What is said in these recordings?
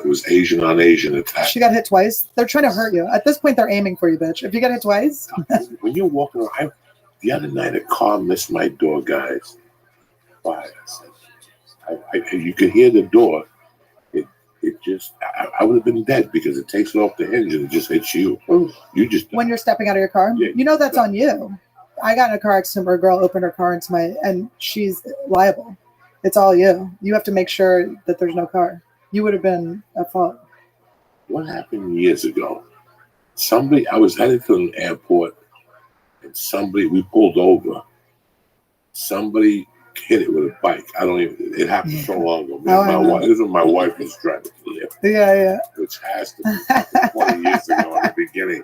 It was Asian on Asian attack. She got hit twice. They're trying to hurt you. At this point, they're aiming for you, bitch. If you get hit twice. When you're walking around, the other night a car missed my door, guys. Why? You could hear the door. It just, I would have been dead because it takes it off the hinge and it just hits you. You just when you're stepping out of your car, yeah, you know that's on you. I got in a car accident where a girl opened her car and she's liable. It's all you. You have to make sure that there's no car. You would have been at fault. What happened years ago? I was headed to an airport and we pulled over. Somebody hit it with a bike. It happened so long ago. This is when my wife was driving here. Yeah. Which has to be 20 years ago in the beginning.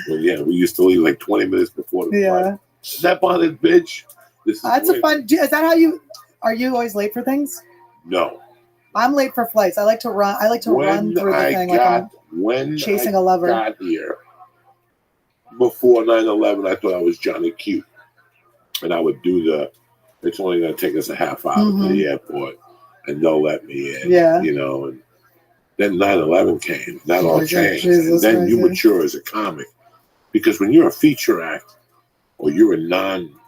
Well, we used to leave like 20 minutes before the flight. Step on it, bitch. That's a fun. Is that how are you always late for things? No. I'm late for flights. I like to run. I like to run through the thing like I'm chasing a lover. When I got here, before 9/11, I thought I was Johnny Cute. And I would do it's only going to take us a half hour to the airport, and they'll let me in. Yeah. And then 9/11 came. That all changed. And then you mature as a comic. Because when you're a feature act, or you're a non-important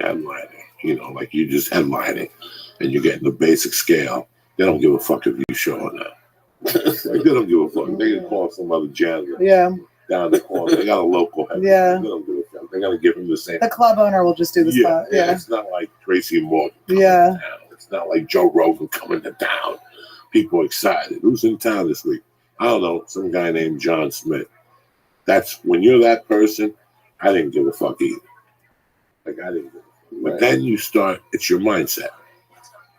headliner, like you're just headlining, and you're getting the basic scale, they don't give a fuck if you show or not. Like, they don't give a fuck. They can call some other janitor down the corner. They got a local headliner. They don't give a fuck. They got to give him the same. The club owner will just do the spot. Yeah. It's not like Tracy Morgan coming to town. It's not like Joe Rogan coming to town. People excited. Who's in town this week? I don't know. Some guy named John Smith. That's when you're that person. I didn't give a fuck either. Like, I didn't give a fuck. But then it's your mindset.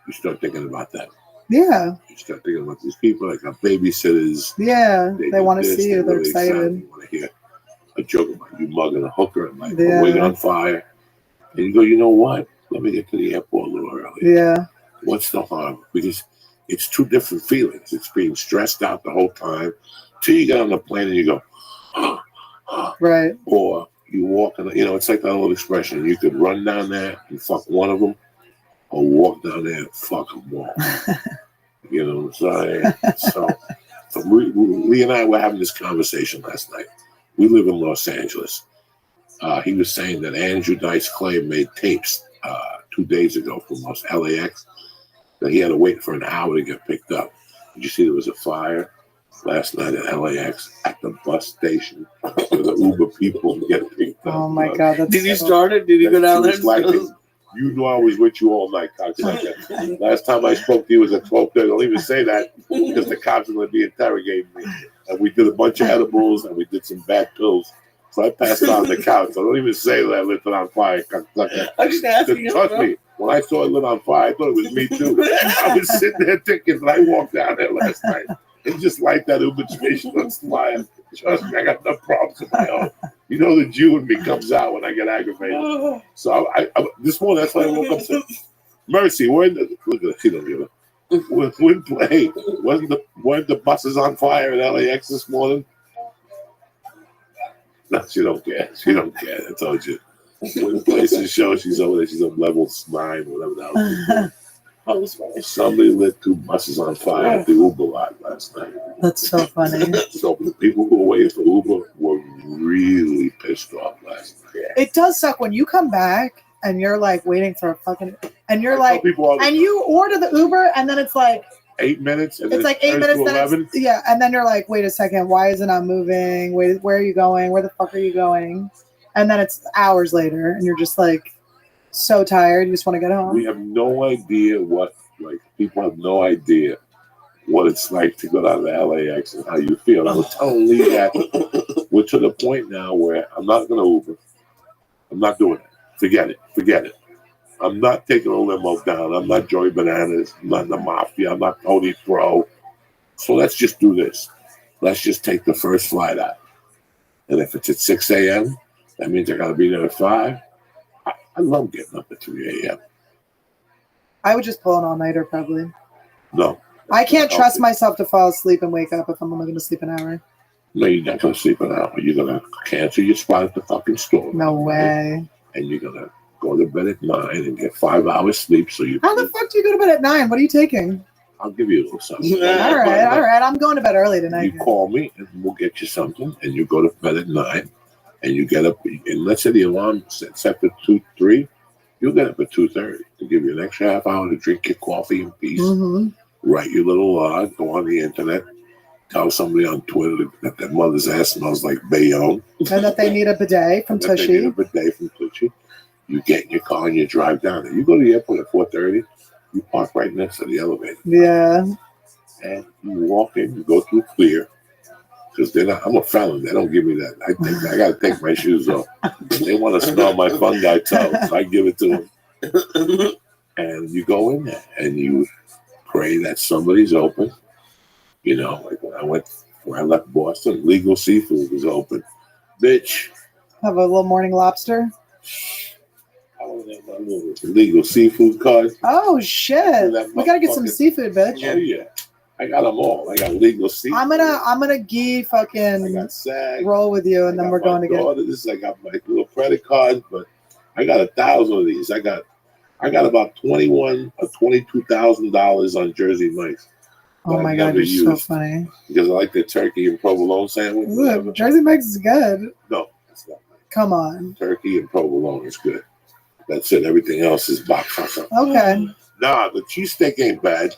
You start thinking about that. Yeah. You start thinking about these people, like our babysitters. Yeah. They want to see you. They're excited. You want to hear a joke about you mugging a hooker and like a wig on fire. And you go, you know what? Let me get to the airport a little early. Yeah. What's the harm? Because it's two different feelings. It's being stressed out the whole time till you get on the plane and you go, right. Or you walk in, it's like that old expression. You could run down there and fuck one of them, or walk down there and fuck them all. You know what I'm saying? So Lee and I were having this conversation last night. We live in Los Angeles. He was saying that Andrew Dice Clay made tapes 2 days ago from LAX that he had to wait for an hour to get picked up. Did you see there was a fire last night at LAX at the bus station where the Uber people get picked up? Oh my God! Did you start it? Did you go down there? You knew I was with you all night, cocksucker. Last time I spoke to you was at 12:30. Don't even say that because the cops are going to be interrogating me. And we did a bunch of edibles and we did some bad pills. So I passed out on the couch. So don't even say that I lit it on fire, cocksucker. Trust me, when I saw it lit on fire, I thought it was me too. I was sitting there thinking, and I walked down there last night. It's just like that Uber station on fire. Trust me, I got enough problems of my own. You know, the Jew in me comes out when I get aggravated. So I this morning, that's why I woke up and said, Mercy, look at that, she don't give a. Weren't the buses on fire at LAX this morning? No, she don't care. She don't care. I told you. When places show she's over there, she's on level 9, whatever that was. Somebody lit 2 buses on fire at the Uber lot last night. That's so funny. So the people who were waiting for Uber were really pissed off last night. It does suck when you come back and you're like waiting for a fucking, and you're like, and you order the Uber and then it's like 8 minutes. And it's like 8 minutes. And then you're like, wait a second, why is it not moving? Wait, where are you going? Where the fuck are you going? And then it's hours later and you're just like so tired. You just want to get home. We have no idea people have no idea what it's like to go down to LAX and how you feel. I was telling Lee that we're to the point now where I'm not going to Uber. I'm not doing it. Forget it. I'm not taking a limo down. I'm not Joey Bananas. I'm not the Mafia. I'm not Tony Pro. So let's just do this. Let's just take the first flight out. And if it's at 6 a.m., that means I got to be there at 5. I love getting up at 3 a.m. I would just pull an all-nighter probably. No. I can't trust myself to fall asleep and wake up if I'm only going to sleep an hour. No, you're not going to sleep an hour. You're going to cancel your spot at the fucking store. No way. And you're going to go to bed at 9 and get 5 hours sleep. So you. How the fuck do you go to bed at 9? What are you taking? I'll give you a little something. All right. I'm going to bed early tonight. You call me and we'll get you something, and you go to bed at 9, and you get up. And let's say the alarm sets at 2-3, you'll get up at 2:30 to give you an extra half hour to drink your coffee in peace. Mm-hmm. Write your little log, go on the internet, tell somebody on Twitter that their mother's ass smells like Bayonne. And that they need a bidet from Tushy. They need a bidet from Tushy. You get in your car and you drive down there. You go to the airport at 4:30, you park right next to the elevator. Yeah. And you walk in, you go through clear. Because I'm a felon. They don't give me that. I got to take my shoes off. They want to smell my fungi toe, so I give it to them. And you go in there and you pray that somebody's open. You know, like when I left Boston, Legal Seafood was open. Bitch. Have a little morning lobster. I don't have my little Legal Seafood card. Oh shit! We gotta get some seafood, bitch. Oh yeah, I got them all. I got Legal Seafood. I'm gonna fucking roll with you, and then we're going to get. This I got my little credit card, but I got 1,000 of these. I got about $21,000 or $22,000 on Jersey Mike's. Oh my god, you're so funny. Because I like the turkey and provolone sandwich. Look, Jersey Mike's is good. No, it's not. Come on. Turkey and provolone is good. That's it. Everything else is box. Okay. Nah, the cheesesteak ain't bad.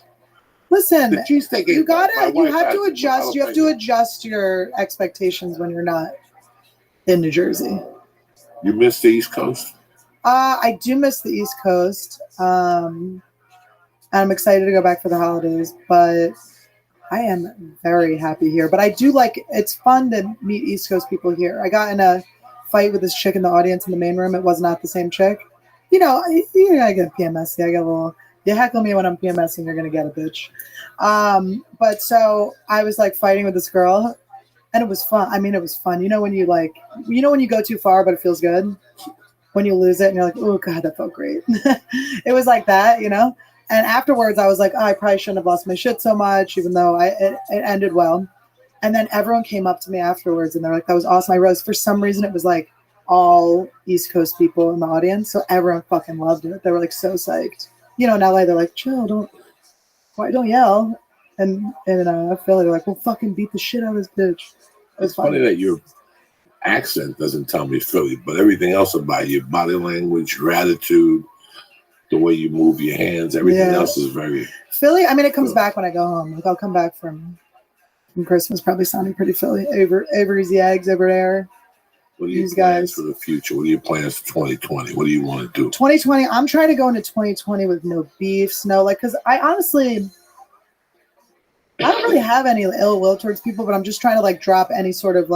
Listen, the cheesesteak ain't you bad. have to adjust. You have to adjust your expectations when you're not in New Jersey. You miss the East Coast? I do miss the East Coast. I'm excited to go back for the holidays, but I am very happy here. But I do it's fun to meet East Coast people here. I got in a fight with this chick in the audience in the main room. It was not the same chick. You know, I get PMS. I get a little, you heckle me when I'm PMSing, you're going to get a bitch. But so I was fighting with this girl and it was fun. I mean, it was fun. You know, when you when you go too far, but it feels good when you lose it and you're like, oh God, that felt great. It was like that, you know? And afterwards I was like, oh, I probably shouldn't have lost my shit so much, even though it ended well. And then everyone came up to me afterwards and they're like, that was awesome. I rose. For some reason, it was all East Coast people in the audience. So everyone fucking loved it. They were so psyched. You know, in LA, they're like, chill, don't yell. And in Philly, they're like, well, fucking beat the shit out of this bitch. It's funny that your accent doesn't tell me Philly, but everything else about your body language, your attitude, the way you move your hands, everything else is very Philly. I mean, it comes back when I go home. I'll come back from Christmas, probably sounding pretty Philly. Avery's the eggs over there. What are your plans for the future? What are your plans for 2020? What do you want to do? 2020, I'm trying to go into 2020 with no beefs, because I honestly, I don't really have any ill will towards people, but I'm just trying to drop any sort of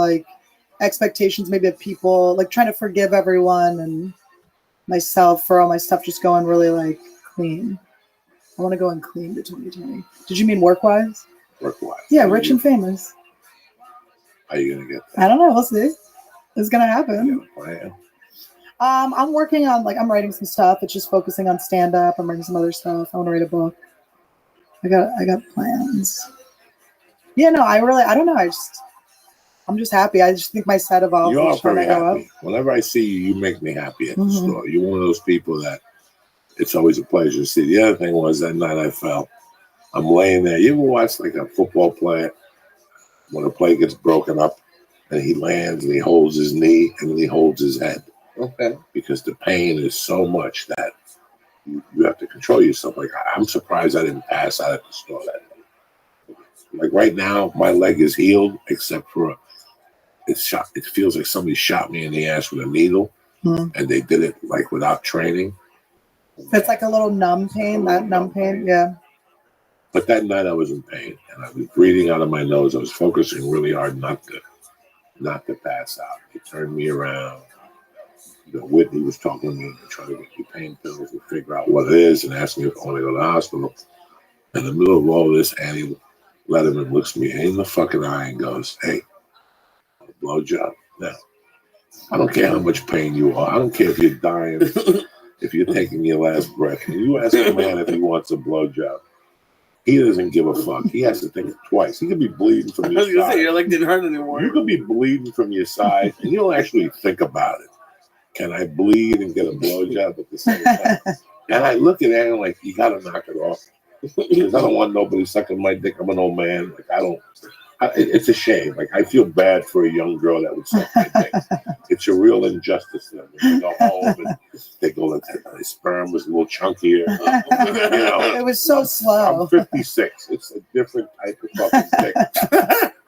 expectations maybe of people, trying to forgive everyone and myself for all my stuff just going really clean. I want to go in clean to 2020. Did you mean work-wise? Work-wise. Yeah, rich and famous. How are you going to get that? I don't know. We'll see. It's going to happen. Plan. I'm working on, I'm writing some stuff. It's just focusing on stand-up. I'm writing some other stuff. I want to write a book. I got plans. Yeah, no, I don't know. I'm just happy. I just think my set evolved. You are very happy. Whenever I see you, you make me happy at the store. You're one of those people that it's always a pleasure to see. The other thing was that night I fell. I'm laying there. You ever watch a football player when a play gets broken up and he lands and he holds his knee and then he holds his head? Okay. Because the pain is so much that you have to control yourself. I'm surprised I didn't pass out at the store that night. Right now, my leg is healed except for it feels like somebody shot me in the ass with a needle, and they did it without training. It's a little numb pain, numb pain, yeah. But that night I was in pain, and I was breathing out of my nose. I was focusing really hard not to pass out. It turned me around. Whitney was talking to me and trying to get me pain pills and figure out what it is and ask me if I want to go to the hospital. In the middle of all this, Annie Letterman looks me in the fucking eye and goes, hey, blowjob. Now, I don't care how much pain you are. I don't care if you're dying, if you're taking your last breath. And you ask a man if he wants a blowjob. He doesn't give a fuck. He has to think twice. He could be bleeding from your side. I was going to say, your leg didn't hurt anymore. You could be bleeding from your side, and you don't actually think about it. Can I bleed and get a blowjob at the same time? And I look at Annie like, you got to knock it off. Because I don't want nobody sucking my dick. I'm an old man. Like, it's a shame. Like, I feel bad for a young girl that would suck my dick. It's a real injustice to them. They go home and they go like that. My sperm was a little chunkier. It was so slow. I'm 56. It's a different type of fucking dick.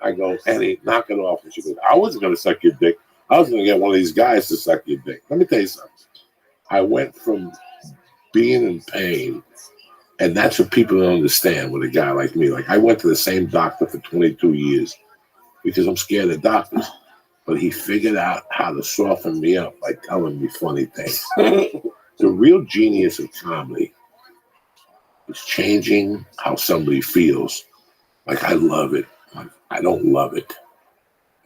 I go, Annie, knock it off. And she goes, I wasn't going to suck your dick. I was going to get one of these guys to suck your dick. Let me tell you something. I went from being in pain, and that's what people don't understand with a guy like me. Like, I went to the same doctor for 22 years because I'm scared of doctors. But he figured out how to soften me up by telling me funny things. The real genius of comedy is changing how somebody feels. Like, I love it. I don't love it.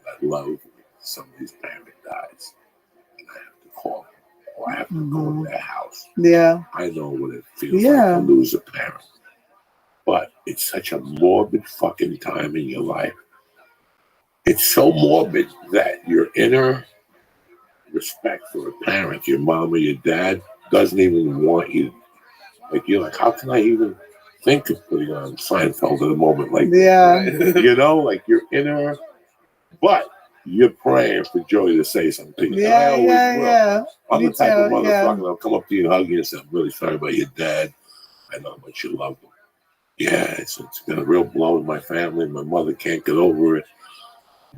I love when somebody's parent dies and I have to call them or I have to go to their house. Yeah. I know what it feels like to lose a parent. But it's such a morbid fucking time in your life. It's so morbid that your inner respect for a parent, your mom or your dad, doesn't even want you. Like, you're like, how can I even think of putting on Seinfeld at a moment like this? You know, like your inner, but you're praying for Joey to say something. Yeah. I'm the type of motherfucker that'll come up to you and hug you and say, I'm really sorry about your dad. I know how much you love him. Yeah, it's been a real blow in my family. My mother can't get over it.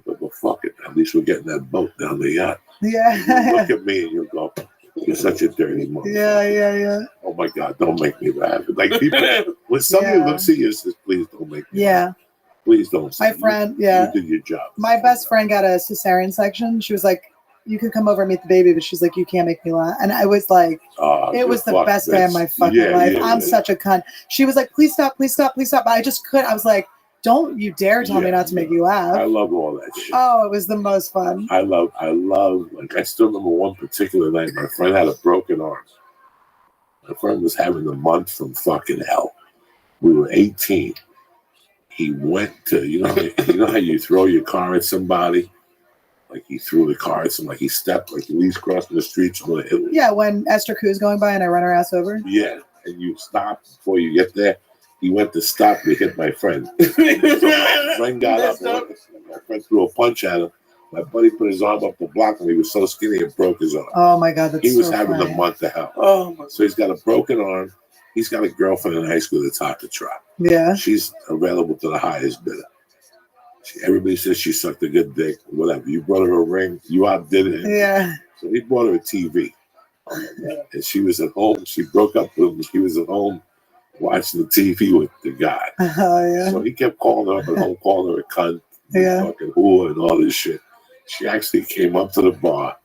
But fuck it. At least we're getting that boat down the yacht. Yeah. You look at me and you go, you're such a dirty motherfucker. Yeah. Oh my God, don't make me laugh. Like, people, when somebody looks at you and says, please don't make me laugh. Please don't. My friend, you did your job. My best friend got a cesarean section. She was like, you could come over and meet the baby, but she's like, you can't make me laugh. And I was like, it was the best day of my fucking life. I'm such a cunt. She was like, please stop. But I just couldn't. I was like, don't you dare tell me not to make you laugh. I love all that shit. Oh, it was the most fun. I love, like, I still remember one particular night, my friend had a broken arm. My friend was having a month from fucking hell. We were 18. He went to, you know how you throw your car at somebody? Like, he threw the car at somebody, like he stepped, like Lee's crossing the street. Yeah, when Esther Koo's going by and I run her ass over. Yeah, and you stop before you get there. He went to stop me, hit my friend. So my friend got up. My friend threw a punch at him. My buddy put his arm up to block him. He was so skinny it broke his arm. Oh my God, he was having a month of hell. So he's got a broken arm. He's got a girlfriend in high school that's hot to trap. Yeah. She's available to the highest bidder. Everybody says she sucked a good dick. Whatever. You brought her a ring. You outdid it. Yeah. So he bought her a TV. And she was at home. She broke up with him. She was at home watching the TV with the guy. So he kept calling her up at home, calling her a cunt, fucking whore, and all this shit. She actually came up to the bar,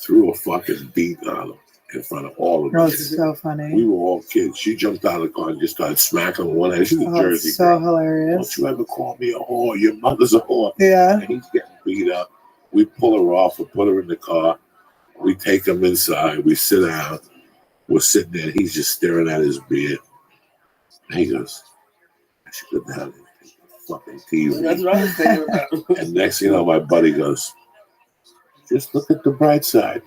threw a fucking beat on him in front of all of us. That was so funny. We were all kids. She jumped out of the car and just started smacking on one head. She's a Jersey so girl. Hilarious. Don't you ever call me a whore. Your mother's a whore. Yeah. And he's getting beat up. We pull her off. We put her in the car. We take him inside. We sit down. We're sitting there. He's just staring at his beer. And he goes, I should go down and take the fucking TV. That's what I was thinking about. And next thing you know, my buddy goes, just look at the bright side.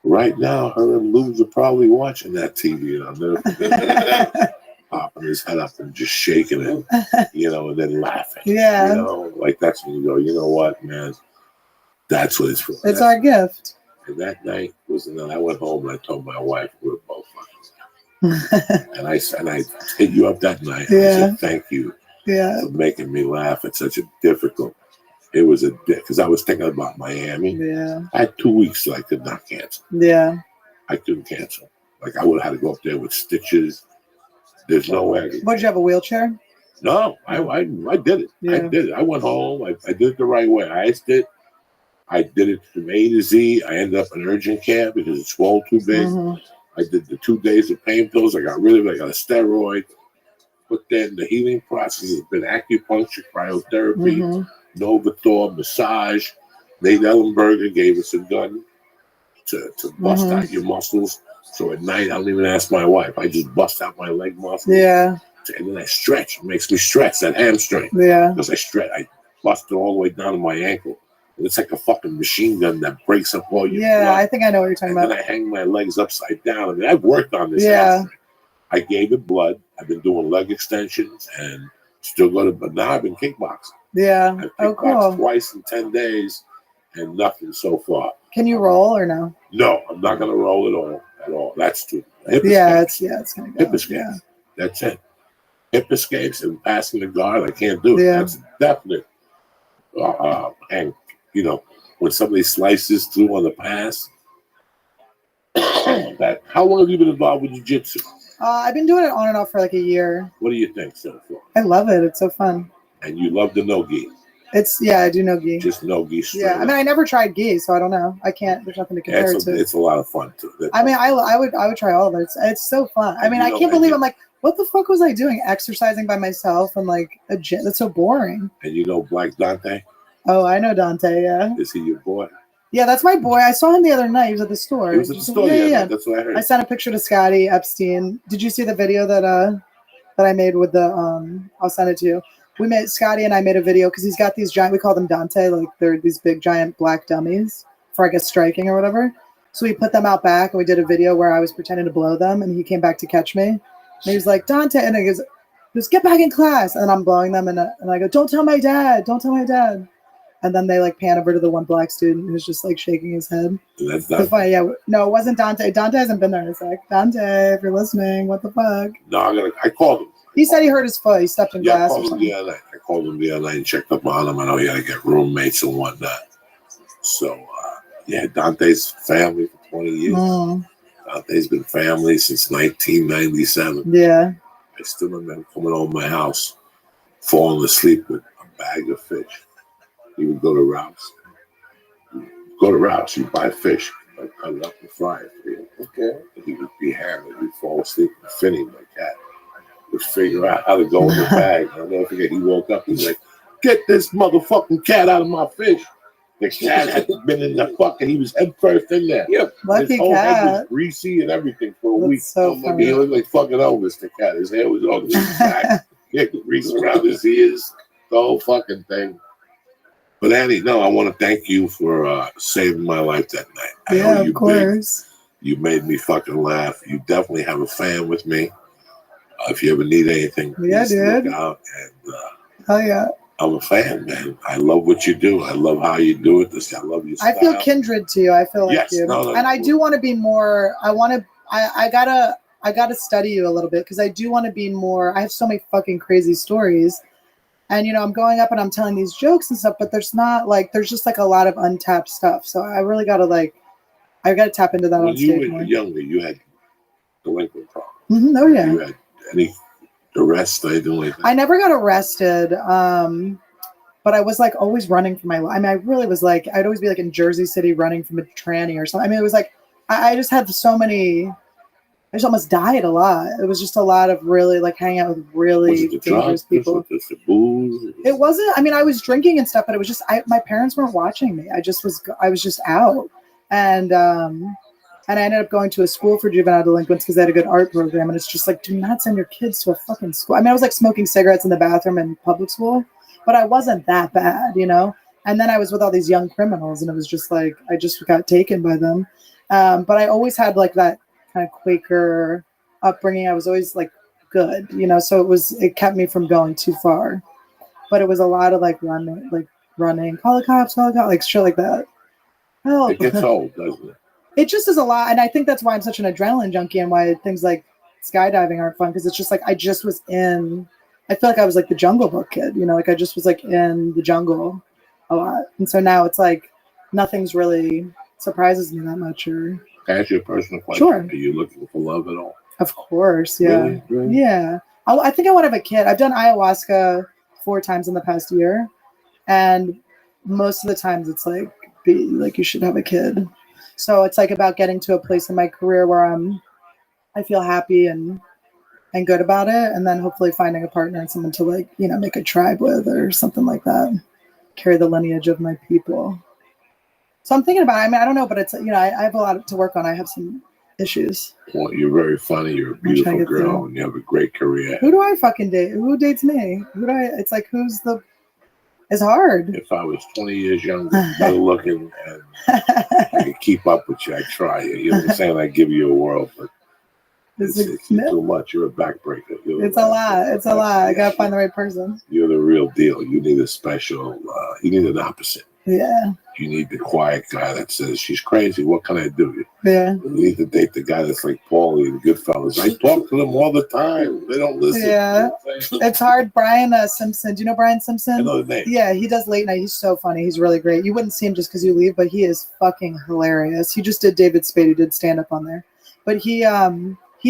Right now, her and Lubes are probably watching that TV. And I'll never forget him popping his head up and just shaking it, and then laughing. Yeah. Like that's when you go, you know what, man? That's what it's for. It's our gift. And that night was the night I went home and I told my wife we were both fucking. and I hit you up that night. And I said, thank you for making me laugh at such a difficult. It was a dick because I was thinking about Miami. Yeah. I had 2 weeks so I could not cancel. Yeah. I couldn't cancel. Like I would have had to go up there with stitches. There's no way. What, did you have a wheelchair? No, I did it. Yeah. I did it. I went home. I did it the right way. I did it from A to Z. I ended up in urgent care because it swelled too big. Mm-hmm. I did the 2 days of pain pills. I got rid of it. I got a steroid. But then the healing process has been acupuncture, cryotherapy, Novathor, massage. Nate Ellenberger gave us a gun to bust out your muscles. So at night, I don't even ask my wife. I just bust out my leg muscles. Yeah. And then I stretch. It makes me stretch, that hamstring. Yeah. Because I stretch. I bust it all the way down to my ankle. And it's like a fucking machine gun that breaks up all your blood. I think I know what you're talking about. And then I hang my legs upside down. I mean, I've worked on this hamstring. I gave it blood. I've been doing leg extensions and still go to, but now I've been kickboxing. Yeah. I've Oh, kickboxed cool. twice in 10 days and nothing so far. Can you roll or no? No, I'm not going to roll at all. That's true. Hip it's escapes. going to go. Hip escapes. Yeah. That's it. Hip escapes and passing the guard, I can't do it. Yeah. That's definite. And, you know, when somebody slices through on the pass, how long have you been involved with jiu-jitsu? I've been doing it on and off for like a year. What do you think so far? I love it. It's so fun. And you love the no-gi? I do no-gi. Just no-gi straight Yeah, I mean, I never tried gi, so I don't know. I can't, there's nothing to compare it to. It's a lot of fun, too. I mean, I would try all of it. It's so fun. I mean, I can't believe I'm like, what the fuck was I doing? Exercising by myself and like a gym? That's so boring. And you know Black Dante? Oh, I know Dante, yeah. Is he your boy? Yeah, that's my boy. I saw him the other night. He was at the store. He was at the store, yeah. That's what I heard. I sent a picture to Scotty Epstein. Did you see the video that I made with the I'll send it to you. Scotty and I made a video because he's got these giant, we call them Dante, like they're these big giant black dummies for I guess striking or whatever. So we put them out back and we did a video where I was pretending to blow them and he came back to catch me. And he was like, Dante, and he goes, get back in class. And I'm blowing them and I go, don't tell my dad. And then they like pan over to the one black student who's just like shaking his head. That's funny. Yeah, no, it wasn't Dante. Dante hasn't been there in a sec. Dante, if you're listening, what the fuck? No, I called him. He said he hurt his foot. He stepped in glass. I called him the other night and checked up on him. I know he had to get roommates and whatnot. So, Dante's family for 20 years. Dante's been family since 1997. Yeah. I still remember coming over my house, falling asleep with a bag of fish. He would go to Rouse. He'd buy fish, I'd cut it up and fry it for him. Okay. And he would be hammered. He'd fall asleep and Finney, my cat, would figure out how to go in the bag. I'll never forget, he woke up, he's like, get this motherfucking cat out of my fish. The cat had been in the fucking, he was head first in there. Yep. Lucky his whole cat. head was greasy and everything for a week. So funny. He looked like fucking Elvis, the cat. His hair was all his back. He had grease around his ears. The whole fucking thing. But Annie, no, I want to thank you for saving my life that night. Yeah, of course. You made me fucking laugh. You definitely have a fan with me. If you ever need anything, please look out. And hell yeah. I'm a fan, man. I love what you do. I love how you do it. I love your style. I feel kindred to you. I feel like you. No, and I do want to be more. I gotta study you a little bit because I do want to be more. I have so many fucking crazy stories. And, you know, I'm going up and I'm telling these jokes and stuff, but there's just like a lot of untapped stuff. So I really got to I got to tap into that on stage. When you were younger, you had delinquent problems. Mm-hmm. Oh, yeah. You had any arrests? I never got arrested, but I was like always running for my life. I mean, I really was like, I'd always be like in Jersey City running from a tranny or something. I mean, it was like, I just had so many. I just almost died a lot. It was just a lot of really like hanging out with really dangerous people. Was it the booze? It wasn't. I mean, I was drinking and stuff, but it was just my parents weren't watching me. I was just out, and I ended up going to a school for juvenile delinquents because they had a good art program. And it's just like, do not send your kids to a fucking school. I mean, I was like smoking cigarettes in the bathroom in public school, but I wasn't that bad, you know. And then I was with all these young criminals, and it was just like I just got taken by them. But I always had like that kind of Quaker upbringing. I was always like good, you know, so it kept me from going too far. But it was a lot of like running, call the cops, like shit like that. Help. It gets old, doesn't it? It just is a lot. And I think that's why I'm such an adrenaline junkie and why things like skydiving aren't fun, because it's just like I feel like I was like the Jungle Book kid, you know, like I just was like in the jungle a lot. And so now it's like nothing's really surprises me that much. Or can I ask you a personal question? Sure. Are you looking for love at all? Of course, yeah. Really? Yeah. I think I want to have a kid. I've done ayahuasca 4 times in the past year, and most of the times it's like, you should have a kid. So it's like about getting to a place in my career where I feel happy and good about it, and then hopefully finding a partner and someone to like, you know, make a tribe with or something like that, carry the lineage of my people. So I'm thinking about it. I mean, I don't know, but it's, you know, I have a lot to work on. I have some issues. Well, you're very funny. You're a beautiful girl, and you have a great career. Who do I fucking date? Who dates me? It's like, it's hard. If I was 20 years younger, better looking, and I could keep up with you, I'd try. You know what I'm saying? I'd give you a whirl, but It's too much. You're a backbreaker. It's a lot. It's a lot. I gotta find the right person. You're the real deal. You need a special. You need an opposite. Yeah. You need the quiet guy that says she's crazy. What can I do? Yeah. You need to date the guy that's like Paulie and Goodfellas. I talk to them all the time. They don't listen. Yeah. It's hard. Brian Simpson. Do you know Brian Simpson? I know the name. Yeah, he does late night. He's so funny. He's really great. You wouldn't see him just because you leave, but he is fucking hilarious. He just did David Spade. He did stand up on there. But he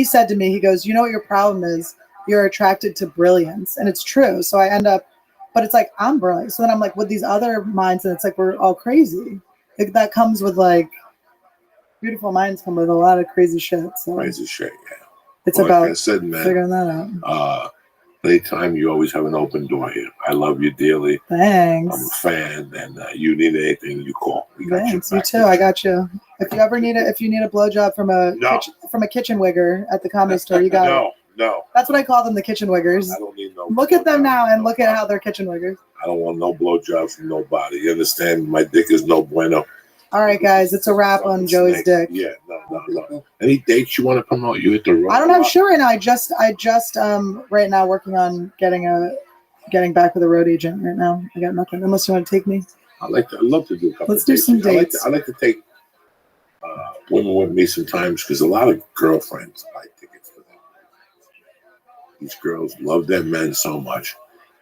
said to me, he goes, you know what your problem is? You're attracted to brilliance. And it's true. So I end up, but it's like, I'm brilliant. So then I'm like, with these other minds, and it's like, we're all crazy. Like, that comes with like, beautiful minds come with a lot of crazy shit. So crazy shit, yeah. It's about like I said, man, figuring that out. Anytime, you always have an open door here. I love you dearly. Thanks. I'm a fan, and you need anything, you call. Thanks. You too. I got you. If you ever need a blowjob from a kitchen wigger at the Comedy Store, you got it. No. That's what I call them, the kitchen wiggers. I don't need no. Look at them now and look at how they're kitchen wiggers. I don't want no blowjob from nobody. You understand? My dick is no bueno. All right, guys, it's a wrap on Joey's dick. Yeah, no. Any dates you want to promote? You hit the road. I don't have show right now. I just right now working on getting back with a road agent right now. I got nothing. Unless you want to take me. I'd love to do a couple. Let's do some dates. I like to take women with me sometimes because a lot of girlfriends buy tickets for them. These girls love their men so much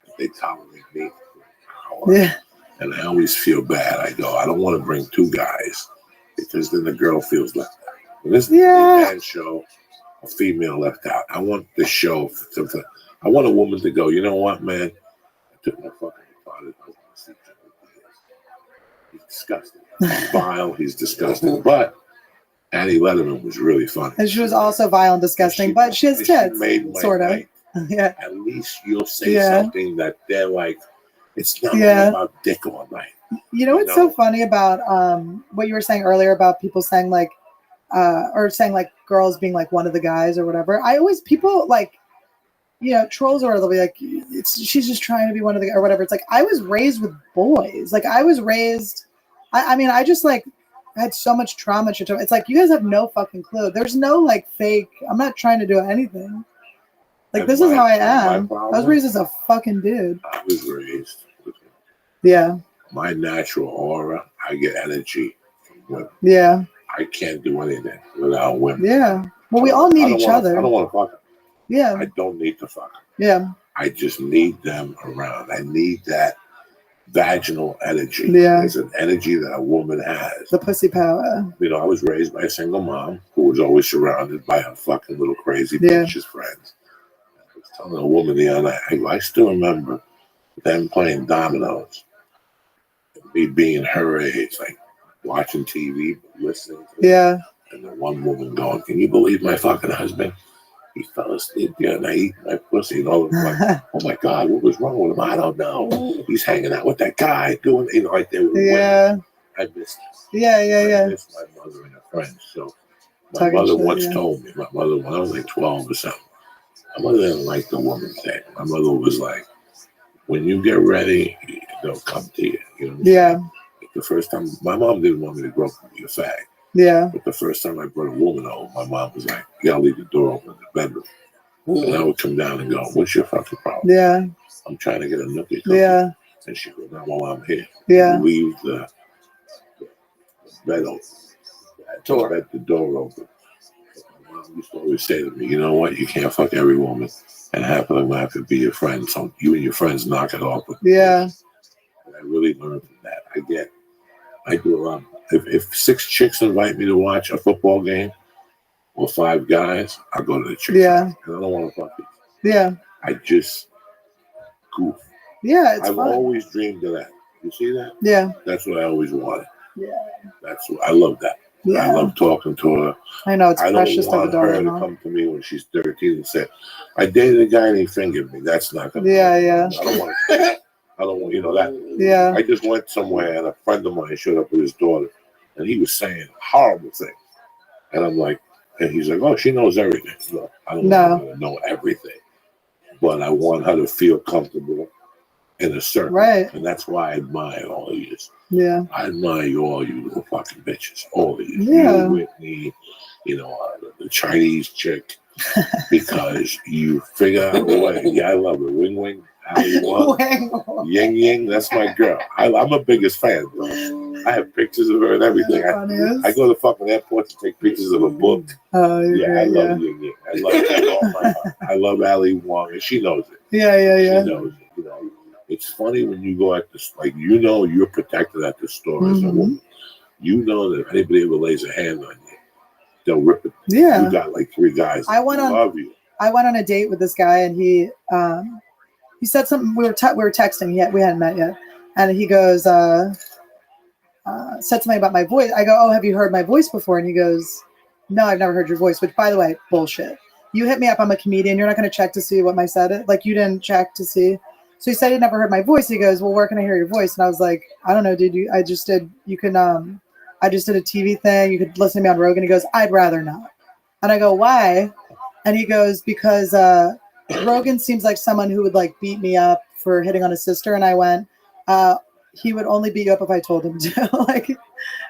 that they tolerate me for an hour. Yeah. And I always feel bad. I go, I don't want to bring two guys because then the girl feels left out. When this is a man show, a female left out. I want the show I want a woman to go, you know what, man? I took my fucking father. He's disgusting. He's vile. He's disgusting. But Annie Letterman was really funny. And she was also vile and disgusting, but she has tits, sort of. Yeah. At least you'll say something that they're like, it's not about dick all night. You know what's so funny about what you were saying earlier about people saying like, or saying like girls being like one of the guys or whatever. People like, trolls or they'll be like, she's just trying to be one of the or whatever. It's like I was raised with boys. Like I was raised. I just like had so much trauma. It's like you guys have no fucking clue. There's no like fake. I'm not trying to do anything. Like this is how I am. I was raised as a fucking dude. I was raised. Yeah. My natural aura, I get energy from women. Yeah. I can't do anything without women. Yeah. Well, we all need each other. I don't want to fuck them. Yeah. I don't need to fuck them. Yeah. I just need them around. I need that vaginal energy. Yeah. There's an energy that a woman has. The pussy power. I was raised by a single mom who was always surrounded by her fucking little crazy bitches friends. I was telling a woman the other night, I still remember them playing dominoes. Me being her age, like watching TV, listening to it. And the one woman going, can you believe my fucking husband? He fell asleep the other night eating my pussy. And all of them like, oh my God, what was wrong with him? I don't know. He's hanging out with that guy doing, like they were women. I missed it. I missed my mother and her friends. So my mother once told me, when I was like 12 or something, my mother didn't like the woman thing. My mother was like, when you get ready, they'll come to you. You know the first time, my mom didn't want me to grow up and be a fag. Yeah. But the first time I brought a woman home, my mom was like, you gotta leave the door open in the bedroom. And I would come down and go, what's your fucking problem? Yeah. I'm trying to get a nookie. Yeah. And she goes, not while I'm here. Yeah. Leave the bed open. The door open. My mom used to always say to me, you know what? You can't fuck every woman. And half of them have to be your friends. So you and your friends knock it off. And I really learned from that. I do a lot. If 6 chicks invite me to watch a football game or 5 guys, I'll go to the chicks. Yeah. And I don't want to fuck these. Yeah. I just goof. Yeah, I've always dreamed of that. You see that? Yeah. That's what I always wanted. Yeah. I love that. Yeah. I love talking to her. I know, it's precious to have a daughter. I don't want her to come to me when she's 13 and say, I dated a guy and he fingered me. That's not going to happen. I don't want to. I don't want, that. Yeah. I just went somewhere and a friend of mine showed up with his daughter and he was saying horrible things. And I'm like, and he's like, oh, she knows everything. No, I don't want her to know everything. But I want her to feel comfortable in a circle. Right. And that's why I admire all of you. Yeah. I admire you all, you little fucking bitches. All of you. Yeah. You, Whitney, the Chinese chick. because you figure out a way. Yeah, I love it. Wing Wing, Ali Wong, Ying Ying. That's my girl. I'm a biggest fan, bro. I have pictures of her and everything. I go to the fucking airport to take pictures of a book. Oh, yeah, I love Ying Ying. I love her with all my heart. I love Ali Wong, and she knows it. Yeah. She knows it. You know, it's funny when you go at this, like, you know, you're protected at the store as a woman. You know that if anybody ever lays a hand on you, they'll rip it. Yeah. You got like 3 guys that love you. I went on a date with this guy, and he said something. We were texting yet. We hadn't met yet, and he goes, said something about my voice. I go, "Oh, have you heard my voice before?" And he goes, "No, I've never heard your voice." Which, by the way, bullshit. You hit me up. I'm a comedian. You're not going to check to see what my set is. Like, you didn't check to see. So he said he'd never heard my voice. He goes, "Well, where can I hear your voice?" And I was like, "I don't know, dude. I just did a TV thing. You could listen to me on Rogan." He goes, "I'd rather not." And I go, "Why?" And he goes, "Because Rogan seems like someone who would like beat me up for hitting on his sister." And I went, "He would only beat you up if I told him to." Like,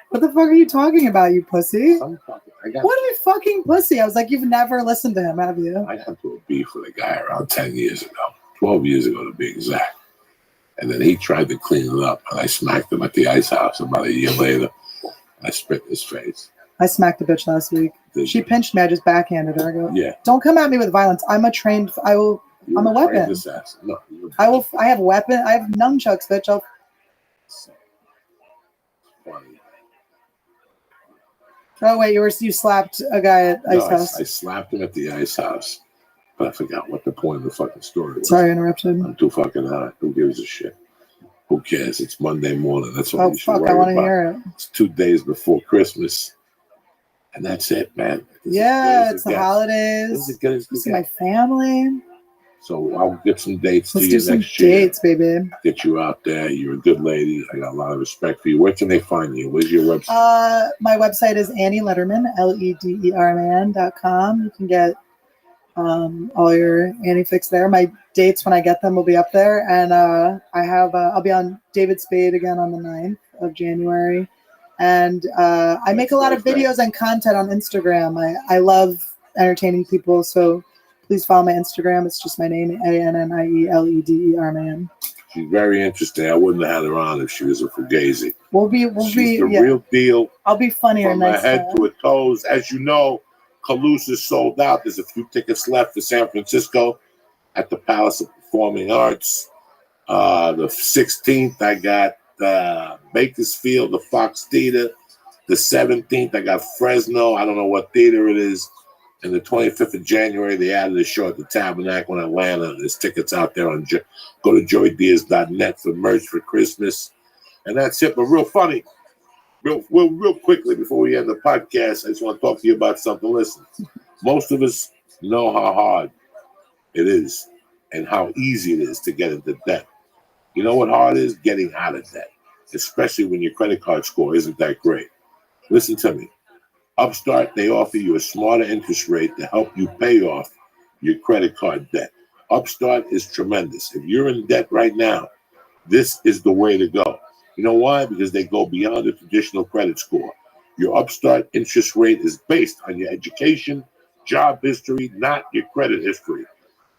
what the fuck are you talking about, you pussy? What a fucking pussy. I was like, "You've never listened to him, have you?" I got to a beef with a guy around 10 years ago, 12 years ago to be exact. And then he tried to clean it up, and I smacked him at the ice house about a year later. I spit in his face. I smacked the bitch last week. She pinched me. I just backhanded her. I go, "Yeah, don't come at me with violence. I'm a trained. I'm a weapon. No, I have weapon. I have nunchucks, bitch. Oh wait, you slapped a guy at ice house. I slapped him at the ice house, but I forgot what the point of the fucking story was. Sorry, I interrupted. I'm too fucking hot. Who gives a shit? Who cares? It's Monday morning. That's all you should worry about. I want to hear it. It's 2 days before Christmas. And that's it, man. It's the holidays. See my family. So I'll get some dates to you next year. Let's do some dates, baby. Get you out there. You're a good lady. I got a lot of respect for you. Where can they find you? Where's your website? My website is Annie Lederman, LEDERman.com. You can get all your Annie fix there. My dates, when I get them, will be up there. And I'll be on David Spade again on the 9th of January. And I make a lot of videos and content on Instagram. I love entertaining people, so please follow my Instagram. It's just my name, ANNIELEDERman. She's very interesting. I wouldn't have had her on if she was a fugazi. She's the real deal. I'll be funnier from her head to her toes. As you know, Calusa's sold out. There's a few tickets left for San Francisco at the Palace of Performing Arts. The 16th, I got Bakersfield, the Fox Theater. The 17th, I got Fresno. I don't know what theater it is. And the 25th of January, they added a show at the Tabernacle in Atlanta. There's tickets out there on go to joydiaz.net for merch for Christmas. And that's it. But real funny, real quickly before we end the podcast, I just want to talk to you about something. Listen, most of us know how hard it is and how easy it is to get into debt. You know what hard is? Getting out of debt, especially when your credit card score isn't that great. Listen to me. Upstart, they offer you a smarter interest rate to help you pay off your credit card debt. Upstart is tremendous. If you're in debt right now, this is the way to go. You know why? Because they go beyond the traditional credit score. Your Upstart interest rate is based on your education, job history, not your credit history.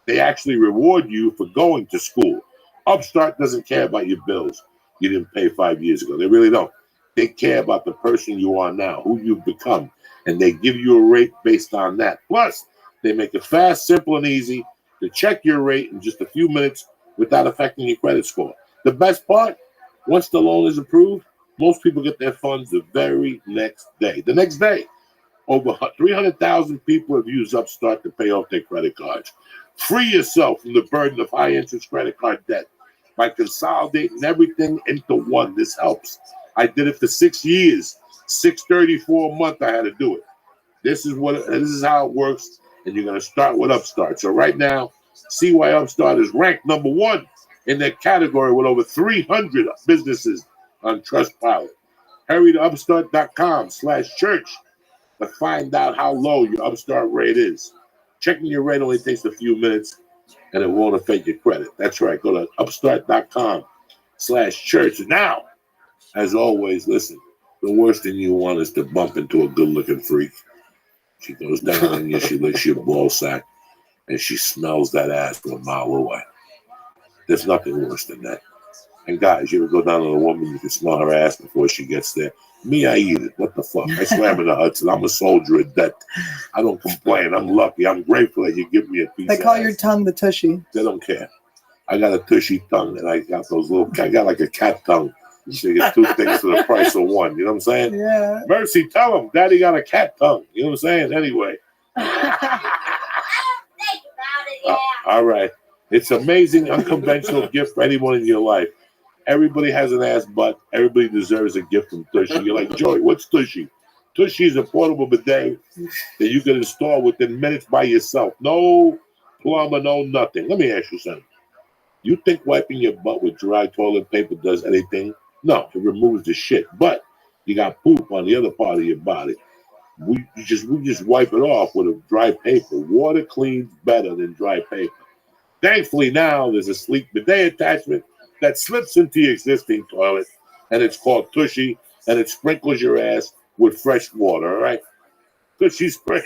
They actually reward you for going to school. Upstart doesn't care about your bills you didn't pay 5 years ago. They really don't. They care about the person you are now, who you've become, and they give you a rate based on that. Plus, they make it fast, simple, and easy to check your rate in just a few minutes without affecting your credit score. The best part, once the loan is approved, most people get their funds the very next day. The next day, over 300,000 people have used Upstart to pay off their credit cards. Free yourself from the burden of high-interest credit card debt by consolidating everything into one. This helps. I did it for 6 years, $634 a month. I had to do it. This is how it works, and you're gonna start with Upstart. So right now, see why Upstart is ranked number 1 in their category with over 300 businesses on Trustpilot. Hurry to upstart.com/church to find out how low your Upstart rate is. Checking your rate only takes a few minutes, and it won't affect your credit. That's right. Go to upstart.com/church. Now, as always, listen, the worst thing you want is to bump into a good-looking freak. She goes down and she licks your ball sack, and she smells that ass from a mile away. There's nothing worse than that. And guys, you ever go down to a woman, you can smell her ass before she gets there. Me, I eat it. What the fuck? I swam in the Hudson. I'm a soldier of death. I don't complain. I'm lucky. I'm grateful that you give me a piece. They call your tongue the tushy. They don't care. I got a tushy tongue, and I got those little. I got like a cat tongue. So you get two things for the price of one. You know what I'm saying? Yeah. Mercy, tell him, Daddy got a cat tongue. You know what I'm saying? Anyway. All right. It's amazing, unconventional gift for anyone in your life. Everybody has an ass butt. Everybody deserves a gift from Tushy. You're like, Joey, what's Tushy? Tushy is a portable bidet that you can install within minutes by yourself. No plumber, no nothing. Let me ask you something. You think wiping your butt with dry toilet paper does anything? No, it removes the shit. But you got poop on the other part of your body. We just wipe it off with a dry paper. Water cleans better than dry paper. Thankfully, now there's a sleek bidet attachment that slips into your existing toilet, and it's called Tushy, and it sprinkles your ass with fresh water, all right? Tushy spray.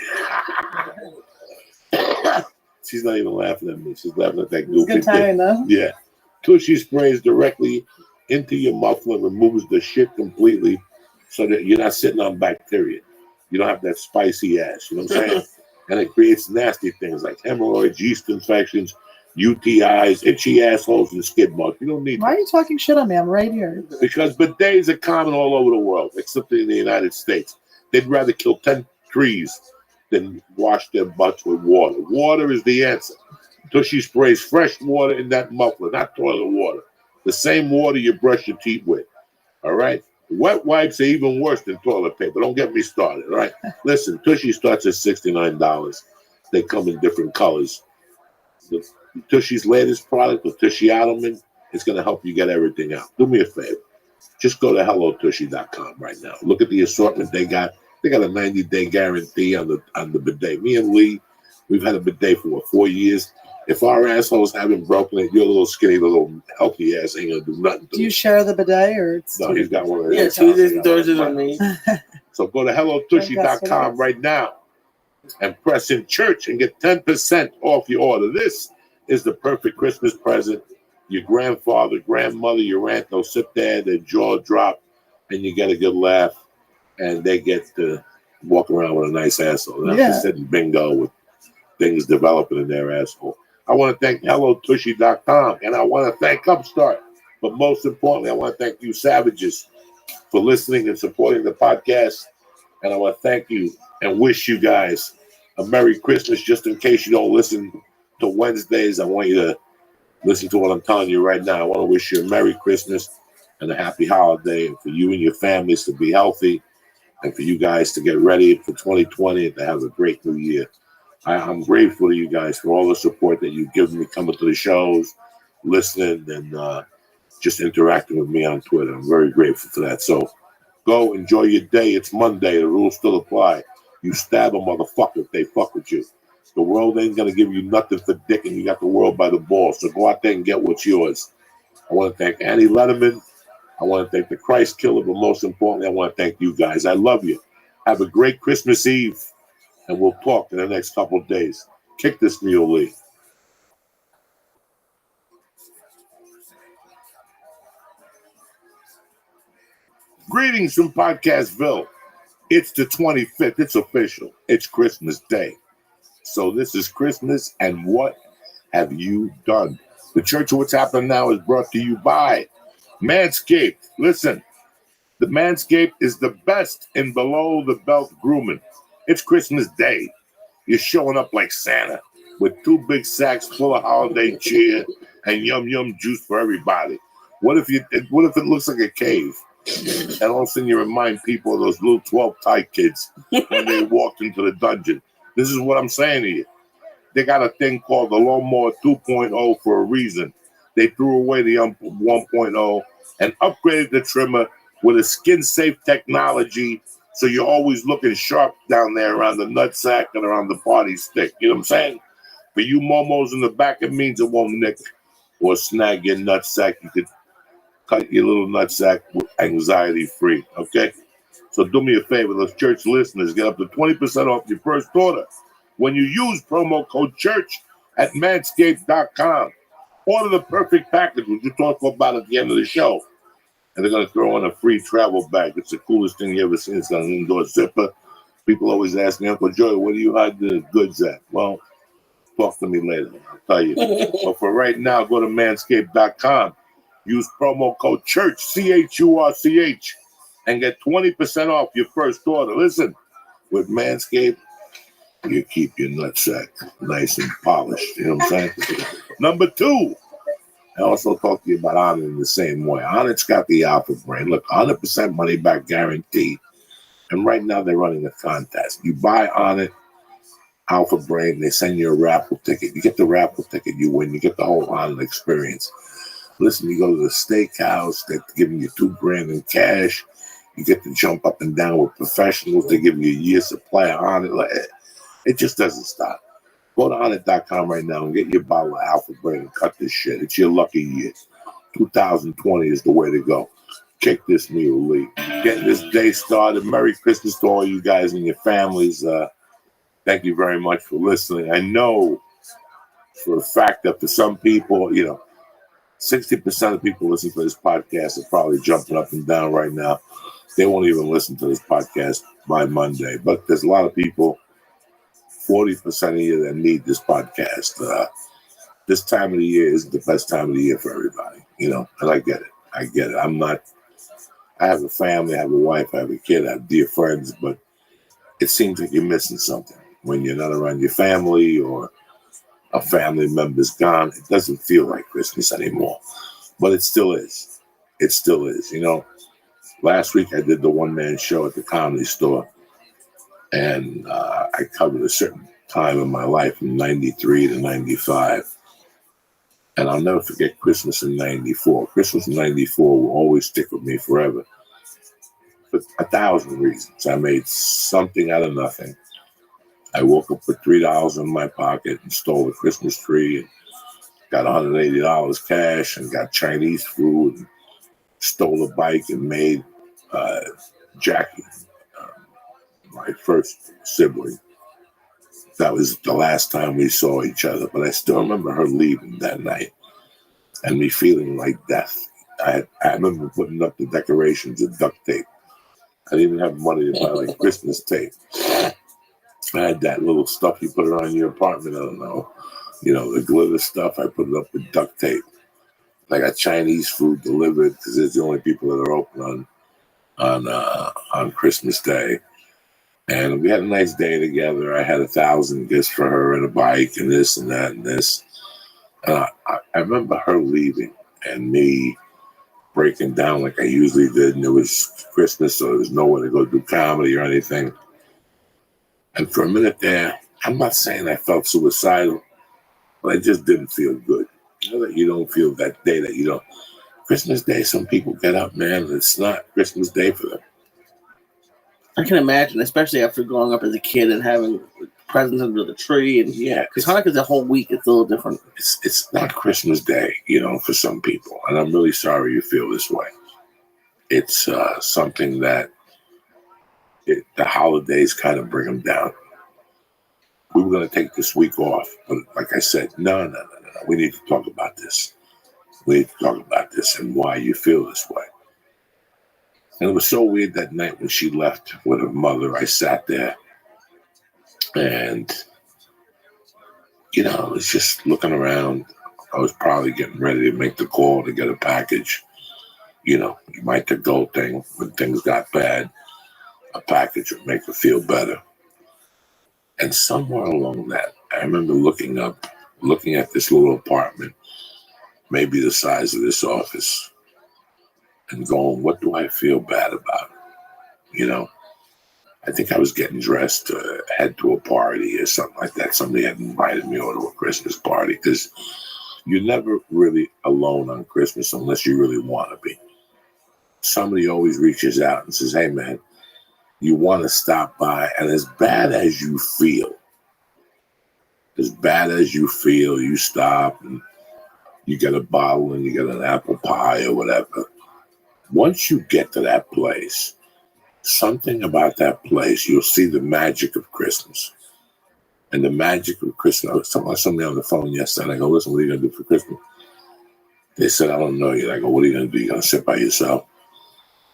She's not even laughing at me. She's laughing at that goofy Good timing, though. Yeah. Tushy sprays directly into your muffler and removes the shit completely so that you're not sitting on bacteria. You don't have that spicy ass, you know what I'm saying? And it creates nasty things like hemorrhoids, yeast infections, UTIs, itchy assholes, and skid marks. You don't need Why are you talking shit on me? I'm right here. Because bidets are common all over the world, except in the United States. They'd rather kill 10 trees than wash their butts with water. Water is the answer. Tushy sprays fresh water in that muffler, not toilet water. The same water you brush your teeth with. All right? Wet wipes are even worse than toilet paper. Don't get me started, all right? Listen, Tushy starts at $69. They come in different colors. Tushy's latest product, the Tushy Ottoman, is going to help you get everything out. Do me a favor. Just go to hellotushy.com right now. Look at the assortment they got. They got a 90-day guarantee on the bidet. Me and Lee, we've had a bidet for 4 years. If our assholes haven't broken it, your little skinny, little healthy ass ain't going to do nothing to Do you share the bidet or No, he's got one of those. Yeah, Tuesdays and Thursdays on me. So go to hellotushy.com right now and press in church and get 10% off your order. This is the perfect Christmas present. Your grandfather, grandmother, your aunt, they'll sit there, their jaw drop, and you get a good laugh, and they get to walk around with a nice asshole. Not just sitting bingo with things developing in their asshole. I want to thank hellotushy.com, and I want to thank Upstart. But most importantly, I want to thank you savages for listening and supporting the podcast. And I want to thank you and wish you guys a Merry Christmas. Just in case you don't listen to Wednesdays, I want you to listen to what I'm telling you right now. I want to wish you a Merry Christmas and a happy holiday, and for you and your families to be healthy, and for you guys to get ready for 2020 and to have a great new year. I'm grateful to you guys for all the support that you've given me coming to the shows, listening, and just interacting with me on Twitter. I'm very grateful for that. So go enjoy your day. It's Monday. The rules still apply. You stab a motherfucker if they fuck with you. The world ain't going to give you nothing for dick, and you got the world by the balls. So go out there and get what's yours. I want to thank Annie Letterman. I want to thank the Christ Killer, but most importantly, I want to thank you guys. I love you. Have a great Christmas Eve, and we'll talk in the next couple of days. Kick this mule, Lee. Greetings from Podcastville. It's the 25th. It's official. It's Christmas Day. So this is Christmas, and what have you done? The Church of What's Happening Now is brought to you by Manscaped. Listen, the Manscaped is the best in below-the-belt grooming. It's Christmas Day. You're showing up like Santa with 2 big sacks full of holiday cheer and yum-yum juice for everybody. What if it looks like a cave? And all of a sudden you remind people of those little 12-type kids when they walked into the dungeon. This is what I'm saying to you. They got a thing called the Lawnmower 2.0 for a reason. They threw away the 1.0 and upgraded the trimmer with a skin-safe technology, so you're always looking sharp down there around the nutsack and around the party stick. You know what I'm saying? For you momos in the back, it means it won't nick or snag your nutsack. You could cut your little nutsack anxiety-free, okay? So do me a favor, those church listeners, get up to 20% off your first order when you use promo code CHURCH at manscaped.com. Order the perfect package, which we'll talk about at the end of the show. And they're going to throw in a free travel bag. It's the coolest thing you ever seen. It's got an indoor zipper. People always ask me, Uncle Joey, where do you hide the goods at? Well, talk to me later. I'll tell you. But for right now, go to manscaped.com. Use promo code CHURCH, CHURCH, and get 20% off your first order. Listen, with Manscaped, you keep your nutsack nice and polished. You know what I'm saying? Number 2, I also talk to you about Onnit in the same way. Onnit's got the Alpha Brain. Look, 100% money back guarantee. And right now they're running a contest. You buy Onnit Alpha Brain, they send you a raffle ticket. You get the raffle ticket, you win. You get the whole Onnit experience. Listen, you go to the steakhouse, they're giving you $2,000 in cash. You get to jump up and down with professionals. They give you a year's supply of Onnit. It just doesn't stop. Go to Onnit.com right now and get your bottle of Alpha Brain and cut this shit. It's your lucky year. 2020 is the way to go. Kick this mule, Lee. Getting this day started. Merry Christmas to all you guys and your families. Thank you very much for listening. I know for a fact that for some people, 60% of people listening to this podcast are probably jumping up and down right now. They won't even listen to this podcast by Monday. But there's a lot of people, 40% of you, that need this podcast. This time of the year isn't the best time of the year for everybody, and I get it. I have a family, I have a wife, I have a kid, I have dear friends, but it seems like you're missing something when you're not around your family or a family member's gone. It doesn't feel like Christmas anymore, but it still is. It still is. Last week I did the one-man show at the Comedy Store, and I covered a certain time in my life from 93 to 95. And I'll never forget Christmas in 94. Christmas in 94 will always stick with me forever. For 1,000 reasons. I made something out of nothing. I woke up with $3 in my pocket and stole a Christmas tree and got $180 cash and got Chinese food and stole a bike and made Jackie, my first sibling. That was the last time we saw each other, but I still remember her leaving that night and me feeling like death. I remember putting up the decorations with duct tape. I didn't even have money to buy Christmas tape. I had that little stuff you put around your apartment. I don't know, the glitter stuff. I put it up with duct tape. I got Chinese food delivered because it's the only people that are open on Christmas Day. And we had a nice day together. I had 1,000 gifts for her and a bike and this and that and this. I remember her leaving and me breaking down like I usually did. And it was Christmas, so there was nowhere to go do comedy or anything. And for a minute there, I'm not saying I felt suicidal, but I just didn't feel good. That you don't feel that day that you don't. Christmas Day, some people get up, man. It's not Christmas Day for them. I can imagine, especially after growing up as a kid and having presents under the tree. And because Hanukkah's a whole week, it's a little different. It's not Christmas Day, for some people. And I'm really sorry you feel this way. It's something that the holidays kind of bring them down. We were going to take this week off, but like I said, no. We need to talk about this. We need to talk about this and why you feel this way. And it was so weird that night when she left with her mother. I sat there and, I was just looking around. I was probably getting ready to make the call to get a package. You might the go thing when things got bad. A package would make her feel better. And somewhere along that, I remember looking at this little apartment, maybe the size of this office, and going, what do I feel bad about? I think I was getting dressed to head to a party or something like that. Somebody had invited me over to a Christmas party because you're never really alone on Christmas unless you really want to be. Somebody always reaches out and says, hey, man, you want to stop by. And as bad as you feel, you stop and you get a bottle and you get an apple pie or whatever. Once you get to that place, something about that place, you'll see the magic of Christmas. And the magic of Christmas, I was talking to somebody on the phone yesterday, and I go, listen, what are you going to do for Christmas? They said, I don't know yet. I go, what are you going to do? You going to sit by yourself?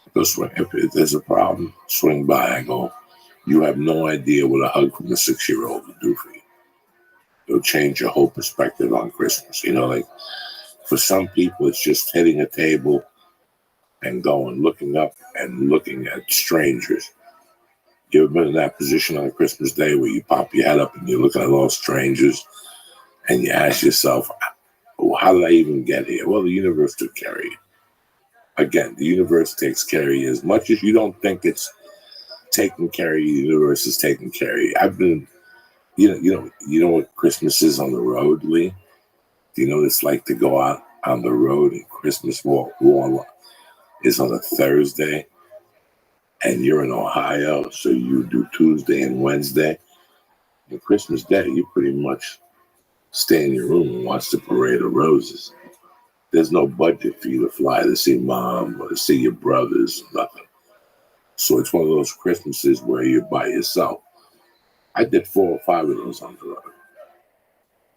I go, swing. If there's a problem, swing by. I go, you have no idea what a hug from a 6-year-old will do for you. It'll change your whole perspective on Christmas. You know, like for some people, it's just hitting a table and going, looking up and looking at strangers. You ever been in that position on a Christmas day where you pop your head up and you're looking at all strangers and you ask yourself, well, how did I even get here? Well, the universe took care of you. Again, the universe takes care of you. As much as you don't think it's taking care of you, the universe is taking care of you. I've been, you know what Christmas is on the road, Lee? Do you know what it's like to go out on the road and Christmas walk is on a Thursday and you're in Ohio, so you do Tuesday and Wednesday. And Christmas Day, you pretty much stay in your room and watch the parade of roses. There's no budget for you to fly to see mom or to see your brothers, nothing. So it's one of those Christmases where you're by yourself. I did 4 or 5 of those on the road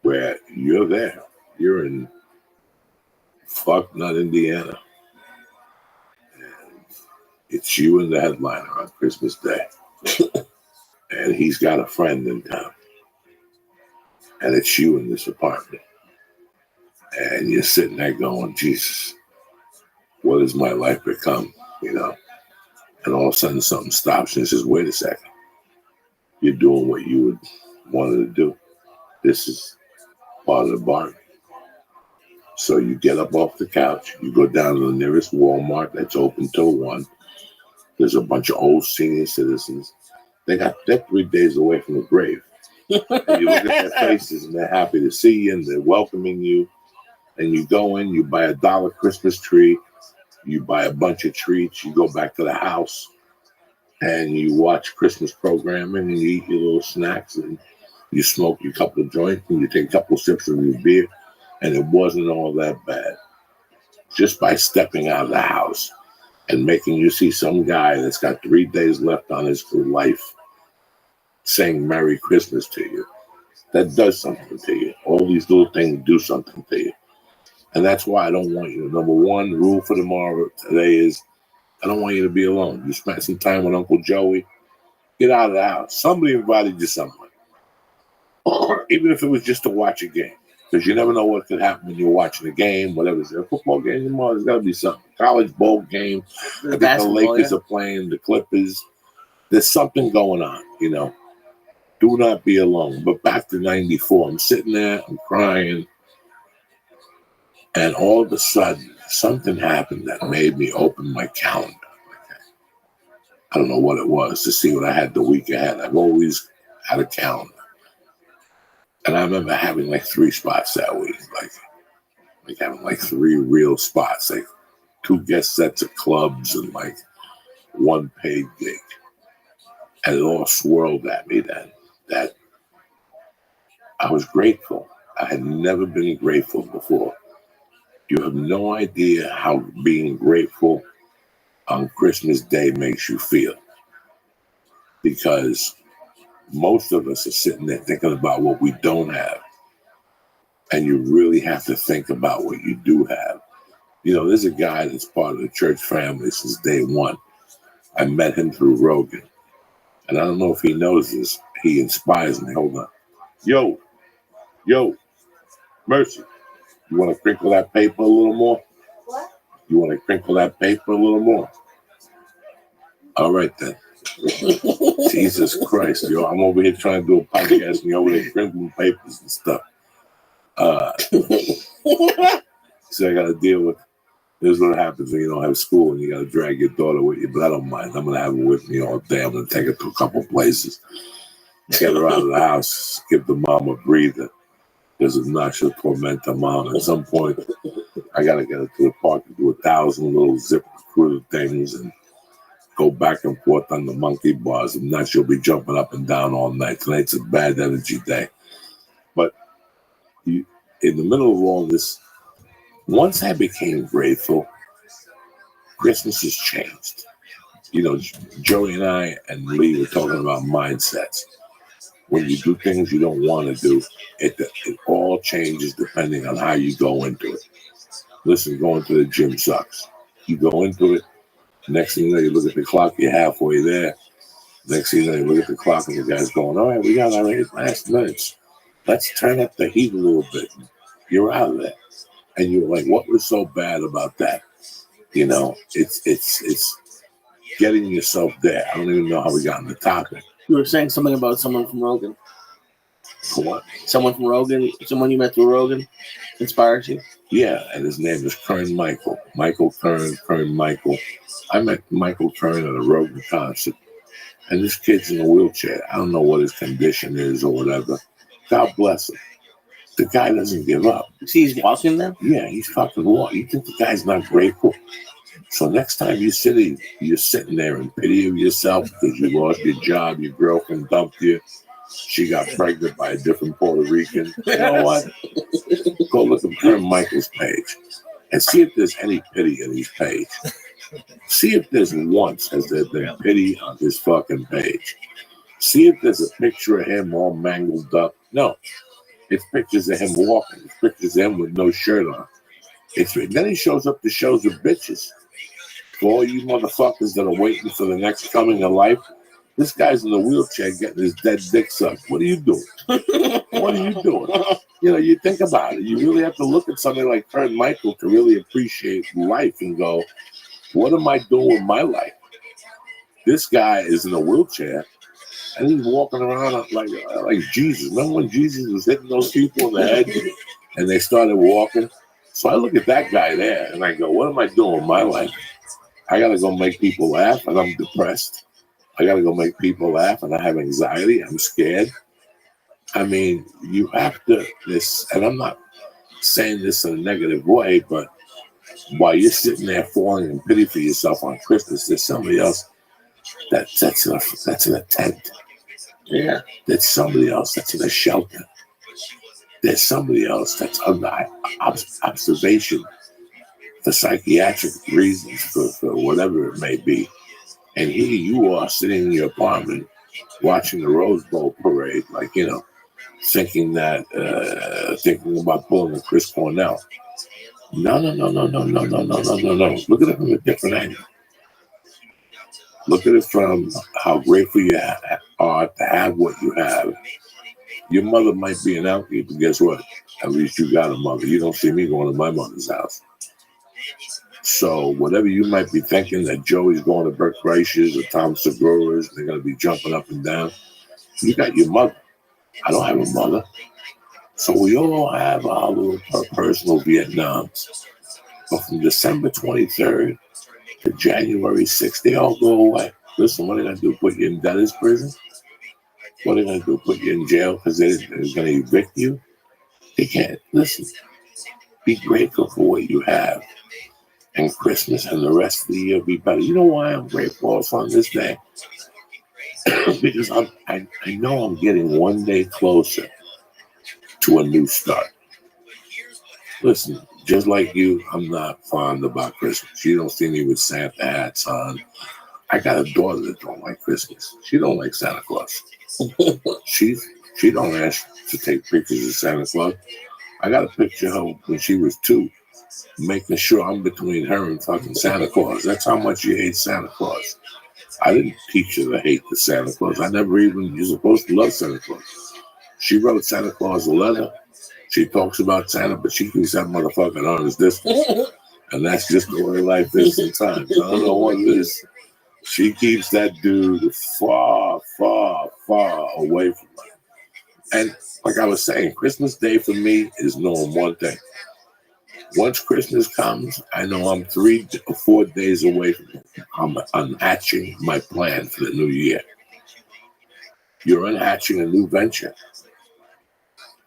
where you're there. You're in Fucknut, Indiana. And it's you and the headliner on Christmas Day. And he's got a friend in town. And it's you in this apartment. And you're sitting there going, Jesus, what has my life become? You know? And all of a sudden something stops and says, wait a second. You're doing what you would wanted to do. This is part of the bargain. So you get up off the couch, you go down to the nearest Walmart that's open till 1. There's a bunch of old senior citizens. They're 3 days away from the grave. And you look at their faces and they're happy to see you and they're welcoming you. And you go in, you buy a $1 Christmas tree, you buy a bunch of treats, you go back to the house and you watch Christmas programming and you eat your little snacks and you smoke your couple of joints and you take a couple of sips of your beer. And it wasn't all that bad. Just by stepping out of the house and making you see some guy that's got 3 days left on his life saying Merry Christmas to you. That does something to you. All these little things do something to you. And that's why I don't want you. Number one rule for tomorrow today is I don't want you to be alone. You spent some time with Uncle Joey. Get out of the house. Somebody invited you somewhere. Even if it was just to watch a game. Because you never know what could happen when you're watching a game, whatever. It's a football game tomorrow. There's got to be something. College bowl game. I think the Lakers are playing, the Clippers. There's something going on, you know. Do not be alone. But back to 94. I'm sitting there. I'm crying. And all of a sudden, something happened that made me open my calendar. I don't know what it was to see what I had the week ahead. I've always had a calendar. And I remember having like 3 spots that week, like having like 3 real spots, like 2 guest sets of clubs and like 1 paid gig. And it all swirled at me then that I was grateful. I had never been grateful before. You have no idea how being grateful on Christmas Day makes you feel. Because most of us are sitting there thinking about what we don't have. And you really have to think about what you do have. You know, there's a guy that's part of the church family since day 1. I met him through Rogan. And I don't know if he knows this. He inspires me. Hold on. Yo, Mercy, you want to crinkle that paper a little more? What? You want to crinkle that paper a little more? All right, then. Jesus Christ, yo, I'm over here trying to do a podcast and you're over there crinkling papers and stuff. So I got to deal with, this is what happens when you don't have school and you got to drag your daughter with you, but I don't mind. I'm going to have her with me all day. I'm going to take her to a couple places, get her out of the house, give the mom a breather, because if not, she'll torment her mom. At some point, I got to get her to the park and do 1,000 little zip recruiter things and go back and forth on the monkey bars. If not, she'll be jumping up and down all night. Tonight's a bad energy day. But in the middle of all this, once I became grateful, Christmas has changed. Joey and I and Lee were talking about mindsets. When you do things you don't want to do, it all changes depending on how you go into it. Listen, going to the gym sucks. You go into it, next thing you know, you look at the clock, you're halfway there. Next thing you know, you look at the clock and the guy's going, all right, we got our 8 last minutes. Let's turn up the heat a little bit. You're out of there. And you're like, what was so bad about that? It's getting yourself there. I don't even know how we got on the topic. You were saying something about someone from Rogan. For what? Someone from Rogan, someone you met through Rogan inspires you? Yeah, and his name is Kern Michael. Kern Michael. I met Michael Kern at a Rogan concert. And this kid's in a wheelchair. I don't know what his condition is or whatever. God bless him. The guy doesn't give up. See, he's walking now? Yeah, he's fucking walking. You think the guy's not grateful? So next time you're sitting there in pity of yourself because you lost your job, your girlfriend dumped you, she got pregnant by a different Puerto Rican. You know what? Go look at Kern Michael's page and see if there's any pity in his page. See if there's once has there been pity on his fucking page. See if there's a picture of him all mangled up. No. It's pictures of him walking. It's pictures of him with no shirt on. Then he shows up to shows of bitches. For all you motherfuckers that are waiting for the next coming of life, this guy's in a wheelchair getting his dead dick sucked. What are you doing? What are you doing? You think about it. You really have to look at something like Kern Michael to really appreciate life and go, what am I doing with my life? This guy is in a wheelchair and he's walking around like Jesus. Remember when Jesus was hitting those people in the head and they started walking? So I look at that guy there and I go, what am I doing with my life? I got to go make people laugh and I'm depressed. I got to go make people laugh and I have anxiety. I'm scared. I mean, you have to, and I'm not saying this in a negative way, but while you're sitting there falling in pity for yourself on Christmas, there's somebody else that's in a tent. Yeah. There's somebody else that's in a shelter. There's somebody else that's under observation for psychiatric reasons, for whatever it may be. And here you are sitting in your apartment watching the Rose Bowl parade, thinking about pulling a Chris Cornell. No. Look at it from a different angle. Look at it from how grateful you are to have what you have. Your mother might be an outfit, but guess what? At least you got a mother. You don't see me going to my mother's house. So whatever you might be thinking that Joey's going to Bert Kreischer's or Tom Segura's, they're going to be jumping up and down. You got your mother. I don't have a mother. So we all have our little personal Vietnams. But from December 23rd to January 6th, they all go away. Listen, what are they going to do? Put you in debtor's prison? What are they going to do? Put you in jail because they're going to evict you? They can't. Listen, be grateful for what you have. And Christmas and the rest of the year be better. You know why I'm grateful also on this day? Because I know I'm getting one day closer to a new start. Listen, just like you, I'm not fond about Christmas. You don't see me with Santa hats on. I got a daughter that don't like Christmas. She don't like Santa Claus. She don't ask to take pictures of Santa Claus. I got a picture of her when she was 2, making sure I'm between her and fucking Santa Claus. That's how much you hate Santa Claus. I didn't teach her to hate the Santa Claus. You're supposed to love Santa Claus. She wrote Santa Claus a letter. She talks about Santa, but she keeps that motherfucker on his distance. And that's just the way life is sometimes. I don't know what it is. She keeps that dude far, far, far away from her. And like I was saying, Christmas Day for me is knowing one thing. Once Christmas comes, I know I'm 3 or 4 days away from it. I'm unhatching my plan for the new year. You're unhatching a new venture.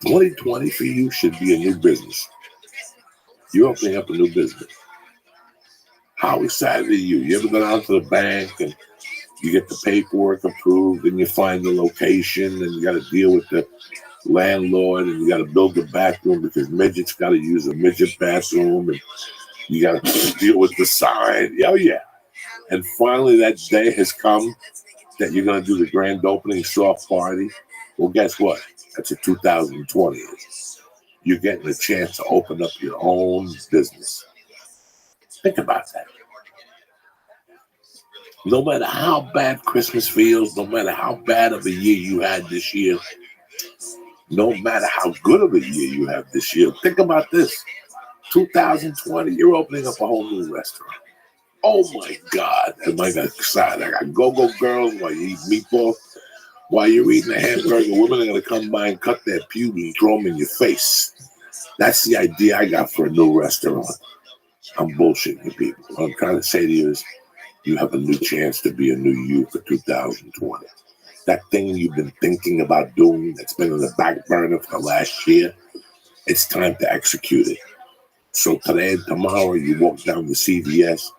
2020 for you should be a new business. You're opening up a new business. How excited are you? You ever go down to the bank and you get the paperwork approved and you find the location and you got to deal with the landlord and you got to build a bathroom because midgets got to use a midget bathroom and you got to deal with the sign. Oh, yeah. And finally that day has come that you're going to do the grand opening soft party. Well, guess what? That's a 2020. You're getting a chance to open up your own business. Think about that. No matter how bad Christmas feels, no matter how bad of a year you had this year, no matter how good of a year you have this year, think about this. 2020, you're opening up a whole new restaurant. Oh my God. Am I going to decide? I got go-go girls while you eat meatballs. While you're eating a hamburger, women are going to come by and cut their pubes and throw them in your face. That's the idea I got for a new restaurant. I'm bullshitting you people. What I'm trying to say to you is you have a new chance to be a new you for 2020. That thing you've been thinking about doing that's been on the back burner for the last year, it's time to execute it. So today and tomorrow, you walk down to CVS,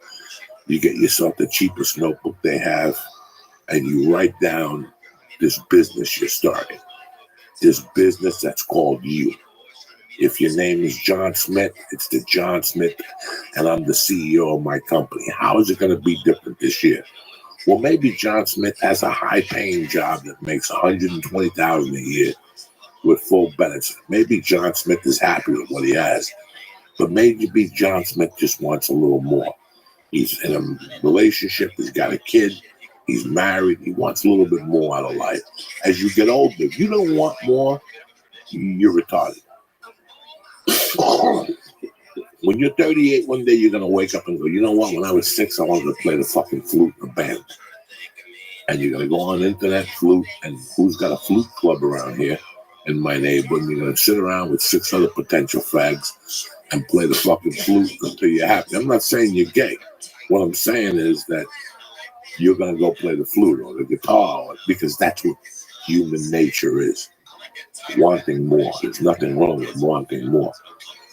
you get yourself the cheapest notebook they have, and you write down this business you're starting. This business that's called you. If your name is John Smith, it's the John Smith, and I'm the CEO of my company. How is it going to be different this year? Well, maybe John Smith has a high-paying job that makes $120,000 a year with full benefits. Maybe John Smith is happy with what he has, but maybe John Smith just wants a little more. He's in a relationship. He's got a kid. He's married. He wants a little bit more out of life. As you get older, if you don't want more, you're retarded. When you're 38, one day you're going to wake up and go, you know what? When I was 6, I wanted to play the fucking flute in a band. And you're going to go on internet flute, and who's got a flute club around here in my neighborhood? And you're going to sit around with 6 other potential fags and play the fucking flute until you're happy. I'm not saying you're gay. What I'm saying is that you're going to go play the flute or the guitar, because that's what human nature is. Wanting more. There's nothing wrong with wanting more.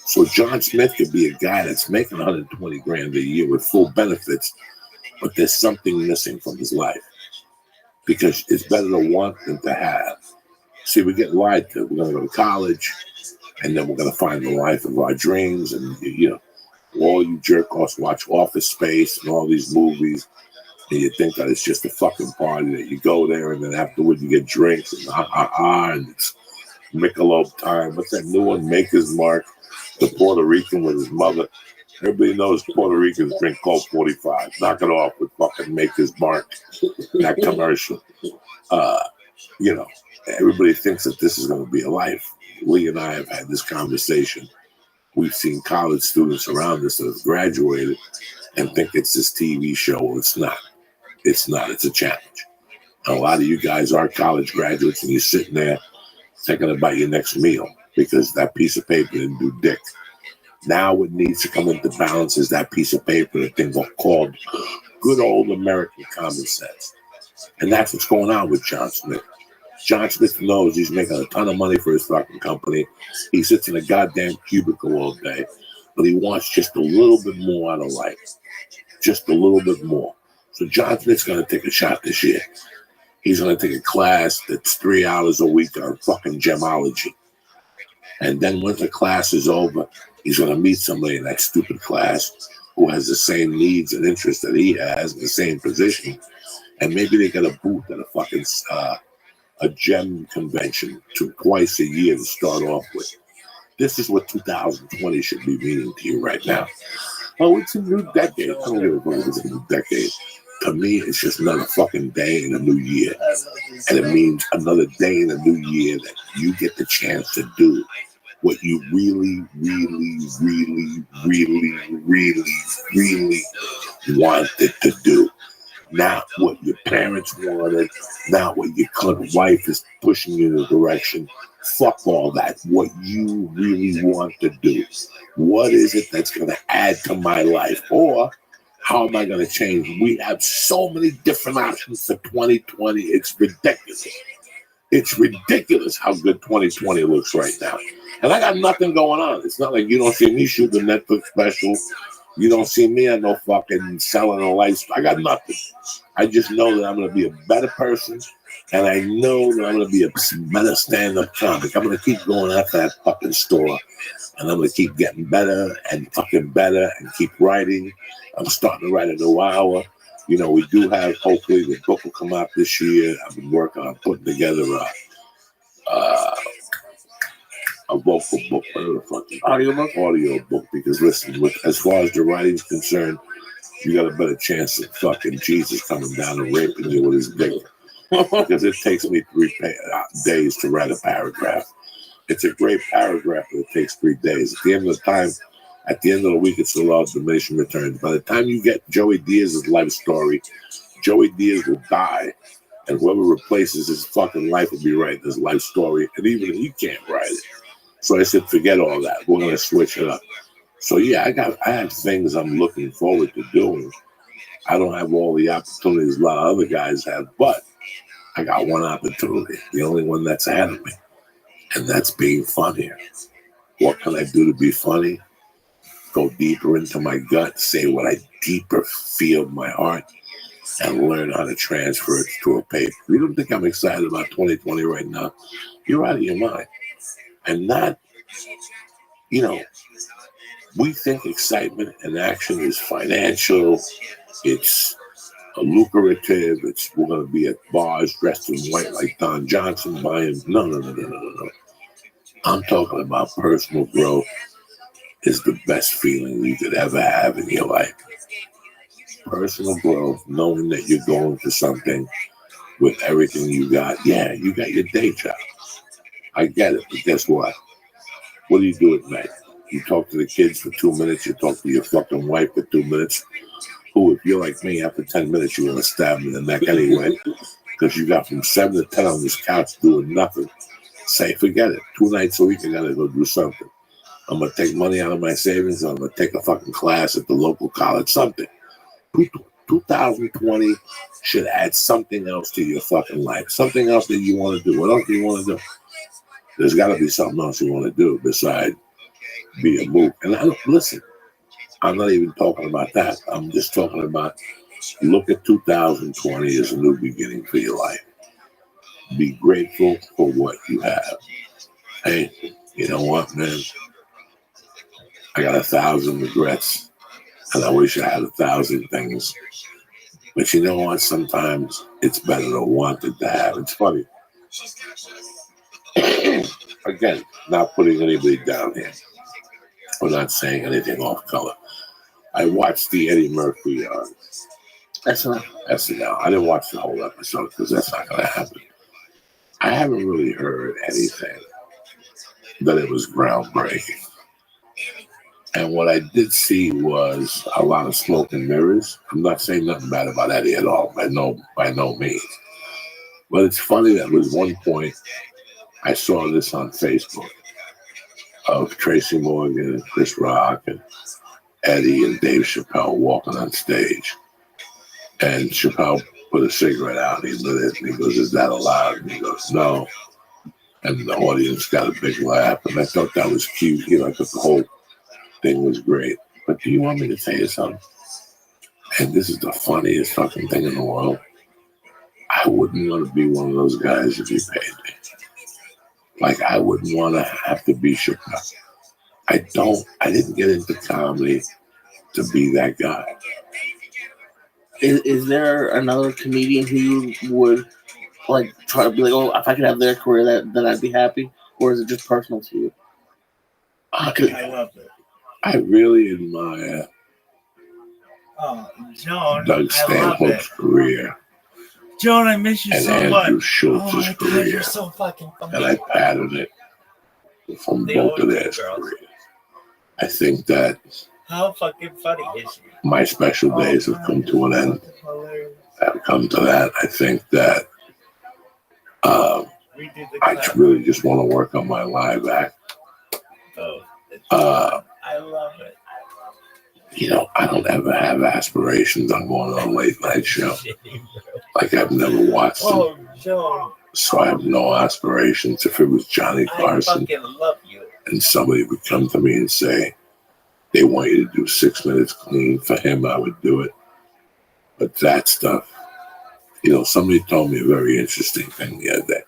So John Smith could be a guy that's making $120,000 a year with full benefits, but there's something missing from his life. Because it's better to want than to have. See, we get lied to. We're going to go to college, and then we're going to find the life of our dreams. And, you know, all you jerk-offs watch Office Space and all these movies, and you think that it's just a fucking party, that you go there, and then afterwards you get drinks, and and it's Michelob time. What's that new one? Maker's Mark, the Puerto Rican with his mother. Everybody knows Puerto Ricans drink Colt 45. Knock it off with fucking Maker's Mark. That commercial. You know, everybody thinks that this is going to be a life. Lee and I have had this conversation. We've seen college students around us that have graduated and think it's this TV show. Well, it's not. It's not. It's a challenge. And a lot of you guys are college graduates, and you're sitting there thinking about your next meal because that piece of paper didn't do dick. Now what needs to come into balance is that piece of paper, the thing called good old American common sense. And that's what's going on with John Smith. John Smith knows he's making a ton of money for his fucking company. He sits in a goddamn cubicle all day, but he wants just a little bit more out of life. Just a little bit more. So John Smith's going to take a shot this year. He's going to take a class that's 3 hours a week on fucking gemology. And then once the class is over, he's going to meet somebody in that stupid class who has the same needs and interests that he has, in the same position. And maybe they get a booth at a fucking a gem convention twice a year to start off with. This is what 2020 should be meaning to you right now. Oh, it's a new decade. I don't give a fuck if it's a new decade. To me, it's just another fucking day in a new year. And it means another day in a new year that you get the chance to do what you really, really, really, really, really, really wanted to do. Not what your parents wanted, not what your current wife is pushing you in the direction. Fuck all that. What you really want to do. What is it that's going to add to my life? Or how am I going to change? We have so many different options for 2020. It's ridiculous. It's ridiculous how good 2020 looks right now. And I got nothing going on. It's not like you don't see me shoot a Netflix special. You don't see me on no fucking selling a life. I got nothing. I just know that I'm going to be a better person. And I know that I'm going to be a better stand-up comic. I'm going to keep going after that fucking store. And I'm going to keep getting better and fucking better and keep writing. I'm starting to write a new hour. You know, we do have, hopefully the book will come out this year. I've been working on putting together a vocal book, whatever the fuck. Audio book, because listen, as far as the writing's concerned, you got a better chance of fucking Jesus coming down and raping you with his dick. Because it takes me 3 days to write a paragraph. It's a great paragraph, but it takes 3 days. At the end of the week, it's the law of diminishing returns. By the time you get Joey Diaz's life story, Joey Diaz will die, and whoever replaces his fucking life will be writing his life story, and even he can't write it. So I said, forget all that. We're gonna switch it up. So yeah, I have things I'm looking forward to doing. I don't have all the opportunities a lot of other guys have, but I got one opportunity, the only one that's ahead of me, and that's being funnier. What can I do to be funny? Go deeper into my gut, say what I deeper feel in my heart, and learn how to transfer it to a paper. You don't think I'm excited about 2020 right now? You're out of your mind. And not, you know, we think excitement and action is financial, it's lucrative, we're going to be at bars dressed in white like Don Johnson buying. No. I'm talking about personal growth is the best feeling you could ever have in your life. Personal growth, knowing that you're going for something with everything you got. Yeah, you got your day job. I get it, but guess what? What do you do at night? You talk to the kids for 2 minutes, you talk to your fucking wife for 2 minutes. Who, if you're like me, after 10 minutes, you're going to stab me in the neck anyway. Because you got from 7 to 10 on this couch doing nothing. Say, forget it. 2 nights a week, I got to go do something. I'm going to take money out of my savings. I'm going to take a fucking class at the local college, something. 2020 should add something else to your fucking life. Something else that you want to do. What else do you want to do? There's got to be something else you want to do besides be a move. And listen, I'm not even talking about that. I'm just talking about look at 2020 as a new beginning for your life. Be grateful for what you have. Hey, you know what, man? I got 1,000 regrets, and I wish I had 1,000 things. But you know what? Sometimes it's better to want than to have. It's funny. Again, not putting anybody down here. We're not saying anything off color. I watched the Eddie Murphy SNL. I didn't watch the whole episode because that's not going to happen. I haven't really heard anything that it was groundbreaking. And what I did see was a lot of smoke and mirrors. I'm not saying nothing bad about Eddie at all, by no means. But it's funny that was one point I saw this on Facebook of Tracy Morgan and Chris Rock and Eddie and Dave Chappelle walking on stage. And Chappelle put a cigarette out and he lit it and he goes, "Is that allowed?" And he goes, "No." And the audience got a big laugh. And I thought that was cute. You know, I thought the whole thing was great. But do you want me to tell you something? And this is the funniest fucking thing in the world. I wouldn't want to be one of those guys if you paid me. Like, I wouldn't want to have to be Chappelle. I didn't get into comedy to be that guy. Is there another comedian who you would like try to be like, oh, if I could have their career, then I'd be happy? Or is it just personal to you? I love it. I really admire Joan, Doug Stanhope's career. Joan, I miss you and so Andrew much. Schultz's career. You're so fucking funny. And I patted it from both of their careers. I think that how fucking funny is she? My special days have come to an end. I've come to that. I think that I really just want to work on my live act. I love it. You know, I don't ever have aspirations on going on a late night show. Like, I've never watched them. So I have no aspirations. If it was Johnny Carson I fucking love you. And somebody would come to me and say they want you to do 6 minutes clean for him, I would do it. But that stuff, you know, somebody told me a very interesting thing the other day.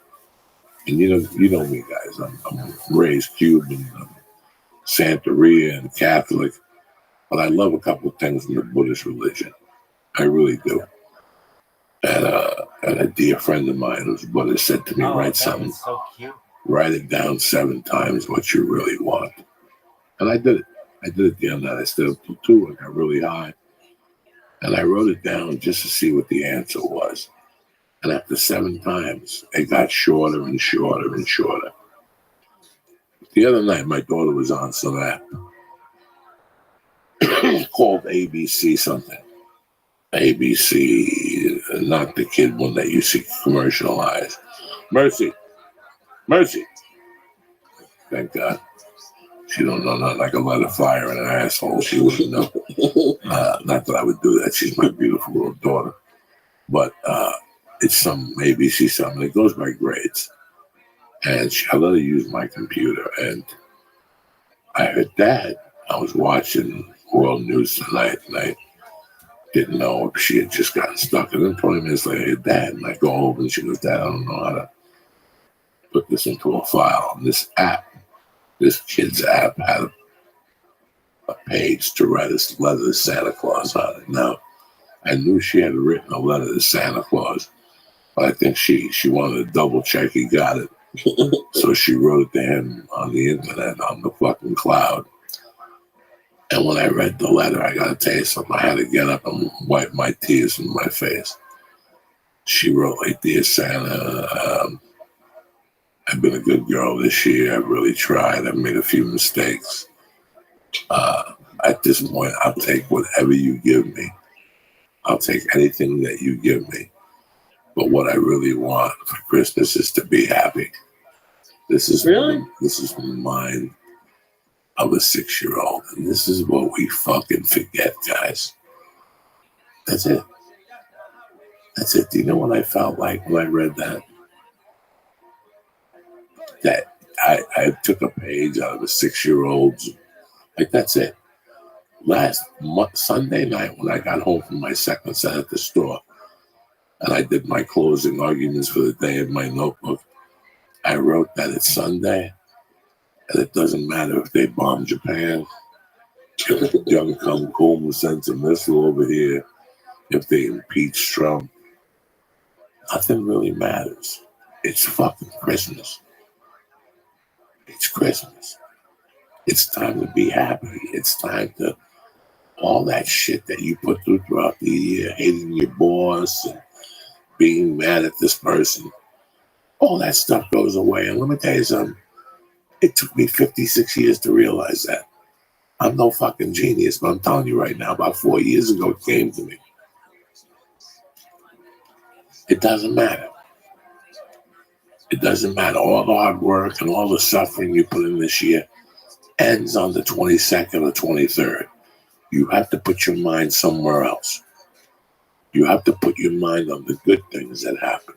And you know me, guys. I'm raised Cuban, I'm Santeria and Catholic, but I love a couple of things in the Buddhist religion. I really do. And a dear friend of mine whose brother said to me, write something. So cute. Write it down 7 times what you really want. And I did it. I did it the other night. I stayed up till 2 and got really high. And I wrote it down just to see what the answer was. And after 7 times, it got shorter and shorter and shorter. The other night, my daughter was on some app called ABC something. ABC, not the kid one that you see commercialized. Mercy. Thank God. She don't know nothing. I can light a fire in her asshole. She wouldn't know. Not that I would do that. She's my beautiful little daughter. But it's some ABC something. It goes by grades. And I let her use my computer. And I heard Dad. I was watching World News tonight, and I didn't know if she had just gotten stuck. And then 20 minutes later, I heard Dad. And I go over, and she goes, Dad, I don't know how to put this into a file. And this kid's app had a page to write a letter to Santa Claus on it. Now, I knew she had written a letter to Santa Claus, but I think she wanted to double check he got it. So she wrote it to him on the internet, on the fucking cloud. And when I read the letter, I gotta tell you something, I had to get up and wipe my tears from my face. She wrote, like, Dear Santa, I've been a good girl this year. I've really tried. I've made a few mistakes. At this point, I'll take whatever you give me. I'll take anything that you give me. But what I really want for Christmas is to be happy. This is Really? This is from the mind of a 6-year-old. And this is what we fucking forget, guys. That's it. That's it. Do you know what I felt like when I read that? That I took a page out of a 6-year-old's. Like, that's it. Last Sunday night when I got home from my second set at the store and I did my closing arguments for the day in my notebook, I wrote that it's Sunday and it doesn't matter if they bomb Japan, if Young Kung Kum sends a missile over here, if they impeach Trump. Nothing really matters. It's fucking Christmas. It's Christmas. It's time to be happy. It's time to, all that shit that you put through throughout the year, hating your boss and being mad at this person, all that stuff goes away. And let me tell you something, it took me 56 years to realize that. I'm no fucking genius, but I'm telling you right now, about 4 years ago, it came to me. It doesn't matter. It doesn't matter. All the hard work and all the suffering you put in this year ends on the 22nd or 23rd. You have to put your mind somewhere else. You have to put your mind on the good things that happen.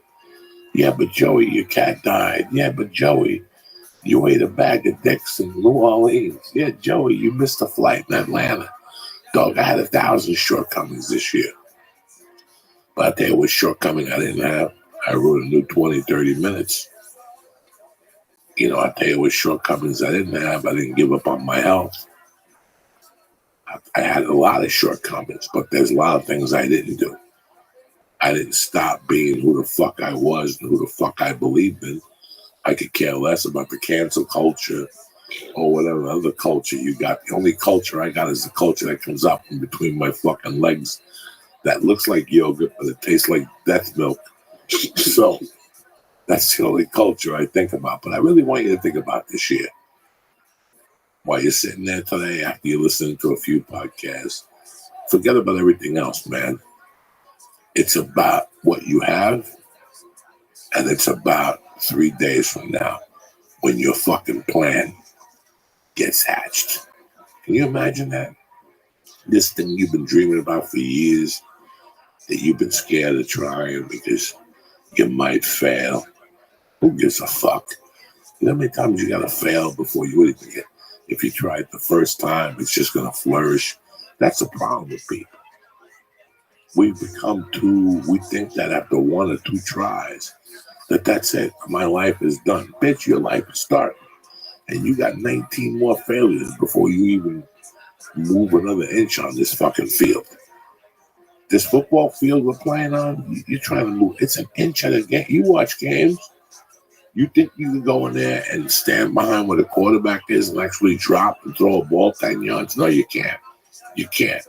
Yeah, but Joey, your cat died. Yeah, but Joey, you ate a bag of dicks in New Orleans. Yeah, Joey, you missed a flight in Atlanta. Dog, I had 1,000 shortcomings this year. But I tell you what shortcoming I didn't have. I wrote a new 20, 30 minutes. You know, I tell you what shortcomings I didn't have. I didn't give up on my health. I had a lot of shortcomings, but there's a lot of things I didn't do. I didn't stop being who the fuck I was and who the fuck I believed in. I could care less about the cancel culture or whatever other culture you got. The only culture I got is the culture that comes up from between my fucking legs that looks like yogurt, but it tastes like death milk. So that's the only culture I think about. But I really want you to think about this year. While you're sitting there today, after you're listening to a few podcasts, forget about everything else, man. It's about what you have, and it's about 3 days from now when your fucking plan gets hatched. Can you imagine that? This thing you've been dreaming about for years, that you've been scared of trying because you might fail. Who gives a fuck? You know how many times you gotta fail before you even get? If you try it the first time, it's just gonna flourish. That's a problem with people. We think that after 1 or 2 tries, that's it. My life is done. Bitch, your life is starting. And you got 19 more failures before you even move another inch on this fucking field. This football field we're playing on, you're trying to move. It's an inch at a game. You watch games, you think you can go in there and stand behind where the quarterback is and actually drop and throw a ball 10 yards? No, you can't. You can't.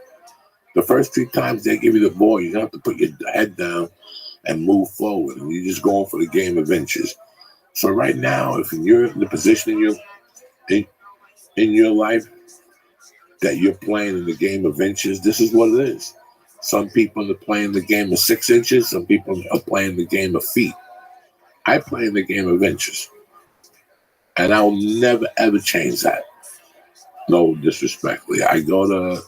The first 3 times they give you the ball, you have to put your head down and move forward. And you're just going for the game of inches. So right now, if you're in the position in your life that you're playing in the game of inches, this is what it is. Some people are playing the game of 6 inches. Some people are playing the game of feet. I play in the game of inches. And I'll never, ever change that. No disrespectfully. I go to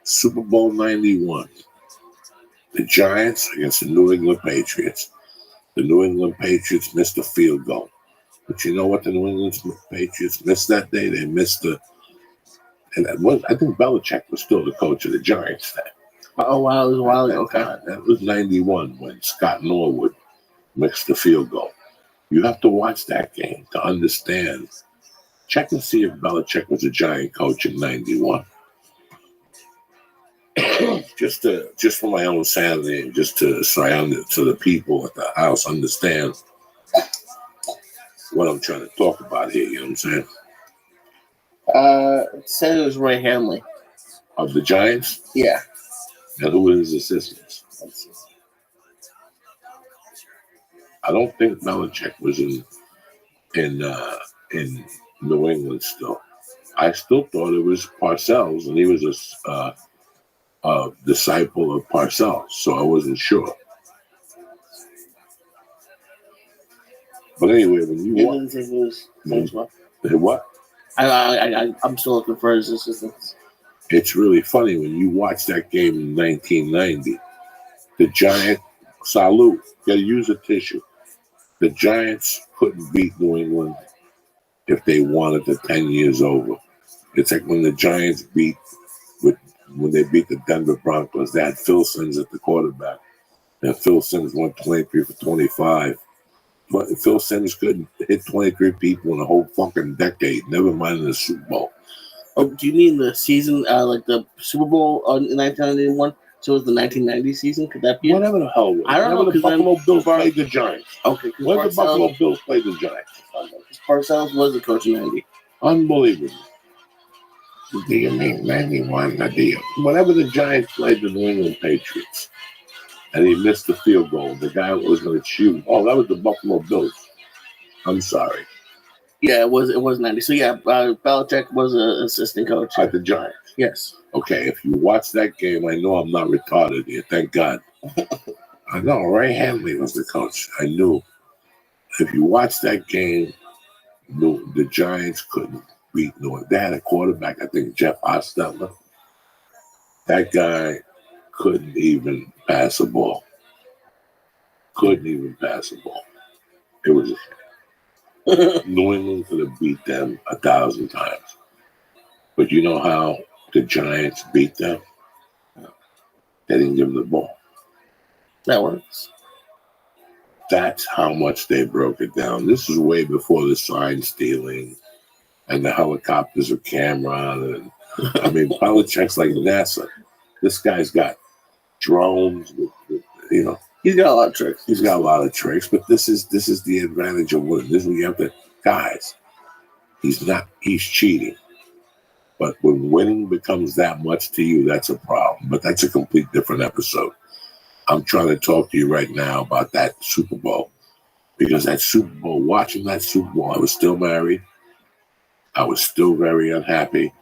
Super Bowl 91. The Giants against the New England Patriots. The New England Patriots missed a field goal. But you know what the New England Patriots missed that day? They missed and I think Belichick was still the coach of the Giants then. Oh, wow. It was a while ago. Okay. That was 91 when Scott Norwood missed the field goal. You have to watch that game to understand. Check and see if Belichick was a Giant coach in 91. just for my own sanity, and just to so the people at the house understand what I'm trying to talk about here. You know what I'm saying? It said it was Ray Hanley. Of the Giants? Yeah. And who were his assistants? I don't think Belichick was in New England still. I still thought it was Parcells, and he was a disciple of Parcells, so I wasn't sure. But anyway, when you Didn't think it was what? I'm still looking for his assistants. It's really funny when you watch that game in 1990. The Giants, salute, gotta use a tissue. The Giants couldn't beat New England if they wanted the 10 years over. It's like when the Giants when they beat the Denver Broncos, they had Phil Simms at the quarterback. And Phil Simms went 23 for 25. But Phil Simms couldn't hit 23 people in a whole fucking decade, never mind in the Super Bowl. Oh, do you mean the season, like the Super Bowl in 1991? So it was the 1990 season? Could that be it? Whatever the hell. I don't know. The Buffalo Bills played the Giants. Okay. When the Buffalo Bills played the Giants? Parcells was the coach in 90. Unbelievable. Do you mean 91? Whenever the Giants played the New England Patriots, and he missed the field goal, the guy was going to shoot. Oh, that was the Buffalo Bills. I'm sorry. Yeah, it was 90. So yeah, Belichick was an assistant coach at the Giants. Yes. Okay, if you watch that game, I know I'm not retarded here. Thank God. I know Ray Hanley was the coach. I knew. If you watch that game, the Giants couldn't beat New England. They had a quarterback, I think Jeff Hostetler. That guy couldn't even pass a ball. Couldn't even pass a ball. It was New England could have beat them 1,000 times. But you know how the Giants beat them? They didn't give them the ball. That works. That's how much they broke it down. This is way before the sign stealing and the helicopters with camera. And, I mean, Belichick's like NASA. This guy's got drones, you know. He's got a lot of tricks. He's got a lot of tricks, but this is the advantage of winning. This is when you have to, guys, he's cheating. But when winning becomes that much to you, that's a problem. But that's a complete different episode. I'm trying to talk to you right now about that Super Bowl. Because that Super Bowl, watching that Super Bowl, I was still married. I was still very unhappy.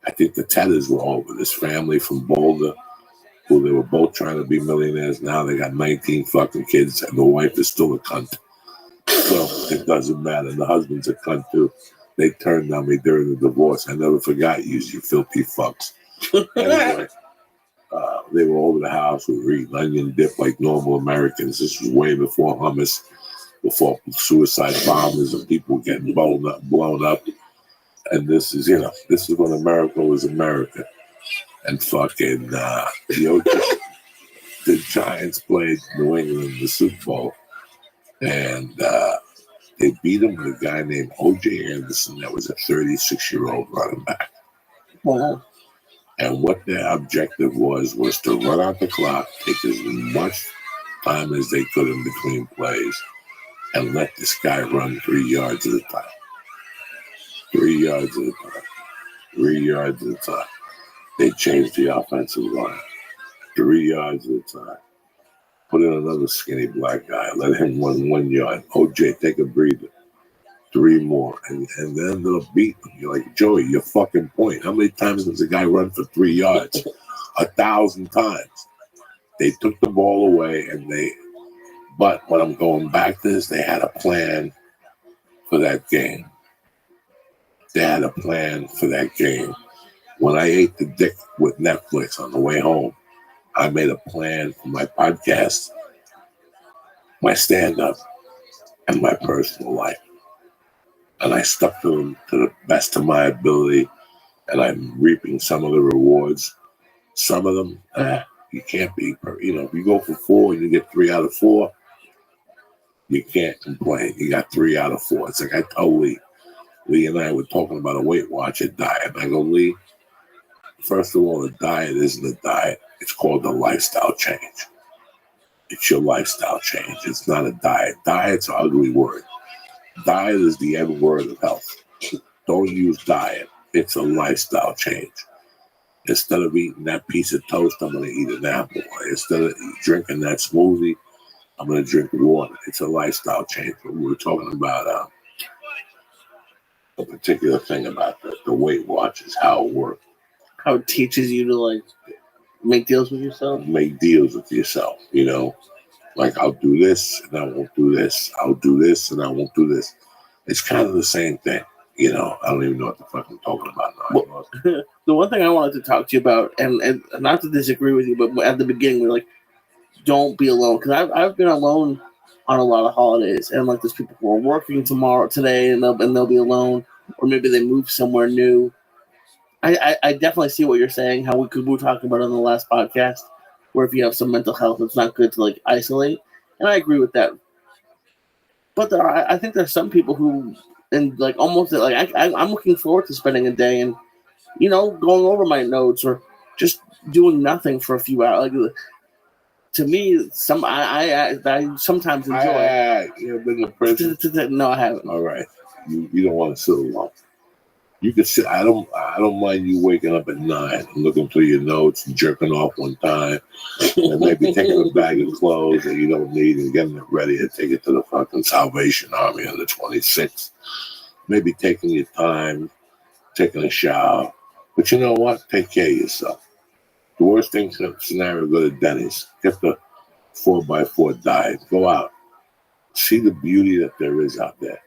I think the Tedders were over. This family from Boulder, who they were both trying to be millionaires. Now they got 19 fucking kids, and the wife is still a cunt. So it doesn't matter. The husband's a cunt too. They turned on me during the divorce. I never forgot you filthy fucks. Anyway, they were over the house. We were eating onion dip like normal Americans. This was way before hummus, before suicide bombers and people getting blown up. And this is when America was America. And fucking, the Giants played New England in the Super Bowl. And they beat him with a guy named O.J. Anderson that was a 36-year-old running back. Wow. And what their objective was to run out the clock, take as much time as they could in between plays, and let this guy run 3 yards at a time. 3 yards at a time. 3 yards at a time. They changed the offensive line. 3 yards at a time. Put in another skinny black guy. Let him run 1 yard. OJ, take a breather. 3 more. And then they'll beat them. You're like, Joey, your fucking point. How many times does a guy run for 3 yards? 1,000 times. They took the ball away but what I'm going back to is they had a plan for that game. They had a plan for that game. When I ate the dick with Netflix on the way home, I made a plan for my podcast, my stand-up, and my personal life. And I stuck to them to the best of my ability, and I'm reaping some of the rewards. Some of them, you can't be, if you go for 4 and you get 3 out of 4, you can't complain. You got 3 out of 4. It's like I told Lee and I were talking about a Weight Watcher diet. And I go, Lee, first of all, a diet isn't a diet. It's called a lifestyle change. It's your lifestyle change. It's not a diet. Diet's an ugly word. Diet is the N word of health. Don't use diet. It's a lifestyle change. Instead of eating that piece of toast, I'm going to eat an apple. Instead of drinking that smoothie, I'm going to drink water. It's a lifestyle change. But we were talking about a particular thing about the Weight Watchers, how it works. How it teaches you to, like, make deals with yourself? Make deals with yourself, Like, I'll do this and I won't do this. I'll do this and I won't do this. It's kind of the same thing. I don't even know what the fuck I'm talking about now. Well, the one thing I wanted to talk to you about, and not to disagree with you, but at the beginning, we're like, don't be alone. Because I've been alone on a lot of holidays. And, like, there's people who are working today, and they'll be alone. Or maybe they move somewhere new. I definitely see what you're saying, how we were talking about it on the last podcast, where if you have some mental health, it's not good to, like, isolate. And I agree with that. But I think there's some people who, and, like, almost, like, I'm looking forward to spending a day and, going over my notes or just doing nothing for a few hours. Like, to me, I sometimes enjoy. You ever been to prison? No, I haven't. All right. You don't want to sit alone. You can sit. I don't mind you waking up at 9 and looking through your notes and jerking off one time, and maybe taking a bag of clothes that you don't need and getting it ready to take it to the fucking Salvation Army on the 26th. Maybe taking your time, taking a shower. But you know what? Take care of yourself. The worst thing scenario: go to Denny's, get the 4x4 diet, go out, see the beauty that there is out there.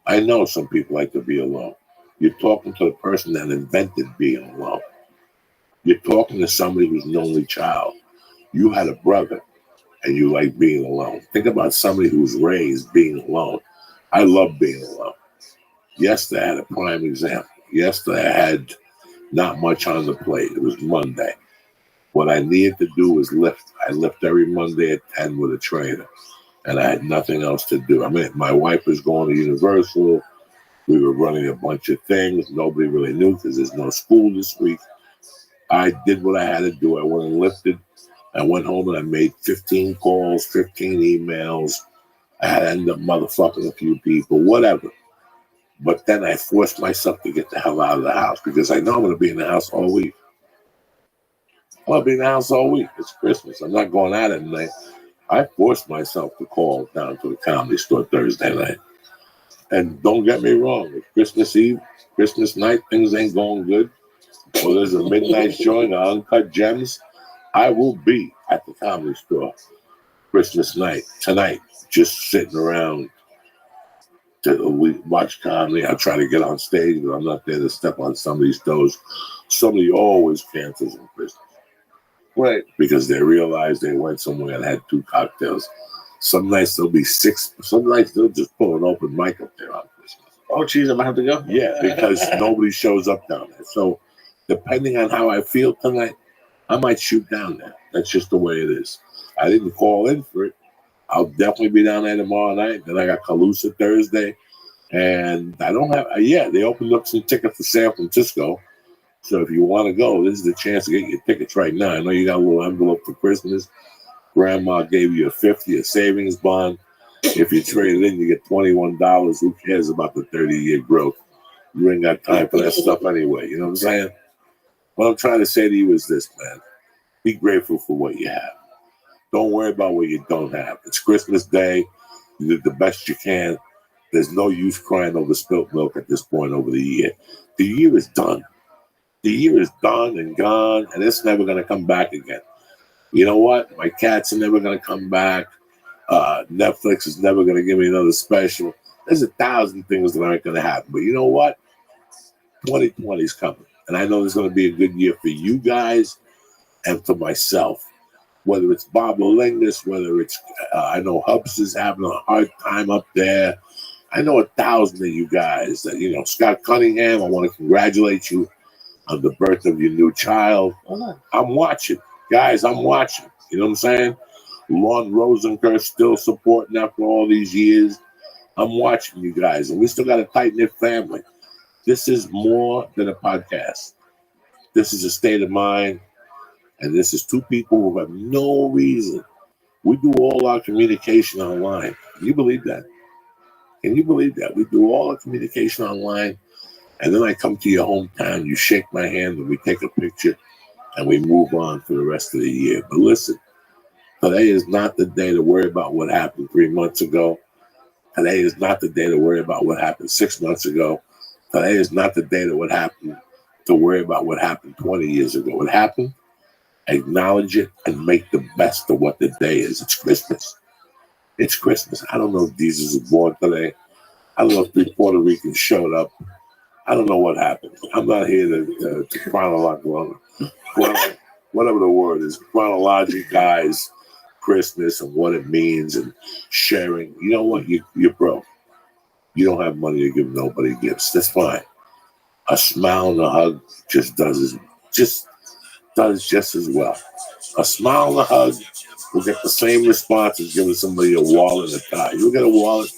I know some people like to be alone. You're talking to the person that invented being alone. You're talking to somebody who's an only child. You had a brother, and you like being alone. Think about somebody who's raised being alone. I love being alone. Yesterday, I had a prime example. Yesterday, I had not much on the plate. It was Monday. What I needed to do was lift. I lift every Monday at 10 with a trainer, and I had nothing else to do. I mean, my wife was going to Universal. We were running a bunch of things. Nobody really knew because there's no school this week. I did what I had to do. I went and lifted. I went home and I made 15 calls, 15 emails. I had to end up motherfucking a few people, whatever. But then I forced myself to get the hell out of the house because I know I'm going to be in the house all week. I'm going to be in the house all week. It's Christmas. I'm not going out at night. I forced myself to call down to the Comedy Store Thursday night. And don't get me wrong, if Christmas Eve, Christmas night, things ain't going good, or there's a midnight showing of Uncut Gems, I will be at the Comedy Store Christmas night, tonight, just sitting around to watch comedy. I'll try to get on stage, but I'm not there to step on somebody's toes. Somebody always cancels on Christmas. Right. Because they realize they went somewhere and had 2 cocktails. Some nights there'll be 6. Some nights they'll just pull an open mic up there on Christmas. Oh, geez, I might have to go. Yeah, because nobody shows up down there. So, depending on how I feel tonight, I might shoot down there. That's just the way it is. I didn't call in for it. I'll definitely be down there tomorrow night. Then I got Calusa Thursday. And I don't have, they opened up some tickets for San Francisco. So if you want to go, this is the chance to get your tickets right now. I know you got a little envelope for Christmas. Grandma gave you a $50 savings bond. If you trade it in, you get $21. Who cares about the 30-year growth? You ain't got time for that stuff anyway. You know what I'm saying? What I'm trying to say to you is this, man. Be grateful for what you have. Don't worry about what you don't have. It's Christmas Day. You did the best you can. There's no use crying over spilt milk at this point over the year. The year is done. The year is done and gone, and it's never going to come back again. You know what? My cats are never going to come back. Netflix is never going to give me another special. There's 1,000 things that aren't going to happen. But you know what? 2020 is coming. And I know there's going to be a good year for you guys and for myself. Whether it's Bob Lingus, whether it's, I know Hubs is having a hard time up there. I know 1,000 of you guys that, you know, Scott Cunningham, I want to congratulate you on the birth of your new child. I'm watching. Guys, I'm watching. You know what I'm saying? Lon Rosenkirk still supporting after all these years. I'm watching you guys. And we still got a tight-knit family. This is more than a podcast. This is a state of mind. And this is two people who have no reason. We do all our communication online. Can you believe that? Can you believe that? We do all our communication online. And then I come to your hometown, you shake my hand, and we take a picture, and we move on for the rest of the year. But listen, today is not the day to worry about what happened 3 months ago. Today is not the day to worry about what happened 6 months ago. Today is not the day to worry about what happened 20 years ago. What happened? Acknowledge it and make the best of what the day is. It's Christmas. It's Christmas. I don't know if Jesus was born today. I don't know if 3 Puerto Ricans showed up. I don't know what happened. I'm not here to chronological, whatever the word is, chronologize Christmas and what it means and sharing. You know what? You're broke. You don't have money to give nobody gifts. That's fine. A smile and a hug just does just as well. A smile and a hug will get the same response as giving somebody a wallet and a tie. You get a wallet,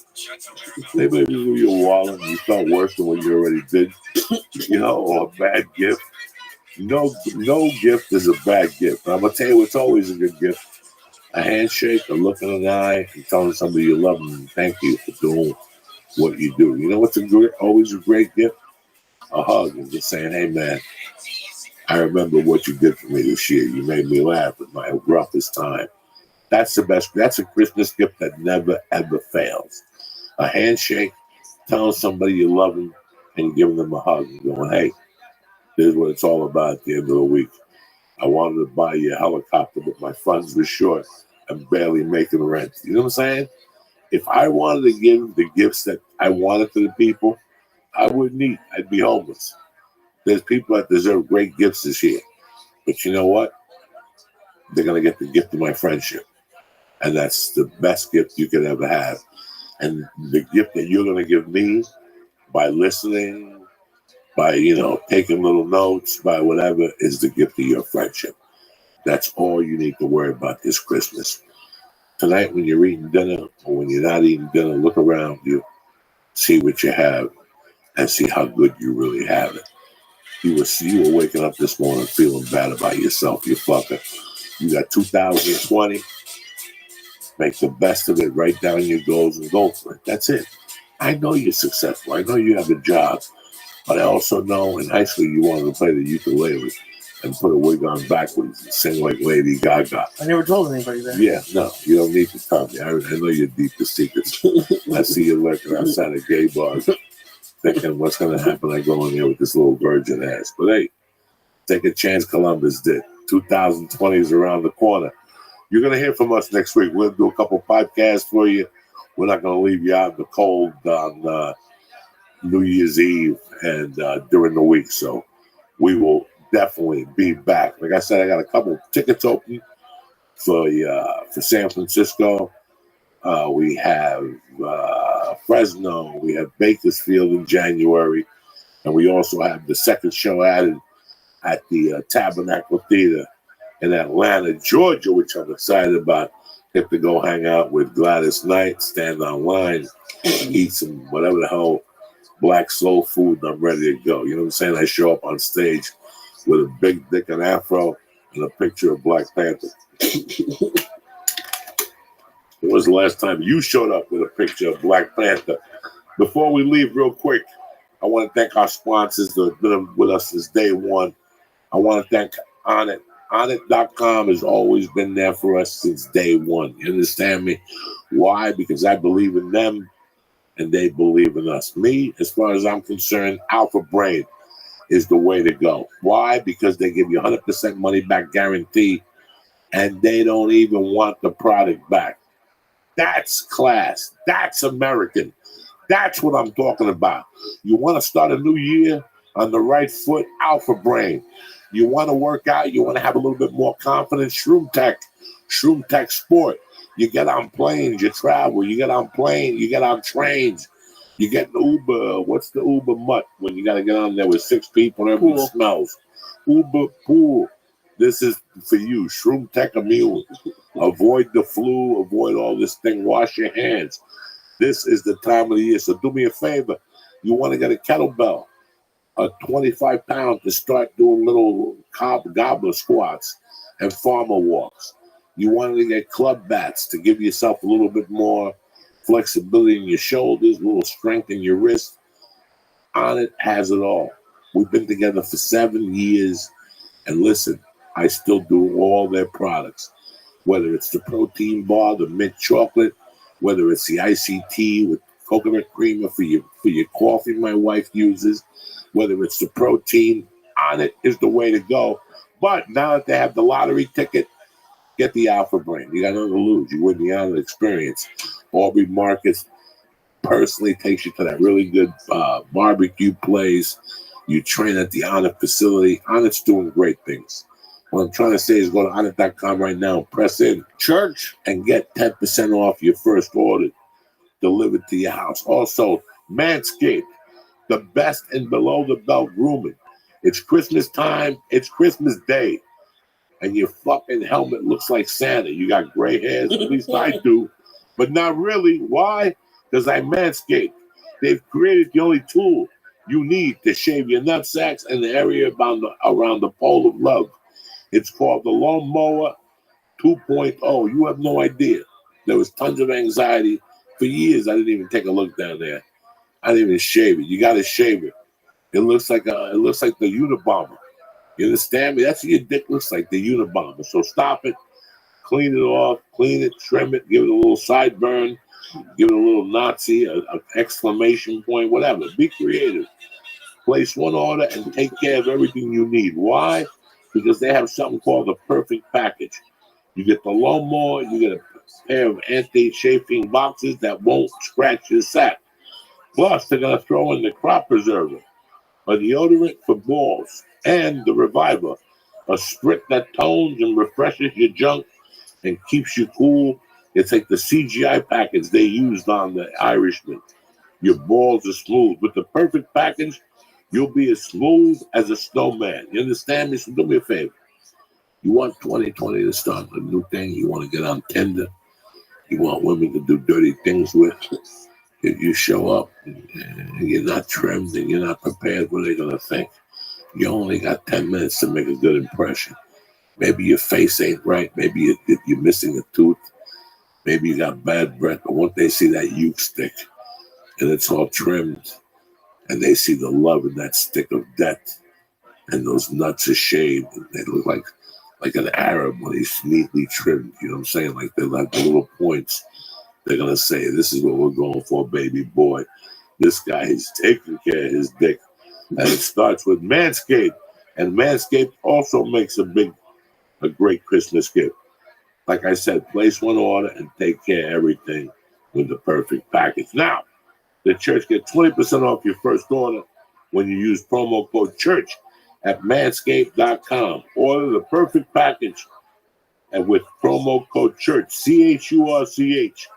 maybe give you a wallet and you felt worse than what you already did, you know, or a bad gift. No gift is a bad gift. But I'm going to tell you what's always a good gift. A handshake, a look in the eye, and telling somebody you love them and thank you for doing what you do. You know what's always a great gift? A hug and just saying, hey, man, I remember what you did for me this year. You made me laugh at my roughest time. That's the best. That's a Christmas gift that never, ever fails. A handshake, telling somebody you love them, and giving them a hug and going, hey, this is what it's all about at the end of the week. I wanted to buy you a helicopter, but my funds were short. I'm barely making rent. You know what I'm saying? If I wanted to give the gifts that I wanted to the people, I wouldn't eat. I'd be homeless. There's people that deserve great gifts this year. But you know what? They're going to get the gift of my friendship. And that's the best gift you could ever have. And the gift that you're going to give me by listening, by, you know, taking little notes, by whatever, is the gift of your friendship. That's all you need to worry about this Christmas. Tonight, when you're eating dinner or when you're not eating dinner, look around you, see what you have, and see how good you really have it. You were waking up this morning feeling bad about yourself, you fucker. You got 2020. Make the best of it. Write down your goals and go for it. That's it. I know you're successful. I know you have a job. But I also know in high school you wanted to play the ukulele and put a wig on backwards and sing like Lady Gaga. I never told anybody that. Yeah, no, you don't need to tell me. I know your deepest secrets. I see you lurking outside of gay bars thinking what's going to happen. I go in there with this little virgin ass. But hey, take a chance Columbus did. 2020 is around the corner. You're going to hear from us next week. We'll do a couple podcasts for you. We're not going to leave you out in the cold on New Year's Eve and during the week. So we will definitely be back. Like I said, I got a couple tickets open for San Francisco. We have Fresno. We have Bakersfield in January. And we also have the second show added at the Tabernacle Theater in Atlanta, Georgia, which I'm excited about. Get to go hang out with Gladys Knight, stand online, eat some whatever the hell black soul food, and I'm ready to go. You know what I'm saying? I show up on stage with a big dick and afro and a picture of Black Panther. When was the last time you showed up with a picture of Black Panther? Before we leave, real quick, I want to thank our sponsors that have been with us since day one. I want to thank Onnit. Onnit.com has always been there for us since day one. You understand me? Why? Because I believe in them and they believe in us. Me, as far as I'm concerned, Alpha Brain is the way to go. Why? Because they give you 100% money back guarantee and they don't even want the product back. That's class. That's American. That's what I'm talking about. You want to start a new year on the right foot? Alpha Brain. You want to work out? You want to have a little bit more confidence? Shroom Tech Sport. You get on planes, you travel. You get on planes, you get on trains. You get an Uber. What's the Uber mutt when you got to get on there with 6 people and everything smells? Uber pool. This is for you. Shroom Tech Immune. Avoid the flu. Avoid all this thing. Wash your hands. This is the time of the year. So do me a favor. You want to get a kettlebell, a 25-pound to start doing little gobbler squats and farmer walks. You want to get club bats to give yourself a little bit more flexibility in your shoulders, a little strength in your wrist. Onnit has it all. We've been together for 7 years. And listen, I still do all their products. Whether it's the protein bar, the mint chocolate, whether it's the ICT with coconut creamer for your coffee my wife uses, whether it's the protein, Onnit is the way to go. But now that they have the lottery ticket, get the Alpha Brain. You got nothing to lose. You win the Onnit experience. Aubrey Marcus personally takes you to that really good barbecue place. You train at the Onnit facility. Onnit's doing great things. What I'm trying to say is go to Onnit.com right now, press in church, and get 10% off your first order delivered to your house. Also, Manscaped, the best in below-the-belt grooming. It's Christmas time. It's Christmas Day. And your fucking helmet looks like Santa. You got gray hairs, at least I do. But not really. Why? Because I Manscaped. They've created the only tool you need to shave your nutsacks and the area around the pole of love. It's called the Lawnmower 2.0. You have no idea. There was tons of anxiety. For years, I didn't even take a look down there. I didn't even shave it. You got to shave it. It looks like the Unabomber. You understand me? That's what your dick looks like, the Unabomber. So stop it, clean it off, clean it, trim it, give it a little sideburn, give it a little Nazi, an exclamation point, whatever. Be creative. Place one order and take care of everything you need. Why? Because they have something called the perfect package. You get the lawnmower, you get a pair of anti-chafing boxes that won't scratch your sack. Plus, they're going to throw in the crop preserver, a deodorant for balls, and the Reviver, a sprit that tones and refreshes your junk and keeps you cool. It's like the CGI package they used on the Irishman. Your balls are smooth. With the perfect package, you'll be as smooth as a snowman. You understand me? So do me a favor. You want 2020 to start a new thing. You want to get on Tinder. You want women to do dirty things with. If you show up and you're not trimmed and you're not prepared, what are they going to think? You only got 10 minutes to make a good impression. Maybe your face ain't right. Maybe you're missing a tooth. Maybe you got bad breath. But once they see that uke stick and it's all trimmed and they see the love in that stick of death and those nuts are shaved and they look like an Arab when he's neatly trimmed, you know what I'm saying? Like they're like the little points. They're going to say, this is what we're going for, baby boy. This guy is taking care of his dick. And it starts with Manscaped. And Manscaped also makes a great Christmas gift. Like I said, place one order and take care of everything with the perfect package. Now, the church gets 20% off your first order when you use promo code CHURCH at manscaped.com. Order the perfect package and with promo code CHURCH, CHURCH.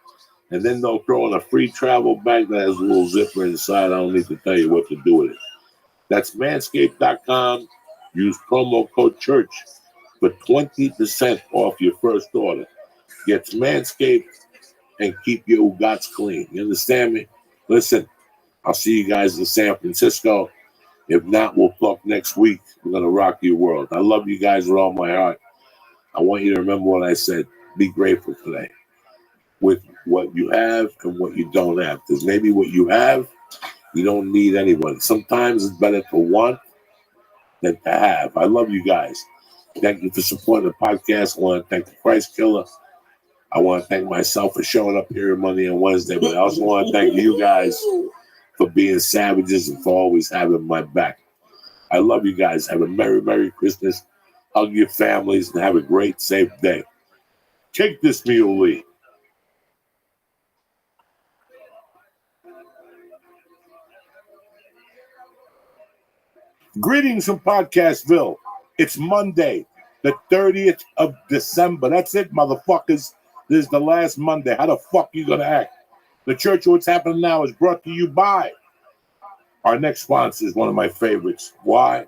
And then they'll throw in a free travel bag that has a little zipper inside. I don't need to tell you what to do with it. That's manscaped.com. Use promo code CHURCH for 20% off your first order. Get Manscaped and keep your ugats clean. You understand me? Listen, I'll see you guys in San Francisco. If not, we'll talk next week. We're going to rock your world. I love you guys with all my heart. I want you to remember what I said. Be grateful today with what you have and what you don't have. Because maybe what you have, you don't need anyone. Sometimes it's better to want than to have. I love you guys. Thank you for supporting the podcast. I want to thank the Christ Killer. I want to thank myself for showing up here Monday and Wednesday, but I also want to thank you guys for being savages and for always having my back. I love you guys. Have a Merry, Merry Christmas. Hug your families and have a great, safe day. Take this, Muley. Greetings from Podcastville. It's Monday, the 30th of December. That's it, motherfuckers. This is the last Monday. How the fuck you gonna act? The Church of What's Happening Now is brought to you by our next sponsor is one of my favorites. Why?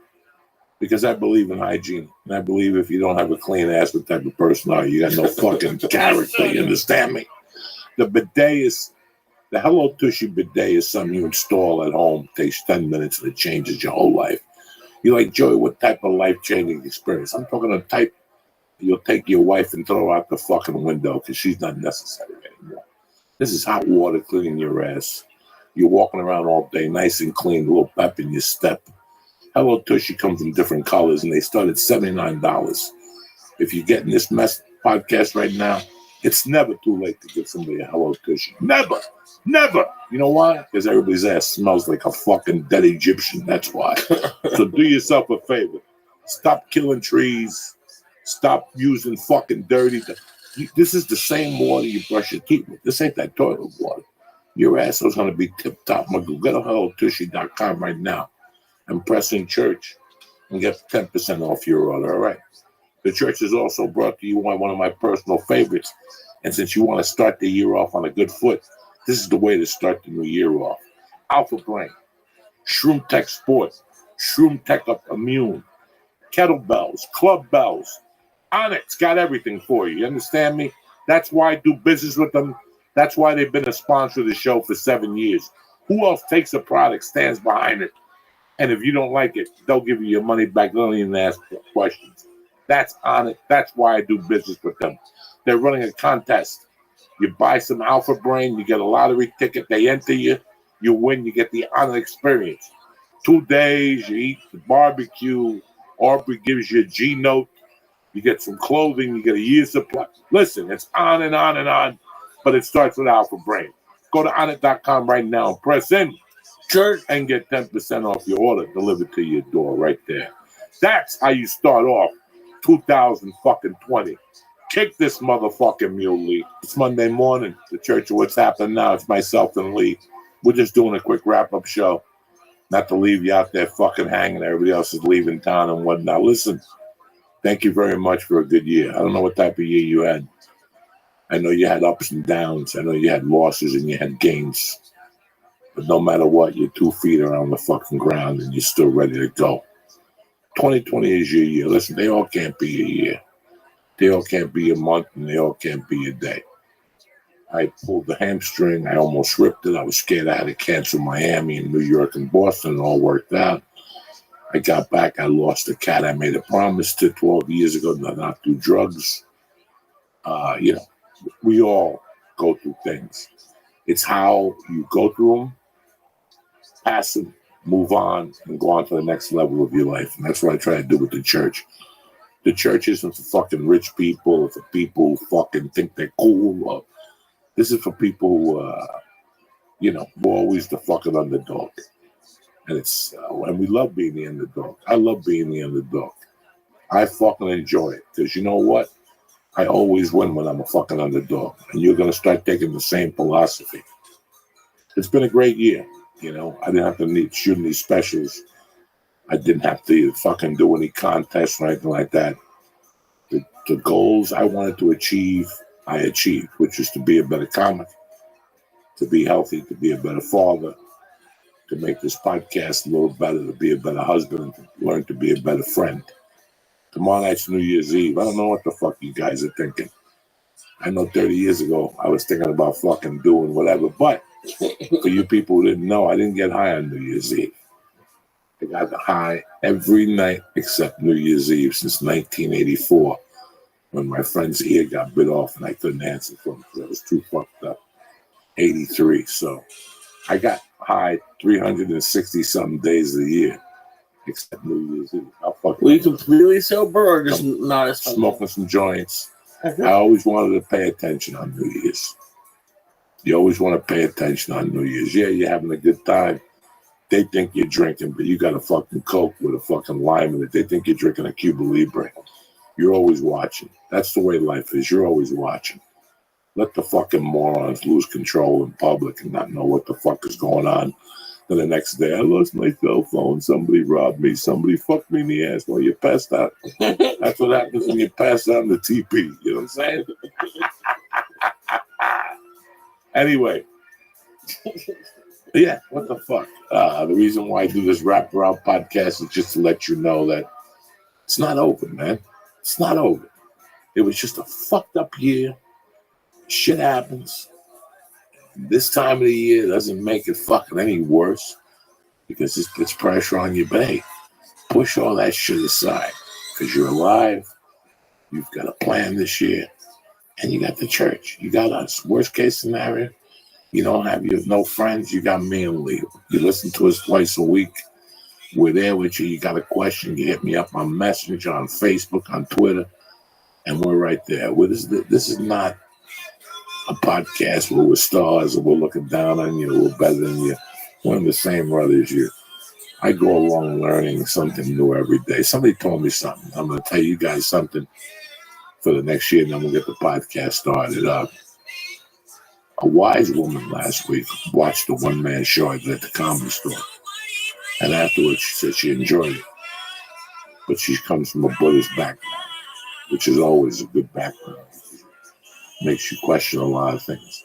Because I believe in hygiene. And I believe if you don't have a clean ass, what type of person are you? You got no fucking character. You understand me? The Hello Tushy bidet is something you install at home. It takes 10 minutes and it changes your whole life. You're like, Joey, what type of life-changing experience? I'm talking a type you'll take your wife and throw out the fucking window because she's not necessary anymore. This is hot water cleaning your ass. You're walking around all day, nice and clean, a little pep in your step. Hello Tushy comes in different colors, and they start at $79. If you're getting this podcast right now, it's never too late to give somebody a Hello Tushy. Never. Never. You know why? Because everybody's ass smells like a fucking dead Egyptian. That's why. So do yourself a favor. Stop killing trees. Stop using fucking dirty. This is the same water you brush your teeth with. This ain't that toilet water. Your asshole's going to be tip-top. Go to HelloTushy.com right now and press in church and get 10% off your order, all right? The church is also brought to you by one of my personal favorites. And since you want to start the year off on a good foot, this is the way to start the new year off. Alpha Brain, Shroom Tech Sport, Shroom Tech Up Immune, kettlebells, club bells. Onyx got everything for you. You understand me? That's why I do business with them. That's why they've been a sponsor of the show for 7 years. Who else takes a product, stands behind it, and if you don't like it, they'll give you your money back. They don't even ask questions. That's Onyx. That's why I do business with them. They're running a contest. You buy some Alpha Brain, you get a lottery ticket, they enter you, you win, you get the Onyx experience. 2 days, you eat the barbecue, Aubrey gives you a G-note, you get some clothing, you get a year's supply. Listen, it's on and on and on, but it starts with Alpha Brain. Go to onyx.com right now and press in church and get 10% off your order delivered to your door right there. That's how you start off 2020. Kick this motherfucking mule, Lee. It's Monday morning. The Church of What's Happening Now. It's myself and Lee. We're just doing a quick wrap-up show. Not to leave you out there fucking hanging. Everybody else is leaving town and whatnot. Listen, thank you very much for a good year. I don't know what type of year you had. I know you had ups and downs. I know you had losses and you had gains. But no matter what, your 2 feet are on the fucking ground and you're still ready to go. 2020 is your year. Listen, they all can't be a year. They all can't be a month, and they all can't be a day. I pulled the hamstring. I almost ripped it. I was scared I had to cancel Miami and New York and Boston. It all worked out. I got back. I lost a cat I made a promise to 12 years ago not do drugs. We all go through things. It's how you go through them, pass them, move on, and go on to the next level of your life. And that's what I try to do with the church. The church isn't for fucking rich people or for people who fucking think they're cool. This is for people who, we're always the fucking underdog. And and we love being the underdog. I love being the underdog. I fucking enjoy it. Because you know what? I always win when I'm a fucking underdog. And you're going to start taking the same philosophy. It's been a great year. I didn't have to shoot any specials. I didn't have to fucking do any contests or anything like that. The goals I wanted to achieve, I achieved, which is to be a better comic, to be healthy, to be a better father, to make this podcast a little better, to be a better husband, to learn to be a better friend. Tomorrow night's New Year's Eve. I don't know what the fuck you guys are thinking. I know 30 years ago I was thinking about fucking doing whatever, but for you people who didn't know, I didn't get high on New Year's Eve. I got high every night except New Year's Eve since 1984, when my friend's ear got bit off and I couldn't answer for him because I was too fucked up. 83. So I got high 360 something days of the year except New Year's Eve. Were you completely sober or just not as funny? Smoking some joints. I always wanted to pay attention on New Year's. You always want to pay attention on New Year's. Yeah, you're having a good time. They think you're drinking, but you got a fucking Coke with a fucking lime in it. They think you're drinking a Cuba Libre. You're always watching. That's the way life is. You're always watching. Let the fucking morons lose control in public and not know what the fuck is going on. Then the next day, I lost my cell phone. Somebody robbed me. Somebody fucked me in the ass while you passed out. That's what happens when you pass out in the TP. You know what I'm saying? Anyway. Yeah, what the fuck? The reason why I do this wraparound podcast is just to let you know that it's not over, man. It's not over. It was just a fucked up year. Shit happens. This time of the year doesn't make it fucking any worse because this puts pressure on you. But hey, push all that shit aside because you're alive. You've got a plan this year. And you got the church. You got us. Worst case scenario, you don't have no friends. You got me and Leo. You listen to us twice a week. We're there with you. You got a question, you hit me up on Messenger, on Facebook, on Twitter, and we're right there. This is not a podcast where we're stars or we're looking down on you, we're better than you. We're in the same rut as you. I go along learning something new every day. Somebody told me something. I'm going to tell you guys something for the next year, and then we'll get the podcast started up. A wise woman last week watched a one-man show I did at the Comedy Store. And afterwards, she said she enjoyed it. But she comes from a Buddhist background, which is always a good background. Makes you question a lot of things.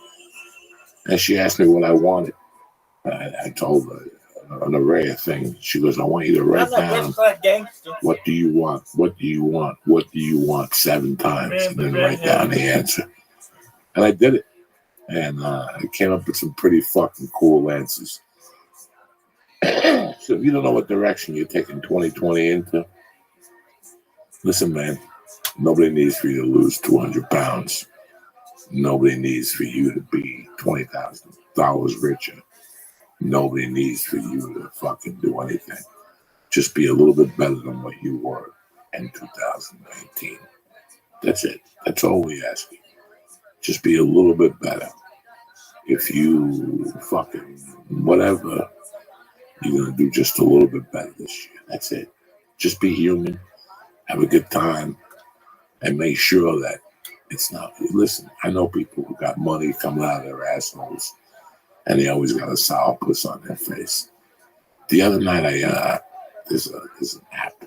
And she asked me what I wanted. I told her an array of things. She goes, I want you to write down, what do you want? What do you want? What do you want? 7 times. And then write down the answer. And I did it. And I came up with some pretty fucking cool answers. So if you don't know what direction you're taking 2020 into, listen, man, nobody needs for you to lose 200 pounds. Nobody needs for you to be $20,000 richer. Nobody needs for you to fucking do anything. Just be a little bit better than what you were in 2019. That's it. That's all we ask you. Just be a little bit better. If you fucking whatever, you're going to do just a little bit better this year. That's it. Just be human. Have a good time. And make sure that it's not. Listen, I know people who got money coming out of their assholes, and they always got a sour puss on their face. The other night, there's an app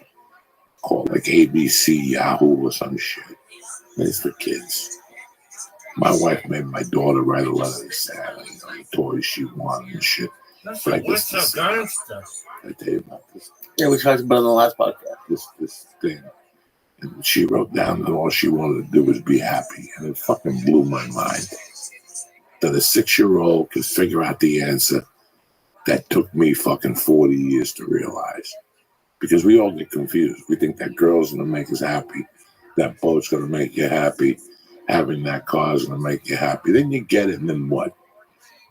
called like ABC, Yahoo, or some shit. And it's for kids. My wife made my daughter write a letter to Santa, the toys she wanted and shit. That's But I like guess what's up, gangster? I tell you about this. Yeah, we talked about it on the last podcast. This thing. And she wrote down that all she wanted to do was be happy. And it fucking blew my mind. That a 6-year-old could figure out the answer that took me fucking 40 years to realize. Because we all get confused. We think that girl's going to make us happy. That boat's going to make you happy. Having that car's going to make you happy. Then you get it, and then what?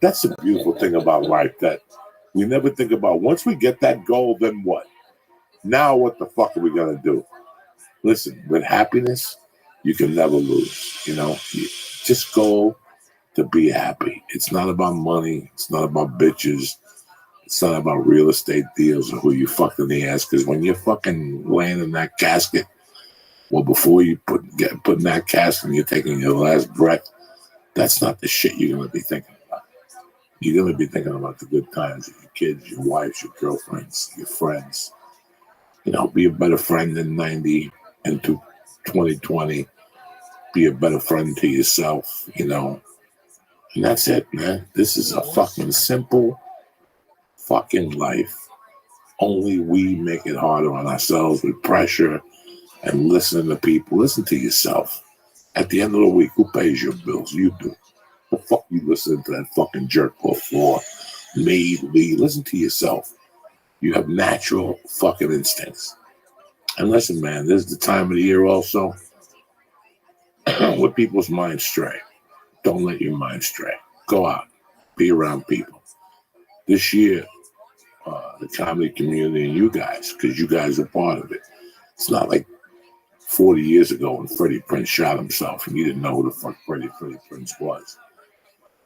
That's the beautiful thing about life, that we never think about. Once we get that goal, then what? Now what the fuck are we going to do? Listen, with happiness, you can never lose. You know, you just go to be happy. It's not about money. It's not about bitches. It's not about real estate deals or who you fucked in the ass. Because when you're fucking laying in that casket, well, before you put in that casket and you're taking your last breath, that's not the shit you're going to be thinking about. You're going to be thinking about the good times with your kids, your wives, your girlfriends, your friends. You know, be a better friend than 90 and 2020. Be a better friend to yourself, you know. And that's it, man. This is a fucking simple fucking life. Only we make it harder on ourselves with pressure and listening to people. Listen to yourself. At the end of the week, who pays your bills? You do. The fuck you listening to that fucking jerk off for? Me, Lee. Listen to yourself. You have natural fucking instincts. And listen, man, this is the time of the year also where people's minds stray. Don't let your mind stray. Go out. Be around people. This year, the comedy community and you guys, because you guys are part of it. It's not like 40 years ago when Freddie Prinze shot himself and you didn't know who the fuck Freddie Prinze was.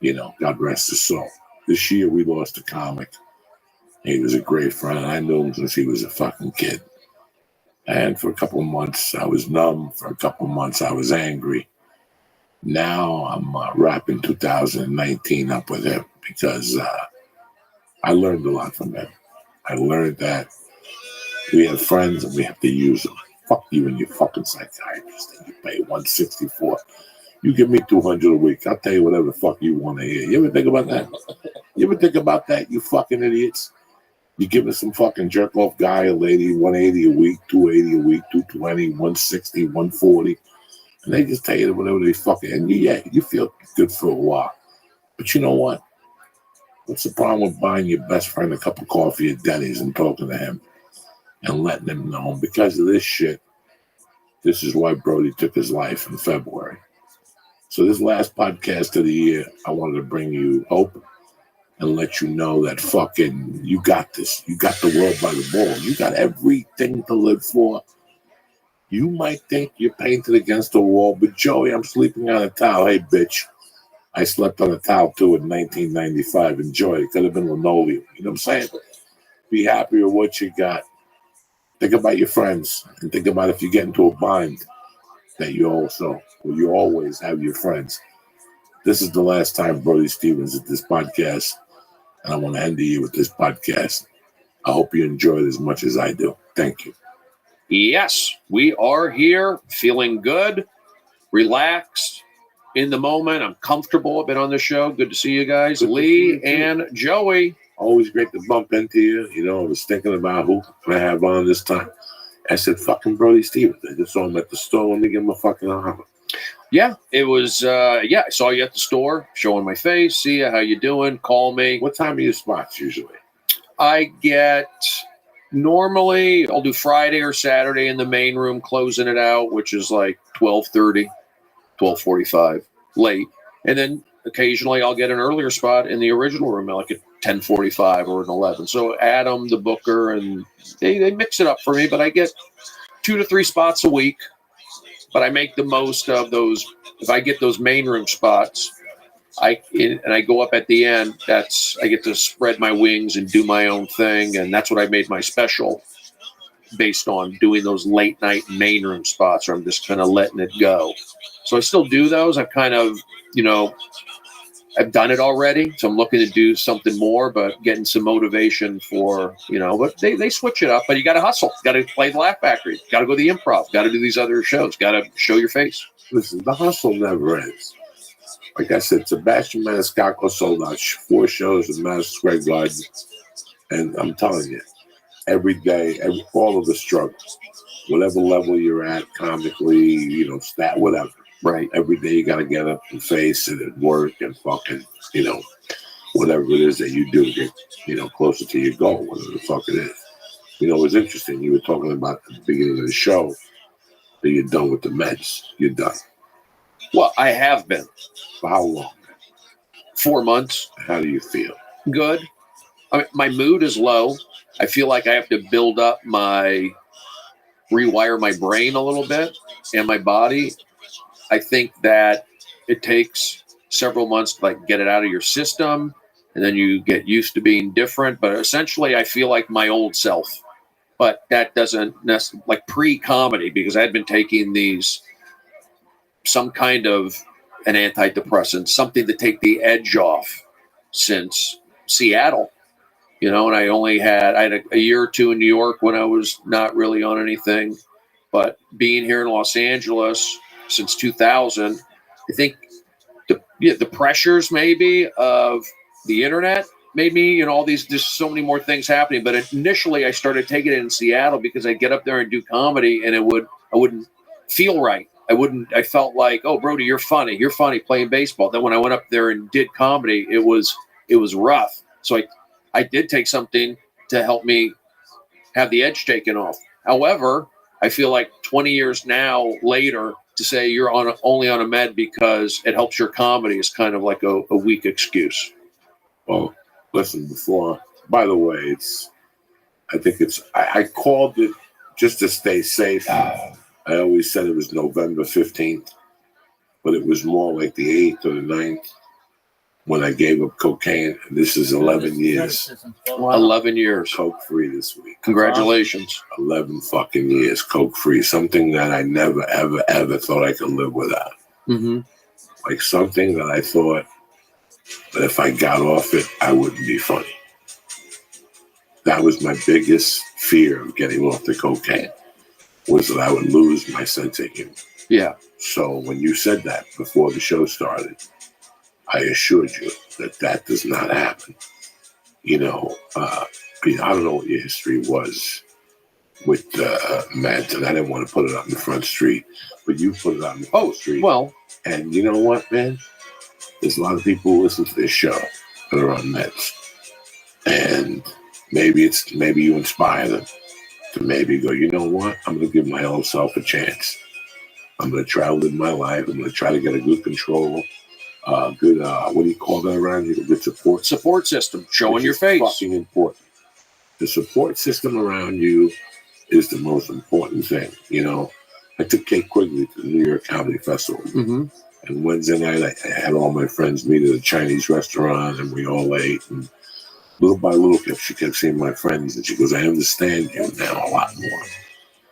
You know, God rest his soul. This year we lost a comic. He was a great friend. I knew him since he was a fucking kid. And for a couple of months, I was numb. For a couple of months, I was angry. Now I'm wrapping 2019 up with him because I learned a lot from him. I learned that we have friends and we have to use them. Fuck you and your fucking psychiatrist. And you pay $164. You give me $200 a week. I'll tell you whatever the fuck you want to hear. You ever think about that? You ever think about that, you fucking idiots? You giving some fucking jerk off guy or lady $180 a week, $280 a week, $220, $160, $140, and they just tell you whatever they fucking. And you feel good for a while, but you know what? What's the problem with buying your best friend a cup of coffee at Denny's and talking to him and letting him know because of this shit? This is why Brody took his life in February. So this last podcast of the year, I wanted to bring you hope and let you know that fucking you got this. You got the world by the ball. You got everything to live for. You might think you're painted against the wall, but Joey, I'm sleeping on a towel. Hey, bitch. I slept on a towel too in 1995. Enjoy. It could have been linoleum. You know what I'm saying? Be happy with what you got. Think about your friends and think about if you get into a bind that you always have your friends. This is the last time Brody Stevens at this podcast, and I want to end the year with this podcast. I hope you enjoy it as much as I do. Thank you. Yes, we are here feeling good, relaxed, in the moment. I'm comfortable. I've been on the show. Good to see you guys. Lee and Joey. Always great to bump into you. You know, I was thinking about who I have on this time. I said, fucking Brody Stevens. I just saw him at the store and they give him a fucking holler. Yeah, it was, I saw you at the store, showing my face, see you, how you doing, call me. What time are your spots usually? Normally, I'll do Friday or Saturday in the main room, closing it out, which is like 12:30, 12:45, late. And then occasionally I'll get an earlier spot in the original room, like at 10:45 or an 11. So Adam, the booker, and they mix it up for me, but I get 2 to 3 spots a week. But I make the most of those. If I get those main room spots, I go up at the end. I get to spread my wings and do my own thing, and that's what I made my special based on doing those late night main room spots where I'm just kind of letting it go. So I still do those. I've kind of, I've done it already, so I'm looking to do something more, but getting some motivation for, but they switch it up, but you got to hustle. Got to play the Laugh Factory. Got to go to the Improv. Got to do these other shows. Got to show your face. Listen, the hustle never ends. Like I said, Sebastian Maniscalco sold out 4 shows in Madison Square Garden, and I'm telling you, every day, all of the struggles, whatever level you're at, comically, stat, whatever. Right. Every day you got to get up and face it and work and fucking, whatever it is that you do to get, closer to your goal, whatever the fuck it is. It was interesting. You were talking about at the beginning of the show that you're done with the meds. You're done. Well, I have been. For how long? 4 months. How do you feel? Good. I mean, my mood is low. I feel like I have to rewire my brain a little bit and my body. I think that it takes several months to get it out of your system, and then you get used to being different. But essentially, I feel like my old self. But that doesn't necessarily, pre-comedy, because I had been taking some kind of an antidepressant, something to take the edge off since Seattle. And I had a year or 2 in New York when I was not really on anything. But being here in Los Angeles since 2000, I think the pressures maybe of the internet made me, there's so many more things happening. But initially I started taking it in Seattle because I'd get up there and do comedy and I wouldn't feel right. I felt like, oh, Brody, you're funny playing baseball. Then when I went up there and did comedy, it was rough. So I did take something to help me have the edge taken off. However, I feel like 20 years now later to say you're only on a med because it helps your comedy is kind of like a weak excuse. Well, listen, by the way, I called it just to stay safe. I always said it was November 15th, but it was more like the 8th or the 9th when I gave up cocaine. And this is 11 years. Wow. 11 years. Coke-free this week. Congratulations. 11 fucking years coke-free. Something that I never, ever, ever thought I could live without. Mm-hmm. Like something that I thought that if I got off it, I wouldn't be funny. That was my biggest fear of getting off the cocaine, was that I would lose my sense of humor. Yeah. So when you said that before the show started, I assured you that does not happen. You know, I don't know what your history was with meds, and I didn't want to put it out in the front street, but you put it out in the front street. Well. And you know what, man? There's a lot of people who listen to this show that are on meds. And maybe you inspire them to maybe go, you know what? I'm going to give my own self a chance. I'm going to try to live my life. I'm going to try to get a good control. Good, what do you call that around here? Good support. Support system, showing your face. Fucking important. The support system around you is the most important thing. You know, I took Kate Quigley to the New York Comedy Festival. Mm-hmm. And Wednesday night, I had all my friends meet at a Chinese restaurant, and we all ate. And little by little, she kept seeing my friends, and she goes, I understand you now a lot more.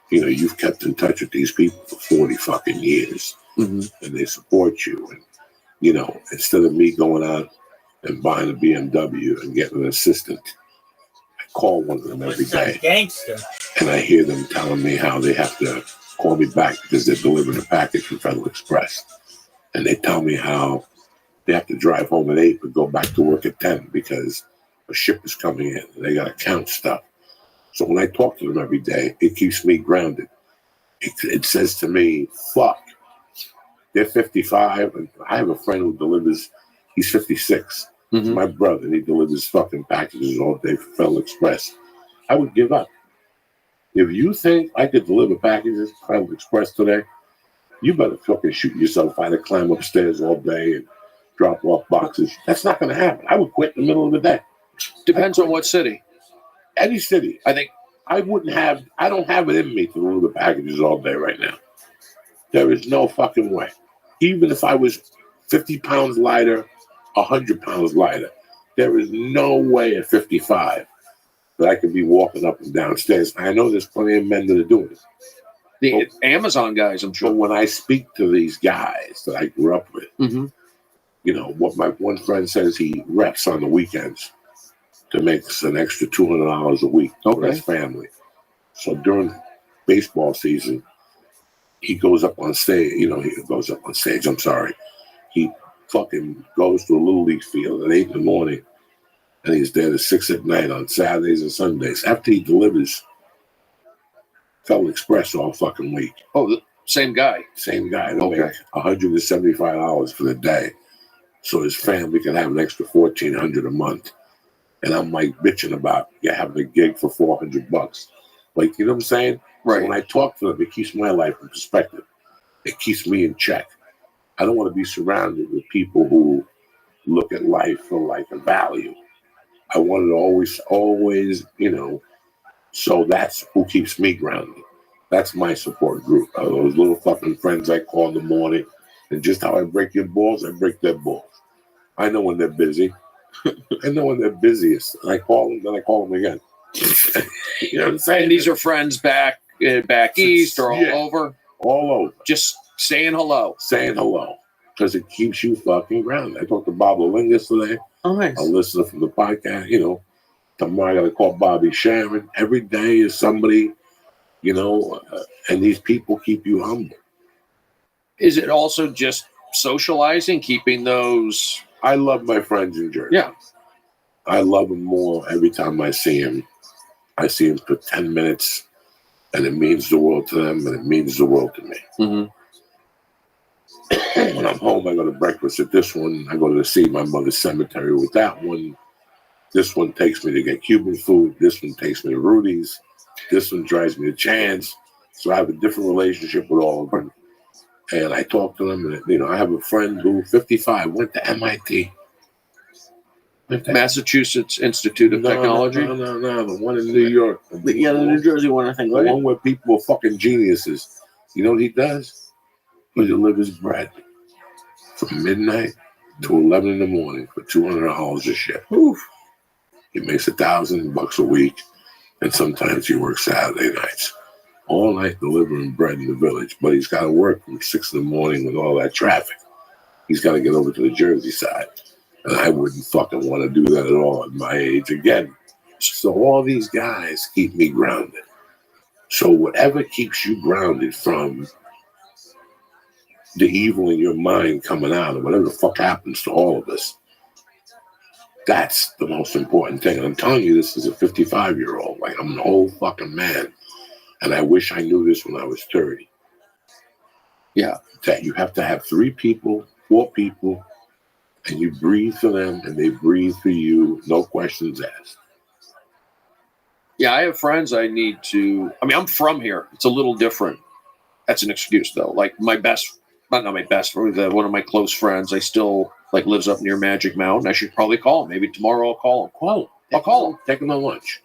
You know, you've kept in touch with these people for 40 fucking years, and they support you. And you know, instead of me going out and buying a BMW and getting an assistant, I call one of them every day. Gangster. And I hear them telling me how they have to call me back because they're delivering a package from Federal Express. And they tell me how they have to drive home at 8 but go back to work at 10 because a ship is coming in and they got to count stuff. So when I talk to them every day, it keeps me grounded. It says to me, fuck. They're 55, and I have a friend who delivers, he's 56. He's my brother, and he delivers fucking packages all day for Federal Express. I would give up. If you think I could deliver packages for Federal Express today, you better fucking shoot yourself. I had to climb upstairs all day and drop off boxes. That's not going to happen. I would quit in the middle of the day. Depends on what city. Any city. I think I don't have it in me to deliver packages all day right now. There is no fucking way. Even if I was 50 pounds lighter, 100 pounds lighter, there is no way at 55 that I could be walking up and downstairs. I know there's plenty of men that are doing it. The Amazon guys, I'm sure. But when I speak to these guys that I grew up with, you know, what my one friend says, he reps on the weekends to make an extra $200 a week for his family. So during baseball season, he goes up on stage, He fucking goes to a Little League field at 8 in the morning, and he's there to 6 at night on Saturdays and Sundays after he delivers Federal Express all fucking week. Oh, the same guy. Same guy. They'll make $175 for the day, so his family can have an extra $1,400 a month. And I'm like bitching about having a gig for $400. Like, you know what I'm saying? Right. So when I talk to them, it keeps my life in perspective. It keeps me in check. I don't want to be surrounded with people who look at life for like a value. I want to always, you know, so that's who keeps me grounded. That's my support group. Those little fucking friends I call in the morning, and just how I break your balls, I break their balls. I know when they're busy. I know when they're busiest. And I call them, then I call them again. You know what I'm saying? And these are friends back east or all over? All over. Just saying hello. Saying hello. Because it keeps you fucking grounded. I talked to Bob Levin yesterday. Oh, nice. I'll listen from the podcast, you know. Tomorrow I got to call Bobby Sharon. Every day is somebody, you know, and these people keep you humble. Is it also just socializing, keeping those? I love my friends in Jersey. Yeah. I love them more every time I see them. I see them for 10 minutes, and it means the world to them, and it means the world to me. When I'm home, I go to breakfast at this one. I go to see my mother's cemetery with that one. This one takes me to get Cuban food. This one takes me to Rudy's. This one drives me a chance. So I have a different relationship with all of them. And I talk to them, and I have a friend who 55 went to MIT. Massachusetts Institute of Technology. No, the one in New York. The New Jersey one, I think, The right? one where people are fucking geniuses. You know what he does? He delivers bread from midnight to 11 in the morning for $200 a shift. Oof. He makes $1,000 a week, and sometimes he works Saturday nights. All night delivering bread in the village, but he's got to work from 6 in the morning with all that traffic. He's got to get over to the Jersey side. And I wouldn't fucking want to do that at all at my age again. So all these guys keep me grounded. So whatever keeps you grounded from the evil in your mind coming out, or whatever the fuck happens to all of us, that's the most important thing. And I'm telling you this as a 55-year-old. Like, I'm an old fucking man. And I wish I knew this when I was 30. Yeah. That you have to have 3 people, 4 people, and you breathe for them, and they breathe for you, no questions asked. Yeah, I have friends I need to. I mean, I'm from here. It's a little different. That's an excuse, though. Like not my best friend, one of my close friends, I still lives up near Magic Mountain. I should probably call him. Maybe tomorrow I'll call him. I'll call him. Take him to lunch.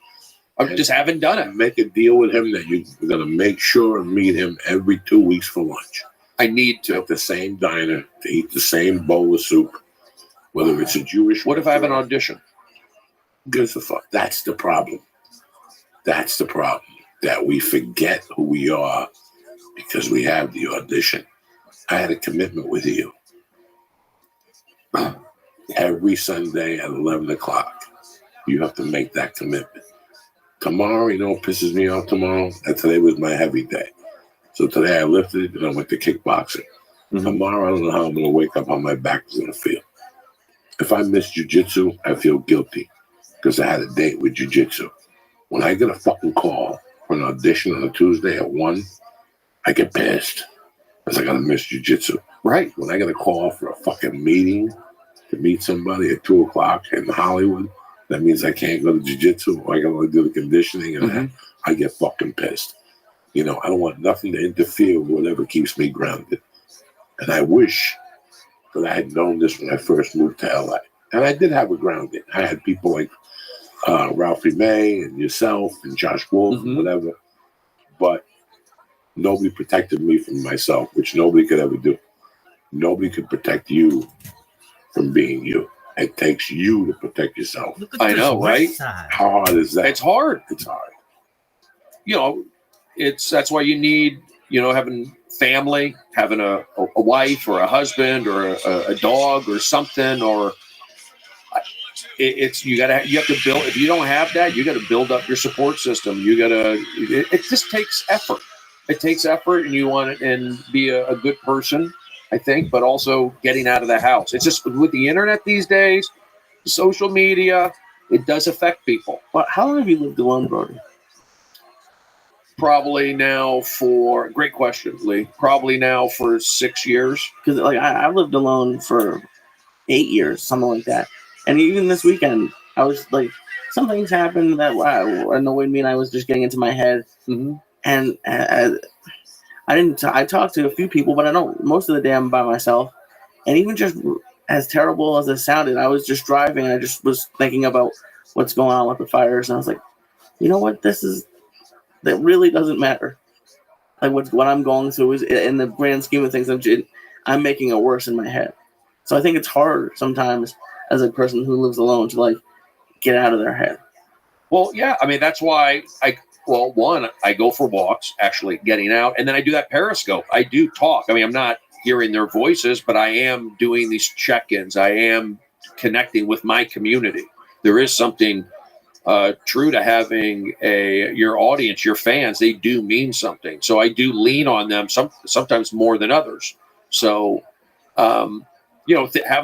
I just haven't done it. Make a deal with him that you're going to make sure and meet him every 2 weeks for lunch. I need to. At the same diner, to eat the same bowl of soup, whether it's a Jewish. What if I have an audition? Gives a fuck. That's the problem. That's the problem. That we forget who we are because we have the audition. I had a commitment with you. Every Sunday at 11 o'clock, you have to make that commitment. Tomorrow, what pisses me off tomorrow? And today was my heavy day. So today I lifted and I went to kickboxing. Mm-hmm. Tomorrow, I don't know how I'm going to wake up, how my back is going to feel. If I miss jiu-jitsu, I feel guilty because I had a date with jiu-jitsu. When I get a fucking call for an audition on a Tuesday at 1, I get pissed because I got to miss jiu-jitsu. Right. When I get a call for a fucking meeting to meet somebody at 2 o'clock in Hollywood, that means I can't go to jiu-jitsu or I got to do the conditioning, and I get fucking pissed. I don't want nothing to interfere with whatever keeps me grounded. And I wish that I had known this when I first moved to LA. And I did have a grounding. I had people like Ralphie May and yourself and Josh Wolf and whatever. But nobody protected me from myself, which nobody could ever do. Nobody could protect you from being you. It takes you to protect yourself. I know, right? How hard is that? It's hard. It's hard. That's why you need, having family, having a wife or a husband or a dog or something, or you have to build. If you don't have that, you got to build up your support system. It just takes effort. It takes effort, and you want it and be a good person, I think, but also getting out of the house. It's just with the internet these days, social media, it does affect people. Well, how long have you lived alone, Brody? Probably now great question, Lee. Probably now for 6 years. Because I lived alone for 8 years, something like that. And even this weekend, I was like, some things happened that annoyed me, and I was just getting into my head. Mm-hmm. And I talked to a few people, but I don't. Most of the day I'm by myself. And even just as terrible as it sounded, I was just driving, and I just was thinking about what's going on with the fires, and I was like, you know what, that really doesn't matter. Like what I'm going through is, in the grand scheme of things, I'm making it worse in my head. So I think it's hard sometimes as a person who lives alone to get out of their head. Well, yeah, I mean that's why I go for walks, actually getting out, and then I do that Periscope. I do talk. I mean, I'm not hearing their voices, but I am doing these check-ins. I am connecting with my community. There is something true to having your audience, your fans. They do mean something. So I do lean on them sometimes more than others. So, having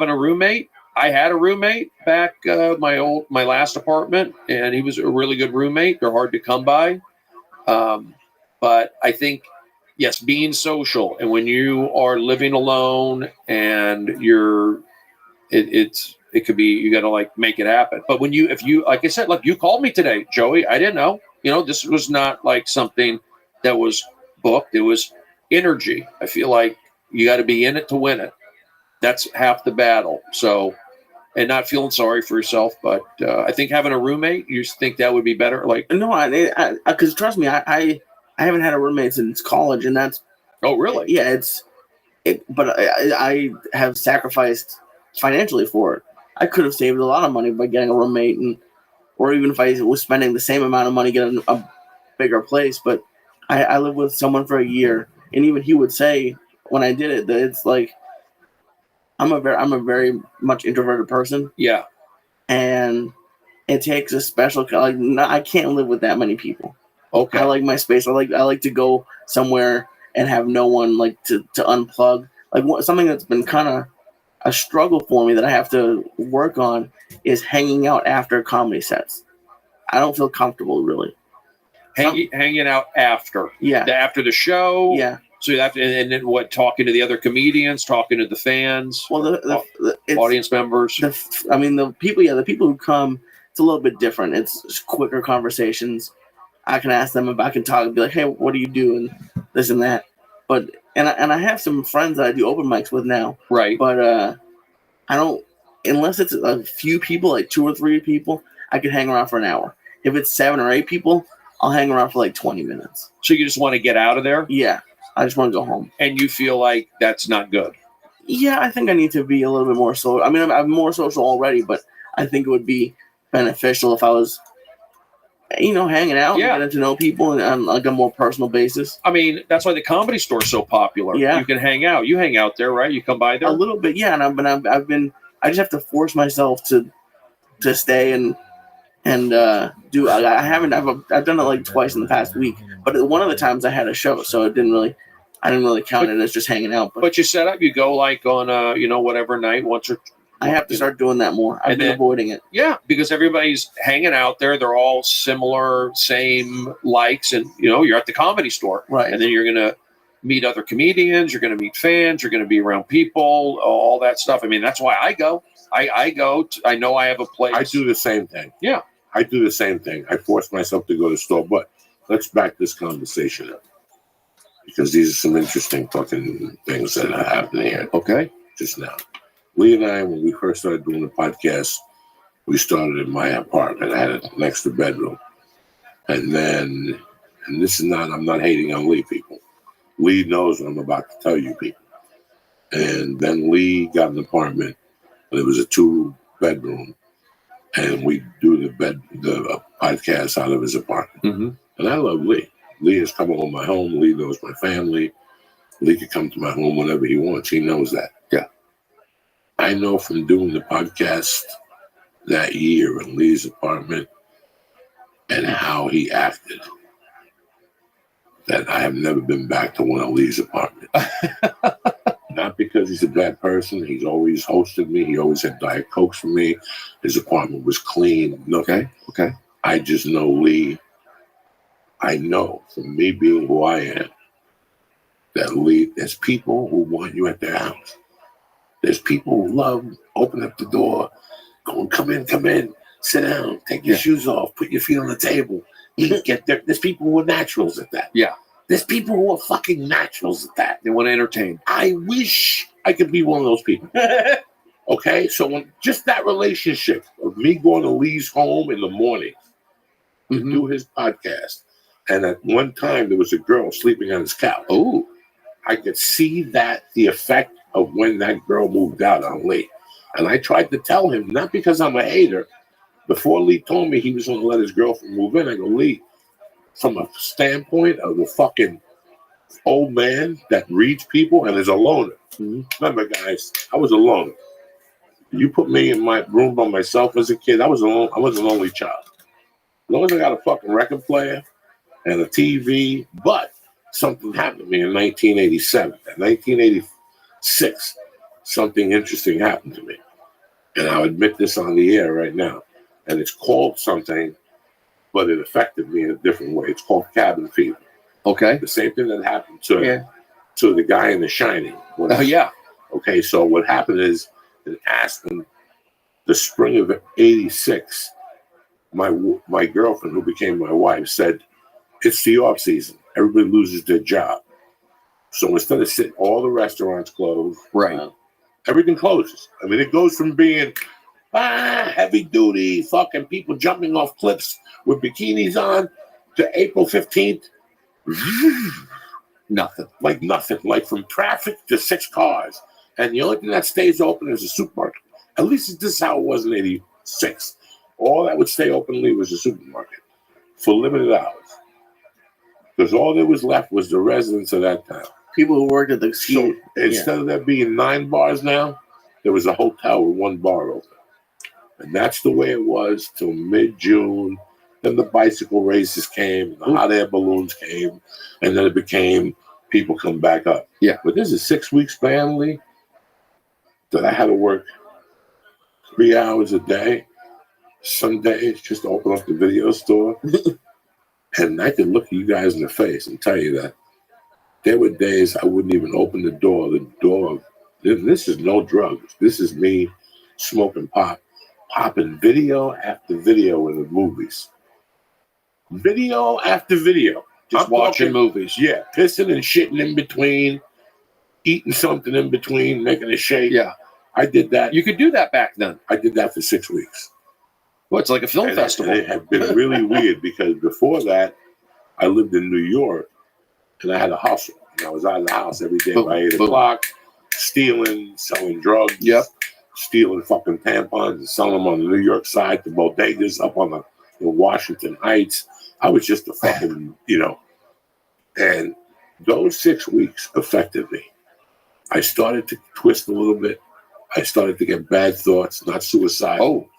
a roommate, I had a roommate back my last apartment, and he was a really good roommate. They're hard to come by. But I think, yes, being social, and when you are living alone and it could be, you got to make it happen. But if you, like I said, you called me today, Joey, I didn't know. This was not like something that was booked. It was energy. I feel like you got to be in it to win it. That's half the battle. So, and not feeling sorry for yourself, but I think having a roommate, you think that would be better. Like, No, because trust me, I haven't had a roommate since college, and that's oh really? Yeah, but I have sacrificed financially for it. I could have saved a lot of money by getting a roommate, or even if I was spending the same amount of money getting a bigger place. But I lived with someone for a year, and even he would say when I did it that it's like I'm a very much introverted person. Yeah, and it takes a special I can't live with that many people. Okay. I like my space. I like to go somewhere and have no one to unplug. Something that's been kind of a struggle for me that I have to work on is hanging out after comedy sets. I don't feel comfortable really. Hanging out after. Yeah. After the show. Yeah. So you have to, and then what? Talking to the other comedians, talking to the fans. Well, the audience members. The people. Yeah, the people who come. It's a little bit different. It's quicker conversations. I can ask them if I can talk and be like, "Hey, what do you do?" and this and that. But I have some friends that I do open mics with now. Right. But I don't, unless it's a few people, like 2 or 3 people, I could hang around for an hour. If it's 7 or 8 people, I'll hang around for 20 minutes. So you just want to get out of there? Yeah. I just want to go home. And you feel like that's not good? Yeah, I think I need to be a little bit more social. I mean, I'm more social already, but I think it would be beneficial if I was, hanging out and getting to know people on a more personal basis. I mean, that's why the Comedy Store is so popular. Yeah. You can hang out. You hang out there, right? You come by there? A little bit, yeah. And I just have to force myself to stay and do. I've done it twice in the past week, but one of the times I had a show, so I didn't really count it as just hanging out. But you set up, you go on whatever night once or. I have to start doing that more. I've been avoiding it. Yeah, because everybody's hanging out there. They're all similar, same likes, and you're at the Comedy Store, right? And then you're gonna meet other comedians. You're gonna meet fans. You're gonna be around people. All that stuff. I mean, that's why I go. I go. I know I have a place. I do the same thing. Yeah. I do the same thing. I force myself to go to the store, but let's back this conversation up because these are some interesting fucking things that are happening here. Okay. Just now. Lee and I, when we first started doing the podcast, we started in my apartment. I had an extra bedroom. And this is not, I'm not hating on Lee, people. Lee knows what I'm about to tell you, people. And then Lee got an apartment, and it was a 2-bedroom. And we do the podcast out of his apartment. Mm-hmm. And I love Lee. Lee has come over my home. Lee knows my family. Lee can come to my home whenever he wants. He knows that. Yeah. I know from doing the podcast that year in Lee's apartment and how he acted that I have never been back to one of Lee's apartments. Not because he's a bad person. He's always hosted me. He always had Diet Cokes for me. His apartment was clean. Nothing. Okay. I just know Lee. I know from me being who I am that Lee, there's people who want you at their house. There's people who love open up the door, go, come in, sit down, take your shoes off, put your feet on the table, eat, get there. There's people who are naturals at that. Yeah. There's people who are fucking naturals at that. They want to entertain. I wish I could be one of those people. Okay? So when just that relationship of me going to Lee's home in the morning to do his podcast, and at one time there was a girl sleeping on his couch. Oh. I could see that the effect of when that girl moved out on Lee. And I tried to tell him, not because I'm a hater, before Lee told me he was going to let his girlfriend move in, I go, Lee, from a standpoint of a fucking old man that reads people and is a loner. Remember, guys, I was a loner. You put me in my room by myself as a kid, I was an only child. As long as I got a fucking record player and a TV, but something happened to me in 1987. In 1986, something interesting happened to me. And I'll admit this on the air right now. And it's called something, but it affected me in a different way. It's called cabin fever. Okay. The same thing that happened to the guy in The Shining. Oh, yeah. Okay, so what happened is in Aspen, the spring of 86, my girlfriend, who became my wife, said, it's the off season. Everybody loses their job. So instead of sitting, all the restaurants close. Right. Everything closes. I mean, it goes from being heavy duty, fucking people jumping off cliffs with bikinis on to April 15th. Nothing. Like nothing. Like from traffic to 6 cars. And the only thing that stays open is a supermarket. At least this is how it was in 86. All that would stay openly was a supermarket for limited hours. Because all that was left was the residents of that town. People who worked at the ski. So instead of there being 9 bars now, there was a hotel with 1 bar open. And that's the way it was till mid-June. Then the bicycle races came, the hot air balloons came, and then it became people come back up. Yeah. But this is 6 weeks span, Lee, that I had to work 3 hours a day, some days, just to open up the video store. And I could look you guys in the face and tell you that there were days I wouldn't even open the door. The door, this is no drugs. This is me smoking pot, popping video after video in the movies. Video after video. Just watching movies. Yeah, pissing and shitting in between, eating something in between, making a shake. Yeah. I did that. You could do that back then. I did that for 6 weeks. Well, it's like a film festival. It had been really weird because before that, I lived in New York and I had a hustle. And I was out of the house every day by 8 o'clock, stealing, selling drugs, stealing fucking tampons and selling them on the New York side to bodegas up on the Washington Heights. I was just a fucking, and those 6 weeks affected me. I started to twist a little bit. I started to get bad thoughts, not suicidal.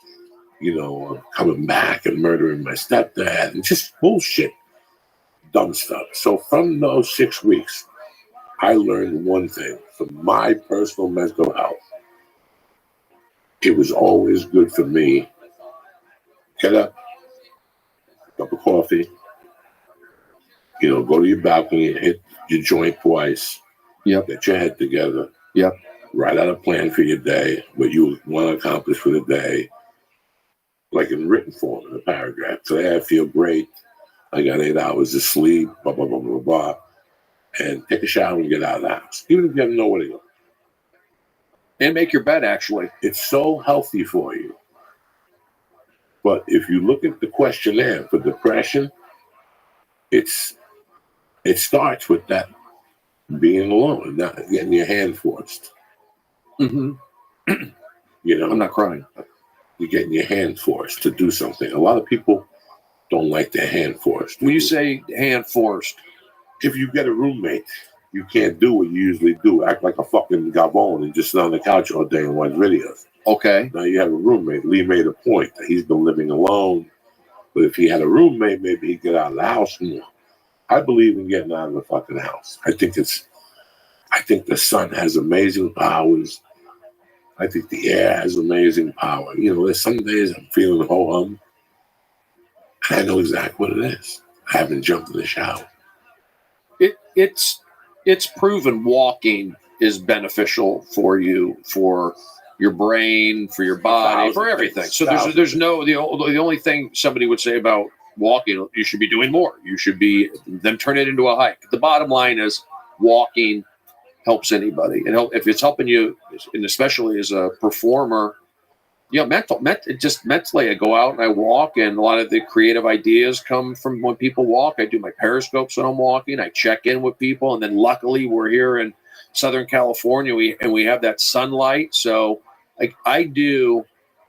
Coming back and murdering my stepdad and just bullshit, dumb stuff. So from those 6 weeks, I learned one thing for my personal mental health. It was always good for me. Get up, cup of coffee, go to your balcony and hit your joint twice. Yep. Get your head together. Yep. Write out a plan for your day, what you want to accomplish for the day, like in written form, in a paragraph. Today I feel great. I got 8 hours of sleep, blah, blah, blah, blah, blah. And take a shower and get out of the house, even if you have nowhere to go. And make your bed, actually. It's so healthy for you. But if you look at the questionnaire for depression, it starts with that being alone and not getting your hand forced. Mm-hmm. I'm not crying. You're getting your hand forced to do something. A lot of people don't like their hand forced. When you say hand forced, if you get a roommate, you can't do what you usually do. Act like a fucking gabon and just sit on the couch all day and watch videos. Okay. Now you have a roommate. Lee made a point that he's been living alone. But if he had a roommate, maybe he'd get out of the house more. I believe in getting out of the fucking house. I think the sun has amazing powers. I think the air has amazing power. There's some days I'm feeling ho-hum. I know exactly what it is. I haven't jumped in the shower. It's proven walking is beneficial for you, for your brain, for your body, for everything. So there's no the only thing somebody would say about walking, you should be doing more. You should be then turn it into a hike. The bottom line is walking helps anybody, and if it's helping you, and especially as a performer, just mentally, I go out and I walk, and a lot of the creative ideas come from when people walk. I do my periscopes when I'm walking. I check in with people, and then luckily we're here in Southern California, we have that sunlight. So I do,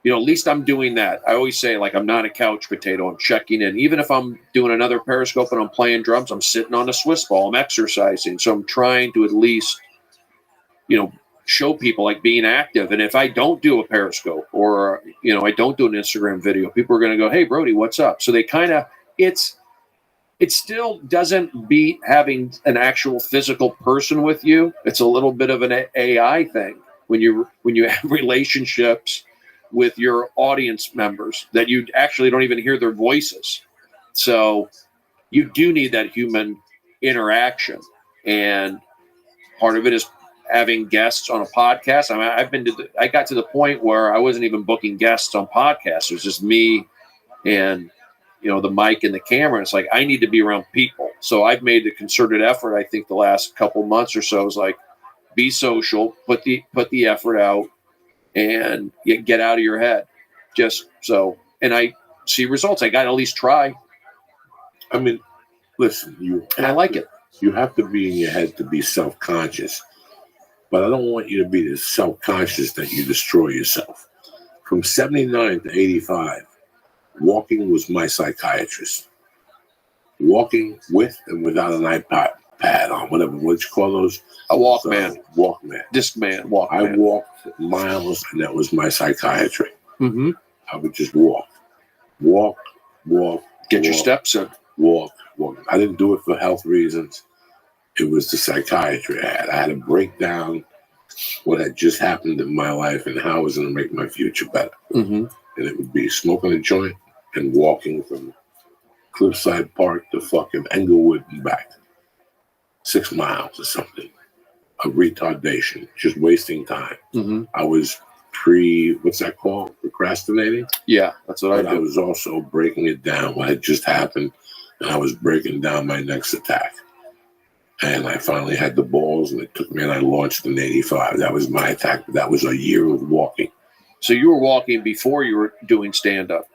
at least I'm doing that. I always say, I'm not a couch potato. I'm checking in. Even if I'm doing another periscope and I'm playing drums, I'm sitting on a Swiss ball. I'm exercising. So I'm trying to at least, show people being active. And if I don't do a periscope or, I don't do an Instagram video, people are going to go, hey, Brody, what's up? So they kind of, it still doesn't beat having an actual physical person with you. It's a little bit of an AI thing when you have relationships with your audience members that you actually don't even hear their voices. So you do need that human interaction. And part of it is having guests on a podcast. I got to the point where I wasn't even booking guests on podcasts. It was just me and the mic and the camera. It's like I need to be around people. So I've made a concerted effort. I think the last couple months or so is like be social, put the effort out, and get out of your head. Just so, and I see results. I got to at least try. I mean, listen, I like it. You have to be in your head to be self-conscious, but I don't want you to be this self-conscious that you destroy yourself. From 79 to 85, walking was my psychiatrist. Walking with and without an iPad on, whatever, what you call those? A Walkman. Walkman. Discman. Walkman. I walked miles, and that was my psychiatry. Mm-hmm. I would just walk. Get your steps in. Walk. I didn't do it for health reasons. It was the psychiatry I had. I had to break down what had just happened in my life and how I was going to make my future better. Mm-hmm. And it would be smoking a joint and walking from Cliffside Park to fucking Englewood and back. 6 miles or something. A retardation. Just wasting time. Mm-hmm. I was what's that called? Procrastinating? Yeah, that's what But I was also breaking it down, what had just happened, and I was breaking down my next attack. And I finally had the balls, and it took me, and I launched in 85. That was my attack, but that was a year of walking. So you were walking before you were doing stand-up?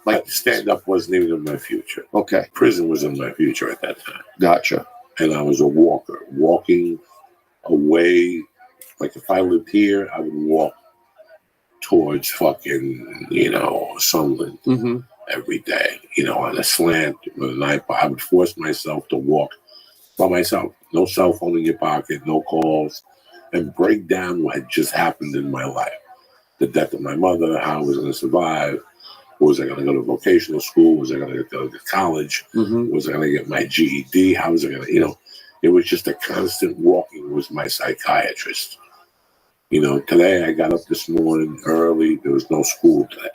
Like stand-up wasn't even in my future. Okay. Prison was in my future at that time. Gotcha. And I was a walker, walking away. Like if I lived here, I would walk towards fucking, Sunland every day, on a slant with an iPod. I would force myself to walk by myself. No cell phone in your pocket, no calls, and break down what had just happened in my life. The death of my mother, how I was going to survive. Was I going to go to vocational school? Was I going to go to college? Mm-hmm. Was I going to get my GED? How was I going to, it was just a constant walking was my psychiatrist. Today I got up this morning early. There was no school today.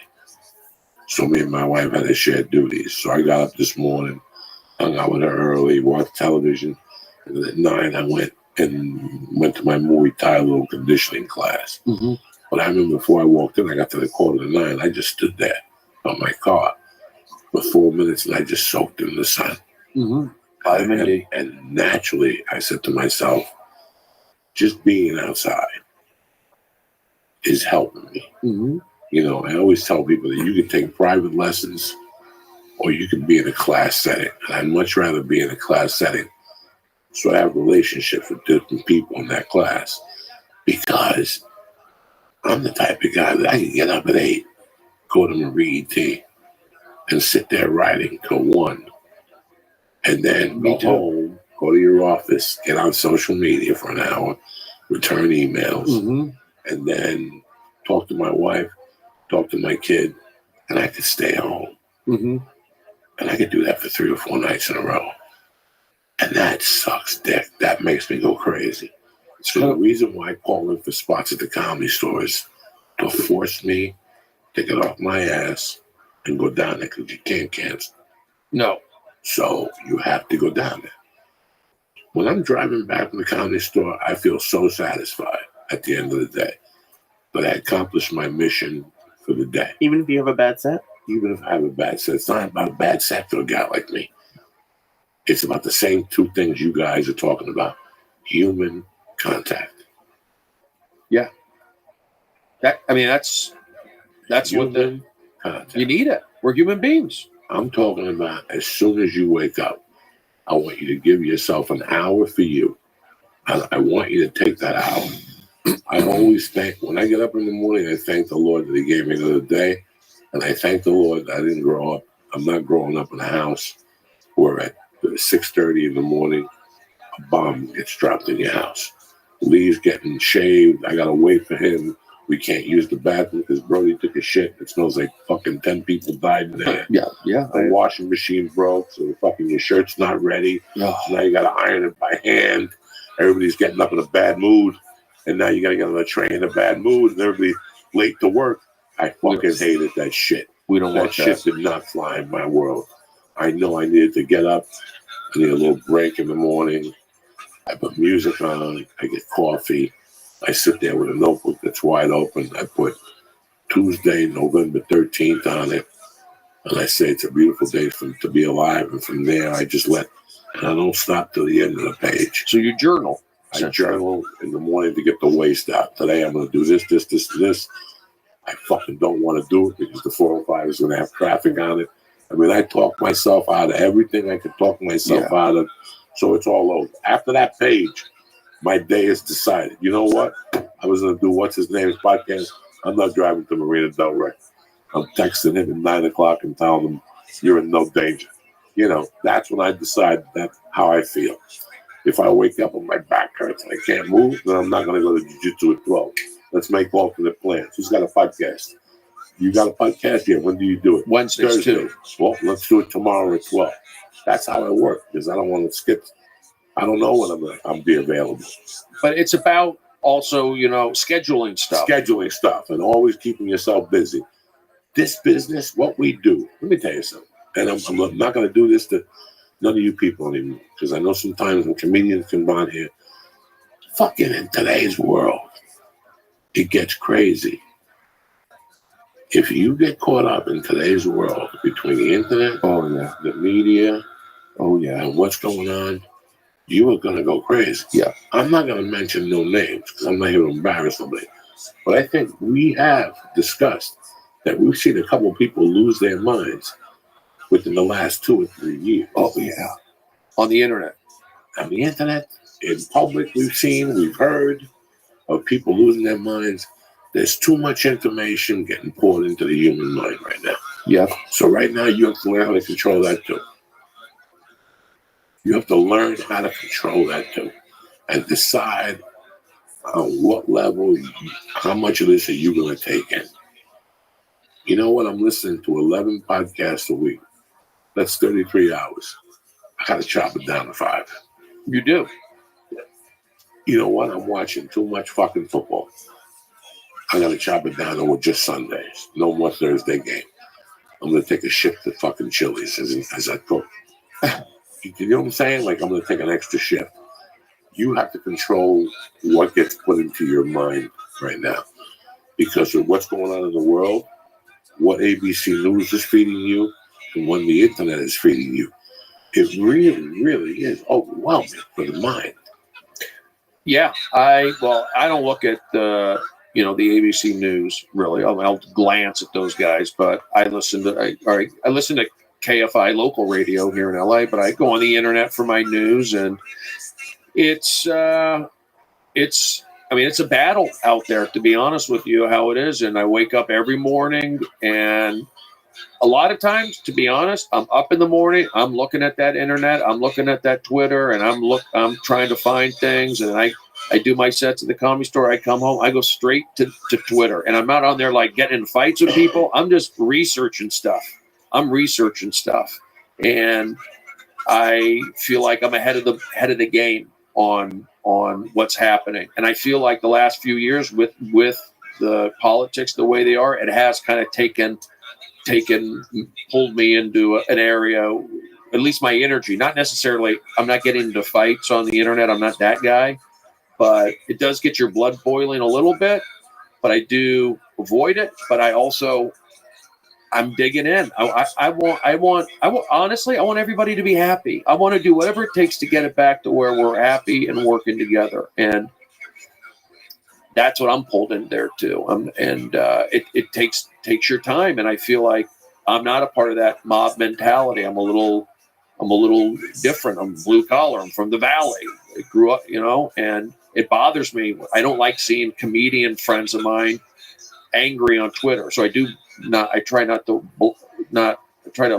So me and my wife had to share duties. So I got up this morning, hung out with her early, watched television. And then at 9, I went to my Muay Thai little conditioning class. Mm-hmm. But I remember before I walked in, I got to the 8:45. I just stood there on my car for 4 minutes, and I just soaked in the sun. Mm-hmm. Vitamin D. And naturally, I said to myself, just being outside is helping me. Mm-hmm. I always tell people that you can take private lessons or you can be in a class setting. And I'd much rather be in a class setting so I have relationships with different people in that class, because I'm the type of guy that I can get up at 8, go to Marie T, and sit there writing till 1, and then go home, go to your office, get on social media for an hour, return emails, and then talk to my wife, talk to my kid, and I could stay home. Mm-hmm. And I could do that for 3 or 4 nights in a row. And that sucks dick. That makes me go crazy. So the reason why I call in for spots at the comedy store is to force me to get off my ass and go down there, because you can't cancel. No. So you have to go down there. When I'm driving back from the comedy store, I feel so satisfied at the end of the day that I accomplished my mission for the day. Even if you have a bad set? Even if I have a bad set. It's not about a bad set for a guy like me. It's about the same 2 things you guys are talking about. Human contact. Yeah. That's human what contact. You need it. We're human beings. I'm talking about as soon as you wake up, I want you to give yourself an hour for you. I want you to take that hour. I always when I get up in the morning, I thank the Lord that He gave me another day. And I thank the Lord that I didn't grow up. I'm not growing up in a house where at 6:30 in the morning, a bomb gets dropped in your house. Lee's getting shaved. I got to wait for him. We can't use the bathroom because Brody took a shit. It smells like fucking 10 people died in there. Yeah. The washing machine broke, so fucking your shirt's not ready. Oh. So now you got to iron it by hand. Everybody's getting up in a bad mood. And now you got to get on the train in a bad mood, and everybody's late to work. I fucking hated that shit. We don't want that shit. Did not fly in my world. I know I needed to get up. I need a little break in the morning. I put music on. I get coffee. I sit there with a notebook that's wide open. I put Tuesday, November 13th on it. And I say it's a beautiful day to be alive. And from there, I just and I don't stop till the end of the page. So you journal. I journal in the morning to get the waste out. Today I'm going to do this, this, this, and this. I fucking don't want to do it because the 405 is going to have traffic on it. I mean, I talk myself out of everything I could talk myself out of. So it's all over. After that page, my day is decided. You know what? I was going to do what's his name's podcast. I'm not driving to Marina Del Rey. I'm texting him at 9 o'clock and telling him you're in no danger. You know, that's when I decide that's how I feel. If I wake up and my back hurts and I can't move, then I'm not going to go to jiu-jitsu at 12. Let's make alternate plans. Who's got a podcast? You got a podcast? Yeah. When do you do it? Wednesdays Thursday. too. Well, let's do it tomorrow at 12. That's how I work because I don't want to skip. I don't know when I'm be available. But it's about also, scheduling stuff. Scheduling stuff and always keeping yourself busy. This business, what we do, let me tell you something. And I'm not going to do this to none of you people anymore because I know sometimes when comedians come on here, fucking in today's world, it gets crazy. If you get caught up in today's world between the internet, the media, and what's going on, you are going to go crazy. Yeah. I'm not going to mention no names because I'm not here to embarrass nobody. But I think we have discussed that we've seen a couple of people lose their minds within the last 2 or 3 years. Oh, yeah. On the internet. On the internet, in public, we've heard of people losing their minds. There's too much information getting poured into the human mind right now. Yeah. So right now, you have to learn how to control that too. You have to learn how to control that too and decide on what level, how much of this are you going to take in. You know what? I'm listening to 11 podcasts a week. That's 33 hours. I got to chop it down to 5. You do. You know what? I'm watching too much fucking football. I got to chop it down to just Sundays. No more Thursday game. I'm going to take a shift to fucking Chili's as I cook. You know what I'm saying? Like, I'm going to take an extra shift. You have to control what gets put into your mind right now. Because of what's going on in the world, what ABC News is feeding you, and what the internet is feeding you. It really, really is overwhelming for the mind. Yeah. I don't look at the ABC News really. I'll glance at those guys, but I listen to KFI local radio here in LA, but I go on the internet for my news, and it's a battle out there, to be honest with you, how it is. And I wake up every morning, and a lot of times, to be honest, I'm up in the morning, I'm looking at that internet, I'm looking at that Twitter, and I'm trying to find things, and I do my sets at the Comedy Store. I come home, I go straight to Twitter, and I'm not on there like getting in fights with people. I'm just researching stuff. And I feel like I'm ahead of the game on what's happening. And I feel like the last few years with the politics the way they are, it has kind of pulled me into an area, at least my energy. Not necessarily, I'm not getting into fights on the internet. I'm not that guy, but it does get your blood boiling a little bit. But I do avoid it. But I'm digging in. I want honestly, I want everybody to be happy. I want to do whatever it takes to get it back to where we're happy and working together. And that's what I'm pulled in there too. It takes your time. And I feel like I'm not a part of that mob mentality. I'm a little different. I'm blue collar. I'm from the Valley. I grew up, and it bothers me. I don't like seeing comedian friends of mine angry on Twitter. So I try to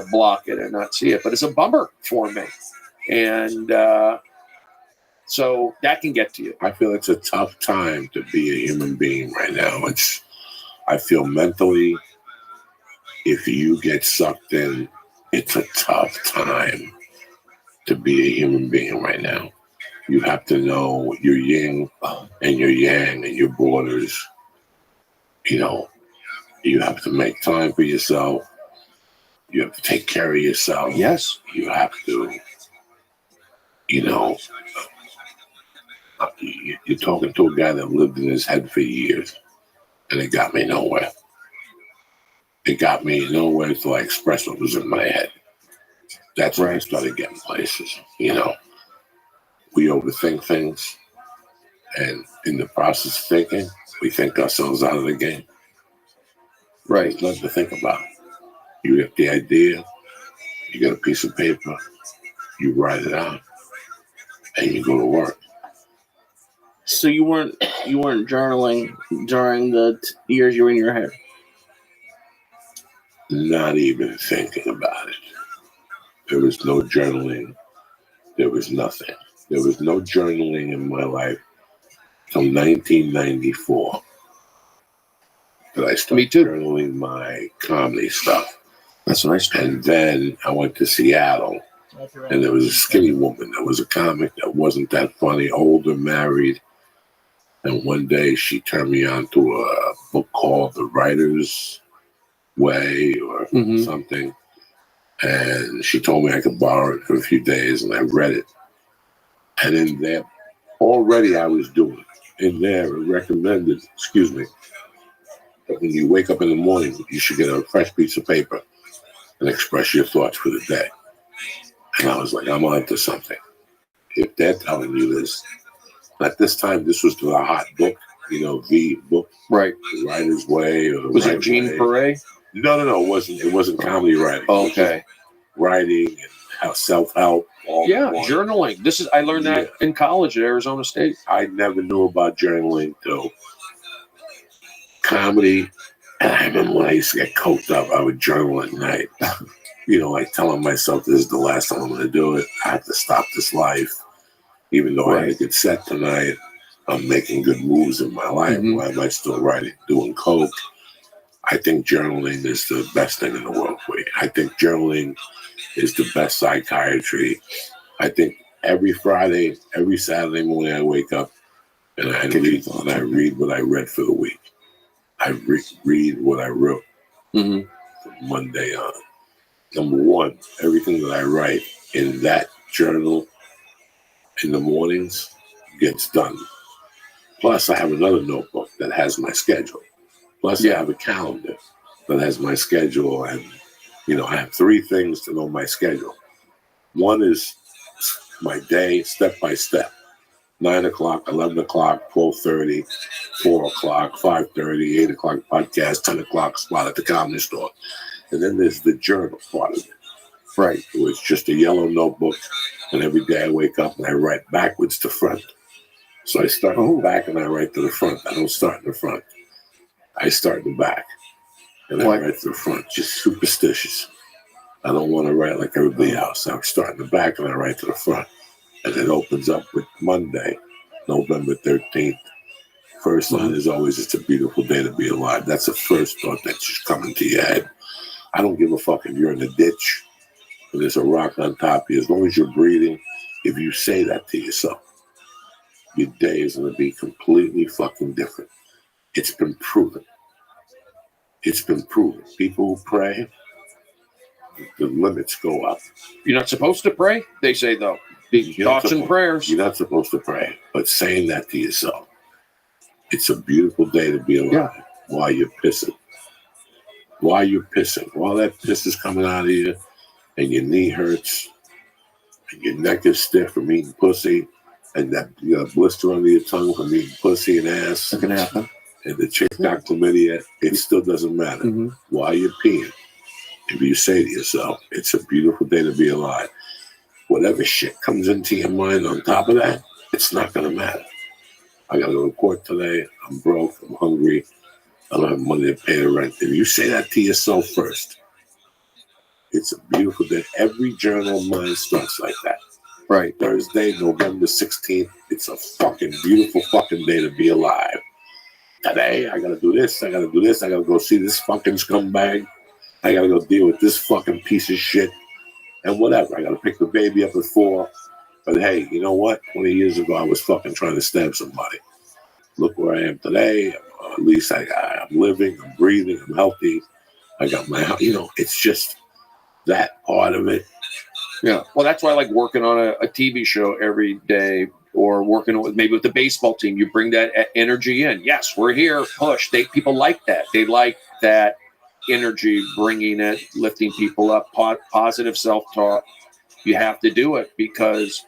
block it and not see it, but it's a bummer for me. And so that can get to you. I feel it's a tough time to be a human being right now. I feel mentally, if you get sucked in, it's a tough time to be a human being right now. You have to know your yin and your yang and your borders. You have to make time for yourself. You have to take care of yourself. Yes. You have to, you're talking to a guy that lived in his head for years, and it got me nowhere. it got me nowhere till I expressed what was in my head. That's when I started getting places. You know, we overthink things, and in the process of thinking, we think ourselves out of the game. Right. There's nothing to think about. You get the idea, you get a piece of paper, you write it out, and you go to work. So you weren't journaling during the years you were in your head? Not even thinking about it. There was no journaling. There was nothing. There was no journaling in my life till 1994. That I started journaling my comedy stuff. That's nice. And then I went to Seattle, and there was a skinny woman that was a comic that wasn't that funny, older, married. And one day she turned me on to a book called The Writer's Way or something. And she told me I could borrow it for a few days, and I read it. And in there, already I was doing it. In there, it recommended, that when you wake up in the morning, you should get a fresh piece of paper and express your thoughts for the day. And I was like, I'm on to something. If they're telling you this, at this time, this was the hot book, the book. Right. The Writer's Way. Or the Was it Jean Perret? No, it wasn't. It wasn't comedy writing. Okay. Writing and how self-help. Journaling. I learned that in college at Arizona State. I never knew about journaling till comedy. And I remember when I used to get coked up, I would journal at night. Like telling myself this is the last time I'm going to do it. I have to stop this life. Even though I had a good set tonight, I'm making good moves in my life. Why am I still writing, doing coke? I think journaling is the best thing in the world for you. I think journaling is the best psychiatry. I think every Friday, every Saturday morning I wake up and I read what I read for the week. I read what I wrote from Monday on. Number one, everything that I write in that journal in the mornings gets done. Plus, I have another notebook that has my schedule. Plus, I have a calendar that has my schedule. And, I have three things to know my schedule. One is my day, step by step. 9 o'clock, 11 o'clock, 12:30, 4 o'clock, 5:30, 8 o'clock podcast, 10 o'clock spot at the comedy store. And then there's the journal part of it. Right. It was just a yellow notebook. And every day I wake up and I write backwards to front. So I start in the back and I write to the front. I don't start in the front. I start in the back. And I write to the front. Just superstitious. I don't want to write like everybody else. I start in the back and I write to the front. And it opens up with Monday, November 13th. First line is always, it's a beautiful day to be alive. That's the first thought that's just coming to your head. I don't give a fuck if you're in a ditch and there's a rock on top of you. As long as you're breathing, if you say that to yourself, your day is going to be completely fucking different. It's been proven. It's been proven. People who pray, the limits go up. You're not supposed to pray, they say, though. Thoughts and prayers. You're not supposed to pray, but saying that to yourself, it's a beautiful day to be alive while you're pissing. While you're pissing. While that piss is coming out of you and your knee hurts and your neck is stiff from eating pussy and that you got a blister under your tongue from eating pussy and ass. That can happen. And the chick got chlamydia, it still doesn't matter. While you're peeing, if you say to yourself, it's a beautiful day to be alive, whatever shit comes into your mind on top of that, it's not going to matter. I got to go to court today. I'm broke. I'm hungry. I don't have money to pay the rent. If you say that to yourself first, it's a beautiful day. Every journal of mine starts like that. Right. Thursday, November 16th. It's a fucking beautiful fucking day to be alive. Today, I got to do this. I got to do this. I got to go see this fucking scumbag. I got to go deal with this fucking piece of shit. And whatever. I got to pick the baby up at 4. But hey, you know what? 20 years ago, I was fucking trying to stab somebody. Look where I am today. At least I'm living, I'm breathing, I'm healthy. I got my, it's just that part of it. Yeah. Well, that's why I like working on a TV show every day or working with the baseball team. You bring that energy in. Yes, we're here. Push. People like that. They like that energy, bringing it, lifting people up, positive self-talk. You have to do it because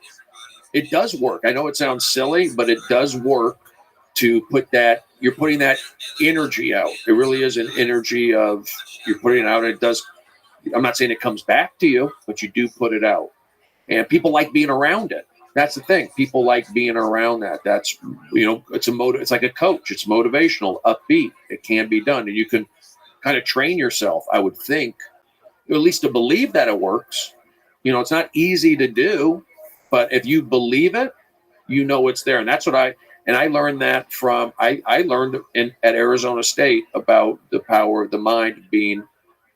it does work. I know it sounds silly, but it does work to put that, you're putting that energy out. It really is an energy of, you're putting it out. And it does, I'm not saying it comes back to you, but you do put it out. And people like being around it. That's the thing. People like being around that. That's, it's like a coach. It's motivational, upbeat. It can be done. And you can kind of train yourself, I would think, at least to believe that it works. It's not easy to do, but if you believe it, it's there. And that's what I learned that from, I learned at Arizona State about the power of the mind being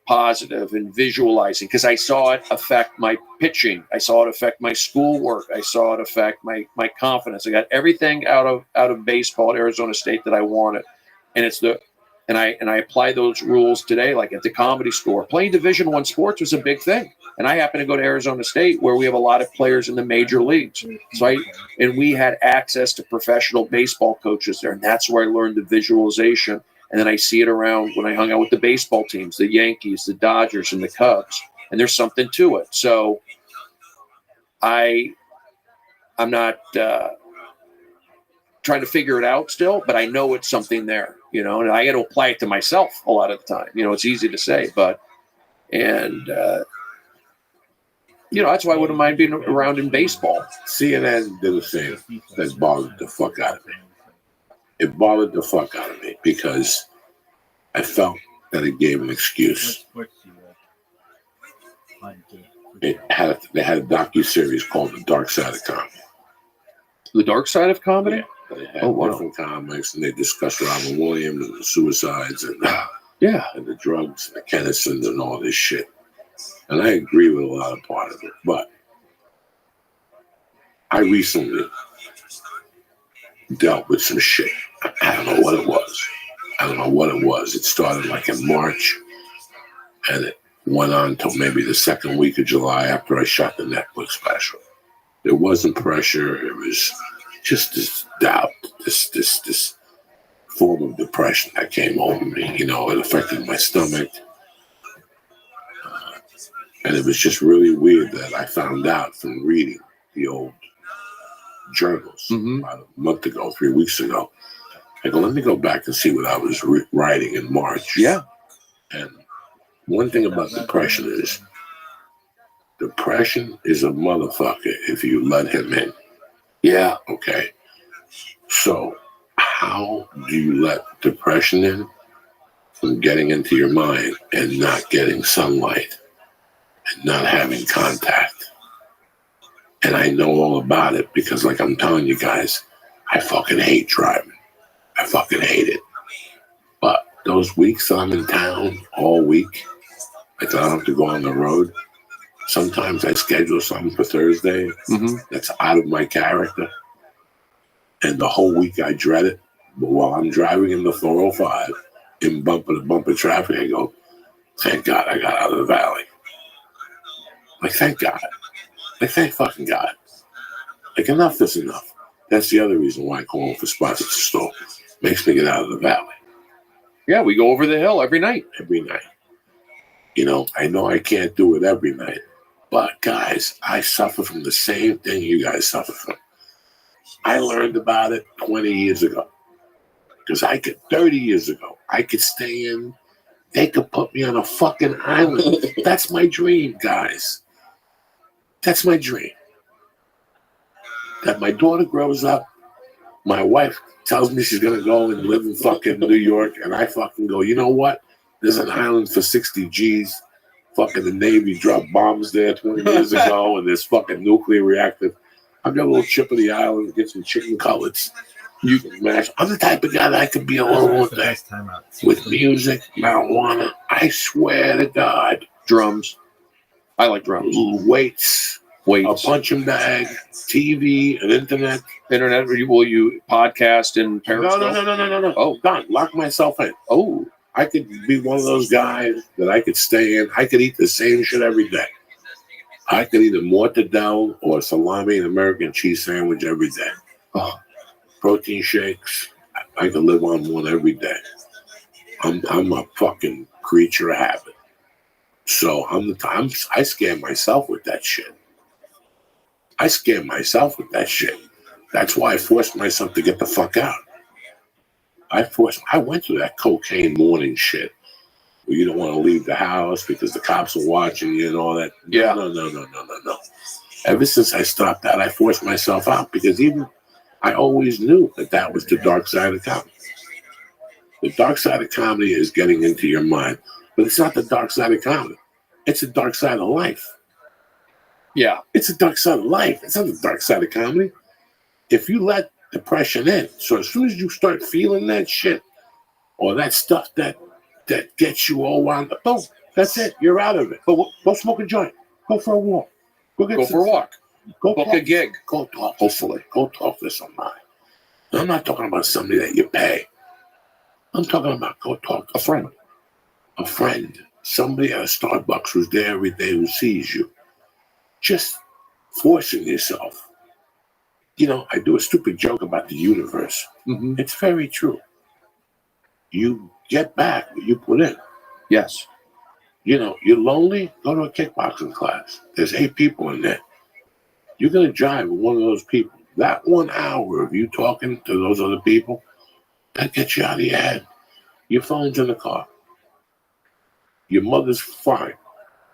positive and visualizing, because I saw it affect my pitching. I saw it affect my schoolwork. I saw it affect my confidence. I got everything out of baseball at Arizona State that I wanted. And I apply those rules today, like at the Comedy Store. Playing Division I sports was a big thing. And I happen to go to Arizona State, where we have a lot of players in the major leagues. And we had access to professional baseball coaches there. And that's where I learned the visualization. And then I see it around when I hung out with the baseball teams, the Yankees, the Dodgers, and the Cubs. And there's something to it. So I'm not trying to figure it out still, but I know it's something there, and I got to apply it to myself a lot of the time. It's easy to say, but, that's why I wouldn't mind being around in baseball. CNN did the same. That bothered the fuck out of me. It bothered the fuck out of me because I felt that it gave an excuse. They had a docu-series called The Dark Side of Comedy. The Dark Side of Comedy? Yeah. They had different comics, and they discussed Robin Williams and the suicides and and the drugs, and the Kennison and all this shit. And I agree with a lot of part of it, but I recently dealt with some shit. I don't know what it was. It started like in March, and it went on till maybe the second week of July after I shot the Netflix special. There wasn't pressure. It was just this doubt, this form of depression that came over me. It affected my stomach. And it was just really weird that I found out from reading the old journals about a month ago, 3 weeks ago. I go, let me go back and see what I was writing in March. Yeah. And one thing about depression is a motherfucker if you let him in. Yeah, okay. So how do you let depression in from getting into your mind and not getting sunlight and not having contact? And I know all about it because, like I'm telling you guys, I fucking hate driving. I fucking hate it. But those weeks I'm in town all week, like I don't have to go on the road. Sometimes I schedule something for Thursday that's out of my character. And the whole week I dread it. But while I'm driving in the 405 in bumper-to-bumper traffic, I go, thank God I got out of the valley. Like, thank God. Like, thank fucking God. Like, enough is enough. That's the other reason why I call for spots at the store. Makes me get out of the valley. Yeah, we go over the hill every night. Every night. I know I can't do it every night. But, guys, I suffer from the same thing you guys suffer from. I learned about it 20 years ago. Because 30 years ago, I could stay in. They could put me on a fucking island. That's my dream, guys. That's my dream. That my daughter grows up, my wife tells me she's going to go and live in fucking New York, and I fucking go, you know what? There's an island for 60 G's. Fucking the Navy dropped bombs there 20 years ago, and there's fucking nuclear reactor. I've got a little trip of the island, get some chicken cutlets. You can mash. I'm the type of guy that I could be alone with that. With music, marijuana. I swear to God. Drums. I like drums. Weights. A punching bag, TV, and internet. Internet, will you podcast in Periscope? No. Oh, God, lock myself in. Oh. I could be one of those guys that I could stay in. I could eat the same shit every day. I could eat a mortadella or salami and American cheese sandwich every day. Oh, protein shakes. I could live on one every day. I'm a fucking creature of habit. So I scare myself with that shit. That's why I forced myself to get the fuck out. I went through that cocaine morning shit where you don't want to leave the house because the cops are watching you and all that. Yeah. No. Ever since I stopped that, I forced myself out because I always knew that was the dark side of comedy. The dark side of comedy is getting into your mind, but it's not the dark side of comedy. It's the dark side of life. Yeah. It's the dark side of life. It's not the dark side of comedy. If you let depression in, so as soon as you start feeling that shit or that stuff that gets you all wound up, boom, that's it. You're out of it. Go smoke a joint. Go for a walk. Go for a walk. Go book a gig. Go talk. Hopefully, go talk to somebody. I'm not talking about somebody that you pay. I'm talking about go talk to a friend. Somebody at a Starbucks who's there every day who sees you. Just forcing yourself. I do a stupid joke about the universe. Mm-hmm. It's very true. You get back what you put in. Yes. You're lonely, go to a kickboxing class. There's 8 people in there. You're going to drive with one of those people. That 1 hour of you talking to those other people, that gets you out of your head. Your phone's in the car. Your mother's fine.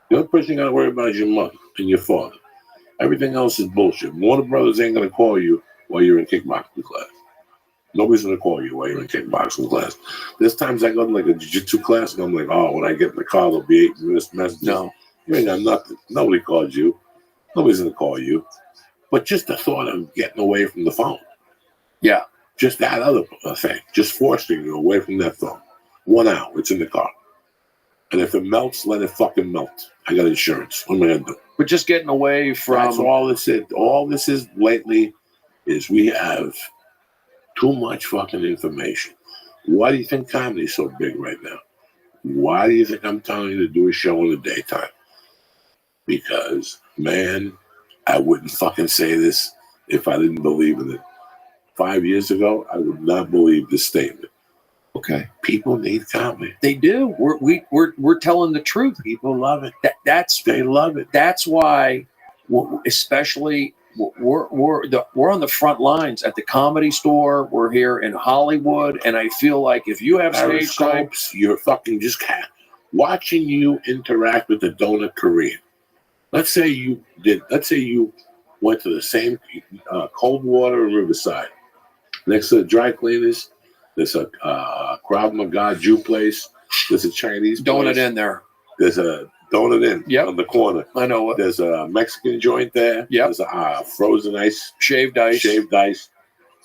The only person you got to worry about is your mother and your father. Everything else is bullshit. Warner Brothers ain't going to call you while you're in kickboxing class. Nobody's going to call you while you're in kickboxing class. There's times I go to like a jiu-jitsu class and I'm like, oh, when I get in the car, there'll be 8 minutes messages. No, you ain't got nothing. Nobody called you. Nobody's going to call you. But just the thought of getting away from the phone. Yeah. Just that other thing. Just forcing you away from that phone. 1 hour. It's in the car. And if it melts, let it fucking melt. I got insurance. What am I going to do? But just getting away from... That's all this is. All this is lately is we have too much fucking information. Why do you think comedy is so big right now? Why do you think I'm telling you to do a show in the daytime? Because, man, I wouldn't fucking say this if I didn't believe in it. 5 years ago, I would not believe this statement. Okay. People need comedy. They do. We're telling the truth. People love it. They love it. That's why, especially we're on the front lines at the Comedy Store. We're here in Hollywood, and I feel like if you have stage time, you're fucking just watching you interact with the donut Korean. Let's say you went to the same Cold Water in Riverside. Next to the dry cleaners, there's a Krav Maga Jew place. There's a Chinese donut place. in there. There's a donut in on the corner. I know it. There's a Mexican joint there. Yep. There's a frozen ice. Shaved ice.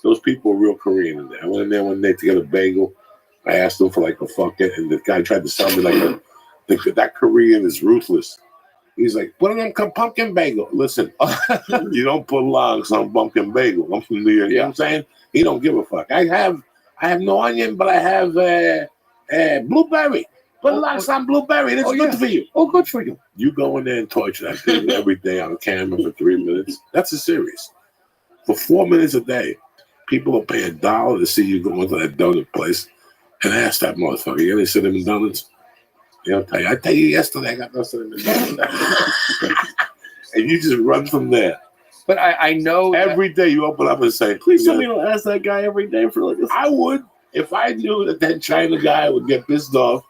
Those people are real Korean in there. I went in there one day to get a bagel. I asked them for like a fucking, and the guy tried to sell me like that Korean is ruthless. He's like, put in them pumpkin bagel. Listen, you don't put logs on pumpkin bagel. I'm from New York. You know what I'm saying? He don't give a fuck. I have no onion, but I have blueberry. Put logs on blueberry. That's good for you. Oh, good for you. You go in there and torture that thing every day on camera for 3 minutes. That's a series. For 4 minutes a day, people are paying $1 to see you go into that donut place and ask that motherfucker, you got any cinnamon donuts? He'll tell you. I tell you yesterday I got no cinnamon donuts. And you just run from there. But I know every day you open up and say, please tell me you don't ask that guy every day for like this. I would. If I knew that China guy would get pissed off,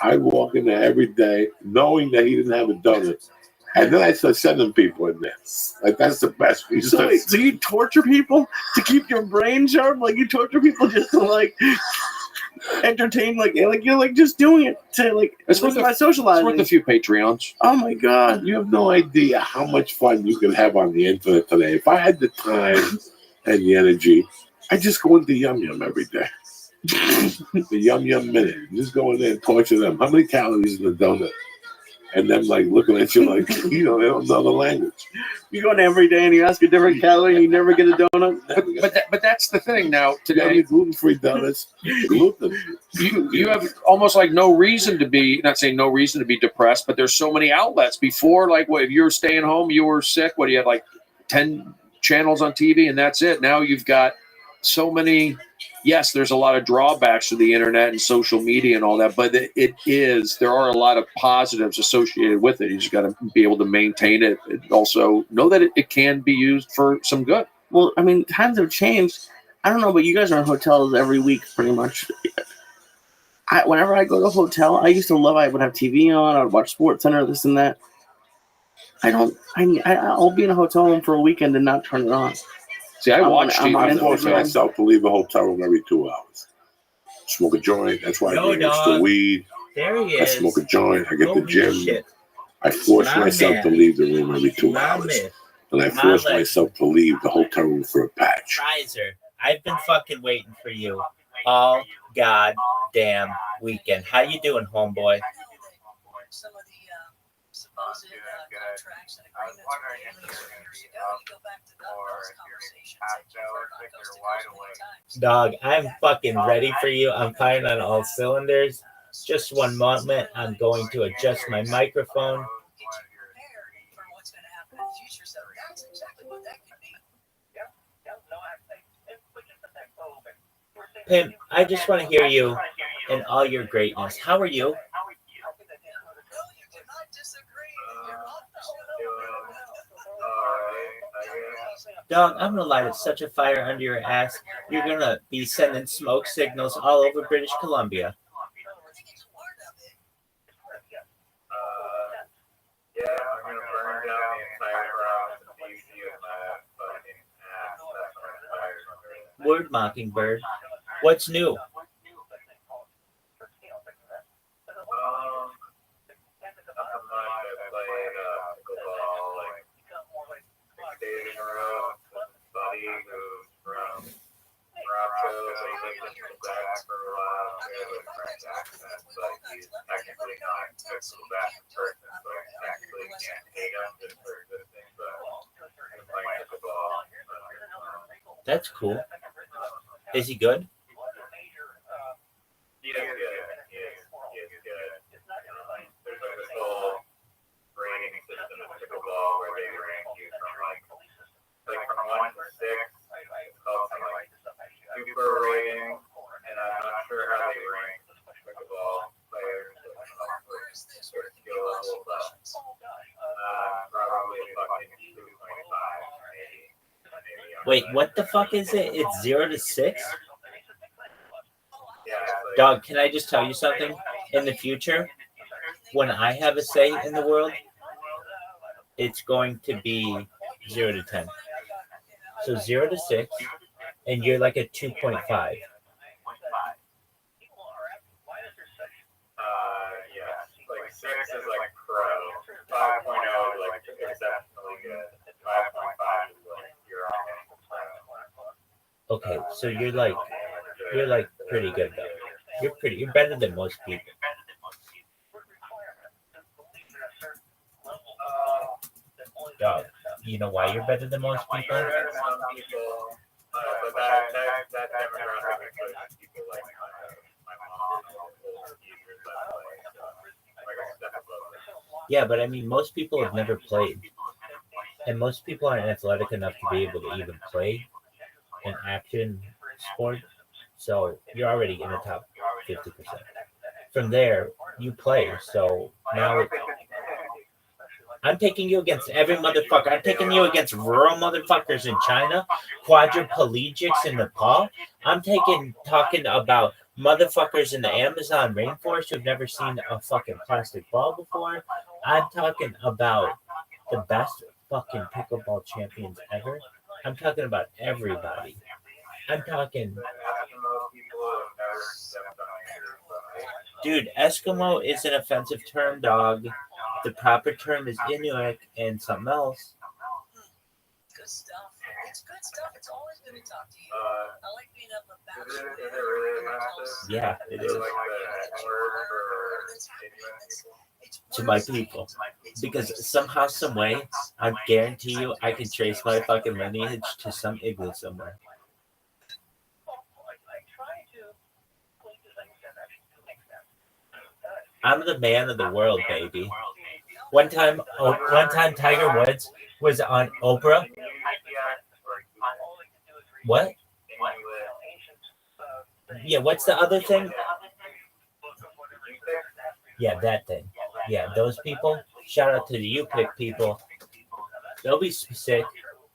I'd walk in there every day knowing that he didn't have a donut. And then I start sending people in there. Like, that's the best. So you torture people to keep your brain sharp? Like, you torture people just to, like, entertain, like you're, like, just doing it to, like, it's worth my socializing. It's worth a few Patreons. Oh, my God. You have no idea how much fun you can have on the internet today. If I had the time and the energy, I'd just go into Yum Yum every day. The Yum Yum Minute. Just go in there and torture them. How many calories in the donut? And them like looking at you like, they don't know the language. You go in every day and you ask a different calorie and you never get a donut. But that's the thing now. Today, you gluten-free donuts. Gluten. You have almost like no reason to be, not saying no reason to be depressed, but there's so many outlets. Before, like, if you were staying home, you were sick, you had like 10 channels on TV and that's it. Now you've got so many yes, there's a lot of drawbacks to the internet and social media and all that, but there are a lot of positives associated with it. You just got to be able to maintain it. And also know that it can be used for some good. Well, I mean, times have changed. I don't know, but you guys are in hotels every week, pretty much. Whenever I go to a hotel, I used to love. I would have TV on. I would watch Sports Center, this and that. I'll be in a hotel room for a weekend and not turn it on. See, I watch TV. I force myself to leave a hotel room every 2 hours. Smoke a joint. That's why I bring extra weed. There he I is. smoke a joint. I get the gym. Shit. I force myself to leave the room every 2 hours. And I force myself to leave the hotel room for a patch. Riser, I've been fucking waiting for you all goddamn weekend. How you doing, homeboy? Dog, I'm fucking ready for you. I'm firing on all cylinders. Just one moment. I'm going to adjust my microphone. Pimp, I just want to hear you in all your greatness. How are you? Dog, I'm gonna light such a fire under your ass. You're gonna be sending smoke signals all over British Columbia. Word, Mockingbird. What's new? That's cool. Is he good? Wait, what the fuck is it? It's 0 to 6? Dog, can I just tell you something? In the future, when I have a say in the world, it's going to be 0 to 10. So 0 to 6, and you're like a 2.5. Like 6 is like pro. 5.0 is like exceptionally good. 5.5 is like you're on. Okay, so you're like pretty good though. You're better than most people. Dog, you know why you're better than most people? But that demographic includes people like my mom, yeah, but I mean, most people have never played, and most people aren't athletic enough to be able to even play an action sport. So you're already in the top 50%. From there, you play. So now I'm taking you against every motherfucker. I'm taking you against rural motherfuckers in China, quadriplegics in Nepal. I'm talking about motherfuckers in the Amazon rainforest who've never seen a fucking plastic ball before. I'm talking about the best fucking pickleball champions ever. I'm talking about everybody. I'm talking... Dude, Eskimo is an offensive term, dog. The proper term is Inuit and something else. Good stuff. It's good stuff. It's always good to talk to you. I like being able to bounce. Yeah, it is. To my people. Because somehow, some way, I guarantee you I can trace my fucking lineage to some igloo somewhere. I'm the man of the world, baby. One time Tiger Woods was on Oprah. What? Yeah, what's the other thing? Yeah, that thing. Yeah, those people. Shout out to the U-Pick people. They'll be sick.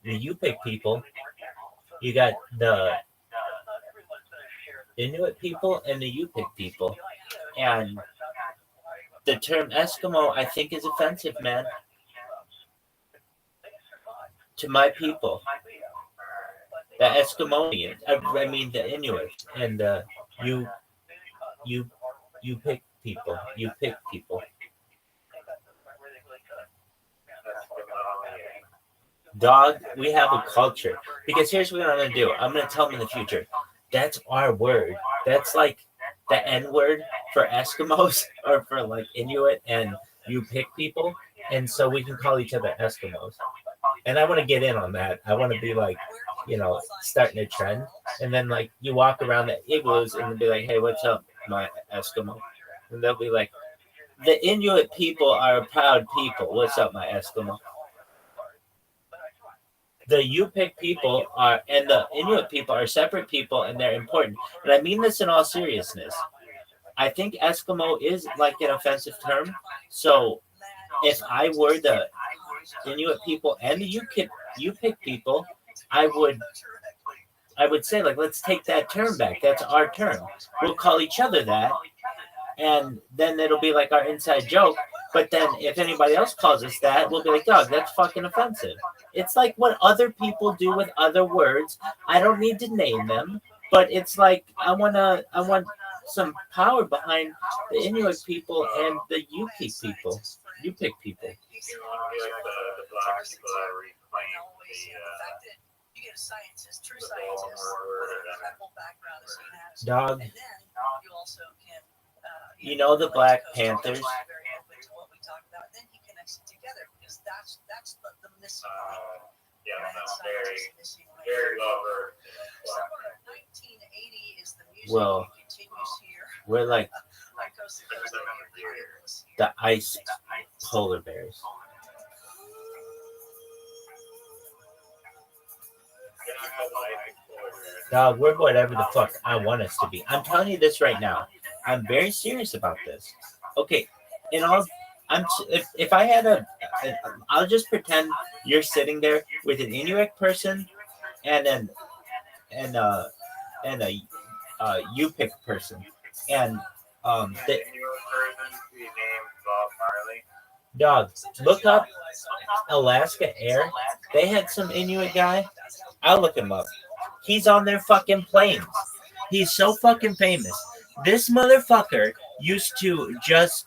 The U-Pick people. You got the Inuit people and the Yupik people. And the term Eskimo, I think, is offensive, man. To my people. The Eskimonians. I mean, the Inuit and the Yupik people. Yupik people. Dog, we have a culture. Because here's what I'm going to do. I'm going to tell them in the future. That's our word. That's like the N word for Eskimos or for like Inuit and Yupik people. And so we can call each other Eskimos. And I want to get in on that. I want to be like, you know, starting a trend. And then like you walk around the igloos and be like, hey, what's up, my Eskimo? And they'll be like, the Inuit people are a proud people. What's up, my Eskimo? The Yupik people are, and the Inuit people are separate people, and they're important. And I mean this in all seriousness. I think Eskimo is like an offensive term. So if I were the Inuit people and the Yupik people, I would say, like, let's take that term back. That's our term. We'll call each other that, and then it'll be like our inside joke. But then if anybody else calls us that, we'll be like, dog, that's fucking offensive. It's like what other people do with other words. I don't need to name them, but it's like I want some power behind the Inuit people and the Yupik people. Yupik people. Dog. You know the Black Panthers? Well, we're like the ice polar bears. Dog, we're whatever the fuck I want us to be. I'm telling you this right now. I'm very serious about this. Okay, in all, if I had I'll just pretend you're sitting there with an Inuit person and a Yupik person, and dog, look up Alaska Air. They had some Inuit guy. I'll look him up. He's on their fucking planes. He's so fucking famous. This motherfucker used to just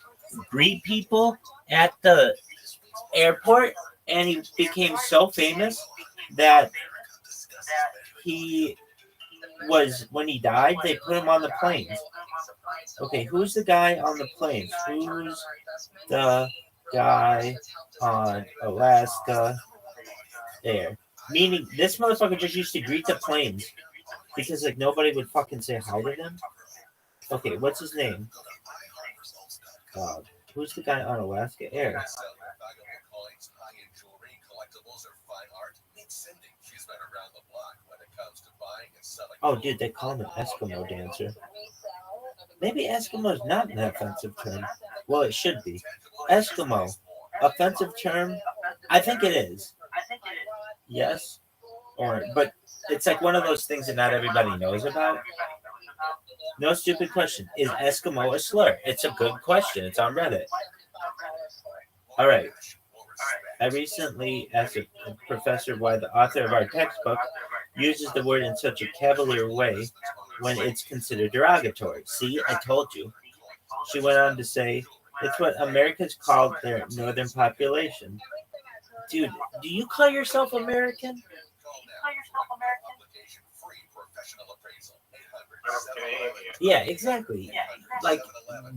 greet people at the airport, and he became so famous that he was, when he died, they put him on the planes. Okay, who's the guy on the planes? Who's the guy on Alaska Air? Meaning, this motherfucker just used to greet the planes because like nobody would fucking say hi to them. Okay, what's his name? Who's the guy on Alaska Air? Oh, dude, they call him an Eskimo dancer. Maybe Eskimo is not an offensive term. Well, it should be. Eskimo, offensive term? I think it is. Yes, but it's like one of those things that not everybody knows about. No stupid question. Is Eskimo a slur? It's a good question. It's on Reddit. All right. I recently asked a professor why the author of our textbook uses the word in such a cavalier way when it's considered derogatory. See, I told you. She went on to say, it's what Americans call their northern population. Dude, do you call yourself American? Yeah, exactly. Like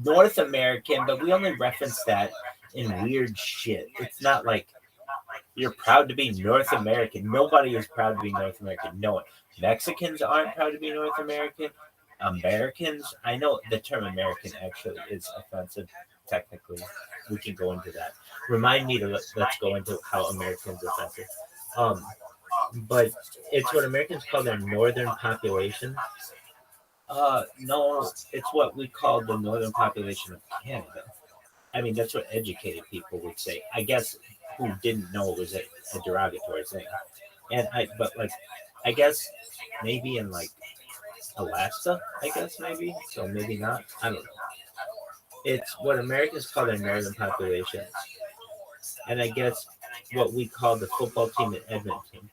North American, but we only reference that in weird shit. It's not like you're proud to be North American. Nobody is proud to be North American. No one. Mexicans aren't proud to be North American. Americans, I know the term American actually is offensive. Technically, we can go into that. Remind me to let's go into how Americans are offensive. But it's what Americans call their northern population. No, it's what we call the northern population of Canada. I mean, that's what educated people would say. I guess who didn't know it was a derogatory thing. But like, I guess maybe in like Alaska, I guess maybe. So maybe not. I don't know. It's what Americans call their northern population. And I guess what we call the football team in Edmonton.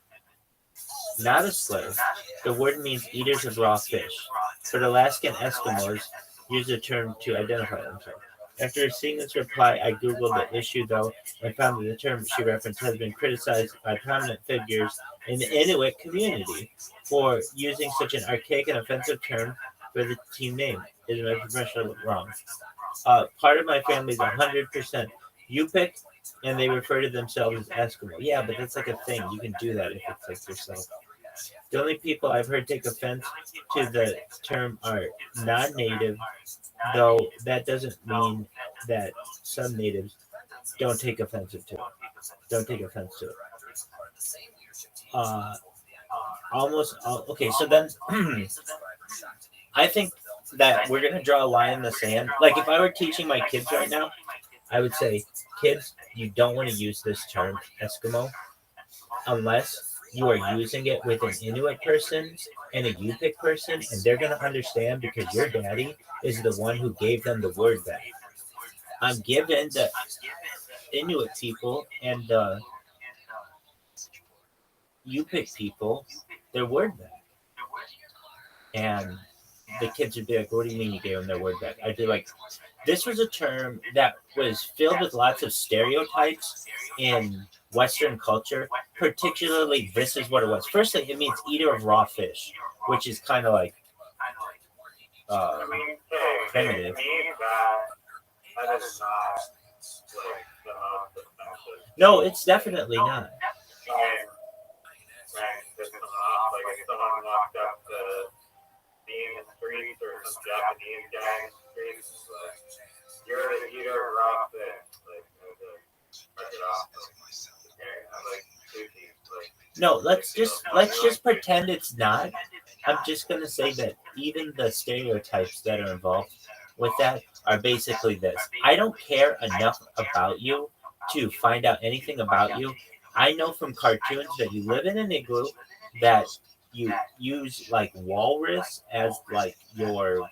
Not a slave. The word means eaters of raw fish. But Alaskan Eskimos use the term to identify themselves. After seeing this reply, I googled the issue, though, and found that the term she referenced has been criticized by prominent figures in the Inuit community for using such an archaic and offensive term for the team name. Is my professional wrong? Part of my family is 100% Yupik, and they refer to themselves as Eskimo. Yeah, but that's like a thing. You can do that if it's like yourself. The only people I've heard take offense to the term are non-native, though that doesn't mean that some natives don't take offense to it. Okay, so then I think that we're gonna draw a line in the sand. Like if I were teaching my kids right now, I would say, kids, you don't want to use this term Eskimo unless you are using it with an Inuit person and a Yupik person, and they're going to understand because your daddy is the one who gave them the word back. I'm giving the Inuit people and the Yupik people their word back. And the kids would be like, what do you mean you gave them their word back? I'd be like, this was a term that was filled with lots of stereotypes in Western culture. Particularly, this is what it was. Firstly, it means eater of raw fish, which is kind of like primitive. No, it's definitely not. In the streets or some Japanese guy in the streets, like, you're the eater of raw fish. Like, break it off. I like sushi. No, let's just pretend it's not. I'm just gonna say that even the stereotypes that are involved with that are basically this. I don't care enough about you to find out anything about you. I know from cartoons that you live in an igloo, that you use like walrus as like your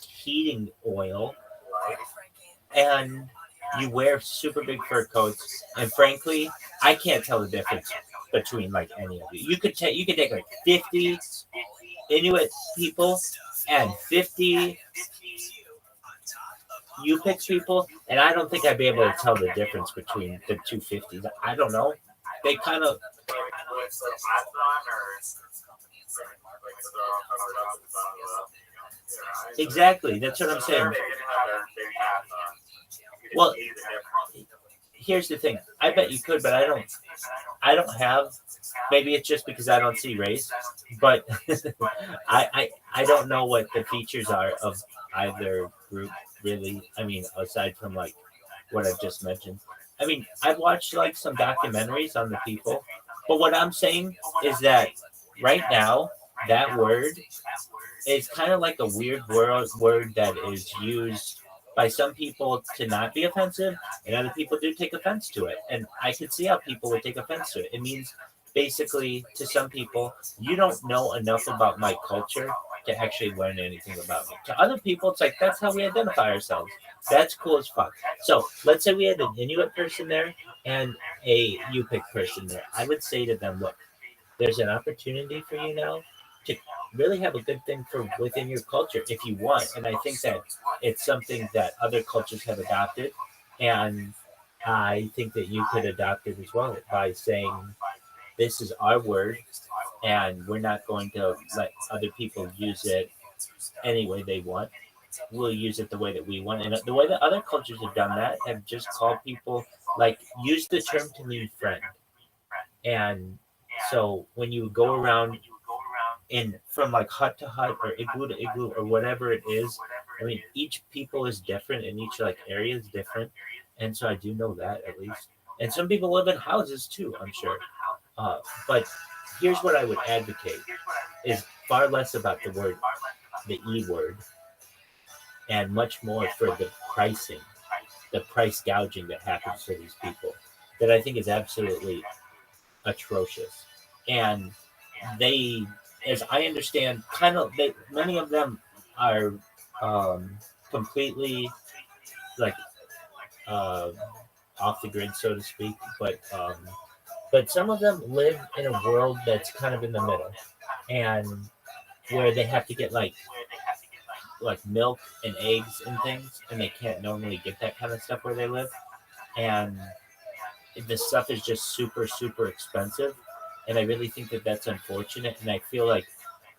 heating oil, and you wear super big fur coats. And frankly, I can't tell the difference between like any of you. You could take like 50 Inuit people and 50 Yupik people, and I don't think I'd be able to tell the difference between the two 50s. I don't know. They kind of. Exactly, that's what I'm saying. Well, here's the thing. I bet you could, but I don't have. Maybe it's just because I don't see race, but I don't know what the features are of either group really. I mean, aside from like what I've just mentioned. I mean, I've watched like some documentaries on the people, but what I'm saying is that right now that word is kind of like a weird word that is used by some people to not be offensive, and other people do take offense to it. And I can see how people would take offense to it. It means basically to some people, you don't know enough about my culture to actually learn anything about me. To other people, it's like, that's how we identify ourselves. That's cool as fuck. So let's say we had an Inuit person there and a Yupik person there. I would say to them, look, there's an opportunity for you now to really have a good thing for within your culture if you want. And I think that it's something that other cultures have adopted. And I think that you could adopt it as well by saying, this is our word, and we're not going to let other people use it any way they want. We'll use it the way that we want. And the way that other cultures have done that have just called people, like, use the term to mean friend. And so when you go around from like hut to hut or igloo to igloo or whatever it is, I mean, each people is different and each like area is different. And so I do know that at least. And some people live in houses too, I'm sure. But here's what I would advocate is far less about the word the E word, and much more for the pricing, the price gouging that happens for these people, that I think is absolutely atrocious. And they, as I understand, many of them are completely like uh, off the grid, so to speak. But some of them live in a world that's kind of in the middle, and where they have to get like milk and eggs and things, and they can't normally get that kind of stuff where they live, and this stuff is just super super expensive, and I really think that that's unfortunate, and I feel like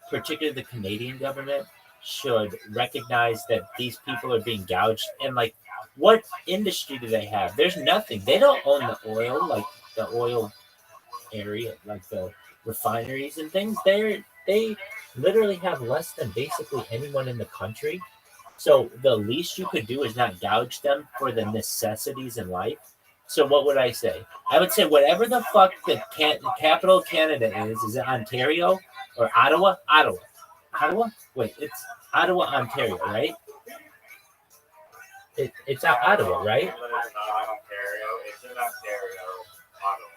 particularly the Canadian government should recognize that these people are being gouged. And like, what industry do they have? There's nothing. They don't own the oil, like the oil area, like the refineries and things. They literally have less than basically anyone in the country. So the least you could do is not gouge them for the necessities in life. So what would I say? I would say whatever the fuck the capital of Canada is it Ontario or Ottawa? Ottawa? Wait, it's Ottawa, Ontario, right? It's Ottawa, right? It's not Ontario. It's in Ontario, Ottawa.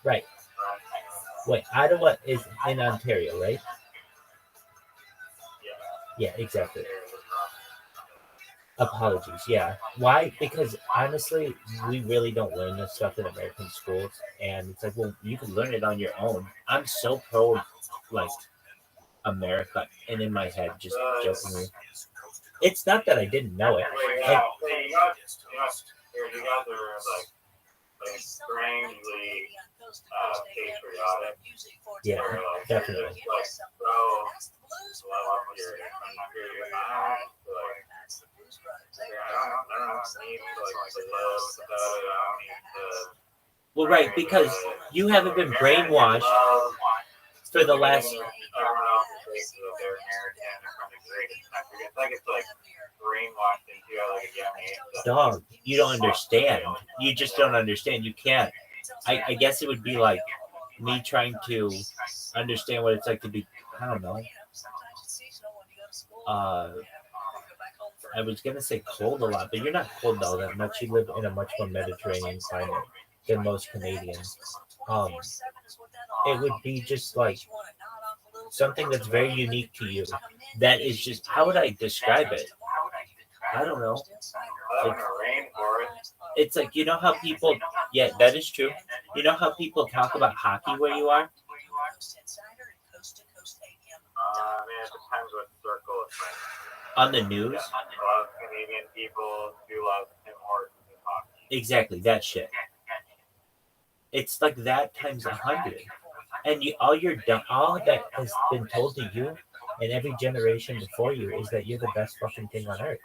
Right. Wait, Ottawa is in Ontario, right? Yeah, exactly. Apologies. Yeah. Why? Because honestly, we really don't learn this stuff in American schools, and it's like, well, you can learn it on your own. I'm so pro, like, America, and in my head, just jokingly, it's not that I didn't know it. You guys are like strangely patriotic. Yeah, definitely. Well, right, because you haven't been brainwashed for the last. Dog, you don't understand. You just don't understand. You can't. I guess it would be like me trying to understand what it's like to be, I don't know. I was going to say cold a lot, but you're not cold all that much. You live in a much more Mediterranean climate than most Canadians. It would be just like something that's very unique to you. That is just, how would I describe it? I don't know. It's like, you know how people, yeah, that is true. You know how people talk about hockey where you are? On the news? Canadian people do love Tim Hortons and hockey. Exactly, that shit. It's like that times 100. And all that has been told to you and every generation before you is that you're the best fucking thing on earth.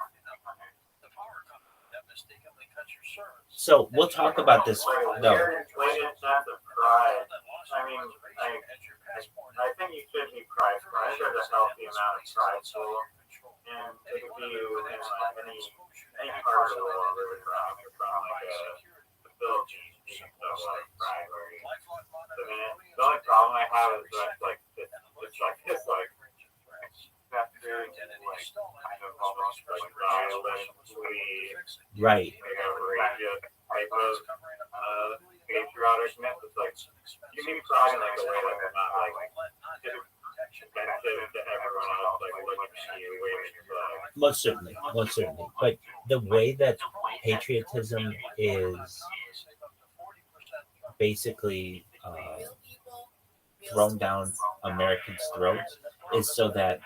So we'll talk about this though. I think you should be prideful. I think there's a healthy amount of prideful, and it could be in like any part of the world where you're from like the Philippines, stuff like pride. The only problem I have is that like it's like that's very like kind of almost like violent, sweet, right. like outrageous type of patrioticness. It's like you need pride in like a way that not like offensive to everyone else, like looking at you, waving your flag. Most certainly. But the way that patriotism is basically thrown down Americans' throats is so that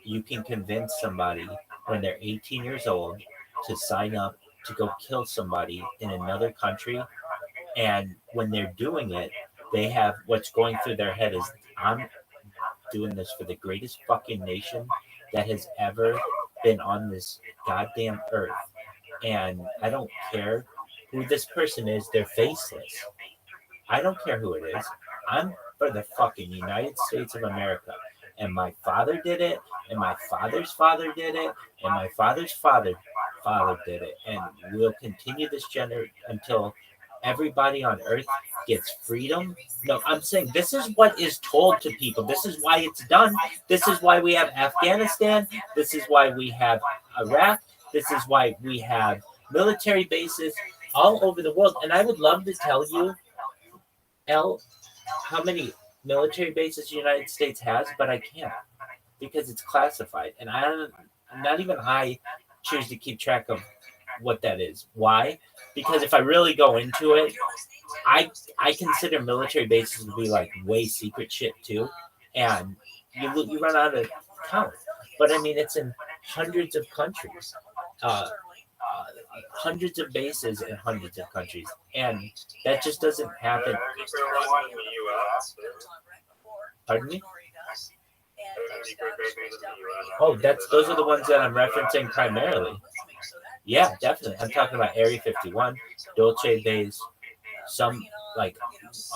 you can convince somebody when they're 18 years old to sign up to go kill somebody in another country. And when they're doing it, they have what's going through their head is, I'm doing this for the greatest fucking nation that has ever been on this goddamn earth. And I don't care who this person is, they're faceless. I don't care who it is. I'm for the fucking United States of America. And my father did it, and my father's father did it, and my father's father did it. And we'll continue this until everybody on earth gets freedom. No, I'm saying this is what is told to people. This is why it's done. This is why we have Afghanistan. This is why we have Iraq. This is why we have military bases all over the world. And I would love to tell you, how many military bases the United States has, but I can't because it's classified. And not even I choose to keep track of what that is. Why? Because if I really go into it, I consider military bases to be like way secret shit too, and you run out of count. But I mean, it's in hundreds of countries, hundreds of bases in hundreds of countries, and that just doesn't happen. Pardon me? Oh, those are the ones that I'm referencing primarily. Yeah, definitely. I'm talking about Area 51, Dulce Bays, some like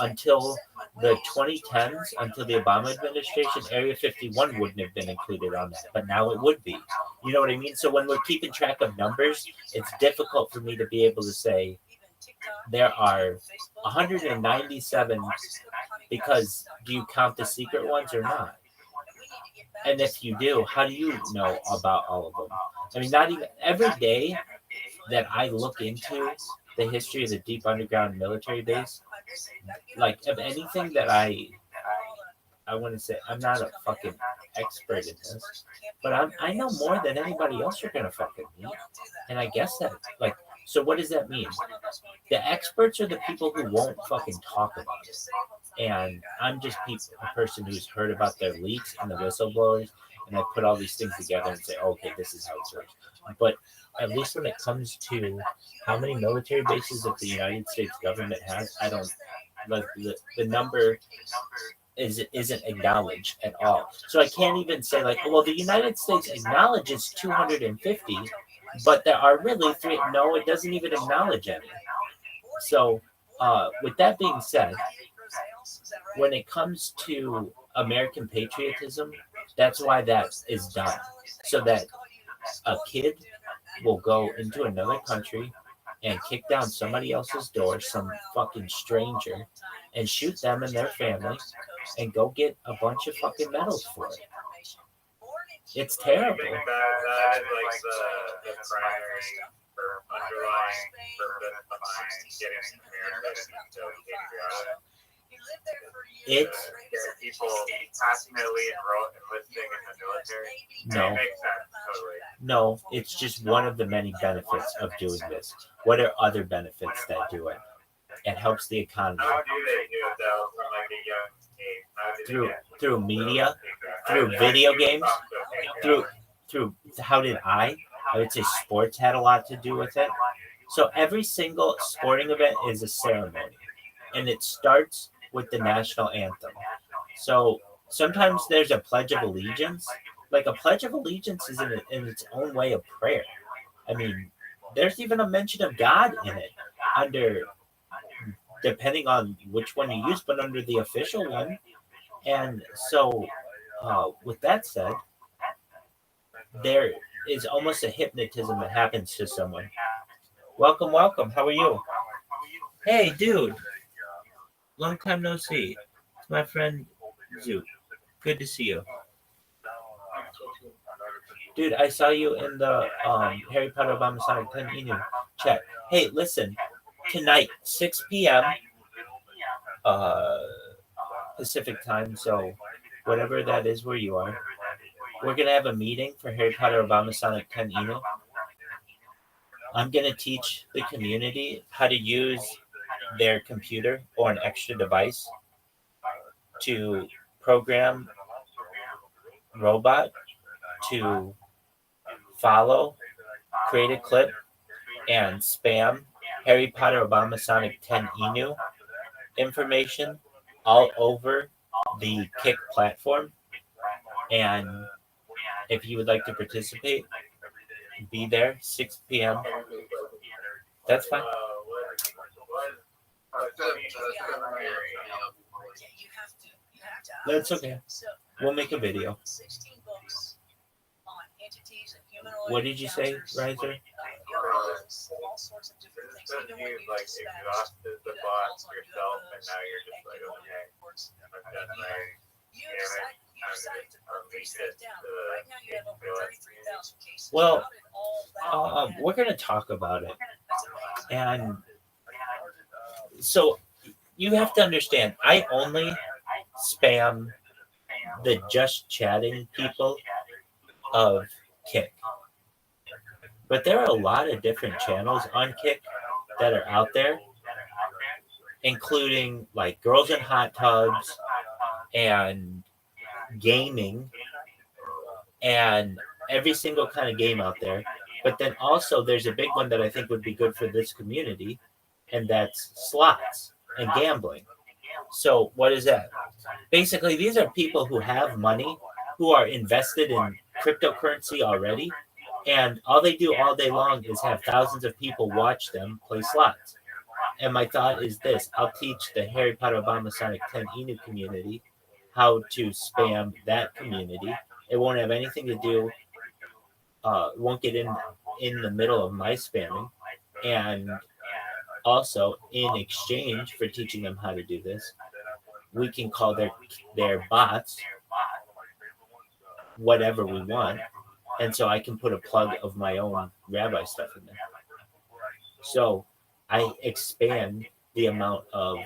until the 2010s, until the Obama administration, Area 51 wouldn't have been included on that, but now it would be. You know what I mean? So when we're keeping track of numbers, it's difficult for me to be able to say there are 197 because do you count the secret ones or not? And if you do, how do you know about all of them? I mean, not even every day that I look into the history of the deep underground military base, like of anything that I want to say, I'm not a fucking expert in this, but I know more than anybody else you're gonna fucking meet. And I guess that, like, so what does that mean? The experts are the people who won't fucking talk about it. And I'm just a person who's heard about their leaks and the whistleblowers, and I put all these things together and say, okay, this is how it works. But at least when it comes to how many military bases that the United States government has, I don't, like the number isn't acknowledged at all. So I can't even say like, well, the United States acknowledges 250, but there are really 3. No, it doesn't even acknowledge any. So with that being said, when it comes to American patriotism, that's why that is done. So that a kid will go into another country and kick down somebody else's door, some fucking stranger, and shoot them and their family and go get a bunch of fucking medals for it. It's terrible. I think that is like the primary underlying purpose behind getting America to patriotic. It's people passionately enlisting in the military. no, It makes sense, totally. no. It's just one of the many benefits of doing this. What are other benefits that do it? It helps the economy. How do they do it though from like a young age? How do they get Through media, through video games, through how did I would say sports had a lot to do with it. So every single sporting event is a ceremony, and it starts with the national anthem. So sometimes there's a Pledge of Allegiance. Like a Pledge of Allegiance is in its own way a prayer. I mean, there's even a mention of God in it under, depending on which one you use, but under the official one. And so with that said, there is almost a hypnotism that happens to someone. Welcome, welcome. How are you? Hey, dude. Long time no see. It's my friend Zoot. Good to see you. Dude, I saw you in the Harry Potter Obama Sonic 10 email chat. Hey, listen. Tonight, 6 p.m. Pacific time, so whatever that is where you are, we're going to have a meeting for Harry Potter Obama Sonic 10 email. I'm going to teach the community how to use their computer or an extra device to program robot to follow, create a clip, and spam Harry Potter Obama Sonic 10 Inu information all over the Kick platform. And if you would like to participate, be there 6 p.m. That's fine. That's okay. We'll make a video. What did you say, Riser? all sorts of different things. Instead Even when you've you like dispatch, exhausted the it bot falls on your yourself, and nose, now you're just and like, you know, okay, works. I've done my You decided to put these things down. Right now you have over 33,000 cases. Well, How did all that we're going to talk about it. That's amazing. And so you have to understand, I only spam the just chatting people of Kick. But there are a lot of different channels on Kick that are out there, including like Girls in Hot Tubs and gaming and every single kind of game out there. But then also there's a big one that I think would be good for this community, and that's slots and gambling. So what is that? Basically, these are people who have money, who are invested in cryptocurrency already, and all they do all day long is have thousands of people watch them play slots. And my thought is this: I'll teach the Harry Potter Obama Sonic 10 Inu community how to spam that community. It won't have anything to do, won't get in the middle of my spamming. And also, in exchange for teaching them how to do this, we can call their bots whatever we want. And so I can put a plug of my own Rabbi stuff in there. So I expand the amount of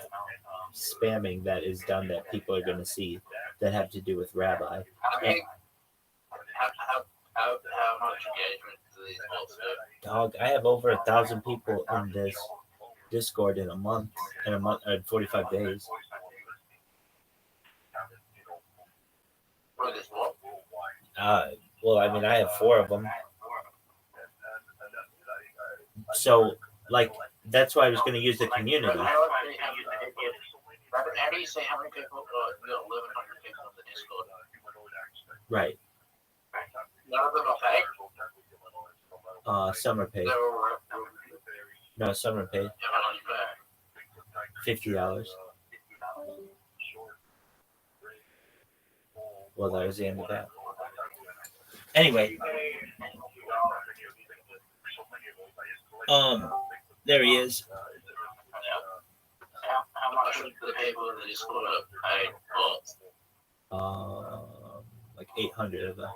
spamming that is done that people are going to see that have to do with Rabbi. And, how much engagement do these bots do? dog, I have over 1,000 people in this Discord in a month, or 45 days. For this what? Well, I mean, I have 4 of them. So, like, that's why I was going to use the community. How do you say how many people? You got 1,100 people in the Discord. Right. None of them are paid. Some are paid. They're all No, some are paid. how much paid? $50. Well, that was the end of that. Anyway, there he is. How much would the people in the Discord have paid bots? Like 800 of them.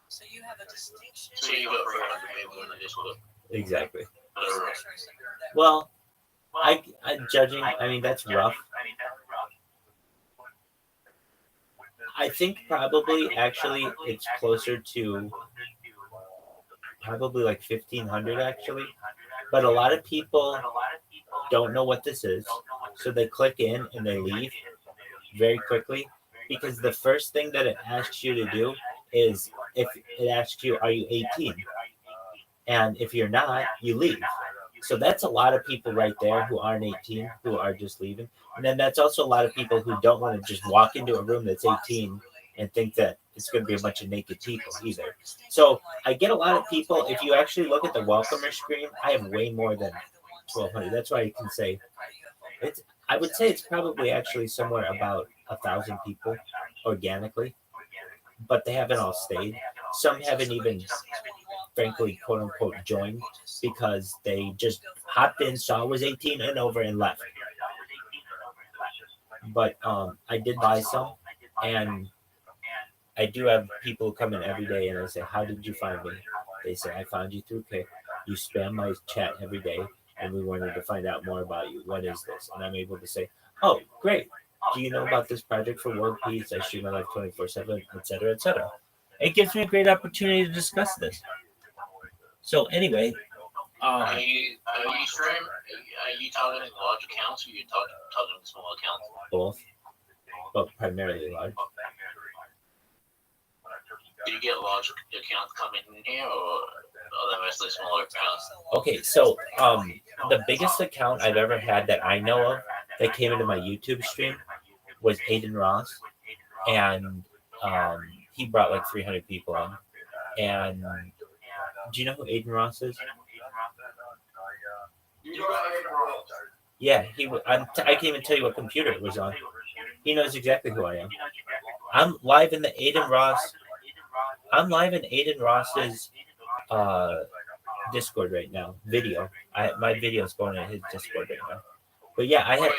So you have a distinction. So you got 300 people in the Discord. Exactly. Alright. Well, I'm judging. I mean, that's rough. I think probably actually it's closer to probably like 1,500 actually. But a lot of people don't know what this is, so they click in and they leave very quickly, because the first thing that it asks you to do is, if it asks you, are you 18? And if you're not, you leave. So that's a lot of people right there who aren't 18, who are just leaving. And then that's also a lot of people who don't want to just walk into a room that's 18 and think that it's going to be a bunch of naked people either. So I get a lot of people. If you actually look at the welcomer screen, I have way more than 1,200. That's why I can say it's. I would say it's probably actually somewhere about 1,000 people organically, but they haven't all stayed. Some haven't even, frankly, quote unquote, joined, because they just hopped in, saw it was 18 and over, and left. But I did buy some, and I do have people who come in every day and I say, how did you find me? They say, I found you through Kick. You spam my chat every day, and we wanted to find out more about you. What is this? And I'm able to say, oh, great. Do you know about this project for world peace? I stream my life 24/7, etc., etc. It gives me a great opportunity to discuss this. So anyway, Are you stream? Are you targeting large accounts, or are you targeting small accounts? both, but primarily large. Do you get large accounts coming in here, or are they mostly smaller accounts? Okay, so the biggest account I've ever had that I know of that came into my YouTube stream was Aiden Ross, and he brought like 300 people on. And do you know who Aiden Ross is? Yeah, I can't even tell you what computer it was on. He knows exactly who I am. I'm live in Aiden Ross's Discord right now. Video. My video is going in his Discord right now. But yeah, I had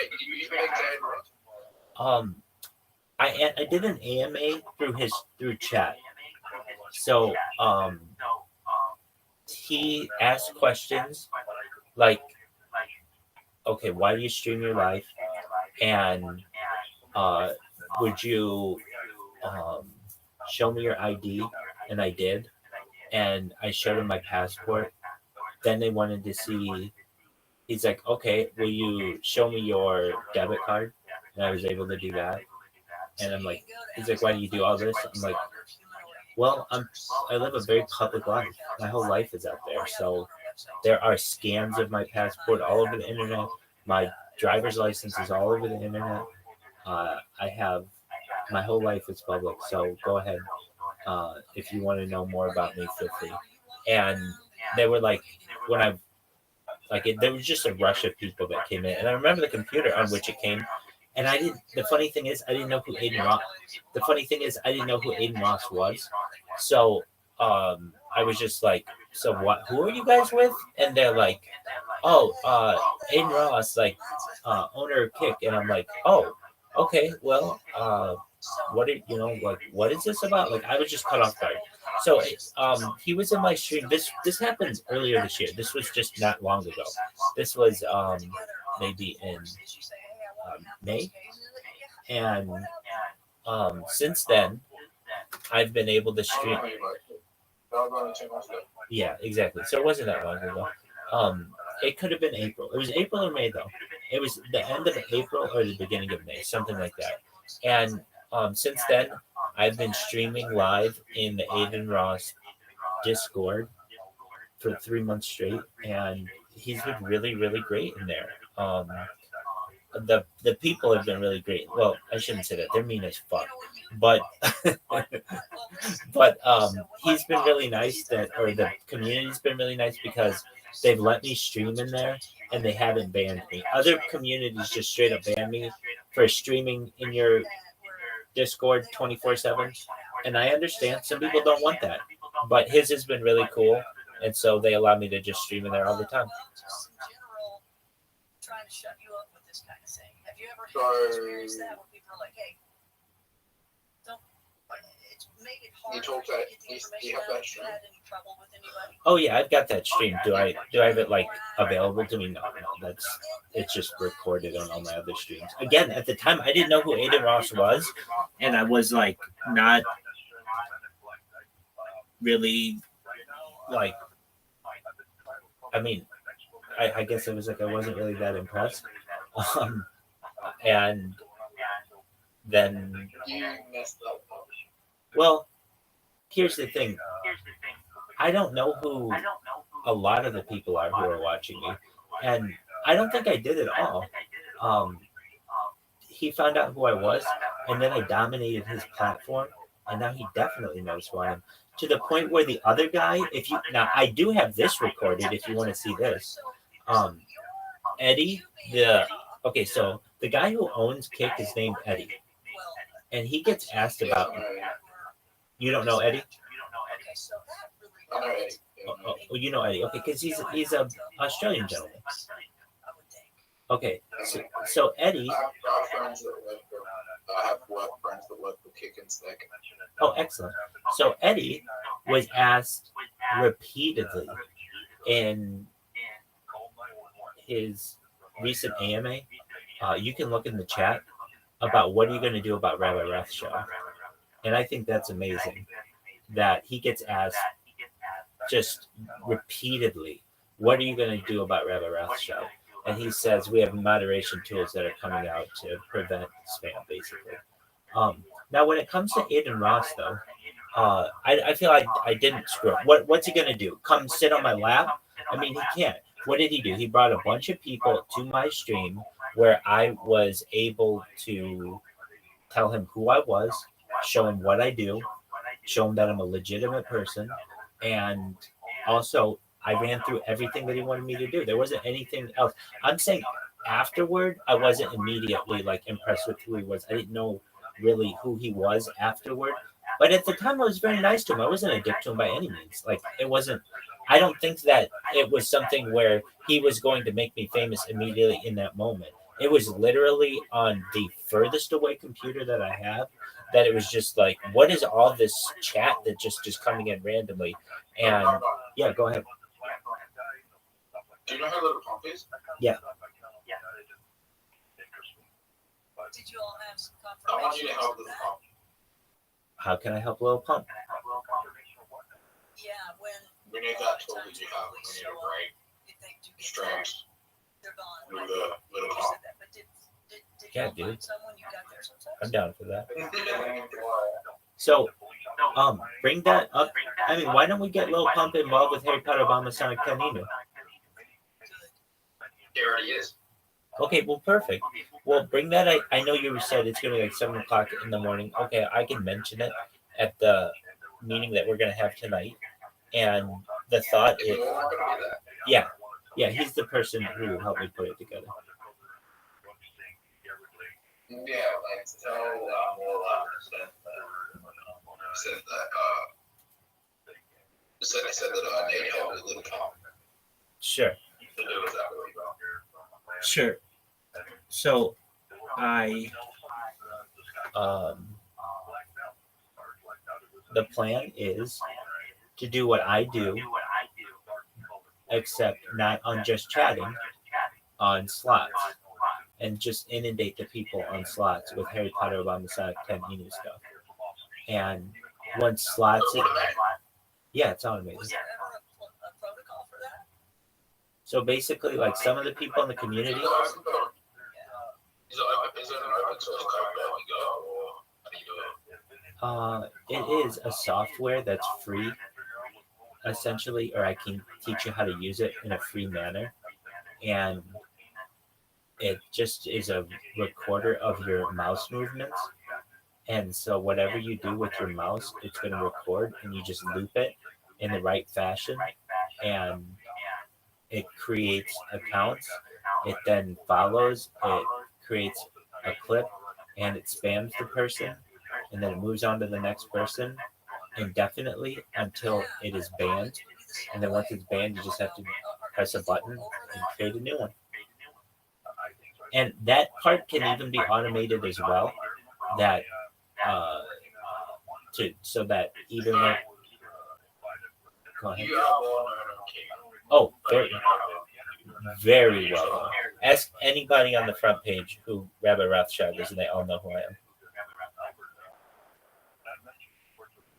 I did an AMA through chat. So he asked questions like, okay, why do you stream your life? And would you show me your ID? And I did. And I showed him my passport. Then they wanted to see, he's like, okay, will you show me your debit card? And I was able to do that. And I'm like, he's like, why do you do all this? I'm like, well, I live a very public life. My whole life is out there. So there are scans of my passport all over the internet. My driver's license is all over the internet. I have, my whole life is public. So go ahead. If you want to know more about me, feel free. And they were like, there was just a rush of people that came in. And I remember the computer on which it came. And the funny thing is, I didn't know who Aiden Ross was. So I was just like, so what, who are you guys with? And they're like, oh, Aiden Ross, like, owner of Kick. And I'm like, oh, okay, well, what is this about? Like, I was just cut off guard. So he was in my stream. This happened earlier this year. This was just not long ago. This was maybe in May. And since then, I've been able to stream. Yeah, exactly. So it wasn't that long ago. It could have been April. It was April or May, though. It was the end of April or the beginning of May, something like that. And since then, I've been streaming live in the Aiden Ross Discord for 3 months straight, and he's been really, really great in there. The people have been really great. Well, I shouldn't say that. They're mean as fuck. But he's been really nice or the community's been really nice because they've let me stream in there and they haven't banned me. Other communities just straight up ban me for streaming in your Discord 24/7. And I understand some people don't want that. But his has been really cool. And so they allow me to just stream in there all the time. Trying to shut you up with this kind of thing. Have you ever experienced that when people are like, hey, don't, it's make it hard. You told that you have that stream. Had any trouble with anybody? Oh yeah, I've got that stream. Do I have it like available to me? No, it's just recorded on all my other streams. Again, at the time I didn't know who Aiden Ross was, and I was like not really like, I mean, I guess it was like I wasn't really that impressed. And then, well, here's the thing. I don't know who a lot of the people are who are watching me. And I don't think I did at all. He found out who I was, and then I dominated his platform, and now he definitely knows who I am. To the point where the other guy, now I do have this recorded if you want to see this. Eddie, so the guy who owns Kick is named Eddie, and he gets asked about. You don't know Eddie? Oh, you know Eddie, okay, because he's a Australian gentleman. Okay, so Eddie. I have work friends that work with Kick and Stick. Oh, excellent. So Eddie was asked repeatedly in his recent AMA, you can look in the chat about what are you going to do about Rabbi Rothschild. And I think that's amazing that he gets asked just repeatedly, what are you going to do about Rabbi Rothschild? And he says, we have moderation tools that are coming out to prevent spam, basically. Now, when it comes to Aiden Ross, though, I feel like I didn't screw up. What's he going to do? Come sit on my lap? I mean, he can't. What did he do? He brought a bunch of people to my stream where I was able to tell him who I was, show him what I do, show him that I'm a legitimate person, and also I ran through everything that he wanted me to do. There wasn't anything else. I'm saying afterward, I wasn't immediately like impressed with who he was. I didn't know really who he was afterward. But at the time, I was very nice to him. I wasn't a dick to him by any means. Like, it wasn't I don't think that it was something where he was going to make me famous immediately in that moment. It was literally on the furthest away computer that I have that it was just like, what is all this chat that just coming in randomly? And yeah, go ahead. Do you know how Little Pump is? Yeah. Did you all have some I want you confirmation? to help Little Pump. How can I help Lil Pump? Yeah, when We need that tool that you have. We need to write if they do get strings they're gone. with the Little You Pump. said that, but did Yeah, you all dude. find someone you got there sometimes? I'm down for that. So, bring that up. I mean, why don't we get Lil Pump involved with Harry Potter Obama Sonic Canino? There already is. Okay, well, perfect. Well, bring that. I know you said it's going to be like 7 o'clock in the morning. Okay, I can mention it at the meeting that we're going to have tonight. And the thought Is is, Moore going to do that? yeah, he's the person who helped me put it together. Yeah, like tell Moore said that they helped with Little Pump. Sure. To do exactly what you want. Sure. So, the plan is to do what I do, except not on just chatting, on slots, and just inundate the people on slots with Harry Potter Obama Sonic Canino stuff. And once slots, yeah, it's automated. Was there ever a protocol for that? So basically, like some of the people in the community, Is it an open source code that we go, or how do you do it? it is a software that's free, essentially, or I can teach you how to use it in a free manner. And it just is a recorder of your mouse movements. And so whatever you do with your mouse, it's going to record, and you just loop it in the right fashion. And it creates accounts. It then follows. It creates a clip, and it spams the person, and then it moves on to the next person indefinitely until it is banned. And then once it's banned, you just have to press a button and create a new one. And that part can even be automated as well. That so that even like, go ahead. Oh, very well known. Ask anybody on the front page who Rabbi Rothschild is, and they all know who I am.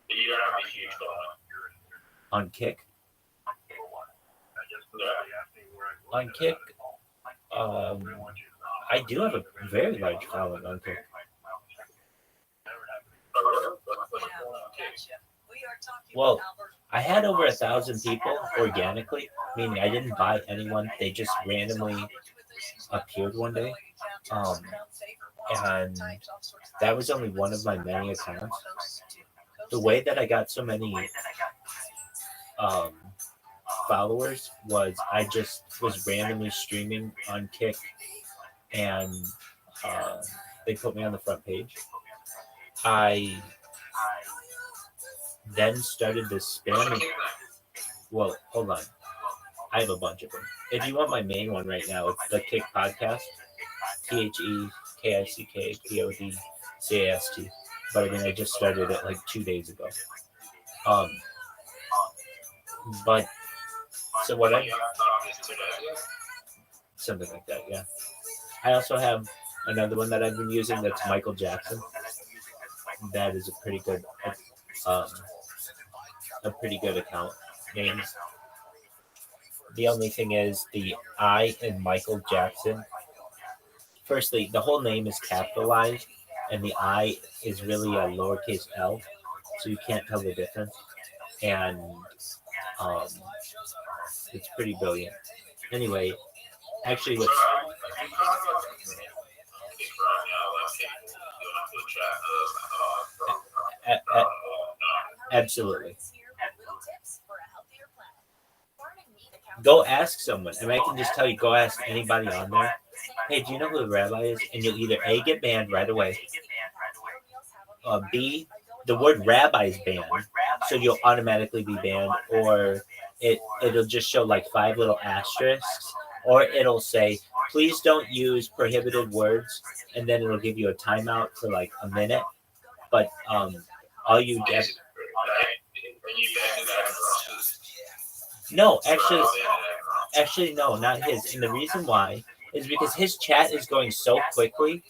You don't have a huge following. On Kick? On Kick, I do have a very large following on Kick. Well, I had over 1,000 people organically, meaning I didn't buy anyone. They just randomly appeared one day. And that was only one of my many accounts. The way that I got so many followers was I just was randomly streaming on Kick, and they put me on the front page. I then started this spamming. Well, hold on. I have a bunch of them. If you want my main one right now, it's the Kick Podcast. TheKickPodcast. But I mean, I just started it like 2 days ago. But so what I something like that, yeah. I also have another one that I've been using that's Michael Jackson. That is a pretty good account name. The only thing is the I in Michael Jackson. Firstly, the whole name is capitalized, and the I is really a lowercase l, so you can't tell the difference. And it's pretty brilliant. Anyway, actually, what's absolutely. Go ask someone, and I can just tell you, go ask anybody on there. Hey, do you know who the rabbi is? And you'll either A, get banned right away, B, the word rabbi is banned, so you'll automatically be banned, or it'll just show like 5 little asterisks, or it'll say, please don't use prohibited words, and then it'll give you a timeout for like a minute. But all you get. No, actually, no, not his. And the reason why is because his chat is going so quickly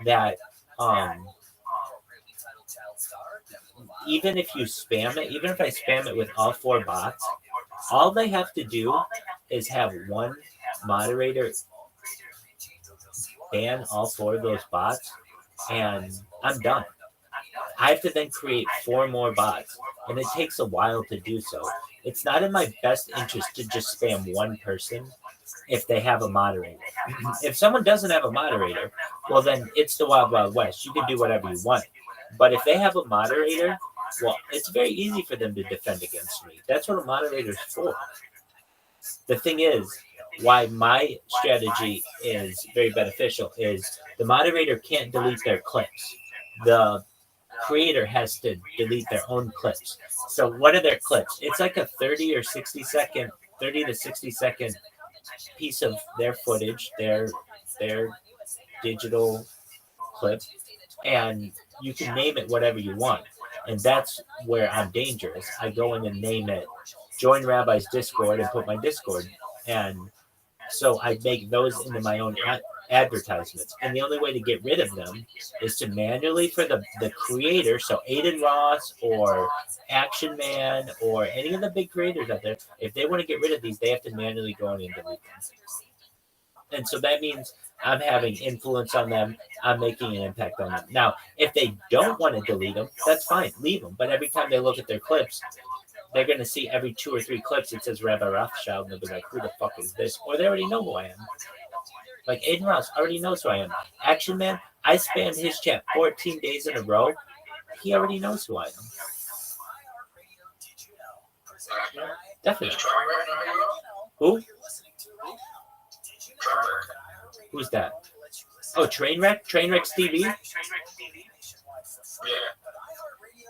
that even if you spam it, even if I spam it with all 4 bots, all they have to do is have one moderator ban all 4 of those bots, and I'm done. I have to then create 4 more bots, and it takes a while to do so. It's not in my best interest to just spam one person if they have a moderator. If someone doesn't have a moderator, well, then it's the Wild Wild West. You can do whatever you want. But if they have a moderator, well, it's very easy for them to defend against me. That's what a moderator is for. The thing is, why my strategy is very beneficial is the moderator can't delete their clips. The creator has to delete their own clips. So what are their clips? It's like a 30 to 60 second piece of their footage, their digital clip, and you can name it whatever you want. And that's where I'm dangerous. I go in and name it Join Rabbi's Discord and put my Discord. And so I make those into my own advertisements. And the only way to get rid of them is to manually, for the creator, so Aiden Ross or Action Man or any of the big creators out there, if they want to get rid of these, they have to manually go in and delete them. And so that means I'm having influence on them. I'm making an impact on them. Now, if they don't want to delete them, that's fine. Leave them. But every time they look at their clips, they're going to see every 2 or 3 clips it says Rabbi Rothschild, and they'll be like, who the fuck is this? Or they already know who I am. Like Aiden Ross already knows who I am. Action Man, I spammed his chat 14 days in a row. He already knows who I am. Definitely. Who? Who's that? Oh, Trainwreck? Trainwreck's TV?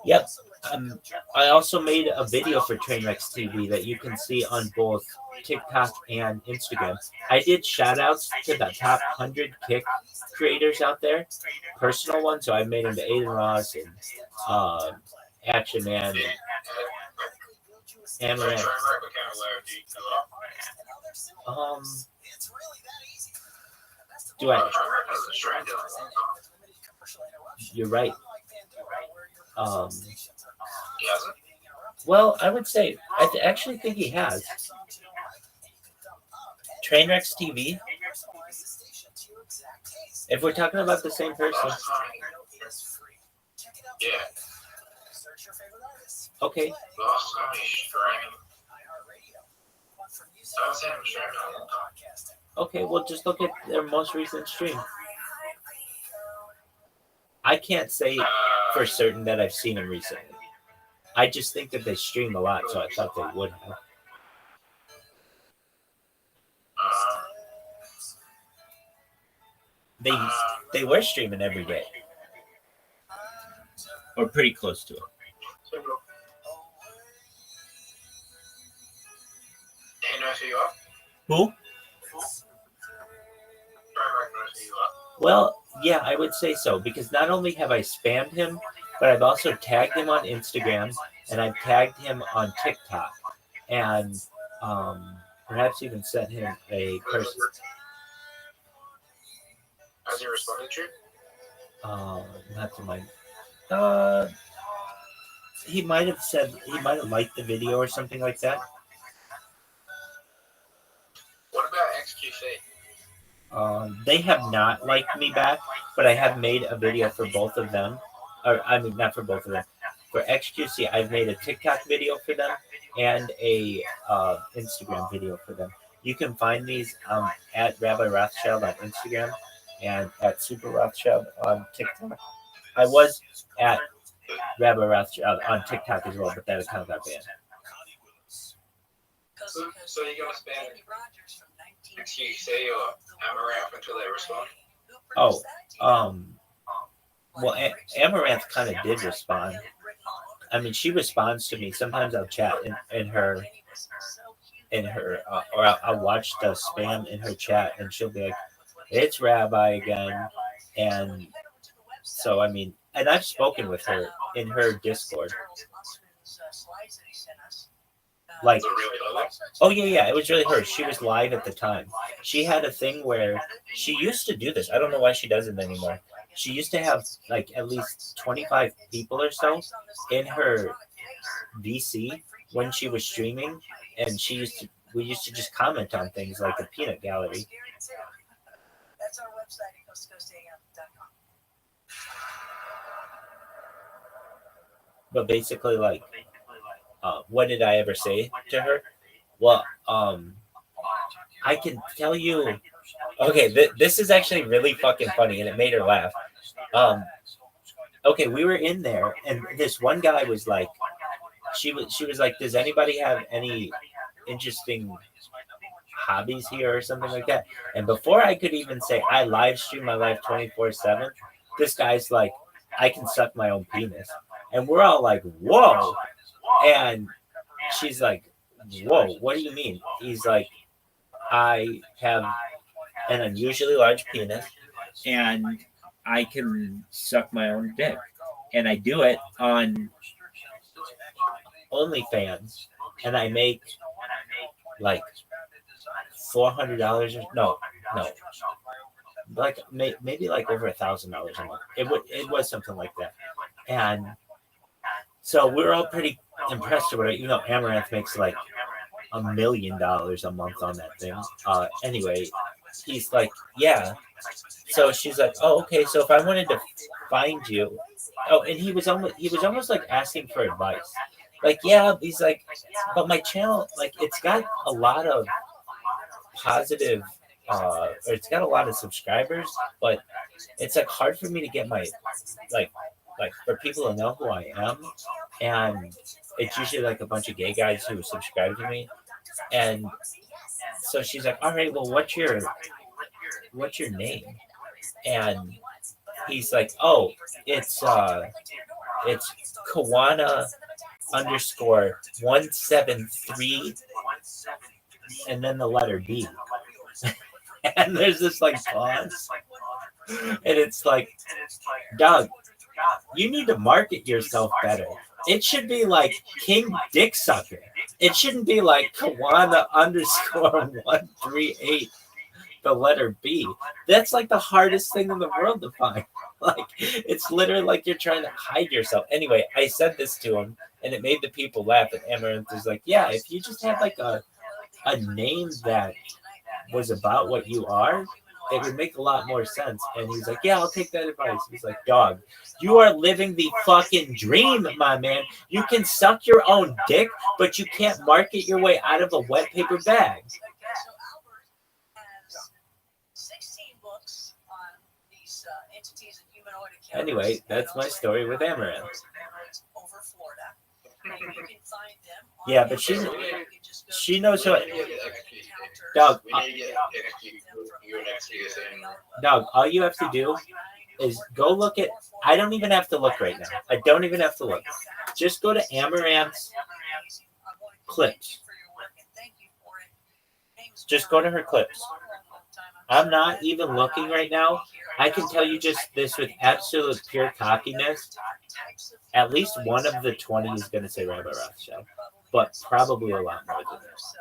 Yep. I also made a video for Trainwreck's TV that you can see on both TikTok and Instagram. I did shout outs to the top 100 kick creators out there, personal ones. So I made them to Aiden Ross and Action Man and Amaranth. Do I? You're right. Well, I would say I actually think he has. Trainwreck's TV. If we're talking about the same person. Yeah. Okay. Okay, well, just look at their most recent stream. I can't say for certain that I've seen them recently. I just think that they stream a lot, so I thought they would have. They were streaming every day. Or pretty close to it. Who? Well, yeah, I would say so, because not only have I spammed him, but I've also tagged him on Instagram, and I've tagged him on TikTok, and perhaps even sent him a person. Has he responded to you? Not to my. He might have liked the video or something like that. What about XQC? They have not liked me back, but I have made a video for both of them. Or, I mean, not for both of them. For XQC, I've made a TikTok video for them and a Instagram video for them. You can find these at Rabbi Rothschild on Instagram and at Super Rothschild on TikTok. I was at Rabbi Rothschild on TikTok as well, but that account got banned. So you're going to spam XQC or Amaranth until they respond? Well, Amaranth kind of did respond. I mean, she responds to me. Sometimes I'll chat in her in her, or I'll watch the spam in her chat, and she'll be like, "It's Rabbi again," and so I mean, and I've spoken with her in her Discord. Like, oh yeah, it was really her. She was live at the time. She had a thing where she used to do this. I don't know why she doesn't anymore. She used to have like at least 25 people or so in her VC when she was streaming, and we used to just comment on things like the peanut gallery. That's our website at coasttocoastam.com. But basically, like, what did I ever say to her? Well, I can tell you. Okay, this is actually really fucking funny, and it made her laugh. Okay, we were in there, and this one guy was like, she was like, "Does anybody have any interesting hobbies here or something like that?" And before I could even say I live stream my life 24/7, this guy's like, "I can suck my own penis," and we're all like, "Whoa!" And she's like, "Whoa, what do you mean?" He's like, "I have an unusually large penis, and I can suck my own dick, and I do it on OnlyFans, and I make like $400 or no, like maybe like over $1,000 a month. It was something like that, and so we're all pretty impressed with it. You know, Amaranth makes like $1 million a month on that thing. Anyway, he's like, yeah. So she's like, oh, okay. So if I wanted to find you, and he was almost like asking for advice. Like, yeah, he's like, but my channel, like, it's got a lot of positive, or it's got a lot of subscribers, but it's like hard for me to get my like for people to know who I am, and it's usually like a bunch of gay guys who subscribe to me, and so she's like, all right, well, what's your name? And he's like, oh, it's Kawana _173, and then the letter B. And there's this like pause, and it's like, Doug, you need to market yourself better. It should be like King Dick Sucker. It shouldn't be like Kawana _138, the letter B. That's like the hardest thing in the world to find. Like, it's literally like you're trying to hide yourself. Anyway, I said this to him, and it made the people laugh. And Amaranth was like, yeah, if you just had like a name that was about what you are, it would make a lot more sense. And he's like, yeah, I'll take that advice. He's like, dog, you are living the fucking dream, my man. You can suck your own dick, but you can't market your way out of a wet paper bag. Anyway, that's my story with Amaranth. Yeah, but she knows what. Doug, all you have to do is go look at. I don't even have to look right now. I don't even have to look. Just go to Amaranth's clips. Just go to her clips. I'm not even looking right now. I can tell you just this with absolute pure cockiness. At least one of the 20 is going to say Rabbi Rothschild, but probably a lot more than this.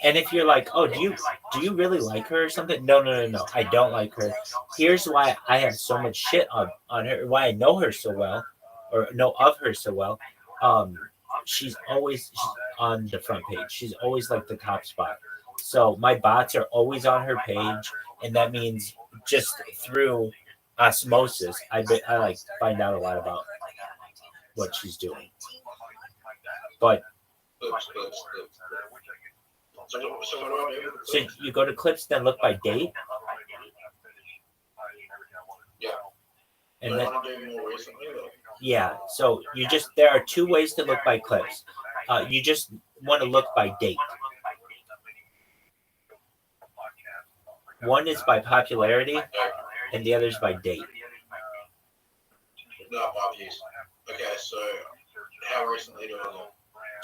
And if you're like, oh, do you really like her or something? No. I don't like her. Here's why I have so much shit on her, why I know her so well, or know of her so well. She's always on the front page. She's always like the top spot. So my bots are always on her page, and that means just through osmosis, I like find out a lot about what she's doing. But so you go to clips, then look by date. Yeah. And then yeah, so there are two ways to look by clips. You just want to look by date. One is by popularity, and the other is by date. No, obvious. Okay, so how recently do I look?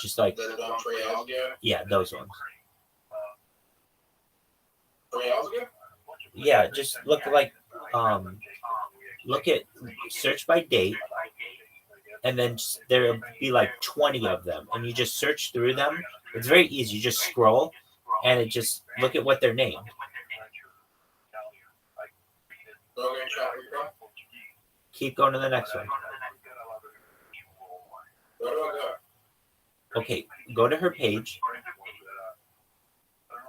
Just like, That don't 3 hours ago? yeah, those ones. 3 hours ago? Yeah, just look at search by date, and then there'll be like 20 of them, and you just search through them. It's very easy. You just scroll, and it just look at what they're named. Keep going to the next one. Where do I go? Okay, go to her page.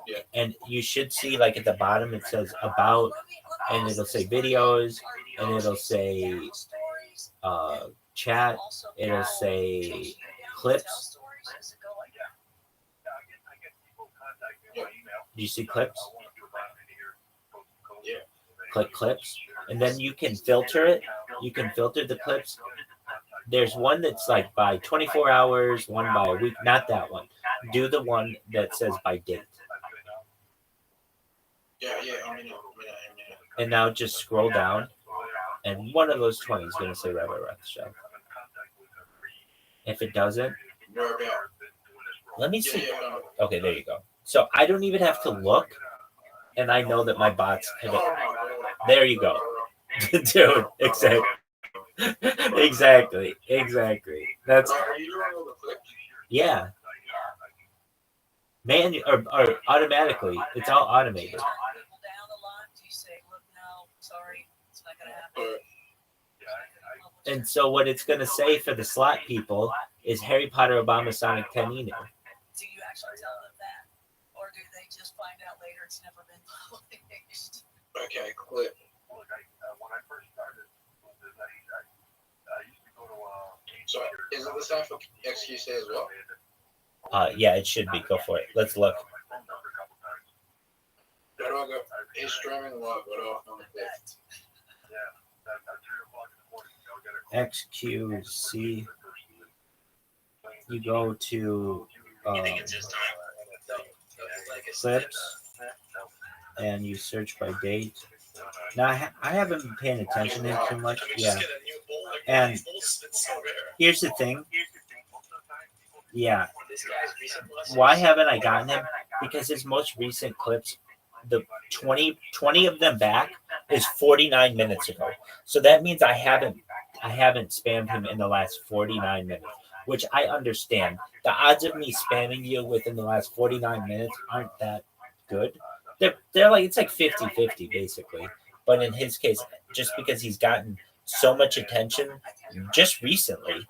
Yeah. And you should see, like, at the bottom it says about, and it'll say videos, and it'll say chat, it'll say clips. Do you see clips? Yeah. Click clips, and then you can filter it. You can filter the clips. There's one that's like by 24 hours, one by a week. Not that one. Do the one that says by date. Yeah. And now just scroll down, and one of those 20 is going to say Rabbi Rothschild. If it doesn't, Where about? let me see. Yeah. Okay, there you go. So I don't even have to look, and I know that my bots have it. There you go. Dude, exactly. Exactly. That's, Are you doing all the clips? yeah. Or automatically. It's all automated. And so what it's going to say for the slot people is Harry Potter, Obama, Sonic, 10 Enu. Do you actually tell them that? Or do they just find out later it's never been published? Okay, clip. So, is it the same for XQC as well? Yeah, it should be. Go for it. Let's look. Where do I go? It's streaming live. Where do I find it? XQC. You go to clips, and you search by date. Now, I haven't been paying attention to it too much. Yeah. And here's the thing. Yeah. Why haven't I gotten him? Because his most recent clips, the 20 of them back, is 49 minutes ago. So that means I haven't spammed him in the last 49 minutes, which I understand. The odds of me spamming you within the last 49 minutes aren't that good. They're like, it's like 50-50 basically. But in his case, just because he's gotten so much attention just recently,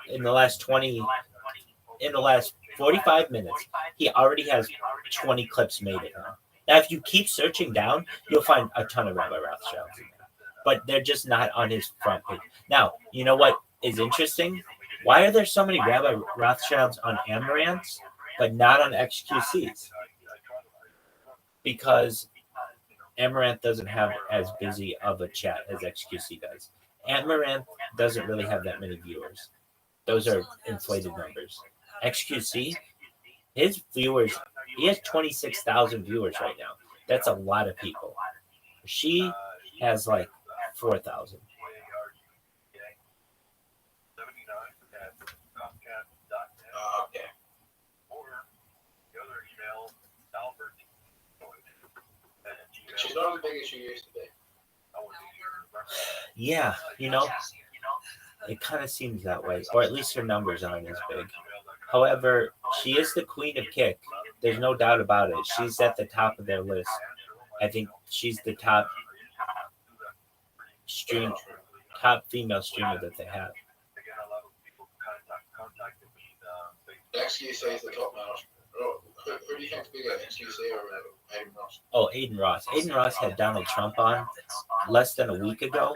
in the last 45 minutes, he already has 20 clips made it now. Now, if you keep searching down, you'll find a ton of Rabbi Rothschilds in there. But they're just not on his front page. Now, you know what is interesting? Why are there so many Rabbi Rothschilds on Amaranths, but not on XQCs? Because Amaranth doesn't have as busy of a chat as XQC does. Amaranth doesn't really have that many viewers. Those are inflated numbers. XQC, his viewers, he has 26,000 viewers right now. That's a lot of people. She has like 4,000. Okay. She's not as big as she used to be. Yeah, it kind of seems that way, or at least her numbers aren't as big. However, she is the queen of kick. There's no doubt about it. She's at the top of their list. I think she's the top female streamer that they have. XQC is the top now. Who do you think's bigger, XQC or Aiden Ross? Oh, Aiden Ross. Aiden Ross had Donald Trump on less than a week ago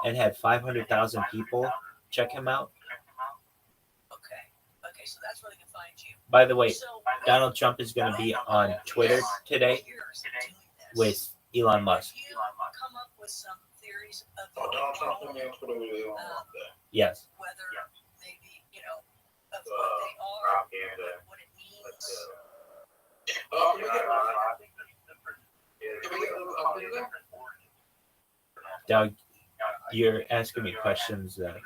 and had 500,000 people check him out. Okay, so that's where they can find you. By the way, Donald Trump is going to be on Twitter today with Elon Musk. You come up with some theories of Donald Trump on Twitter with Elon Musk there. Yes. whether maybe, of what they are, what it means. Doug, you're asking me questions that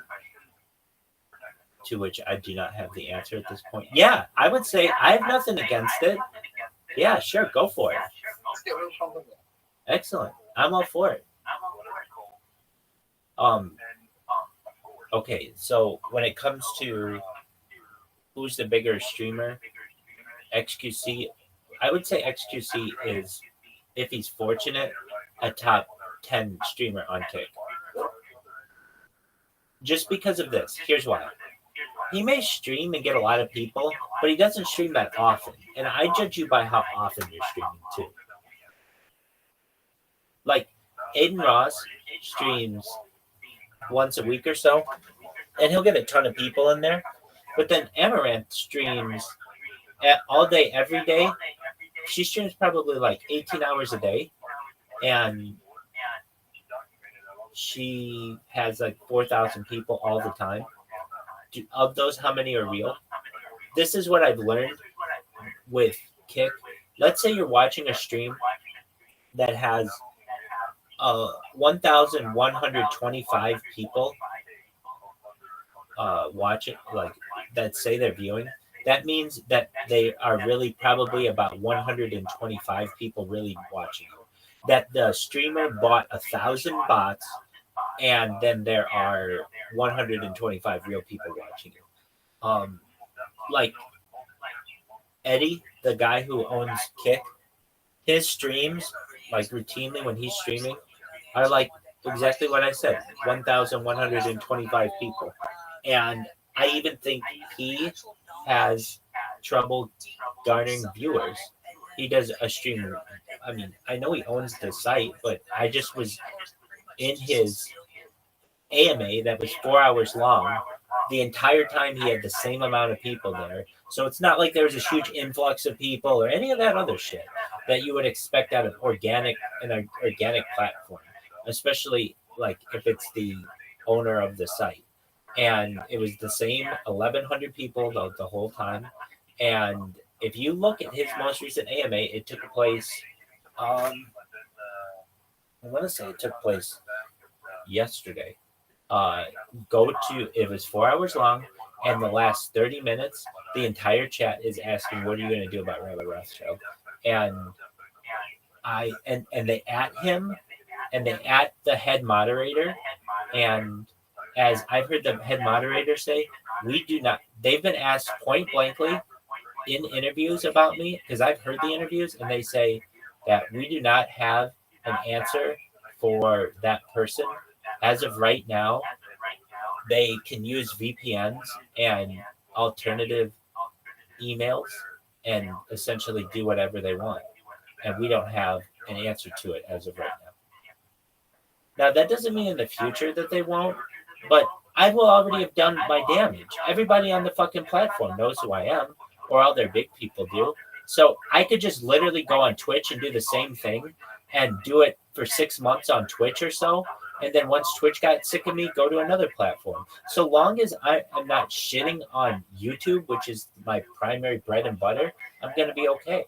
to which I do not have the answer at this point. Yeah, I would say I have nothing against it. Yeah, sure, go for it. Excellent. I'm all for it. Okay, so when it comes to who's the bigger streamer, XQC, I would say XQC is, if he's fortunate, a top 10 streamer on Kick. Just because of this. Here's why. He may stream and get a lot of people, but he doesn't stream that often. And I judge you by how often you're streaming too. Like Aiden Ross streams once a week or so, and he'll get a ton of people in there. But then Amaranth streams all day, every day. She streams probably like 18 hours a day, and she has like 4,000 people all the time. Of those, how many are real? This is what I've learned with Kick. Let's say you're watching a stream that has 1,125 people watch it, like that say they're viewing. That means that they are really probably about 125 people really watching it. That the streamer bought 1,000 bots, and then there are 125 real people watching it. Like Eddie, the guy who owns Kick, his streams, like routinely when he's streaming, are like exactly what I said, 1,125 people. And I even think he has trouble garnering viewers. He does a stream. I mean, I know he owns the site, but I just was in his AMA that was 4 hours long. The entire time he had the same amount of people there. So it's not like there was a huge influx of people or any of that other shit that you would expect out of an organic platform, especially like if it's the owner of the site. And it was the same 1,100 people the whole time. And if you look at his most recent AMA, it took place, I want to say it took place yesterday. It was 4 hours long, and the last 30 minutes, the entire chat is asking, what are you going to do about Rabbi Rothschild? And they at him, and they at the head moderator, and as I've heard the head moderator say, they've been asked point blankly in interviews about me, because I've heard the interviews, and they say that we do not have an answer for that person. As of right now, they can use VPNs and alternative emails and essentially do whatever they want. And we don't have an answer to it as of right now. Now, that doesn't mean in the future that they won't, but I will already have done my damage. Everybody on the fucking platform knows who I am, or all their big people do. So I could just literally go on Twitch and do the same thing and do it for 6 months on Twitch or so. And then once Twitch got sick of me, go to another platform. So long as I am not shitting on YouTube, which is my primary bread and butter, I'm going to be okay.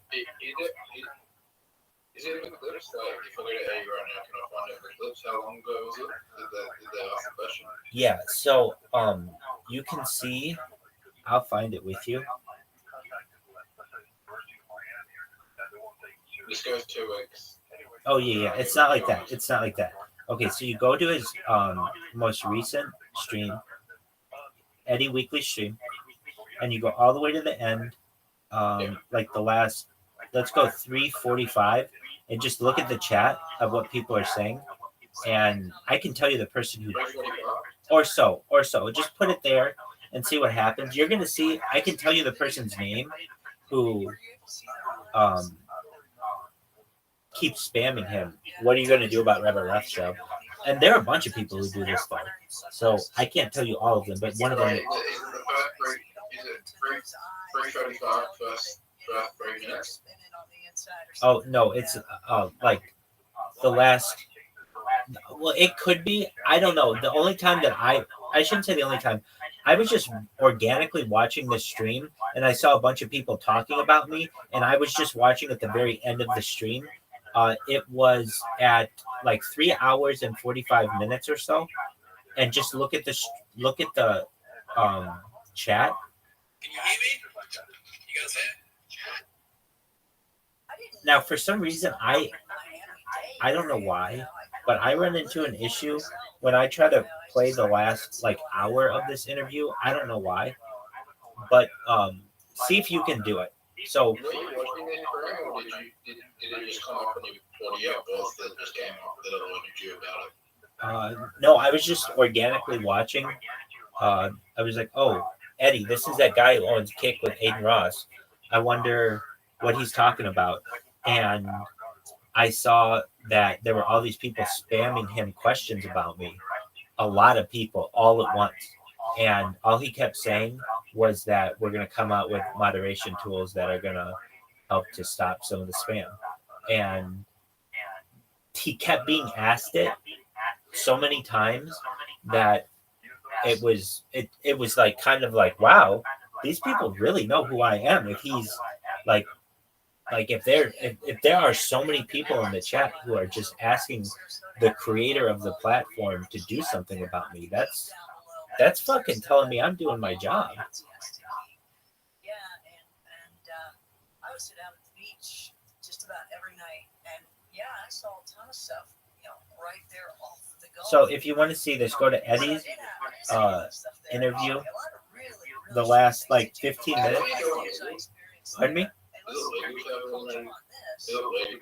Is it in the clips? Like, if I go to A right now, can I find out the clips? How long ago was it? Did they ask the question? Yeah, so you can see, I'll find it with you. This goes 2 weeks. Oh, yeah. It's not like that. Okay, so you go to his most recent stream, Eddie Weekly stream, and you go all the way to the end, like the last, let's go 3:45, and just look at the chat of what people are saying, and I can tell you the person who, or so, just put it there and see what happens. You're going to see, I can tell you the person's name who keeps spamming him. What are you going to do about Rabbi Rothschild? And there are a bunch of people who do this though, so I can't tell you all of them, but one of them. Is it 3:35 first 3 minutes? Oh no, it's like the last. Well, it could be. I don't know. The only time that I shouldn't say the only time. I was just organically watching the stream, and I saw a bunch of people talking about me, and I was just watching at the very end of the stream. It was at like 3 hours and 45 minutes or so, and just look at the chat. Can you hear me? You guys there? Now, for some reason, I don't know why, but I run into an issue when I try to play the last like hour of this interview. I don't know why, but see if you can do it. So Were you watching the program, or did it just come up when you pulled you up? Both that just came up that alerted you about it? no, I was just organically watching. I was like, oh, Eddie, this is that guy who owns Kick with Aiden Ross. I wonder what he's talking about. And I saw that there were all these people spamming him questions about me. A lot of people all at once. And all he kept saying was that we're going to come out with moderation tools that are going to help to stop some of the spam. And he kept being asked it so many times that it was like kind of like, wow, these people really know who I am. If he's like if there are so many people in the chat who are just asking the creator of the platform to do something about me, that's fucking telling me I'm doing my job. Yeah, and I would sit down at the beach just about every night, and yeah, I saw a ton of stuff, right there off the Gulf. So if you want to see this, go to Eddie's interview, the last like 15 minutes. Pardon me? There's no humanoid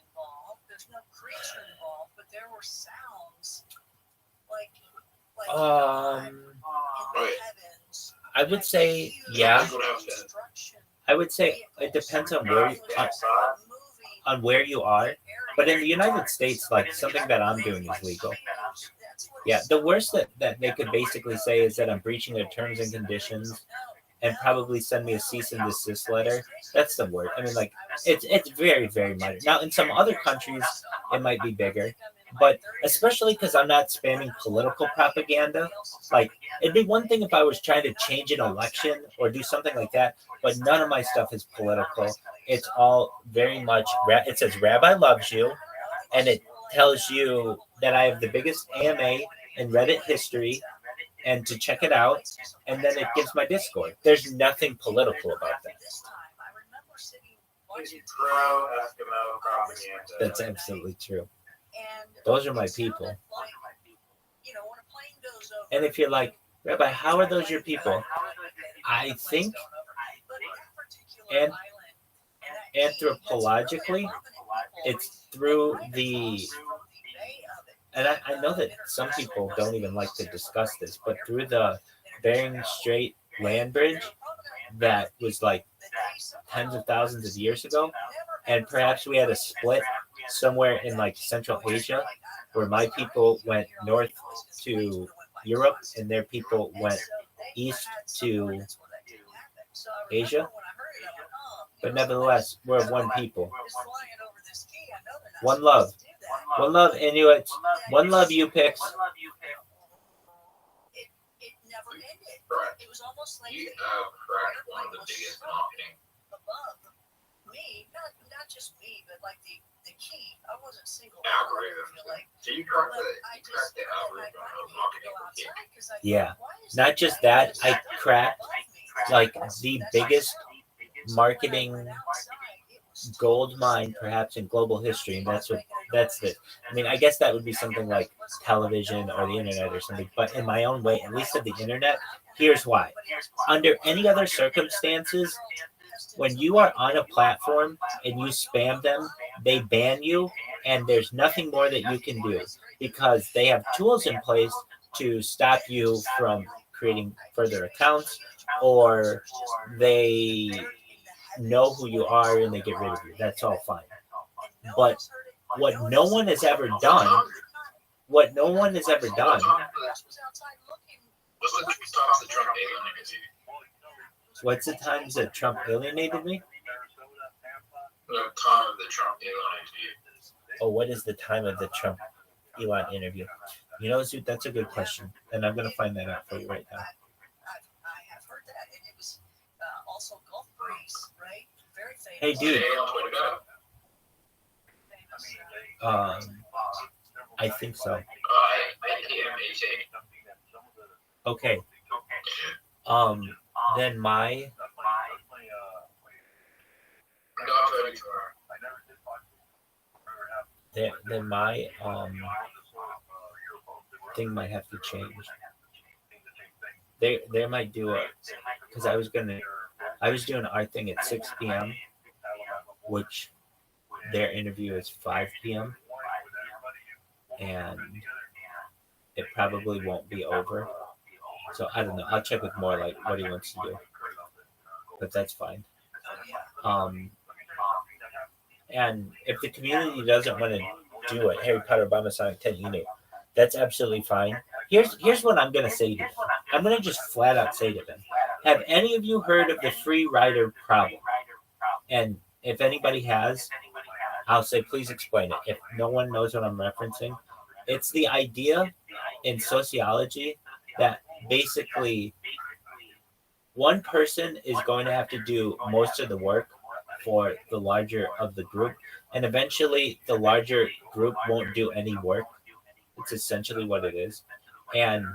involved. There's no creature involved, but there were sounds like in the heavens. I would say, yeah. I would say it depends on where you are. But in the United States, like something that I'm doing is legal. Yeah, the worst that they could basically say is that I'm breaching their terms and conditions and probably send me a cease and desist letter. That's the word. I mean, like, it's very, very minor. Now, in some other countries, it might be bigger. But especially because I'm not spamming political propaganda. Like, it'd be one thing if I was trying to change an election or do something like that, but none of my stuff is political. It's all very much, it says Rabbi loves you, and it tells you that I have the biggest AMA in Reddit history, and to check it out, and then it gives my Discord. There's nothing political about that. That's absolutely true. Those are my people. And if you're like, Rabbi, how are those your people? I think anthropologically, it's through the, and I know that some people don't even like to discuss this, but through the Bering Strait land bridge that was like tens of thousands of years ago, and perhaps we had a split somewhere in like Central Asia where my people went north to Europe and their people went east to Asia. But nevertheless, we're one people. One love. One love, Inuits. One love, you picks. It never ended. It was almost like You have cracked one of the biggest marketing. Above me, not just me, but like the key. I wasn't single. So you cracked the algorithm of marketing. Yeah. Not just that, I cracked like the biggest marketing gold mine perhaps in global history, and that's it. I mean, I guess that would be something like television or the internet or something, but in my own way, at least of the internet, here's why. Under any other circumstances, when you are on a platform and you spam them, they ban you, and there's nothing more that you can do because they have tools in place to stop you from creating further accounts, or they know who you are and they get rid of you. That's all fine. But what no one has ever done, what's the times that Trump alienated me? The time of the Trump alienated you. Oh, what is the time of the Trump Elon interview? You know, Zoot, that's a good question, and I'm going to find that out for you right now. I have heard that, and it was also Gulf Breeze, right? Very famous. Hey, dude. I think so. Okay. Then my then my thing might have to change. They might do it because I was doing our thing at 6 p.m., which their interview is 5 p.m. and it probably won't be over. So I don't know. I'll check with more like what he wants to do, but that's fine. And if the community doesn't want to do it, Harry Potter Obama Sonic 10 email, that's absolutely fine. Here's what I'm gonna say to them. I'm gonna just flat out say to them: have any of you heard of the free rider problem? And if anybody has, I'll say please explain it. If no one knows what I'm referencing, it's the idea in sociology that basically one person is going to have to do most of the work for the larger of the group, and eventually the larger group won't do any work. It's essentially what it is. And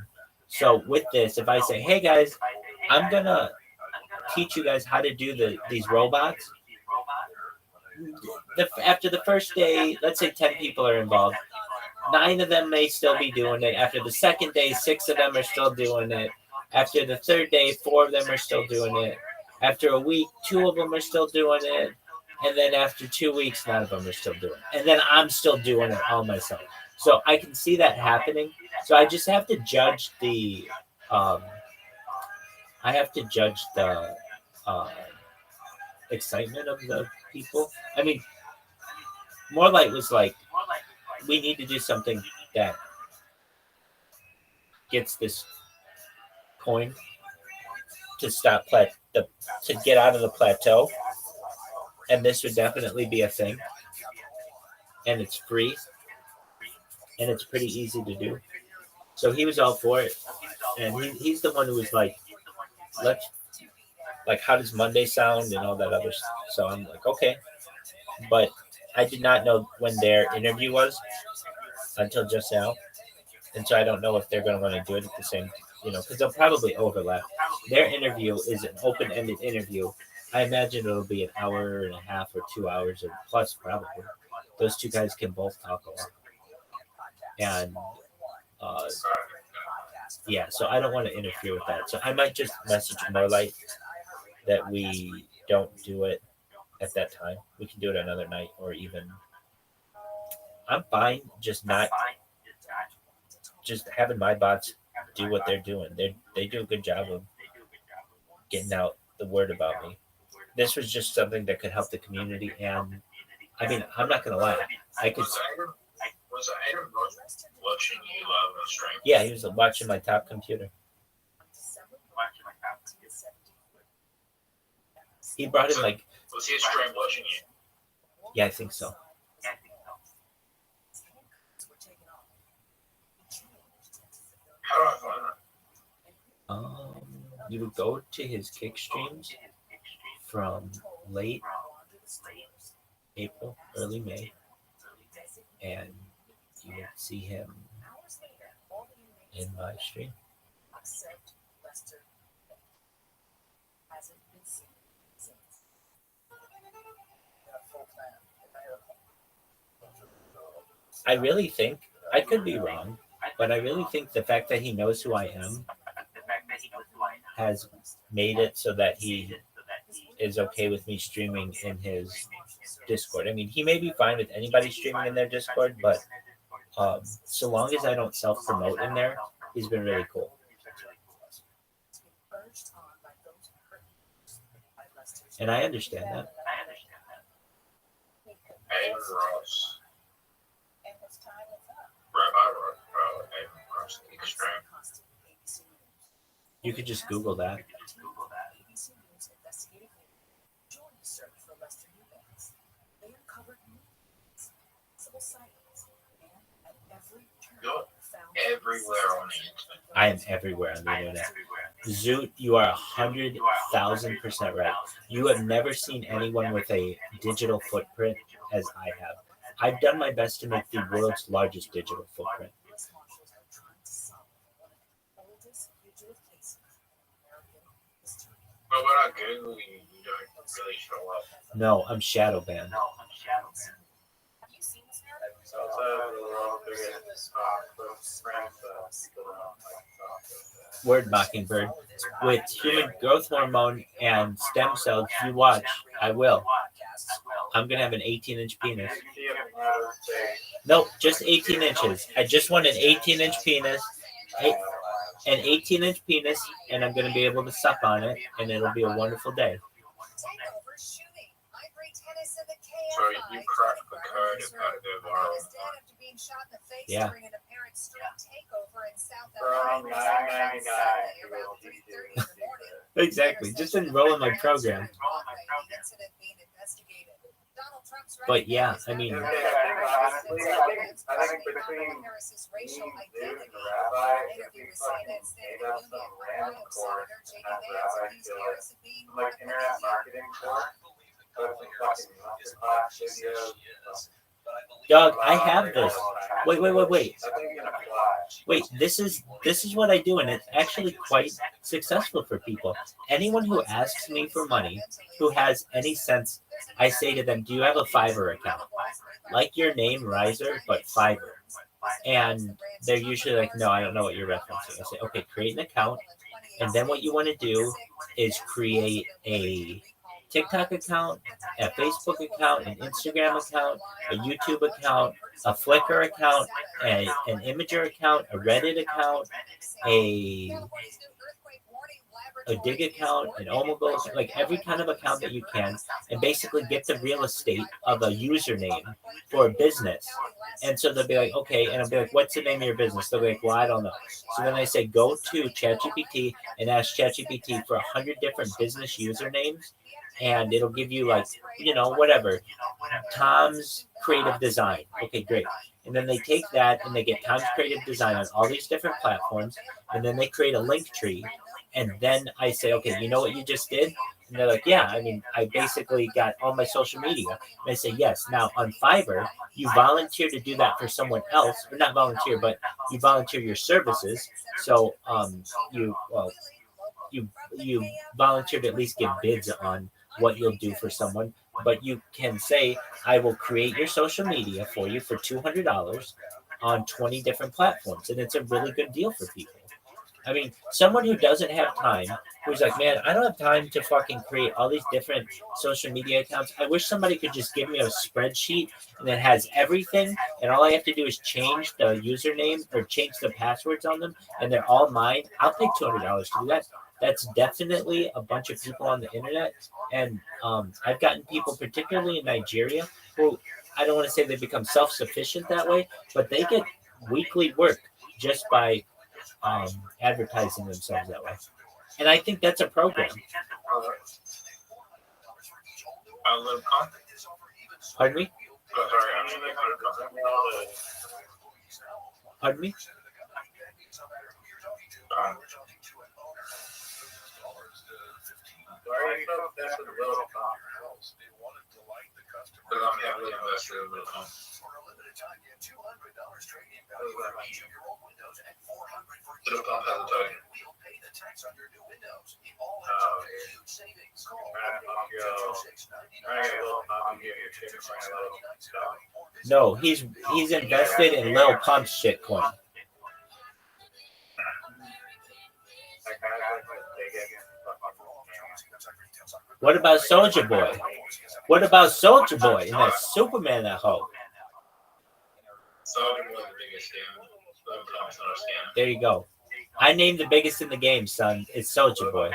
so with this, if I say, hey guys, I'm gonna teach you guys how to do these robots, after the first day, let's say 10 people are involved, 9 of them may still be doing it. After the second day, 6 of them are still doing it. After the third day, 4 of them are still doing it. After a week, 2 of them are still doing it. And then after 2 weeks, none of them are still doing it. And then I'm still doing it all myself. So I can see that happening. So I just have to judge the excitement of the people. I mean, more like was like, we need to do something that gets this coin to stop to get out of the plateau, and this would definitely be a thing, and it's free, and it's pretty easy to do. So he was all for it, and he's the one who was like, let's, like, how does Monday sound and all that other stuff. So I'm like, okay, but I did not know when their interview was until just now, and so I don't know if they're going to want to do it at the same, because they'll probably overlap. Their interview is an open-ended interview. I imagine it'll be an hour and a half or 2 hours or plus, probably. Those two guys can both talk a lot, and yeah. So I don't want to interfere with that. So I might just message more like that we don't do it at that time. We can do it another night, or even I'm fine just having my bots do what they're doing. They do a good job of getting out the word about me. This was just something that could help the community, and I mean, I'm not gonna lie. I could. Was Adam watching you on the stream? Yeah, he was watching my top computer. He brought in like. Was he stream watching you? Yeah, I think so. How do I find that? You would go to his kick streams from late April, early May, and you would see him in my stream. I really think, I could be wrong, but I really think the fact that he knows who I am has made it so that he is okay with me streaming in his Discord. I mean, he may be fine with anybody streaming in their Discord, but so long as I don't self-promote in there, he's been really cool. And I understand that. Adam Ross. Rabbi Ross. Extreme. You could just Google that. You're everywhere on the internet. I am everywhere on the internet. Zoot, you are 100,000% right. You have never seen anyone with a digital footprint as I have. I've done my best to make the world's largest digital footprint. But without Googling, you don't really show up. No, I'm shadow banned. It's also the world's biggest friends people don't like talk to. Word Mockingbird. With human growth hormone and stem cells, you watch. I will. I'm gonna have an 18-inch penis. Nope, just 18 inches. I just want an 18-inch penis. An 18-inch penis, and I'm going to be able to suck on it, and it'll be a wonderful day. So you cracked the code about the viral. Yeah. From 999, Exactly. Just enroll in my program. But yeah, I mean, honestly, I think between me, dude, and Rabbi, if we fucking made up some random course and have Rabbi do it, like internet marketing course, put some fucking masterclass videos. Doug, I have this. Wait. I think you can apply. Wait, this is what I do, and it's actually quite successful for people. Anyone who asks me for money, who has any sense, I say to them, "Do you have a Fiverr account?" Like your name, Riser, but Fiverr. And they're usually like, "No, I don't know what you're referencing." I say, "Okay, create an account, and then what you want to do is create a TikTok account, a Facebook account, an Instagram account, a YouTube account, a Flickr account, an Imager account, a Reddit account, a Dig account, an Omegle account, like every kind of account that you can, and basically get the real estate of a username for a business." And so they'll be like, "Okay," and I'll be like, "What's the name of your business?" They'll be like, "Well, I don't know." So then I say, go to ChatGPT and ask ChatGPT for 100 different business usernames, and it'll give you like, whatever, Tom's Creative Design. Okay, great. And then they take that and they get Tom's Creative Design on all these different platforms, and then they create a link tree. And then I say, "Okay, you know what you just did?" And they're like, "Yeah, I mean, I basically got all my social media." And I say, "Yes, now on Fiverr, you volunteer to do that for someone else, or not volunteer, but you volunteer your services. So you volunteer to at least give bids on what you'll do for someone. But you can say, I will create your social media for you for $200 on 20 different platforms." And it's a really good deal for people. I mean, someone who doesn't have time, who's like, "Man, I don't have time to fucking create all these different social media accounts. I wish somebody could just give me a spreadsheet and it has everything, and all I have to do is change the username or change the passwords on them, and they're all mine." I'll pay $200 to do that. That's definitely a bunch of people on the internet. And I've gotten people, particularly in Nigeria, who, I don't want to say they become self-sufficient that way, but they get weekly work just by advertising themselves that way. And I think that's a program. Pardon me? Pardon me? Because I'm heavily invested in Little Pump. Little Pump has a token. No, he's invested in Lil Pump's shitcoin. What about Soulja Boy? What about Soulja Boy and that Superman that hoe? Soulja Boy is the biggest scam. Little Pump's not a scam. There you go. I named the biggest in the game, son. It's Soulja Boy.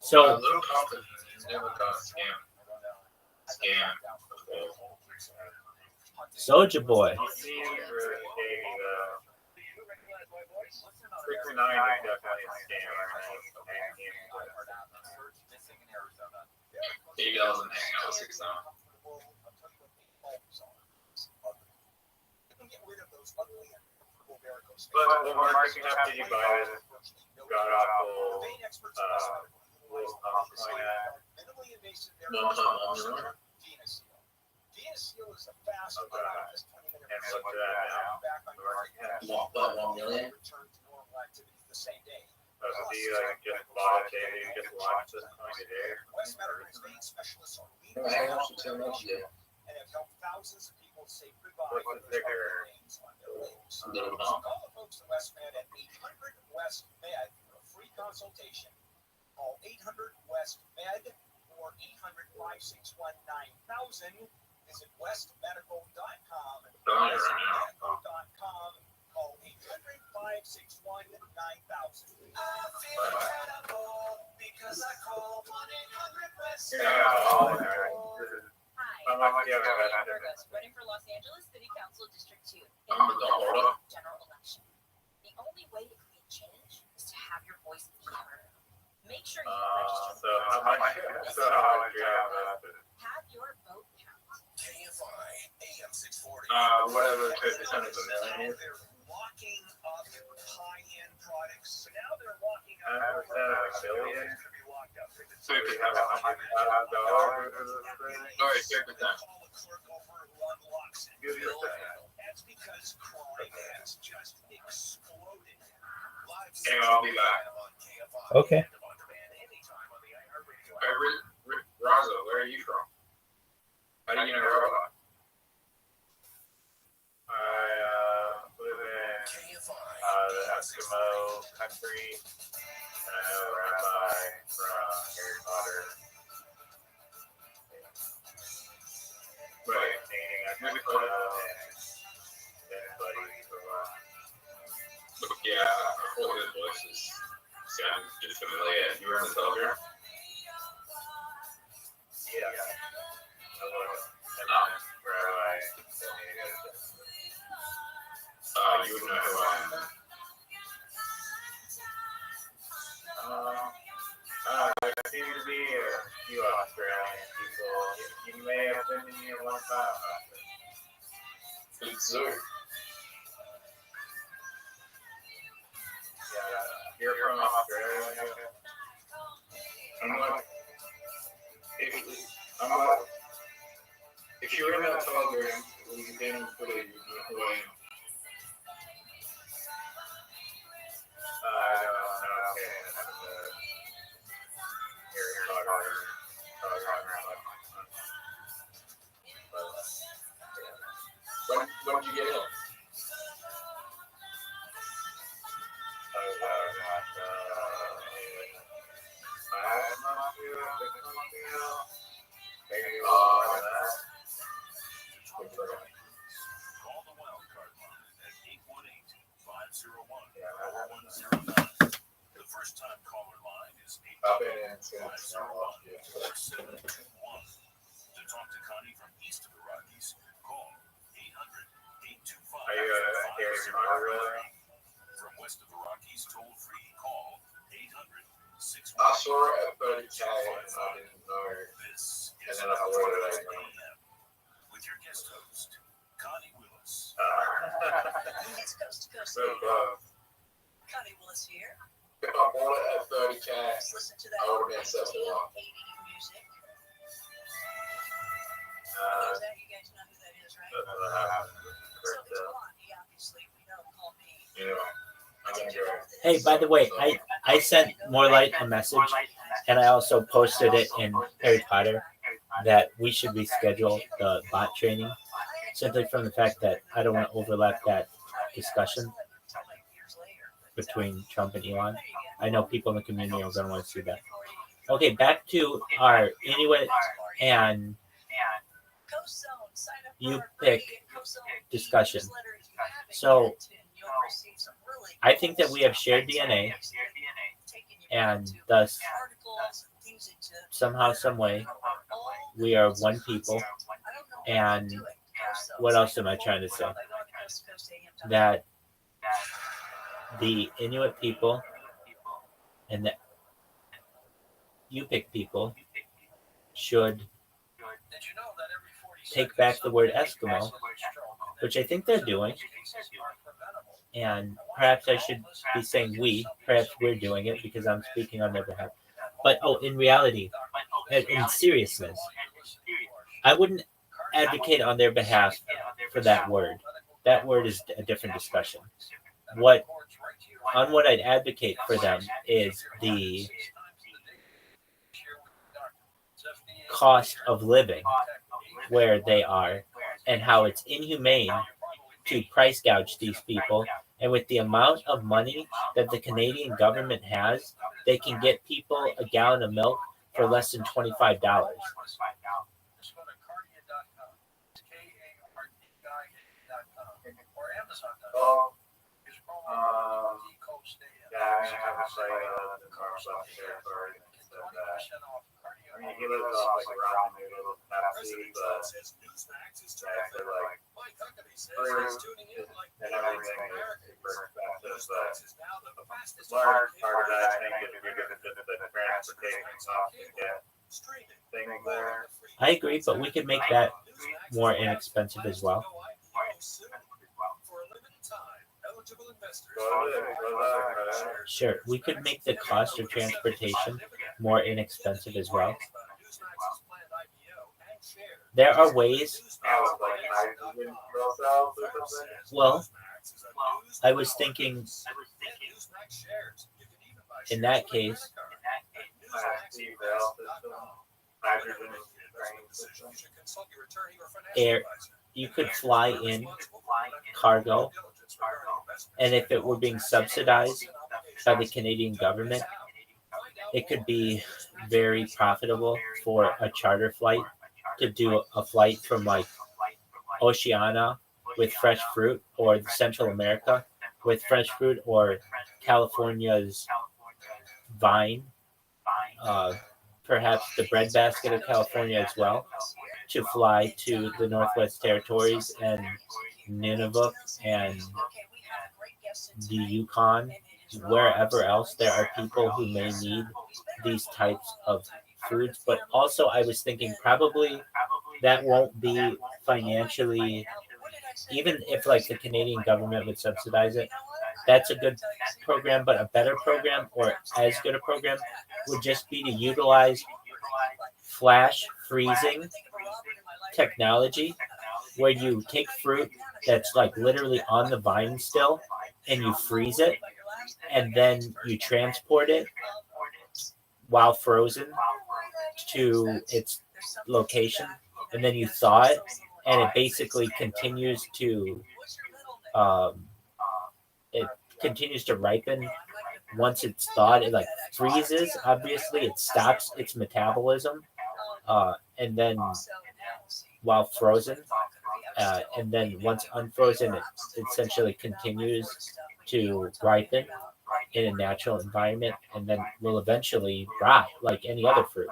So Little Pump is never got a scam. Soulja Boy. He doesn't hang out with 6 now. But what marketing app did you buy this? God awful Little Pump coin app? Little Pump on the run. And what's that now? What, 1 million? So do you like just watch it? You just watch this on your day? I watched it too much, yeah. What's the sticker? Little bump. Running for Los Angeles City Council District 2 in I'm a dog holder. general election. The only way to create change is to have your voice be heard. Make sure you register. So how much do you have left? Have your vote count. KFI AM 640. Whatever 50% of the million is. They're locking up high-end products. So now they're locking I up. understand a billion. So Do you have $100 for this thing? All right, take your time. Call a clerk over who unlocks it. Give your time. That's because crime has just exploded. Live Hang on, I'll be back. on KFI. Okay. On demand anytime on the iHeartRadio app. Hey, Raza, where are you from? How do you know Rabbi? I live in KFI. the Eskimo country. And I know Rabbi from Harry Potter. Right. Dating Eskimo and buddy for a while. Look, yeah, all his voices sound just familiar. You were on the Telegram? Yeah. I love it. And Rabbi told me to go to this. You would know who I am. There seem to be a few Australian people. You may have been in here one time. It's so. Yeah, you're from Australia. I'm not. I'm not. If you were in that Telegram, we didn't put it, you know who I am. When did you get in? Call the wild card line at 818-501-4109. The first time caller line is 818-501-4721. To talk to Connie from east of the Rockies, call 800-825-5033. From west of the Rockies, toll free, call 800-618. I saw it at 30K and I didn't know. This And is then I ordered it. with your guest host, Connie Willis. It's coast to coast. So, Connie Willis here. if I bought it at 30K, Let's listen to that I would have been set for one. 1980 music. Uh, Who's that? You guys know who that is, right? So it's Blondie, obviously. We know Paul B. You know, I'm gonna go. Hey, by the way, I sent Morelight a message, and I also posted it in Harry Potter that we should reschedule the bot training, simply from the fact that I don't want to overlap that discussion between Trump and Elon. I know people in the community are going to want to see that. Okay, back to our Inuit and you pick discussion. So I think that we have shared DNA, and thus somehow, some way, we are one people. And what else am I trying to say? That the Inuit people and the Yupik people should take back the word Eskimo, which I think they're doing. And perhaps I should be saying we, perhaps we're doing it because I'm speaking on their behalf. But in reality, in seriousness, I wouldn't advocate on their behalf for that word. That word is a different discussion. What on what I'd advocate for them is the cost of living where they are and how it's inhumane to price gouge these people. And with the amount of money that the Canadian government has, they can get people a gallon of milk for less than $25. Yeah, I have a site on the car stuff there for it. I mean, he lives off like around maybe a little Pepsi, but yeah, they're like fruit and everything is super expensive. But large part of that, I think, is because of the transportation stuff to get things there. I agree, but we could make that more inexpensive as well. Sure, we could make the cost of transportation more inexpensive as well. There are ways. Well, I was thinking in that case, air, you could fly in cargo, and if it were being subsidized by the Canadian government, it could be very profitable for a charter flight to do a flight from like Oceania with fresh fruit, or Central America with fresh fruit, or California's vine, perhaps the breadbasket of California as well, to fly to the Northwest Territories and Nunavut and the Yukon, wherever else there are people who may need these types of foods. But also I was thinking probably that won't be financially, even if like the Canadian government would subsidize it, that's a good program, but a better program, or as good a program, would just be to utilize flash freezing technology, where you take fruit that's like literally on the vine still and you freeze it, and then you transport it while frozen to its location, and then you thaw it, and it basically continues to ripen. Once it's thawed, it like freezes. Obviously, it stops its metabolism, and then while frozen, and then once unfrozen, it essentially continues to ripen in a natural environment, and then will eventually rot like any other fruit.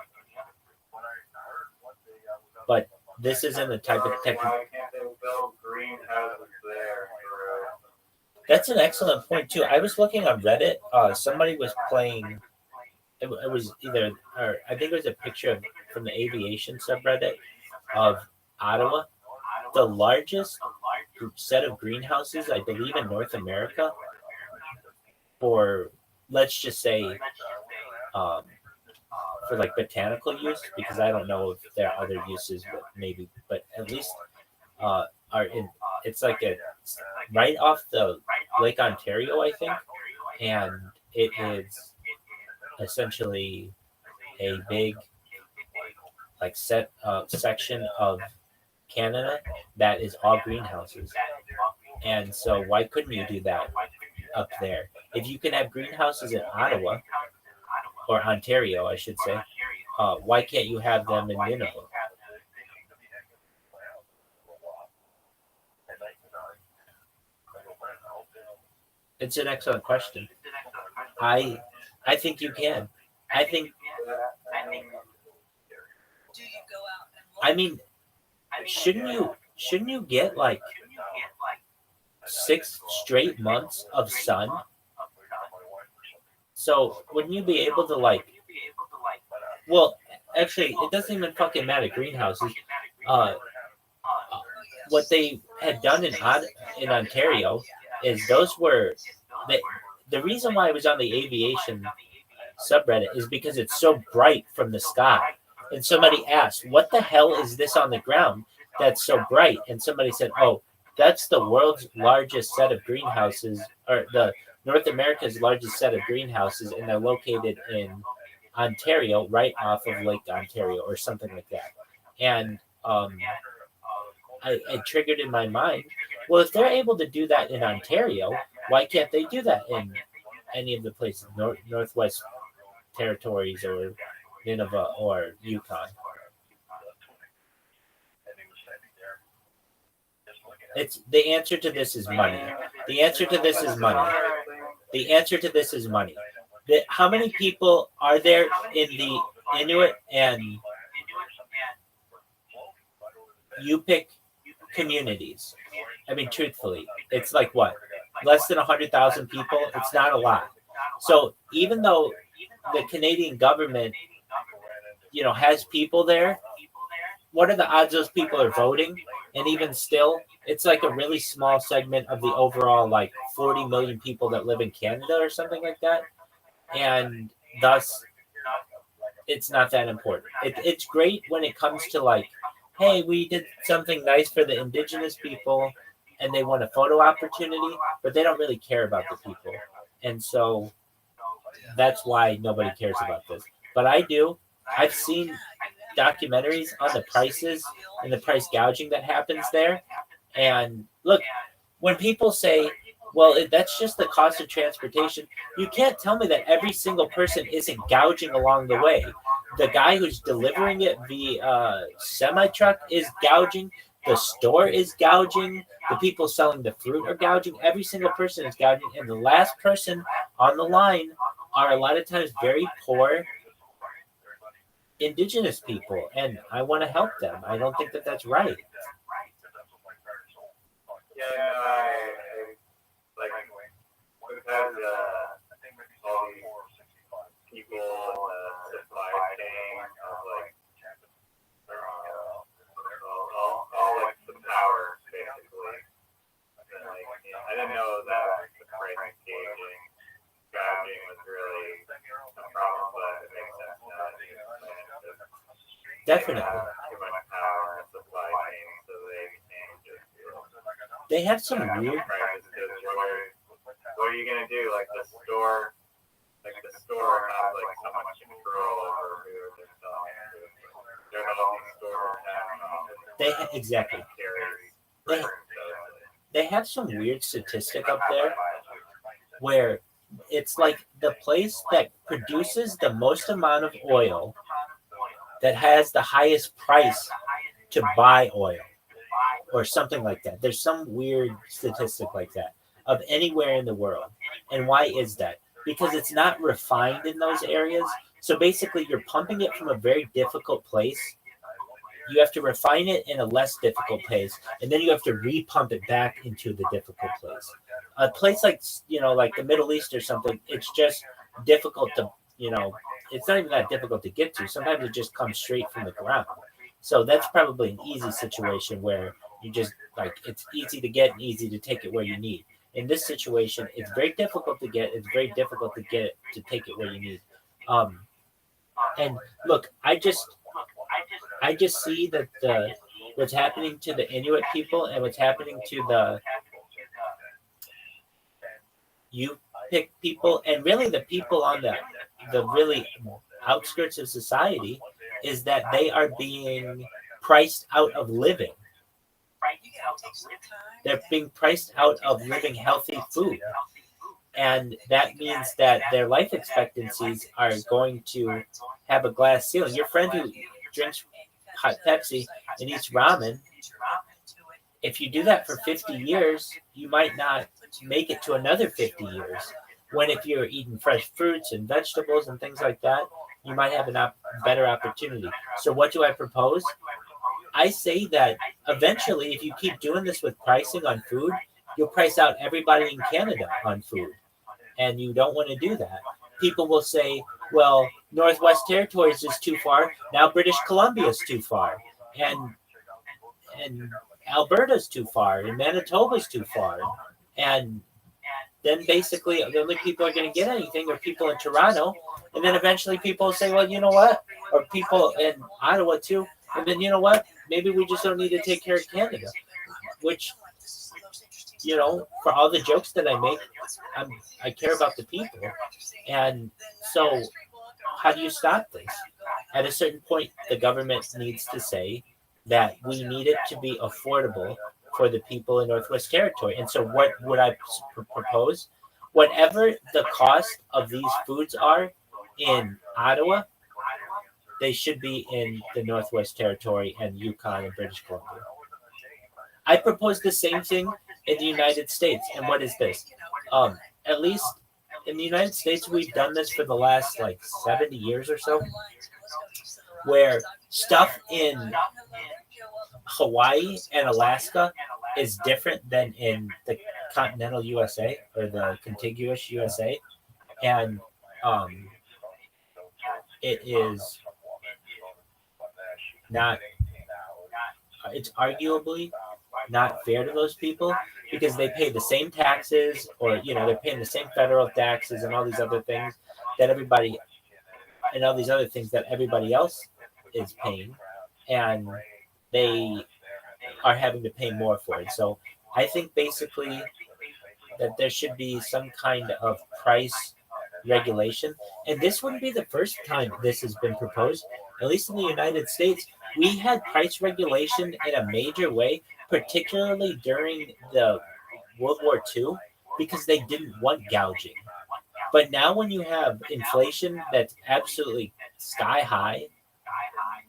But this isn't the type of technology. That's an excellent point too. I was looking on Reddit. Somebody was playing. It was either, or I think it was a picture from the aviation subreddit of Ottawa, the largest set of greenhouses, I believe, in North America, for, let's just say, for like botanical use, because I don't know if there are other uses, but maybe, but at least are in. It's like right off the Lake Ontario, I think, and it is essentially a big like section of Canada that is all greenhouses. And so why couldn't you do that up there? If you can have greenhouses in Ottawa, or Ontario, I should say, why can't you have them in Nunavut? It's an excellent question. I think you can. I think. I mean, shouldn't you get like 6 straight months of sun? So wouldn't you be able to like? Well, actually, it doesn't even fucking matter. Greenhouses. What they had done in Ontario is those were the reason why I was on the aviation subreddit is because it's so bright from the sky. And somebody asked, what the hell is this on the ground that's so bright? And somebody said, oh, that's the world's largest set of greenhouses, or the North America's largest set of greenhouses, and they're located in Ontario, right off of Lake Ontario or something like that. And I triggered in my mind, well, if they're able to do that in Ontario, why can't they do that in any of the places, Northwest Territories or Nineveh or Yukon? It's the answer to this is money. The answer to this is money. The answer to this is money. How many people are there in the Inuit and Yupik communities? I mean, truthfully, it's like what? Less than 100,000 people? It's not a lot. So even though the Canadian government, has people there, what are the odds those people are voting? And even still, it's like a really small segment of the overall, 40 million people that live in Canada or something like that. And thus, it's not that important. It's great when it comes to hey, we did something nice for the Indigenous people and they want a photo opportunity, but they don't really care about the people. And so that's why nobody cares about this. But I do. I've seen documentaries on the prices and the price gouging that happens there. And look, when people say, well, that's just the cost of transportation, you can't tell me that every single person isn't gouging along the way. The guy who's delivering it via semi-truck is gouging. The store is gouging. The people selling the fruit are gouging. Every single person is gouging. And the last person on the line are a lot of times very poor Indigenous people. And I want to help them. I don't think that that's right. Yeah, we've had all these people supply chain of all the power basically. And, I didn't know that the price gouging was really a problem, but it makes sense now. Definitely. Too much power and supply chain, so they can just they have some weird. What are you gonna do? The store has so much control over who they're selling to. There are all these stores now. Exactly. They have some weird statistic up there where it's like the place that produces the most amount of oil that has the highest price to buy oil or something like that. There's some weird statistic like that of anywhere in the world. And why is that? Because it's not refined in those areas. So basically you're pumping it from a very difficult place. You have to refine it in a less difficult place, and then you have to repump it back into the difficult place. A place like the Middle East or something, it's just difficult to, it's not even that difficult to get to. Sometimes it just comes straight from the ground. So that's probably an easy situation where you just it's easy to get and easy to take it where you need. In this situation, it's very difficult to get. It's very difficult to get it to take it where you need. And look, I just see that what's happening to the Inuit people and what's happening to the Yupik people and really the people on the really outskirts of society is that they are being priced out of living. They're being priced out of living healthy food. And that means that their life expectancies are going to have a glass ceiling. Your friend who drinks hot Pepsi and eats ramen, if you do that for 50 years, you might not make it to another 50 years. When if you're eating fresh fruits and vegetables and things like that, you might have a better opportunity. So what do I propose? I say that eventually, if you keep doing this with pricing on food, you'll price out everybody in Canada on food. And you don't want to do that. People will say, well, Northwest Territories is too far. Now British Columbia is too far. And Alberta's too far. And Manitoba's too far. And then basically the only people are going to get anything are people in Toronto. And then eventually people will say, well, you know what? Or people in Ottawa too. And then you know what? Maybe we just don't need to take care of Canada. Which for all the jokes that I make, I care about the people. And so how do you stop this? At a certain point, the government needs to say that we need it to be affordable for the people in Northwest Territory. And so what would I propose? Whatever the cost of these foods are in Ottawa, they should be in the Northwest Territory and Yukon and British Columbia. I propose the same thing in the United States. And what is this? At least in the United States, we've done this for the last 70 years or so, where stuff in Hawaii and Alaska is different than in the continental USA or the contiguous USA. And it is not, it's arguably not fair to those people because they pay the same taxes, or they're paying the same federal taxes and all these other things that everybody else is paying, and they are having to pay more for it. So I think basically that there should be some kind of price regulation, and this wouldn't be the first time this has been proposed. At least in the United States, we had price regulation in a major way, particularly during the World War II, because they didn't want gouging. But now when you have inflation that's absolutely sky high,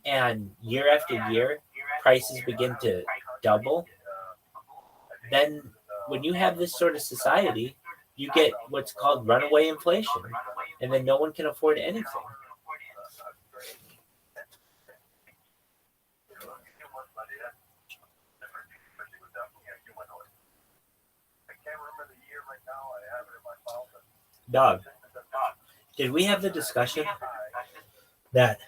and year after year prices begin to double, then when you have this sort of society, you get what's called runaway inflation, and then no one can afford anything. Dog, did we have the discussion that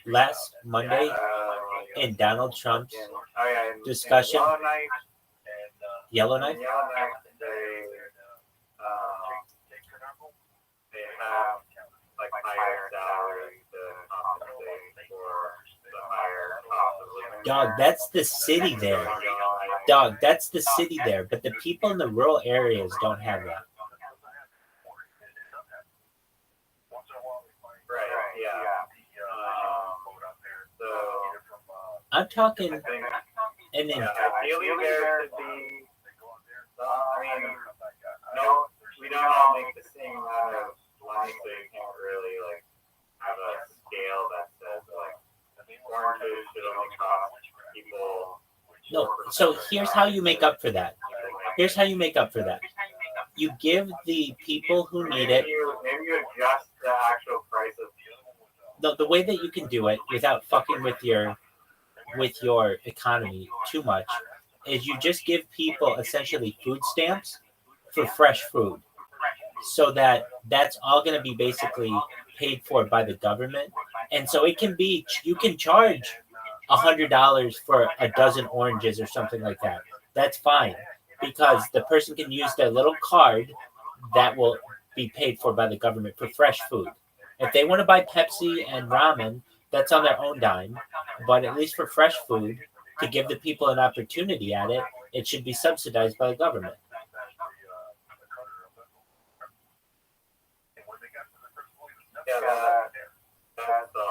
last Monday in Donald Trump's discussion, Yellowknife? Dog, that's the city there. Dog, that's the city there. But the people in the rural areas don't have that. I'm talking, and then ideally there to be, no, we don't all make the same amount of money, so you can't really have a scale that says oranges should only cost people. No, so here's how you make up for that. You give the people who need it. Maybe you adjust the actual price of. The way that you can do it without fucking with your economy too much is you just give people essentially food stamps for fresh food, so that's all going to be basically paid for by the government. And so it can be, you can charge $100 for a dozen oranges or something like that. That's fine, because the person can use their little card that will be paid for by the government for fresh food. If they want to buy Pepsi and ramen, that's on their own dime. But at least for fresh food, to give the people an opportunity at it, it should be subsidized by the government. Yeah, that's the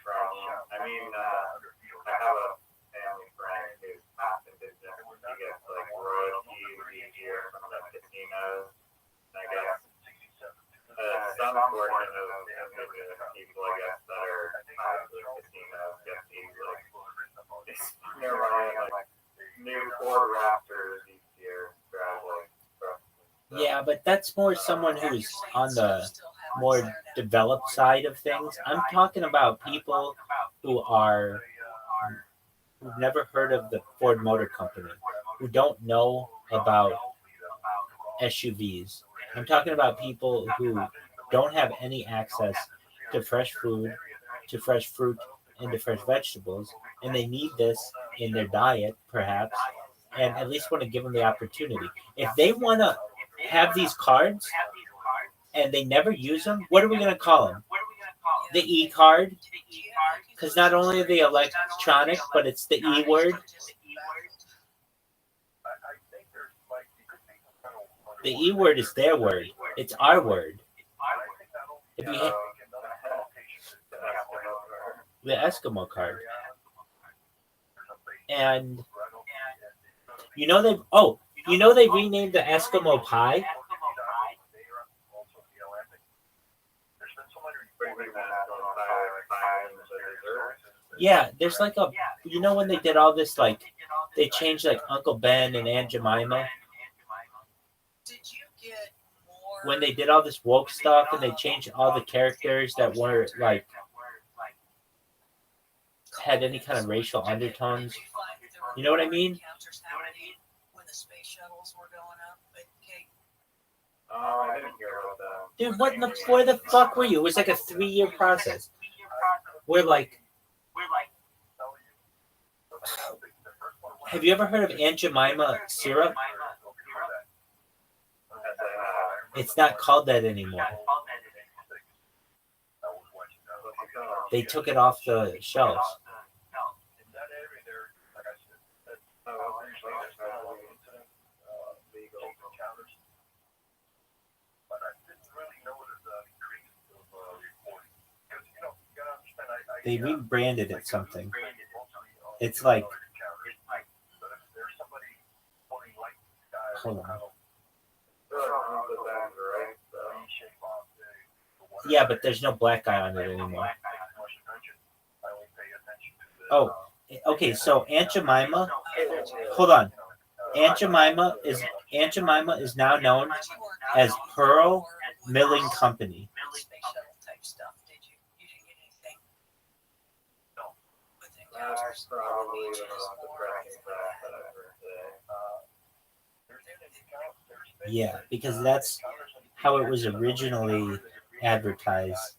problem. I have a family friend who's half indigenous. He gets royalties each year from the casinos. I guess some portion of indigenous people, I guess, that are tied to the casinos get these they're running new Ford Raptors each year. Yeah, but that's more someone who's on the more developed side of things. I'm talking about people who've never heard of the Ford Motor Company, who don't know about SUVs. I'm talking about people who don't have any access to fresh food, to fresh fruit, and to fresh vegetables, and they need this in their diet, perhaps, and at least want to give them the opportunity. If they want to have these cards, and they never use them. What are we gonna call them? The E card, because not only are they electronic, but it's the E word. The E word is their word. It's our word. If you hit the Eskimo card, and you know they renamed the Eskimo pie. Yeah, there's like a, when they did all this, like they changed like Uncle Ben and Aunt Jemima. Did you get more? When they did all this woke stuff and they changed all the characters that were like had any kind of racial undertones. You know what I mean? When the space shuttles were going up, I didn't hear about that. Dude, where the fuck were you? It was like a 3-year process. We're like, have you ever heard of Aunt Jemima syrup? It's not called that anymore. They took it off the shelves. They rebranded it something. It's like, hold on. Yeah, but there's no black guy on it anymore. Oh, okay. So Aunt Jemima, hold on. Aunt Jemima is now known as Pearl Milling Company. That's probably the most depressing fact that I've heard today. Yeah, because that's how it was originally advertised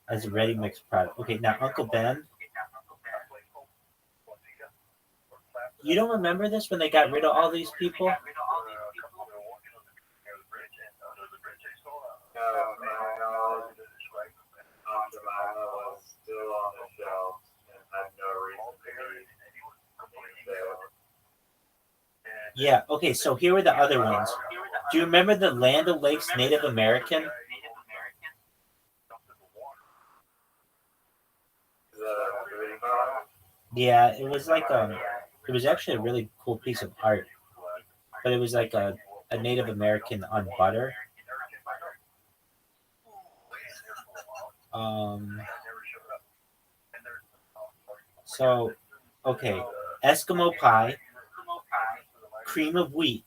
as a ready mix product. Okay, now Uncle Ben. You don't remember this when they got rid of all these people? Yeah, okay, so here are the other ones. Do you remember the Land O'Lakes Native American? Yeah, it was like it was actually a really cool piece of art. But it was like a Native American on butter. So, okay, Eskimo pie, cream of wheat.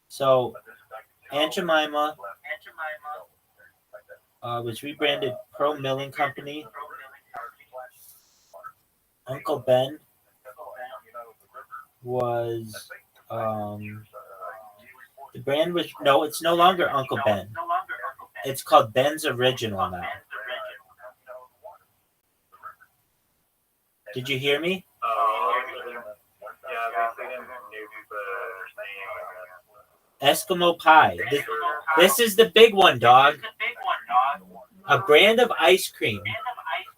So, Aunt Jemima was rebranded Pearl Milling Company. Uncle Ben was the brand was it's no longer Uncle Ben. It's called Ben's Original now. Did you hear me? Eskimo pie. This is the big one, dog. A brand of ice cream.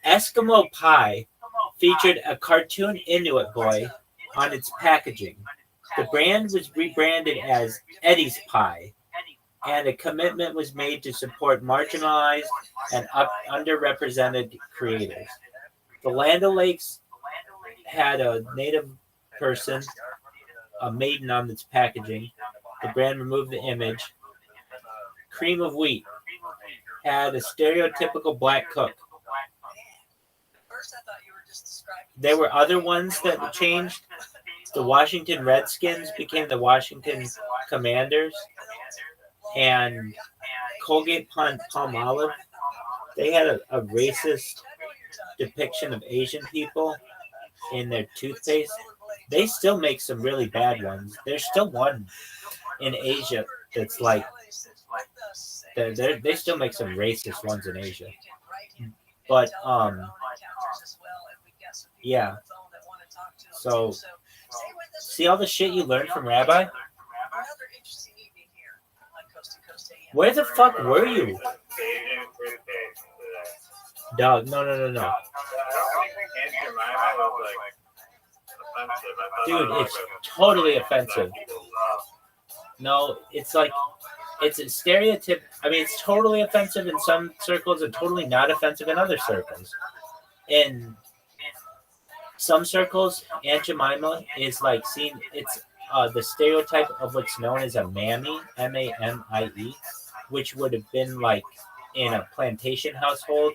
Eskimo pie featured a cartoon Inuit boy on its packaging. The brand was rebranded as Eddie's Pie, and a commitment was made to support marginalized and underrepresented creators. The Land O'Lakes had a native person, a maiden on its packaging. The brand removed the image. Cream of wheat had a stereotypical black cook. There were other ones that changed. The Washington Redskins became the Washington Commanders, and Colgate Palmolive, they had a racist depiction of Asian people in their toothpaste. They still make some really bad ones. There's still one in Asia that's like, they still make some racist ones in Asia. But, yeah. So, see all the shit you learned from Rabbi? Another interesting evening here on Coast to Coast AM. Where the fuck were you? Cajun fruitcake today. Dog, no. I don't think Aunt Jemima was like offensive. I thought Dude, that was it's like a totally brand that offensive. people love. No, it's like, it's a stereotype. I mean, it's totally offensive in some circles and totally not offensive in other circles. In some circles, Aunt Jemima is like seen, it's the stereotype of what's known as a mammy, M-A-M-I-E, which would have been like in a plantation household,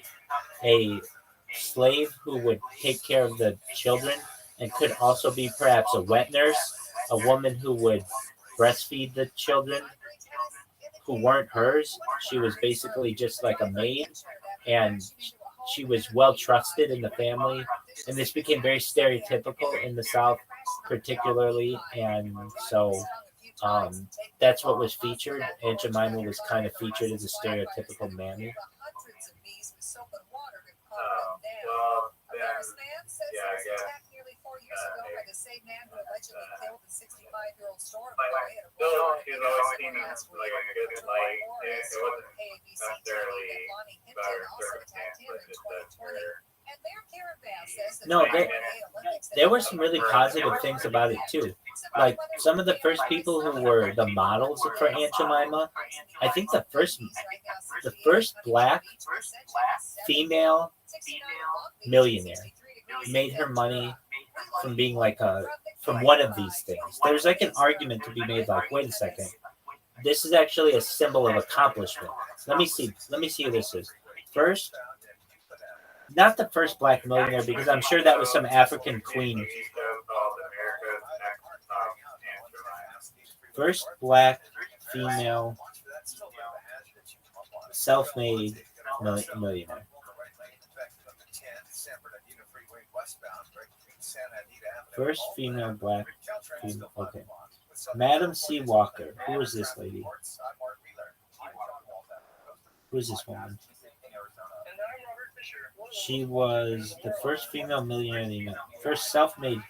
a slave who would take care of the children and could also be perhaps a wet nurse, a woman who would breastfeed the children who weren't hers. She was basically just like a maid, and she was well trusted in the family. And this became very stereotypical in the South, particularly. And so that's what was featured. Aunt Jemima was kind of featured as a stereotypical mammy. Well, then, yeah, I guess. Still, she's always seen him like a good light. It wasn't necessarily about her circumstance, but just that her. No, there were some really positive things about it too. Like some of the first people who were the models for Aunt Jemima, I think the first black female millionaire made her money from being like from one of these things. There's like an argument to be made like, wait a second, this is actually a symbol of accomplishment. Let me see who this is. First, not the first black millionaire, because I'm sure that was some African queen. First black female self-made millionaire. First female black female. Okay. Madam C. Walker. Who is this lady? Who is this woman? She was the first female millionaire in the United States.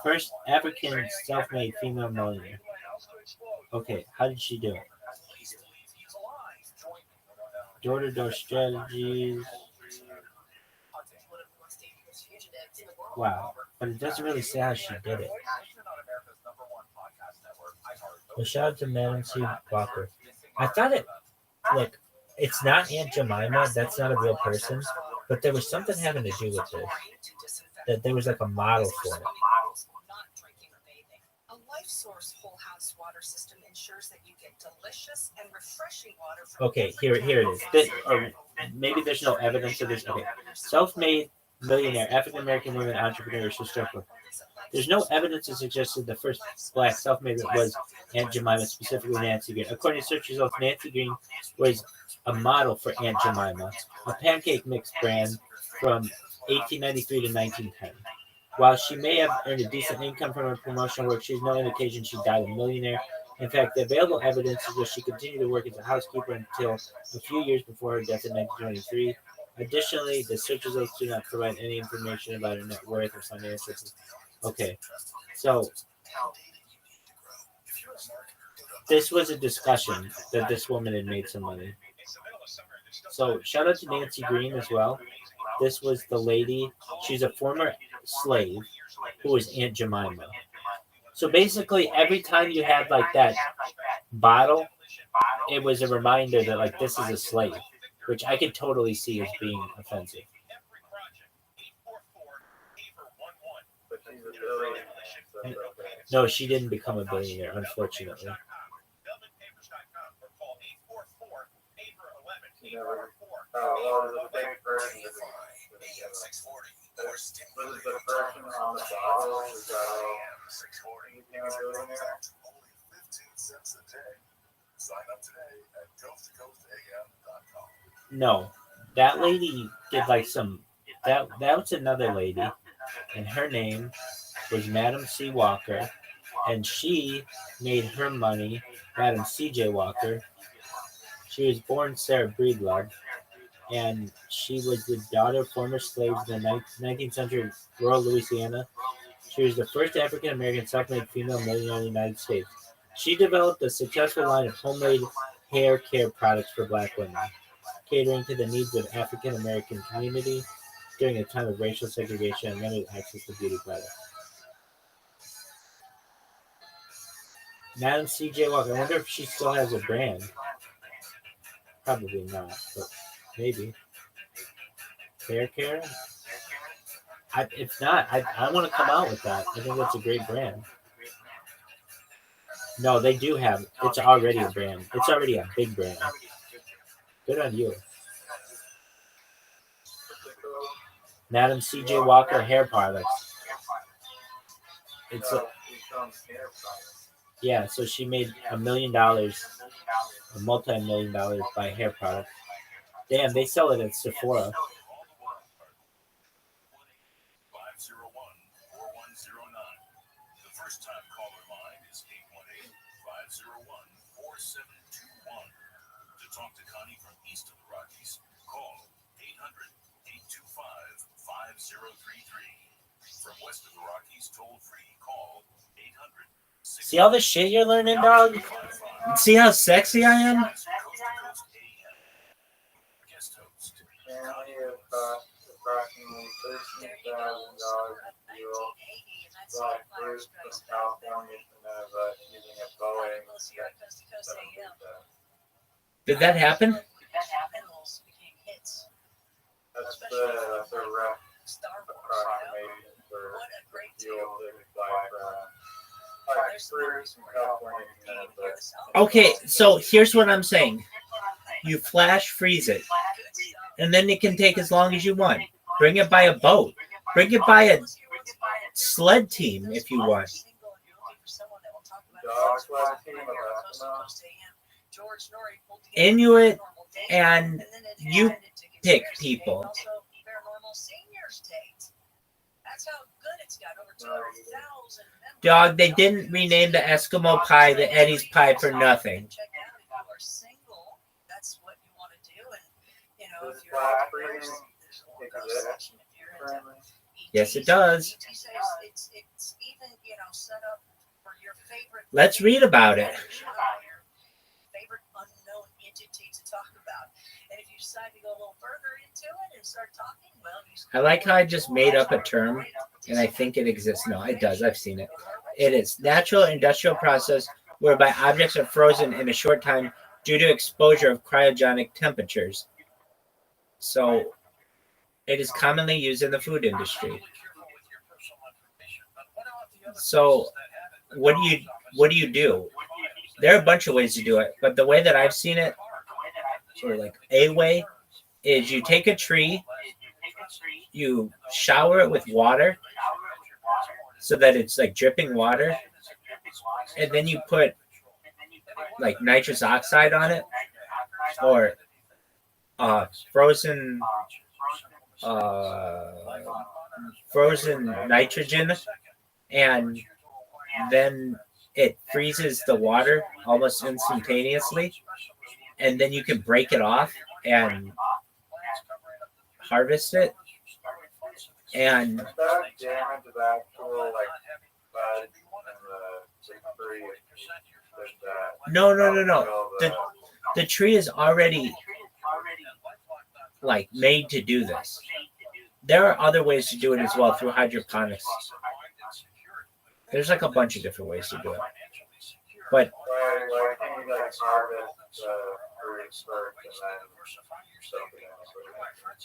First African self-made female millionaire. Okay, how did she do it? Door-to-door strategies. Wow, but it doesn't really say how she did it. Well, shout out to Madam C. Walker. I thought look, it's not Aunt Jemima. That's not a real person. But there was something having to do with this. That there was like a model for it. A LifeSource whole house water system ensures that you get delicious and refreshing water. Okay, here it is. Or maybe there's no evidence of this. Okay, self-made millionaire, African American woman entrepreneur, historical. There's no evidence to suggest that the first black self-made was Aunt Jemima, specifically Nancy Green. According to search results, Nancy Green was a model for Aunt Jemima, a pancake mix brand from 1893 to 1910. While she may have earned a decent income from her promotional work, she has no indication she died a millionaire. In fact, the available evidence suggests she continued to work as a housekeeper until a few years before her death in 1923. Additionally, the search results do not provide any information about her net worth or finances. Okay, so this was a discussion that this woman had made some money. So shout out to Nancy Green as well. This was the lady. She's a former slave who was Aunt Jemima. So basically, every time you had like that bottle, it was a reminder that like this is a slave, which I could totally see as being offensive. No, she didn't become a billionaire, unfortunately. No, that lady did like some. That was another lady, and her name was Madam C. Walker, and she made her money. Madam C.J. Walker. She was born Sarah Breedlove, and she was the daughter of former slaves in the 19th century rural Louisiana. She was the first African-American self-made female millionaire in the United States. She developed a successful line of homemade hair care products for Black women, catering to the needs of African American community during a time of racial segregation and limited access to beauty products. Madam C.J. Walker. I wonder if she still has a brand. Probably not, but maybe. Hair care? If not, I want to come out with that. I think that's a great brand. No, they do have. It's already a brand. It's already a big brand. Good on you. Madam C.J. Walker hair products. It's a, yeah, so she made $1 million, a multi-million dollars by hair products. Damn, they sell it at Sephora. 501-4109. The first time caller line is 818-501-4721. To talk to Connie from east of the Rockies, call 800-825-5033. From west of the Rockies, toll free, call 800. See all the shit you're learning, dog? See how sexy I am? Guest host. Family of approximately $13,000 fuel. Fly first from California to Nineveh using a Boeing. Did that happen? That's the rough approximation for fuel to fly from California to Nineveh. Okay, so here's what I'm saying. You flash freeze it, and then it can take as long as you want. Bring it by a boat. Bring it by a sled team if you want. Inuit and you pick people. Dog, they didn't rename the Eskimo pie the Eddie's pie for nothing. Yes, it does. Let's read about it. I like how I just made up a term, and I think it exists. No, it does. I've seen it. It is natural industrial process whereby objects are frozen in a short time due to exposure of cryogenic temperatures. So it is commonly used in the food industry. So what do you do? There are a bunch of ways to do it, but the way that I've seen it, or like a way, is you take a tree, you shower it with water so that it's like dripping water, and then you put like nitrous oxide on it, or frozen nitrogen, and then it freezes the water almost instantaneously, and then you can break it off and harvest it. And no. The tree is already like made to do this. There are other ways to do it as well through hydroponics. There's like a bunch of different ways to do it. But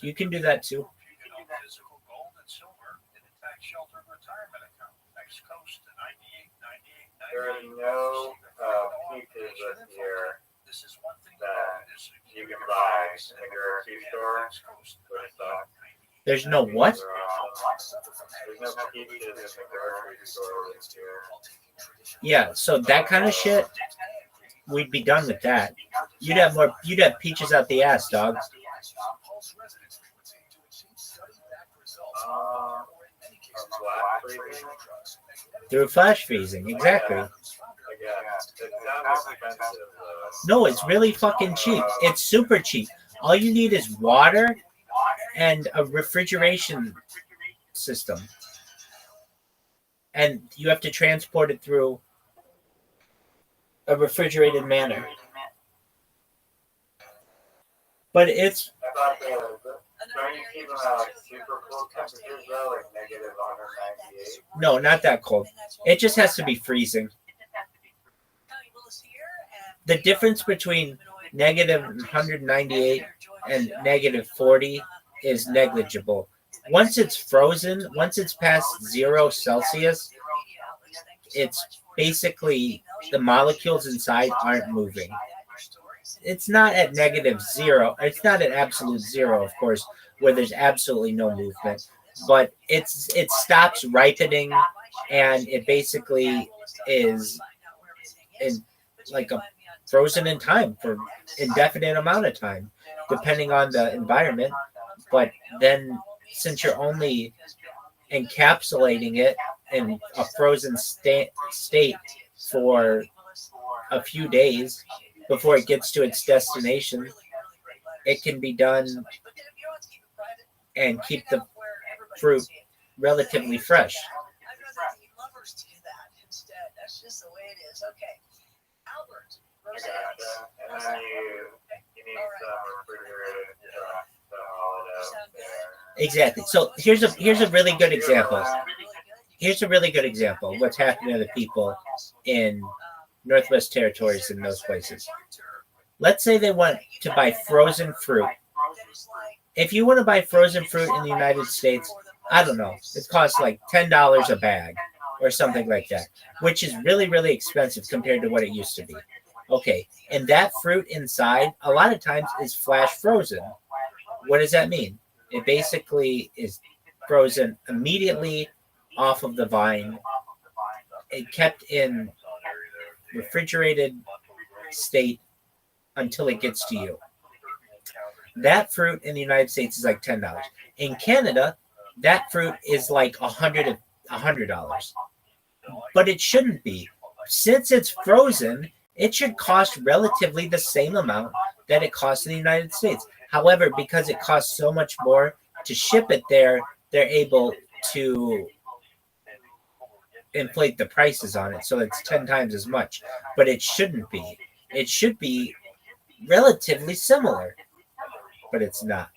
you can do that too. There are no pieces this year that you can buy in the grocery store. There's no what? There's no pieces in the grocery store this year. Yeah, so that kind of shit, we'd be done with that. You'd have peaches out the ass, dog. Through flash freezing, exactly. No, it's really fucking cheap. It's super cheap. All you need is water and a refrigeration system. And you have to transport it through a refrigerated manner. But it's I thought don't you keep them at like super cold temperatures though, like negative 198? no, not that cold. It just has to be freezing. The difference between negative 198 and negative 40 is negligible. Once it's frozen, once it's past 0 Celsius, it's basically the molecules inside aren't moving. It's not at negative 0. It's not at absolute 0, of course, where there's absolutely no movement. But it stops ripening, and it basically is in like a frozen in time for indefinite amount of time, depending on the environment. But then, since you're only encapsulating it in a frozen state for a few days before it gets to its destination, it can be done and keep the fruit relatively fresh. And then you need some refrigerated Exactly. So here's a really good example. Here's a really good example of what's happening to the people in Northwest Territories and those places. Let's say they want to buy frozen fruit. If you want to buy frozen fruit in the United States, I don't know, it costs like $10 a bag or something like that, which is really, really expensive compared to what it used to be. Okay, and that fruit inside, a lot of times, is flash frozen. What does that mean? It basically is frozen immediately off of the vine. It kept in refrigerated state until it gets to you. That fruit in the United States is like $10. In Canada, that fruit is like $100. But it shouldn't be. Since it's frozen, it should cost relatively the same amount that it costs in the United States. However, because it costs so much more to ship it there, they're able to inflate the prices on it, so it's 10 times as much. But it shouldn't be. It should be relatively similar, but it's not.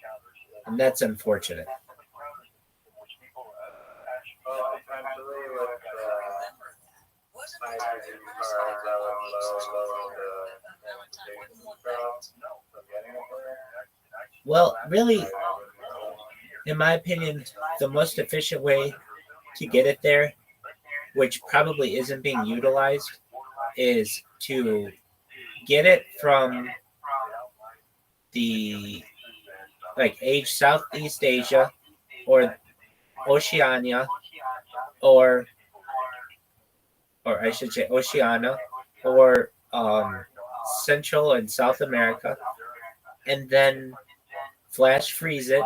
And that's unfortunate. Well, essentially with nitrogen cars that Well, really, in my opinion, the most efficient way to get it there, which probably isn't being utilized, is to get it from the Southeast Asia or Oceania, or I should say Oceania, or Central and South America, and then flash freeze it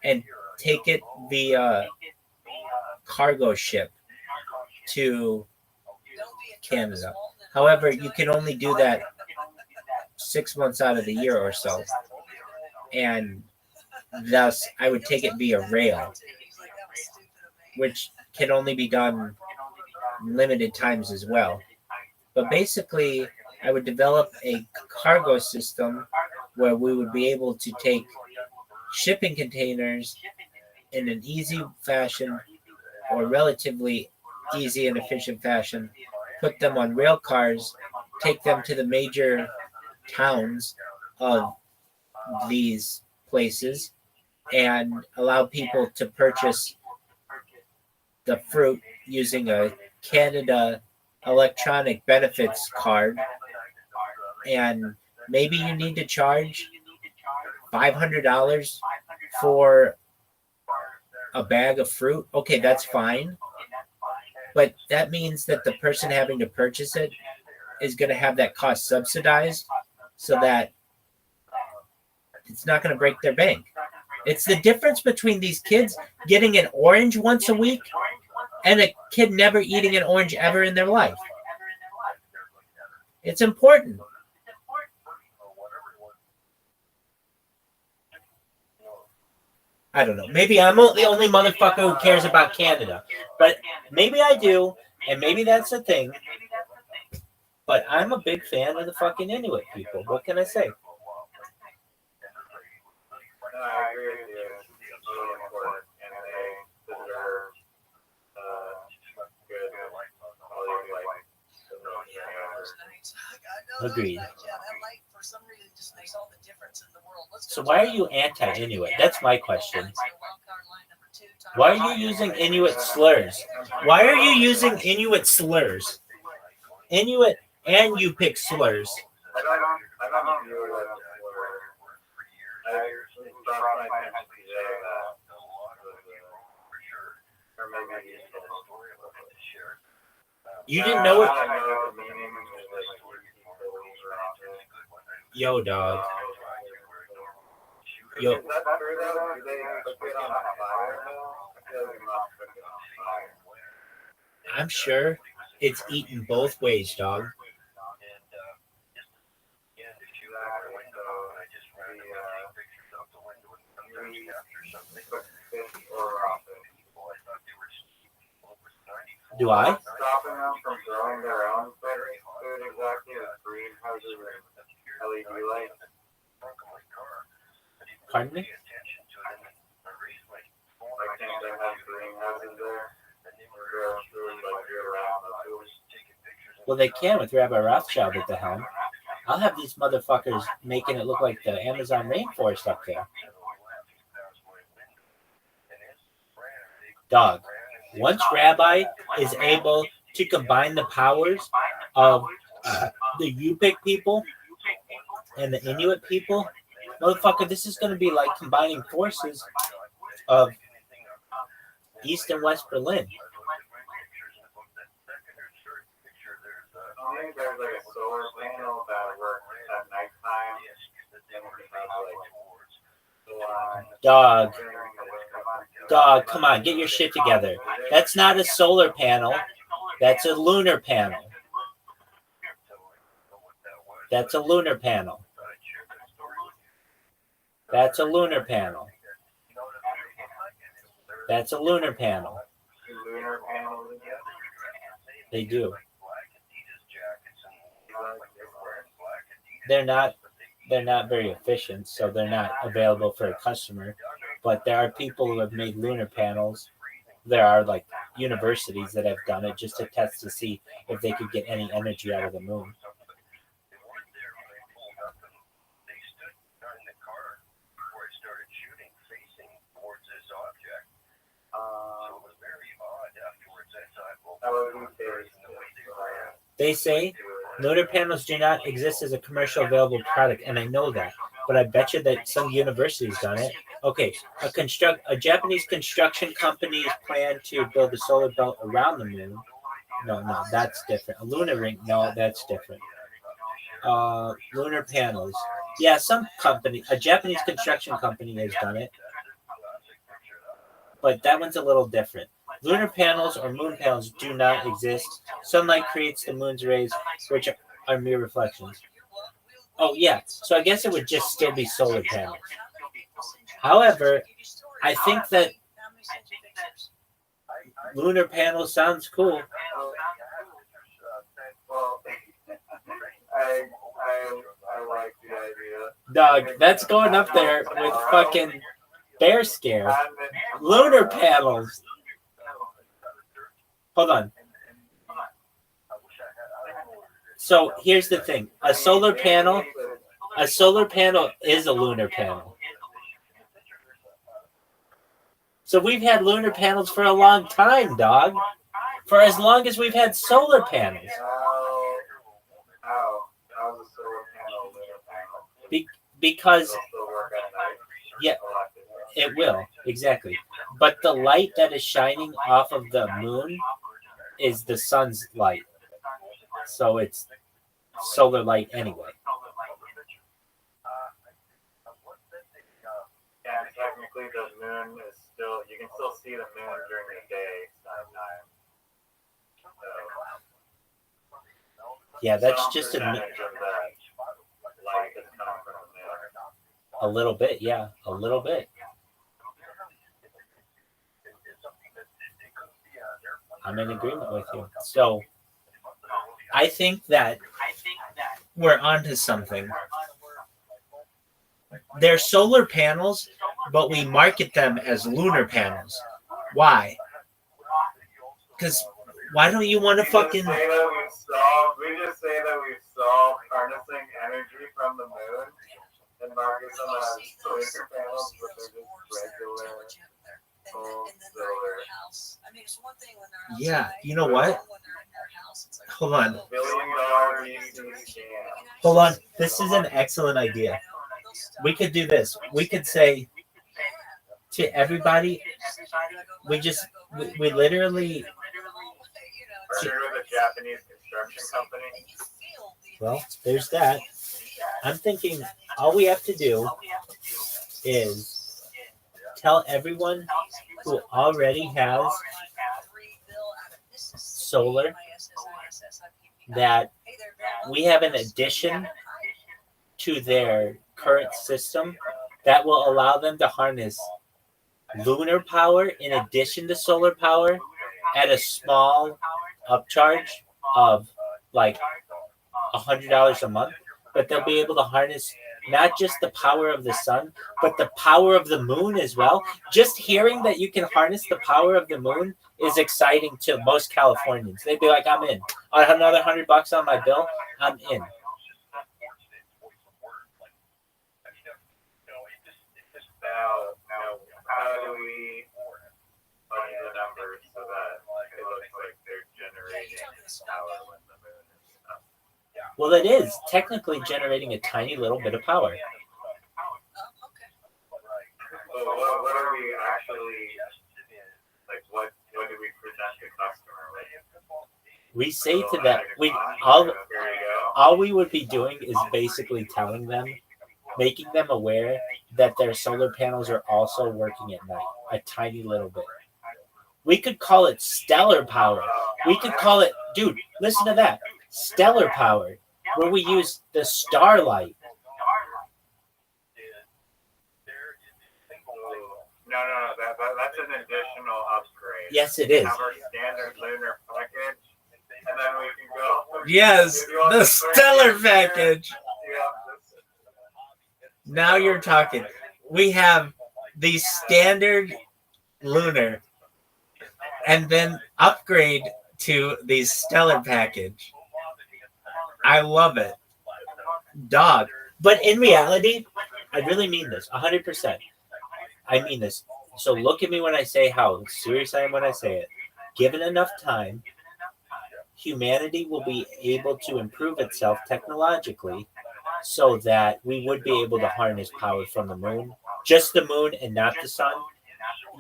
and take it via cargo ship to Canada. However, you can only do that 6 months out of the year or so, and thus I would take it via rail, which can only be done limited times as well. But basically, I would develop a cargo system where we would be able to take shipping containers in an easy fashion, or relatively easy and efficient fashion, put them on rail cars, take them to the major towns of these places, and allow people to purchase the fruit using a Canada electronic benefits card. And maybe you need to charge $500 for a bag of fruit. Okay, that's fine. But that means that the person having to purchase it is going to have that cost subsidized, so that it's not going to break their bank. It's the difference between these kids getting an orange once a week and a kid never eating an orange ever in their life. It's important. I don't know. Maybe I'm the only motherfucker who cares about Canada. But maybe I do, and maybe that's the thing. But I'm a big fan of the fucking Inuit people. What can I say? Agreed. So why are you anti-Inuit? That's my question. Why are you using Inuit slurs? Why are you using Inuit slurs? Inuit and Yupik slurs. I don't know if you were that word. I brought my attention today that or maybe You didn't know it? I know the meaning is like Yo, dog. Yo. Is that true though? Do they cook it on a fire though? I feel like they must cook it on fire. I'm sure it's eaten both ways, dog. Do I? Stopping them from growing their own food exactly with greenhouses and LED lights. Pardon me? I think they have greenhouses there. Grow food like year round. Well, they can with Rabbi Rothschild at the helm. I'll have these motherfuckers making it look like the Amazon rainforest up there. Dog. Once Rabbi is able to combine the powers of the Yupik people and the Inuit people, motherfucker, this is going to be like combining forces of East and West Berlin. I think there's like a solar panel that works at nighttime. Dog, come on, get your shit together. That's not a solar panel. That's a lunar panel. That's a lunar panel. That's a lunar panel. That's a lunar panel. They do. They're not very efficient, so they're not available for a customer. But there are people who have made lunar panels. There are like universities that have done it just to test to see if they could get any energy out of the moon. They say lunar panels do not exist as a commercial available product, and I know that. But I bet you that some university's done it. Okay, a Japanese construction company plan to build a solar belt around the moon. No, that's different. A lunar ring, no, that's different. Lunar panels. Yeah, a Japanese construction company has done it. But that one's a little different. Lunar panels or moon panels do not exist. Sunlight creates the moon's rays, which are mere reflections. Oh, yeah. So I guess it would just still be solar panels. However, I think that lunar panels sounds cool. I like the idea. Dog, that's going up there with fucking bear scare. Lunar panels. Hold on. So here's the thing. A solar panel is a lunar panel. So we've had lunar panels for a long time, dog. For as long as we've had solar panels. How's a solar panel lunar panel? Because, yeah, it will, exactly. But the light that is shining off of the moon is the sun's light. So it's solar light anyway. Yeah, technically the moon is still, you can still see the moon during the day sometimes. Yeah, that's just a little bit, yeah, a little bit. I'm in agreement with you. So I think that we're onto something. They're solar panels, but we market them as lunar panels. Why? Because why don't you want to fucking... We just say that we Yeah, you know what? Hold on. $1 billion scam. Hold on. This is an excellent idea. We could do this. We could say to everybody, we literally. Partnered with a Japanese construction company. Well, there's that. I'm thinking all we have to do is tell everyone who already has solar that we have an addition to their current system that will allow them to harness lunar power in addition to solar power at a small upcharge of like $100 a month, but they'll be able to harness not just the power of the sun, but the power of the moon as well. Just hearing that you can harness the power of the moon is exciting to most Californians. They'd be like, I'm in. Another $100 on my bill, I'm in. Now, how do we budget the numbers so that it looks like they're generating power when the moon is up? Well, it is technically generating a tiny little bit of power. So what are we actually, like, what do we present the customer with? We say to them, all we would be doing is basically telling them, making them aware that their solar panels are also working at night, a tiny little bit. We could call it stellar power. We could call it, dude, listen to that, stellar power, where we use the starlight. No, that's an additional upgrade. Yes, it is. Have our standard lunar package, and then we can go. Yes, the stellar package. Now you're talking. We have the standard lunar, and then upgrade to the stellar package. I love it. Dog. But in reality, I really mean this, 100%. I mean this. So look at me when I say how serious I am when I say it. Given enough time, humanity will be able to improve itself technologically so that we would be able to harness power from the moon, just the moon and not the sun,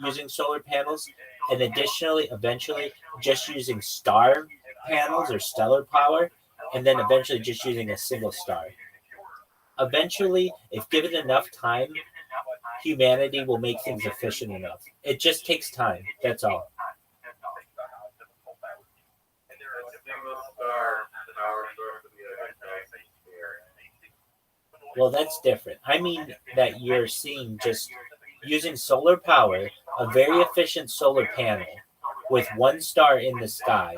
using solar panels, and additionally, eventually, just using star panels or stellar power, and then eventually just using a single star. Eventually, if given enough time, humanity will make things efficient enough. It just takes time. That's all. Well, that's different. I mean that you're seeing just using solar power, a very efficient solar panel with one star in the sky,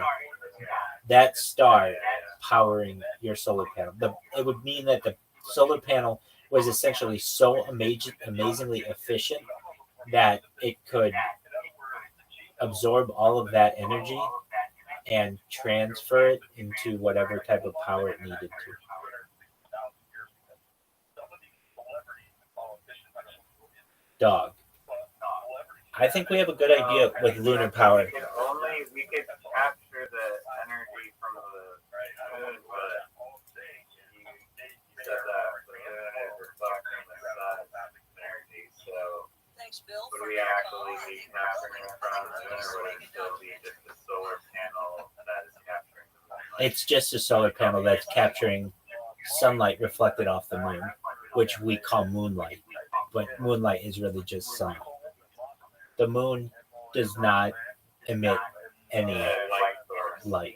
that star powering your solar panel. It would mean that the solar panel was essentially so amazingly efficient that it could absorb all of that energy and transfer it into whatever type of power it needed to. Dog. I think we have a good idea with lunar power. We could capture the energy from the moon, but you said that the moon is reflecting the sun's energy, so would we actually be capturing it from the moon, or would it still be just a solar panel that is capturing the moonlight? It's just a solar panel that's capturing sunlight reflected off the moon, which we call moonlight. But moonlight is really just sun. The moon does not emit any light.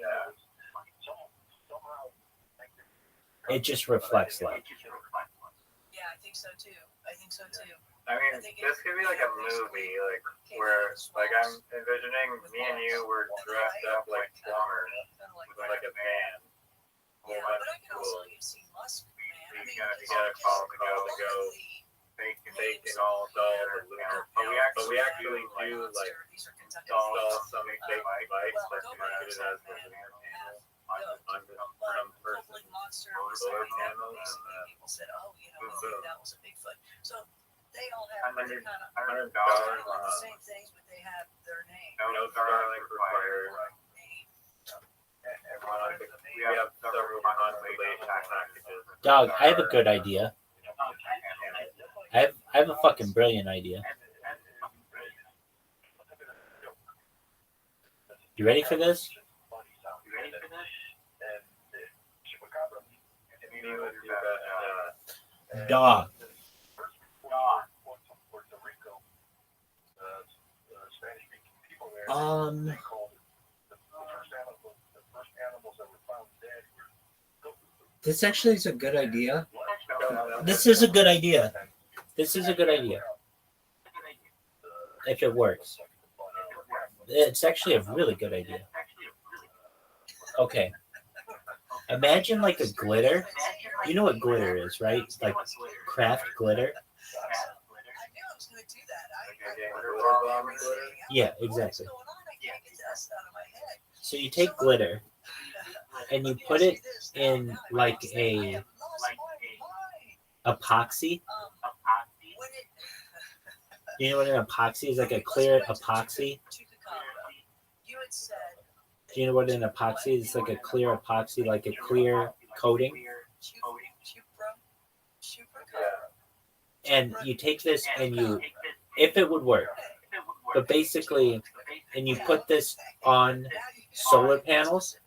It just reflects light. Yeah, I think so too. I mean, this could be like a movie, like where, like I'm envisioning me and you were dressed up like plumbers with like a van. Yeah, but I can also see Musk, man. We gotta call to go making all the lunar. But we actually do like install some fake bikes that connected as the lunar panel on some person's solar panels, and people said, "Oh, maybe that was a Bigfoot." So they all have $100 kind of on the same things, but they have their name. no Starlink required. Dog, I have a good idea. I have a fucking brilliant idea. You ready for this? Dog. This actually is a good idea. This is a good idea. This is a good idea. If it works. It's actually a really good idea. Okay. Imagine like a glitter. You know what glitter is, right? Like craft glitter. Yeah, exactly. So you take glitter and you put it in like a epoxy. You know what an epoxy is? Like a clear epoxy. Do you know what an epoxy is? It's like a clear epoxy, like a clear coating. And you take this and you, if it would work, but basically, and you put this on solar panels,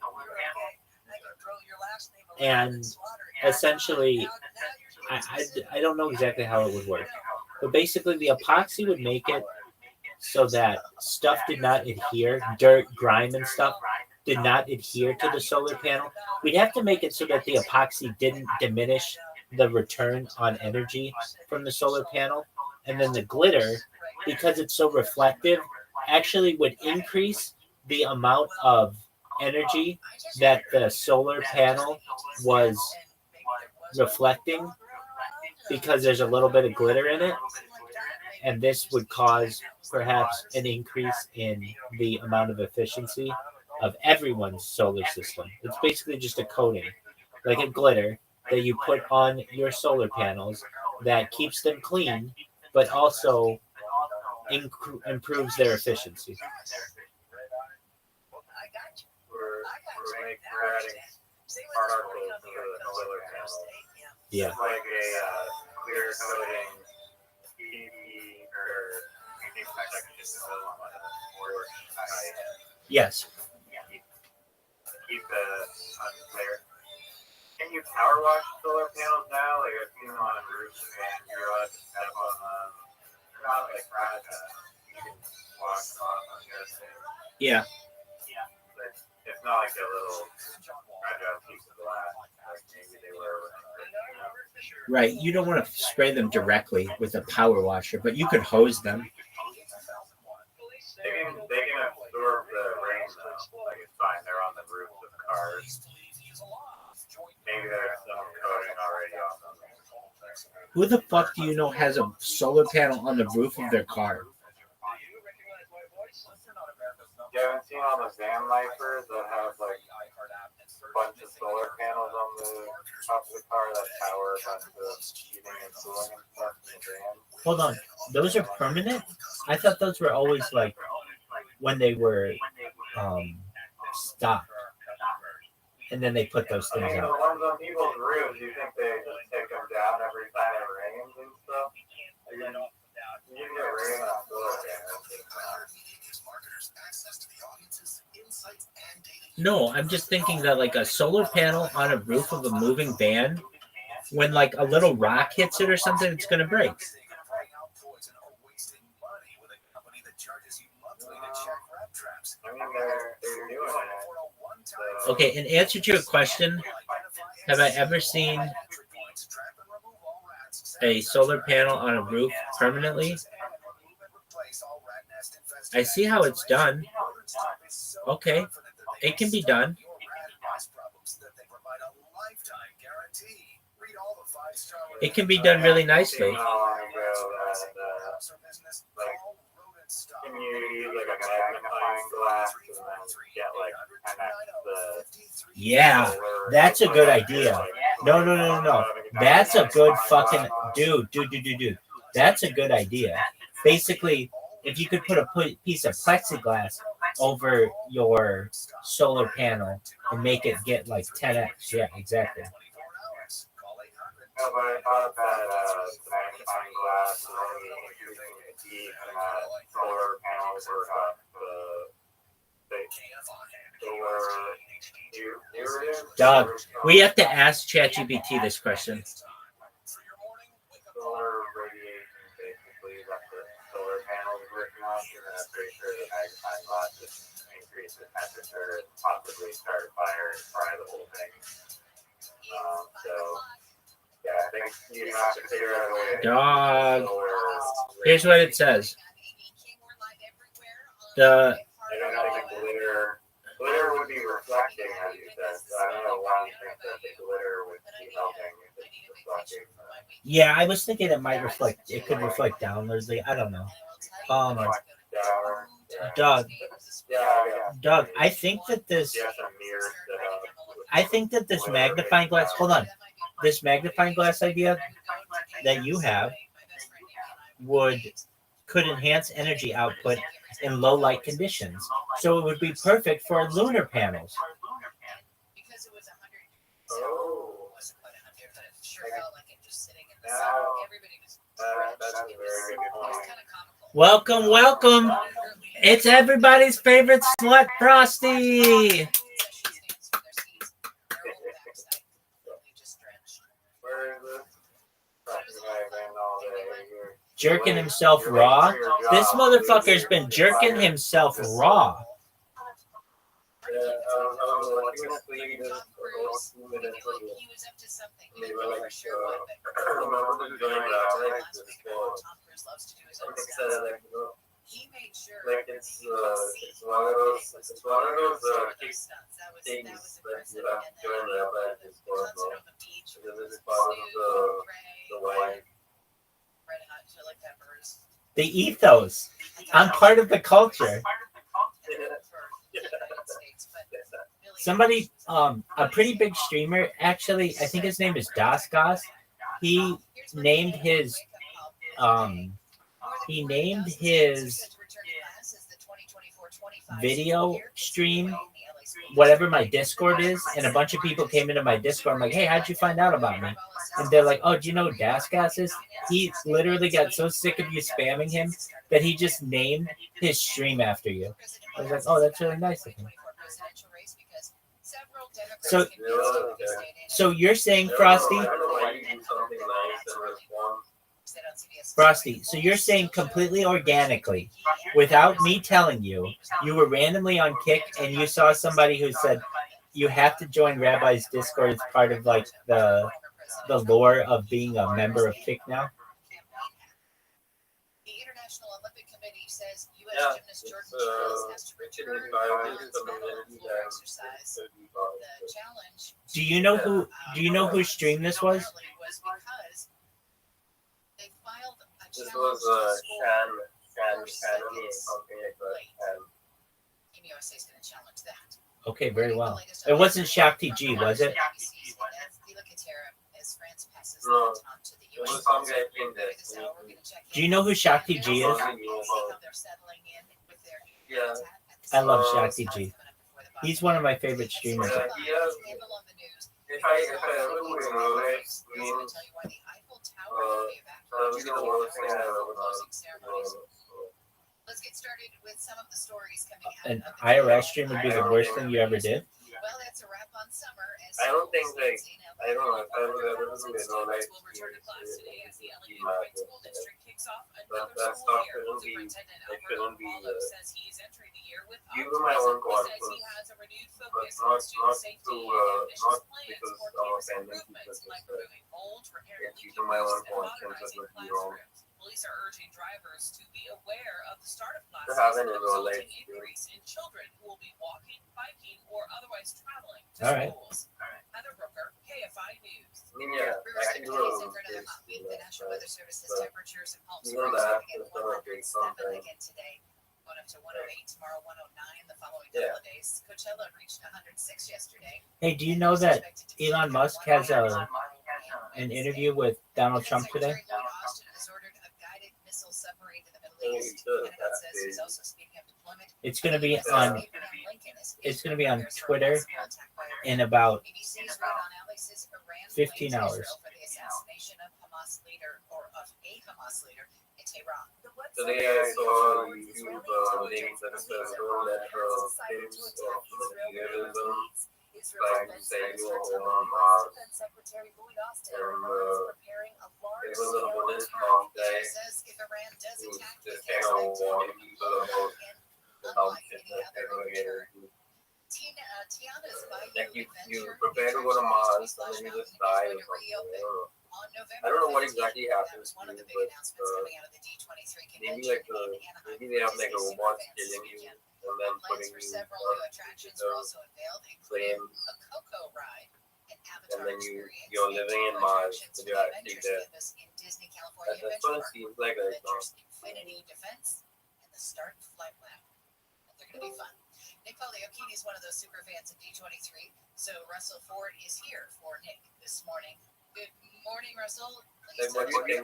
and essentially, I don't know exactly how it would work, but basically the epoxy would make it so that stuff did not adhere, dirt, grime and stuff did not adhere to the solar panel. We'd have to make it so that the epoxy didn't diminish the return on energy from the solar panel. And then the glitter, because it's so reflective, actually would increase the amount of energy that the solar panel was reflecting because there's a little bit of glitter in it. And this would cause perhaps an increase in the amount of efficiency of everyone's solar system. It's basically just a coating, like a glitter that you put on your solar panels that keeps them clean, but also improves their efficiency. Yeah. Like a clear coating. Yes. Keep the unclear. Can you power wash solar panels now? Like I've seen them on roofs and you're allowed to step on them. They're not like fragile. You can wash them off, I'm guessing. Yeah. But it's not like a little fragile piece of glass like maybe they were. Right. You don't want to spray them directly with a power washer, but you could hose them. They can absorb the rain though. Like it's fine. They're on the roofs of cars. Maybe there's some coating already on them. Who the fuck do you know has a solar panel on the roof of their car? You haven't seen all the van lifers that have like a bunch of solar panels on the top of the car that power a bunch of heating and cooling and stuff in the van? Hold on. Those are permanent? I thought those were always like when they were stopped. And then they put those things The out. ones on people's roofs, you think they just take them down every time it rains and stuff? You get rain on solar panels. No, I'm just thinking that like a solar panel on a roof of a moving van, when like a little rock hits it or something, it's going to break. Okay, in answer to your question, have I ever seen a solar panel on a roof permanently? I see how it's done. Okay, it can be done. It can be done really nicely. Can you use like a magnifying glass and then get like connect the... Yeah, that's a good idea. No. That's a good fucking... Dude. That's a good idea. Basically, if you could put a piece of plexiglass over your solar panel and make it get like 10x. Yeah, exactly. No, but I thought that the magnifying glass was only increasing the heat and that solar panels were the solar Doug, we have to ask ChatGPT this question. solar radiation basically that the solar panels were working on, and I'm pretty sure the magnifying glass just increased the temperature and possibly start a fire and fry the whole thing. So yeah, I think you have to figure out a way to Dog. Here's what it says. The I don't think glitter would be reflecting, as you said. So I don't know why you think that the glitter would be helping if it's reflecting. yeah, I was thinking it might reflect. It could reflect downwards. I don't know. Doug, Doug, I think that this magnifying glass. Hold on, this magnifying glass idea that you have could enhance energy output in low light conditions. So it would be perfect for lunar panels. Welcome, welcome. It's everybody's favorite slut, Frosty. Jerking himself raw. This motherfucker's been jerking himself raw. He made sure like it's one of those things that you have to join the other is horrible because it's part of the white The ethos. I'm part of the culture. Somebody, a pretty big streamer, actually, I think his name is Das Gas. He named his video stream whatever my Discord is, and a bunch of people came into my Discord. I'm like, hey, how'd you find out about me? And they're like, oh, do you know who Das Gas is? He literally got so sick of you spamming him that he just named his stream after you. I was like, oh, that's really nice of him. So you're saying, Frosty, so you're saying completely organically, without me telling you, you were randomly on Kick and you saw somebody who said, you have to join Rabbi's Discord. It's part of like the lore of being a member of Kick now. The International Olympic Committee says U.S. gymnast Jordan Charles has to return floor exercise. The challenge. Do you know who streamed this was? They filed a this challenge was Shan something like that. Team USA is going to challenge that. Okay, very well. It wasn't Shakti G, was it? No, it was some guy in there. Do you know who Shakti G is? Yeah. I love Shakti G. He's one of my favorite streamers. If I ever remove it, Let's get started with some of the stories coming out. An IRS stream would be the worst thing you ever did? Well, that's a wrap on summer. I don't think I don't know if I would ever do it on live Return to class today as the LA School District kicks off but another that school stuff year. Superintendent Albert Waldo says he is entering the year with you might want to go on says he has a renewed but focus not on student safety and ambitious not plans because for of campus pandemic, improvements because like removing mold, repairing you leaky might roofs, want and to go on campus modernizing with your own. classrooms. Police are urging drivers to be aware of the start of classes having and a the real resulting life increase in children who will be walking, biking, or otherwise traveling to All right. schools. Heather Brooker, KFI News. I mean, yeah, I can do it Riverside on for another this, hot week. you know, The National Weather Service says but temperatures in Palm you know Springs that, will begin it's gonna take 107 something. again today. Going up to 108 tomorrow, 109 the following Yeah. couple of days. Coachella reached 106 yesterday. Hey, do you know that Elon Musk has an interview with Donald Trump today? Secretary Lloyd Austin has ordered a guided missile submarine to the Middle East. good. Pentagon says he's also speaking of deployment. It's going to be on. Abraham Lincoln is It's going to be on Twitter in about 15 hours. Today I saw a YouTube link that says that themes of materialism trying to say you are home on Mars. And it was a Buddhist monk guy who just kind of warning people about how shit that they were getting into. Like you prepare to go to Mars and then you just die or something. I don't know what exactly happens to you, but maybe they have like robots killing you and then putting you on flames, and then you're living in Mars, but you're actually dead. That's what it seems like right now. They're going to be fun. Nick Poliokini is one of those super fans of D23, so Russell Ford is here for Nick this morning. Good morning, Russell. Like, what do you think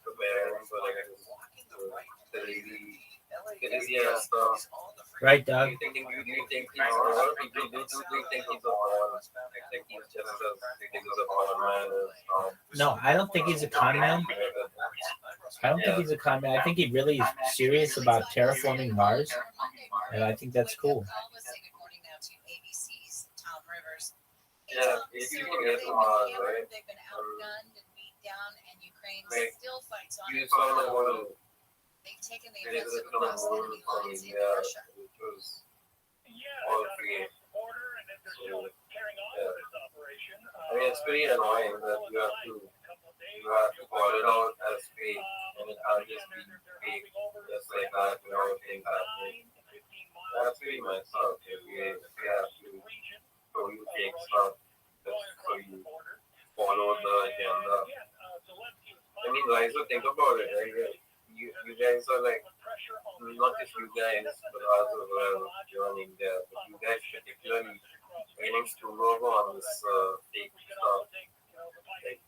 preparing for like a stuff? Right, Doug? Do you think a lot of people do think he's a con? I think he's just a con man. No, I don't think he's a con man. I don't think he's a con man. I think he really is serious about terraforming Mars, and I think that's cool. Yeah, if you can get to Mars, right? They've been outgunned and beat down, and Ukraine still fights on You it. saw the one. They've taken the offensive across enemy lines in Russia. Which was all free. So, I mean, it's pretty annoying that you have to call it out as fake, and it can't just be fake, just like that, without things happening. That's pretty messed up if we have to show you fake stuff just so you follow the agenda. I mean, guys, so think about it, right? You guys are like, not just you guys, but us as well, joining there. But you guys particularly getting screwed over on this fake stuff. Like,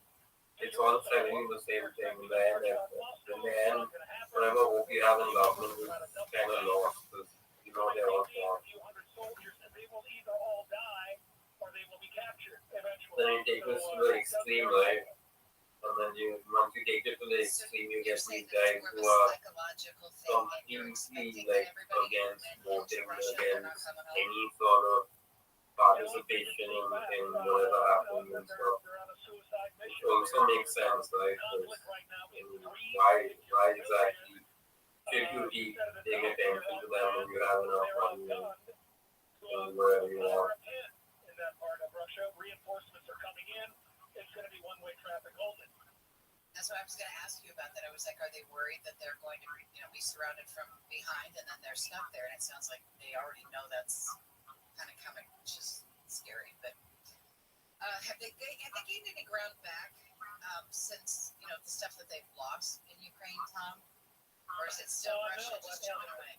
it's all selling you the same thing. In the end, whatever hope you have in government is kind of lost, because you know they're all lost. Then you take this to the extreme, right? And then once you take it to the extreme, you get these guys who are completely like against voting, against any sort of participation in whatever happens and stuff. Which also makes sense, right? Why exactly should you keep paying attention to them when you have enough money and wherever you are? That's what I was going to ask you about. That I was like, are they worried that they're going to, be surrounded from behind and then they're stuck there? And it sounds like they already know that's kind of coming, which is scary. But have they gained any ground back since the stuff that they've lost in Ukraine, Tom? Or is it still Russia just chipping away?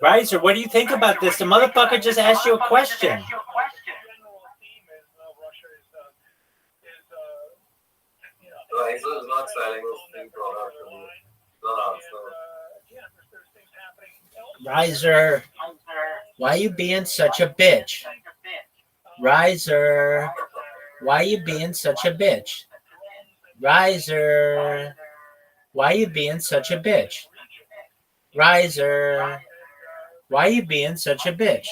Riser, what do you think about this? The motherfucker just asked you a question. Riser is not selling this thing product. Riser, why you being such a bitch? Riser, why you being such a bitch? Riser, why you being such a bitch? Riser, why you being such a bitch?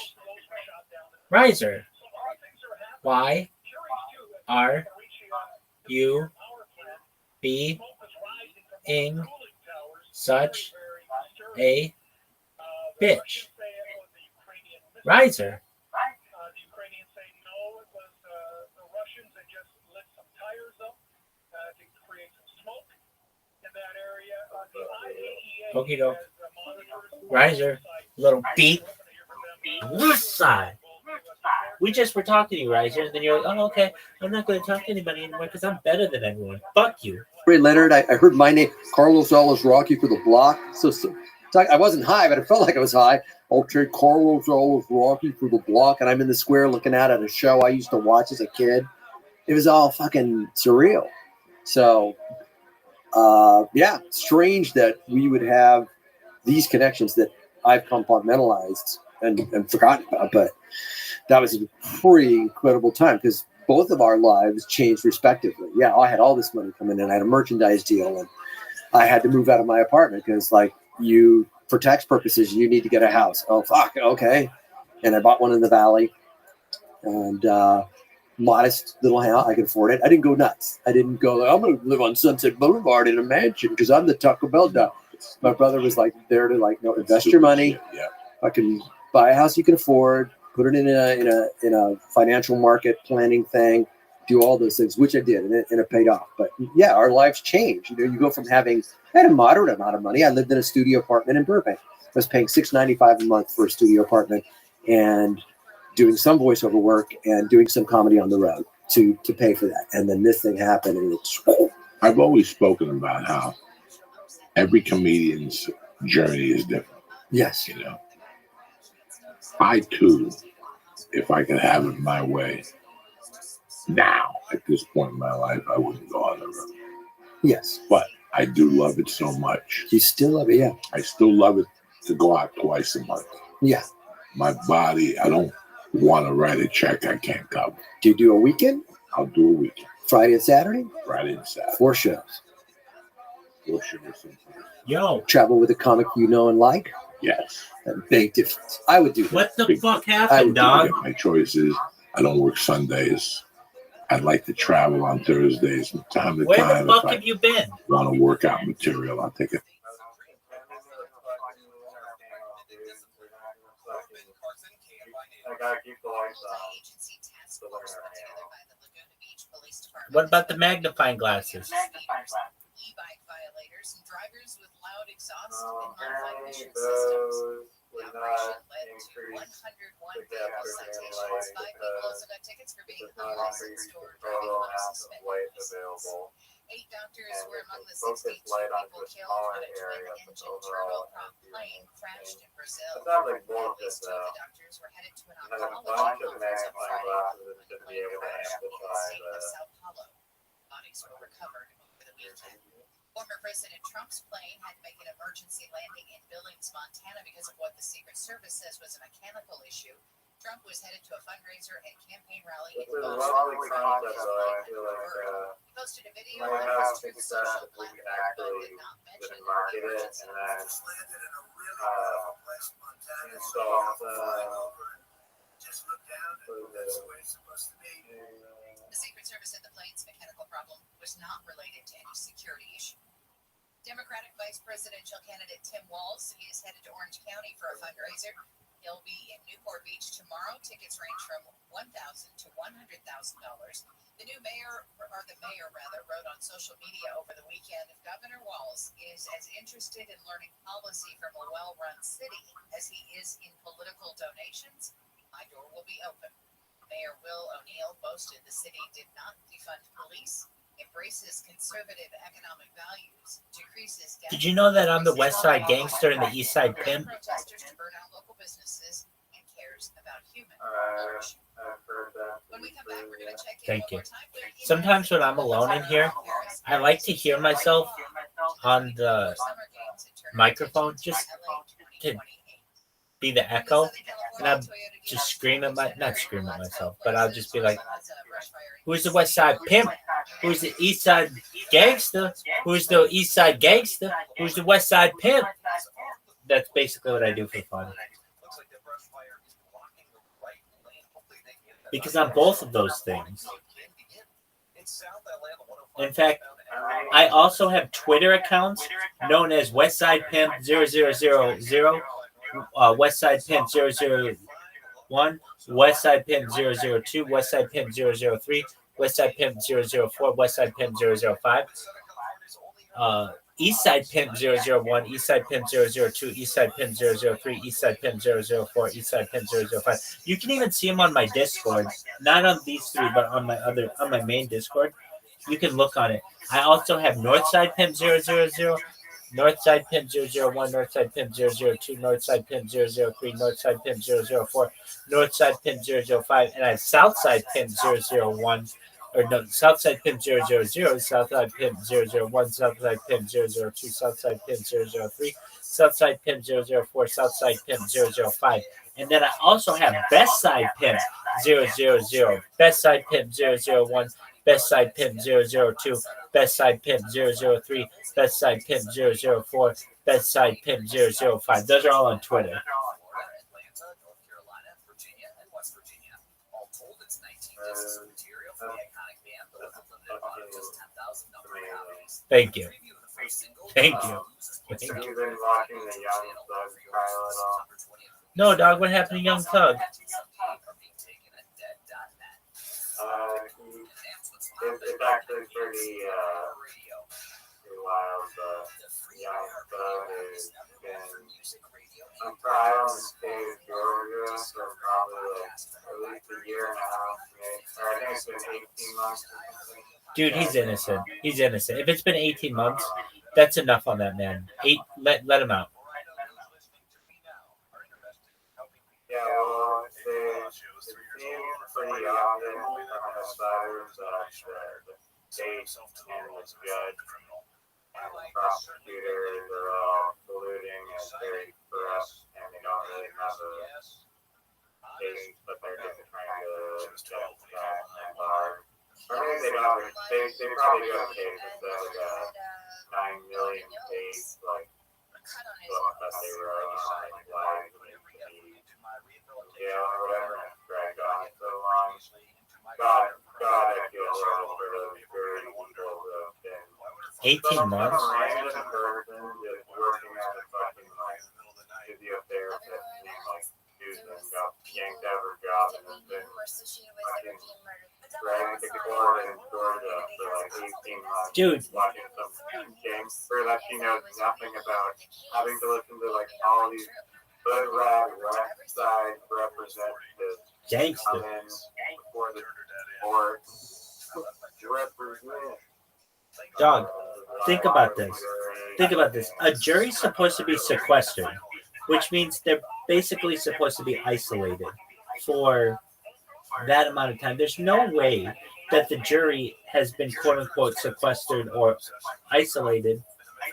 Riser, why are you being such a bitch? Riser. Okie doke. Riser, little beat. This side. We just were talking to you, Riser, and then you're like, oh, okay, I'm not going to talk to anybody anymore because I'm better than everyone. Fuck you. Leonard, I heard my name, Carlos Ellis Rocky for the block. So I wasn't high, but I felt like I was high. Okay, Carlos Ellis Rocky for the block, and I'm in the square looking at a show I used to watch as a kid. It was all fucking surreal. So strange that we would have these connections that I've compartmentalized and forgotten about. But that was a pretty incredible time because both of our lives changed respectively. Yeah, I had all this money coming in. I had a merchandise deal, and I had to move out of my apartment because, like, for tax purposes, you need to get a house. Oh, fuck, okay. And I bought one in the valley, and modest little house. I could afford it. I didn't go nuts. I didn't go, I'm going to live on Sunset Boulevard in a mansion because I'm the Taco Bell dog. My brother was like there to like, no, invest your money. Yeah. I can buy a house you can afford, put it in a financial market planning thing, do all those things, which I did, and it paid off. But yeah, our lives change. You know, you go from I had a moderate amount of money. I lived in a studio apartment in Burbank. I was paying $695 a month for a studio apartment and doing some voiceover work and doing some comedy on the road to pay for that. And then this thing happened, and it's. I've always spoken about how every comedian's journey is different. Yes. You know, I too, if I could have it my way, now at this point in my life, I wouldn't go on the road. Yes. But I do love it so much. You still love it, yeah. I still love it to go out twice a month. Yeah. My body, I don't want to write a check I can't cover. Do you do a weekend? I'll do a weekend. Friday and Saturday? Friday and Saturday. 4 shows. 4 shows. Yo. Travel with a comic you know and like? Yes. A big difference. I would do that. What the fuck happened, dog? My choice is I don't work Sundays. I'd like to travel on Thursdays from time to time. Where the fuck have you been? Want to work out material, I'll take it. What about the magnifying glasses? E-bike violators and drivers with loud exhaust and modified emission systems. The operation led to 101 vehicle citations. 5 people also got tickets for being unlicensed or driving unsuspended licenses. 8 doctors were among the 62 people killed when a twin-engine turboprop plane crashed in Brazil. At least 2 of the doctors were headed to an oncology conference on Friday when the plane crashed in the state of Sao Paulo. Bodies were recovered over the weekend. Former President Trump's plane had to make an emergency landing in Billings, Montana because of what the Secret Service says was a mechanical issue. Trump was headed to a fundraiser and campaign rally in Boston. He posted a video on his Truth social platform, but did not mention the emergency. Just look down, and that's the way it's supposed to be. The Secret Service said the plane's mechanical problem was not related to any security issue. Democratic Vice Presidential candidate Tim Walz is headed to Orange County for a fundraiser. He'll be in Newport Beach tomorrow. Tickets range from $1,000 to $100,000. The mayor wrote on social media over the weekend, if Governor Walz is as interested in learning policy from a well-run city as he is in political donations, my door will be open. Mayor Will O'Neill boasted the city did not defund police, embraces conservative economic values, decreases gas. Did you know that I'm the West Side Gangster and the East Side Pimp? Protesters to burn out local businesses and cares about human flourishing. When we come back, we're going to check in. Thank you. Sometimes when I'm alone in here, I like to hear myself on the microphone just to be the echo, and I'll just not scream at myself, but I'll just be like, who's the West Side Pimp? Who's the East Side Gangster? Who's the East Side Gangster? Who's the West Side Pimp? That's basically what I do for fun. Because I'm both of those things. In fact, I also have Twitter accounts known as Westside Pimp 0000, Westside Pimp 001, Westside Pimp 002, Westside Pimp 003, Westside Pimp 004, Westside Pimp 005, Eastside Pimp 001, Eastside Pimp 002, Eastside Pimp 003, Eastside Pimp 004, Eastside Pimp 005. You can even see them on my Discord, not on these 3, but on my main Discord. You can look on it. I also have Northside Pimp 000, Northside Pimp 001, Northside Pimp 002, Northside Pimp 003, Northside Pimp 004, Northside Pimp 005, and I have Southside Pimp 001, or no, Southside Pimp 000, Southside Pimp 001, Southside Pimp 002, Southside Pimp 003, Southside Pimp 004, Southside Pimp 005. And then I also have Best Side Pimp 000, Best Side Pimp 001, Best Side Pimp 002, Best Side Pimp 003, Best Side Pimp 004, Best Side Pimp 005. Those are all on Twitter. Thank you. Thank you. Have you been watching the Young Thug trial at all? No, dog, what happened to Young Thug? It's actually pretty wild. Young Thug has been on trial in the state of Georgia for probably at least a year and a half, maybe. Or I think it's been 18 months or something. Dude, he's innocent. He's innocent. If it's been 18 months, that's enough on that man. Let him out. Yeah, well, it seems pretty often from the sides that the state and the judge and the prosecutors are all colluding and very corrupt, and they don't really have a case, but they're just trying to get that and hard. I mean, they don't. They probably do have a case with the 9 million case, like book that they wrote on like live jail or whatever, and it's dragged on so long. God, I feel horrible for those very people who have been 18 months. Some random person just working as a fucking like physiotherapist named like Susan got yanked out of her job and has been fucking dragged to court in Georgia for like 18 months. Dude. Watching some games for that she knows nothing about, having to listen to like all these hood rat west side representatives come in before the court. Dog, think about this. Think about this. A jury's supposed to be sequestered, which means they're basically supposed to be isolated for that amount of time. There's no way that the jury has been quote unquote sequestered or isolated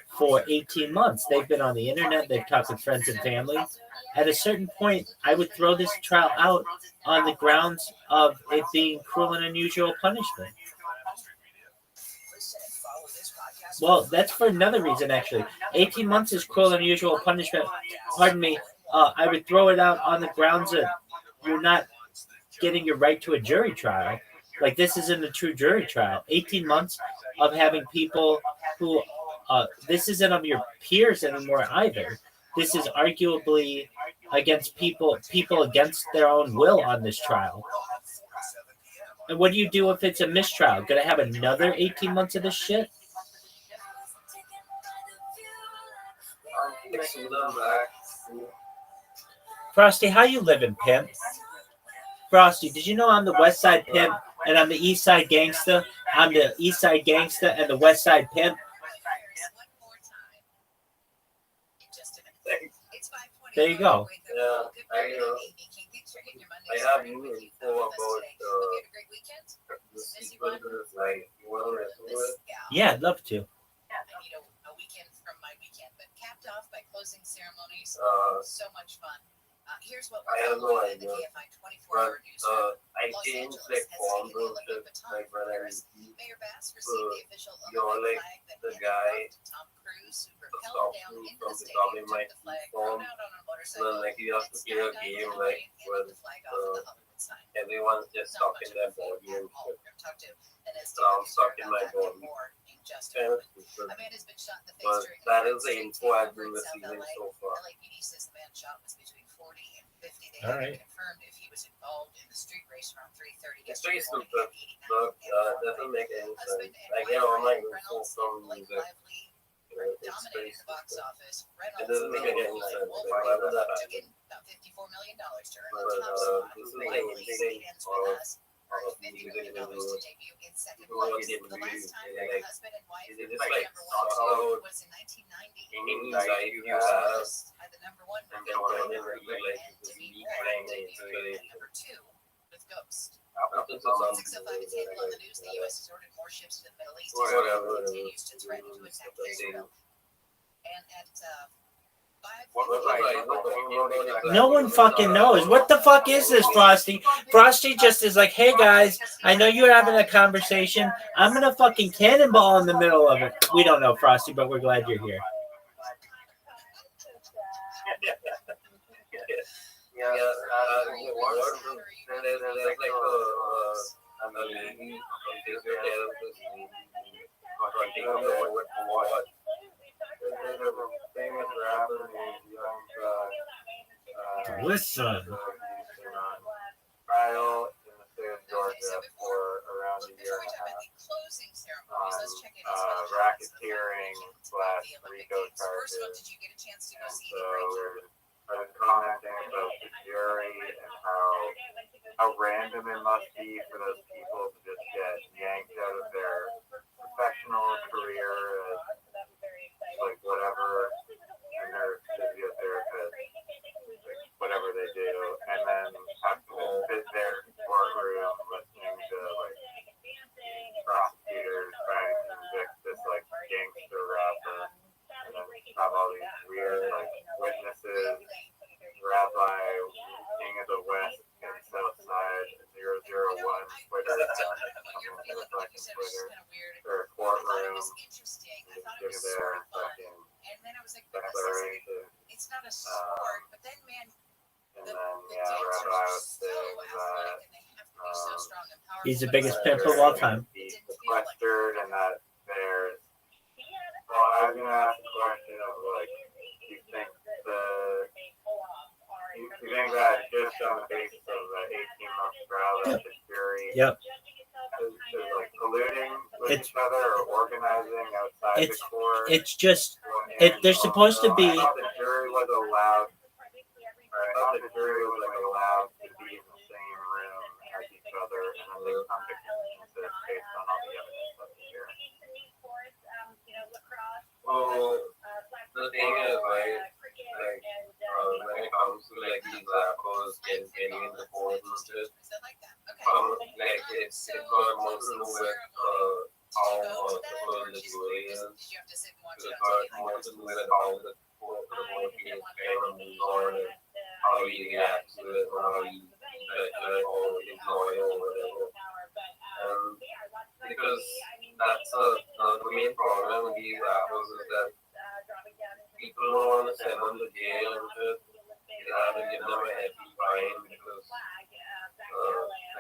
for 18 months. They've been on the internet, they've talked with friends and family. At a certain point, I would throw this trial out on the grounds of it being cruel and unusual punishment. Well, that's for another reason, actually. 18 months is cruel and unusual punishment. Pardon me. I would throw it out on the grounds of you're not getting your right to a jury trial. Like, this isn't a true jury trial. 18 months of having people who, this isn't of your peers anymore either. This is arguably against people against their own will on this trial. And what do you do if it's a mistrial? Gonna have another 18 months of this shit? Frosty, how you living, pimp? Frosty, did you know I'm the West Side Pimp and I'm the East Side Gangsta? I'm the East Side Gangsta and the West Side Pimp. There you go. Yeah, I have you info about the sequence, like, you want to wrestle it? Yeah, I'd love to. I need a weekend from my weekend, but capped off by closing ceremonies. So much fun. Here's what I have no we're idea. the KFI 24-hour newsroom. I changed like forms of shit, like when I Mayor Bass received the official like flag that the handed guy off to Tom Cruise, who stopped rappelled down me into from the becoming stadium, my took the flag, form. rode out on a And motorcycle, then like you have to play a game like when everyone's just stuck in their body and shit. So I'm stuck in my body. Kind of stupid. But that is the info I've been receiving so far. LAPD says the man shot was between 40 and 50. They All haven't right. confirmed if he was involved in the street race around 3:30 It's yesterday pretty morning stupid, at 89 but doesn't make any sense. I get all my info from music. It's dominating pretty the box stupid. office. It doesn't make any sense. Like, why would that took happen? in about $54 million to earn But the top spot. this is the Finally, thing ends with us. of $50 music million to videos. debut in second People place. get The movies, last time they their like- husband and wife It's were like number one somehow was in 1990. any life you have, By the number one and movie, then one of Number them really like and to Demi be Moore playing debuted it. at number two with Ghost. After nothing to none. 6:05 a table on the news. The U.S. has ordered more ships to the Middle East. Whatever. Israel continues to threaten to attack Israel. And at 5:50, No one fucking knows. What the fuck is this, Frosty? Frosty just is like, hey guys, I know you're having a conversation. I'm gonna fucking cannonball in the middle of it. We don't know, Frosty, but we're glad you're here. Yeah, it works. And there's like I'm a lady, physical therapist, what? There's a famous rapper named Young Listen. trial in the state of Georgia for around a year and a half. Racketeering / RICO charges. And so I was commenting about the jury and how random it must be for those people to just get yanked out of their professional career as like whatever, and they're physiotherapists, like whatever they do, and then have to sit there in the courtroom listening to like prosecutors trying to convict this like gangster rapper, and then have all these weird like witnesses, Rabbi, King of the West and South Side, 001 Twitter, Twitter, or a courtroom, just give their fucking declaration. it's not a sport, but then man, And then Rabbi was saying that He's the biggest pimp of all time. sequestered and that there's. Well, I was gonna ask the question of like, do you think that just on the basis of the 18-month trial that the jury is like colluding with each other or organizing outside the court? It's just they're supposed to be. I thought the jury was allowed. To be in the same room as each other, and then they come to consensus based on all the evidence of the jury. Well, the thing is, right, like, when it comes to like these apples and getting in the court and shit, like it's got more to do with how the jury is. It's got more to do with how the court is moves on and how he reacts to it, or how he or is loyal or whatever. Because that's the main problem with these apples is that people don't want to send them to jail and shit. They have to give them a heavy fine because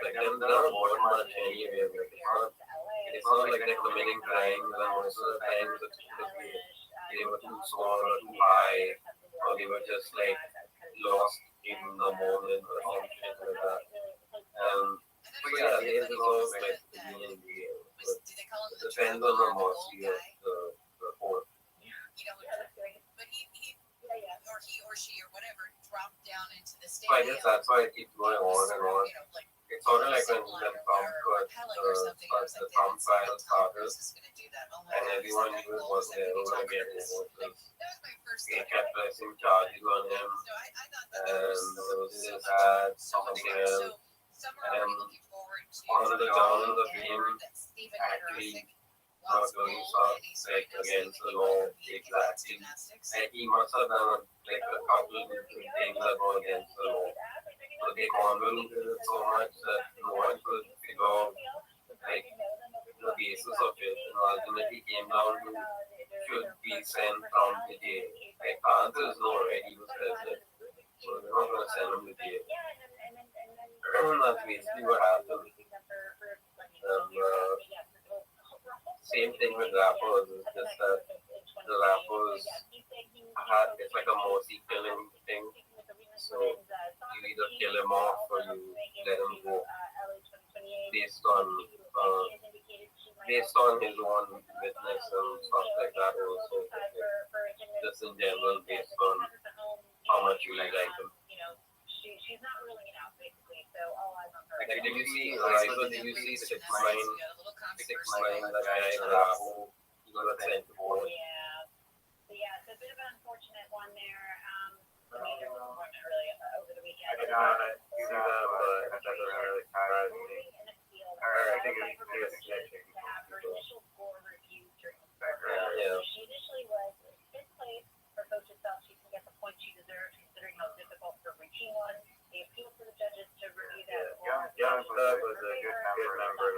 like they're not worth much anyway. It's not like they're committing crimes, and most of the times they were too small or too high, or they were just like lost in the moment or something like that. So yeah, they deserve like to be in jail. But it depends on the mercy of the court. But he or she or whatever dropped down into the So I stadium. guess that's why it keeps going on and on. It's sort of like when the Trump trial started, and everyone knew what they were going to get because they kept pressing charges on him, and this had something else, and one of the governors of him actually not doing something like against the law exactly, and he must have done like a couple of different things that were against the law. But they convoluted it so much that no one could figure out like the basis of it, and ultimately came down to should be sent from the jail. Like the answer is no, right? He was president, so we're not going to send him to jail. That's basically what happened. Same thing with rappers, it's just that the rappers it's like a mercy killing thing. So you either kill him off or you let him go based on his own witness and stuff like that also. Just in general based on how much you like him. Like, did you see the 6 line that guy in Rahu, he got sent to court? Yeah, it's a bit of an unfortunate one there. I mean, there was an appointment really over the weekend. I got it. You know, that doesn't really matter to me. one. The appeal for the judges to review that. Young Thug was a good number.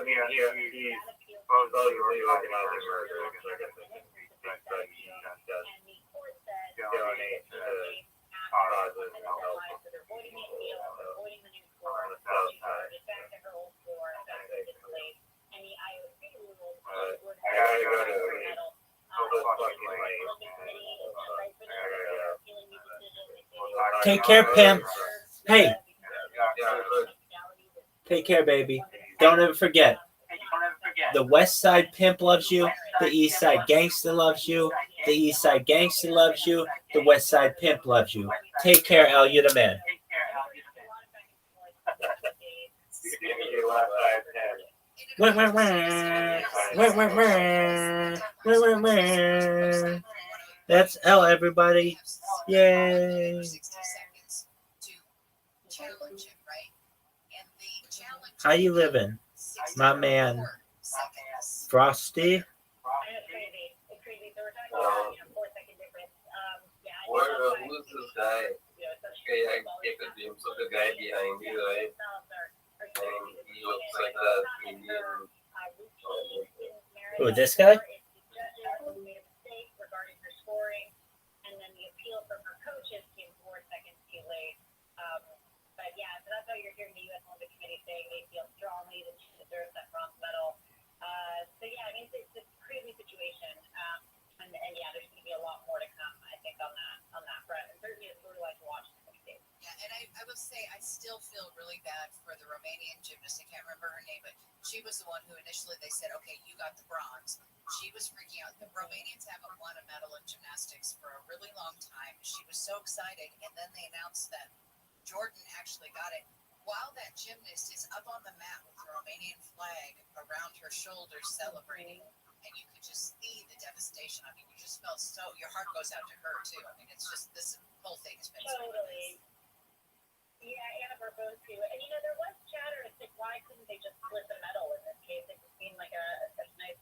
He's supposedly organizing murder because I guess he does donate to causes and help on the south side. I gotta go to so fucking late. Take care, Pam. Hey. Take care, baby. Don't ever forget. The West Side Pimp loves you. The East Side Gangster loves you. The East Side Gangster loves you. The West Side Pimp loves you. Take care, Al. You're the man. That's L, everybody. Yay. How you living, my man? Frosty? Who's this guy? Okay, I get the glimpse of the guy behind you, right? And he looks like that Indian. Who, this guy? But yeah, so that's why you're hearing the U.S. Olympic Committee saying they feel strongly that she deserves that bronze medal. So yeah, I mean, it's a crazy situation. And yeah, there's going to be a lot more to come, I think, on that front. And certainly it's sort of like to watch the States. Yeah, and I will say I still feel really bad for the Romanian gymnast. I can't remember her name, but she was the one who initially they said, okay, you got the bronze. She was freaking out. The Romanians haven't won a medal in gymnastics for a really long time. She was so excited, and then they announced that Jordan actually got it while that gymnast is up on the mat with the Romanian flag around her shoulders celebrating. And you could just see the devastation. I mean, you just felt so, your heart goes out to her too. I mean, it's just, this whole thing has been totally. Yeah, Anna Barbeau too. And you know, there was chatter as to why couldn't they just split the medal in this case? It would seem like a nice,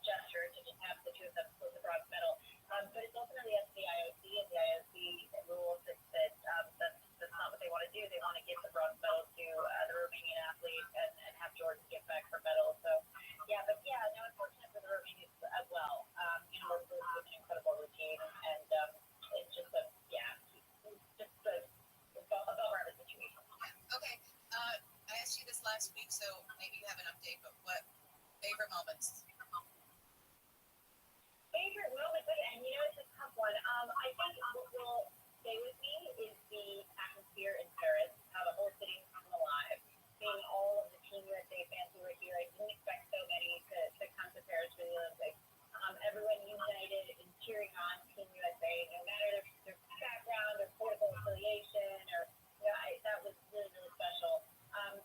gesture to just have the two of them split the bronze medal. But it's ultimately up to the IOC, and the IOC rules that that's not what they want to do. They want to give the bronze medal to the Romanian athlete and have Jordan get back her medal. So, yeah, but yeah, no, unfortunate for the Romanians as well. It's an incredible routine, and it's just a above average situation. Yeah. Okay. I asked you this last week, so maybe you have an update, but what favorite moments? Favorite moment, and it's a tough one. I think what will stay with me is the atmosphere in Paris, how the whole city came alive, seeing all of the Team USA fans who were here. I didn't expect so many to come to Paris for the Olympics. Everyone united in cheering on Team USA, no matter their background or political affiliation, or that was really, really special.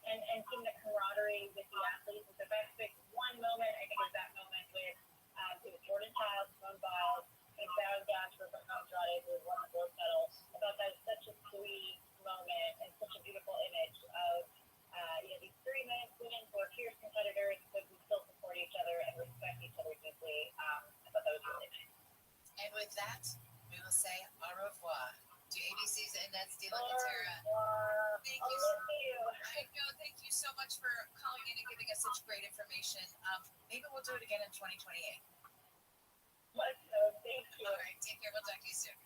And seeing the camaraderie with the athletes. And so if I have to pick one moment, I think it was that moment with it was Jordan Childs, Simone Biles, and Bound Dash for Andrade, who won the gold medal. I thought that was such a sweet moment and such a beautiful image of these three women who are fierce competitors, but who still support each other and respect each other deeply. I thought that was really nice. And with that, we will say au revoir to ABC's Inez de la Cantera. Thank you. Thank you so much for calling in and giving us such great information. Maybe we'll do it again in 2028. Let's go. Thank you. All right, take care. We'll talk to you soon.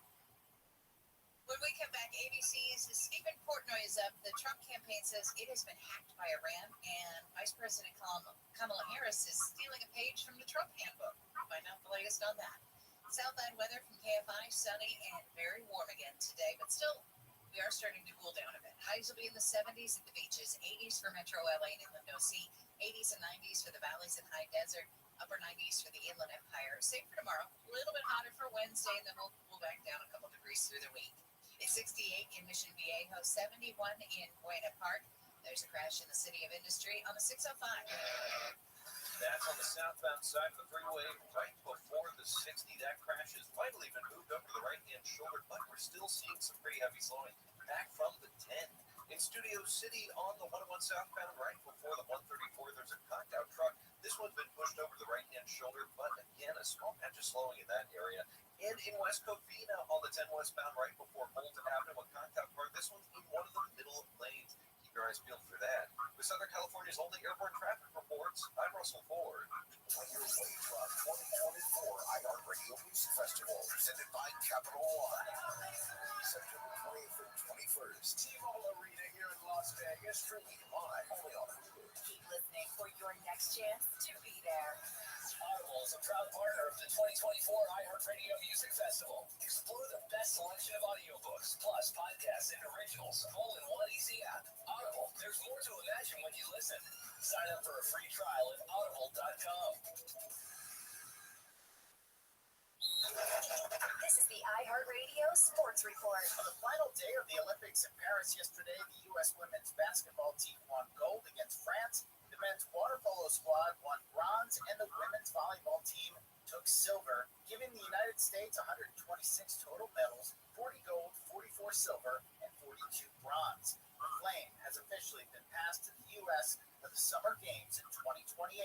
When we come back, ABC's Stephen Portnoy is up. The Trump campaign says it has been hacked by Iran, and Vice President Kamala Harris is stealing a page from the Trump handbook. Find out the latest on that. Southland weather from KFI, sunny and very warm again today, but still, we are starting to cool down a bit. Highs will be in the 70s at the beaches, 80s for Metro LA and Inland OC, 80s and 90s for the valleys and high desert, upper 90s for the Inland Empire. Same for tomorrow, a little bit hotter for Wednesday, and then we'll cool back down a couple degrees through the week. It's 68 in Mission Viejo, 71 in Buena Park. There's a crash in the City of Industry on the 605. That's on the southbound side of the freeway, right before the 60. That crash has finally been moved up to the right-hand shoulder, but we're still seeing some pretty heavy slowing back from the 10. In Studio City on the 101 southbound, right before the 134, there's a cocked-out truck. This one's been pushed over the right-hand shoulder, but again, a small patch of slowing in that area. And in West Covina on the 10 westbound right before Bolton Avenue and Contact Park. This one's in one of the middle lanes. Keep your eyes peeled for that. With Southern California's only airport traffic reports, I'm Russell Ford. On your way to our 2024 iHeartRadio Music Festival, presented by Capital One. September 20th and 21st. T-Mobile Arena here in Las Vegas, streaming live only on Hulu. Keep listening for your next chance to be there. Audible is a proud partner of the 2024 iHeartRadio Music Festival. Explore the best selection of audiobooks, plus podcasts and originals, all in one easy app. Audible, there's more to imagine when you listen. Sign up for a free trial at audible.com. This is the iHeartRadio Sports Report. On the final day of the Olympics in Paris yesterday, the U.S. women's basketball team won gold against France. The men's water polo squad won bronze, and the women's volleyball team took silver, giving the United States 126 total medals, 40 gold, 44 silver, and 42 bronze. The flame has officially been passed to the U.S. for the Summer Games in 2028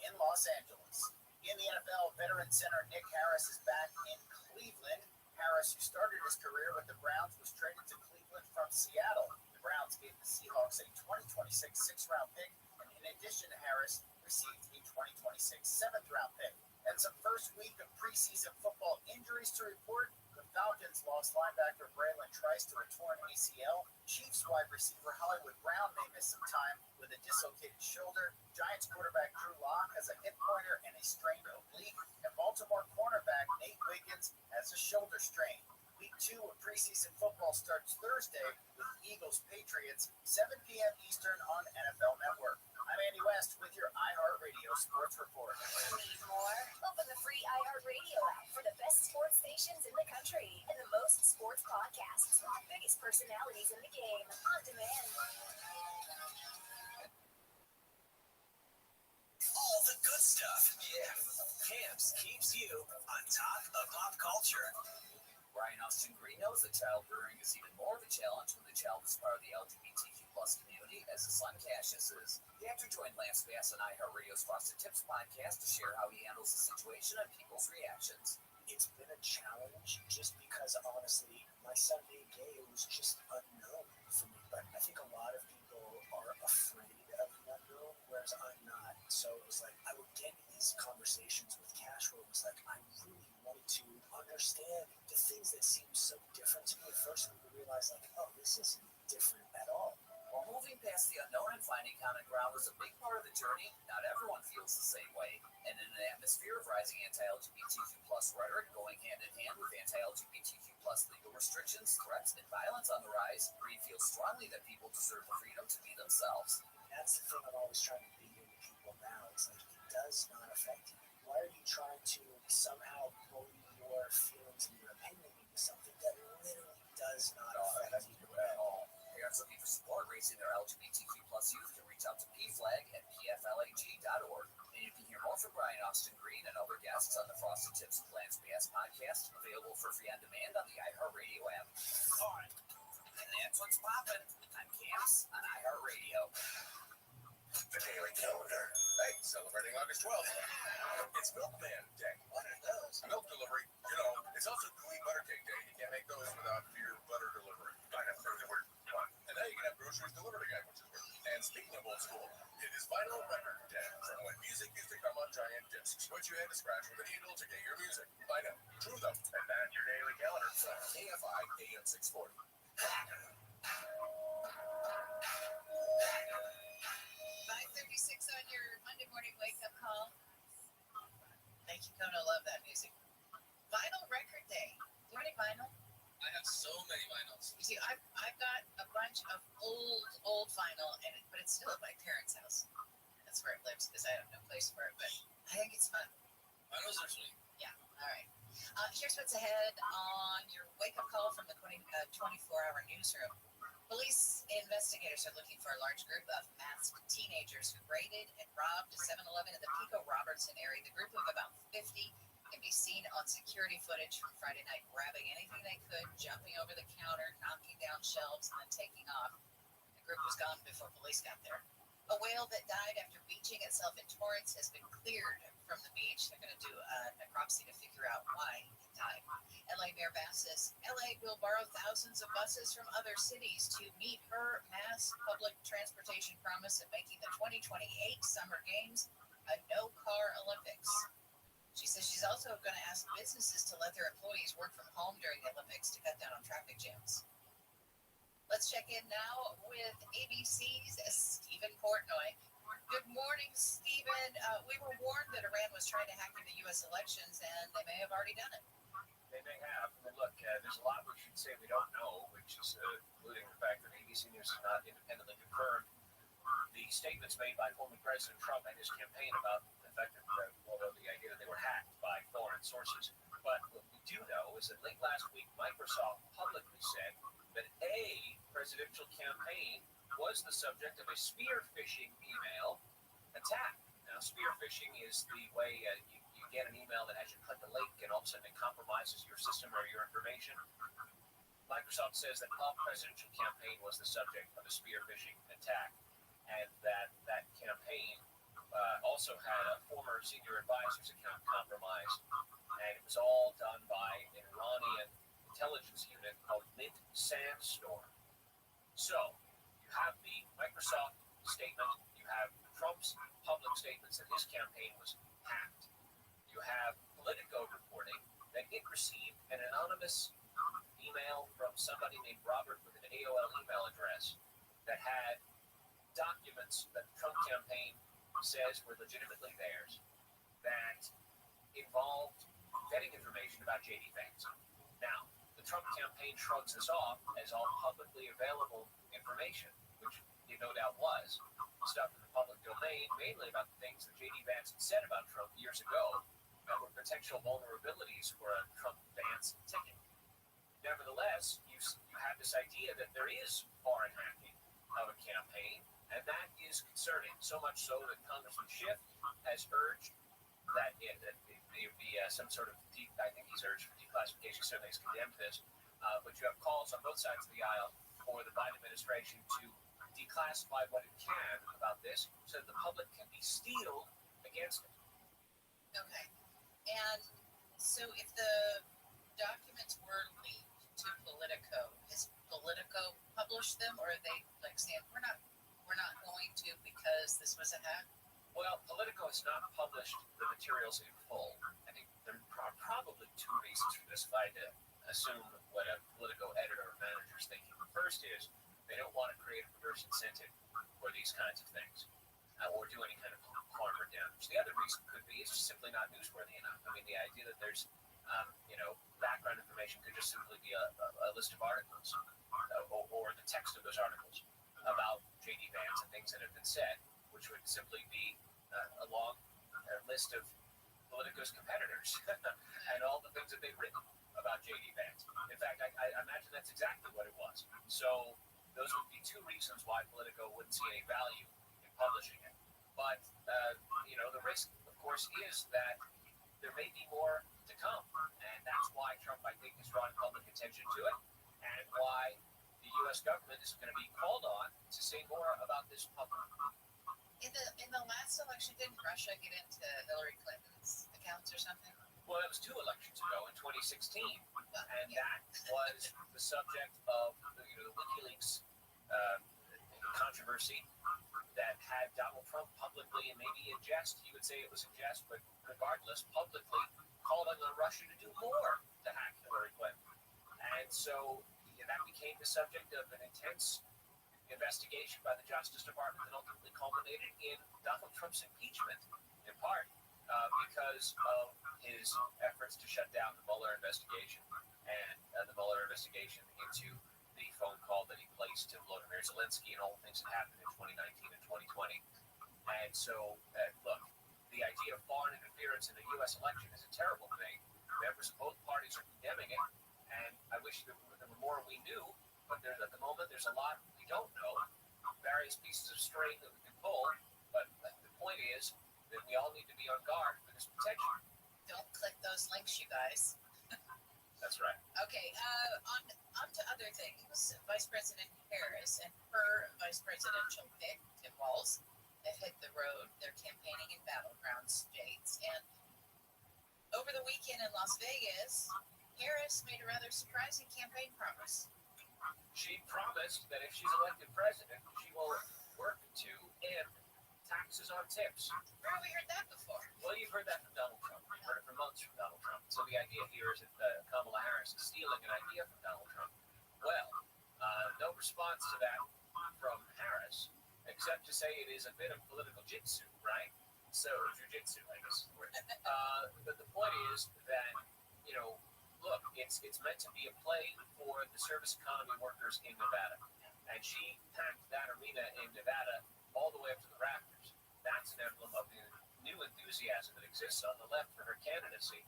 in Los Angeles. In the NFL, veteran center Nick Harris is back in Cleveland. Harris, who started his career with the Browns, was traded to Cleveland from Seattle. The Browns gave the Seahawks a 2026 sixth-round pick, and in addition, Harris received a 2026 seventh-round pick. And some first week of preseason football injuries to report. The Falcons lost linebacker Braylon Trice to a torn ACL. Chiefs wide receiver Hollywood Brown may miss some time with a dislocated shoulder. Giants quarterback Drew Lock has a hip pointer and a strained oblique. And Baltimore cornerback Nate Wiggins has a shoulder strain. Week 2 of preseason football starts Thursday with Eagles-Patriots, 7 p.m. Eastern on NFL Network. I'm Andy West with your iHeartRadio Sports Report. Need more? Open the free iHeartRadio app for the best sports stations in the country and the most sports podcasts with the biggest personalities in the game on demand. All the good stuff. Yeah. Camps keeps you on top of pop culture. Brian Austin Green knows that child rearing is even more of a challenge when the child is part of the LGBTQ plus community, as Islam Cassius is. The actor joined Lance Bass on iHeartRadio's Frosted Tips podcast to share how he handles the situation and people's reactions. It's been a challenge just because, honestly, my son being gay, it was just unknown for me. But I think a lot of people are afraid of the unknown, whereas I'm not. So it was like I would get in these conversations with Cash where it was like I really wanted to understand the things that seem so different to me. At first, we realized like, oh, this isn't different at all. While moving past the unknown and finding common ground was a big part of the journey, not everyone feels the same way. And in an atmosphere of rising anti-LGBTQ plus rhetoric going hand in hand with anti-LGBTQ plus legal restrictions, threats, and violence on the rise, Green feels strongly that people deserve the freedom to be themselves. That's the thing I'm always trying to beat into people now. It's like, it does not affect you. Why are you trying to somehow bully your feelings and your opinion into something that literally does not affect you at all? Parents looking for support raising their LGBTQ plus youth can reach out to PFLAG at pflag.org. And you can hear more from Brian Austin Green and other guests on the Frosted Tips with Lance Bass podcast, available for free on demand on the iHeartRadio app. All right. And that's what's poppin' on Camps on iHeartRadio. The Daily Calendar. Hey, celebrating August 12th. It's Milkman Day. What are those? Milk delivery. You know, it's also Gooey Butter Cake Day. You can't make those without your butter delivery. I know, there's a word. And now you can have groceries delivered again, which is weird. And speaking of old school, it is Vinyl Record Day, from when music used to come on giant discs, which you had to scratch with a needle to get your music. I know, true though. And that's your daily calendar from KFI AM 640. 5:36 on your Monday morning wake-up call. Thank you, Kona. Love that music. Vinyl Record Day. Do you have any vinyl? I have so many vinyls. You see, I've got a bunch of old vinyl, but it's still at my parents' house. That's where it lives because I have no place for it. But I think it's fun. Vinyls are sweet. Yeah. All right. Here's what's ahead on your wake-up call from the 24-hour newsroom. Police investigators are looking for a large group of masked teenagers who raided and robbed a 7-Eleven in the Pico Robertson area. The group of about 50 can be seen on security footage from Friday night, grabbing anything they could, jumping over the counter, knocking down shelves, and then taking off. The group was gone before police got there. A whale that died after beaching itself in Torrance has been cleared from the beach. They're going to do a necropsy to figure out why he died. LA Mayor Bass says LA will borrow thousands of buses from other cities to meet her mass public transportation promise of making the 2028 Summer Games a no-car Olympics. She says she's also going to ask businesses to let their employees work from home during the Olympics to cut down on traffic jams. Let's check in now with ABC's Stephen Portnoy. Good morning, Stephen. We were warned that Iran was trying to hack into U.S. elections, and they may have already done it. They may have. I mean, look, there's a lot we should say we don't know, which is including the fact that ABC News has not independently confirmed the statements made by former President Trump and his campaign about the fact that, the idea that they were hacked by foreign sources. But what we do know is that late last week, Microsoft publicly said that a presidential campaign was the subject of a spear phishing email attack. Now, spear phishing is the way you get an email that has you click a link and all of a sudden it compromises your system or your information. Microsoft says that a presidential campaign was the subject of a spear phishing attack, and that campaign also had a former senior advisor's account compromised, and it was all done by an Iranian intelligence unit called Mint Sandstorm. So you have the Microsoft statement, you have Trump's public statements that his campaign was hacked. You have Politico reporting that it received an anonymous email from somebody named Robert with an AOL email address that had documents that the Trump campaign says were legitimately theirs, that involved vetting information about J.D. Vance. Now, the Trump campaign shrugs this off as all publicly available information, which it no doubt was, stuff in the public domain, mainly about the things that J.D. Vance had said about Trump years ago that were potential vulnerabilities for a Trump-Vance ticket. Nevertheless, you have this idea that there is foreign hacking of a campaign, and that is concerning, so much so that Congressman Schiff has urged that there be some sort of, I think he's urged for declassification, certainly has condemned this, but you have calls on both sides of the aisle for the Biden administration to declassify what it can about this so that the public can be steeled against it. Okay. And so if the documents were leaked to Politico, has Politico published them, or are they like saying we're not going to because this was a hack? Well, Politico has not published the materials in full. I think there are probably two reasons for this, if I had to assume what a Politico editor or manager is thinking. The first is they don't want to create a perverse incentive for these kinds of things or do any kind of harm or damage. The other reason could be it's just simply not newsworthy enough. I mean, the idea that there's, background information could just simply be a list of articles or the text of those articles about J.D. Vance and things that have been said, which would simply be a long list of Politico's competitors and all the things that they've written about J.D. Vance. In fact, I imagine that's exactly what it was. So those would be two reasons why Politico wouldn't see any value in publishing it. But, the risk, of course, is that there may be more to come. And that's why Trump, I think, is drawing public attention to it, and why the U.S. government is going to be called on to say more about this public. In the last election, didn't Russia get into Hillary Clinton's accounts or something? Well, that was 2 elections ago in 2016, and that was the subject of the WikiLeaks controversy that had Donald Trump publicly, and maybe in jest, he would say it was in jest, but regardless, publicly calling on Russia to do more to hack Hillary Clinton. And so that became the subject of an intense investigation by the Justice Department that ultimately culminated in Donald Trump's impeachment, in part because of his efforts to shut down the Mueller investigation and the Mueller investigation into the phone call that he placed to Volodymyr Zelensky and all the things that happened in 2019 and 2020. And so, look, the idea of foreign interference in the U.S. election is a terrible thing. Members of both parties are condemning it, and I wish there were more we knew, but at the moment there's a lot we don't know, various pieces of string that we can pull, but the point is that we all need to be on guard for this potential. Don't click those links, you guys. That's right. Okay, on to other things. Vice President Harris and her vice presidential pick, Tim Walz, hit the road. They're campaigning in battleground states. And over the weekend in Las Vegas, Harris made a rather surprising campaign promise. She promised that if she's elected president, she will work to end taxes on tips. Where have we heard that before? Well, you've heard that from Donald Trump. You've heard it for months from Donald Trump. So the idea here is that Kamala Harris is stealing an idea from Donald Trump. Well, no response to that from Harris, except to say it is a bit of political jitsu, right? So, jujitsu, I guess is the word. But the point is that, look, it's meant to be a play for the service economy workers in Nevada. And she packed that arena in Nevada all the way up to the rafters. That's an emblem of the new enthusiasm that exists on the left for her candidacy.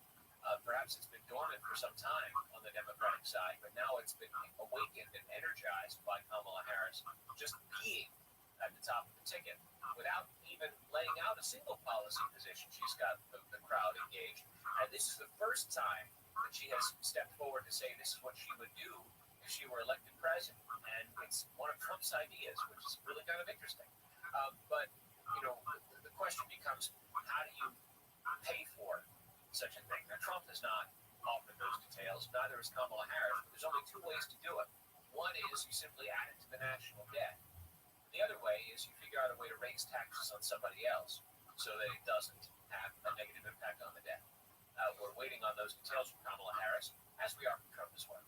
Perhaps it's been dormant for some time on the Democratic side, but now it's been awakened and energized by Kamala Harris just being at the top of the ticket without even laying out a single policy position. She's got the crowd engaged. And this is the first time that she has stepped forward to say this is what she would do if she were elected president. And it's one of Trump's ideas, which is really kind of interesting. But, the question becomes, how do you pay for such a thing? Now, Trump has not offered those details. Neither has Kamala Harris. But there's only two ways to do it. One is you simply add it to the national debt. The other way is you figure out a way to raise taxes on somebody else so that it doesn't have a negative impact on the debt. We're waiting on those details from Kamala Harris, as we are from Trump as well.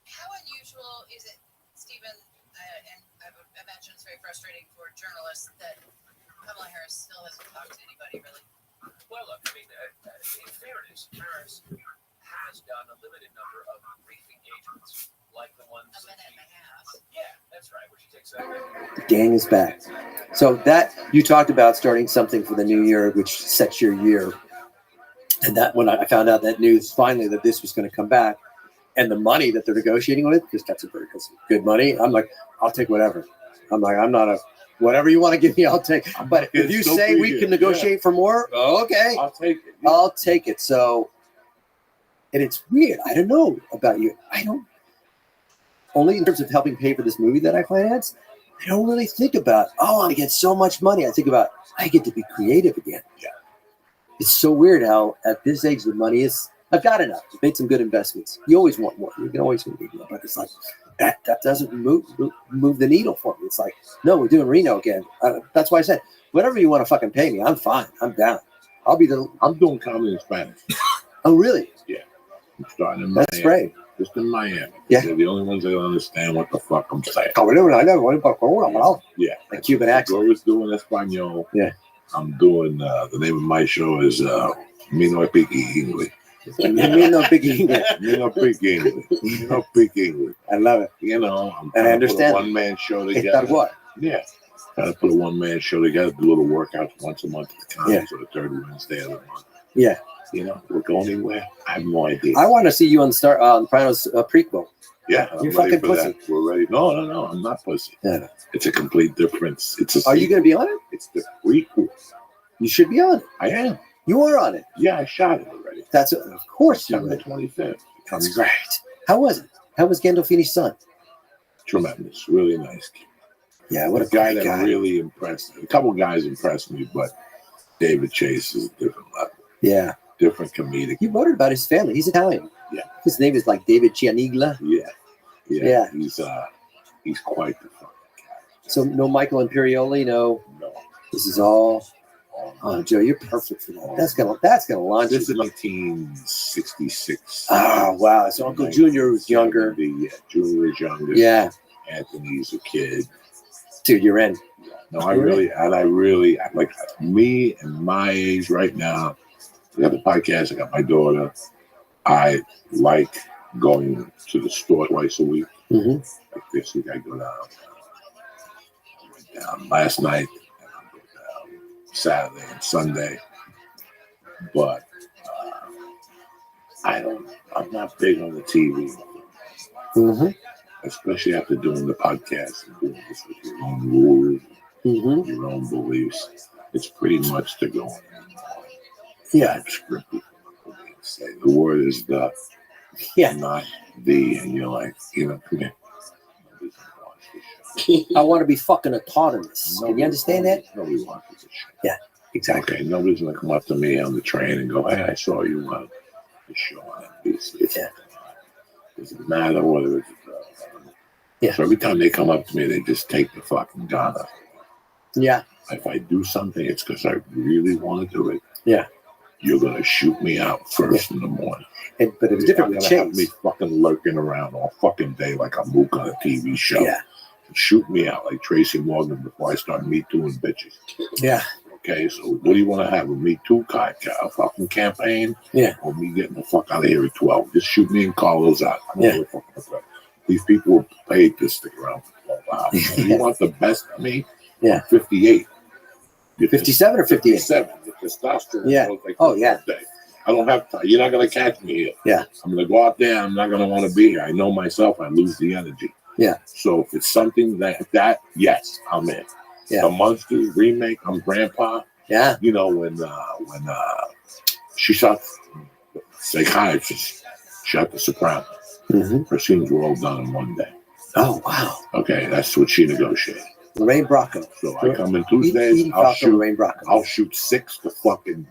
How unusual is it, Stephen, and I would imagine it's very frustrating for journalists that Kamala Harris still hasn't talked to anybody, really? Well, look, I mean, in fairness, Harris has done a limited number of brief engagements, like the ones a minute and a half. Yeah, that's right, where she takes a... The gang is back. So that, you talked about starting something for the new year, which sets your year. And that, when I found out that news finally that this was going to come back, and the money that they're negotiating with, because that's good money, I'm like, I'll take whatever. I'm like, I'm not a, whatever you want to give me, I'll take. But if you say we can negotiate for more, okay, I'll take it. Yeah. I'll take it. So, and it's weird. I don't know about you. Only in terms of helping pay for this movie that I finance, I don't really think about, I get so much money. I think about, I get to be creative again. Yeah. It's so weird how at this age the money is, I've got enough. I've made some good investments. You always want more. You can always want more, but it's like, that doesn't move the needle for me. It's like, no, we're doing Reno again. That's why I said, whatever you want to fucking pay me, I'm fine. I'm down. I'm doing comedy in Spanish. Oh, really? Yeah. I'm starting in Miami. That's great. Just in Miami. Yeah. They're the only ones that don't understand what the fuck I'm saying. Yeah. A Cuban accent. Always doing Espanol. Yeah. I'm doing, the name of my show is Me No Speak English. Me no speak English. Me no speak English. Me no speak English. I love it. I'm and I understand. Put a one-man show together. What? Yeah. Trying to put a one-man show together, do little workouts once a month at the conference, or the third Wednesday of the month. Yeah. We're going anywhere. I have no idea. I want to see you on Sopranos prequel. Yeah, you're fucking pussy. That. We're ready. No, I'm not pussy. Yeah. It's a complete difference. Are you going to be on it? It's the prequel. You should be on it. I am. You are on it. Yeah, I shot it already. Of course you September 25th. That's great. How was it? How was Gandolfini's son? Tremendous. Really nice kid. Yeah, what a guy that really impressed me. A couple guys impressed me, but David Chase is a different level. Yeah. Different comedic. You wrote about his family. He's Italian. Yeah. His name is like David Cianiglia. Yeah. He's quite the fucking guy. So no Michael Imperioli, no. This is all. Oh, Joe, you're perfect for that. That's gonna launch. This is 1966. Oh wow! So Uncle Junior was younger. Junior is younger. Yeah. Anthony's a kid. Dude, you're in. No, I really like me and my age right now. I got the podcast. I got my daughter. I like going to the store twice a week. Mm-hmm. Like this week, I go down. I went down last night. Saturday and Sunday, but I'm not big on the TV, especially after doing the podcast and doing this with your own rules, your own beliefs. It's pretty much to go in. Yeah, scripted. Say the word is the, not the, and you're like, come here. I want to be fucking autonomous. Can you understand that? Nobody wants this shit. Yeah, exactly. Okay, nobody's gonna come up to me on the train and go, "Hey, I saw you on the show on NBC." Yeah. Doesn't matter whether it's. Yeah. So every time they come up to me, they just take the fucking gun off. Yeah. If I do something, it's because I really want to do it. Yeah. You're gonna shoot me out first in the morning. But it was different with have me Chase. fucking lurking around all fucking day like a mook on a TV show. Yeah. Shoot me out like Tracy Morgan before I start Me Tooing bitches. Yeah. Okay, so what do you want to have? A Me Too a fucking campaign? Yeah. Or me getting the fuck out of here at 12? Just shoot me and Carlos out. I don't Yeah. give a fuck about that. These people were paid to stick around for 12 hours. You want the best of me? Yeah. 58. 57 or 58? 57. The testosterone Yeah. goes like Oh, yeah. day. I don't have time. You're not going to catch me here. Yeah. I'm going to go out there. I'm not going to want to be here. I know myself. I lose the energy. Yeah. So if it's something that yes, I'm in. Yeah. The Monsters remake, I'm Grandpa. Yeah. You know, when she shot psychiatrist, shot The Sopranos. Mm-hmm. Her scenes were all done in one day. Oh, wow. Okay, that's what she negotiated. Lorraine Bracco. So I come in Tuesdays, I'll shoot Lorraine Bracco. I'll shoot 6 to fucking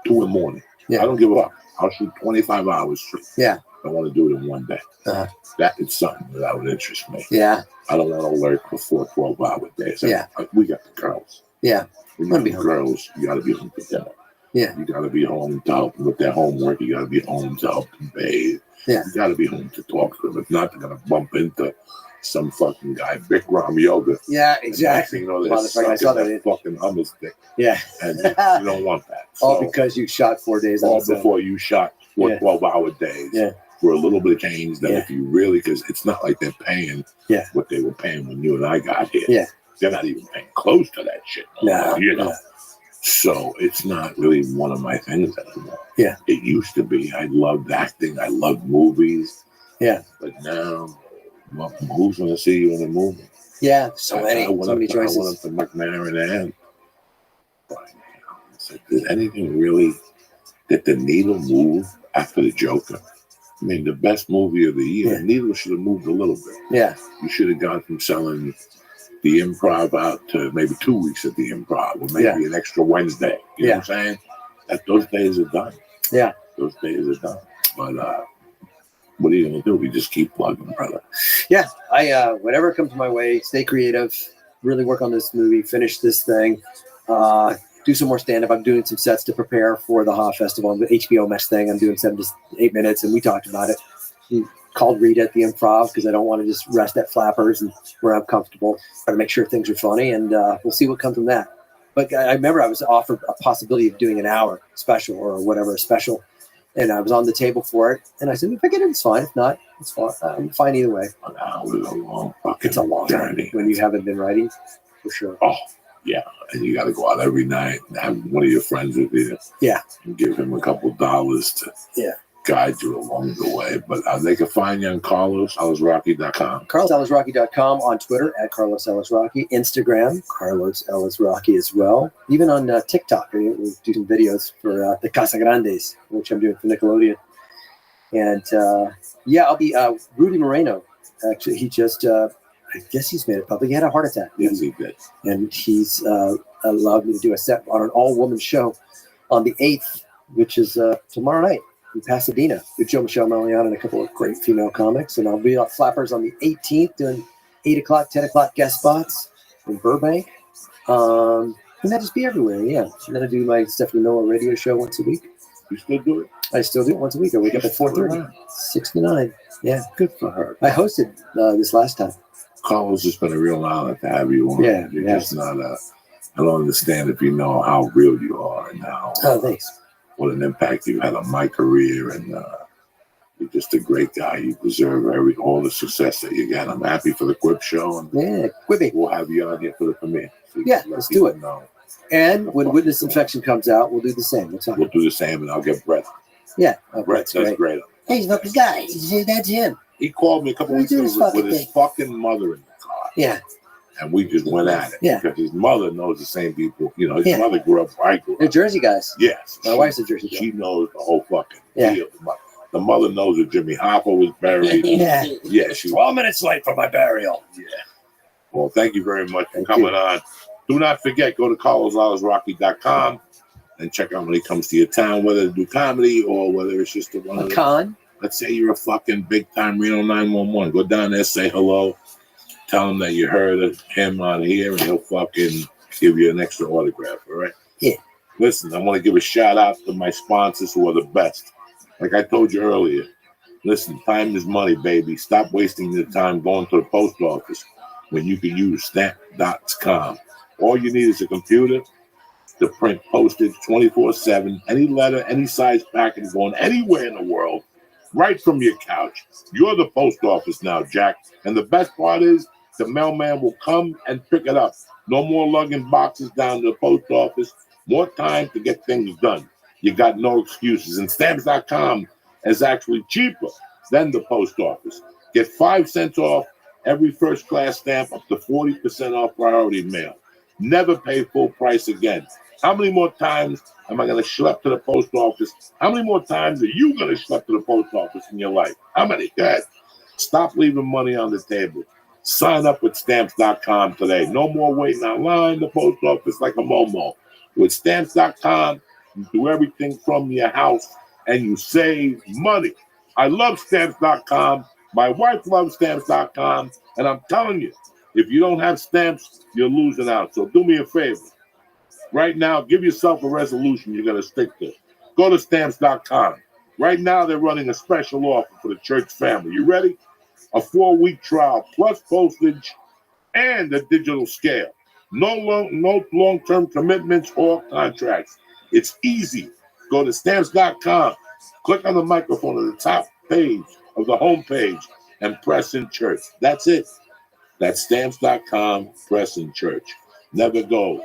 2 in the morning. Yeah. I don't give a fuck. I'll shoot 25 hours straight. Yeah. I want to do it in one day. Uh-huh. That is something that would interest me. Yeah. I don't want to lurk for 4 12-hour days. Yeah. We got the girls. Yeah. We got the girls. You got to be home for dinner. Yeah. You got to be home to help them with their homework. You got to be home to help them bathe. Yeah. You got to be home to talk to them. If not, they're going to bump into some fucking guy, Bikram yoga. Yeah, exactly. You know, they're Motherfucker, I saw stuck in that. fucking hummus stick. Yeah. And you don't want that. All So, because you shot 4 days on all the before you shot 4 Yeah. 12-hour days. Yeah. For a little bit of change that Yeah. if you really, because it's not like they're paying Yeah. what they were paying when you and I got here. Yeah. They're not even paying close to that shit. No, you know. no. So it's not really one of my things anymore. Yeah. It used to be. I loved acting. I loved movies. Yeah. But now, well, who's going to see you in a movie? Yeah. So many I went up choices. to McNair and I said, did anything really, did the needle move after the Joker? I mean, the best movie of the year, Yeah. the needle should have moved a little bit. Yeah. You should have gone from selling the Improv out to maybe 2 weeks at the Improv, or maybe an extra Wednesday. You know what I'm saying? Those days are done. Yeah. Those days are done. But what are you going to do? We just keep plugging, brother. Yeah. I whatever comes my way, stay creative, really work on this movie, finish this thing, do some more stand-up. I'm doing some sets to prepare for the HA Festival, the HBO Mesh thing. I'm doing 7 to 8 minutes, and we talked about it. We called Rita at the Improv because I don't want to just rest at Flappers and where I'm comfortable. Got to make sure things are funny, and we'll see what comes from that. But I remember I was offered a possibility of doing an hour special or whatever special, and I was on the table for it. And I said, if I get it, it's fine. If not, it's fine. I'm fine either way. An hour is a long fucking It's a long journey. when you haven't been writing, for sure. Oh, yeah. And you got to go out every night and have one of your friends with you. Yeah. And give him a couple dollars to guide you along the way. But they can find you on CarlosEllisRocky.com. CarlosEllisRocky.com, on Twitter at Carlos Ellis Rocky, Instagram Carlos Ellis Rocky as well. Even on TikTok, we do some videos for the Casa Grandes, which I'm doing for Nickelodeon. And I'll be Rudy Moreno. Actually, he just I guess he's made it public. He had a heart attack. Yes, he did. And he's allowed me to do a set on an all-woman show on the 8th, which is tomorrow night in Pasadena with Joe Michelle Melian and a couple of great female comics. And I'll be at Flappers on the 18th doing 8 o'clock, 10 o'clock guest spots in Burbank. And I'll just be everywhere, yeah. And then I do my Stephanie Miller radio show once a week. You still do it? I still do it once a week. I wake up at 4:30. 69. Yeah. Good for her. I hosted this last time. Carlos, it's been a real honor to have you on. Yeah, You're yeah. just not I don't understand if you know how real you are and how Thanks. what an impact you had on my career, and you're just a great guy. You deserve all the success that you got. I'm happy for the Quip show, and Quippy. We'll have you on here for the premiere. So Yeah, let let's do it. people know. And when Witness Infection comes out, we'll do the same. That's all. We'll do the same, and I'll get Brett. Yeah. Brett does great. Hey, he's not the guy. That's him. He called me a couple weeks ago with his fucking mother in the car. Yeah. And we just went at it. Yeah. Because his mother knows the same people. You know, his Yeah. mother grew up where I grew up. They're Jersey guys. Yes. My wife's a Jersey girl. She knows the whole fucking Yeah. deal. The mother knows that Jimmy Hoffa was buried. Yeah. Yeah. She 12 minutes late for my burial. Yeah. Well, thank you very much for coming on. Do not forget, go to carloswallacerocky.com and check out when he comes to your town, whether to do comedy or whether it's just a con. Let's say you're a fucking big time Reno 911. Go down there, say hello, tell him that you heard of him on here, and he'll fucking give you an extra autograph, all right? Yeah. Listen, I want to give a shout out to my sponsors who are the best. Like I told you earlier, listen, time is money, baby. Stop wasting your time going to the post office when you can use stamp.com. All you need is a computer to print postage 24/7, any letter, any size package going anywhere in the world, right from your couch. You're the post office now, Jack. And the best part is the mailman will come and pick it up. No more lugging boxes down to the post office. More time to get things done. You got no excuses. And stamps.com is actually cheaper than the post office. Get 5 cents off every first class stamp, up to 40% off priority mail. Never pay full price again. How many more times am I going to schlep to the post office? How many more times are you going to schlep to the post office in your life? How many? Good. Stop leaving money on the table. Sign up with stamps.com today. No more waiting online, the post office like a Momo. With stamps.com, you do everything from your house and you save money. I love stamps.com. My wife loves stamps.com. And I'm telling you, if you don't have stamps, you're losing out. So do me a favor. Right now, give yourself a resolution you're going to stick to. Go to stamps.com. Right now, they're running a special offer for the church family. You ready? A 4-week trial plus postage and a digital scale. No long-term commitments or contracts. It's easy. Go to stamps.com. Click on the microphone at the top page of the home page and press in church. That's it. That's stamps.com, press in church. Never go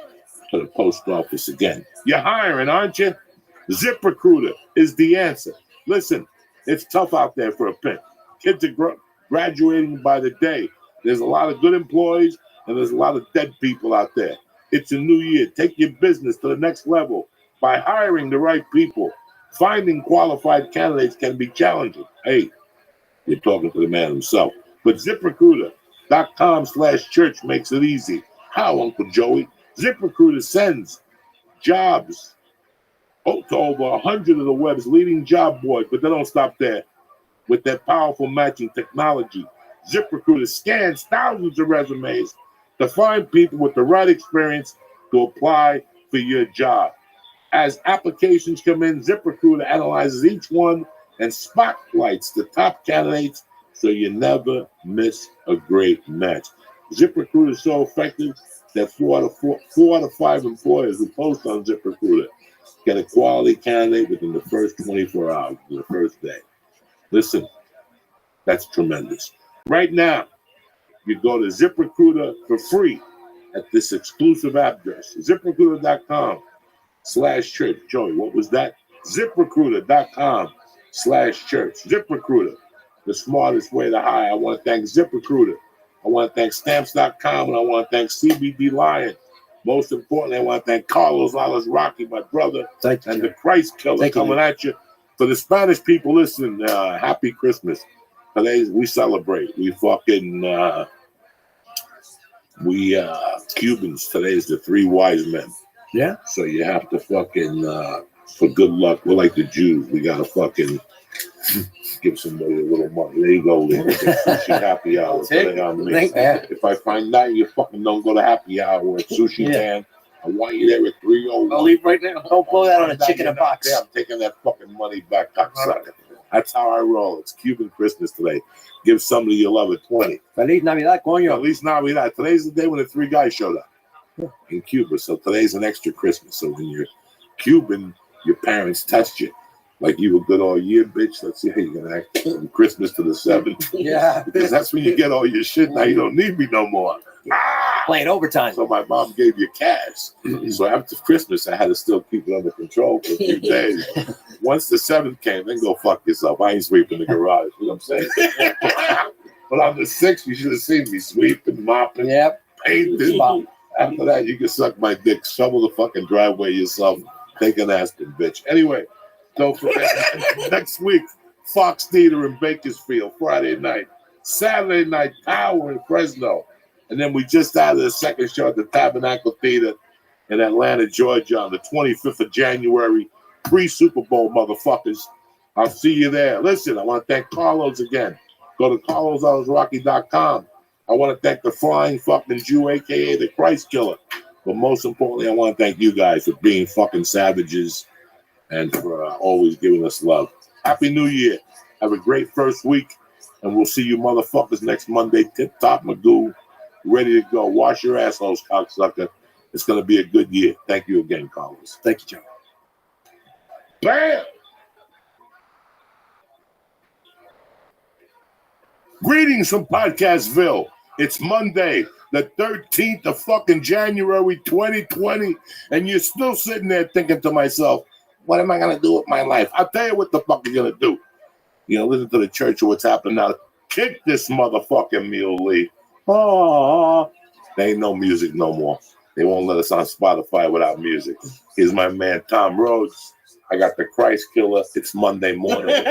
to the post office again. You're hiring, aren't you? ZipRecruiter is the answer. Listen, it's tough out there for a pimp. Kids are graduating by the day. There's a lot of good employees and there's a lot of dead people out there. It's a new year. Take your business to the next level by hiring the right people. Finding qualified candidates can be challenging. Hey, you're talking to the man himself. But ZipRecruiter.com/church makes it easy. How, Uncle Joey? ZipRecruiter sends jobs to over 100 of the web's leading job boards, but they don't stop there. With their powerful matching technology, ZipRecruiter scans thousands of resumes to find people with the right experience to apply for your job. As applications come in, ZipRecruiter analyzes each one and spotlights the top candidates so you never miss a great match. ZipRecruiter is so effective that 4 out of 5 employers who post on ZipRecruiter get a quality candidate within the first 24 hours, the first day. Listen, that's tremendous. Right now, you go to ZipRecruiter for free at this exclusive address, ZipRecruiter.com/church. Joey, what was that? ZipRecruiter.com/church. ZipRecruiter, the smartest way to hire. I want to thank ZipRecruiter. I want to thank Stamps.com, and I want to thank CBD Lion. Most importantly, I want to thank Carlos Alice Rocky, my brother, and the Christ Killer coming at you. For the Spanish people, listen, happy Christmas. Today we celebrate. We fucking, Cubans, today's the 3 wise men. Yeah. So you have to fucking, for good luck, we're like the Jews. We got to fucking give somebody a little money. There you go, Lee. Sushi happy hour. If I find out you fucking don't go to happy hour at Sushi Man, I want you there at 3:01. I'll leave right now. Don't blow that on a chicken in a box. Yeah, I'm taking that fucking money back, cocksucker. That's how I roll. It's Cuban Christmas today. Give somebody you love a 20. Feliz Navidad, coño. Feliz Navidad. Today's the day when the 3 guys showed up in Cuba. So today's an extra Christmas. So when you're Cuban, your parents test you. Like you were good all year, bitch. Let's see how you're gonna act from Christmas to the 7th. Yeah. Because that's when you get all your shit. Now you don't need me no more. Playing overtime. So my mom gave you cash. So after Christmas, I had to still keep it under control for a few days. Once the 7th came, then go fuck yourself. I ain't sweeping the garage. You know what I'm saying? But on the 6th, you should have seen me sweeping, mopping, painting. After that, you can suck my dick, shovel the fucking driveway yourself, take an aspirin, bitch. Anyway, don't forget, next week, Fox Theater in Bakersfield, Friday night. Saturday night, Power in Fresno. And then we just added a second show at the Tabernacle Theater in Atlanta, Georgia on the 25th of January, pre-Super Bowl, motherfuckers. I'll see you there. Listen, I want to thank Carlos again. Go to carlosalwaysrocky.com. I want to thank the Flying Fucking Jew, a.k.a. the Christ Killer. But most importantly, I want to thank you guys for being fucking savages and for always giving us love. Happy New Year. Have a great first week, and we'll see you motherfuckers next Monday. Tip-top Magoo. Ready to go. Wash your assholes, cocksucker. It's going to be a good year. Thank you again, Carlos. Thank you, John. Bam! Greetings from Podcastville. It's Monday, the 13th of fucking January, 2020, and you're still sitting there thinking to myself, what am I going to do with my life? I'll tell you what the fuck you're going to do. You know, listen to the church of what's happening now. Kick this motherfucking Mule Lee. Oh, there ain't no music no more. They won't let us on Spotify without music. Here's my man, Tom Rhodes. I got the Christ Killer. It's Monday morning.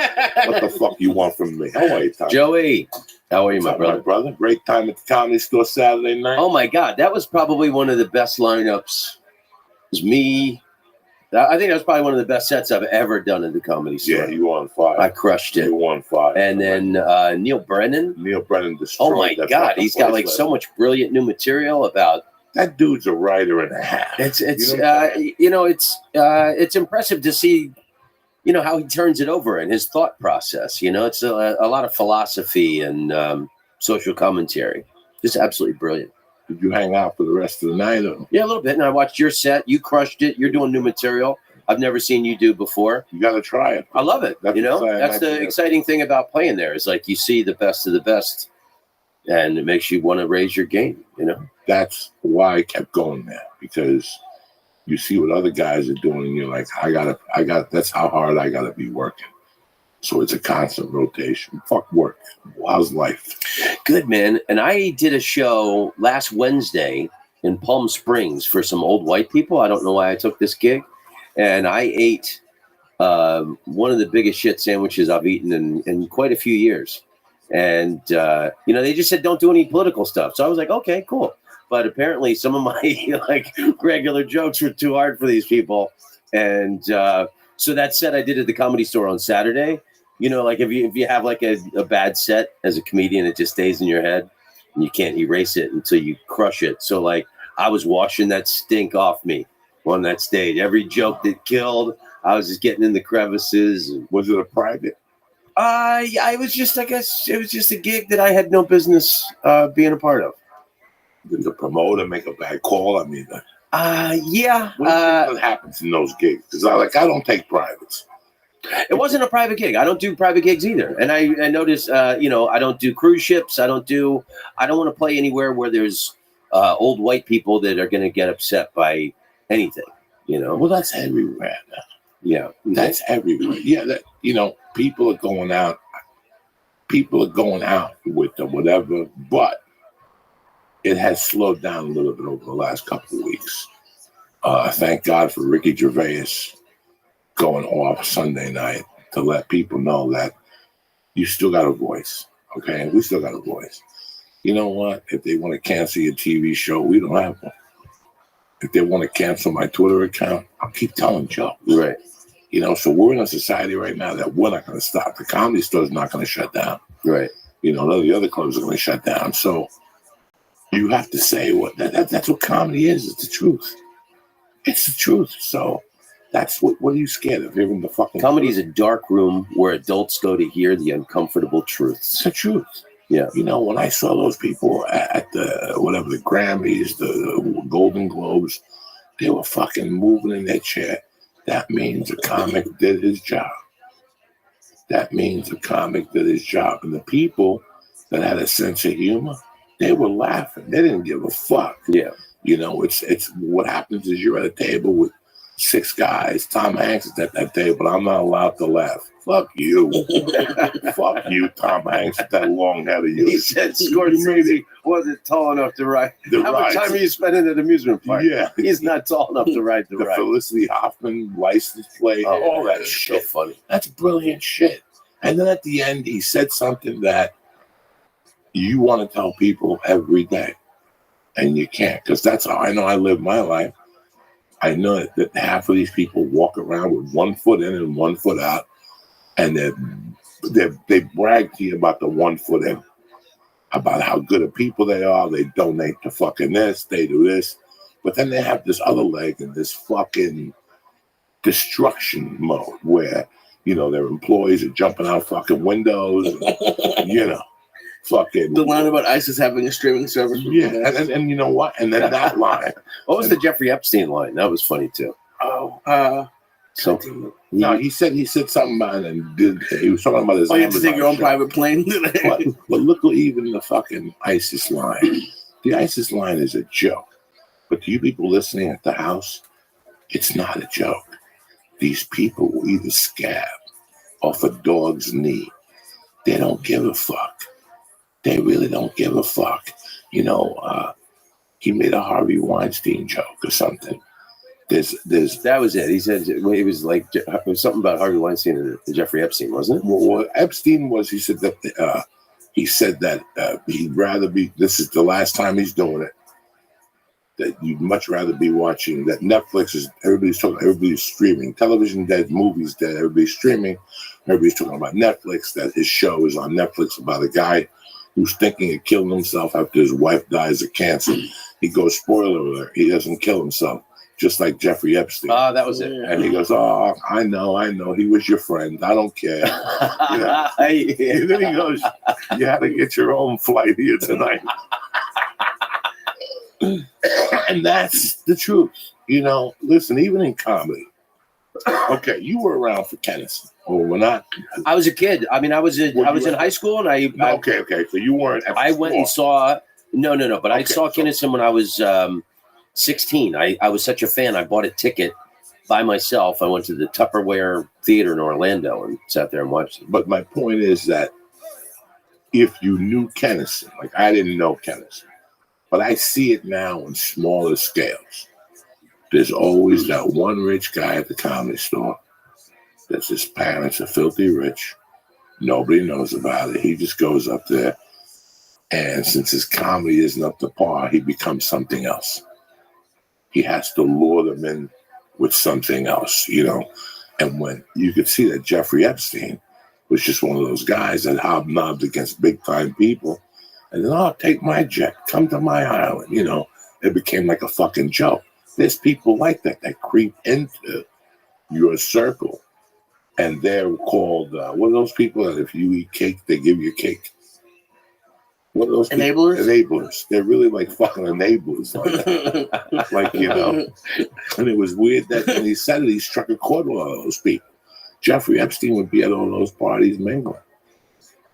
What the fuck you want from me? How are you, Tom? Joey, how are you, my brother? Great time at the Comedy Store Saturday night. Oh, my God. That was probably one of the best lineups. It was me. I think that was probably one of the best sets I've ever done at the Comedy Store. Yeah, you were on fire. I crushed it. You were on fire. And then Neil Brennan. Neil Brennan destroyed. Oh, my God. He's got like so much brilliant new material about. That dude's a writer and a half. It's impressive to see, you know, how he turns it over and his thought process. You know, it's a lot of philosophy and social commentary. Just absolutely brilliant. Did you hang out for the rest of the night? Or? Yeah, a little bit. And I watched your set. You crushed it. You're doing new material I've never seen you do before. You got to try it. I love it. That's the exciting thing about playing there is like you see the best of the best, and it makes you want to raise your game. You know, that's why I kept going there, because you see what other guys are doing, and you're like, I got. That's how hard I got to be working. So it's a constant rotation. Fuck work. How's life? Good, man. And I did a show last Wednesday in Palm Springs for some old white people. I don't know why I took this gig. And I ate one of the biggest shit sandwiches I've eaten in quite a few years. And, you know, they just said, don't do any political stuff. So I was like, okay, cool. But apparently some of my like regular jokes were too hard for these people. And so that set I did at the Comedy Store on Saturday. You know, like if you have like a bad set as a comedian, it just stays in your head and you can't erase it until you crush it. So like I was washing that stink off me on that stage. Every joke that killed, I was just getting in the crevices. Was it a private? Yeah, it was just, I guess it was just a gig that I had no business being a part of. Did the promoter make a bad call? I mean, yeah. What happens in those gigs? Because I don't take privates. It wasn't a private gig. I don't do private gigs either. And I noticed, you know, I don't do cruise ships. I don't want to play anywhere where there's old white people that are going to get upset by anything, you know? Well, that's everywhere now. Yeah. That's everywhere. Yeah, that, you know, people are going out with them, whatever, but it has slowed down a little bit over the last couple of weeks. Thank God for Ricky Gervais going off Sunday night to let people know that you still got a voice, okay? We still got a voice. You know what? If they want to cancel your TV show, we don't have one. If they want to cancel my Twitter account, I'll keep telling jokes. Right. You know, so we're in a society right now that we're not going to stop. The Comedy Store is not going to shut down. Right. You know, none of the other clubs are going to shut down. So you have to say that's what comedy is. It's the truth. It's the truth. So that's what are you scared of? Hearing the fucking comedy is a dark room where adults go to hear the uncomfortable truths. It's the truth. Yeah. You know, when I saw those people at the Grammys, the Golden Globes, they were fucking moving in their chair. That means a comic did his job. That means a comic did his job. And the people that had a sense of humor, they were laughing. They didn't give a fuck. Yeah. You know, it's what happens is you're at a table with 6 guys. Tom Hanks is at that table. I'm not allowed to laugh. Fuck you. Fuck you, Tom Hanks, with that long head of yours. He said Scorsese wasn't tall enough to ride. How much time are you spending at an amusement park? Yeah. He's not tall enough to ride the ride. Felicity Hoffman license plate, all that shit. So funny. That's brilliant shit. And then at the end, he said something that you want to tell people every day. And you can't, because that's how I know I live my life. I know that half of these people walk around with 1 foot in and 1 foot out, and they brag to you about the 1 foot in, about how good of people they are. They donate to fucking this, they do this, but then they have this other leg in this fucking destruction mode where, you know, their employees are jumping out fucking windows, and, you know, fucking the line about ISIS having a streaming service. Yeah, and you know what? And then that line. What was the Jeffrey Epstein line? That was funny too. No, he said something about it, and he was talking about his. Oh, you have to take your own private plane. but look, even the fucking ISIS line. The ISIS line is a joke. But to you people listening at the house, it's not a joke. These people will either scab off a dog's knee. They don't give a fuck. They really don't give a fuck. You know, he made a Harvey Weinstein joke or something. There's that was it. He said it was like it was something about Harvey Weinstein and Jeffrey Epstein, wasn't it? Well, Epstein was. He said that he'd rather be. This is the last time he's doing it. That you'd much rather be watching. That Netflix is. Everybody's streaming. Television dead. Movies dead. Everybody's streaming. Everybody's talking about Netflix. That his show is on Netflix about a guy who's thinking of killing himself after his wife dies of cancer. He goes, spoiler alert, he doesn't kill himself, just like Jeffrey Epstein. Oh, that was it. And he goes, oh, I know, he was your friend, I don't care. You know? And then he goes, you had to get your own flight here tonight. And that's the truth. You know, listen, even in comedy. Okay, you were around for Kennison. Or we're not. I was a kid. I mean, I was in high school, and I okay. So you weren't. I went and saw. No. But I saw Kennison when I was 16. I was such a fan. I bought a ticket by myself. I went to the Tupperware Theater in Orlando and sat there and watched it. But my point is that if you knew Kennison, like I didn't know Kennison, but I see it now on smaller scales. There's always that one rich guy at the comedy store. That's his parents are filthy rich. Nobody knows about it. He just goes up there. And since his comedy isn't up to par, he becomes something else. He has to lure them in with something else, you know. And when you could see that Jeffrey Epstein was just one of those guys that hobnobbed against big time people. And then, oh, take my jet, come to my island, you know. It became like a fucking joke. There's people like that creep into your circle. And they're called, what are those people that if you eat cake, they give you cake? What are those enablers? People? Enablers. They're really like fucking enablers. Like, you know. And it was weird that when he said it, he struck a chord with all those people. Jeffrey Epstein would be at all those parties mingling.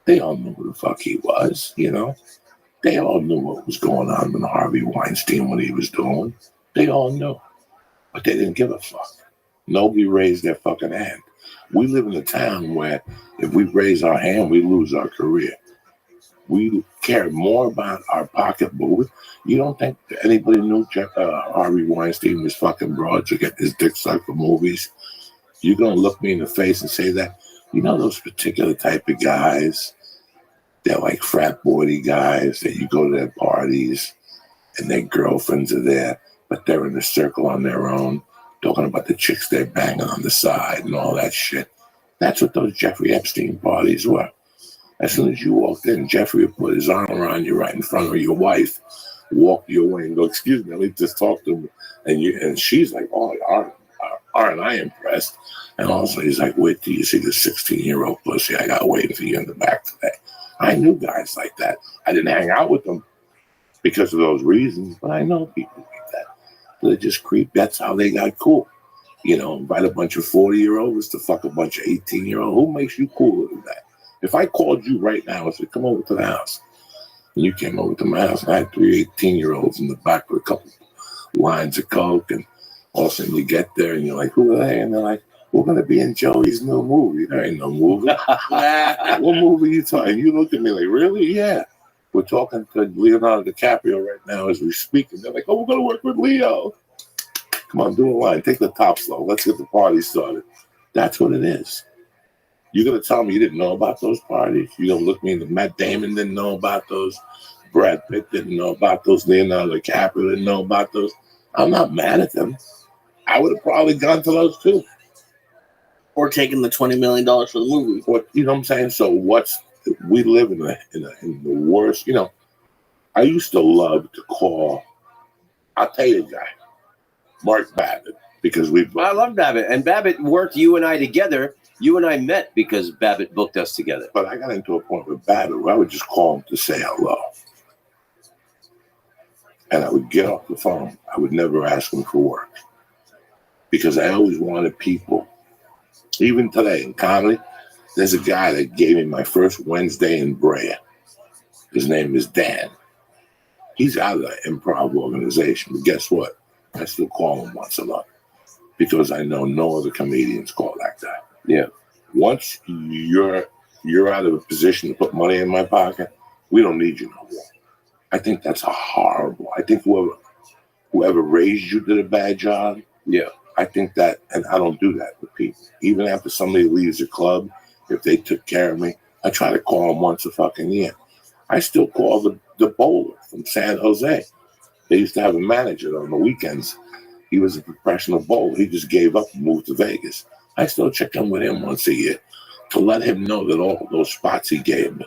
They all knew who the fuck he was, you know. They all knew what was going on with Harvey Weinstein, what he was doing. They all knew. But they didn't give a fuck. Nobody raised their fucking hand. We live in a town where if we raise our hand, we lose our career. We care more about our pocketbook. You don't think anybody knew Harvey Weinstein was fucking broad to get his dick sucked for movies? You're going to look me in the face and say that? You know those particular type of guys? They're like frat boy guys that you go to their parties and their girlfriends are there, but they're in a circle on their own, talking about the chicks they're banging on the side and all that shit. That's what those Jeffrey Epstein parties were. As soon as you walked in, Jeffrey would put his arm around you right in front of your wife, walk your way and go, excuse me, let me just talk to him. And she's like, oh, aren't I impressed? And also he's like, wait till you see the 16-year-old pussy I got waiting for you in the back today. I knew guys like that. I didn't hang out with them because of those reasons, but I know people like that. They just creep. That's how they got cool. You know, invite a bunch of 40-year-olds to fuck a bunch of 18-year-olds. Who makes you cooler than that? If I called you right now and said, come over to the house, and you came over to my house, and I had 3 18-year-olds in the back with a couple lines of coke, and all of a sudden you get there, and you're like, who are they? And they're like, we're going to be in Joey's new movie. There ain't no movie. What movie are you talking? You look at me like, really? Yeah. We're talking to Leonardo DiCaprio right now as we speak, and they're like, oh, we're going to work with Leo. Come on, do a line. Take the top slow. Let's get the party started. That's what it is. You're going to tell me you didn't know about those parties? You're going to look me in the Matt Damon didn't know about those? Brad Pitt didn't know about those. Leonardo DiCaprio didn't know about those. I'm not mad at them. I would have probably gone to those too. Or taking the $20 million for the movie. Or, you know what I'm saying? So we live in the worst, I used to love to call, I'll tell you the guy, Mark Babbitt, because I love Babbitt. And Babbitt worked you and I together. You and I met because Babbitt booked us together. But I got into a point with Babbitt where I would just call him to say hello. And I would get off the phone. I would never ask him for work. Because I always wanted people. Even today in comedy, there's a guy that gave me my first Wednesday in Brea. His name is Dan. He's out of the improv organization. But guess what? I still call him once a month. Because I know no other comedians call that guy. Yeah. Once you're out of a position to put money in my pocket, we don't need you no more. I think that's horrible. I think whoever raised you did a bad job. Yeah. I think that, and I don't do that with people. Even after somebody leaves the club, if they took care of me, I try to call them once a fucking year. I still call the bowler from San Jose. They used to have a manager on the weekends. He was a professional bowler. He just gave up and moved to Vegas. I still check in with him once a year to let him know that all those spots he gave me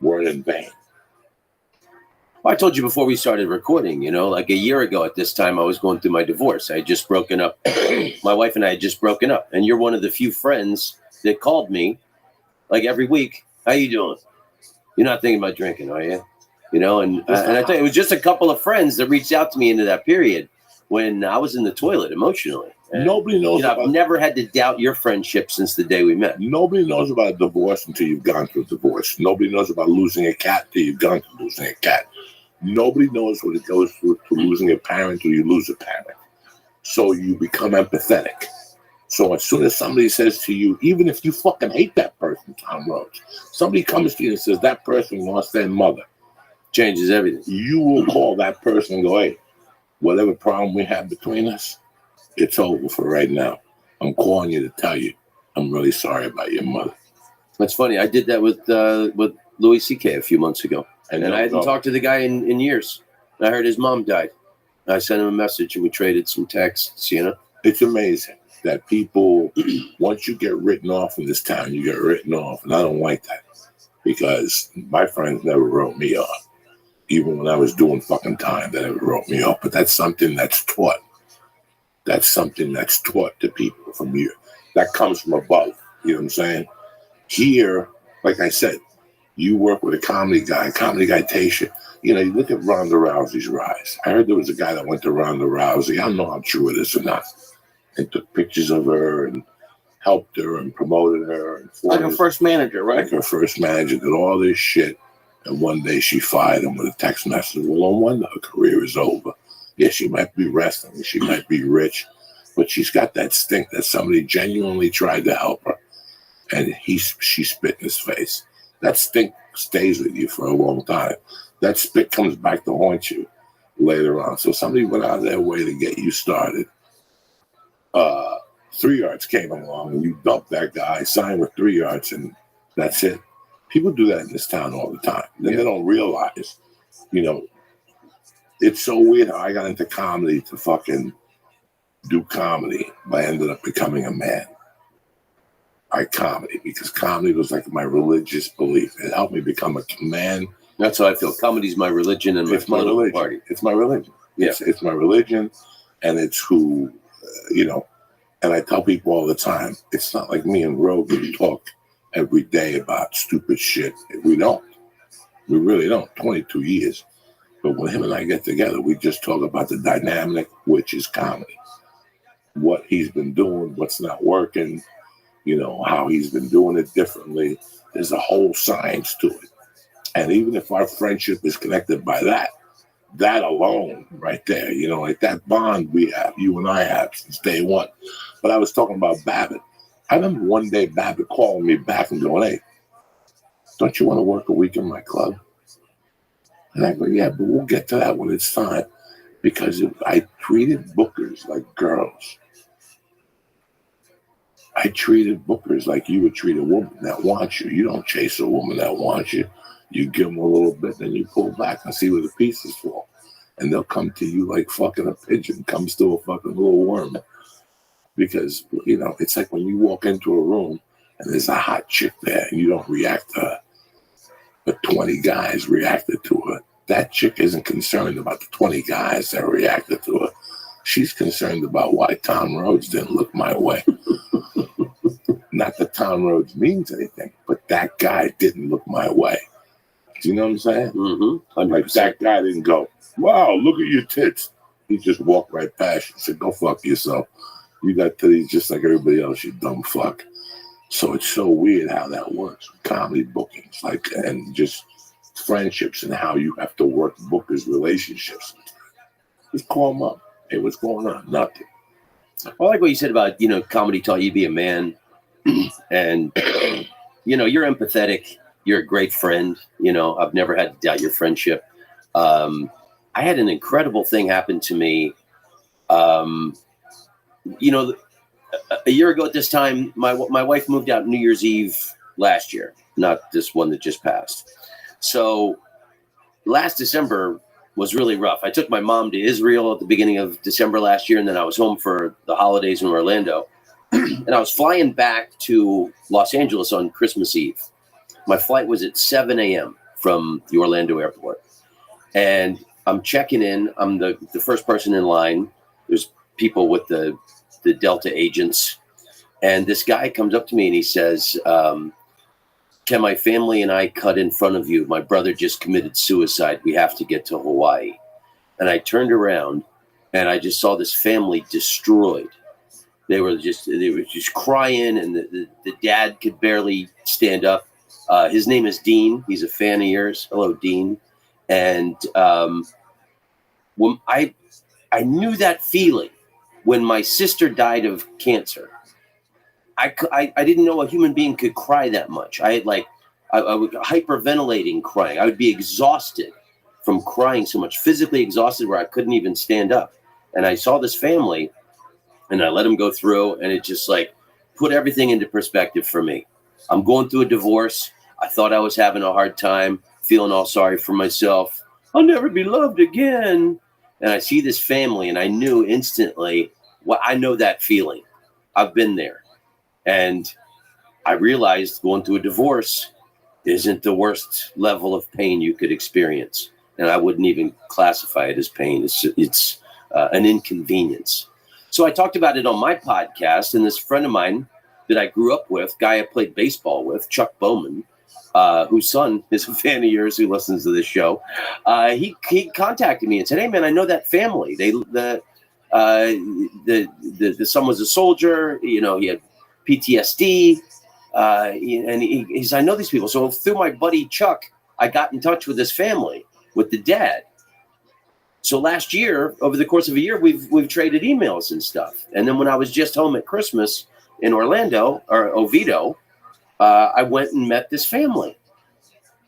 weren't in vain. Well, I told you before we started recording, like a year ago at this time, I was going through my divorce. I had just broken up. My wife and I had just broken up. And you're one of the few friends that called me like every week. How you doing? You're not thinking about drinking, are you? And I tell you, it was just a couple of friends that reached out to me into that period when I was in the toilet emotionally. And, nobody knows I've never had to doubt your friendship since the day we met. Nobody knows about a divorce until you've gone through a divorce. Nobody knows about losing a cat until you've gone through losing a cat. Nobody knows what it goes through to losing a parent until you lose a parent. So you become empathetic. So as soon as somebody says to you, even if you fucking hate that person, Tom Rhodes, somebody comes to you and says that person lost their mother, changes everything. You will call that person and go, hey, whatever problem we have between us, it's over for right now. I'm calling you to tell you I'm really sorry about your mother. That's funny. I did that with Louis C.K. a few months ago. And I hadn't talked to the guy in years. I heard his mom died. I sent him a message and we traded some texts, It's amazing that people, once you get written off in this town, you get written off. And I don't like that because my friends never wrote me off. Even when I was doing fucking time, they never wrote me off. But that's something that's taught. That's something that's taught to people from you. That comes from above. You know what I'm saying? Here, like I said, you work with a comedy guy takes you. You look at Ronda Rousey's rise. I heard there was a guy that went to Ronda Rousey. I don't know how true it is or not. And took pictures of her and helped her and promoted her. And like her first manager, right? Like her first manager did all this shit. And one day she fired him with a text message. Well, no wonder her career is over. Yeah, she might be wrestling. She might be rich. But she's got that stink that somebody genuinely tried to help her. And she spit in his face. That stink stays with you for a long time. That spit comes back to haunt you later on. So somebody went out of their way to get you started. 3 yards came along and you dumped that guy, signed with 3 yards, and that's it. People do that in this town all the time. Then they don't realize, it's so weird how I got into comedy to fucking do comedy, but I ended up becoming a man. Comedy, because comedy was like my religious belief. It helped me become a man. That's how I feel. Comedy's my religion and my political party. It's my religion. Yeah. It's my religion, and it's who, and I tell people all the time, it's not like me and Rogan talk every day about stupid shit. We don't. We really don't. 22 years. But when him and I get together, we just talk about the dynamic, which is comedy. What he's been doing, what's not working, how he's been doing it differently. There's a whole science to it. And even if our friendship is connected by that alone right there, like that bond we have, you and I have since day one. But I was talking about Babbitt. I remember one day Babbitt calling me back and going, hey, don't you want to work a week in my club? And I go, yeah, but we'll get to that when it's time. Because I treated bookers like girls. I treated bookers like you would treat a woman that wants you. You don't chase a woman that wants you. You give them a little bit, then you pull back and see where the pieces fall. And they'll come to you like fucking a pigeon comes to a fucking little worm. Because, you know, it's like when you walk into a room and there's a hot chick there and you don't react to her, but 20 guys reacted to her. That chick isn't concerned about the 20 guys that reacted to her. She's concerned about why Tom Rhodes didn't look my way. Not that Tom Rhodes means anything, but that guy didn't look my way. Do you know what I'm saying? Mm-hmm. Like that guy didn't go, wow, look at your tits. He just walked right past you and said, go fuck yourself. You got titties just like everybody else, you dumb fuck. So it's so weird how that works with comedy bookings, like, and just friendships and how you have to work bookers' relationships. Just call them up. Hey, what's going on? Nothing. I like what you said about, you know, comedy taught you to be a man. And, you know, you're empathetic. You're a great friend. You know, I've never had to doubt your friendship. I had an incredible thing happen to me. You know, a year ago at this time, my wife moved out New Year's Eve last year, not this one that just passed. So last December was really rough. I took my mom to Israel at the beginning of December last year, and then I was home for the holidays in Orlando. And I was flying back to Los Angeles on Christmas Eve. My flight was at 7 a.m. from the Orlando airport. And I'm checking in. I'm the first person in line. There's people with the Delta agents. And this guy comes up to me and he says, can my family and I cut in front of you? My brother just committed suicide. We have to get to Hawaii. And I turned around and I just saw this family destroyed. They were just crying, and the dad could barely stand up. His name is Dean. He's a fan of yours. Hello, Dean. And when I knew that feeling when my sister died of cancer. I didn't know a human being could cry that much. I would hyperventilating crying. I would be exhausted from crying so much, physically exhausted where I couldn't even stand up. And I saw this family and I let them go through, and it just like put everything into perspective for me. I'm going through a divorce. I thought I was having a hard time, feeling all sorry for myself. I'll never be loved again. And I see this family and I knew instantly, well, I know that feeling. I've been there. And I realized going through a divorce isn't the worst level of pain you could experience. And I wouldn't even classify it as pain. It's an inconvenience. So I talked about it on my podcast, and this friend of mine that I grew up with, guy I played baseball with, Chuck Bowman, whose son is a fan of yours who listens to this show, he contacted me and said, hey, man, I know that family. The son was a soldier. You know, he had PTSD, and he said, I know these people. So through my buddy Chuck, I got in touch with this family, with the dad. So last year, over the course of a year, we've traded emails and stuff. And then when I was just home at Christmas in Orlando, or Oviedo, I went and met this family.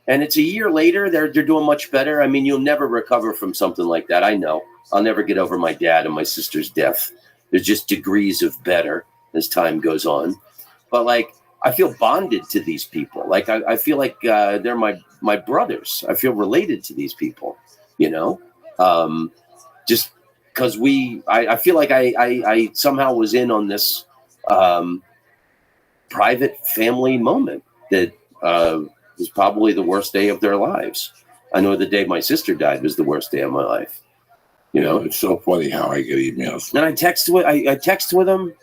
And it's a year later, they're doing much better. I mean, you'll never recover from something like that. I know. I'll never get over my dad and my sister's death. There's just degrees of better as time goes on. But like, I feel bonded to these people. Like, I feel like they're my brothers. I feel related to these people, you know? Just because I feel like I somehow was in on this private family moment that was probably the worst day of their lives. I know the day my sister died was the worst day of my life. You know, it's so funny how I get emails. And I text with them,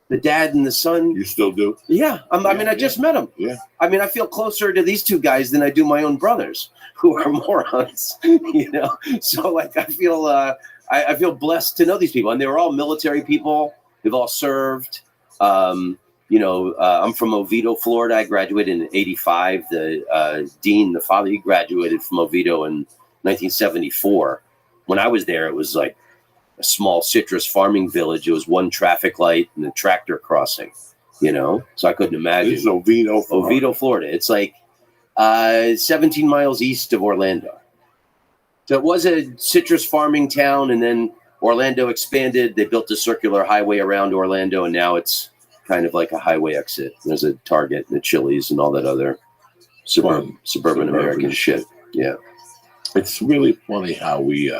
the dad and the son. You still do? Yeah. I just met them. Yeah. I mean, I feel closer to these two guys than I do my own brothers, who are morons, you know? So like, I feel blessed to know these people, and they were all military people. They've all served. You know, I'm from Oviedo, Florida. I graduated in '85. The dean, the father, he graduated from Oviedo in 1974. When I was there, it was like a small citrus farming village. It was one traffic light and a tractor crossing, you know? So I couldn't imagine. This is Oviedo, Florida. Oviedo, Florida. It's like 17 miles east of Orlando. So it was a citrus farming town, and then Orlando expanded. They built a circular highway around Orlando, and now it's kind of like a highway exit. There's a Target and a Chili's and all that other Suburban American shit. Yeah. It's really funny how you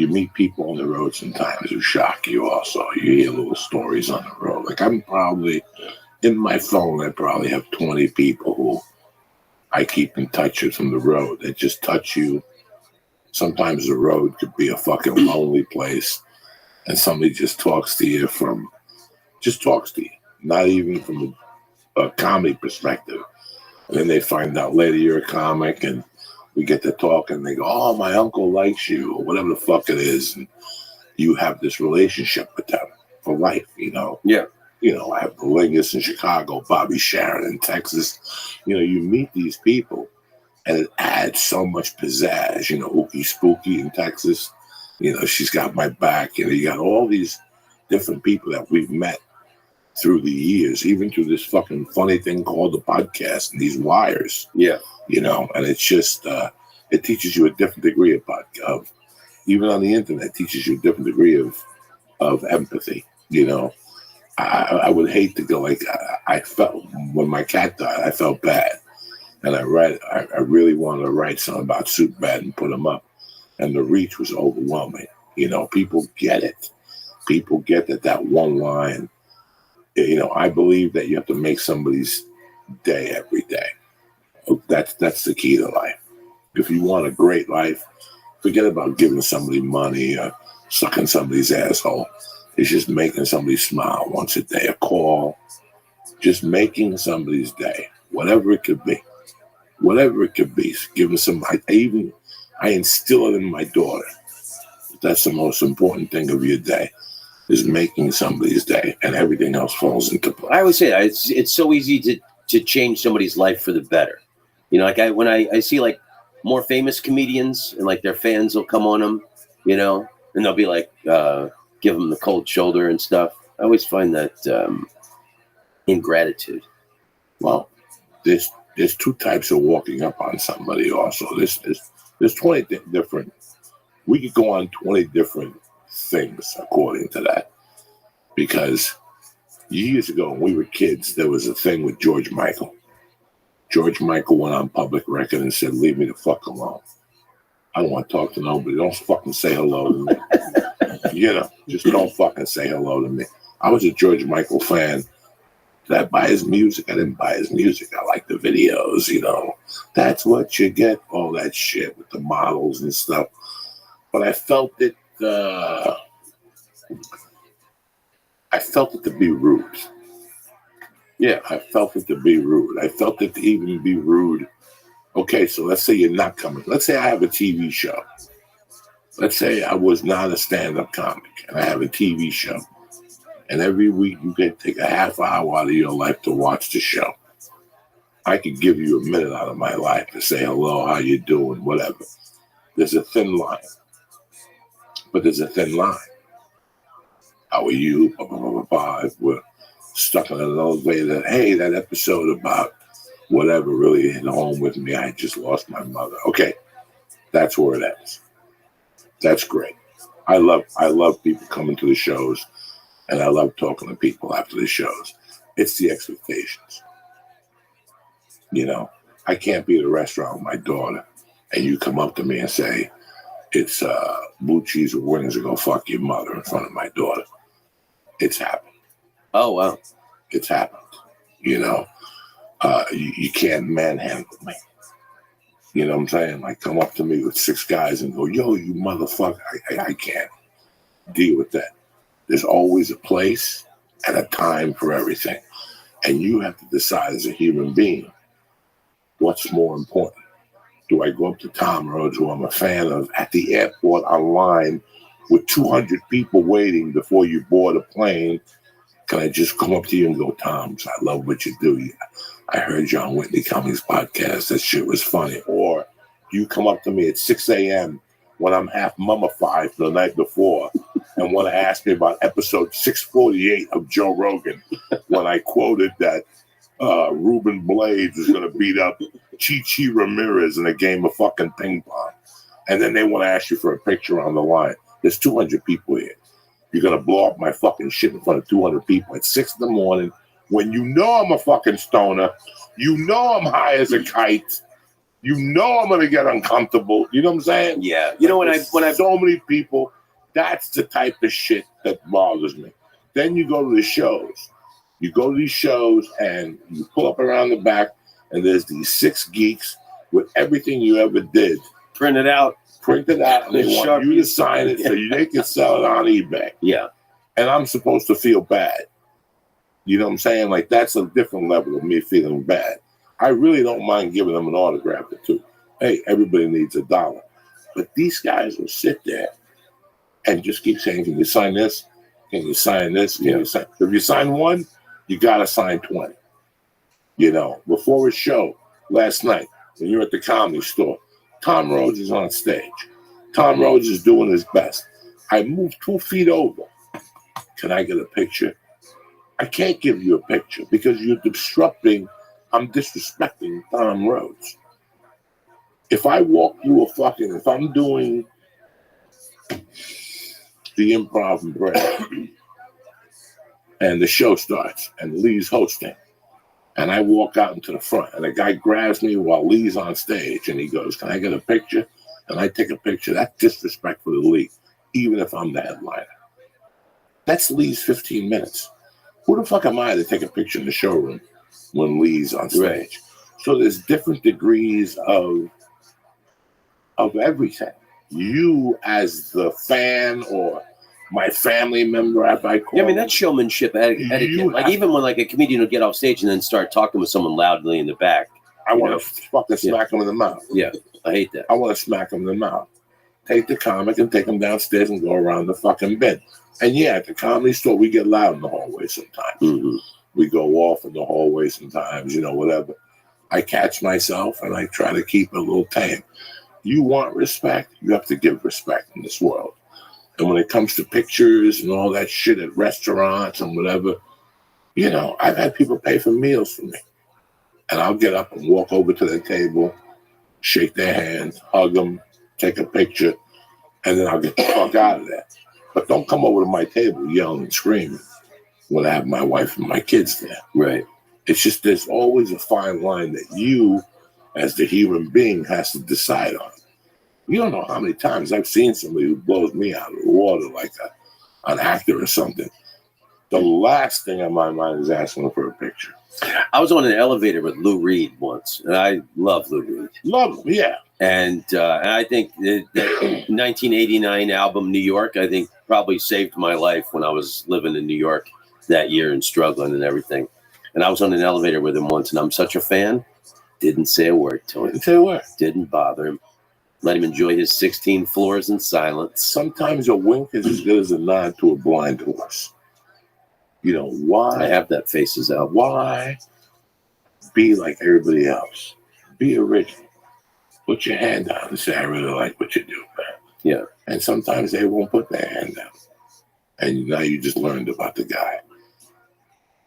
meet people on the road sometimes who shock you also. You hear little stories on the road. Like I'm probably, in my phone, I probably have 20 people who I keep in touch with from the road. They just touch you. Sometimes the road could be a fucking lonely place. And somebody just talks to you not even from a comedy perspective. And then they find out later you're a comic, and we get to talk, and they go, "Oh, my uncle likes you," or whatever the fuck it is, and you have this relationship with them for life, you know? Yeah. You know, I have the Lingus in Chicago, Bobby Sharon in Texas. You know, you meet these people, and it adds so much pizzazz. You know, Ookie Spooky in Texas, you know, she's got my back. You know, you got all these different people that we've met through the years, even through this fucking funny thing called the podcast and these wires. Yeah. You know, and it's just, it teaches you a different degree of even on the internet, teaches you a different degree of empathy. You know, I would hate to go like, I felt, when my cat died, I felt bad. And I really wanted to write something about Superbad and put them up. And the reach was overwhelming. You know, people get it. People get that one line. You know, I believe that you have to make somebody's day every day. That's the key to life. If you want a great life, forget about giving somebody money or sucking somebody's asshole. It's just making somebody smile once a day, a call, just making somebody's day, whatever it could be. Whatever it could be. Giving some, I instill it in my daughter. That's the most important thing of your day, is making somebody's day, and everything else falls into place. I always say it's so easy to change somebody's life for the better. You know, like when I see like more famous comedians and like their fans will come on them, you know, and they'll be like, give them the cold shoulder and stuff. I always find that ingratitude. Well, there's two types of walking up on somebody also. There's 20 different, we could go on 20 different things according to that. Because years ago when we were kids, there was a thing with George Michael. George Michael went on public record and said, "Leave me the fuck alone. I don't want to talk to nobody. Don't fucking say hello to me." You know, just don't fucking say hello to me. I was a George Michael fan. Did I buy his music? I didn't buy his music. I like the videos, you know. That's what you get, all that shit with the models and stuff. But I felt it to be rude. Yeah, I felt it to be rude. I felt it to even be rude. Okay, so let's say you're not coming. Let's say I have a TV show. Let's say I was not a stand-up comic, and I have a TV show. And every week you can take a half hour out of your life to watch the show. I could give you a minute out of my life to say hello, how you doing, whatever. There's a thin line. But there's a thin line. How are you? If we're stuck in an elevator, hey, that episode about whatever really hit home with me. I just lost my mother. Okay, that's where it ends. That's great. I love people coming to the shows, and I love talking to people after the shows. It's the expectations. You know, I can't be at a restaurant with my daughter, and you come up to me and say, "It's blue cheese with wings to go fuck your mother" in front of my daughter. It's happened. Oh, wow. It's happened. You know, you can't manhandle me. You know what I'm saying? Like, come up to me with 6 guys and go, "Yo, you motherfucker." I can't deal with that. There's always a place and a time for everything. And you have to decide as a human being, what's more important? Do I go up to Tom Rhodes, who I'm a fan of, at the airport online with 200 people waiting before you board a plane? Can I just come up to you and go, "Tom, I love what you do. I heard John Whitney Cummings' podcast. That shit was funny." Or you come up to me at 6 a.m. when I'm half mummified from the night before and want to ask me about episode 648 of Joe Rogan when I quoted that Ruben Blades is going to beat up Chi Ramirez in a game of fucking ping pong. And then they want to ask you for a picture on the line. There's 200 people here. You're going to blow up my fucking shit in front of 200 people at 6 in the morning when you know I'm a fucking stoner, You know I'm high as a kite. You know I'm gonna get uncomfortable. You know what I'm saying? Yeah. You know, when I so many people, that's the type of shit that bothers me. Then you go to the shows. You go to these shows and you pull up around the back, and there's these 6 geeks with everything you ever did printed out, and they want you to sign it so they can sell it on eBay. Yeah. And I'm supposed to feel bad. You know what I'm saying? Like, that's a different level of me feeling bad. I really don't mind giving them an autograph or two. Hey, everybody needs $1. But these guys will sit there and just keep saying, can you sign this? Can you sign this? Can you sign? If you sign 1, you got to sign 20. You know, before a show last night, when you're at the Comedy Store, Tom Rhodes is on stage. Tom Rhodes is doing his best. I moved 2 feet over. Can I get a picture? I can't give you a picture because I'm disrespecting Tom Rhodes. If I walk through if I'm doing the Improv and Bread and the show starts and Lee's hosting, and I walk out into the front and a guy grabs me while Lee's on stage and he goes, can I get a picture? And I take a picture. That's disrespectful to Lee, even if I'm the headliner. That's Lee's 15 minutes. Who the fuck am I to take a picture in the showroom when Lee's on stage? Right. So there's different degrees of everything. You as the fan or my family member, if I call. Yeah, I mean, that's showmanship etiquette. Like, even when like a comedian will get off stage and then start talking with someone loudly in the back. I want to fucking smack him in the mouth. Yeah, I hate that. I want to smack him in the mouth. Take the comic and take him downstairs and go around the fucking bin. And yeah, at the Comedy Store, we get loud in the hallway sometimes. Mm-hmm. We go off in the hallway sometimes, you know, whatever. I catch myself and I try to keep it a little tame. You want respect, you have to give respect in this world. And when it comes to pictures and all that shit at restaurants and whatever, you know, I've had people pay for meals for me. And I'll get up and walk over to their table, shake their hands, hug them, take a picture, and then I'll get the fuck out of there. But don't come over to my table yelling and screaming when I have my wife and my kids there. Right. It's just there's always a fine line that you, as the human being, has to decide on. You don't know how many times I've seen somebody who blows me out of the water like an actor or something. The last thing on my mind is asking for a picture. I was on an elevator with Lou Reed once, and I love Lou Reed. Love him, yeah. And I think that 1989 album, New York, I think probably saved my life when I was living in New York that year and struggling and everything. And I was on an elevator with him once, and I'm such a fan. Didn't say a word to him. Didn't say a word. Didn't bother him. Let him enjoy his 16 floors in silence. Sometimes a wink is as good as a nod to a blind horse. You know, why? I have that faces out. Why be like everybody else? Be original. Put your hand down and say, I really like what you do, man. Yeah. And sometimes they won't put their hand down. And now you just learned about the guy.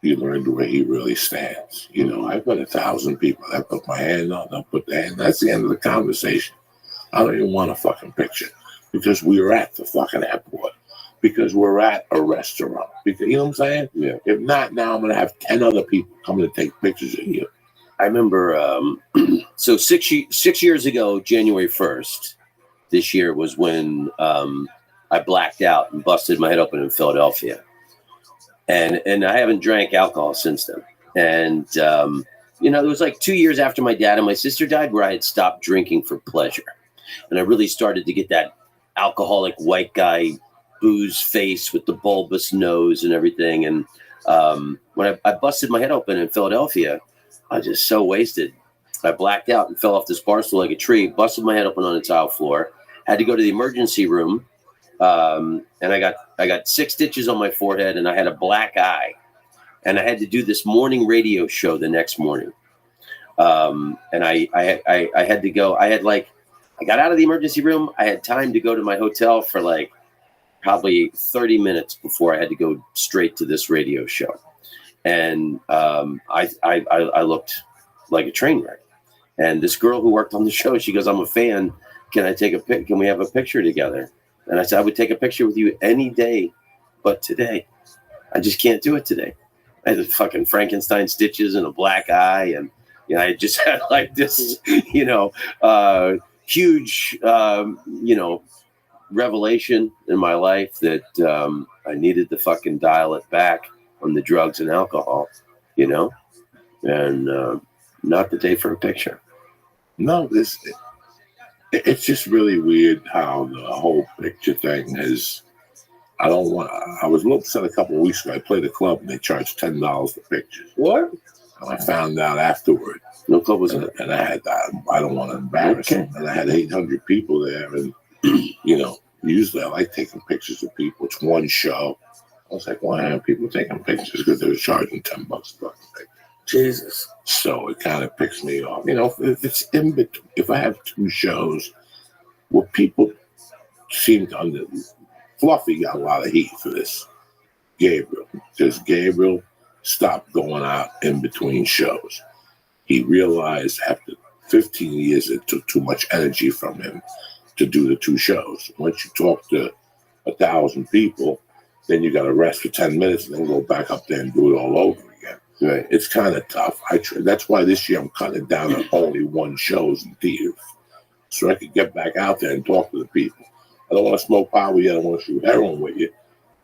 You learned where he really stands. You know, I've got 1,000 people that put my hand on, they'll put their hand. That's the end of the conversation. I don't even want a fucking picture because we were at the fucking airport, because we're at a restaurant. Because, you know what I'm saying? Yeah. If not, now I'm going to have 10 other people coming to take pictures of you. I remember, so 6 years ago, January 1st, this year was when I blacked out and busted my head open in Philadelphia. And I haven't drank alcohol since then. And, you know, it was like 2 years after my dad and my sister died where I had stopped drinking for pleasure. And I really started to get that alcoholic white guy booze face with the bulbous nose and everything. And when I busted my head open in Philadelphia, I was just so wasted. I blacked out and fell off this bar stool like a tree, busted my head open on the tile floor, had to go to the emergency room. And I got 6 stitches on my forehead and I had a black eye. And I had to do this morning radio show the next morning. And I had to go, I got out of the emergency room. I had time to go to my hotel for like probably 30 minutes before I had to go straight to this radio show. And I looked like a train wreck. And this girl who worked on the show, she goes, I'm a fan. Can we have a picture together? And I said, I would take a picture with you any day, but today. I just can't do it today. I had fucking Frankenstein stitches and a black eye. And, Yeah, I just had like this, huge, revelation in my life that I needed to fucking dial it back on the drugs and alcohol, and not the day for a picture. No, it's just really weird how the whole picture thing is. I was a little upset a couple of weeks ago. I played a club and they charged $10 for pictures. What? And I found out afterward. No club was it? And I don't want to embarrass them. And I had 800 people there. And, usually I like taking pictures of people. It's one show. I was like, why aren't people taking pictures? Because they were charging $10 for a picture. Jesus. So it kind of picks me off. If it's in between, if I have two shows where people seem to Fluffy got a lot of heat for this. Gabriel. Because Gabriel stopped going out in between shows. He realized after 15 years it took too much energy from him to do the two shows. Once you talk to 1,000 people, then you got to rest for 10 minutes and then go back up there and do it all over again. Right. It's kind of tough. That's why this year I'm cutting it down to only one shows in theaters, so I could get back out there and talk to the people. I don't want to smoke pot with you. I don't want to shoot heroin with you,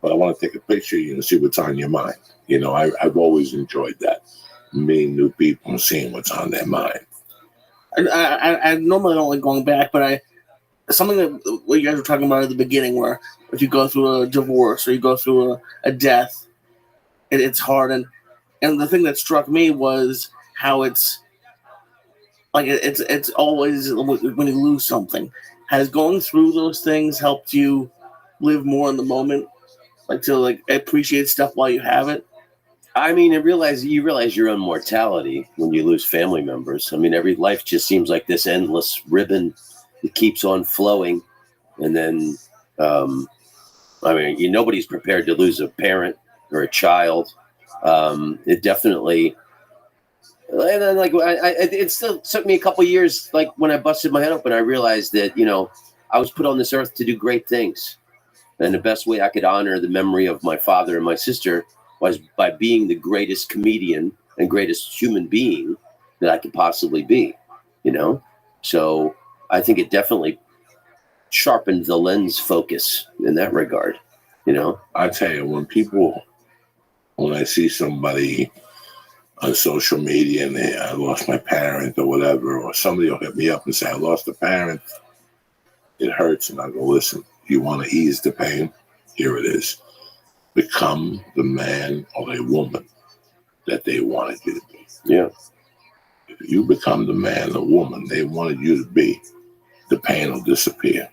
but I want to take a picture of you and see what's on your mind. I've always enjoyed that, meeting new people and seeing what's on their mind. I normally don't like going back, but something that what you guys were talking about at the beginning, where if you go through a divorce or you go through a death, it's hard. And the thing that struck me was how it's like it's always when you lose something. Has going through those things helped you live more in the moment, like to appreciate stuff while you have it? I mean, you realize your own mortality when you lose family members. I mean, every life just seems like this endless ribbon that keeps on flowing, and then nobody's prepared to lose a parent or a child. It definitely. And then, it still took me a couple of years. Like when I busted my head open, I realized that I was put on this earth to do great things, and the best way I could honor the memory of my father and my sister was by being the greatest comedian and greatest human being that I could possibly be. So I think it definitely sharpened the lens focus in that regard. I tell you, when I see somebody on social media and I lost my parent or whatever, or somebody will hit me up and say, I lost a parent, it hurts. And I go, listen, you want to ease the pain? Here it is. Become the man or a woman that they wanted you to be. Yeah. If you become the man or woman they wanted you to be, the pain will disappear.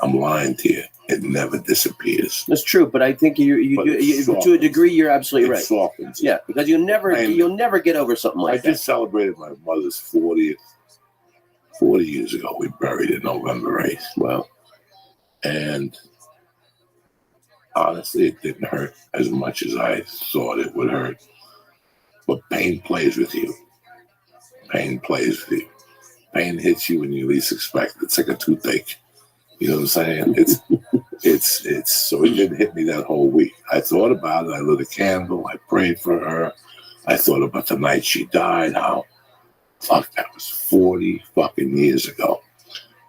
I'm lying to you. It never disappears. That's true, but I think you to a degree, you're absolutely right. Softens. Yeah, because you'll never get over something like that. I just celebrated my mother's 40th. 40 years ago, we buried her November 8th. Wow. And honestly, it didn't hurt as much as I thought it would hurt. But pain plays with you. Pain plays with you. Pain hits you when you least expect it. It's like a toothache. You know what I'm saying? It's so it didn't hit me that whole week. I thought about it. I lit a candle. I prayed for her. I thought about the night she died. How, fuck, that was 40 fucking years ago.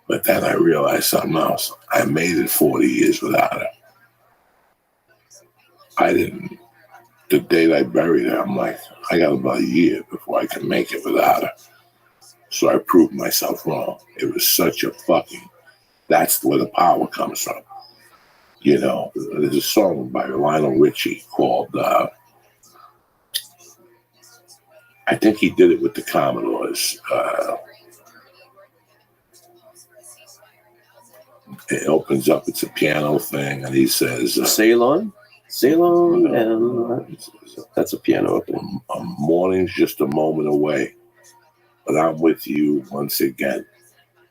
But then I realized something else. I made it 40 years without her. The day I buried her, I'm like, I got about a year before I can make it without her. So I proved myself wrong. It was such a fucking, that's where the power comes from. There's a song by Lionel Richie called, I think he did it with the Commodores. It opens up, it's a piano thing, and he says, Ceylon? That's a piano opening. Morning's just a moment away, but I'm with you once again.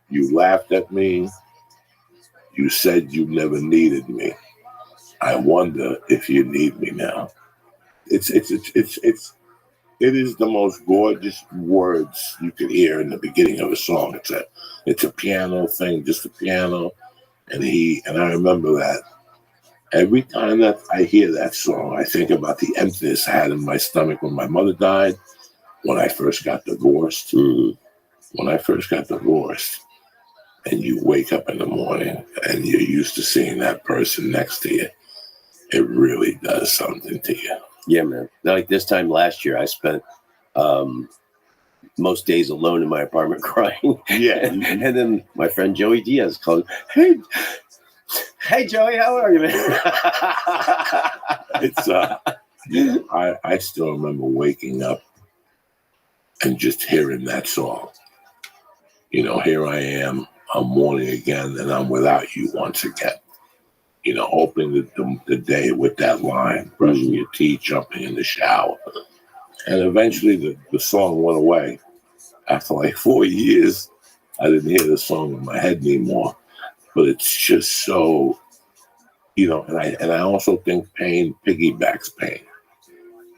You laughed at me. You said you never needed me. I wonder if you need me now. It is the most gorgeous words you could hear in the beginning of a song. It's a piano thing, just a piano, and I remember that. Every time that I hear that song, I think about the emptiness I had in my stomach when my mother died, when I first got divorced. When I first got divorced, and you wake up in the morning and you're used to seeing that person next to you, it really does something to you. Yeah, man. Like this time last year, I spent most days alone in my apartment crying. Yeah. And then my friend Joey Diaz called, hey Joey, how are you, man? It's I still remember waking up and just hearing that song. You know, here I am, I'm mourning again, and I'm without you once again. You know, opening the day with that line, brushing your teeth, jumping in the shower. And eventually the song went away. After like 4 years, I didn't hear the song in my head anymore. But it's just so, you know, and I also think pain piggybacks pain.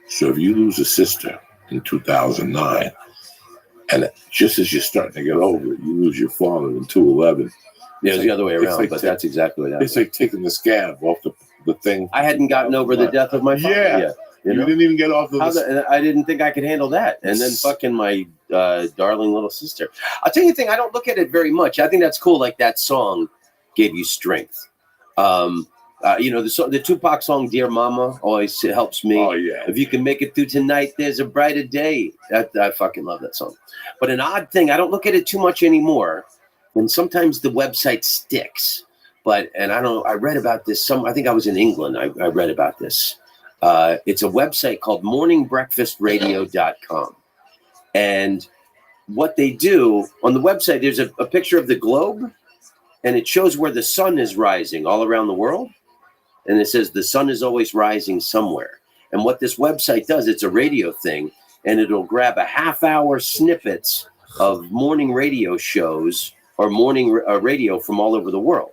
So if you lose a sister in 2009, and just as you're starting to get over it, you lose your father in 2011. Yeah, it was the other way around, but that's exactly what happened. It's like taking the scab off the thing. I hadn't gotten over the death of my father yet. You didn't even get off and I didn't think I could handle that. And then fucking my darling little sister. I'll tell you the thing, I don't look at it very much. I think that's cool. Like that song gave you strength. You know, the Tupac song, Dear Mama, always helps me. Oh, yeah. If you can make it through tonight, there's a brighter day. I fucking love that song. But an odd thing, I don't look at it too much anymore. And sometimes the website sticks. And I read about this. I think I was in England. I read about this. It's a website called morningbreakfastradio.com. And what they do on the website, there's a picture of the globe, and it shows where the sun is rising all around the world. And it says the sun is always rising somewhere. And what this website does, it's a radio thing, and it'll grab a half-hour snippets of morning radio shows or morning radio from all over the world.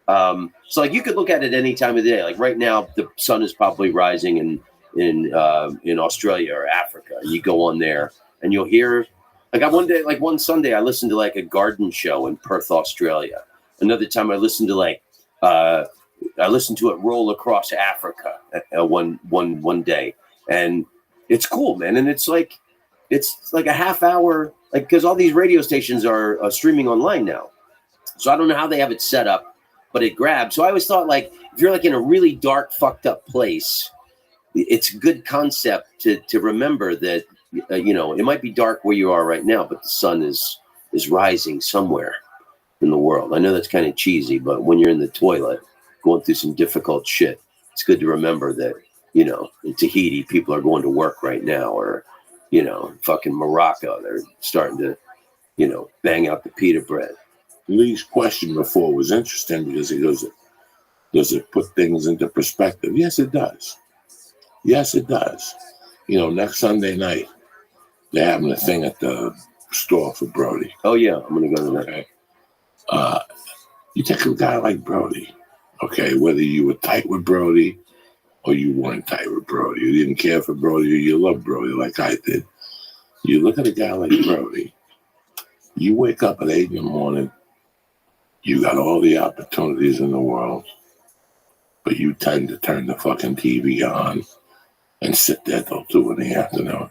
So like you could look at it any time of the day. Like right now, the sun is probably rising in Australia or Africa. You go on there and you'll hear, one Sunday I listened to like a garden show in Perth, Australia. Another time I listened to it roll across Africa one day, and it's cool, man. And it's like a half hour, like because all these radio stations are streaming online now. So I don't know how they have it set up, but it grabs. So I always thought like if you're like in a really dark, fucked up place, it's a good concept to remember that you know it might be dark where you are right now, but the sun is rising somewhere in the world. I know that's kind of cheesy, but when you're in the toilet going through some difficult shit, it's good to remember that, you know, in Tahiti, people are going to work right now, or, you know, fucking Morocco, they're starting to, you know, bang out the pita bread. Lee's question before was interesting because he goes, does it put things into perspective? Yes, it does. Yes, it does. You know, next Sunday night, they're having a thing at the store for Brody. Oh, yeah, I'm going to go to that. Okay. You take a guy like Brody, okay, whether you were tight with Brody or you weren't tight with Brody, you didn't care for Brody or you loved Brody like I did. You look at a guy like Brody, you wake up at 8 in the morning, you got all the opportunities in the world, but you tend to turn the fucking TV on and sit there till 2 in the afternoon.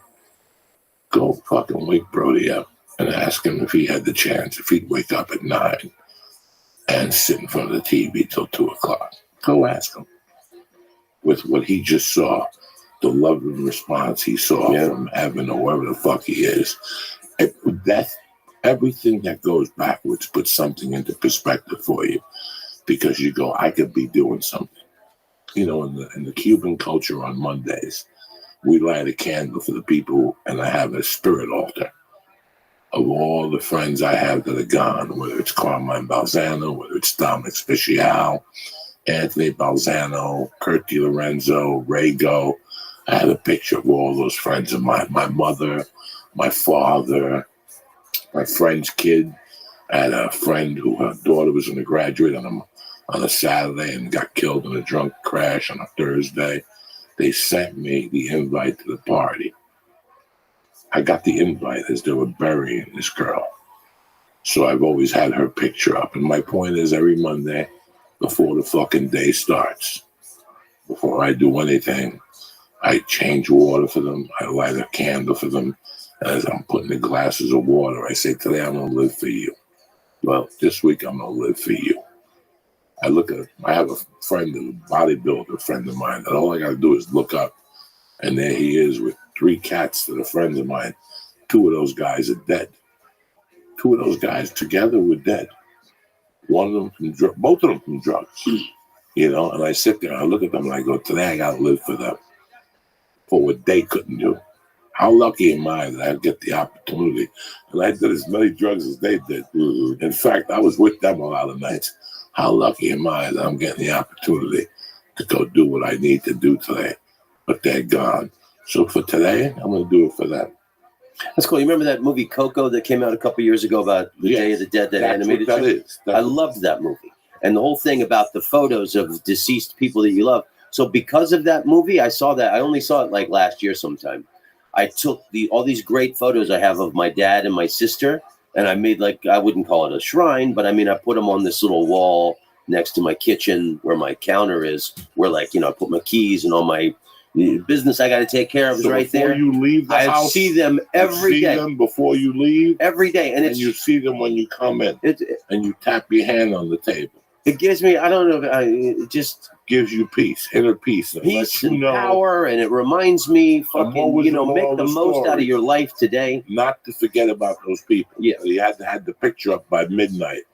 Go fucking wake Brody up and ask him if he had the chance, if he'd wake up at 9 and sit in front of the TV till 2 o'clock. Go ask him. With what he just saw, the love and response he saw from heaven or wherever the fuck he is, everything that goes backwards puts something into perspective for you, because you go, I could be doing something. You know, in the Cuban culture on Mondays, we light a candle for the people, and I have a spirit altar of all the friends I have that are gone, whether it's Carmine Balzano, whether it's Dominic Special, Anthony Balzano, Kurt DiLorenzo, Rago. I had a picture of all those friends of mine, my mother, my father, my friend's kid. I had a friend who her daughter was going to graduate on a Saturday and got killed in a drunk crash on a Thursday. They sent me the invite to the party. I got the invite as they were burying this girl. So I've always had her picture up. And my point is, every Monday, before the fucking day starts, before I do anything, I change water for them, I light a candle for them, As I'm putting the glasses of water, I say, today I'm going to live for you. Well, this week I'm going to live for you. I have a friend, a bodybuilder friend of mine, that all I got to do is look up, and there he is with 3 cats that are friends of mine. 2 of those guys are dead. 2 of those guys together were dead. One of them from both of them from drugs. You know, and I sit there and I look at them and I go, today I got to live for them, for what they couldn't do. How lucky am I that I get the opportunity? And I did as many drugs as they did. In fact, I was with them a lot of nights. How lucky am I that I'm getting the opportunity to go do what I need to do today? But they're gone. So for today, I'm going to do it for them. That's cool. You remember that movie Coco that came out a couple years ago about the Day of the Dead, that animated show? I loved that movie. And the whole thing about the photos of deceased people that you love. So because of that movie, I saw that. I only saw it like last year sometime. I took all these great photos I have of my dad and my sister, and I made I wouldn't call it a shrine, but I mean, I put them on this little wall next to my kitchen where my counter is, where I put my keys and all my business I got to take care of is right there. Before you leave the house, see them every day. See them before you leave? Every day. And you see them when you come in, and you tap your hand on the table. It gives me, I don't know, it just gives you peace, inner peace. Peace and power, and it reminds me, fucking, make the most out of your life today. Not to forget about those people. Yeah. He had to have the picture up by midnight,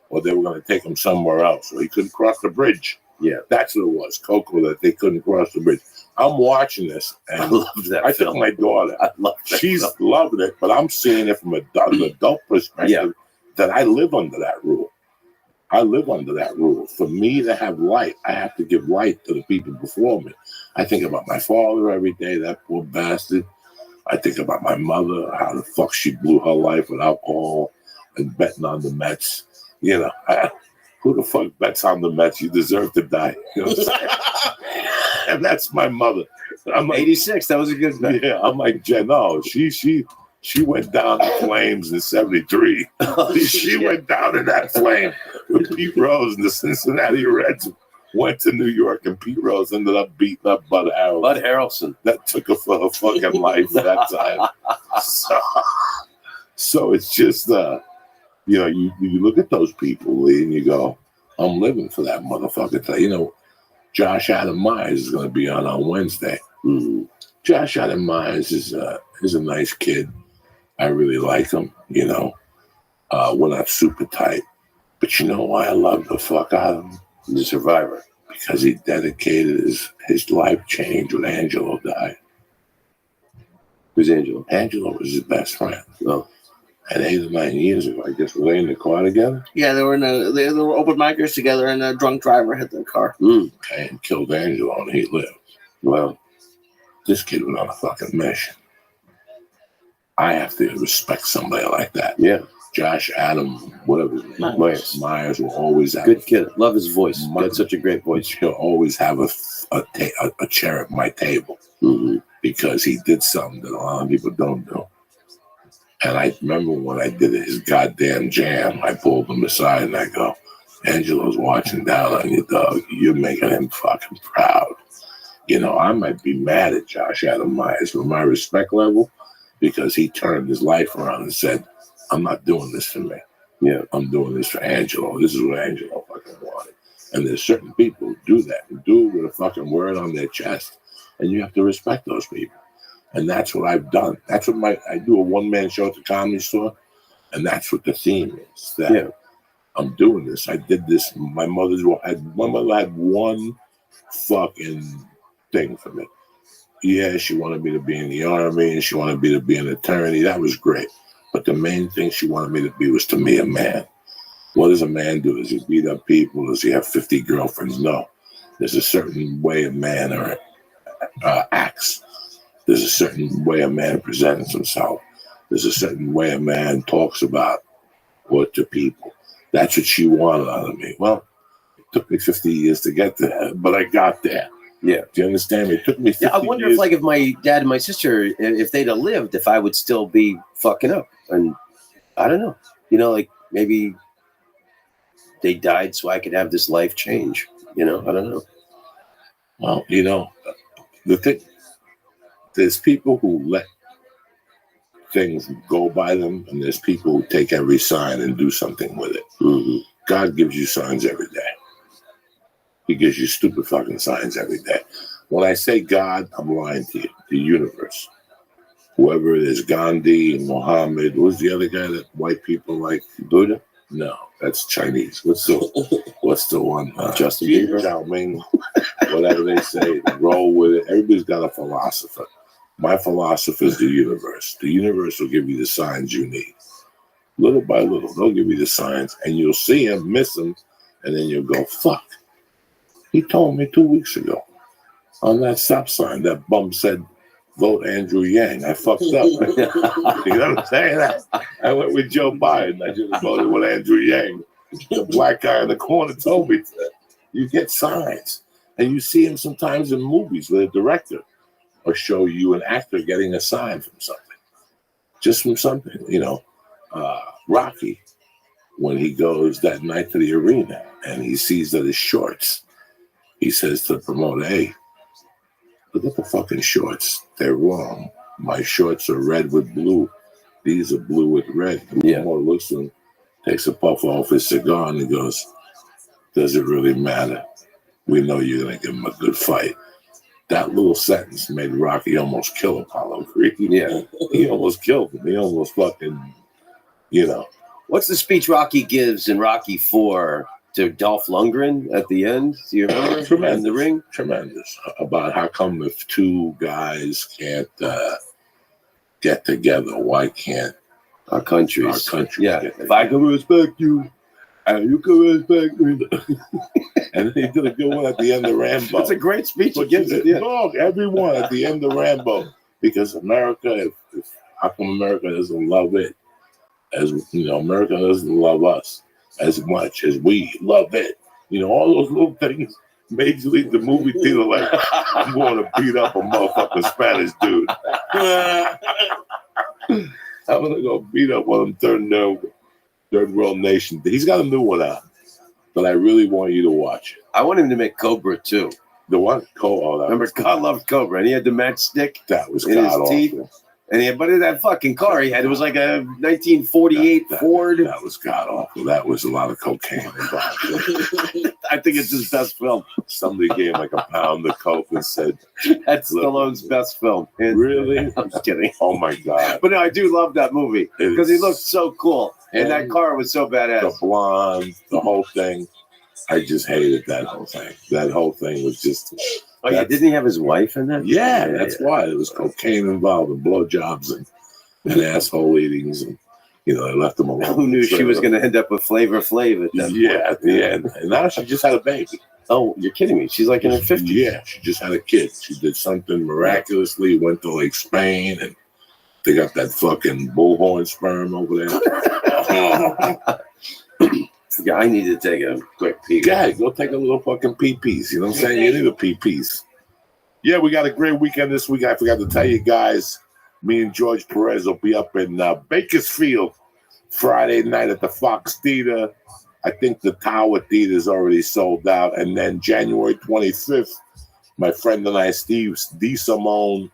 or they were going to take him somewhere else, or he couldn't cross the bridge. Yeah. That's what it was, Coco, that they couldn't cross the bridge. I'm watching this, and I love that I took my daughter. I love that She's film. loving it, but I'm seeing it from an adult perspective that I live under that rule. I live under that rule. For me to have light, I have to give light to the people before me. I think about my father every day, that poor bastard. I think about my mother, how the fuck she blew her life with alcohol and betting on the Mets. Who the fuck bets on the Mets? You deserve to die. You know what I'm saying? And that's my mother. I'm like, 86, that was a good bet. Yeah, I'm like, no, she went down in flames in 73. She went down in that flame with Pete Rose, and the Cincinnati Reds went to New York, and Pete Rose ended up beating up Bud Harrelson. Bud Harrelson. That took her for her fucking life at that time. So it's just, you look at those people, Lee, and you go, I'm living for that motherfucker today. Josh Adam Myers is going to be on Wednesday. Mm-hmm. Josh Adam Myers is a nice kid. I really like him, We're not super tight. But you know why I love the fuck out of him? He's a survivor. Because he dedicated his life change when Angelo died. Who's Angelo? Angelo was his best friend. Oh. And 8 or 9 years ago, I guess, were they in the car together? Yeah, they were open micers together, and a drunk driver hit their car. Okay, and killed Angelo, and he lived. Well, this kid was on a fucking mission. I have to respect somebody like that. Yeah. Josh Adam, whatever his name is, Myers will always have good kid. Love his voice. Got such a great voice. He'll always have a chair at my table because he did something that a lot of people don't do. And I remember when I did his goddamn jam, I pulled him aside and I go, Angelo's watching down on you, dog. You're making him fucking proud. I might be mad at Josh Adam Myers for my respect level because he turned his life around and said, I'm not doing this for me. Yeah, I'm doing this for Angelo. This is what Angelo fucking wanted. And there's certain people who do that, who do it with a fucking word on their chest. And you have to respect those people. And that's what I've done. That's what I do a one-man show at the Comedy Store. And that's what the theme is. That I'm doing this. I did this. My mother had one fucking thing for me. Yeah, she wanted me to be in the army and she wanted me to be an attorney. That was great. But the main thing she wanted me to be was to be a man. What does a man do? Does he beat up people? Does he have 50 girlfriends? No. There's a certain way a man acts. There's a certain way a man presents himself. There's a certain way a man talks about or to people. That's what she wanted out of me. Well, it took me 50 years to get there, but I got there. Yeah. Do you understand me? It took me 50 years. I wonder if my dad and my sister, if they'd have lived, if I would still be fucking up. And I don't know. Maybe they died so I could have this life change. I don't know. Well, the thing, there's people who let things go by them, and there's people who take every sign and do something with it. Mm-hmm. God gives you signs every day. He gives you stupid fucking signs every day. When I say God, I'm lying to you. The universe. Whoever it is, Gandhi, Muhammad, who's the other guy that white people like? Buddha? No, that's Chinese. What's the one? Justin Bieber? Chow Ming, whatever they say, roll with it. Everybody's got a philosopher. My philosopher is the universe. The universe will give you the signs you need. Little by little, they'll give you the signs, and you'll see them, miss them, and then you'll go, fuck. He told me 2 weeks ago on that stop sign, that bum said, vote Andrew Yang. I fucked up. You know what I'm saying? I went with Joe Biden. I just voted with Andrew Yang. The black guy in the corner told me that. You get signs. And you see him sometimes in movies with a director or show you an actor getting a sign from something. Just from something, you know. Rocky, when he goes that night to the arena and he sees that his shorts, he says to the promoter, hey, look at the fucking shorts. They're wrong. My shorts are red with blue. These are blue with red. The promoter looks at him, takes a puff off his cigar, and he goes, does it really matter? We know you're going to give him a good fight. That little sentence made Rocky almost kill Apollo Creed. Yeah. He almost killed him. He almost fucking, you know. What's the speech Rocky gives in Rocky 4 to Dolph Lundgren at the end? Do you remember? Tremendous. In the ring? Tremendous. About how come if two guys can't get together, why can't our countries get if I can respect you, and you can respect me. And then he did a good one at the end of Rambo. It's a great speech. But dog, everyone at the end of Rambo, because America, how come America doesn't love it? As you know, America doesn't love us as much as we love it. You know, all those little things made you leave the movie theater like, I'm going to beat up a motherfucking Spanish dude. I'm going to go beat up one of them third world nations. He's got a new one out that I really want you to watch. I want him to make Cobra too. The one? Remember, God loved Cobra, and he had the matchstick. That was in his teeth. awful. And but that fucking car he had, it was like a 1948 Ford. That was god awful. That was a lot of cocaine involved. I think it's his best film. Somebody gave like a pound of coke and said, that's Stallone's best film. Really? I'm just kidding. Oh my God. But no, I do love that movie because he looked so cool. And that car was so badass. The blonde, the whole thing. I just hated that whole thing. That whole thing was just... Oh, yeah, didn't he have his wife in that? Yeah, that's why. There was cocaine involved and blowjobs and asshole eatings. And, you know, they left him alone. Who knew she was going to end up with Flavor Flav at that point? At the end. And now she just had a baby. Oh, you're kidding me. She's like in her 50s. Yeah, she just had a kid. She did something miraculously, went to Lake Spain, and they got that fucking bullhorn sperm over there. Yeah, I need to take a quick pee. Yeah, go take a little fucking pee-pees. You know what I'm saying? You need a pee-pees. Yeah, we got a great weekend this week. I forgot to tell you guys, me and George Perez will be up in Bakersfield Friday night at the Fox Theater. I think the Tower Theater is already sold out. And then January 25th, my friend and I, Steve D. Simone,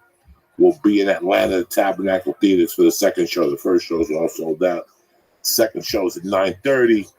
will be in Atlanta at Tabernacle Theaters for the second show. The first show is all sold out. Second show is at 9:30.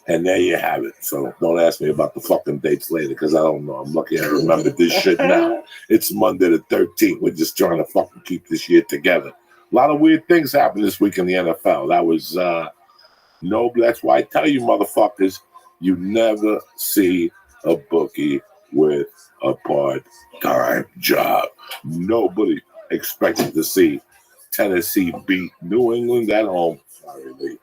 And there you have it. So don't ask me about the fucking dates later because I don't know. I'm lucky I remember this shit now. It's Monday the 13th. We're just trying to fucking keep this year together. A lot of weird things happened this week in the NFL. That was that's why I tell you motherfuckers, you never see a bookie with a part-time job. Nobody expected to see Tennessee beat New England at home. Sorry, Lee.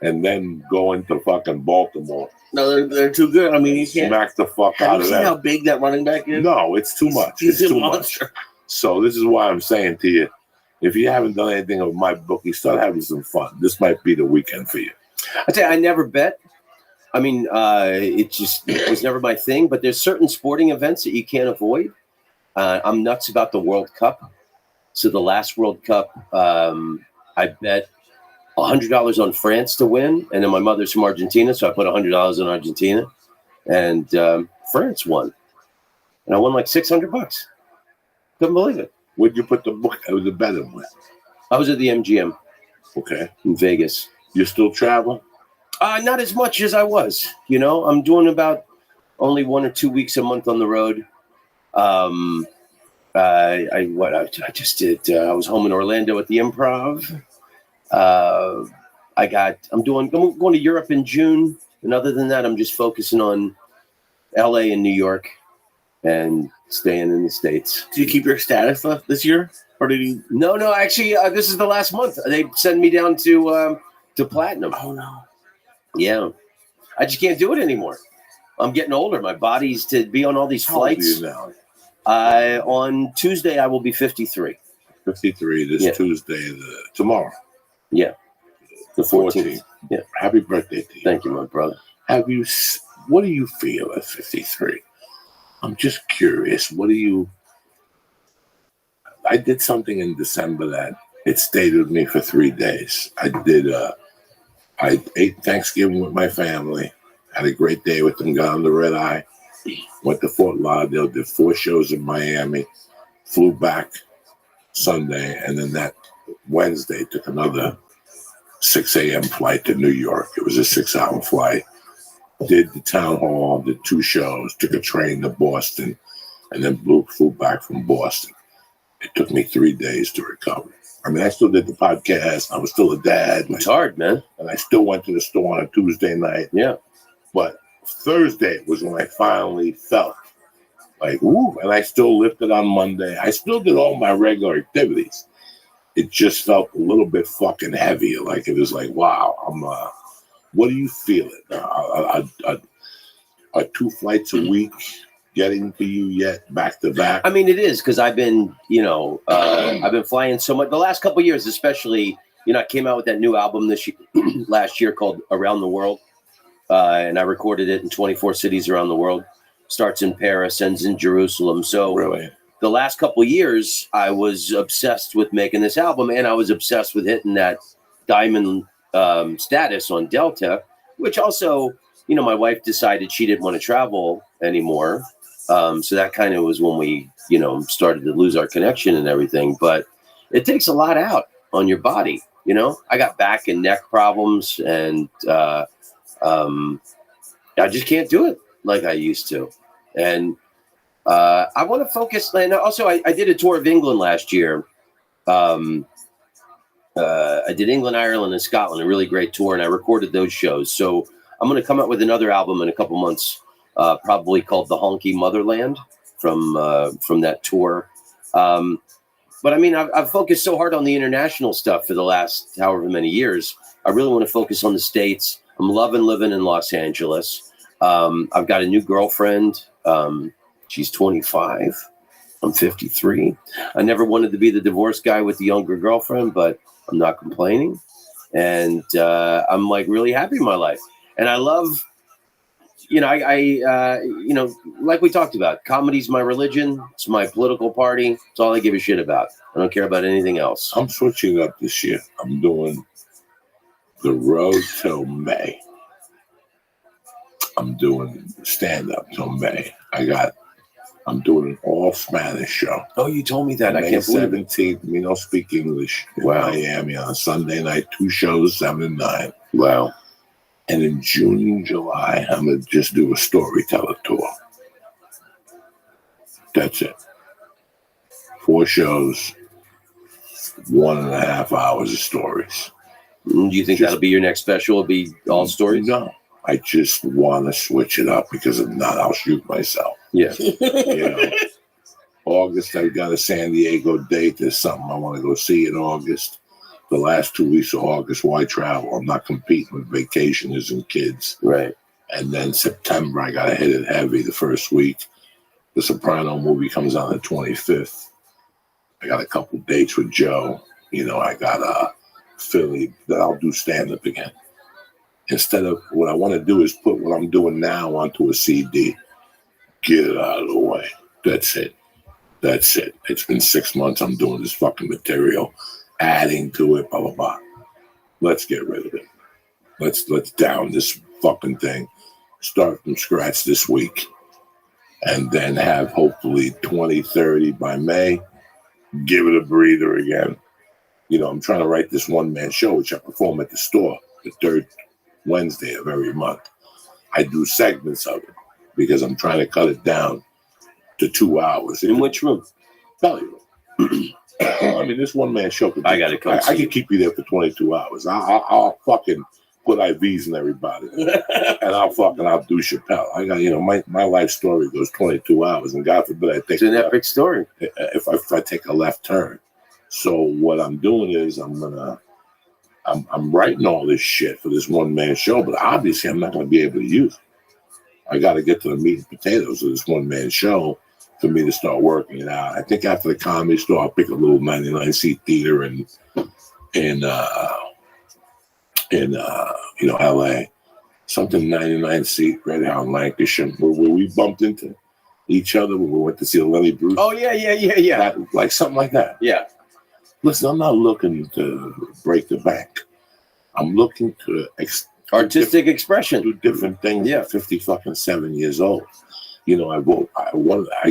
And then go into fucking Baltimore. No, they're too good. I mean, you can't smack the fuck out of them. Have you seen how big that running back is? No, it's too much. He's It's a too monster. much. So this is why I'm saying to you, if you haven't done anything with my bookie, start having some fun. This might be the weekend for you. I tell you, I never bet. I mean, it was never my thing. But there's certain sporting events that you can't avoid. I'm nuts about the World Cup. So the last World Cup, I bet $100 on France to win, and then my mother's from Argentina, so I put $100 on Argentina, and France won, and I won like $600. Couldn't believe it. What'd you put the bet in with? I was at the MGM. Okay. In Vegas. You're still traveling? Not as much as I was. You know, I'm doing about only 1 or 2 weeks a month on the road. I just did. I was home in Orlando at the Improv. I'm going to Europe in June, and other than that, I'm just focusing on LA and New York, and staying in the States. Do you keep your status this year, or did you? No. Actually, this is the last month. They send me down to platinum. Oh no. Yeah, I just can't do it anymore. I'm getting older. My body's to be on all these flights. How old are you now? On Tuesday, I will be 53. 53 this Tuesday, tomorrow. Yeah. The 14th. Yeah. Happy birthday to you. Thank you, my brother. What do you feel at 53? I'm just curious. I did something in December that it stayed with me for 3 days. I ate Thanksgiving with my family, had a great day with them, got on the red eye, went to Fort Lauderdale, did 4 shows in Miami, flew back Sunday, and then that Wednesday took another 6 a.m. flight to New York. It was a 6-hour flight. Did the town hall, did 2 shows, took a train to Boston, and then flew back from Boston. It took me 3 days to recover. I mean, I still did the podcast. I was still a dad. It's hard, man. And I still went to the store on a Tuesday night. Yeah. But Thursday was when I finally felt like, woo. And I still lifted on Monday. I still did all my regular activities. It just felt a little bit fucking heavier. Like, it was like, wow, what do you feel? Are 2 flights a week getting to you yet, back to back? I mean, it is, because I've been, I've been flying so much. The last couple of years, especially, I came out with that new album last year called Around the World. And I recorded it in 24 cities around the world. Starts in Paris, ends in Jerusalem. So really? The last couple of years, I was obsessed with making this album, and I was obsessed with hitting that diamond status on Delta, which also, my wife decided she didn't want to travel anymore. So that kind of was when we, started to lose our connection and everything. But it takes a lot out on your body. I got back and neck problems, and I just can't do it like I used to. And I want to focus. And also, I did a tour of England last year. I did England, Ireland, and Scotland, a really great tour, and I recorded those shows. So I'm going to come out with another album in a couple months, probably called The Honky Motherland from that tour. But I mean, I've focused so hard on the international stuff for the last however many years. I really want to focus on the States. I'm loving living in Los Angeles. I've got a new girlfriend. She's 25. I'm 53. I never wanted to be the divorced guy with the younger girlfriend, but I'm not complaining. And I'm like really happy in my life. And I love, like we talked about, comedy's my religion. It's my political party. It's all I give a shit about. I don't care about anything else. I'm switching up this year. I'm doing the road till May. I'm doing stand-up till May. I'm doing an all-Spanish show. Oh, you told me that. May I can't believe it. 17th, we don't speak English in Miami on a Sunday night, 2 shows, 7 and 9. Wow. And in June and July, I'm going to just do a storyteller tour. That's it. 4 shows, 1.5 hours of stories. Do you think that'll be your next special? Will be all stories? No. I just want to switch it up, because if not, I'll shoot myself. Yeah. August, I've got a San Diego date. There's something I want to go see in August. The last 2 weeks of August, why travel? I'm not competing with vacationers and kids. Right. And then September, I got to hit it heavy the first week. The Soprano movie comes on the 25th. I got a couple dates with Joe. I got Philly that I'll do stand-up again. Instead of what I want to do is put what I'm doing now onto a CD. Get it out of the way. That's it. It's been 6 months I'm doing this fucking material, adding to it, blah, blah, blah. Let's get rid of it. Let's down this fucking thing. Start from scratch this week. And then have hopefully 20, 30 by May. Give it a breather again. You know, I'm trying to write this one-man show, which I perform at the store the third Wednesday of every month. I do segments of it because I'm trying to cut it down to 2 hours. In which room? Belly room. I mean, this one-man show. I got to come. I can keep you there for 22 hours. I'll fucking put IVs in everybody, and I'll do Chappelle. I got, you know, my life story goes 22 hours, and God forbid I take. It's an epic story. If I take a left turn. So what I'm doing is I'm writing all this shit for this one-man show, but obviously I'm not going to be able to use it. I got to get to the meat and potatoes of this one-man show for me to start working it out. I think after the Comedy Store, I'll pick a little 99-seat theater in LA, something 99-seat right out in Lancashire, where we bumped into each other when we went to see Lenny Bruce. Oh yeah. Like something like that. Yeah. Listen, I'm not looking to break the bank. I'm looking to artistic expression, do different things. Yeah. At 57 years old. You know, I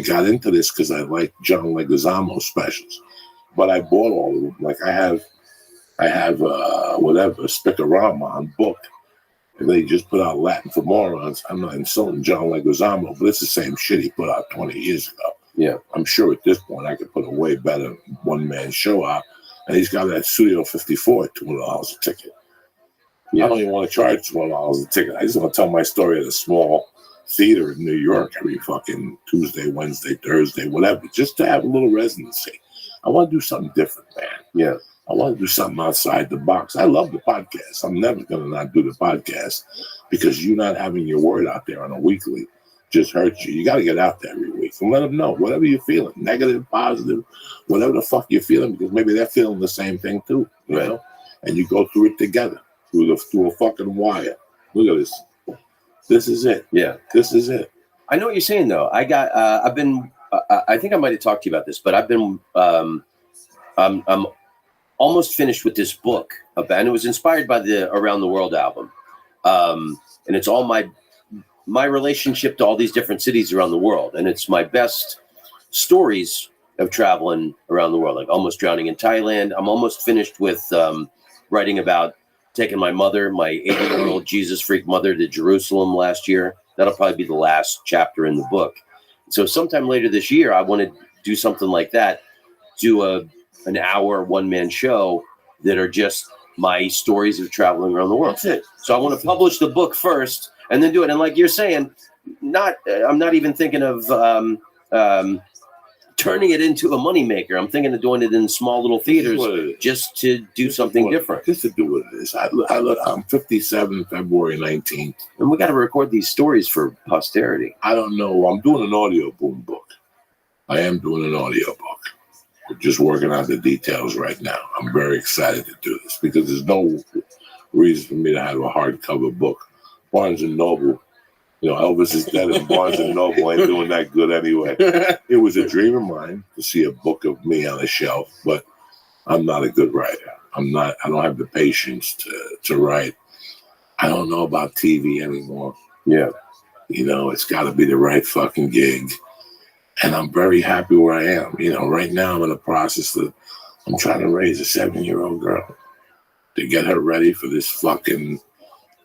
got into this because I like John Leguizamo specials, but I bought all of them. Like I have Spicorama on book, and they just put out Latin for Morons. I'm not insulting John Leguizamo, but it's the same shit he put out 20 years ago. Yeah, I'm sure at this point I could put a way better one-man show out, and he's got that Studio 54 at $200 a ticket. Yeah. I don't even want to charge $200 a ticket. I just want to tell my story at a small theater in New York every fucking Tuesday, Wednesday, Thursday, whatever, just to have a little residency. I want to do something different, man. Yeah. I want to do something outside the box. I love the podcast. I'm never going to not do the podcast because you not having your word out there on a weekly just hurts you. You got to get out there every week and let them know whatever you're feeling, negative, positive, whatever the fuck you're feeling, because maybe they're feeling the same thing too, you know? And you go through it together through a fucking wire. Look at this. This is it. Yeah. This is it. I know what you're saying though. I think I might have talked to you about this, but I've been, I'm almost finished with this book, and it was inspired by the Around the World album. And it's all my relationship to all these different cities around the world. And it's my best stories of traveling around the world, like almost drowning in Thailand. I'm almost finished with writing about taking my mother, my 80-year-old Jesus freak mother, to Jerusalem last year. That'll probably be the last chapter in the book. So sometime later this year, I want to do something like that, do an hour one-man show that are just my stories of traveling around the world. That's it. So I want to publish the book first and then do it. And like you're saying, I'm not even thinking of turning it into a moneymaker. I'm thinking of doing it in small little theaters just to do something different. Just to do what it is. I'm 57, February 19th. And we got to record these stories for posterity. I don't know. I'm doing an audio boom book. I am doing an audio book. We're just working out the details right now. I'm very excited to do this because there's no reason for me to have a hardcover book. Barnes & Noble, you know, Elvis is dead and Barnes & Noble ain't doing that good anyway. It was a dream of mine to see a book of me on a shelf, but I'm not a good writer. I don't have the patience to write. I don't know about TV anymore. Yeah. You know, it's got to be the right fucking gig. And I'm very happy where I am. You know, right now I'm in the process of, I'm trying to raise a 7-year-old girl to get her ready for this fucking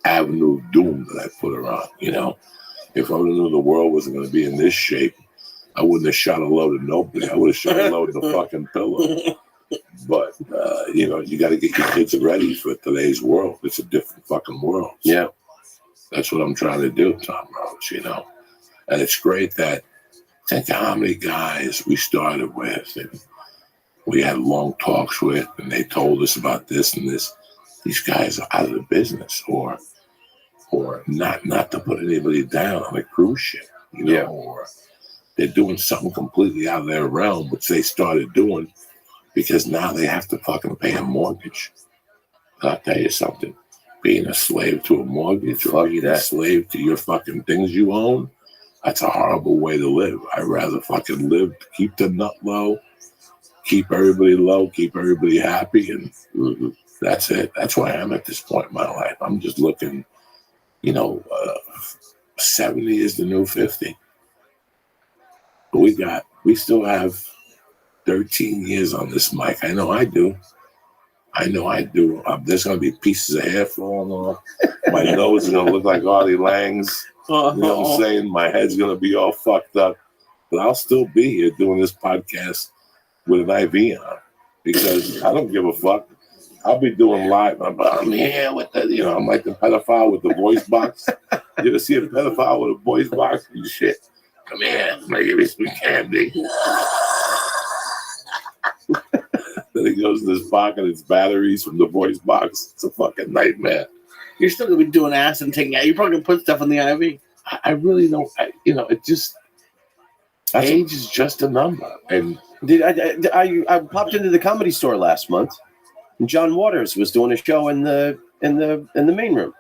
avenue of doom that I put her on. You know, if I knew the world wasn't going to be in this shape, I wouldn't have shot a load of nobody. I would have shot a load of the fucking pillow. But, you know, you got to get your kids ready for today's world. It's a different fucking world. Yeah. That's what I'm trying to do, Tom Rhodes, you know. And it's great that, think of how many guys we started with and we had long talks with, and they told us about this and this. These guys are out of the business, or not to put anybody down on a cruise ship, you know, or they're doing something completely out of their realm, which they started doing because now they have to fucking pay a mortgage. And I'll tell you something, being a slave to a mortgage or being a slave to your fucking things you own, that's a horrible way to live. I'd rather fucking live, keep the nut low, keep everybody low, keep everybody happy, and that's it. That's where I am at this point in my life. I'm just looking, you know, 70 is the new 50. But we still have 13 years on this mic. I know I do. I know I do. There's going to be pieces of hair falling off. My nose is going to look like Artie Lang's. You know what I'm saying? My head's going to be all fucked up. But I'll still be here doing this podcast with an IV on because I don't give a fuck. I'll be doing live. I'm here with the, I'm like the pedophile with the voice box. You ever see a pedophile with a voice box and shit? Come here. I'm going to give you some candy. Then he goes in his pocket, it's batteries from the voice box. It's a fucking nightmare. You're still going to be doing acid and taking out. You're probably going to put stuff in the IV. I really don't, it just, age is just a number. And I popped into the Comedy Store last month, and John Waters was doing a show in the main room,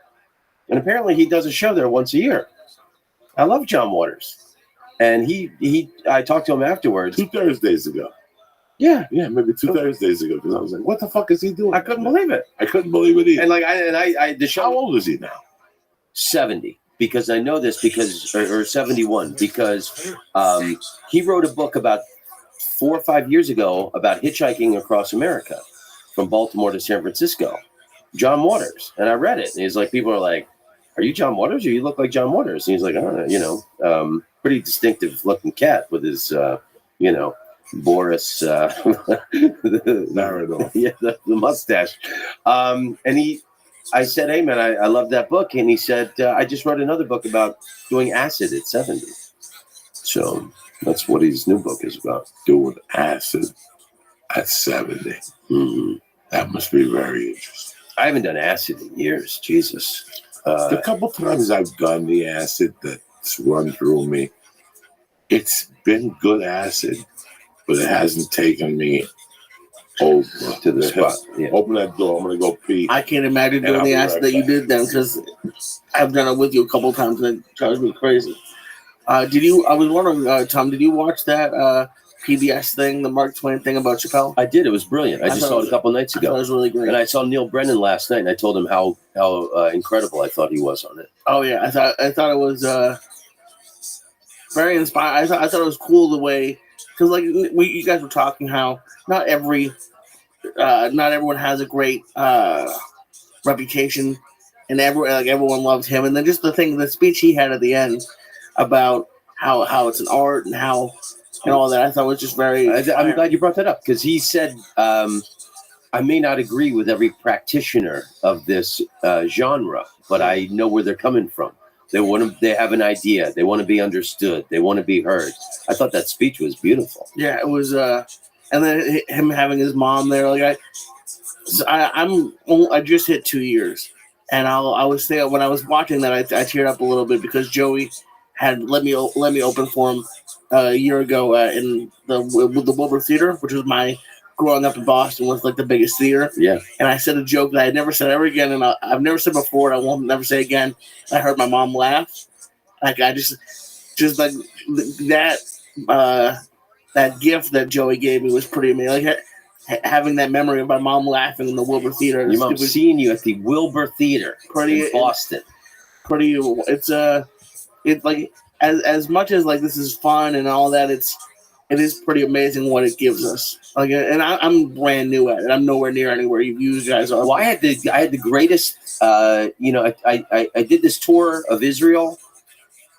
and apparently he does a show there once a year. I love John Waters, and I talked to him afterwards 2 Thursdays ago. Yeah, maybe 2 Thursdays ago, because I was like, "What the fuck is he doing?" I couldn't believe it. I couldn't believe it either. And the show. How old is he now? 70. Because I know this or 71 because he wrote a book about 4 or 5 years ago about hitchhiking across America from Baltimore to San Francisco. John Waters, and I read it, and he's like, people are like, "Are you John Waters? Or you look like John Waters?" And he's like, "Oh, pretty distinctive looking cat with his, Boris, the mustache." I said, "Hey man, I love that book," and he said, "I just wrote another book about doing acid at 70." So that's what his new book is about. Doing acid at 70. Mm-hmm. That must be very interesting. I haven't done acid in years. Jesus. The couple times I've done the acid that's run through me, it's been good acid, but it hasn't taken me over to the spot. Yeah. Open that door. I'm going to go pee. I can't imagine doing the acid that you did then, because I've done it with you a couple times and it drives me crazy. I was wondering, Tom, did you watch that PBS thing, the Mark Twain thing about Chappelle? I did. It was brilliant. I just saw it a couple nights ago. I thought it was really great. And I saw Neil Brennan last night, and I told him how incredible I thought he was on it. Oh yeah, I thought it was very inspiring. I thought it was cool the way, because you guys were talking how not everyone has a great reputation, and everyone loves him. And then just the speech he had at the end about how it's an art and how. And all that I thought was just very. I'm glad you brought that up, because he said, "I may not agree with every practitioner of this genre, but I know where they're coming from. They have an idea. They want to be understood. They want to be heard." I thought that speech was beautiful. Yeah, it was. And then him having his mom there, I just hit 2 years, and I was saying when I was watching that, I teared up a little bit because Joey had let me open for him a year ago in the Wilbur Theater, which was my growing up in Boston was like the biggest theater. Yeah. And I said a joke that I never said ever again, and I've never said before, and I won't never say again. I heard my mom laugh. Like I just like that gift that Joey gave me was pretty amazing. Like having that memory of my mom laughing in the Wilbur Theater. Your mom seeing you at the Wilbur Theater in Boston. It's like as much as like this is fun and all that, it is pretty amazing what it gives us. Like, and I'm brand new at it. I'm nowhere near anywhere you guys are. Well, I had the greatest. I did this tour of Israel,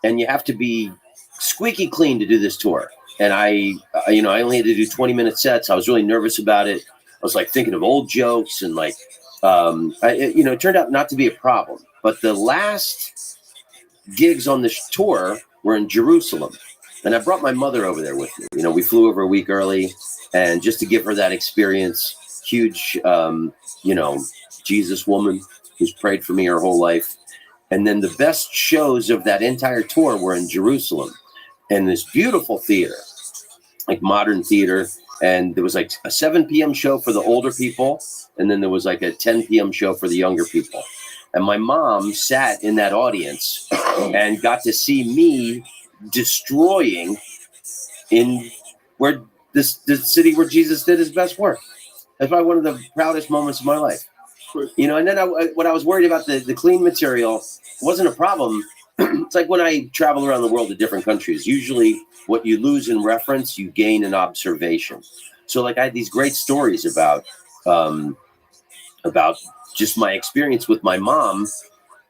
and you have to be squeaky clean to do this tour. And I only had to do 20-minute sets. I was really nervous about it. I was like thinking of old jokes, and it turned out not to be a problem. But the last gigs on this tour were in Jerusalem, and I brought my mother over there with me. We flew over a week early, and just to give her that experience, huge, Jesus woman who's prayed for me her whole life. And then the best shows of that entire tour were in Jerusalem, in this beautiful theater, like modern theater. And there was like a 7 p.m. show for the older people, and then there was like a 10 p.m. show for the younger people. And my mom sat in that audience and got to see me destroying in where the city where Jesus did his best work. That's probably one of the proudest moments of my life. And then when I was worried about the clean material, it wasn't a problem. It's like when I travel around the world to different countries, usually what you lose in reference, you gain in observation. So like I had these great stories about about just my experience with my mom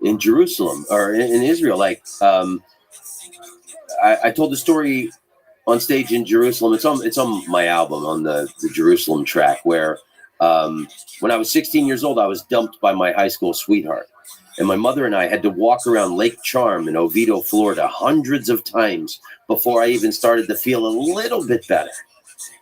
in Jerusalem or in Israel. Like, I told the story on stage in Jerusalem. It's on my album on the Jerusalem track where when I was 16 years old, I was dumped by my high school sweetheart. And my mother and I had to walk around Lake Charm in Oviedo, Florida, hundreds of times before I even started to feel a little bit better.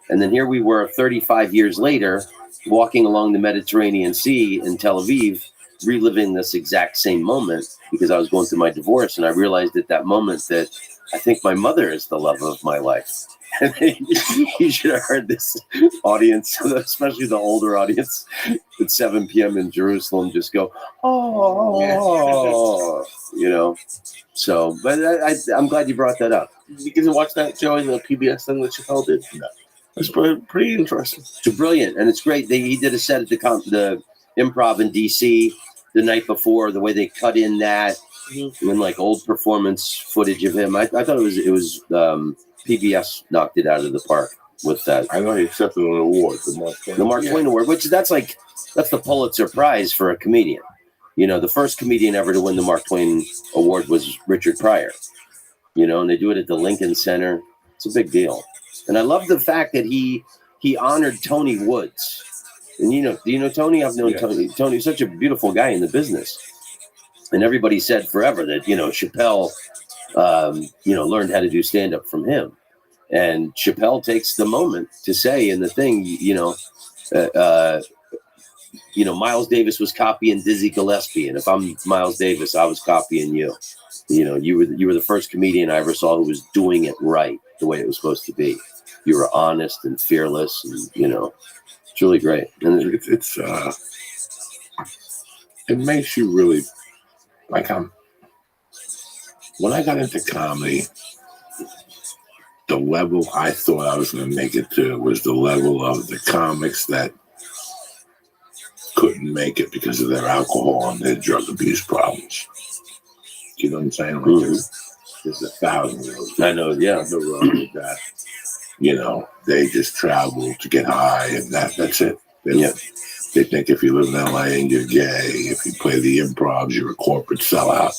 And then here we were 35 years later, walking along the Mediterranean Sea in Tel Aviv, reliving this exact same moment because I was going through my divorce. And I realized at that moment that I think my mother is the love of my life. And you should have heard this audience, especially the older audience, at 7 p.m. in Jerusalem, just go, oh, you know. So, but I'm glad you brought that up. Did you get to watch that, Joey, the PBS thing that Chappelle did? No. It's pretty interesting. It's brilliant, and it's great. He did a set at the Improv in D.C. the night before. The way they cut in that, and like old performance footage of him. I thought it was PBS knocked it out of the park with that. I know he accepted an award, the Mark Twain Award, which that's the Pulitzer Prize for a comedian. You know, the first comedian ever to win the Mark Twain Award was Richard Pryor. You know, and they do it at the Lincoln Center. It's a big deal. And I love the fact that he honored Tony Woods. And do you know Tony? I've known Tony. Tony's such a beautiful guy in the business. And everybody said forever that, Chappelle, learned how to do stand-up from him. And Chappelle takes the moment to say in the thing, Miles Davis was copying Dizzy Gillespie. And if I'm Miles Davis, I was copying you. You were the first comedian I ever saw who was doing it right, the way it was supposed to be. You were honest and fearless, and it's really great. And it makes you really when I got into comedy, the level I thought I was going to make it to was the level of the comics that couldn't make it because of their alcohol and their drug abuse problems. You know what I'm saying? Like there's 1,000 of those. I know, yeah. On the road with that. They just travel to get high, and that's it. They think if you live in LA and you're gay, if you play the improvs, you're a corporate sellout.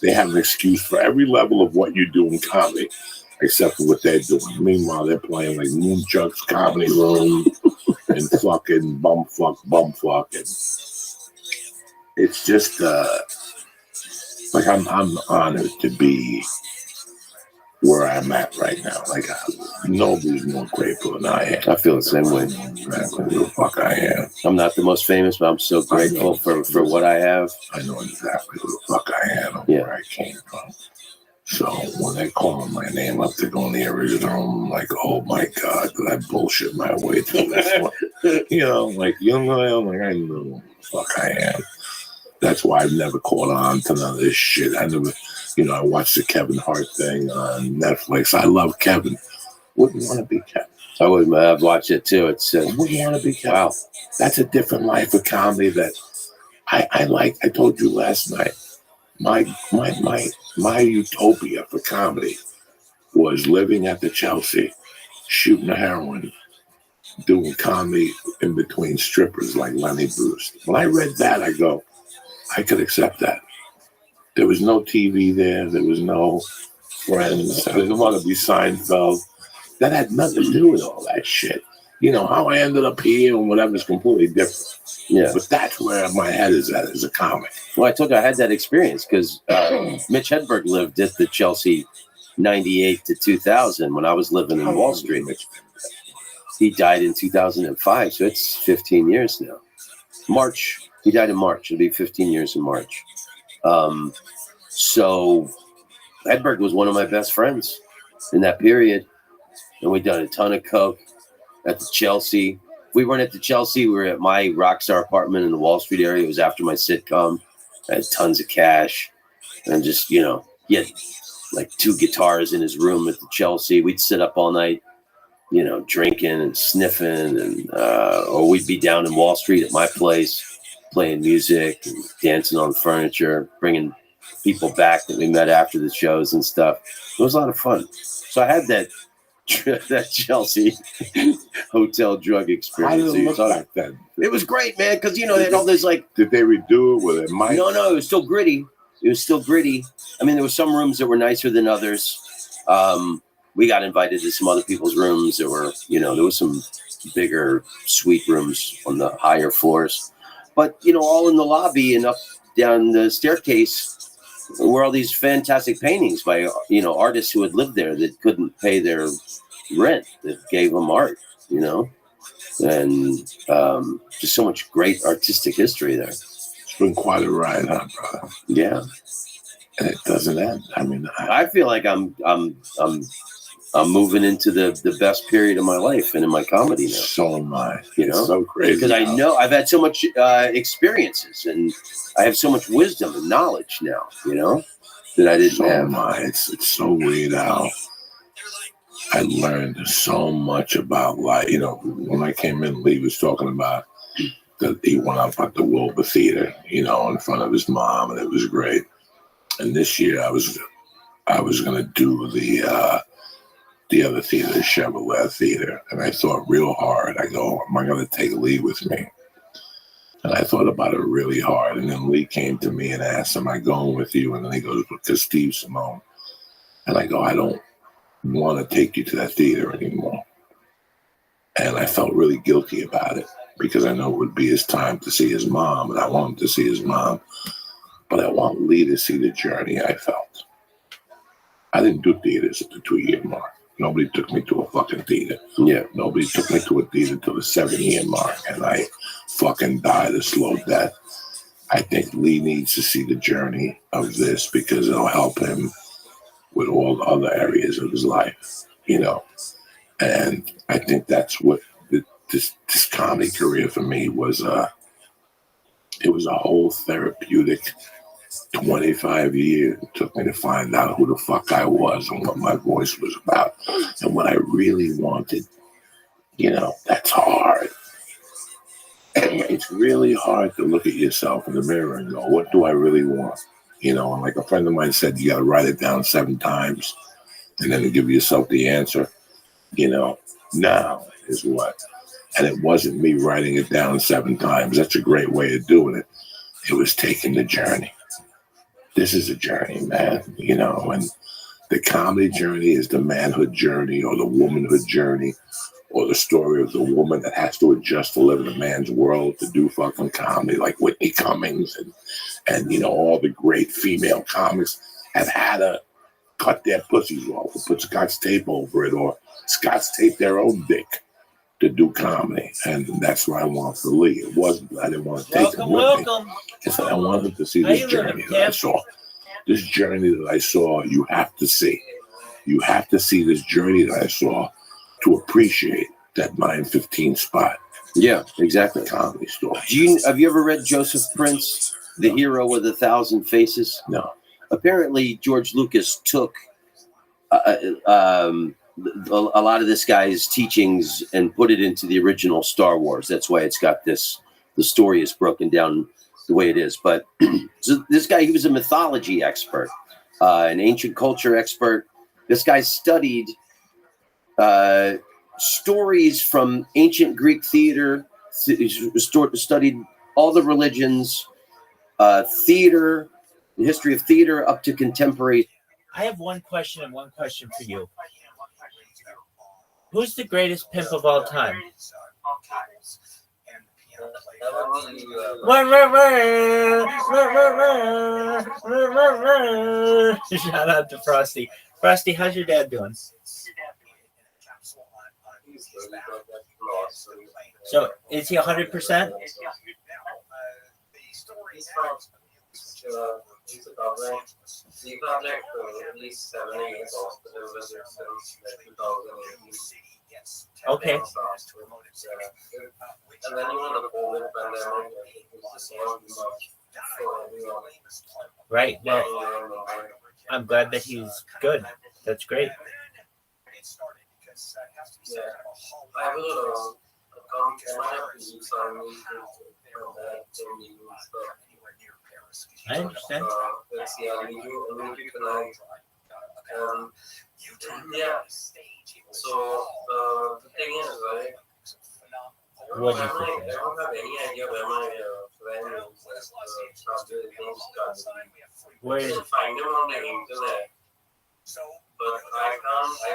They have an excuse for every level of what you do in comedy, except for what they're doing. Meanwhile, they're playing like Moonchuck's Comedy Room and fucking bumfuck. And it's just I'm honored to be where I'm at right now. Nobody's more grateful than I am. I feel the same way. Exactly who the fuck I am. I'm not the most famous, but I'm so grateful for what I have. I know exactly who the fuck I am and where I came from. So when they call my name up to go in the original, I'm like, oh my God, did I bullshit my way through this one? I know who the fuck I am. That's why I've never caught on to none of this shit. I never, I watched the Kevin Hart thing on Netflix. I love Kevin. Wouldn't want to be Kevin. I would have watched it too. It's wouldn't want to be Kevin. Wow. That's a different life of comedy that I like. I told you last night. My utopia for comedy was living at the Chelsea, shooting a heroin, doing comedy in between strippers like Lenny Bruce. When I read that, I go, I could accept that. There was no TV there. There was no Friends. I didn't want to be Seinfeld. That had nothing to do with all that shit. How I ended up here and whatever is completely different. Yeah. But that's where my head is at as a comic. Well, I had that experience because Mitch Hedberg lived at the Chelsea 98 to 2000 when I was living in Wall Street. He died in 2005, so it's 15 years now. March. He died in March. It'll be 15 years in March. So Hedberg was one of my best friends in that period. And we done a ton of coke at the Chelsea. If we weren't at the Chelsea, we were at my Rockstar apartment in the Wall Street area. It was after my sitcom. I had tons of cash. And just, he had like 2 guitars in his room at the Chelsea. We'd sit up all night, drinking and sniffing. And or we'd be down in Wall Street at my place, playing music and dancing on furniture, bringing people back that we met after the shows and stuff. It was a lot of fun. So I had that Chelsea hotel drug How did experience. it look back then? It was great, man, because, they had all this, like... Did they redo it with it? No, it was still gritty. It was still gritty. I mean, there were some rooms that were nicer than others. We got invited to some other people's rooms. There were, there was some bigger suite rooms on the higher floors. But, all in the lobby and up down the staircase were all these fantastic paintings by, artists who had lived there that couldn't pay their rent, that gave them art, and just so much great artistic history there. It's been quite a ride, huh, brother? Yeah. And it doesn't end. I mean, I feel like I'm moving into the best period of my life and in my comedy now. So am I. It's so crazy. Because I know I've had so much experiences and I have so much wisdom and knowledge now, that I didn't have. Am I. It's so weird how I learned so much about life. When I came in, Lee was talking about that he went up at the Wilbur Theater, in front of his mom, and it was great. And this year I was going to do the other theater, the Chevrolet Theater, and I thought real hard. I go, am I going to take Lee with me? And I thought about it really hard. And then Lee came to me and asked, am I going with you? And then he goes, to Steve Simone. And I go, I don't want to take you to that theater anymore. And I felt really guilty about it because I know it would be his time to see his mom, and I want him to see his mom. But I want Lee to see the journey I felt. I didn't do theaters at the 2-year mark. Nobody took me to a fucking theater. Yeah. Nobody took me to a theater till the 7-year mark, and I fucking died a slow death. I think Lee needs to see the journey of this because it'll help him with all the other areas of his life, And I think that's what this comedy career for me was. It was a whole therapeutic 25 years. It took me to find out who the fuck I was and what my voice was about and what I really wanted. That's hard. It's really hard to look at yourself in the mirror and go, what do I really want? And like a friend of mine said, you got to write it down 7 times and then give yourself the answer. Now is what. And it wasn't me writing it down 7 times. That's a great way of doing it. It was taking the journey. This is a journey, man. And the comedy journey is the manhood journey or the womanhood journey or the story of the woman that has to adjust to live in a man's world to do fucking comedy, like Whitney Cummings and all the great female comics have had to cut their pussies off or put Scotch tape over it or Scotch tape their own dick to do comedy. And that's what I want for Lee. It wasn't, I didn't want to take him with me. I said, I wanted to see this journey that I saw. This journey that I saw, you have to see. You have to see this journey that I saw to appreciate that 9:15 spot. Yeah, exactly. Comedy store. Have you ever read Joseph Prince, The Hero with 1,000 Faces? No. Apparently, George Lucas took a lot of this guy's teachings and put it into the original Star Wars. That's why it's got the story is broken down the way it is. But so this guy, he was a mythology expert, an ancient culture expert. This guy studied stories from ancient Greek theater, studied all the religions, theater, the history of theater up to contemporary. I have one question and one question for you. Who's the greatest pimp of all time? Shout out to Frosty. Frosty, how's your dad doing? So is he 100%? He's a governor. He's got like at least 7 or 8 hospital visits since 2008. Okay. And then you want the COVID pandemic. It's just not much. Right. Well, I'm glad that he's good. That's great. Yeah. I will come and I have to do some I understand. Let's see, I'll meet you tonight. Yeah. So the thing is, right? What do you I think? don't have any idea where my friend is. Where You is can find them on the internet. But I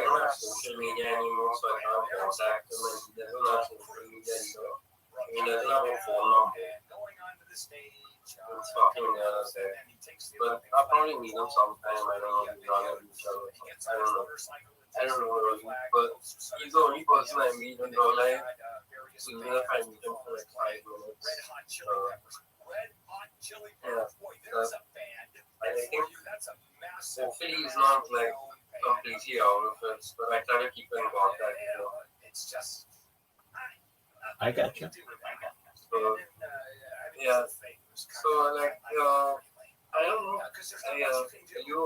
don't have social media anymore, so I can't contact them. And he doesn't have social media either. He doesn't have a phone number. It's fucking sad. But I'll probably meet him sometime. I don't know if he's on each other. I don't know really. But he's the only person I meet in real life. Even if I meet him for like 5 minutes. Yeah. I think hopefully he's not like completely out of it, but I try to keep in contact. I got you. So, yeah. So, like, I don't know. You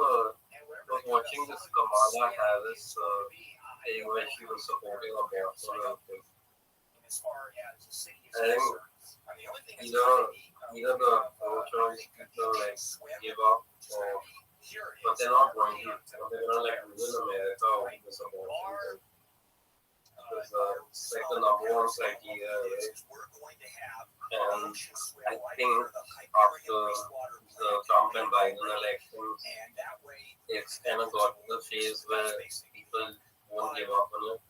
was watching this Kamala Harris thing where she was supporting abortion. I think either the pro-choice people like give up, or but they're not going to. They're gonna like ruin America with this abortion. Because it's like the number one idea, right? And I think after the Trump and Biden elections, it's kind of got to the phase where people won't give up on it.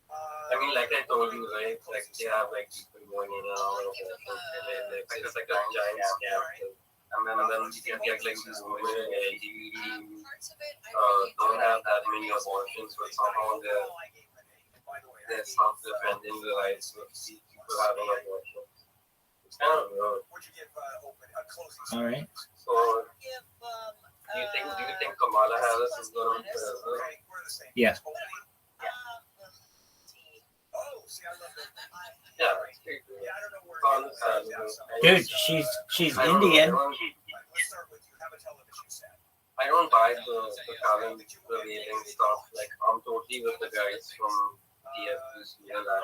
I mean, like I told you, right? Like they have like people going in and out of it, and it's like a giant scam. And then you can get like these women in LGBT don't have that many abortions, but somehow they're self-defending the rights of people having abortions. It's kind of weird. All right. So, do you think Kamala Harris is going to be president? Yeah. Yeah. Dude, she's Indian. I don't buy the talent revealing stuff. Like, I'm totally with the guys from TFC and that.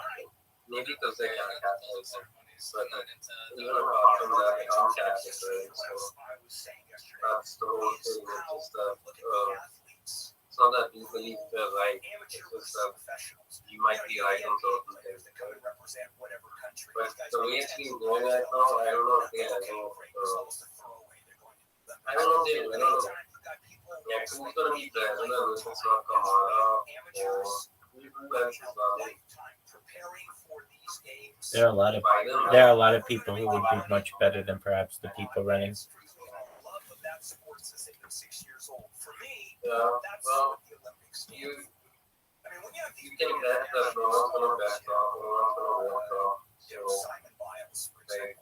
Maybe because they can't capitalize it. But even apart from that, I can't capitalize. So that's the whole thing. It's just that it's not that you believe they're right. It's just that you might be right on certain things. But the way it's been going right now, I don't know if they are going I don't know if they will. Yeah, who's going to be president if it's not Kamala or who else is running? There are a lot of people who would do much better than perhaps the people running. Yeah, well, you think that no one's going to back off, no one's going to walk off. So, like,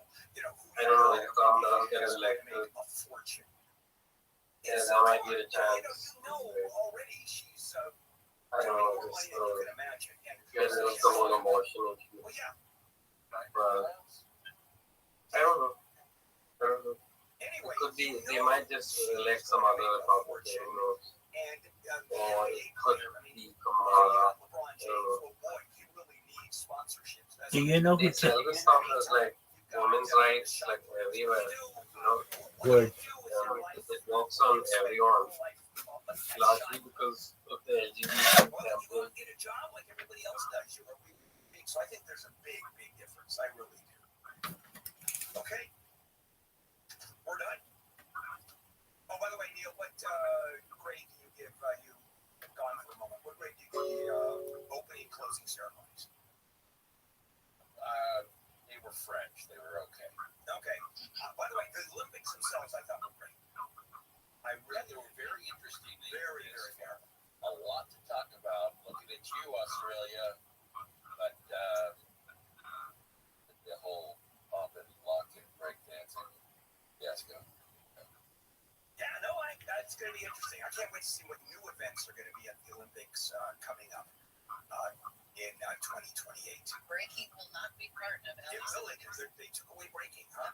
I don't know, if Trump does get elected, yeah, that might be a chance. I don't know, just get rid of the whole abortion issue. But I don't know. It could be, they might just elect some other Republican, who knows? Or it could be Kamala. Do you know who they tell this stuff as like women's rights, like everywhere, you know? Word. It works on everyone, largely because of the LGBT campaign. So I think there's a big difference. I really do. Okay. We're done. Oh, by the way, Neil, what grade do you give? You've gone for a moment. What grade do you give opening and closing ceremonies? They were French. They were okay. Okay. By the way, the Olympics themselves, I thought were great. I read they were very interesting. Very fair. A lot to talk about. Looking at you, Australia, but the whole pop and lock and break dancing fiasco. Yeah, no, that's going to be interesting. I can't wait to see what new events are going to be at the Olympics coming up in 2028. Breaking will not be part of it. It will, because they took away breaking, huh?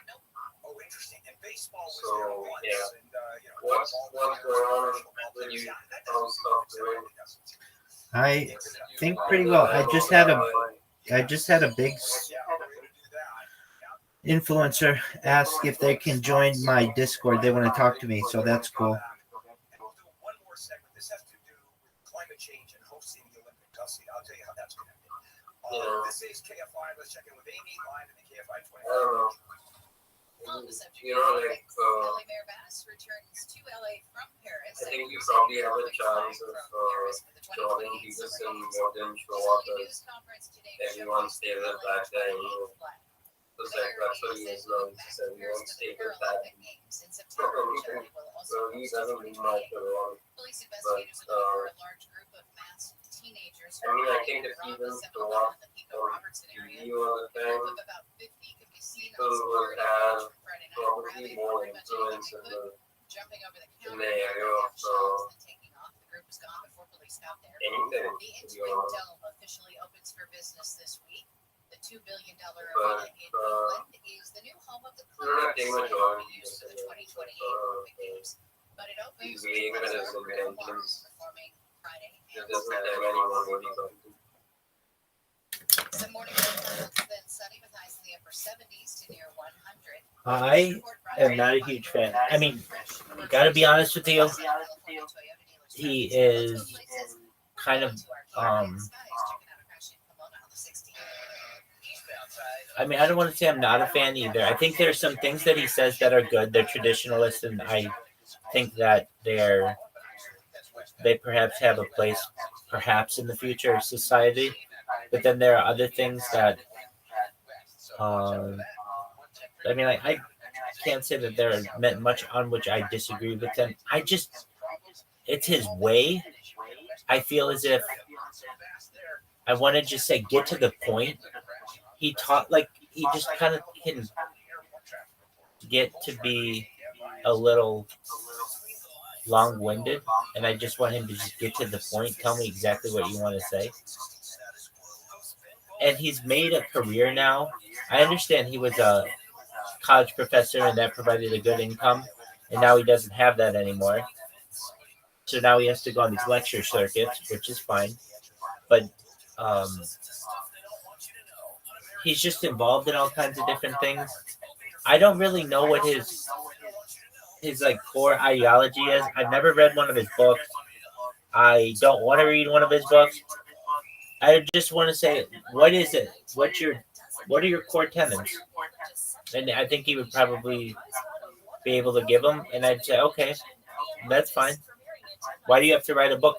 Nope. Oh, interesting. And baseball was So, there once. yeah. And, What's going on with you? How's stuff doing? I think pretty well. I just had a big influencer ask if they can join my Discord. They want to talk to me, so that's cool. And we'll do one more segment. This has to do with climate change and hosting the Olympic. I'll tell you how This is KFI. Let's check in with Amy live in the KFI 24. I don't know. On the subject You know, like, LA Mayor Bass returns to LA from Paris. I think you probably have a chance of Jordan Peterson wouldn't show up as everyone stays at that time. Because like, that's what he is now. He said everyone stays at that. So he doesn't mean much at all. Police investigators are looking for a large group of masked teenagers. I mean, I think if he doesn't show up on TV all the time, people would have probably more influence in the area of anything, to be honest. Officially opens for business this week. The $2 billion arena in England is the new home of the Clippers. Used for the 2028 Olympic Games, but it opens with performing Friday. It doesn't have anyone winning on it. Some morning clouds, then sunny with highs in the upper 70s to near 100. I am not a huge fan. I mean, gotta be honest with you, he is kind of I mean, I don't want to say I'm not a fan either. I think there's some things that he says that are good. They're traditionalist, and I think that they perhaps have a place, perhaps in the future of society. But then there are other things that, I mean, I can't say that there are much on which I disagree with him. It's his way. I feel as if I want to just say, get to the point. He just kind of can get to be a little long-winded, and I just want him to just get to the point. Tell me exactly what you want to say. And he's made a career now. I understand he was a college professor and that provided a good income, and now he doesn't have that anymore. So now he has to go on these lecture circuits, which is fine. But he's just involved in all kinds of different things. I don't really know what his like core ideology is. I've never read one of his books. I don't want to read one of his books. I just want to say, what is it? What are your core tenets? And I think he would probably be able to give them. And I'd say, okay, that's fine. Why do you have to write a book?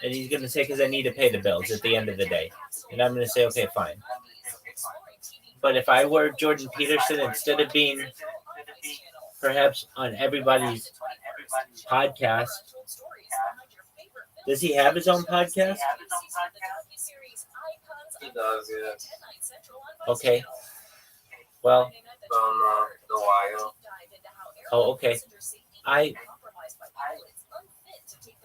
And he's going to say, because I need to pay the bills at the end of the day. And I'm going to say, okay, fine. But if I were Jordan Peterson, instead of being perhaps on everybody's podcast, does he have his own podcast? He does, yeah. Okay. Well. From The Wire. Oh, okay.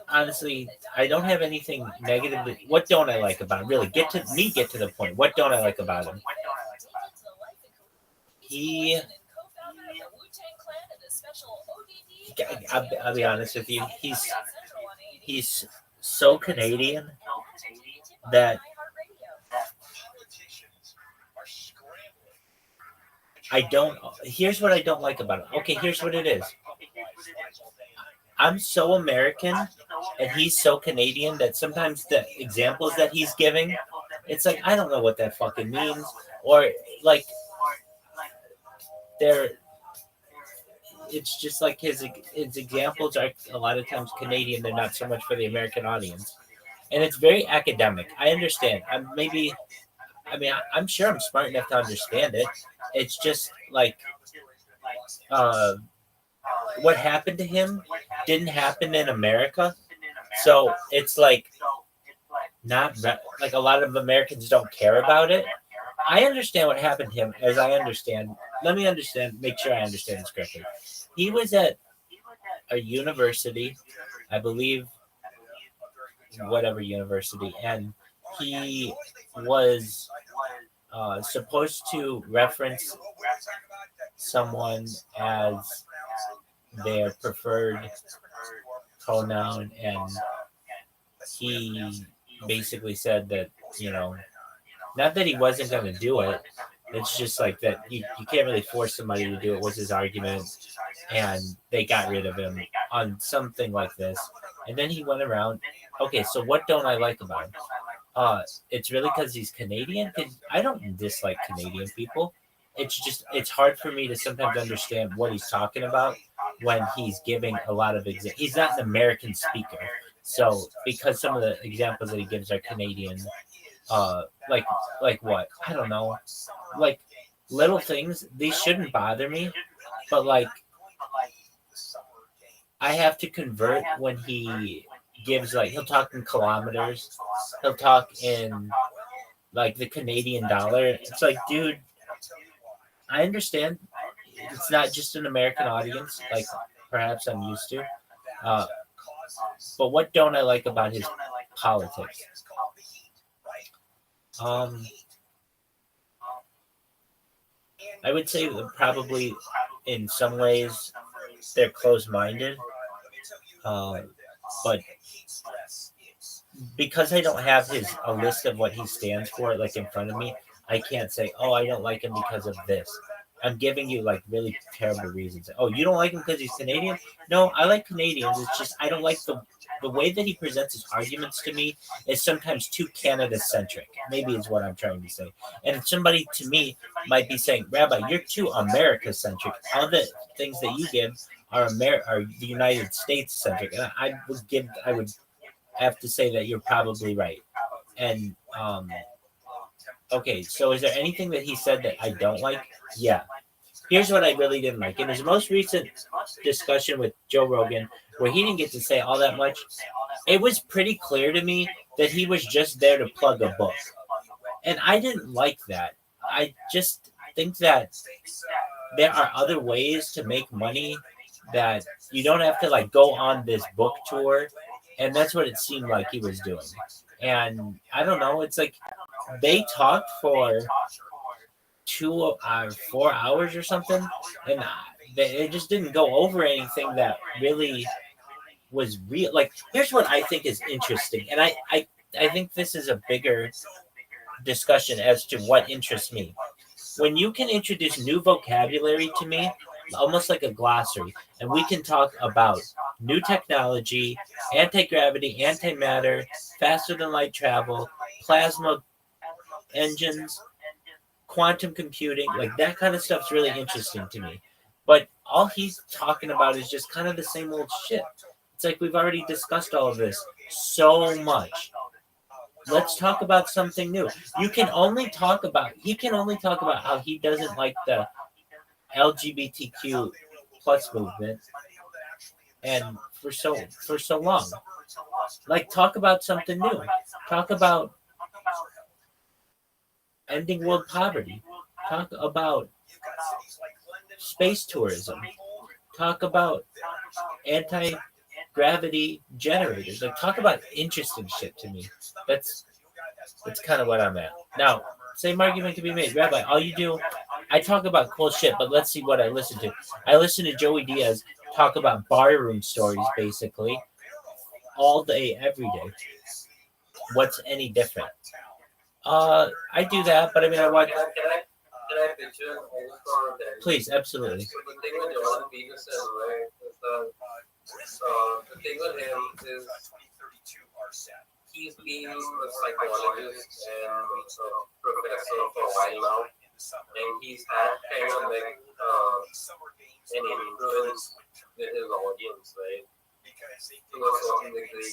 Honestly, I don't have anything negative. What don't I like about him? Really, get to the point. What don't I like about him? I'll be honest with you. He's so Canadian that here's what I don't like about him. Okay, here's what it is. I'm so American and he's so Canadian that sometimes the examples that he's giving, it's like, I don't know what that fucking means. Or like it's just like his examples are a lot of times Canadian. They're not so much for the American audience. And it's very academic. I understand. I'm sure I'm smart enough to understand it. It's just like what happened to him didn't happen in America. So it's like not like a lot of Americans don't care about it. I understand what happened to him as I understand. Let me make sure I understand this correctly. He was at a university, I believe, whatever university, and he was supposed to reference someone as their preferred pronoun, and he basically said that, not that he wasn't going to do it. It's just like that you can't really force somebody to do it, was his argument. And they got rid of him on something like this. And then he went around, okay, so what don't I like about him? it's really because he's Canadian. 'Cause I don't dislike Canadian people. It's just it's hard for me to sometimes understand what he's talking about when he's giving a lot of examples. He's not an American speaker, so because some of the examples that he gives are Canadian, like what? I don't know, like little things. These shouldn't bother me, but like I have to convert when he gives like he'll talk in kilometers, he'll talk in like the Canadian dollar. It's like, dude, I understand it's not just an American audience, like perhaps I'm used to. But what don't I like about his politics? I would say that probably in some ways they're closed-minded, but because I don't have a list of what he stands for like in front of me, I can't say, oh, I don't like him because of this. I'm giving you like really terrible reasons. Oh, you don't like him because he's Canadian? No, I like Canadians. It's just I don't like the way that he presents his arguments to me is sometimes too Canada-centric. Maybe is what I'm trying to say. And somebody to me might be saying, Rabbi, you're too America-centric. All the things that you give are the United States-centric. And I would have to say that you're probably right. And okay, so is there anything that he said that I don't like? Yeah. Here's what I really didn't like. In his most recent discussion with Joe Rogan, where he didn't get to say all that much, it was pretty clear to me that he was just there to plug a book. And I didn't like that. I just think that there are other ways to make money that you don't have to like go on this book tour. And that's what it seemed like he was doing. And I don't know, it's like they talked for 4 hours or something, and it just didn't go over anything that really was real. Like, here's what I think is interesting, and I think this is a bigger discussion as to what interests me. When you can introduce new vocabulary to me, almost like a glossary, and we can talk about new technology, anti-gravity, antimatter, faster than light travel, plasma engines, quantum computing, like that kind of stuff's really interesting to me. But all he's talking about is just kind of the same old shit. It's like we've already discussed all of this so much. Let's talk about something new. He can only talk about how he doesn't like the LGBTQ plus movement, and for so long. Like, talk about something new. Talk about ending world poverty. Talk about space tourism. Talk about anti-gravity generators. Like, talk about interesting shit to me. That's kind of what I'm at. Now, same argument can be made. Rabbi, all you do, I talk about cool shit, but let's see what I listen to. I listen to Joey Diaz talk about barroom stories, basically, all day, every day. What's any different? I do that, but I mean, I watch. Can I picture? Please, absolutely. So the thing with Jordan Peterson, right, is the thing with him is he's been a psychologist and a professor for a while now, and he's had kind of like an influence with his audience, right? To a certain degree.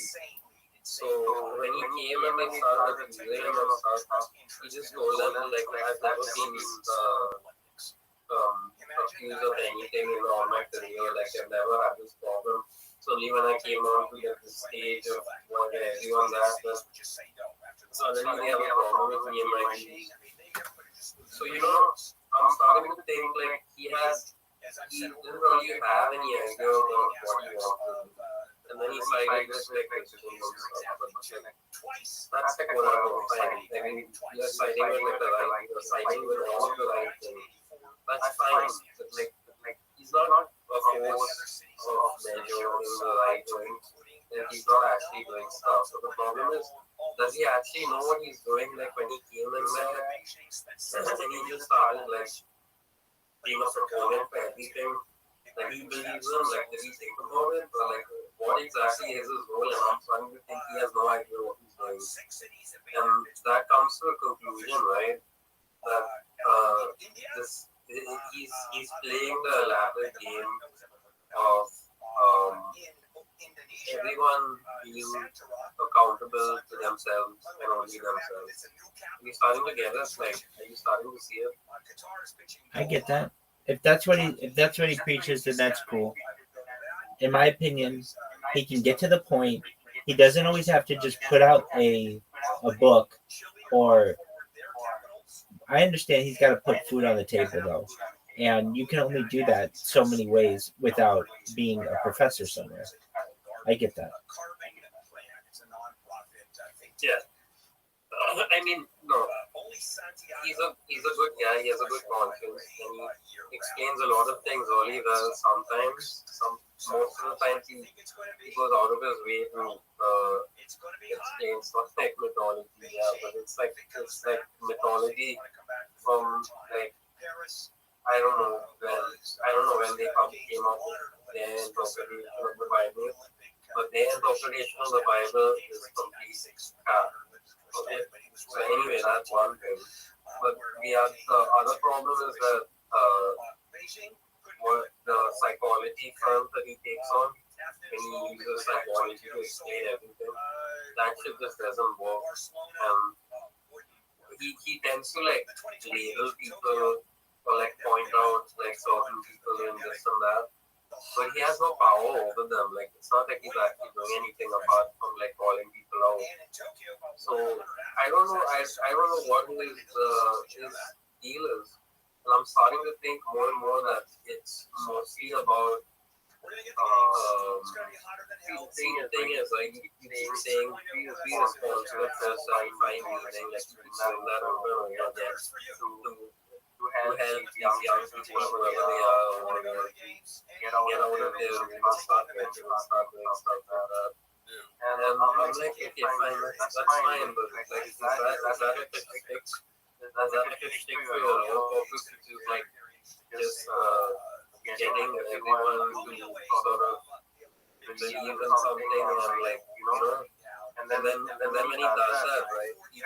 So when he came and like started accusing him of stuff, he just told them like, I've never been accused of anything in all my career, like I've never had this problem. So only when I came on to get the stage of what everyone asked, suddenly they have a problem with me and my views. So I'm starting to think like he didn't really have any idea of what he wanted. And then he cited this like criticism and stuff, but that's like what I don't find. I mean, you're citing with like the right, you're citing with all of the right thing. That's fine. But like he's not a force of measuring the right thing, and he's not actually doing stuff. So the problem is, does he actually know what he's doing? Like when he came in there, and he just started like being a proponent for everything. Like he believes in, like, does he think about it? But like, what exactly is his role? And I'm starting to think he has no idea what he's doing. And that comes to a conclusion, right? That he's playing the elaborate game of everyone being accountable to themselves and only themselves. Are you starting to get it? Like, are you starting to see it? I get that. If that's what he preaches, then that's cool. In my opinion, he can get to the point. He doesn't always have to just put out a book, or I understand he's got to put food on the table though, and you can only do that so many ways without being a professor somewhere. I get that. Yeah. I mean, no. He's a good guy. He has a good conscience, and he explains a lot of things really well. Sometimes, most of the time, he goes out of his way to explain stuff like mythology. Yeah, but it's like mythology from like I don't know when they came up with their interpretation of the Bible, but their interpretation of the Bible is complete crap. Okay. So anyway, that's one thing. But the other problem is that what the psychology front that he takes on, when he uses psychology to explain everything, that shit just doesn't work. He tends to like label people or like point out like certain people and this and that. But he has no power over them. Like, it's not like he's actually doing anything apart from like calling people out. So I don't know. I don't know what his deal is. And I'm starting to think more and more that it's mostly about. The thing is, like, you keep saying, be responsible for satisfying anything, like, that I'm going to get to help young people, whoever they are, or get out of there and start doing stuff like that. And then I'm like, okay, fine, that's fine, but like, is that a fix? Is that a fix for your whole purpose, which is like just getting everyone to sort of believe in something and like, you know, and then when he does that, right, he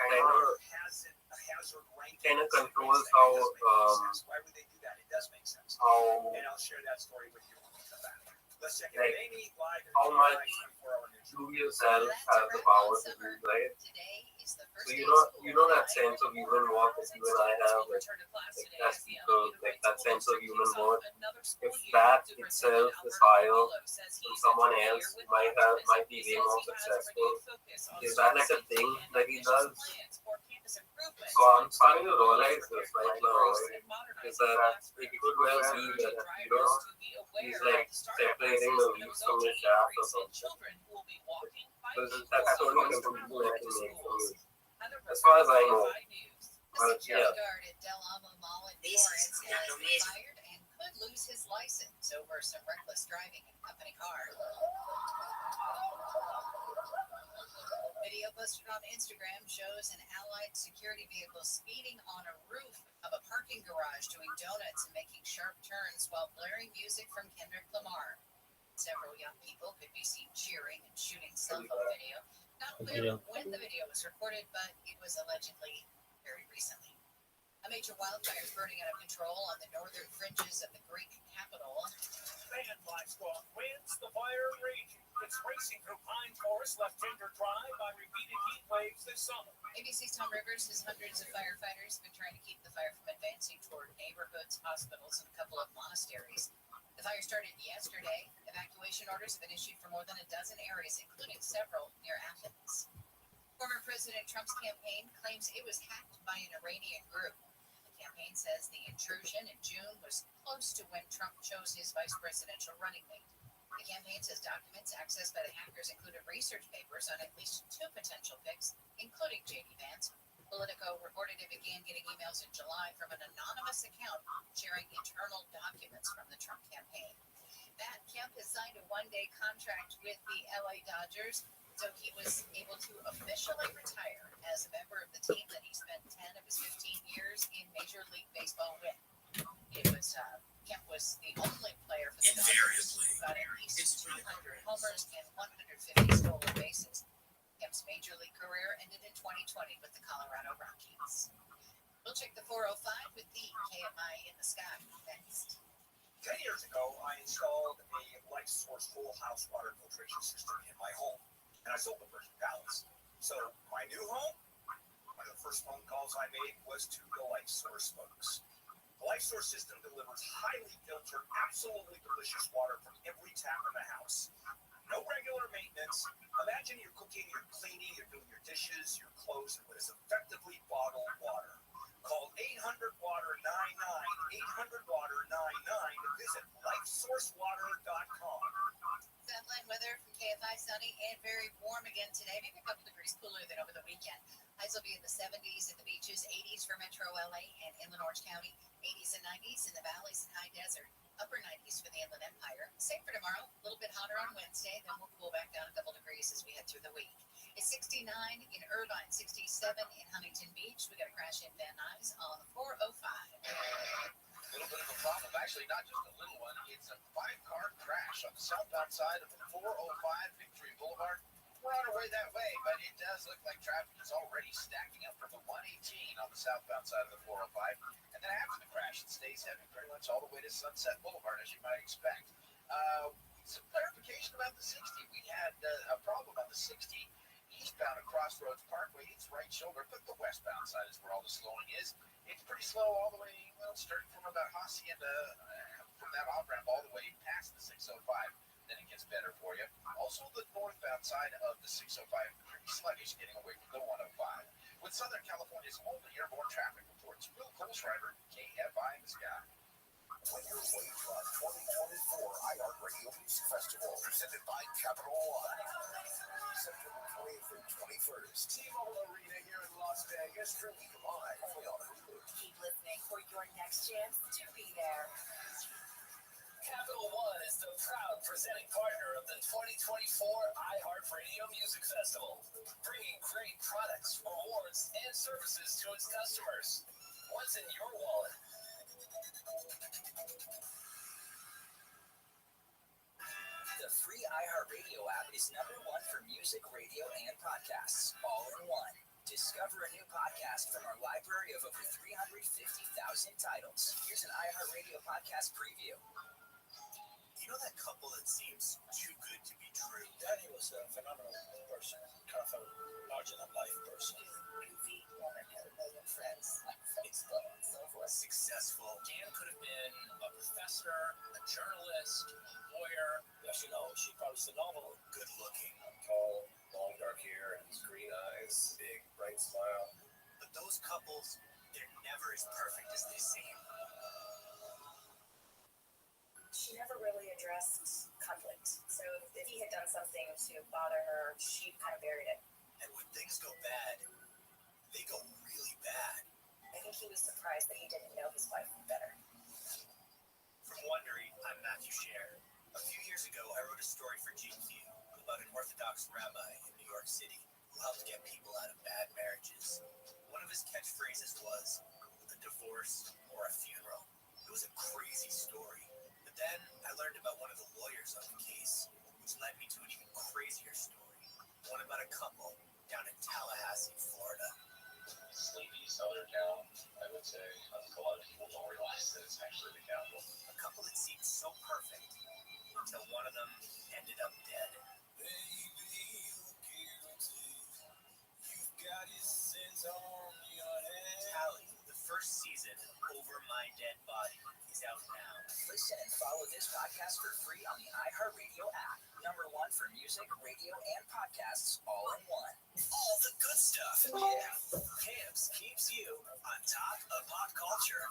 kind of controls how how much you yourself have the power to do, right? So you know that sense of human worth that you and I have, like as people, like that sense of human worth. If that itself is higher than someone else who might be way more successful, is that like a thing that he does? So I'm starting to realize this right now, right? Is that it could well be that, you know, he's like separating the wheat from the chaff or something. Because that's the only conclusion I can make from this. As far as I know. But yeah. This is fired and could lose his license over some reckless driving in a company car. Video posted on Instagram shows an Allied security vehicle speeding on a roof of a parking garage doing donuts and making sharp turns while blaring music from Kendrick Lamar. Several young people could be seen cheering and shooting cell phone video. Not clear when the video was recorded, but it was allegedly very recently. A major wildfire is burning out of control on the northern fringes of the Greek capital. Fan livestock wins the fire raging. It's racing through pine forests left tinder dry by repeated heat waves this summer. ABC's Tom Rivers says hundreds of firefighters have been trying to keep the fire from advancing toward neighborhoods, hospitals, and a couple of monasteries. The fire started yesterday. Evacuation orders have been issued for more than a dozen areas, including several near Athens. Former President Trump's campaign claims it was hacked by an Iranian group. The campaign says the intrusion in June was close to when Trump chose his vice presidential running mate. The campaign says documents accessed by the hackers included research papers on at least 2 potential picks, including J.D. Vance. Politico reported it began getting emails in July from an anonymous account sharing internal documents from the Trump campaign. Matt Kemp has signed a one-day contract with the LA Dodgers, so he was able to officially retire as a member of the team that he spent 10 of his 15 years in Major League Baseball with. Kemp was the only player for the Dodgers who got at least 200 homers and 150 stolen bases. Kemp's major league career ended in 2020 with the Colorado Rockies. We'll check the 405 with the KMI in the sky next. 10 years ago, I installed a light source whole house water filtration system in my home, and I sold the first pallets. So my new home, one of the first phone calls I made was to the light source folks. The light source system delivers highly filtered, absolutely delicious water from every tap in the house. No regular maintenance. Imagine you're cooking, you're cleaning, you're doing your dishes, your clothes, and what is effectively bottled water. Call 800-WATER-99, 800-WATER-99 to visit lifesourcewater.com. Sunline weather from KFI, sunny and very warm again today. Maybe a couple degrees cooler than over the weekend. Highs will be in the 70s at the beaches, 80s for Metro LA and Inland Orange County, 80s and 90s in the valleys and high desert, upper 90s for the Inland Empire. Same for tomorrow, a little bit hotter on Wednesday, then we'll cool back down a couple degrees as we head through the week. It's 69 in Irvine, 67 in Huntington Beach. We got a crash in Van Nuys on the 405. A little bit of a problem, actually, not just a little one. It's a 5-car crash on the southbound side of the 405 Victory Boulevard. We're on our way that way, but it does look like traffic is already stacking up from the 118 on the southbound side of the 405. And then after the crash, it stays heavy pretty much all the way to Sunset Boulevard, as you might expect. Some clarification about the 60. We had a problem on the 60 eastbound at Crossroads Parkway. It's right shoulder, but the westbound side is where all the slowing is. It's pretty slow all the way, well, starting from about Hacienda, from that off-ramp all the way past the 605. Then it gets better for you. Also, the northbound side of the 605, pretty sluggish getting away from the 105. With Southern California's only airborne traffic reports, Will Kohlschreiber, KFI in the sky. When you're Wavefront 2024 iHeartRadio Music Festival, presented by Capital One. September 20th and 21st. T-Mobile Arena here in Las Vegas, streaming live only on Hulu. Keep listening for your next chance to be there. Capital One is the proud presenting partner of the 2024 iHeartRadio Music Festival, bringing great products, rewards, and services to its customers. What's in your wallet? The free iHeartRadio app is #1 for music, radio, and podcasts, all in one. Discover a new podcast from our library of over 350,000 titles. Here's an iHeartRadio podcast preview. You know that couple that seems too good to be true? Danny was a phenomenal person, kind of a larger-than-life person. Goofy woman had a million friends on Facebook and so forth. Successful. Dan could have been a professor, a journalist, a lawyer. Yes, you know, she probably still normal. Good-looking. Tall, long dark hair, and green eyes, big, bright smile. But those couples, they're never as perfect as they seem. She never really addressed conflict. So if he had done something to bother her, she kind of buried it. And when things go bad, they go really bad. I think he was surprised that he didn't know his wife better. From Wondery, I'm Matthew Scher. A few years ago, I wrote a story for GQ about an Orthodox rabbi in New York City who helped get people out of bad marriages. One of his catchphrases was, a divorce or a funeral. It was a crazy story. But then I learned about one of the lawyers on the case, which led me to an even crazier story. One about a couple down in Tallahassee, Florida. Sleepy southern town, I would say. I think a lot of people don't realize that it's actually the capital. A couple that seemed so perfect until one of them ended up dead. Baby, you're guilty. You've got his sins on your head. Tally, the first season, Over My Dead Body, is out now. Listen and follow this podcast for free on the iHeartRadio app. #1 for music, radio, and podcasts, all in one. All the good stuff. Yeah. Camps keeps you on top of pop culture.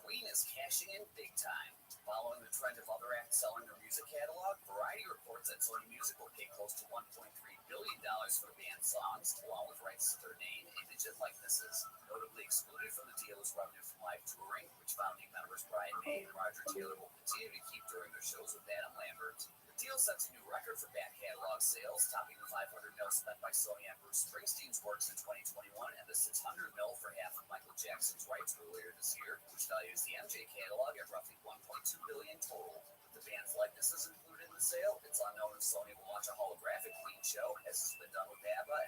Queen is cashing in big time. Following the trend of other acts selling their music catalog, Variety reports that Sony Music will pay close to $1.3 billion for band songs, along with rights to their name, image, and likenesses. Notably excluded from the deal is revenue from live touring, which founding members Brian May and Roger Taylor will continue to keep during their shows with Adam Lambert. The deal sets a new record for back catalog sales, topping the $500 million spent by Sony on Bruce Springsteen's works in 2021 and the $600 million for half of Michael Jackson's rights earlier this year, which values the MJ catalog at roughly $1.2 billion total. With the band's likenesses included in the sale, it's unknown if Sony will launch a holographic Queen show, as has been done with ABBA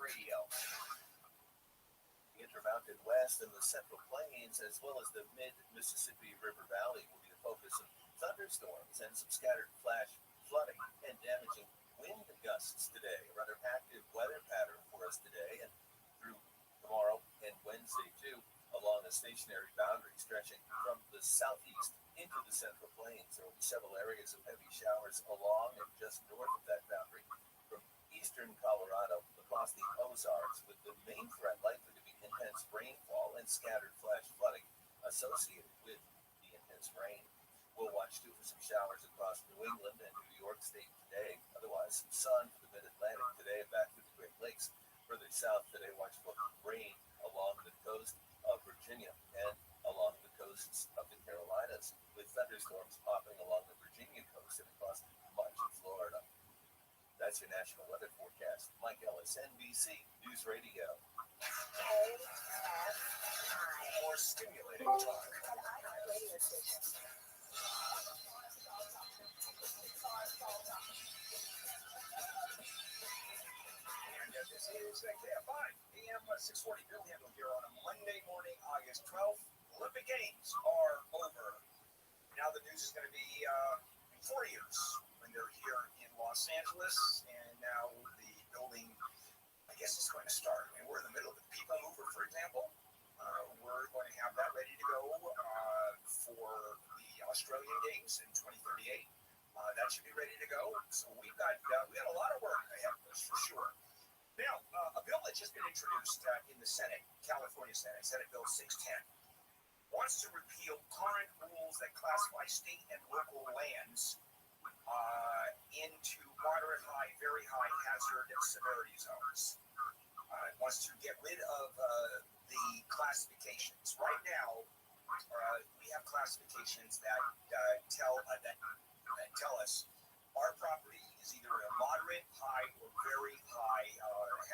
Radio. The Intermountain West and the Central Plains, as well as the mid-Mississippi River Valley, will be the focus of thunderstorms and some scattered flash flooding and damaging wind gusts today. A rather active weather pattern for us today and through tomorrow and Wednesday, too, along a stationary boundary stretching from the southeast into the Central Plains. There will be several areas of heavy showers along and just north of that boundary from eastern Colorado across the Ozarks, with the main threat likely to be intense rainfall and scattered flash flooding associated with the intense rain. We'll watch too for some showers across New England and New York State today. Otherwise, some sun for the mid-Atlantic today and back through the Great Lakes. Further south today, watch for rain along the coast of Virginia and along the coasts of the Carolinas, with thunderstorms popping along the Virginia coast and across much of Florida. That's your national weather forecast. Mike Ellis, NBC News Radio. More stimulating talk. Radio station. And this is KFI, AM 640. Bill Handel here on a Monday morning, August 12th. Olympic Games are over. Now the news is going to be in 4 years when they're here in Los Angeles, and now the building, I guess, is going to start. I mean, we're in the middle of the People Mover, for example. We're going to have that ready to go for the Australian Games in 2038. That should be ready to go. So we got a lot of work ahead of us for sure. Now, a bill that's just been introduced in the Senate, California Senate, Senate Bill 610, wants to repeal current rules that classify state and local lands into moderate, high, very high hazard severity zones. It wants to get rid of the classifications. Right now, we have classifications that tell us our property is either a moderate, high, or very high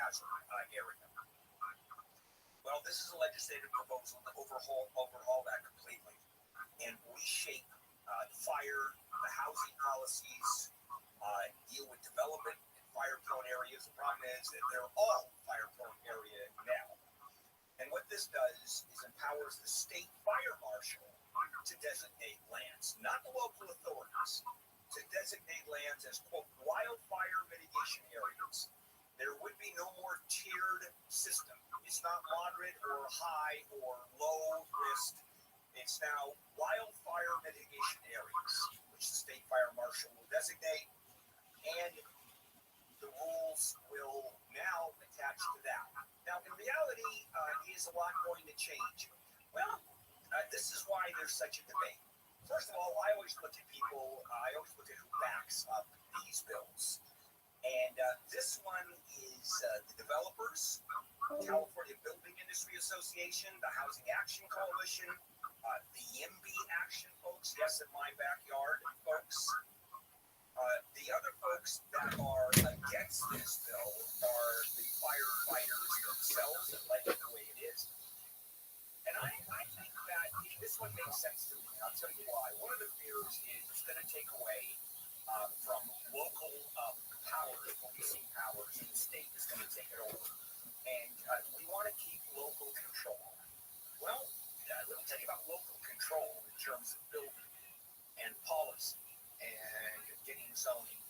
hazard area. Well, this is a legislative proposal to overhaul that completely and reshape fire, the housing policies, deal with development in fire-prone areas. The problem is that they're all fire-prone area now. And what this does is empowers the state fire marshal to designate lands, not the local authorities, to designate lands as, quote, wildfire mitigation areas. There would be no more tiered system. It's not moderate or high or low risk. It's now wildfire mitigation areas, which the state fire marshal will designate, and the rules will now attach to that. Now, in reality, is a lot going to change? Well, this is why there's such a debate. First of all, I always look at who backs up these bills. And this one is the developers, California Building Industry Association, the Housing Action Coalition, the YIMBY Action folks, yes, in my backyard folks. The other folks that are against this bill are the firefighters themselves that like it the way it is. And I think that this one makes sense to me. I'll tell you why. One of the fears is it's going to take away from local powers, policing powers, and the state is going to take it over. And we want to keep local control. Well, let me tell you about local control in terms of building and policy and getting zoning.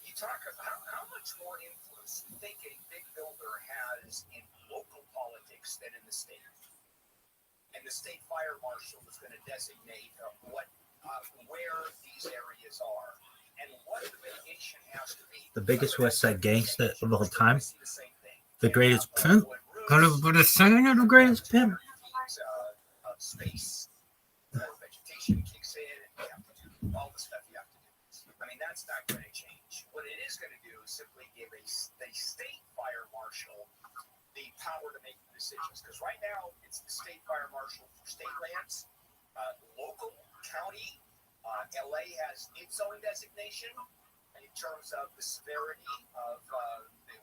You talk about how much more influence you think a big builder has in local politics than in the state. And the state fire marshal is going to designate where these areas are and what the mitigation has to be. The biggest West Side gangster of all time. The greatest pimp. What a saying of the greatest pimp. Space, vegetation kicks in, and you have to do all the stuff you have to do. I mean, that's not going to change. What it is going to do is simply give the state fire marshal the power to make decisions. Because right now, it's the state fire marshal for state lands, local, county. LA has its own designation in terms of the severity of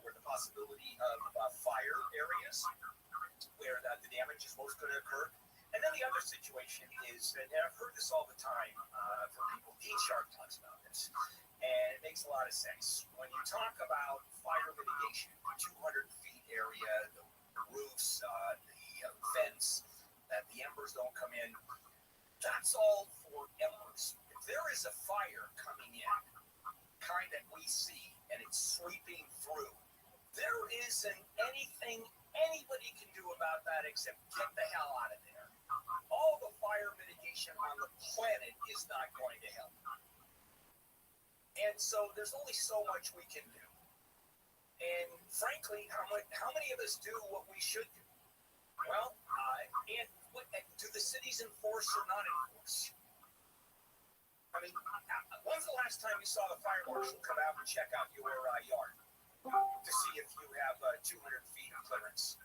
or the possibility of fire areas where the damage is most going to occur. And then the other situation is, and I've heard this all the time from people, Dean Sharp talks about this, and it makes a lot of sense. When you talk about fire mitigation, 200 feet area, the roofs, the fence, that the embers don't come in. That's all for embers. If there is a fire coming in, kind that we see, and it's sweeping through, there isn't anything anybody can do about that except get the hell out of there. All the fire mitigation on the planet is not going to help. And so there's only so much we can do. And frankly, how many of us do what we should do? Well, do the cities enforce or not enforce? I mean, when's the last time you saw the fire marshal come out and check out your yard to see if you have 200 feet of clearance?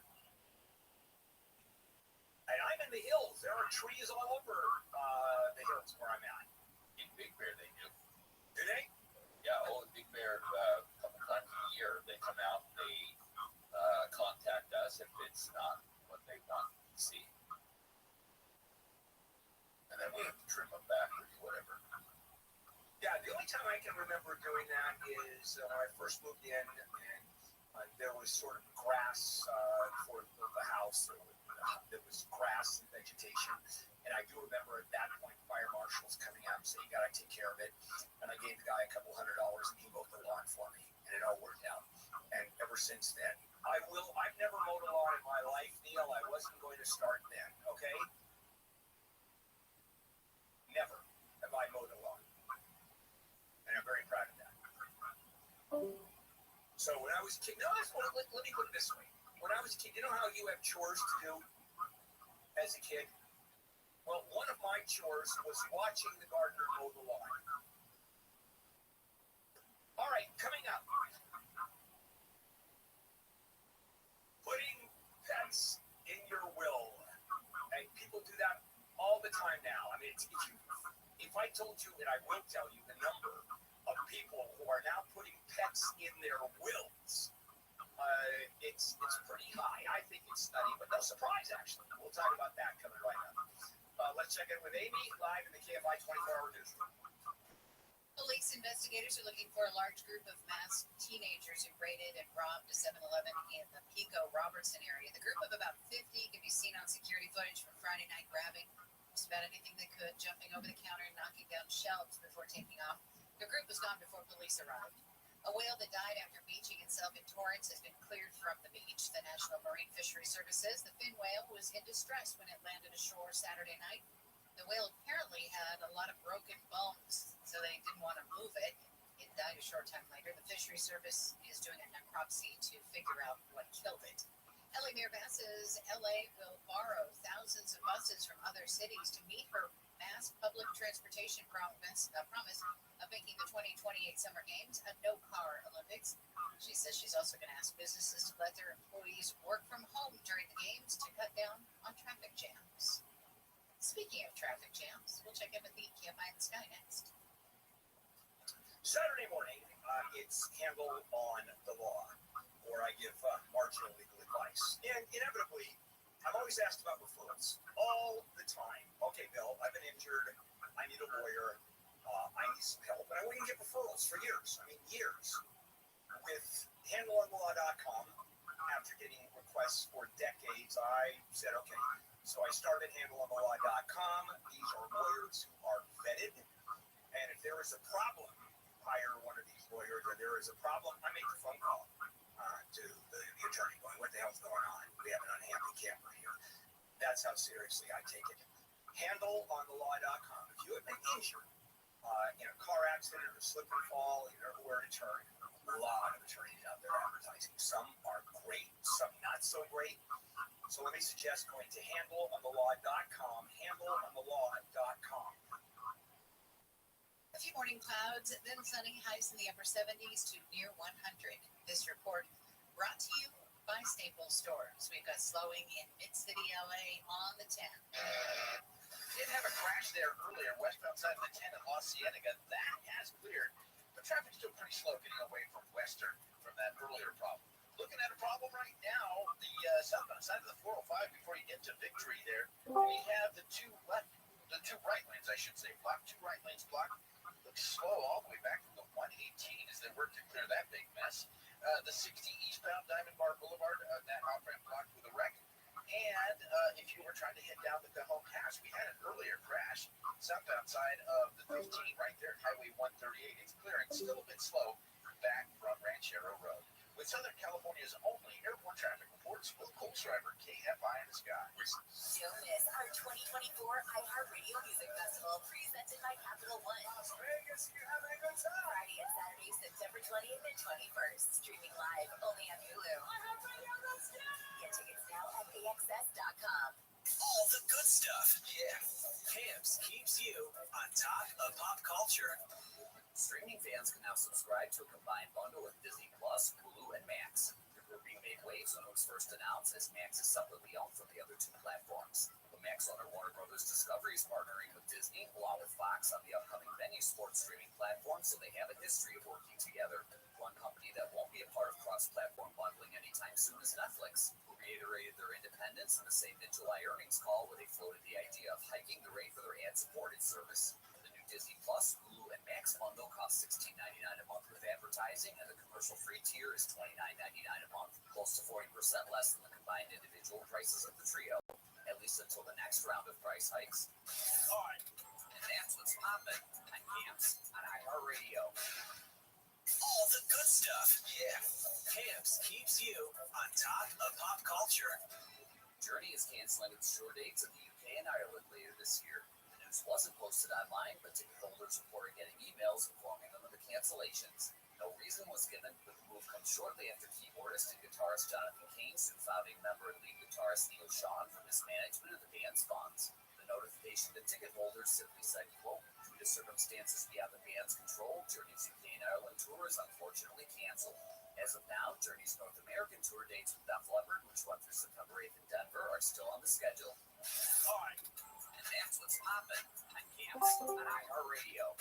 And I'm in the hills. There are trees all over the hills where I'm at. In Big Bear, they do. Do they? Yeah, Big Bear, a couple times a year, they come out, they contact us if it's not what they want to see. And then we have to trim them back or do whatever. Yeah, the only time I can remember doing that is when I first moved in, and there was sort of grass for the house. There was grass and vegetation, and I do remember at that point fire marshals coming out and saying, "You got to take care of it." And I gave the guy $200, and he mowed the lawn for me, and it all worked out. And ever since then, I've never mowed a lawn in my life, Neil. I wasn't going to start then. Okay. Never have I mowed a lawn. And I'm very proud of that. So when I was a kid, let me put it this way. When I was a kid, you know how you have chores to do as a kid? Well, one of my chores was watching the gardener mow the lawn. All right, coming up. Putting pets in your will. And people do that all the time now. I mean, if I told you, and I will tell you the number of people who are now putting pets in their wills, it's pretty high. I think it's stunning, but no surprise, actually. We'll talk about that coming right up. Let's check in with Amy, live in the KFI 24-hour newsroom. Police investigators are looking for a large group of masked teenagers who raided and robbed a 7-Eleven in the Pico Robertson area. The group of about 50 can be seen on security footage from Friday night, grabbing just about anything they could, jumping over the counter and knocking down shelves before taking off. The group was gone before police arrived. A whale that died after beaching itself in Torrance has been cleared from the beach. The National Marine Fisheries Service says the fin whale was in distress when it landed ashore Saturday night. The whale apparently had a lot of broken bones, so they didn't want to move it. It died a short time later. The Fisheries Service is doing a necropsy to figure out what killed it. LA Mayor Bass says LA will borrow thousands of buses from other cities to meet her mass public transportation promise of making the 2028 Summer Games a no-car Olympics. She says she's also going to ask businesses to let their employees work from home during the games to cut down on traffic jams. Speaking of traffic jams, we'll check in with the KFI in the Sky next. Saturday morning, it's Handle on the Law, where I give marginal legal advice. And inevitably, I'm always asked about referrals all the time. Okay, Bill, I've been injured. I need a lawyer. I need some help. And I wouldn't get referrals for years. I mean, years. With HandleOnTheLaw.com, after getting requests for decades, I said, okay. So I started HandleOnTheLaw.com. These are lawyers who are vetted. And if there is a problem, hire one of these lawyers. Or there is a problem, I make a phone call to the attorney going, what the hell's going on? We have an unhappy camper here. That's how seriously I take it. HandleOnTheLaw.com. If you have been injured in a car accident or slip and fall, you know where to turn. A lot of attorneys out there advertising. Some are great, some not so great. So let me suggest going to HandleOnTheLaw.com, HandleOnTheLaw.com. A few morning clouds, then sunny, highs in the upper 70s to near 100. This report brought to you by Staples Stores. We've got slowing in Mid-City LA on the 10. Did have a crash there earlier, westbound side of the 10 in La Cienega. That has cleared, but traffic's still pretty slow getting away from Western from that earlier problem. Looking at a problem right now, the southbound side of the 405 before you get to Victory there. We have the two right lanes, I should say, blocked. Two right lanes blocked. Looks slow all the way back from the 118 as they work to clear that big mess. the 60 eastbound Diamond Bar Boulevard, that off-ramp blocked with a wreck. And if you were trying to head down the Cajon Pass, we had an earlier crash southbound side of the 15 right there at Highway 138. It's clearing, still a bit slow back from Ranchero Road. With Southern California's only airport traffic reports, Will Colesriver, KFI in the Sky. Don't miss our 2024 iHeartRadio Music Festival presented by Capital One. Las Vegas, you have a good time. Friday and Saturday, September 20th and 21st. Streaming live only on Hulu. iHeartRadio, let's go. Get tickets now at AXS.com. All the good stuff. Yeah. Camps keeps you on top of pop culture. Streaming fans can now subscribe to a combined bundle with Disney Plus, Hulu, and Max. The grouping made waves when it was first announced, as Max is separately owned from the other two platforms. The Max owner Warner Brothers Discovery is partnering with Disney, along with Fox, on the upcoming Venue sports streaming platform, so they have a history of working together. One company that won't be a part of cross-platform bundling anytime soon is Netflix, who reiterated their independence in the same mid-July earnings call, where they floated the idea of hiking the rate for their ad-supported service. The new Disney Plus, Hulu, and Max bundle costs $16.99 a month with advertising, and the commercial-free tier is $29.99 a month, close to 40% less than the combined individual prices of the trio, at least until the next round of price hikes. All right, and that's what's poppin' on Camps on iHeartRadio. All the good stuff. Yeah. Camps keeps you on top of pop culture. Journey is canceling its tour dates in the UK and Ireland later this year. The news wasn't posted online, but ticket holders reported getting emails informing them of the cancellations. No reason was given, but the move comes shortly after keyboardist and guitarist Jonathan Cain sued founding member and lead guitarist Neil Sean for mismanagement of the band's funds. The notification to ticket holders simply said, quote, "Due to circumstances beyond the band's control, Journey's UK and Ireland tour is unfortunately canceled." As of now, Journey's North American tour dates with Def Leppard, which run through September 8th in Denver, are still on the schedule. All right, and that's what's poppin' on Camps on iHeartRadio.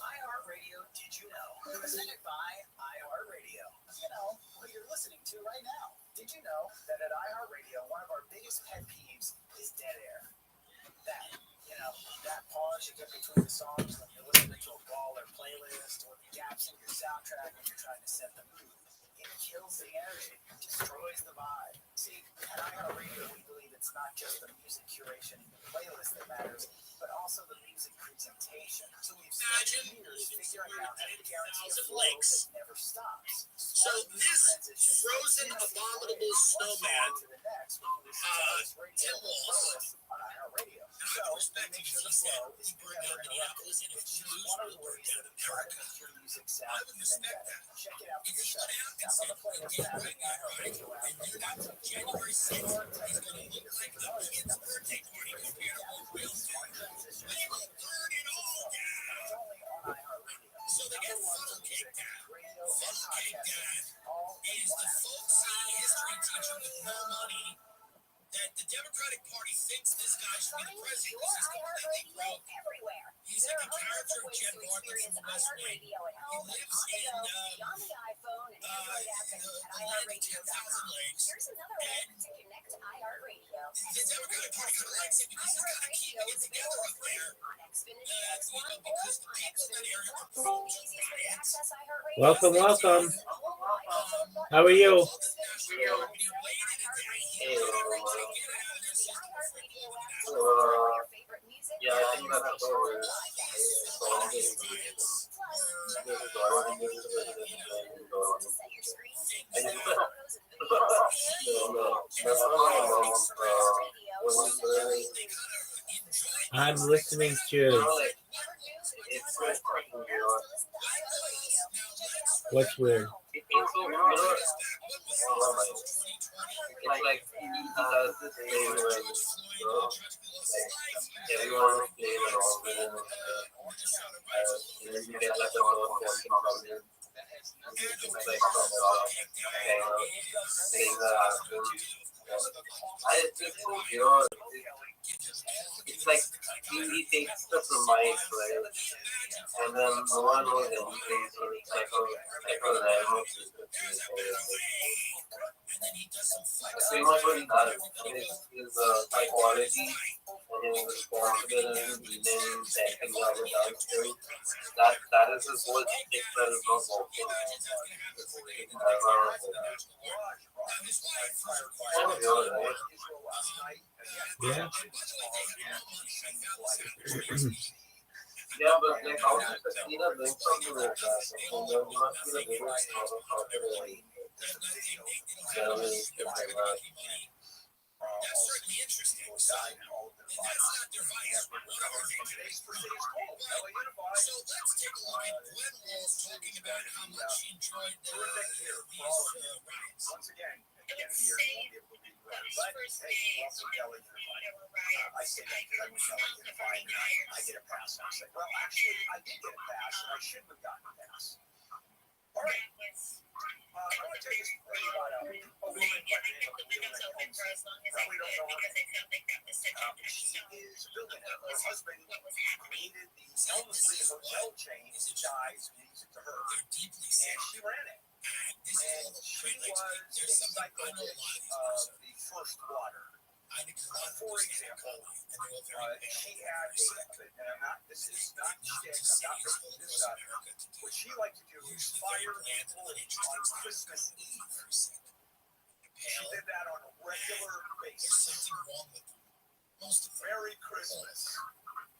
iHeartRadio, did you know? Presented by iHeartRadio. You know what you're listening to right now. Did you know that at iHeartRadio, one of our biggest pet peeves is dead air? That pause you get between the songs when you're listening to a baller playlist, or the gaps in your soundtrack when you're trying to set the mood. It kills the energy, destroys the vibe. See, at iHeartRadio, we believe it's not just the music curation and the playlist that matters, but also the music presentation. So we've spent years figuring out how to guarantee a flow that never stops. So this frozen abominable snowman, Tim Walsh, So, make sure the flow is never interrupted. It's just one of the ways that we try to make your music sound even better. Check it out for yourself. Tap on the playlist tab at iHeartRadio app. January 6th, he's going to look like the kid's birthday party computer on wheels. They will burn it all down. So they get Funnel Cake Dad. Funnel Cake Dad is the folksy history teacher with no money that the Democratic Party thinks this guy should be the president because he's completely broke. He's like a character of Jed Bartlett from the West Wing. He lives in the land of 10,000 lakes. And the Democratic Party kind of likes it because he's kind of keeping it together up there. Because the people in that area are pro-Biden. Welcome. How are you? Yeah, I think that I'm listening to. What's weird? It's like he does this thing where everyone is playing along with him, and you get like a lot of notifications. It's like things that happen. I just it's like he takes stuff from my right? And then the one knows that he thinks sort of psychodynamics is the pretty much what he does is psychology and being responsible and leading things out without guilt. That is just what it does not working. Yeah. Yeah, but like how does Christina bring something like that? So there must be a bigger struggle how to really generate stuff like that. That's certainly interesting. So, and that's not their vice. One of our features. So let's take a look at Gwen Walls talking about how much she enjoyed these riots. Once again, at the end of the year, you won't be able to be right. But hey, welcome to LA Unified. I say that because I was LA Unified and I get a pass. And I say, well, actually, I did get a pass and I shouldn't have gotten a pass. All right. I want to tell you a story about a woman by the name of Leona Combs. Probably don't know her. She is a billionaire. Her husband created the Elmsley Hotel chain, dies music to her, and she ran it. And she was a psychotic of the first water. For example, she had and I'm not, this is not stick, I'm not making this up. What she liked to do was fire people on Christmas Eve. She did that on a regular basis. Merry Christmas.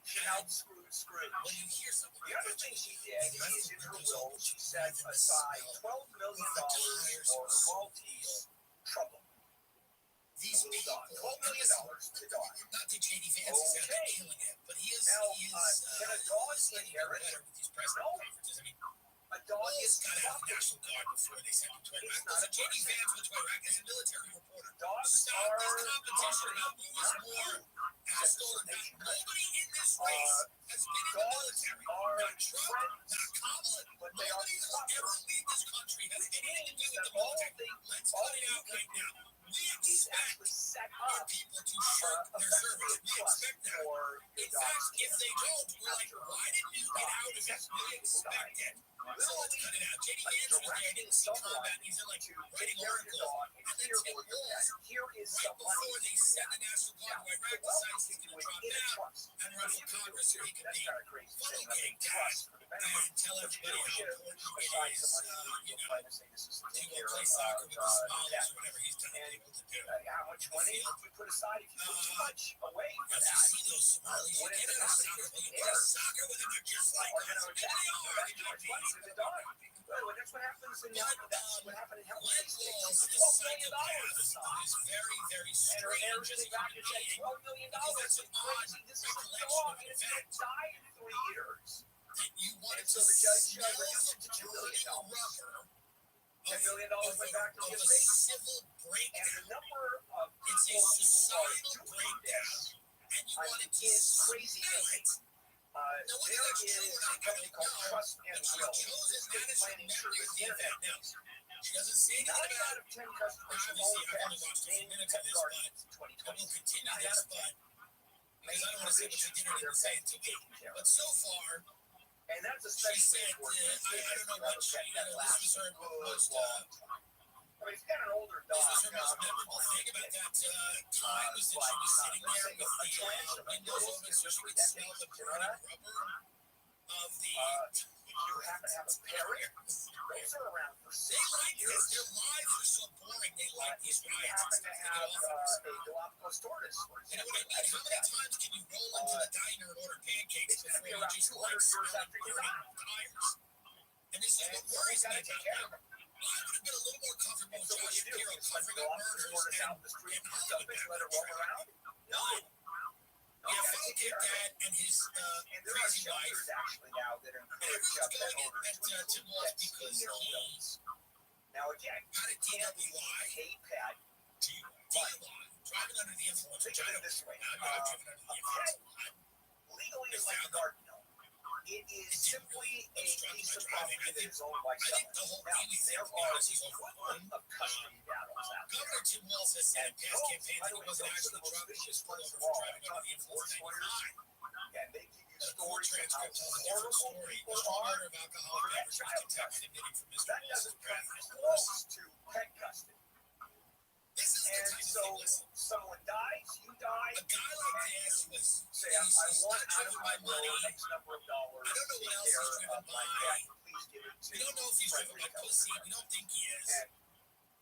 She helped Scrooge. The other thing she did is in her will, she set aside $12 million for her Maltese trouble. These people, $12 million to dog. not that J.D. Vance is out there killing it, but he is. Now, can a dog inherit? With these press conferences, I mean, a dog is got to have a National Guard before they send him to Iraq. So J.D. Vance went to Iraq as a military reporter. Dogs Stop this competition. Now, who is more hostile than that? Nobody in this race has been in the military. Not Trump, not Kamala. Nobody who's ever leave this country has anything to do with the military. Let's cut it out right now. We expect our people to shirk their service. We expect that. In fact, if they don't, we're like, why didn't you get out of it? We expect it. So let's cut it out. J.D. Vance was there. I didn't see combat. He's in like writing articles and then take walls right before they send the National Guard to Iraq, decides he's going to drop out and run for Congress so he can be funnel cake dad and tell everybody how important it is, to play soccer with the Somalis or whatever he's done able to do. How much money we put aside if you put too much away for that? You see those Somalis, you get out of soccer, but you play soccer with them, they're just like us. And they are. They don't beat you. Well, that's what happens in that's what happened in health. Glenn Walls is a psychopath that is very, very strange as a human being. $12 million. That's an odd recollection of an event. Died in 3 years. That you wanted to So the judge reduced reduced it to $2 burning million. rubber $10 million went back to of the a estate. civil And breakdown. the number of It's a people societal breakdown, and you wanted to crazy. smell it. Now, whether There that's true is or a not, I company don't called know, Trust and but she's Will. chosen that as her memory of the event. Now, she doesn't say anything 9 about out of 10 customers obviously, I've only own watched a few pets minutes of in this, Pet but Gardens I will 2020. continue 9 this, out of 10. but because I don't want to say what she did or didn't say until we. But so far, And that's she especially said, important. I don't know what she, this was her most, I mean, he's got an older dog. this was her most memorable thing about that time was that she was sitting there with the windows open so she could smell the burning rubber of the. If you happen to have a parrot, those are around for 6 years. Their lives are so boring. They like these If you riots and happen to stuff. They have get off a Galapagos tortoise, for You know example, what I mean? How many times can you roll into the diner and order pancakes it's going to before be you around just 200 like years smelling after you burning die. tires? And this is what worries me about them. I would have been a little more comfortable with So what Josh do you do? Shapiro Just like covering go up off the murders tortoise and out in the street, in pick up Hollywood and let it roam around? No. Yeah, funnel cake dad and his And there are crazy wife. shelters actually now that encourage Everyone's pet going owners to at Tim Walsh include because pets in their he wills. Now again, had a DWI. hey pet, Driving under the influence, think which I of it don't this way. I've never driven under the influence. Legally is like a garden gnome. It is simply a piece of property that is owned by someone. Now, there are the equivalent of custody battles out there. Governor Tim Walz has said in past campaigns that he wasn't actually drunk, he was pulled over for driving under the influence in 95. And they give you The court stories of how transcript tells a different horrible story. people The strong are. odor of alcoholic beverages detected emitting from Mr. That Walz's doesn't come breath. close to pet custody. This is the And type of so thing, listen. someone dies, you die, A guy like asked was, say, I want out of my money X number of dollars. I don't know what else he's driven by. Please give it to We don't know if he's driven by pussy. We don't think he is. And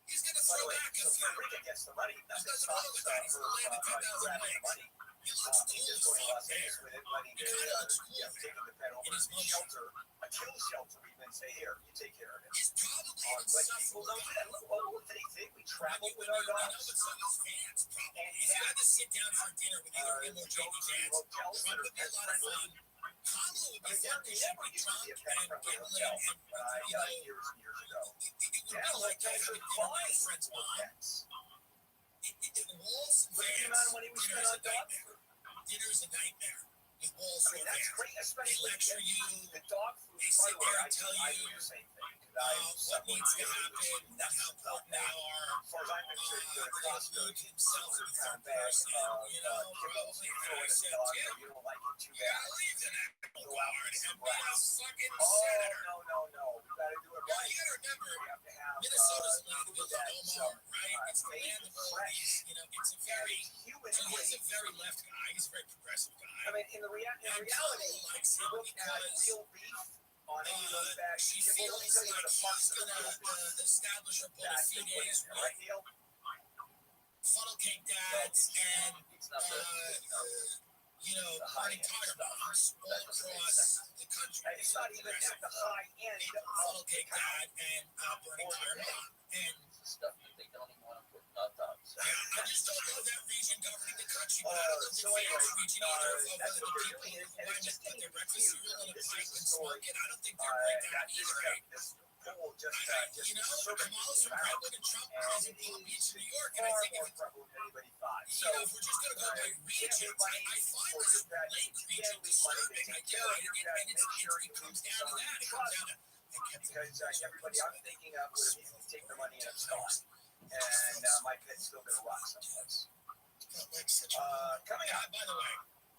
he's going to throw back a so few. Frederica gets the money. There's nothing wrong with that. He's going to land a 10,000 legs. He looks cool He's as just going to fuck Los Angeles there. with it, letting He kind of looks cool. taking the pet over in his to shelter, a kill shelter, even say, here, you take care of it. He's probably But people don't do that. Look, what do they think? We travel with our dogs. But some of his fans probably. If you had to sit down for dinner with either him or Jamie Jans, Trump would be a lot of fun. Kamala would be fun because she'd be drunk and gambling and, years and years ago. It would be like having dinner with a friend's mom. Walls and fans, dinner is a nightmare. Dinner is a nightmare. With walls and that's fans. great, especially they lecture you. The dog food. They sit there and tell you the same thing. what needs to happen and how important they are. As far as I'm concerned, the Costco himself in the third person, probably you don't like it too bad. Leave an apple card and be a fucking Oh, senator. no. We gotta do it right. You gotta remember, We have to have Minnesota's the land of Omar, right? It's the land of all these, it's a very, he's a very left guy, he's a very progressive guy. I mean, in reality, likes him look at because real beef on any of those bags. she feels like he's gonna establish her bona fides right, Neil? funnel cake dads and party tire bombs all across the country. It's not even at the high end funnel cake dad and burning tire mom. And stuff that they don't even want to put nuts on. So. I just don't know that region governing the country, but I don't know the region either of whether the people who might just put their breakfast cereal in a pipe and smoke it. I don't think they're great at either. Kamala's from Brentwood and Trump is in Palm Beach, New York, and I think if we're just going to go by regions, I find this Lake region disturbing. I do, and it comes down to that. It comes down to because everybody I'm thinking of would immediately take the money and it's gone. And my pet's still going to rock someplace. Coming up, by the way,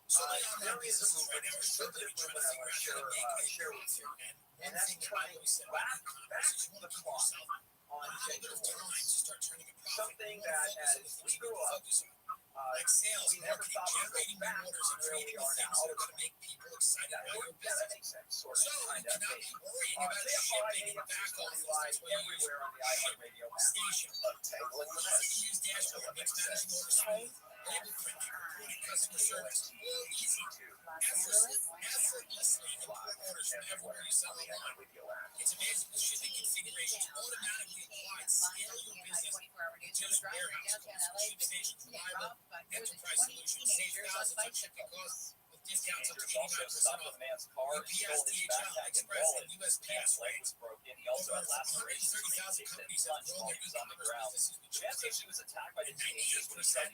so there is a movement, a conservative movement I want to share with you. And that's trying back the clock on gender wars. Something that as we grew up, like sales, we never thought we generating would go back orders and to where we creating are things now. that are going to make people excited about your Yeah, that business. makes sense, sort of. So you cannot be worrying about shipping and back office. That's why you use everywhere on the iHeartRadio app. station. Let's use dashboard, makes managing orders smooth, label friendly, recruiting customer service, all easy. Effortlessly import orders from everywhere you sell online. It's amazing. The shipping configurations automatically applied. Scale your business. Reduce warehouse costs, ship stations, reliable enterprise solutions, save thousands on shipping costs with discounts up to 89% off. UPS, DHL, Express, and USPS rates. Over 130,000 companies have grown their e-commerce businesses with ship stations. And 98%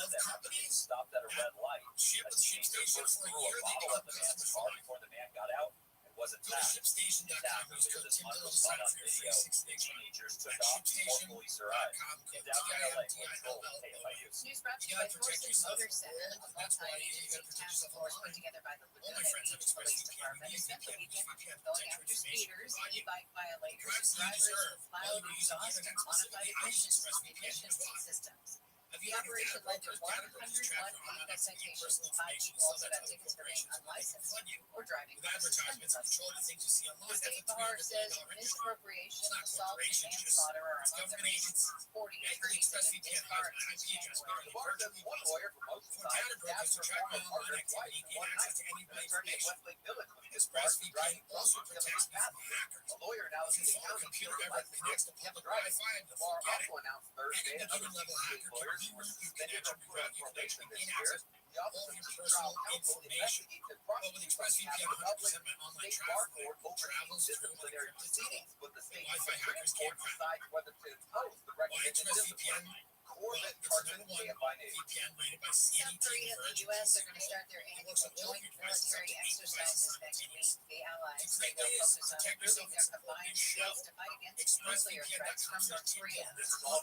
of companies stopped at a red light. ship with ship station for a year. They become customers for life. Before the man got out and was Go to attacked. shipstation.com. Use code Tim Dillon sign up for your free 6-day trial. Teenagers took That's off before police arrived. shipstation.com. Code Down in LA, TIMDILLON. News brought to You you by gotta protect Forces yourself. Motor Center, a That's why you multi-agency gotta protect task yourself force put online. together by the All Laguna my friends have Beach Police ExpressVPN. Department Use is spent the VPN. weekend VPN going protects your after information. speeders, Provide you e-bike the violators, privacy you drivers deserve. with While loud you're using exhaust internet and modified specifically, I use emissions ExpressVPN. systems. Have The you ever operation led to data 101 brokers track your online vehicle activity, citations. personal 5 information, people sell also that got to tickets for corporations being so they can unlicensed flood you or driving with advertisements and control the things you see online. The That's state a bar $300 says billion industry. misappropriation, It's not assault, and corporations, manslaughter are it's among the government reasons agencies. 40 Anchor attorneys have been ExpressVPN has disbarred my since IP address January. buried virtually One lawyer for most of for the time. data brokers to track my online activity and gain access to anybody's information. ExpressVPN also protects me from hackers. A lawyer now If your phone or computer ever connects to public Wi-Fi, The bar forget it. also announced Thursday Any another given level 16 hacker can lawyers view were your suspended connection, for reroute your probation connection, this gain year. access The Office all of your Chief personal Trial Counsel information. investigates and But with prosecutes ExpressVPN, 100% of my online state traffic bar court over travels through disciplinary encrypted proceedings, but the state Wi-Fi Supreme hackers Court can't crack. decides whether to impose the Why recommended ExpressVPN? discipline. Well, Corbett it's Carson number one by name. VPN rated by Some CNET three of the Virgin. U.S. are going to start their annual joint military exercises next week. The allies say they'll focus on improving their combined skills to fight against nuclear threats from North Korea. That's all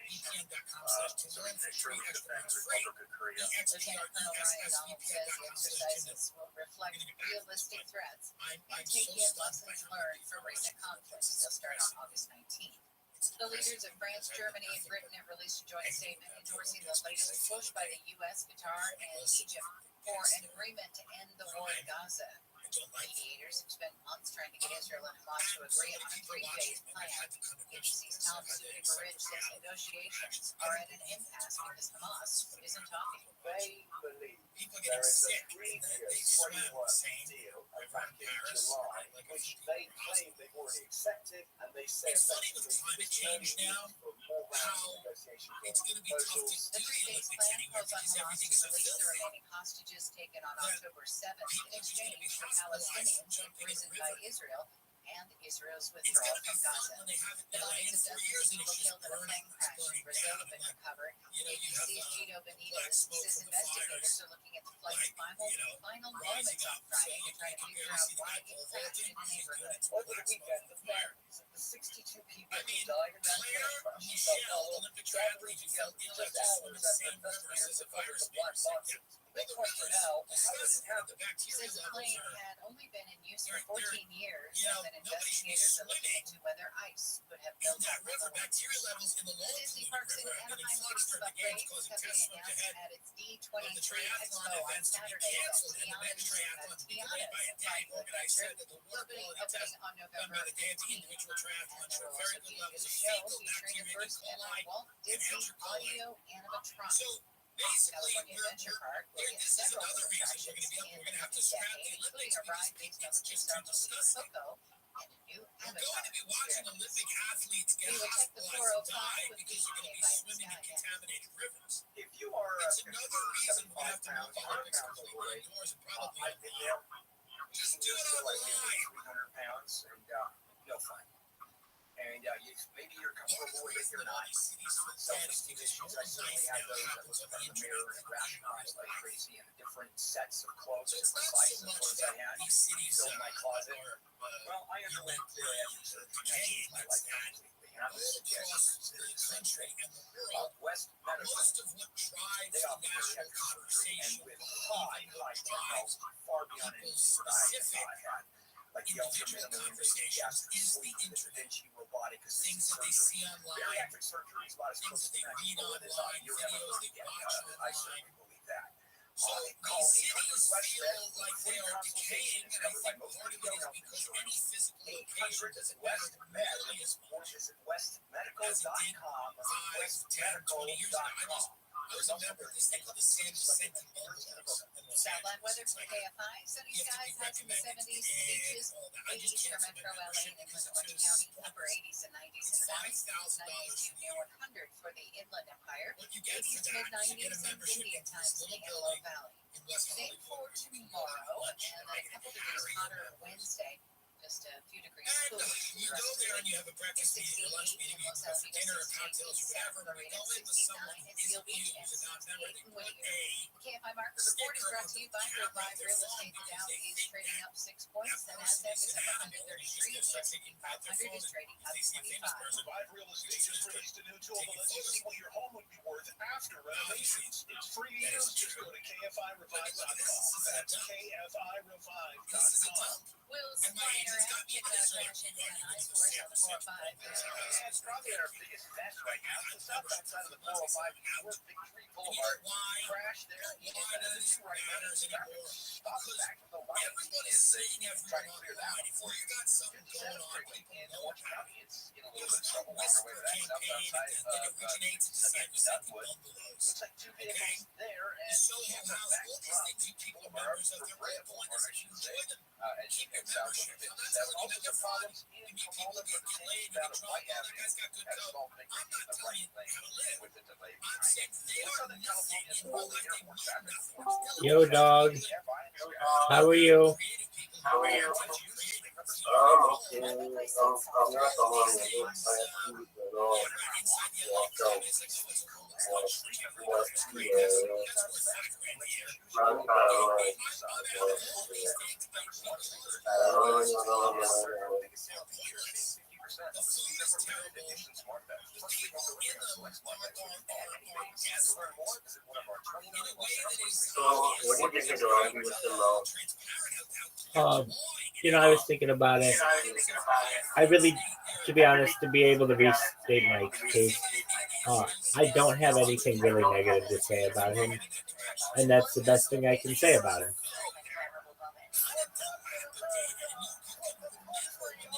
ExpressVPN.com/to learn for free extra months free. Lieutenant Colonel Ryan Donald says the exercises will reflect realistic threats I'm and so take in stunned by lessons how learned many from recent conflicts. They'll start on August 19th. The leaders of France, Germany, and Britain have released a joint statement endorsing the latest push by the U.S., Qatar, and Egypt for an agreement to end the war in Gaza. Mediators have spent months trying to get Israel and Hamas to agree on a three-phase plan. ABC's Tom Ridge says negotiations are at an impasse because Hamas isn't talking. They believe there is a previous framework deal back in July, which they claim they've already accepted, and they say effectively there's no need for more rounds of negotiations or proposals. The three-phase plan calls on Hamas to release the remaining hostages taken on October 7th in exchange for Palestinians imprisoned by Israel and Israel's withdrawal from Gaza. The bodies of dozens of people killed in a plane crash in Brazil have been recovered. ABC's Gito Benitez says investigators are looking at the flight's final moments on Friday to try to figure out why it crashed in the neighborhood. Over the weekend, the families of the 62 people who died in that plane crash in Sao Paulo gathered together just hours after investigators recovered the black boxes. The big question now, how did it happen? Says the plane had only been in use for 14 years, and that investigators are looking into whether ice could have built up the The Disney Parks in Anaheim hopes to upgrade. The company announced at its D23 Expo on Saturday that Tiana's will be opening on November 15th. And there will also be a new show featuring the first ever Walt Disney audio animatronic. California Adventure Park will get several attractions in the decade, including a ride based on the Pixar movie Coco and a new Avatar experience. We will check the 405 with BK by the Sky. If you are 75 pounds, 100 pounds overweight, I've been there. Just do it on the line. 300 pounds, and you'll find. And maybe you're comfortable with it, you're not. Self-esteem issues, I certainly had those. I looked in the mirror and rationalized like crazy, and different sets of clothes, different sizes of clothes I had filled my closet. Well, I underwent bariatric surgery that changed my life completely, and I'm going to suggest West Medical, they offer bariatric surgery, and with high technology, far beyond anything that I had. Like the ultra minimum invasive sleep, the Da Vinci robotic assisted surgery. Bariatric surgery is about as close to medical as you're ever going to get. I certainly believe that. Call 800 West Med for free consultations covered by most Medicaid health insurance. 800 West Med or visit westmedical.com. Westmedical.com. Southland weather for KFI. Sunny skies, highs in the 70s, beaches, 80s for Metro LA and Inland Orange County, upper 80s and 90s in the valley, 90s to near 100 for the Inland Empire, 80s to mid-90s in Indian times in the Antelope Valley. Same for tomorrow, and a couple degrees hotter Wednesday. Just a few degrees cooler. You go there and you have a breakfast meeting, a lunch meeting, dinner, or cocktails, or whatever. But going with someone who isn't you, who's a non-member, they put KFI Market Report is brought to you by Revive Real Estate. The Dow is trading up 6 points. The Nasdaq is up 133. The S&P 500 is trading up 25. Revive Real Estate has released a new tool that lets you see what your home would be worth after renovations. It's free to use. Just go to KFIRevive.com. That's KFIRevive.com. Will's Diner app, check out Gretchen and Ice Force on the 405. It's probably our biggest mess right now. The southbound side of the 405 is North Big Tree Boulevard. Crash there. This right now is traffic. Stop back to the line. Everyone is seeing everyone online. If you got something going on, in Orange County, it's in a little bit of trouble on our way to that southbound side of Dutwood. Looks like two vehicles there, and back from People Boulevard, or Brea Boulevard, I should say, as you head south on 57. Also some problems in Pomona, Virginia, down at White Avenue. Had a small thing in the right lane with the delay behind it. Southern California's only airport traffic. Yo, dog. How are you? I was thinking about it. I really to be honest, to be able to restate my case, I don't have anything really negative to say about him, and that's the best thing I can say about him.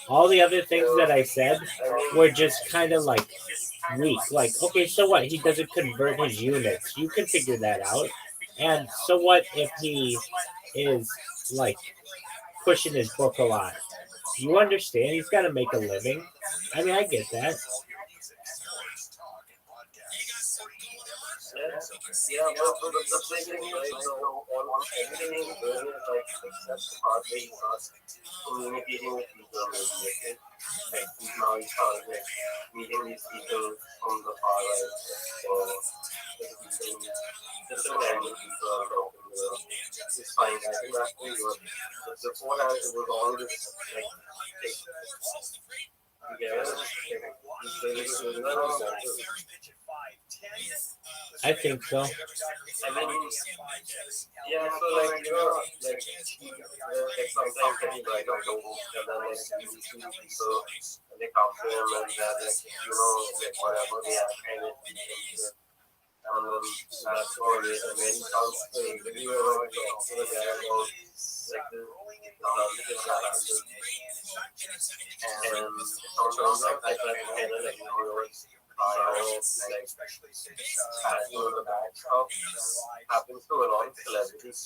All the other things that I said were just kind of like weak. Like, okay, so what? He doesn't convert his units. You can figure that out. And so what if he is like pushing his book a lot? You understand? He's got to make a living. I mean, I get that. Yeah, but the thing is, like, on everything he's doing is like, that's the part where he's not communicating with people immediately. Like, he's started like meeting these people from the far right, or just a random people are talking, it's fine. I think that's pretty good. But beforehand, it was all this, like, I think so. I mean, yeah, so like, like sometimes when you write a book, and then like you see people, and they come to him, and they're like, like whatever, they have kind of that's all it is. And when he comes to the interview or talk to the guy about like this character, and sometimes I try to kind of like the bad stuff happens to a lot of celebrities.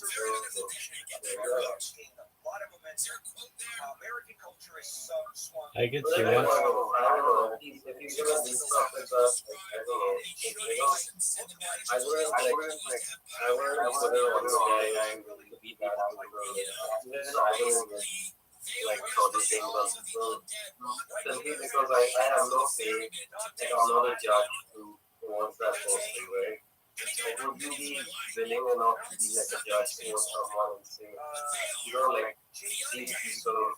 I can see that. I don't know. If you're gonna do stuff like that, I don't know. I wouldn't put it on the guy to be that out of the like all these things on people. Simply because I have no faith, like I'm not a judge who wants that person, right? Like, would you be willing enough to be like a judge for someone and say, like, these people, or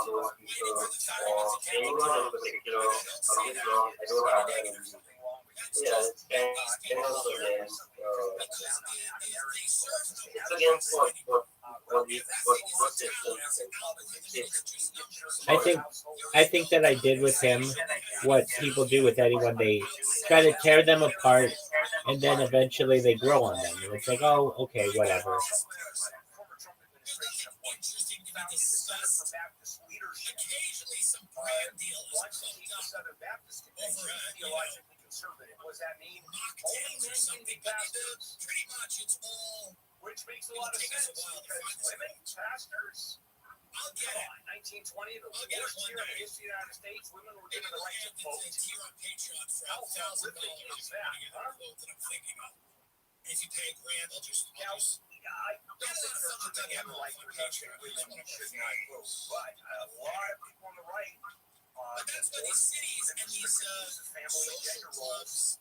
those people, or anyone in particular, I'm just wrong, I don't have that in me. Yeah, it's kind of against, it's against what I think that I did with him what people do with anyone. They try to tear them apart, and then eventually they grow on them. And it's like, oh, okay, whatever. Occasionally some brand deals Was that mean only men can be pastors? Pretty much, it's all. Which makes a lot of sense because women pastors. I'll get it. 1920, the worst year in the history of the United States, women were given the right to vote. Here on Patreon for How horrific is that? Huh? That I'm thinking of. And if you pay $1,000, I'll just. I don't think churches have the right to say women should not vote, but a lot of people on the right. But that's why these cities and these family and gender roles.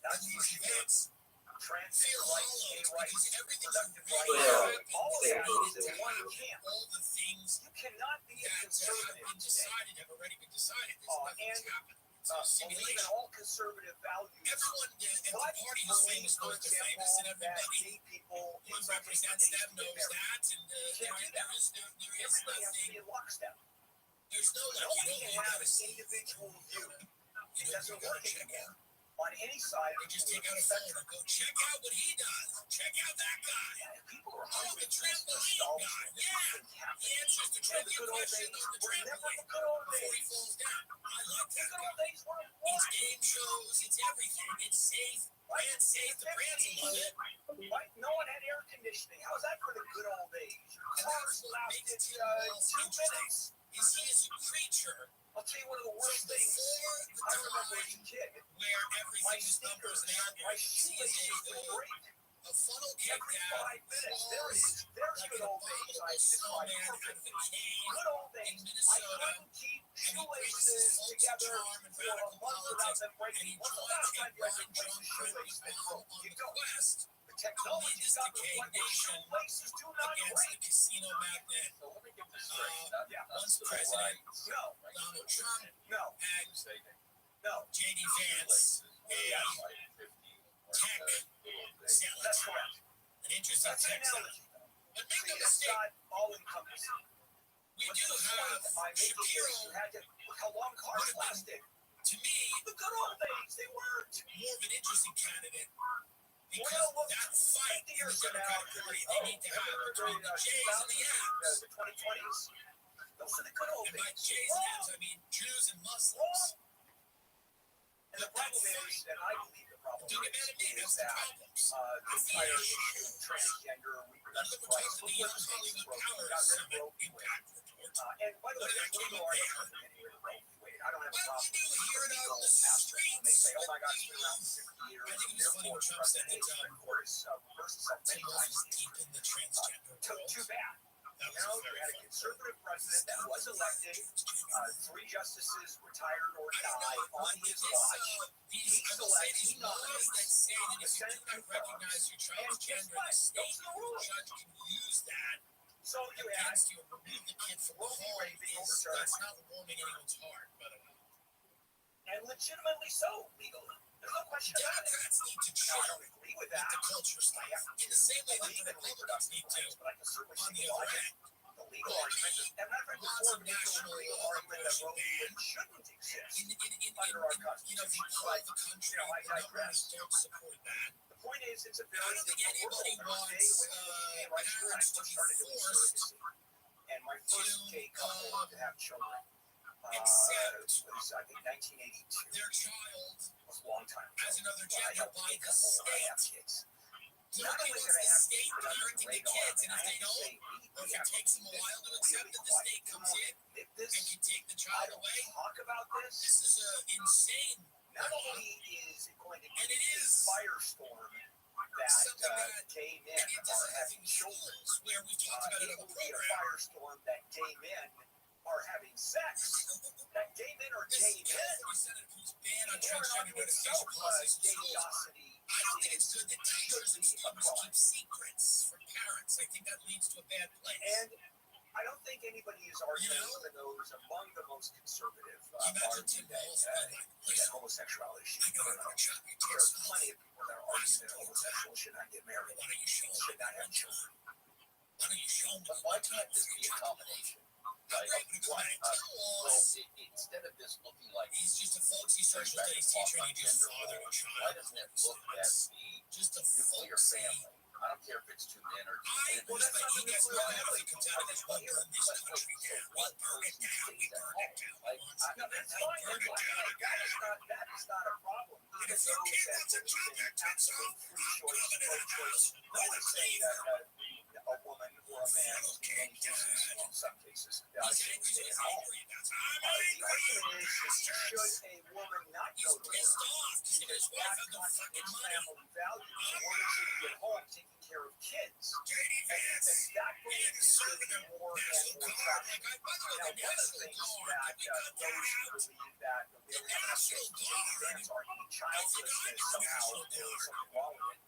That's for sure. Transgender rights, gay rights, reproductive rights, all of that is in one camp. All the things you cannot be a conservative today. Have already been decided. And believe in all conservative values. Everyone at the party who's famous knows they're famous, and everybody who represents them knows that. And there is nothing. There's no one can have an individual view. It doesn't work anymore. On any side, they just take out a phone and go check out what he does. Check out that guy. People are hungry the trampoline guy. Yeah, he answers the trivia questions on the trampoline before he falls down. I like that guy. It's game shows. It's everything. It's safe. And safe. The brands love it. No one had air conditioning. How was that for the good old days? Cars lasted 2 minutes. Is he is a creature. I'll tell you one of the worst things I remember as a kid. Where everything is numbers and my shoelaces were great. A funnel cake every 5 minutes. There's good old days. I describe perfectly. Good old days. I couldn't keep shoelaces together for a month without them breaking. What's the last time you ever replaced a shoelace that broke? You don't. The technology got to the point where shoelaces do not break. Casino magnet. So let me get this straight. Once president. No. Donald Trump. No. No. J.D. Vance. Tech. That's correct. An interesting tech. But make no mistake. All encompassing. We do have Shapiro. You had to look how long cars lasted. To me, The good old days, they weren't. more of an interesting candidate because Well, look, that fight 50 in the years from now, Democratic Party they need to have between the Jays and the Abs. The 2020s. Those are the good old And by days. Jays and Abs, I mean Jews and Muslims. And the problem is, and I believe the problem Don't get mad at me, is that's the that problems. the entire issue of transgender reproductive rights, The look Young where the states Hollywood broke. Power Got rid of Summit Roe v. Wade. Impact Report. And by the way, What there's came no up there? argument with any of Roe v. Wade. I don't have a Why problem would you hear it out in the aspects. And they streets? say, oh my God, it's With been around for 50 years. I think it and was funny therefore when Trump said precedent that Supreme Court has reversed itself Tim many Walz times. was deep in the transgender world. Too bad. That You know, was a you very had a fun conservative president that was elected. 3 justices retired or died on his watch. He selects, he nominates that say that the if you Senate do not recognize your transgender in the state, the judge can use that So you had against you and remove the kid from the home. That's not warming anyone's heart, by the way. and legitimately so, legally. There's no question about it. Democrats need to Now, I chill don't agree with that. the culture stuff in the same way that Believe the in Republicans reproductive need to. rights, but I can certainly On see the the other logic. hand, The legal argument is, and matter of fact, lots before of we get to the national legal argument that Roe v. Wade shouldn't exist under our Constitution. if you poll the country, You know, I the numbers digress. don't support that. The point is, it's a I very don't think different world. anybody There was a day wants when we became rights when I parents to first be started doing forced surrogacy. And my first gay couple to have children. accept was, I think, 1982. their child It was a long time ago. as another Well, I gender helped by gay the couples when I have state. kids. Not Nobody only wants did I the have to state keep it under parenting the radar, kids, and I if they have to say, don't, or if it takes them a while to accept that the state comes in this, and can take the I child don't away, talk about this. this is insane. Not only is it going to be And it a is firestorm that something that gay men it does are having in children, schools where we've talked about it it on the will be a program. firestorm that gay men are having sex. That gay men are This gay men. California senator who's banned on They're transgender not notification policies in schools. gayosity. I don't think it's good that teachers and students keep secrets from parents. I think that leads to a bad place. And I don't think anybody is arguing, even though it was among the most conservative Imagine Tim Walz that homosexuality should be turned on. There's plenty of people that are arguing that homosexuals should not get married. Why don't you show Should not have children. Why don't you show them? But why can't this be a combination? I'm ready to come out. Tim Walz, Instead of this looking like he's just a folksy social studies teacher and he just fathered a child. why doesn't it look at the Just a nuclear folksy. family? I don't care if it's 2 men or 2 I women. was like, he gets mad if he comes out of this, we'll burn this country down. We'll burn it down. We burn it down. Like, That's fine. That is not a problem. And Even if your those kid that wants a believe job in that takes absolute off, free choice, I'm coming in the pro-choice, house. no one's saying that a woman or a man in many cases, in some cases, should stay at home. The argument is, should a woman not go to work? Because that contradicts family values. A woman should be at home taking care of kids. And that belief is getting more and more traction. Now, one of the things that those who believe that we don't have enough kids to take advance are any childlessness somehow there's something wrong with it.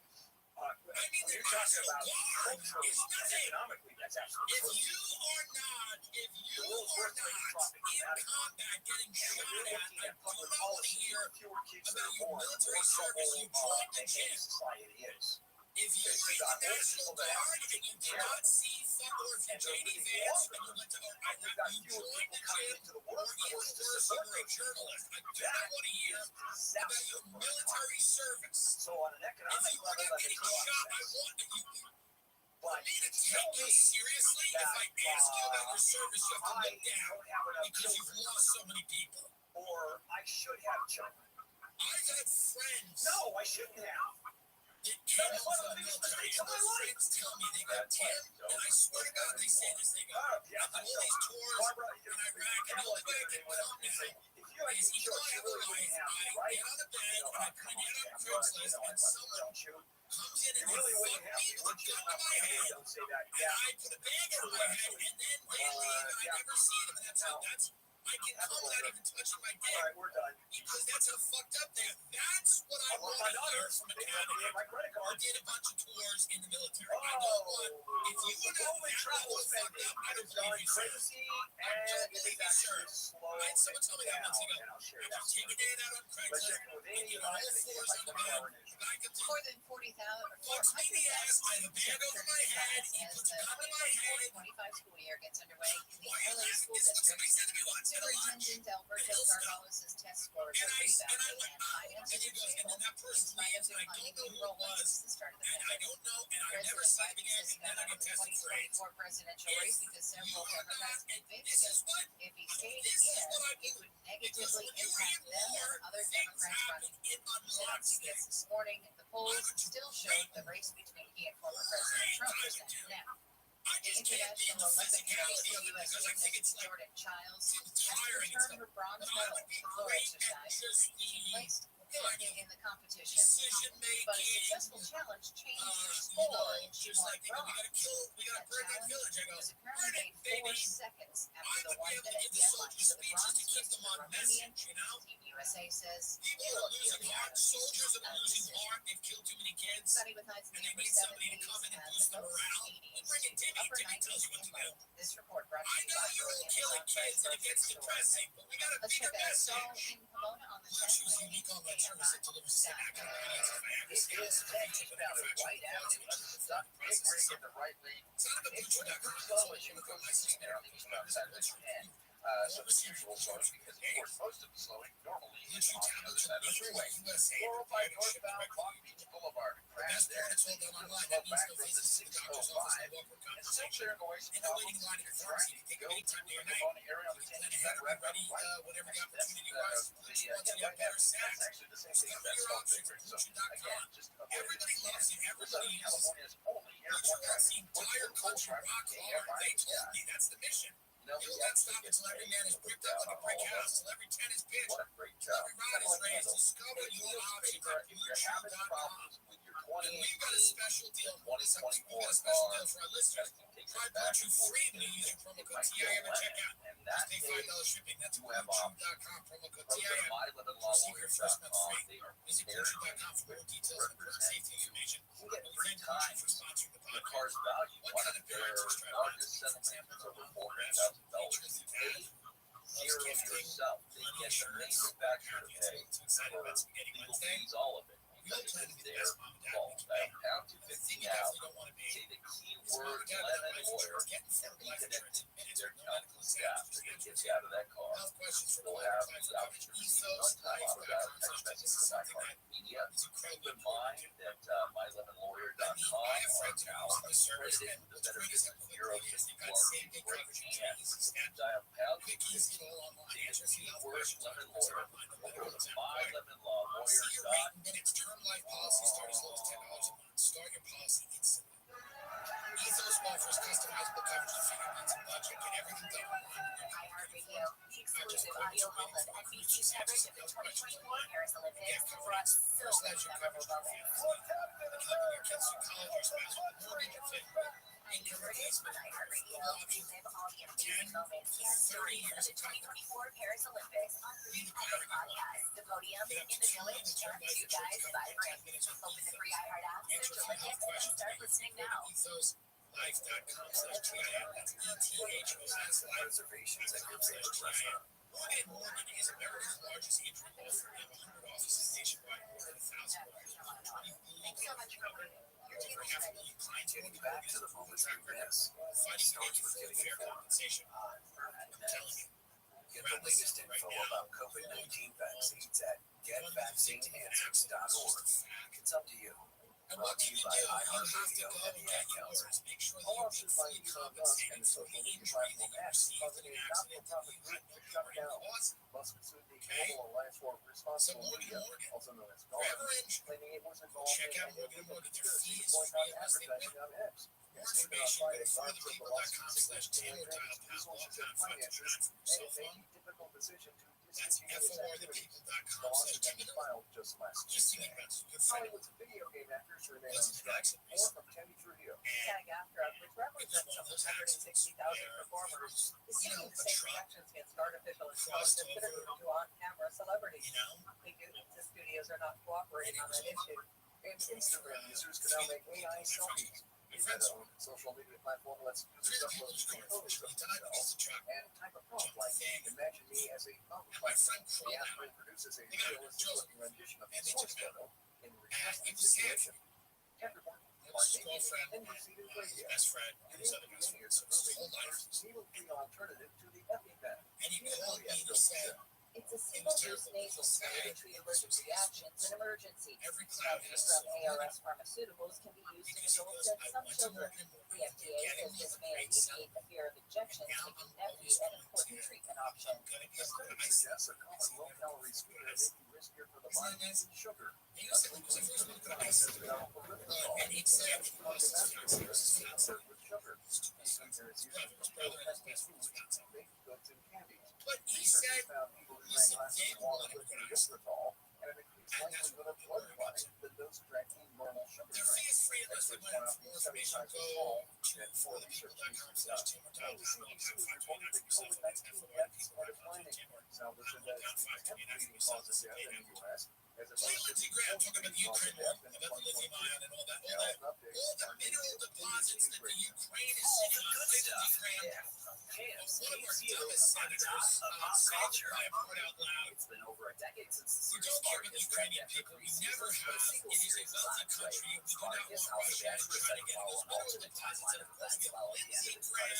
You're talking about culturally and economically, that's absolutely true. If you are not The world's birth rate is dropping dramatically. combat getting And shot when you're at, looking I at do public not want to policy, hear the fewer kids that about are your born, the military more service. You trouble joined the any gym. society is. If you Because were you in got the old National people that have Guard to and take you did care not of. see or if you And they're JD living Vance longer. and you went to And we've got you fewer joined people the coming gym, into the or even workforce to worse, you support were a them. journalist. I do not That want to hear is about disaster your for our military economy. service. So on an If economic you were level, not that getting makes a lot shot, of I sense. want you. But For me to tell take you me seriously, if I ask you about your service, you have to I look down don't have enough because you've children, lost so many people. or I should have children. I've had friends No, I shouldn't have. that That came is home one of from the the biggest military, mistakes and of my those life. friends tell me they go, Tim, and I swear to God they say this, they go, Yeah, after all these tours Barbara, in Iraq, and the only way I can come now if you had is any even though I choice, you have a really life, wouldn't have I to, right? get on the bed and I put it on Sam, Craigslist, I and someone don't you? comes in You and really they wouldn't fuck have me to, with a would you? gun to my head, Don't say that. and Yeah. I put a bag over my head, and then they leave, and I never see them, and that's I can come without even touching my dick. All right, we're done. Because that's how fucked up they are. That's what I want to hear from a candidate who did a bunch of tours in the military. I don't want, if you want to that level of fucked up, I don't believe you, sir. I don't believe you, sir. I had someone tell me that months ago. I was taking it out on Craigslist, and get all fours on the bed. The guy comes in, More than 40,000 fucks me in the ass, I have a bag over my head, he as puts a the gun to my head. 2025 school year gets underway in the Why are you LA laughing? school This is what somebody district. said to me once at a lunch. Superintendent Alberto Carvalho's test scores And are I rebounding went, and oh, finances and he goes, and then that person leaves, and I don't know who it was, since the start of the and I pandemic. don't know, and I've never seen it again, and then I get tested for AIDS. 2024 presidential race because several Democrats convinced This is him what, if he stayed this is what I in, it do. would negatively impact them and other Democrats running. In Senate tickets this morning, the polls still showed the race between he and former President Trump was now. The International Olympic Committee for U.S. gymnast Jordan Childs returned her bronze medal in the floor exercise. She placed third in the competition, but a successful challenge changed her score and she won bronze. That challenge was apparently made 4 seconds after the 1 minute deadline, so the bronze goes to the Romanian. Team USA says it will appeal the honor. soldiers that are losing heart, they've killed too many kids, Sunny with highs in and the they upper need somebody to 70s come in and and boost the their low morale. 80s. Bring in Timmy. Upper Timmy 90s tells you what to do. and light. This report brought to I you know by you're all Amazon killing kids, and it gets Store. depressing, but we gotta Let's be check the out Saul message. in Pomona on the Luch was 10th. unique online service that delivers snack ingredients and It is Texas found at White Avenue under the Duck Big Rig in the right lane. It's not about It's Butcher.com. slow as you go to there on the eastbound side of the 10. So the usual slowing because of course most of the slowing normally is on the other side of the freeway. 405 northbound Long Beach Boulevard. Crash there. Slow back from the 605. And still clearing away some problems. Go through the Pomona area on the 10. That's actually the same thing as Salt Baker. So again, just Everybody loves it. Everybody uses it. California's only Luch airport wants the entire country rock hard. They told me that's the mission. You'll not stop until every man is bricked up like a brick house, till every tent is pitched, till every rod is raised. Discover your options at Luch.com. And we've got a special deal. We've got a special deal for our listeners. Try Bluetooth free when you use your promo code TIM at checkout. Just pay $5 shipping. That's Bluetooth.com, promo code TIM. Receive your first month free. Visit Bluetooth.com for more details and product safety information. And we thank Bluetooth for sponsoring the podcast. What kind of parents extravagance? For example, features the dad. Loves gifting. Money insurance. Apparently it's too excited about Spaghetti Wednesday. We all plan to be the best mom and dad we can be. The thing you definitely don't want to be is mom and dad without life insurance, getting affordable life insurance in minutes with no medical exams, prescriptions, health questions for all kinds of coverage. EthosLife.com/this is something that is incredibly important to do. I have friends who are using the service, and what's great is how quickly it is. They've got same-day coverage and easy step. Quick, easy, all online. Answer a few health questions on your online, no matter what's required. See your rate in minutes. Term life policy start as low as $10 a month. Start your policy instantly. Ethos offers customizable coverage to fit your needs and budget. Get everything done online when you're not iHeartRadio, the exclusive audio home of NBC coverage of the 2024 Paris Olympics, brought so many memorable moments. Helping your kids through college, your spouse with a mortgage, your family. Income replacement. iHeartRadio, relive all the amazing moments and stories of the 2024 Paris Olympics on the Epic Podcast, The Podium, In the Village, and Two Guys Vibrant. Open the free iHeart app, search Olympics, and start listening now. EthosLife.com/TIM. That's ETHOS reservations at your favorite restaurant. Morgan is America's largest injury law firm. They have 100 offices nationwide, more than 1,000 lawyers. Thanks so much for coming. Over half a million clients. Getting back to the moments you miss. Fighting to get full and fair compensation. I'm telling you. Get the latest info about COVID-19 vaccines at getvaccineanswers.org. It's up to you. And what can you do? You have to go and get yours. Make sure that you've been fully compensated for the injury that you received in an accident that you had no part in causing. Okay? So Morgan & Morgan, forever injured. Check out Morgan & Morgan. Their fee is free unless they win. More information, go to forthepeople.com/Tim or dial pound 155 from your cell phone. That's forthepeople.com/Tim. Just think about it. Good friend. Listen to the accent. SAG-AFTRA, which represents 160,000 performers is seeking the same protections against artificial intelligence that are given to on-camera celebrities. The studios are not cooperating on that issue. Instagram users can now make AI selfies. The Meta-owned social media platform lets users upload photos of themselves and type a prompt like, imagine me as a mountain climber. The app then produces a realistic-looking rendition of the source photo in the requested situation. Best friend, and his other best friend. So his whole life. Needle-free alternative to the EpiPen. And he called me and he said, it's a single-use nasal spray to treat allergic reactions in emergencies. Every cloud has from ARS Pharmaceuticals can be used in adults and some children. The FDA says this may alleviate the fear of injections, making neffy an important treatment option. The study suggests a common low-calorie sweetener may be riskier for the body than sugar. And he said, and he said, but he said, they want to go to and that's what the blood clotting than those who drank normal sugar. They're fee-free unless they want for more information. Go to forthepeople.com/tumor.com/tumor. Hey, Lindsey Graham talking about the Ukraine war, about the lithium ion and all that mineral deposits that the Ukraine is sitting on. Lindsey Graham, one of our dumbest senators, I put out loud. It's been over a decade since we don't care about the Ukrainian people. We never have. It is a wealthy country. We do not want Russia to try to get those mineral deposits out of Lindsey Graham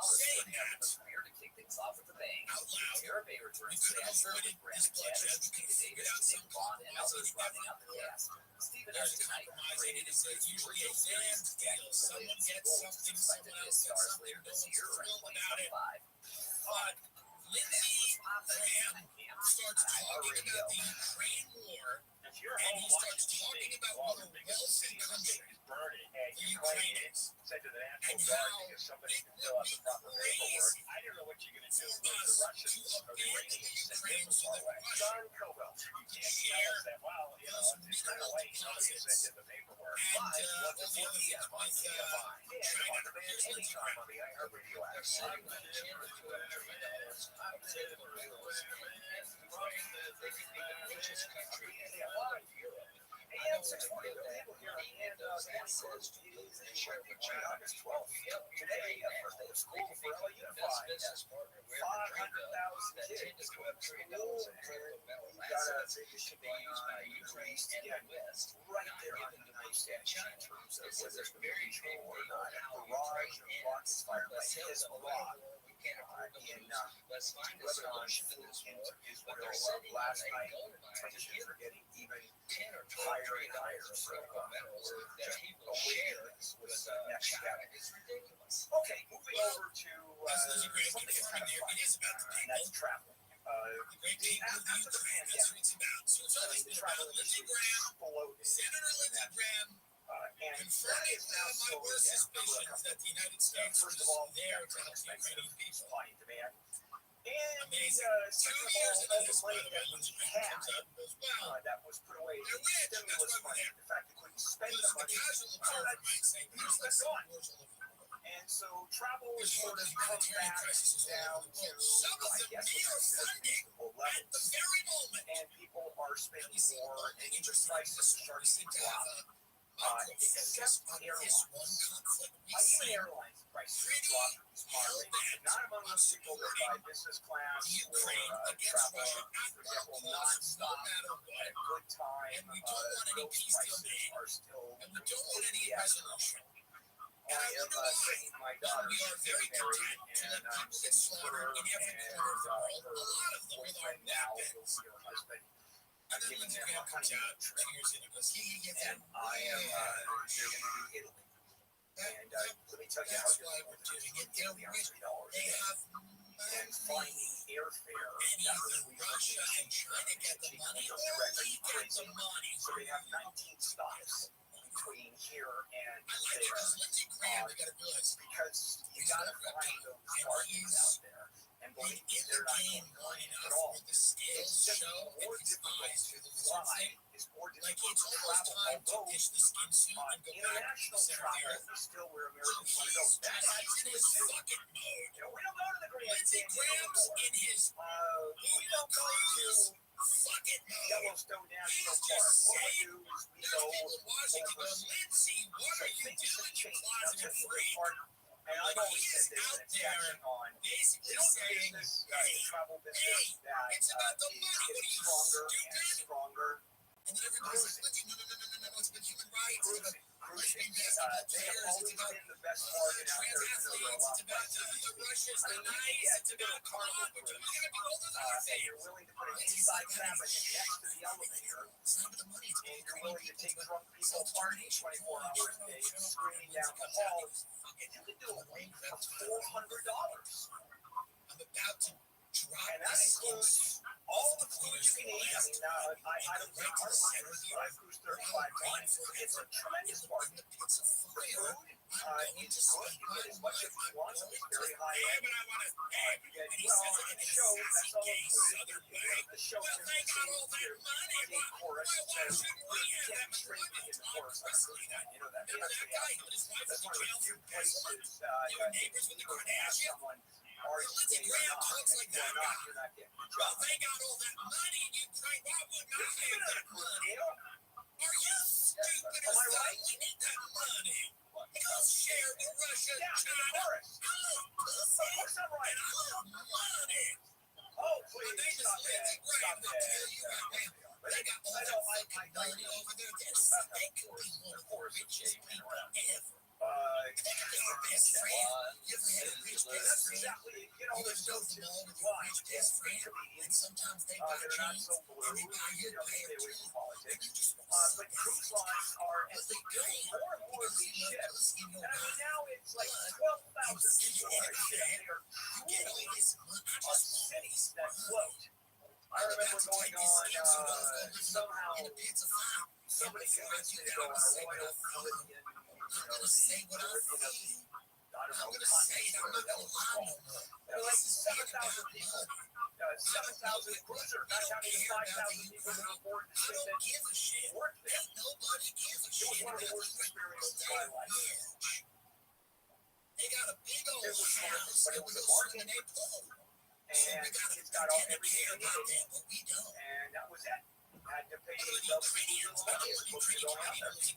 saying that to kick things off with the bang. out loud. Rabbi returns to the avoided this bloodshed. We could have figured out some policies running out the gas. Stephen There's a compromise, and it is usually a land deal. Someone gets something, someone else gets something. No one's thrilled about it. But Lindsey Graham starts talking about the Ukraine war, and he starts talking about what a wealthy country the Ukraine is, and how it raised $200 billion to Ukraine so that Russia could share those mineral deposits and deal with China. Here's Lindsey Graham. AM 640 people here in Kansas City. August 12th. Today, first day of school for LA Unified. 500,000 kids go to school, and we got a big issue going on in the East and West, right there on the United States in terms of whether it's going to be controlled or not. A barrage of rockets fired by Hezbollah in Lebanon flew into Israel last night. Tensions are getting even higher and higher. So just aware this was next step. Okay, moving over to something that's kind of fun, and that's traveling. After the pandemic, travel industry exploded. Senator Lindsey Graham And that is now my worst suspicions that the United States first of all, there to help the Ukrainian people. supply and demand. And Amazing. 2 second of years all, into this, by money the way, that we Lindsey Graham had comes out and goes, well, that was put away in they're rich, that's stimulus why we're money. there. The fact they couldn't spend the Because the money. casual observer might say, there's like some wars all over the world. And so travel is There's sort of come humanitarian back crises all down over the to, world. Some of I them guess, need our funding reasonable at the levels. very moment. And people are spending We see more, one and thing the interesting in prices this are story. We starting seem to to drop. have a micro-focus on this one conflict. We Even seem airlines prices are pretty dropping moderately. hell-bent Not among on those people that buy business class the Ukraine or against travel, Russia at for all example, costs, no nonstop matter at what. a good time. And we don't want any Those peace deal prices made, are still and we don't want any completely resolution. And And I I am wonder why. taking my When daughter we are very married, content to and let I'm people get sitting with her, slaughtered in every and corner of the world, her a lot of them with our boyfriend now will weapons. be her husband. And then giving Lindsey them a Graham comes honeymoon out 2 trip. years in and goes, he gets And it. I am, they're going to do Italy. And let me tell you how That's why we're doing it. They're rich. $3 They have and finding airfare and either Russia and China get the money or we get the money. So they have 19 stops between here and I like it because Lindsey Graham, you got to realize, because you he's got to a find reptile, those and bargains he's out there. And believe they're not going to land at all. It's just more difficult to fly. It's more difficult to travel. Although international travel is still where Americans want to go. That's actually fucking mode. You know, we don't go to the grandstand anymore. We don't go to Yellowstone National Park. What we do is we go overseas. So things have changed. Now, to me, the part, and I've always said this, and it's catching on. It's business, travel business that is getting stronger and stronger. And then everybody's like, no, it's been human rights. Cruise ships, they have always been the best bargain out there. It's about the Russians, the nice, it's about cargo cruise. And you're willing to put an inside cabin next to the elevator. And you're willing to take drunk people partying 24 hours a day and screaming down the hall. And you can do a week for $400. I'm about to drop. And that includes all the food you can eat. I mean, I don't think part of my cruise, but I cruise 35 times. It's a tremendous bargain. The food is good. You get as much as you want. It's very high end. You get, well, the show, that's all included. The show can be the chorus. And you can't be straight in the chorus. You know that. That's one of the few places neighbors with the Kardashians. Someone Lindsey Graham talks like that guy. Well, they got all that money, and you pray, why wouldn't I have that money? Are you stupid or something? We need that money. Let's share with Russia and China. I love pussy, and I love money. Oh, please, my name is Lindsey Graham. They'll tell you right now. They got all that fucking money over there. They could be one of the richest people ever. They could be your best friend. You ever had a rich best friend? You know them all with a rich best friend, and sometimes they buy jeans, and they buy you a pair of jeans, and you just want to but cruise lines are, as they go, more and more of these ships, and I mean, now it's like 12,000 people on a ship. They are truly cities that float. I remember going on, somehow, somebody convinced me to go on a Royal Caribbean. I'm going to say what I feel. I'm going to say it. I'm not going to lie no more. There were like 7,000 people. 7,000 cruisers, not counting the 5,000 people that were aboard the ship that give a shit. Worked there. Nobody gives a shit. It was one of the worst experiences of my life. They got a big old house, but it was a swimming pool. And it's got all everything in it. But we don't. And that was it. Had to pay the little money as opposed to going out there. As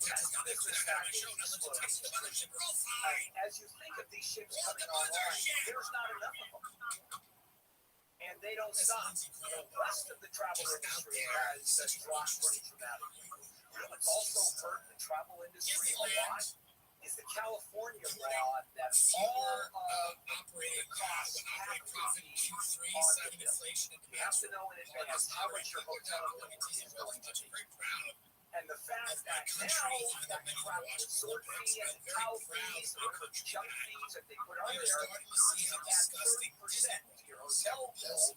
you think of these ships coming online, there's not enough of them. And they don't stop. The rest of the travel industry has dropped pretty dramatically. You know what's also hurt the travel industry a lot is the California law that all operating costs have to be on the bill. You have to know in advance how much your hotel is going to be. And the fact that now that travel resort fee and hotel fees and whatever junk fees that they put on there, you add 30% to your hotel bill.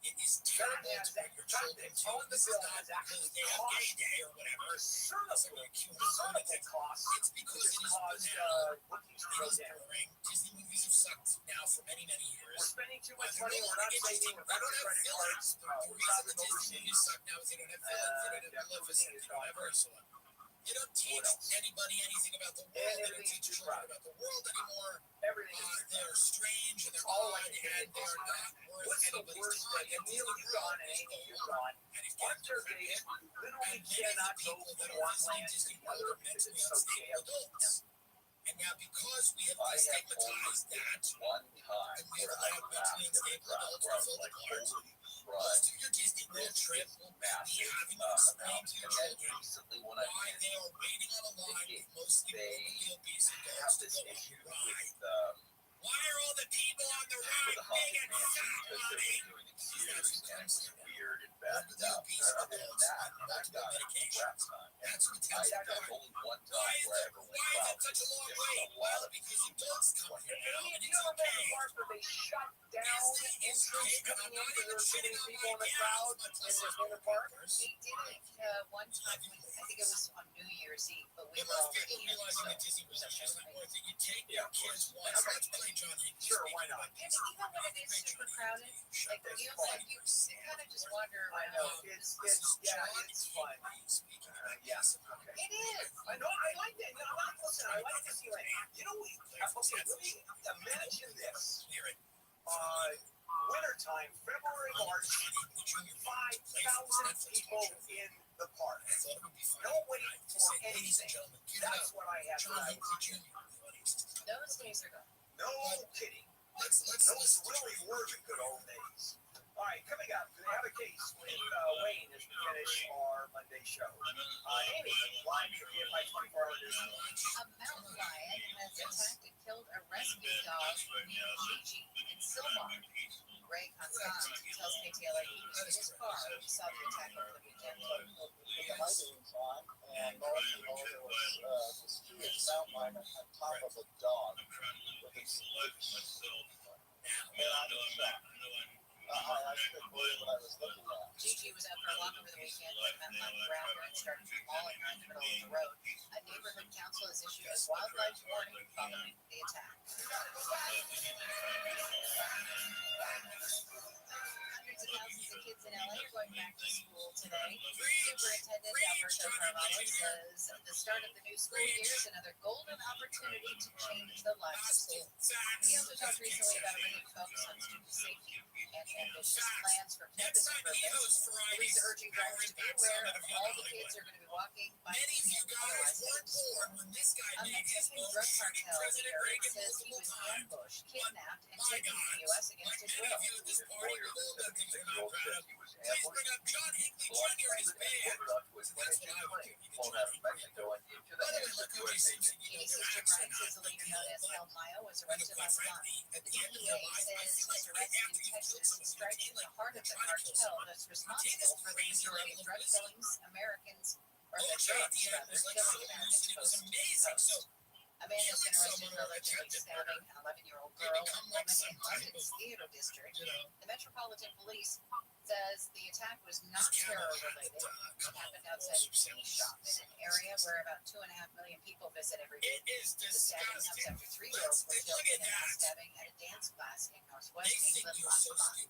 It is terrible to bring your children to. This is not because they have gay day or whatever. Discernible costs. It's because it has boring. Disney movies have sucked now for many, many years. We're spending too much money. We're not saving. We don't have fillers. The reason the Disney movies suck now is they don't have fillers. They don't have Maleficent. They don't have Ursula. They don't teach anybody anything about the world. They don't teach children about the world anymore. Everything they're strange and they're odd and they're not worth anybody's time. And Neil, you've gone and Amy, you've gone. On Thursdays, you literally cannot go from one land to the other because it's so jammed. And now because we have destigmatized that, and we have allowed mentally unstable adults to fill the cards, most of your Disney World trip will be having to explain to your children why they are waiting on a line with mostly morbidly obese adults to go on the ride. Why are all the people on the ride big and fat, honey? That's because they're weird and bad. Morbidly obese adults on multiple medications. That's what tells you why is it such a long wait? Well, because adults come here now and it's okay. They shut down the entrance coming in because there were too many people in the crowd in the park. They did it one time. I think it was on New Year's Eve, but we were already in. Realizing that Disney was just not worth it. You take your kids once, let's play Sure, why not? And even when it is super crowded, like the deals that you kind of just wander around. I know it's fun. Yeah, okay. It is. I know. I like that. No, listen, I like this feeling. You know, okay, let me imagine this. Wintertime, February, March, 5,000 people in the park. No wait for anything. That's what I had when I was a kid. Those days are gone. No kidding. Those really were the good old days. All right, coming up, we have a case with Wayne as we finish our Monday show. Amy, live to KFI 24 Hours. A mountain lion has attacked and killed a rescue dog named Gigi in Silmar. Ray Constant tells KTLA he was in his car when he saw the attack over the weekend. The lighting was on, and lo and behold, there was this huge mountain lion on top of a dog with its I couldn't believe what I was looking at. Gigi was out for a walk over the weekend when the mountain lion grabbed her and started mauling her in the middle of the road. A neighborhood council has issued a wildlife warning following the attack. Hundreds of thousands of kids in LA are going back to school today. Superintendent Alberto Carvalho says the start of the new school year is another golden opportunity to change the lives of students. He also talked recently about a renewed focus on student safety and ambitious plans for campus improvements. Police are urging drivers to be aware of all the kids are going to be walking, biking, and otherwise headed to school. A Mexican drug cartel leader says he was ambushed, kidnapped, and taken to the U.S. against his will. Eastern Rights says the leader known as El Mayo was arrested last month. The DEA says his arrest in Texas strikes in the heart of the cartel that's responsible for the majority of drug killings, Americans, or the drugs rather, killing Americans coast. A man has been arrested for allegedly stabbing an 11-year-old girl and woman in London's theater district. The Metropolitan Police says the attack was not terror-related. It happened outside a tea shop in an area where about 2.5 million people visit every week. The stabbing comes after 3 girls were killed in a mass stabbing at a dance class in Northwest England last month.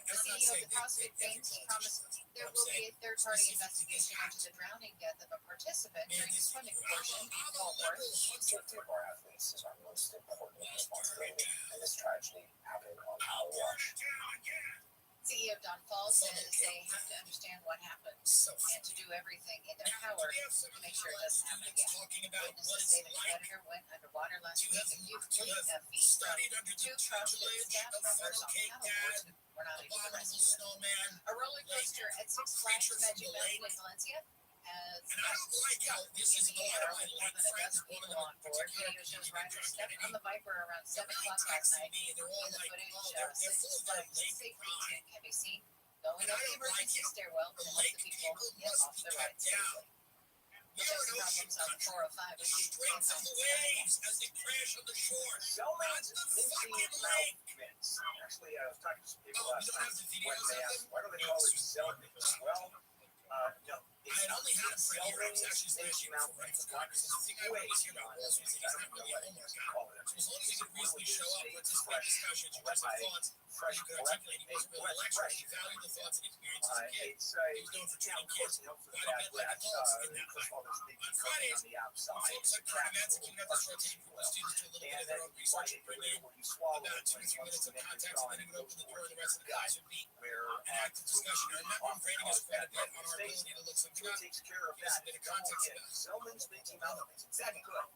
The CEO of the CrossFit Games promised there will be a third-party investigation into the drowning death of a participant during the swimming portion in Fort Worth. Safety of our athletes is our most important responsibility, and this tragedy happened on our watch. CEO Don Paul says they have to understand what happened and to do everything in their power to make sure it doesn't happen again. Witnesses say the competitor went underwater last week. A few feet from 2 CrossFit staff members on paddleboards were not able to rescue them. A roller coaster at Six Flags Magic Mountain in Valencia has in the air with more than a dozen people on board. Video shows riders stepped on the Viper around 7 o'clock last night. In the footage, Six Flags safety team can be seen going up the emergency stairwell to help the people get off the ride safely. Just problems on 405 with huge waves on the waves as they crash on the shore. Selman's minty mouth mints. Actually, I was talking to some people last night when they asked, why do they call it Selman's? Well, no. I had only had it for a year. I was actually minty mouth mints. Not way beyond this. I don't know what you call it. As long as you can reasonably show up, participate in discussions, you have thoughts, you could articulate. He wasn't really lecturing. He valued the thoughts and experiences of kids. He was known for treating kids quite a bit like adults in that way. On Fridays, we focus on current events and keeping up the short tape for students to do a little bit of their own research and bring in about 2 to 3 minutes of context, and then he would open the door and the rest of the class would be an active discussion. I remember him grading us quite a bit on our ability to look something up. Give us a bit of context about it. Selman's minty mouth mints. Exactly good.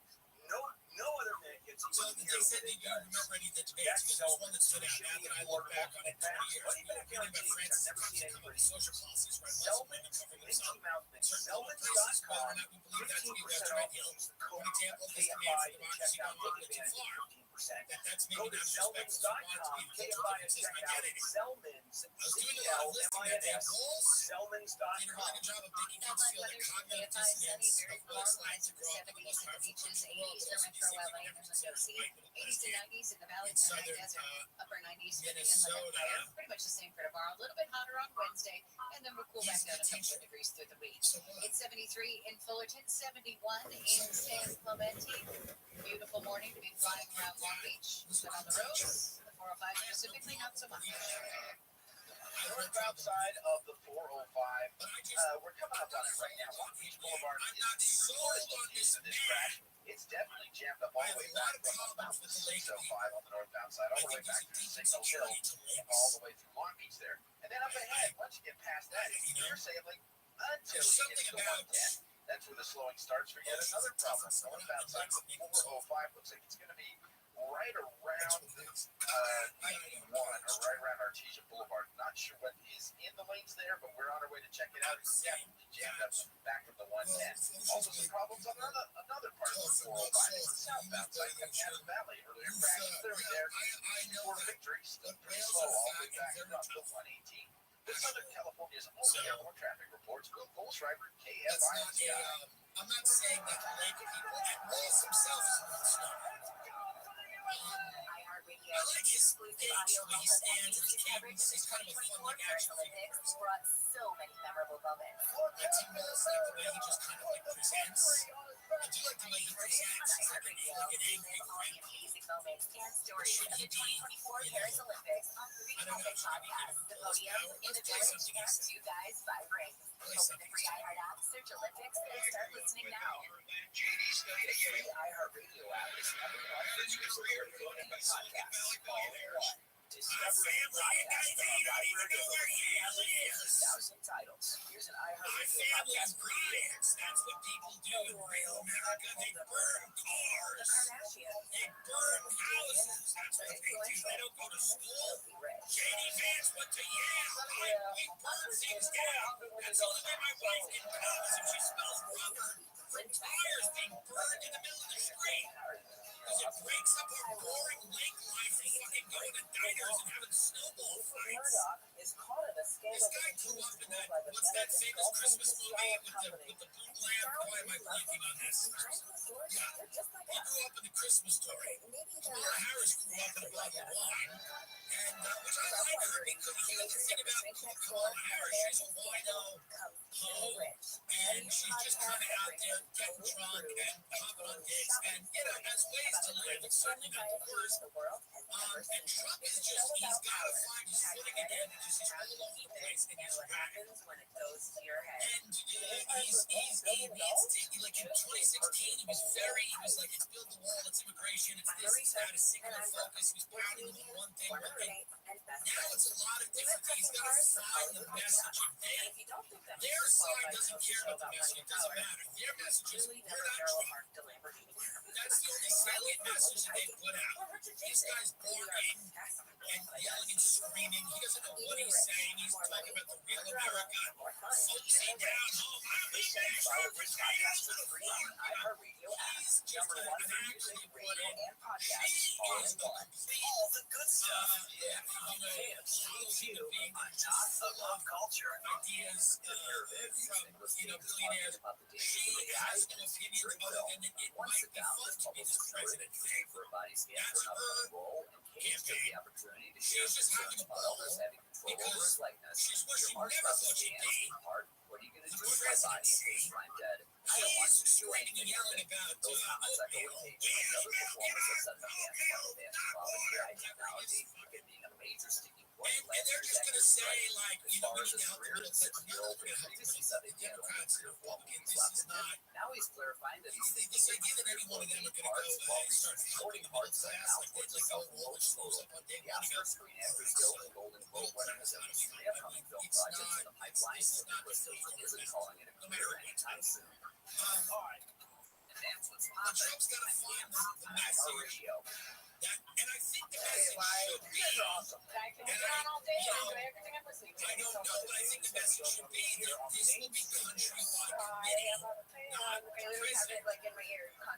No other mint gets so they said that you remember any of the debates, because there's one that stood out now that I look back on it 20 years. Reading about Francis and come up with social policies where Muslim women cover themselves. Certain places, whether or not we believe that to be left or right. One example is the man for democracy gone a little bit too far. That's maybe not as respectful as we want it to be. The culture is identity. I was doing a lot of listing that day. Goals. Did a really good job of making kids feel like cognitive dissonance, avoid slides to grow up in the most powerful country in the world. LA and the sea, 80s and 90s in the Valley of the Desert, upper 90s for the Inland Empire. Pretty much the same for tomorrow. A little bit hotter on Wednesday, and then we'll cool back down a couple of degrees through the week. It's 73 in Fullerton, 71 in San Clemente. beautiful morning to be flying around Long Beach, but on the roads, the 405 specifically, not so much. Northbound side of the 405. We're coming up on it right now. Long Beach Boulevard is the reported location of this crash. It's definitely jammed up all the way back from about the 605 on the northbound side, all the way back to Signal Hill, all the way through Long Beach there. And then up ahead, once you get past that, it's clear sailing until you get to the 110. That's where the slowing starts for yet another problem. Northbound side of 405 looks like it's going to be right around 91 or right around Artesia Boulevard. Not sure what is in the lanes there, but we're on our way to check it out. It's definitely jammed up back from the 110. Also some problems on another part of the 405. It's the southbound side of Cannon Valley. Earlier crashing through there. For Victory, still pretty slow all the way back up to 118. This Southern California's only airport traffic reports. Will Schreiber, KFI. I'm not saying that the lake people, and Willis himself is not snow. I like his page where he stands and his cadence. He's kind of a fun, like, action figure. Brought so many memorable moments. I Tim Willis, like the way he just kind of like presents. I do like the way he presents. He's like an angry grandpa. Amazing moments and stories of the 2024 Paris Olympics on the Republic podcast. The podium in the village and Two Guys Vibrate. Open the free iHeart app, search Olympics, and start listening now. The free iHeartRadio app is number one for user-supported podcasts. All in one. Discover podcasts from a library of over 350,000 titles. Here's an iHeartRadio podcast preview. That's what people do in real America. They burn cars. They burn houses. That's what they do. They don't go to school. J.D. Vance went to Yale. We burn things down. That's the only way my wife can come is if she smells rubber from tires being burned in the middle of the street. Because it breaks up our boring lake life and fucking going to diners and having snowball fights. This guy grew up in that, what's that famous Christmas movie with the blue lamp? Why am I blanking on this? Yeah, he grew up in the Christmas Story. Laura Harris grew up in a bottle of wine. And, which I like her because here's the thing about Kamala Harris. She's a wino, hoe, and she's just kind of out there getting drunk and hopping on dates and, you know, has ways to live. It's certainly not the worst. And Trump is just, he's got to find his footing again. It's just he's all over the place and he's rapping. And he needs to, like in 2016, he was like, it's build the wall, it's immigration, it's this, it's that, it's singular focus. He was pounding on one thing. Now it's a lot of different things. He's got to find the message. Their side doesn't care about the message. It doesn't matter. Their message is, we're not Trump. That's the only salient message that they put out. This guy's barking and yelling and screaming. He doesn't know what he's saying. He's talking about the real America. Focusing down home. I'm the national potatoes to the floor. He's just an actor you put in. She is the complete, all the good stuff. Being just the love culture ideas from billionaires. She has no opinions other than that it might be fun to be this president. That's her campaign. She's just having a ball because she's what she never thought she'd be. The president. He's screaming and yelling about oatmeal. And they're just going to say, like, you know, we need to help the middle class. We're going to help the Democrats and Republicans. This is not. Now he's clarifying that this idea that any one of them are going to go start helping the middle class, like they like all the schools up on day one. It's not. It's not. No matter what. But Trump's got to find the message. And I think the message should be, and I don't know, but I think the message should be that this will be country by committee, not the president.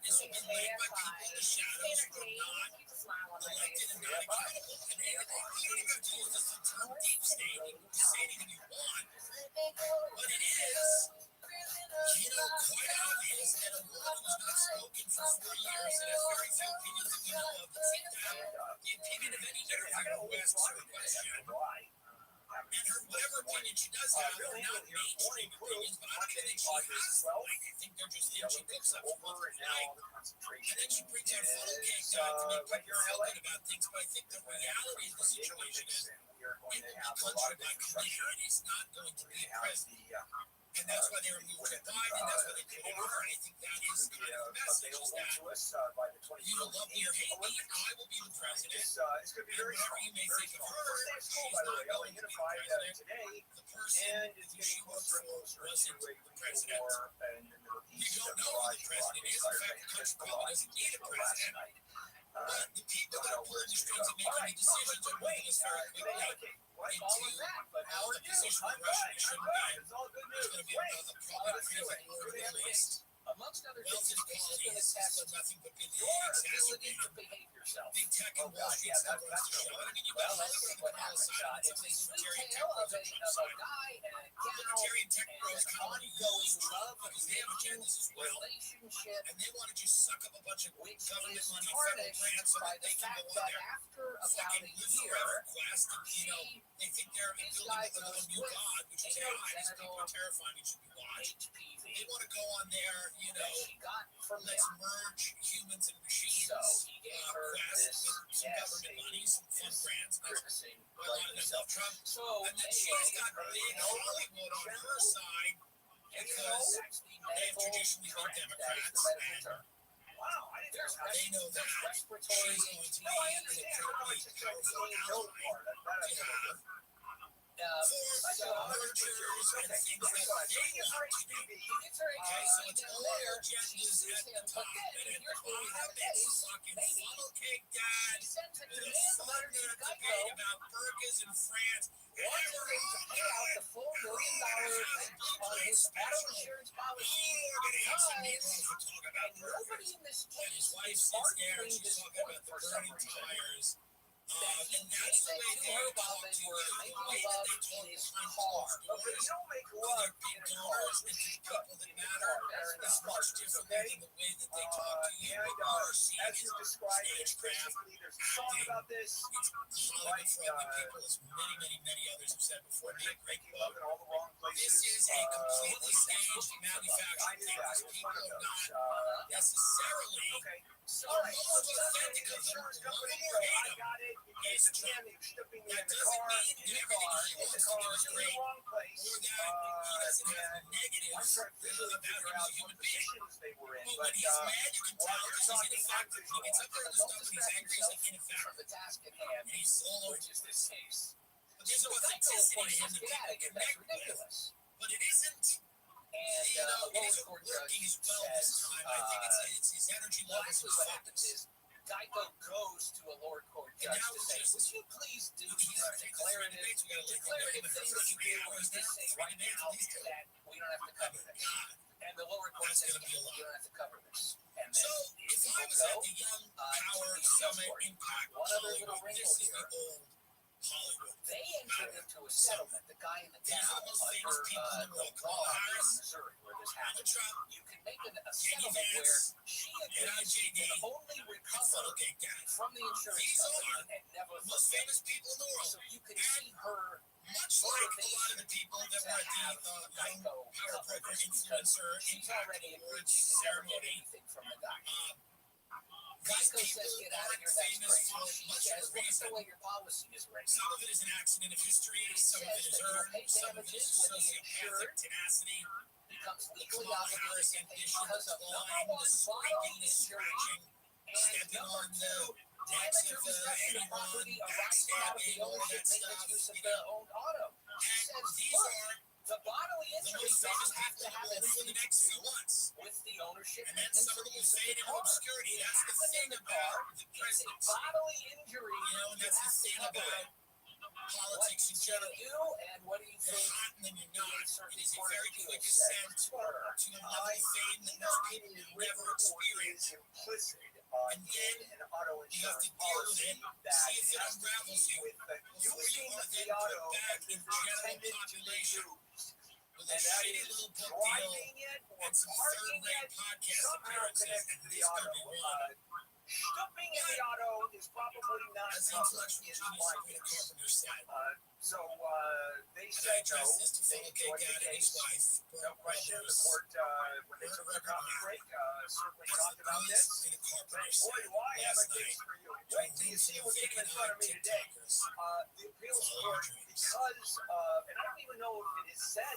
This will be led by people in the shadows who are not elected and not accountable. And you don't even have to do with this term deep state. You can say anything you want, but it is, you know, quite obvious that a woman who's not spoken for 4 years and has very few opinions that we know of, but sit down the opinion of any interviewer who asks her a question, and her whatever opinion she does have are not mainstream opinions, but I don't even think she has them. I think they're just things she cooks up from month to night. And then she brings out funnel cake God to make people feel good about things. But I think the reality of the situation is it will be country by committee, and it's not going to be a president. And that's why they removed Joe Biden. That's why they put him over. And I think that is kind of the message: is that you will love me or hate me, I will be the president. And whatever you may think of her, she's not going to be the president. The person who she worked for wasn't the president. We don't know who the president is. In fact, the country probably doesn't need a president. But the people that are pulling the strings and making the decisions are moving us very quickly into how the position of Russia should be. There's going to be another problem creating more Middle East. Amongst other Wealth things, it's going to test nothing but be your ability to behave yourself. Big tech and Wall Street still runs the show. I mean, you've got Hollywood on the Palestine, it's a libertarian tech bros on Trump's side. Libertarian tech bros kind of want to use Trump because they have agendas as well. And they want to just suck up a bunch of government money, federal grants, so that they can go on their fucking live forever quest. And, you know, they think they're building a new god, which is AI. These people are terrifying. It should be watched. They want to go on there, you know, let's merge humans and machines. Quest with some government money, some fun grants. That's a lot of them love Trump. And then she's got big Hollywood on her side because they've traditionally been Democrats. And they know that she's going to be an incredibly powerful ally to have. For mergers and things that they want to do. Okay, so it's all their agendas at the top, and at the bottom it's fucking funnel cake dad with a fucking debate about burgers in France. Wondering to pay out the full $1 million on his auto insurance policy. Nobody in this case and his wife sits there and she's talking about the burning tires. And that's the way they talk to you. The way that they talk behind closed doors to their big donors and to people that matter is much different than the way that they talk to you. What you're seeing is stagecraft, acting. It's Hollywood fraud that people, as many others have said before, make great love. This is a completely staged manufactured thing. These people are not necessarily or most authentic of them. Love them or hate them. Is Trump. That doesn't mean that everything he wants to do is great, or that he doesn't have negatives about him as a human being. But when he's mad, you can tell because he's ineffective. When he gets up there on the stuff and he's angry, he's like ineffective. And he's all over this case. But there's authenticity to him that people connect with. But it isn't. And it isn't working as well this time. I think it's his energy levels and focus. Geico goes to a lower court judge to say, would you please do these declarative things that you do in this state right now that we don't have to cover this? And the lower court says, you don't have to cover this. And then so if I was at the Young Power Summit Impact Hollywood, this is the old Hollywood. They entered into a settlement, the guy in the town under the law in Missouri where this happened. You can make a settlement where she agrees to only recover from the insurance company and never the most famous people in the world. So you can see her much like a lot of the people that were at the Young Power Broker influencer impact awards ceremony. From the guy. These people aren't famous for much of the reason. The way your policy is written. Some of it is an accident of history, some of it is earned, some of it is sociopathic tenacity. Becomes legally Kamala obligated Harris to pay ambition, because the of clawing, the scraping, the scratching, stepping on the decks of anyone, backstabbing, all of that stuff. You know. And these are the bodily injury doesn't have to have for the next few months. With the ownership, and then some of them will fade into obscurity. That's the thing about the presidency. Bodily injury, you know, and that's the thing about politics in general. And what do you think? You're hot and then you're not. It is a very quick ascent to a level of fame that most people never experience. And then you have to deal with it, see if it unravels you before you want to then put it back in general population with a shitty little book deal and some third-rate podcast appearances, and this could be one. Stooping in the auto is probably not covered in my case. They said no. They enjoyed the case. No question. The court, when they took their coffee break, certainly talked about this. But boy, do I have a case for you. Wait till you see what came in front of me today. The appeals court, because and I don't even know if it is said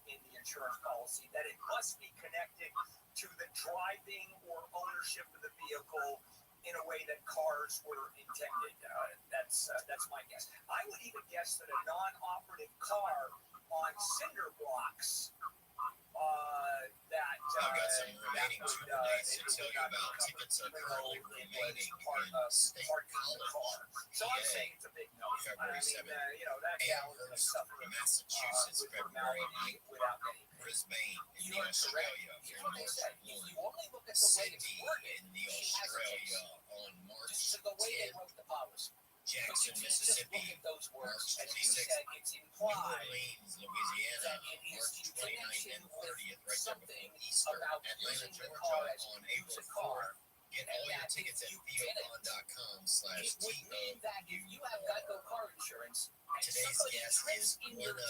in the insurance policy that it must be connected to the driving or ownership of the vehicle in a way that cars were intended. That's my guess. I would even guess that a non-operative car on cinder blocks I've got some remaining tour dates to tell you about. Tickets are currently remaining in State College, so I'm saying it's a big no. February 7th. That Amherst, Massachusetts, February 9th. Brisbane in Australia, here in March 1. Sydney in Australia on March 10th. Jackson, Mississippi, March 26th. New Orleans, Louisiana, March 29th and 30th, right there before Easter. Atlanta, Georgia on April 4th. Get all your tickets at theobon.com/TOU. If you have Geico car insurance, today's guest is one of the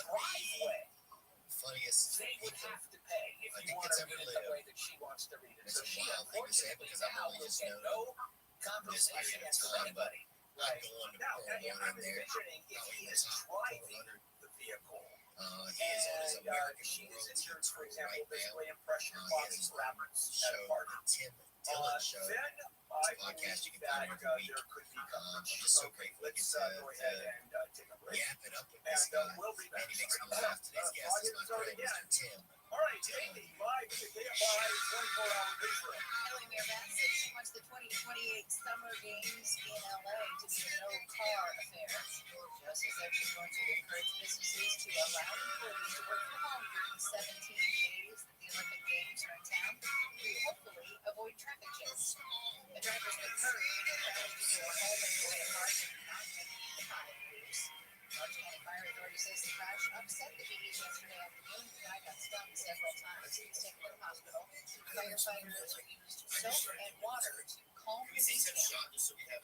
funniest they would have to pay if you want to read it the way that she wants to read it. It's So a she wild thing to say unfortunately because I've now only will just get known no this compensation period of from time, but anybody. I'm going to Now, pour and one I'm in there. envisioning if he is driving the vehicle, He is on his American she is World injured, Tour for example, right basically now. impression He body has his wrappers show, at a party. the Tim Dillon Show. Then It's a podcast you can find every week. there could be I'm just so grateful we Let's get go ahead and take a break. yap it up with this guy. We'll be back. And he makes me laugh. Today's guest is my friend, Mr. Tim. All right, Amy, live to KFI 24-hour visual. Kelly Mirvan said she wants the 2028 Summer Games in LA to be a no-car affair. She also said she's going to encourage businesses to allow employees to work from home during the 17 days that the Olympic Games are in town to hopefully avoid traffic jams. The drivers were encouraged to travel to a home and away park and not any fires. Orange County Fire Authority says the crash upset the bees yesterday afternoon. The guy got stung several times. He was taken to the hospital. Firefighters used soap and water to calm the bees down.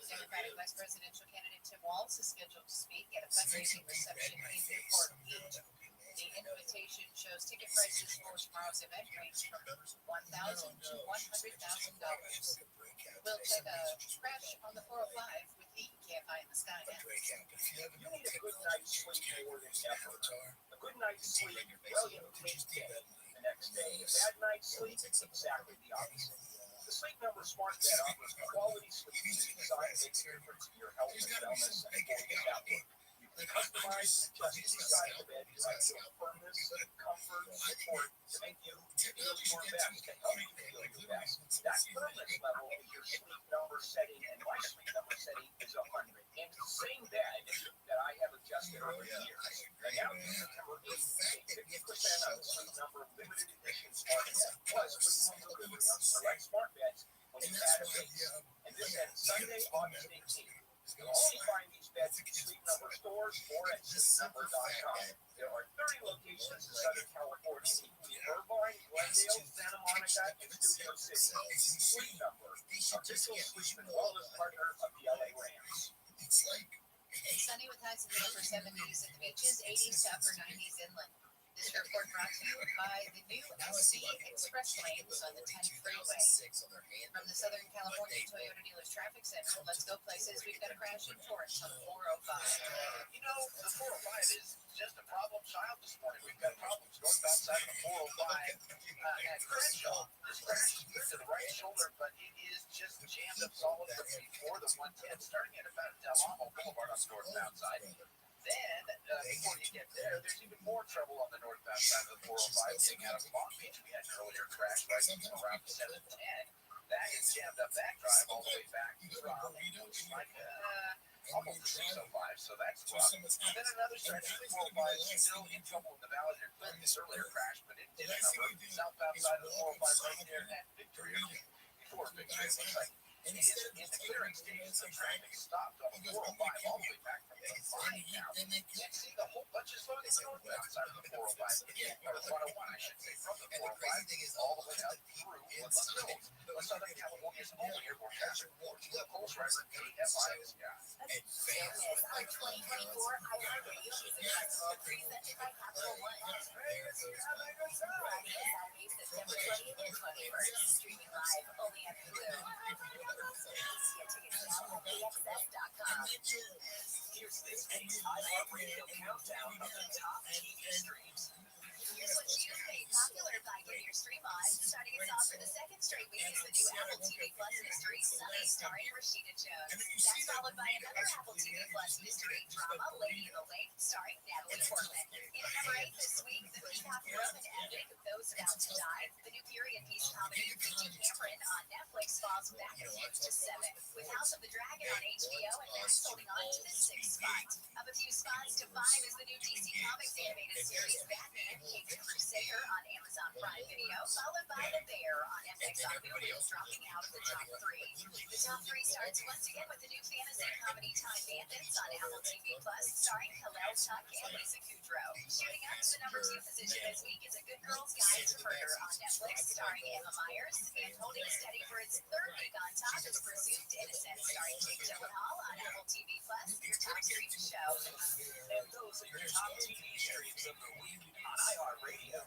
Democratic Vice Presidential candidate Tim Walz is scheduled to speak at a fundraising reception in Newport Beach. The invitation shows ticket prices for tomorrow's event range from $1,000 to $100,000. We'll take a crash on the 405 with the KFI in the sky now. You need a good night's sleep more than ever. A good night's sleep, well, you take day. The next day, a bad night's sleep, exactly the opposite. The Sleep Number Smart Bed offers quality sleep designed to make a difference in your health and wellness and avoiding outlook. You can customize and adjust each side of the bed to feel firmness, comfort, support to make you feel your best, to help you feel your best. That firmness level is your Sleep Number setting, and my Sleep Number setting is 100. And it's the same bed that I have adjusted over the years. And now through September 8th, save 50% on the Sleep Number limited edition smart bed. Plus, we will deliver on select smart beds when you add a base. And this ends Sunday, August 18th. You'll only find these beds at Sleep Number stores or at sleepnumber.com. There are 30 locations in Southern California, including Irvine, Glendale, Santa Monica, and Studio City. Sleep Number, official sleep and wellness partner of the LA Rams. It's like Sunny with highs in the upper 70s at the beaches, 80s to upper 90s inland. This report brought to you by the new SC Express lanes on the 10 freeway. From the Southern California Toyota Dealers Traffic Center, let's go places. We've got a crash in Torrance on the 405. You know, the 405 is just a problem child this morning. We've got problems northbound side of the 405 at Crenshaw. This crash is good to the right shoulder, but it is just jammed up solid from before the 110, starting at about Del Amo Boulevard on the northbound side. Then, before you get there, there's even more trouble on the northbound side of the 405 getting out of Long Beach. We had an earlier crash right around 710. That has jammed up that drive all the way back from like almost 605, so that's rough. Then another stretch of the 405 still in trouble in the valley. There was this earlier crash, but it didn't cover southbound side of the 405 right there at Victoria. Before Victoria, it looks like it is in the clearing stage. The traffic stopped on the 405 all the way back from the 5 now. And see the whole bunch is slowing the northbound side of the 405. Or 101, I should say, from the 405 all the way up through Woodland Hills. Southern California's only airport passer, locals driver KFI's Guinness on 2024 iHeartRadio Music Festival presented by Capital One. Friday, Saturday, September 20th and 21st. Streaming live only on Hulu. Get tickets now at AXS.com. Here's this week's iHeartRadio countdown of the top TV streams. Here's what you made popular by Get Your Stream On. Starting us off for the second straight week is the new Apple TV Plus mystery, Sunny, starring Rashida Jones. That's followed by another Apple TV Plus mystery drama, Lady in the Lake, starring Natalie Portman. In at number 8 this week, the Peacock Roman epic, Those About to Die. The new period piece comedy of P.T. Cameron on Netflix falls back a few to 7, with House of the Dragon on HBO and Max holding on to the 6th spot. Up a few spots to 5 is the new DC Comics animated series Batman, Caped Crusader on Amazon Prime Video, followed by The Bear on FX on Hulu, dropping out of the top 3. The top 3 starts once again with the new fantasy comedy Time Bandits on Apple TV Plus, starring Hillel Tuck and Lisa Kudrow. Shooting up to the number 2 position this week is A Good Girl's Guide to Murder on Netflix, starring Emma Myers, and holding steady for its 3rd week on top is Presumed Innocent, starring Jake Gyllenhaal on Apple TV Plus, your top streaming show. And those are your top TV streams of the week on iHeartRadio.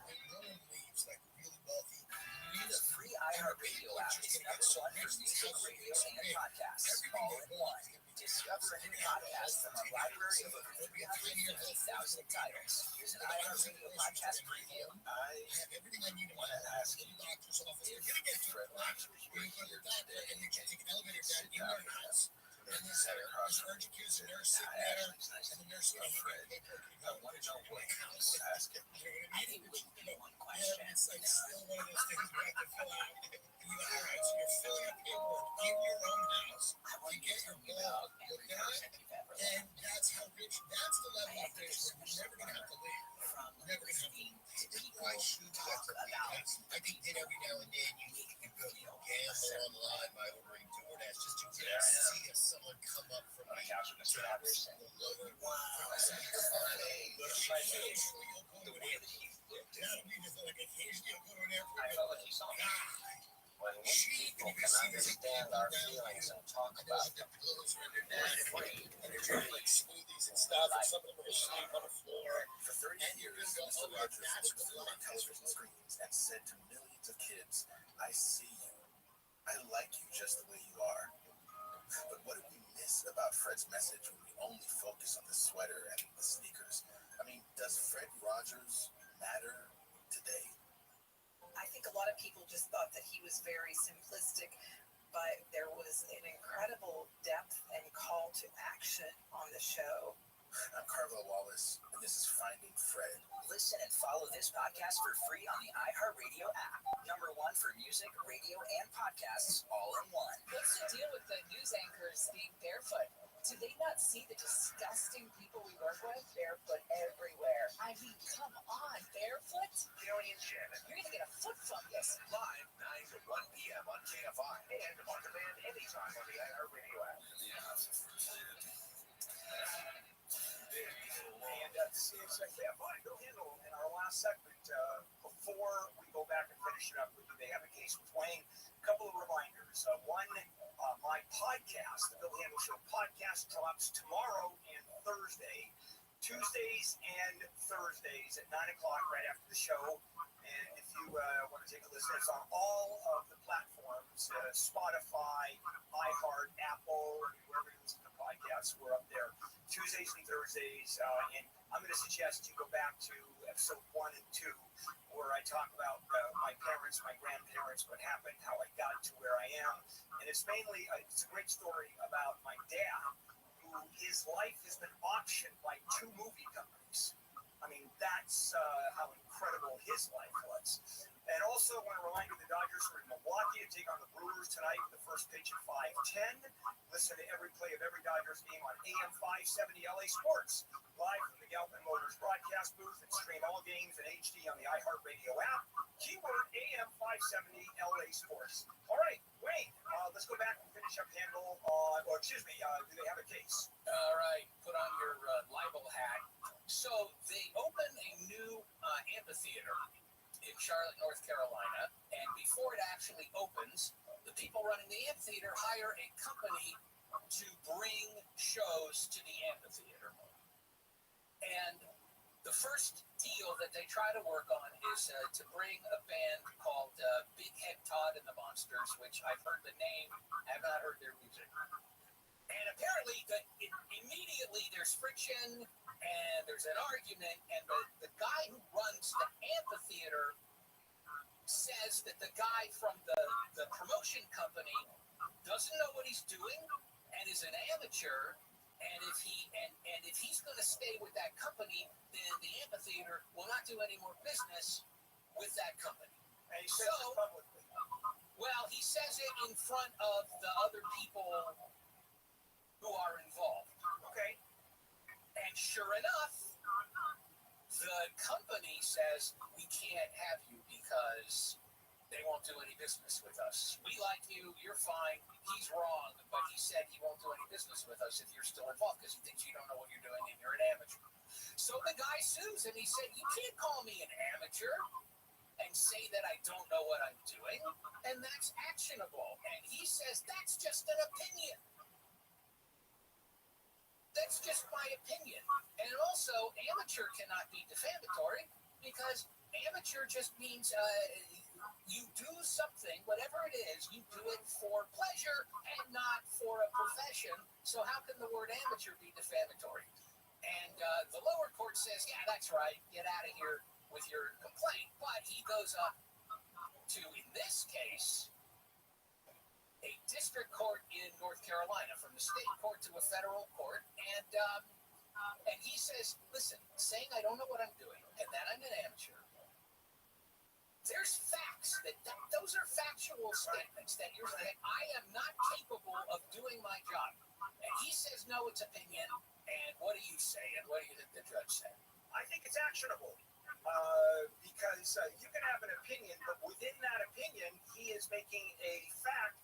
The free iHeartRadio app is #1 for music, radio, and podcasts, all in one. Discover a new podcast from our library of over 350,000 titles. Here's an iHeartRadio podcast preview. I have everything I need to want to ask you. Doctor's office. You're going to get Fred Rothschild here today, and you can take an elevator down in your house. And this urgent accused a nurse sitting there, and the nurse goes, Fred, I want to know what house. Ask him. I think we should do one question. Yeah, it's like still one of those things we have to fill out. All right, so you're filling out paperwork in your own house to get your blog looked at, and that's how rich, that's the level of rich where you're never going to have to leave. Never going to have to leave. I should talk about it. I think that every now and then you go gamble online by ordering DoorDash just to see if someone come up from the couch with a lower I felt like he saw me. When people can understand our feelings and talk about them, they're free. And they're trying to like smoothies and stuff, and some of them are asleep on the floor. For 30 years, Mr. Rogers looked through our television screens and said to millions of kids, I see you. I like you just the way you are. But what do we miss about Fred's message when we only focus on the sweater and the sneakers? I mean, does Fred Rogers matter today? I think a lot of people just thought that he was very simplistic, but there was an incredible depth and call to action on the show. I'm Carlo Wallace, and this is Finding Fred. Listen and follow this podcast for free on the iHeartRadio app. #1 for music, radio, and podcasts, all in one. What's the deal with the news anchors being barefoot? Do they not see the disgusting people we work with? Barefoot everywhere. I mean, come on, barefoot? Joey and Shannon. You're going to get a foot fungus. Live 9 to 1 p.m. on KFI and on demand anytime on the iHeartRadio app. And this is KFI. Bill Handel in our last segment. Before we go back and finish it up with They Have a Case with Wayne, a couple of reminders. One, my podcast, the Bill Handel Show podcast, drops tomorrow and Thursday, Tuesdays and Thursdays at 9 o'clock right after the show. And if you want to take a listen, it's on all of the platforms, Spotify, iHeart, Apple, wherever you listen to podcasts, we're up there Tuesdays and Thursdays. And I'm going to suggest you go back to episode 1 and 2, where I talk about my parents, my grandparents, what happened, how I got to where I am. And it's mainly, it's a great story about my dad, who his life has been auctioned by 2 movie companies. I mean, that's how incredible his life was. And also, I want to remind you, the Dodgers are in Milwaukee to take on the Brewers tonight. The first pitch at 5:10. Listen to every play of every Dodgers game on AM 570 LA Sports. Live from the Galvin Motors broadcast booth, and stream all games in HD on the iHeartRadio app. Keyword AM 570 LA Sports. All right, Wayne, let's go back and finish up Handel on, or excuse me, do they have a case? All right, put on your libel hat. So they open a new amphitheater in Charlotte, North Carolina, and before it actually opens, the running the amphitheater hire a company to bring shows to the amphitheater. And the first deal that they try to work on is to bring a band called Big Head Todd and the Monsters, which I've heard the name, have not heard their music. And apparently, immediately there's friction and there's an argument, and the guy who runs the amphitheater says that the guy from the promotion company doesn't know what he's doing and is an amateur. And if he's going to stay with that company, then the amphitheater will not do any more business with that company. And he says it publicly. Well, he says it in front of the other people who are involved. Okay. And sure enough, the company says, we can't have you because they won't do any business with us. We like you, you're fine, he's wrong, but he said he won't do any business with us if you're still involved because he thinks you don't know what you're doing and you're an amateur. So the guy sues and he said, you can't call me an amateur and say that I don't know what I'm doing, and that's actionable. And he says, that's just an opinion. That's just my opinion. And also, amateur cannot be defamatory because amateur just means you do something, whatever it is, you do it for pleasure and not for a profession. So how can the word amateur be defamatory? And the lower court says, yeah, that's right. Get out of here with your complaint. But he goes up to, in this case, a district court in North Carolina, from the state court to a federal court, and he says, listen, saying I don't know what I'm doing and that I'm an amateur, there's facts those are factual statements that you're saying I am not capable of doing my job. And he says, no, it's opinion. And what do you say? And what do you think the judge said? I think it's actionable. Because you can have an opinion, but within that opinion, he is making a fact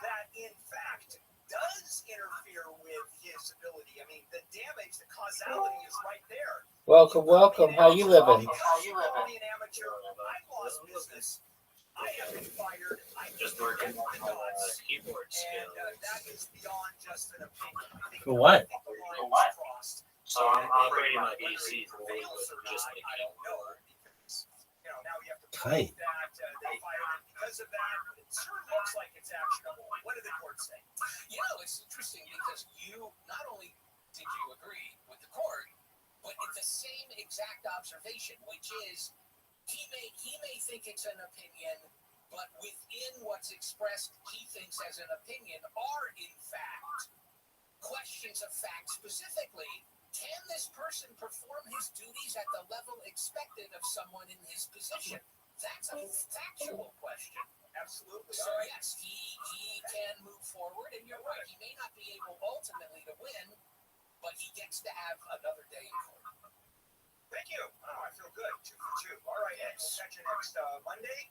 that, in fact, does interfere with his ability. I mean, the damage, the causality is right there. Welcome. How you living? You call me an amateur. I've lost business. I have been fired. I just working on keyboard skills. And that is beyond just an opinion. For what? So I'm operating my PC for just like I don't know, because now you have to Tight. prove that they fired him because of that. It sure looks like it's actionable. What did the court say? It's interesting because you not only did you agree with the court, but it's the same exact observation, which is he may think it's an opinion, but within what's expressed, he thinks as an opinion are in fact questions of fact. Specifically, can this person perform his duties at the level expected of someone in his position? That's a factual question. Absolutely. So yes, he can move forward, and you're right. He may not be able ultimately to win, but he gets to have another day in court. Thank you. Oh, I feel good. 2 for 2. All right, Ed, we'll catch you next Monday.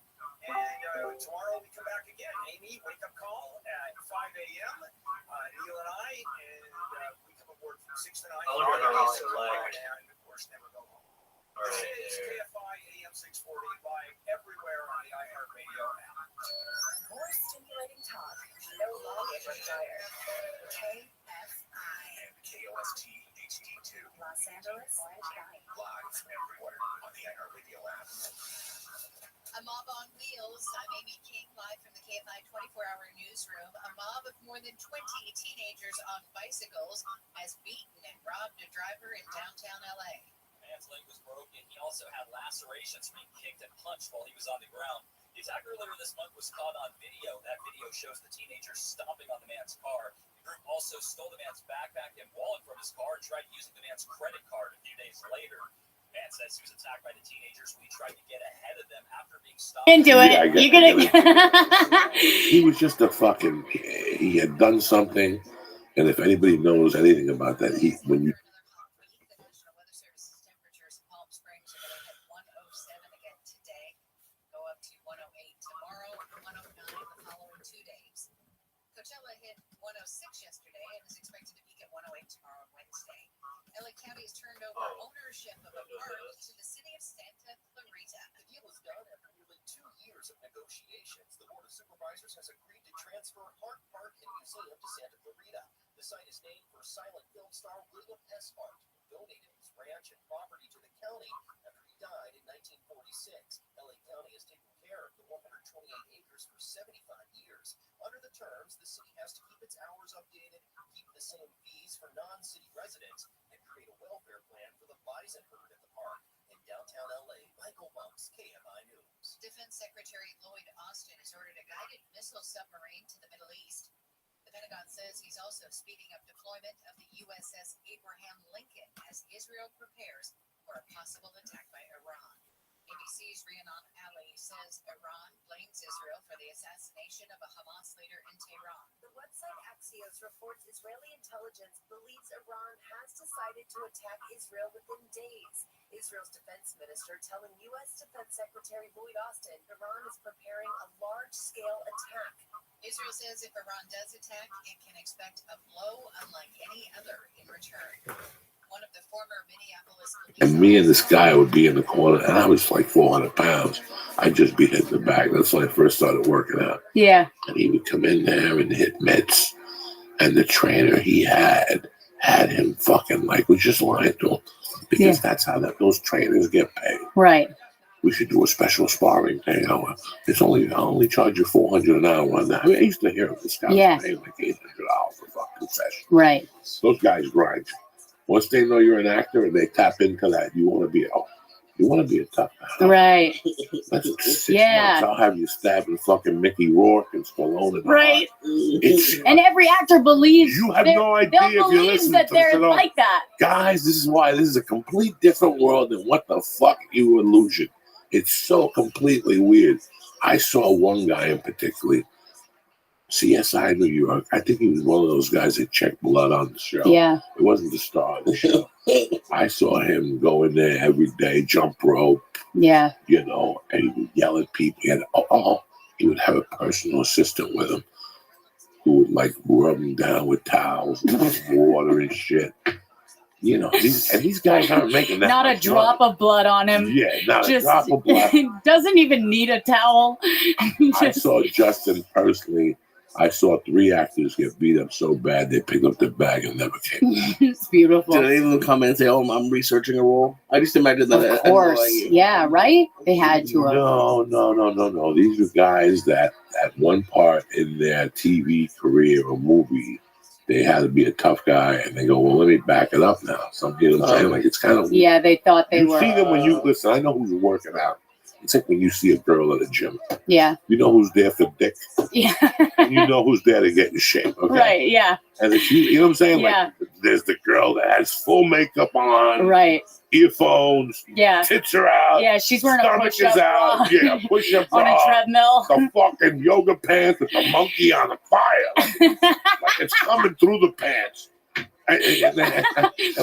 And tomorrow we come back again. Amy, wake up call at 5 a.m. Neil and I, and we come aboard from 6 to 9. I wonder how long it lasts. And of course, never go home. All right, This is KFI AM 640 live everywhere on the iHeartRadio app. More stimulating talk, no longer desire. KFI. And KOST HD2. Los Angeles, Orange County. Live everywhere on the iHeartRadio app. A mob on wheels. I'm Amy King, live from the KFI 24-hour newsroom. A mob of more than 20 teenagers on bicycles has beaten and robbed a driver in downtown LA. Man's leg was broken. He also had lacerations from being kicked and punched while he was on the ground. The attack earlier this month was caught on video. That video shows the teenagers stomping on the man's car. The group also stole the man's backpack and wallet from his car and tried using the man's credit card a few days later. Man says he was attacked by the teenagers when he tried to get ahead of them after being stopped. Into it. Yeah, You're gonna. He was just a fucking. He had done something, and if anybody knows anything about that, when you. The National Weather Service's temperatures in Palm Springs are going to hit 107 again today, go up to 108 tomorrow, 109 the following 2 days. Coachella hit 106 yesterday and is expected to peak at 108 tomorrow and Wednesday. LA County has turned over ownership of a park to the city of Santa Clarita. The deal is done after nearly 2 years of negotiations. The Board of Supervisors has agreed to transfer Museum to Santa Clarita. The site is named for silent film star William S. Hart, who donated his ranch and property to the county after he died in 1946. LA County has taken care of the 128 acres for 75 years. Under the terms, the city has to keep its hours updated, keep the same fees for non-city residents, and create a welfare plan for the bison herd at the park. In downtown LA, Michael Monks, KMI News. Defense Secretary Lloyd Austin has ordered a guided missile submarine to the Middle East. The Pentagon says he's also speeding up deployment of the USS Abraham Lincoln as Israel prepares for a possible attack by Iran. ABC's Rhiannon Ali says Iran blames Israel for the assassination of a Hamas leader in Tehran. The website Axios reports Israeli intelligence believes Iran has decided to attack Israel within days. Israel's defense minister telling U.S. Defense Secretary Lloyd Austin Iran is preparing a large-scale attack. Israel says if Iran does attack, it can expect a blow unlike any other in return. One of the former Minneapolis police And me and this guy would be in the corner, and I was like 400 pounds. I'd just be hitting the bag. That's when I first started working out. Yeah. And he would come in there and hit mitts. And the trainer he had him fucking like, was just lying to him. Because that's how those trainers get paid. Right. We should do a special sparring thing. I'll only charge you $400 an hour on that. I mean, I used to hear this guy was paying like $800 for fucking session. Right. Those guys grind. Once they know you're an actor and they tap into that, you want to be a tough guy. Right. That's 6 months. I'll have you stabbing fucking Mickey Rourke and Stallone. Right. And every actor believes you have no idea if you listen that to they're it all. like that. Guys, this is why this is a complete different world than what the fuck you illusion. It's so completely weird. I saw one guy in particular, CSI New York. I think he was one of those guys that checked blood on the show. Yeah. It wasn't the star of the show. I saw him go in there every day, jump rope. Yeah. You know, and he would yell at people. He would have a personal assistant with him who would like rub him down with towels and water and shit. You know, these guys aren't making that. Not a drop of blood on him. Yeah, not a drop of blood. Doesn't even need a towel. I saw Justin personally. I saw 3 actors get beat up so bad they picked up their bag and never came. It's beautiful. Did any of them come in and say, "Oh, I'm researching a role"? I just imagine that. Of course, yeah, right. They had to. No. These are guys that at one part in their TV career or movie, they had to be a tough guy, and they go, "Well, let me back it up now." So you know what I'm saying? Like it's kind of yeah. They thought they were. You see them when you listen. I know who's working out. It's like when you see a girl at a gym. Yeah. You know who's there for dick. Yeah. And you know who's there to get in shape. Okay? Right. Yeah. And if you know what I'm saying? Yeah. Like, there's the girl that has full makeup on. Right. Earphones. Yeah. Tits are out. Yeah. She's wearing a push-up is out. bra. Yeah. Push-up on a treadmill. The fucking yoga pants with the monkey on the fire. Like it's coming through the pants. And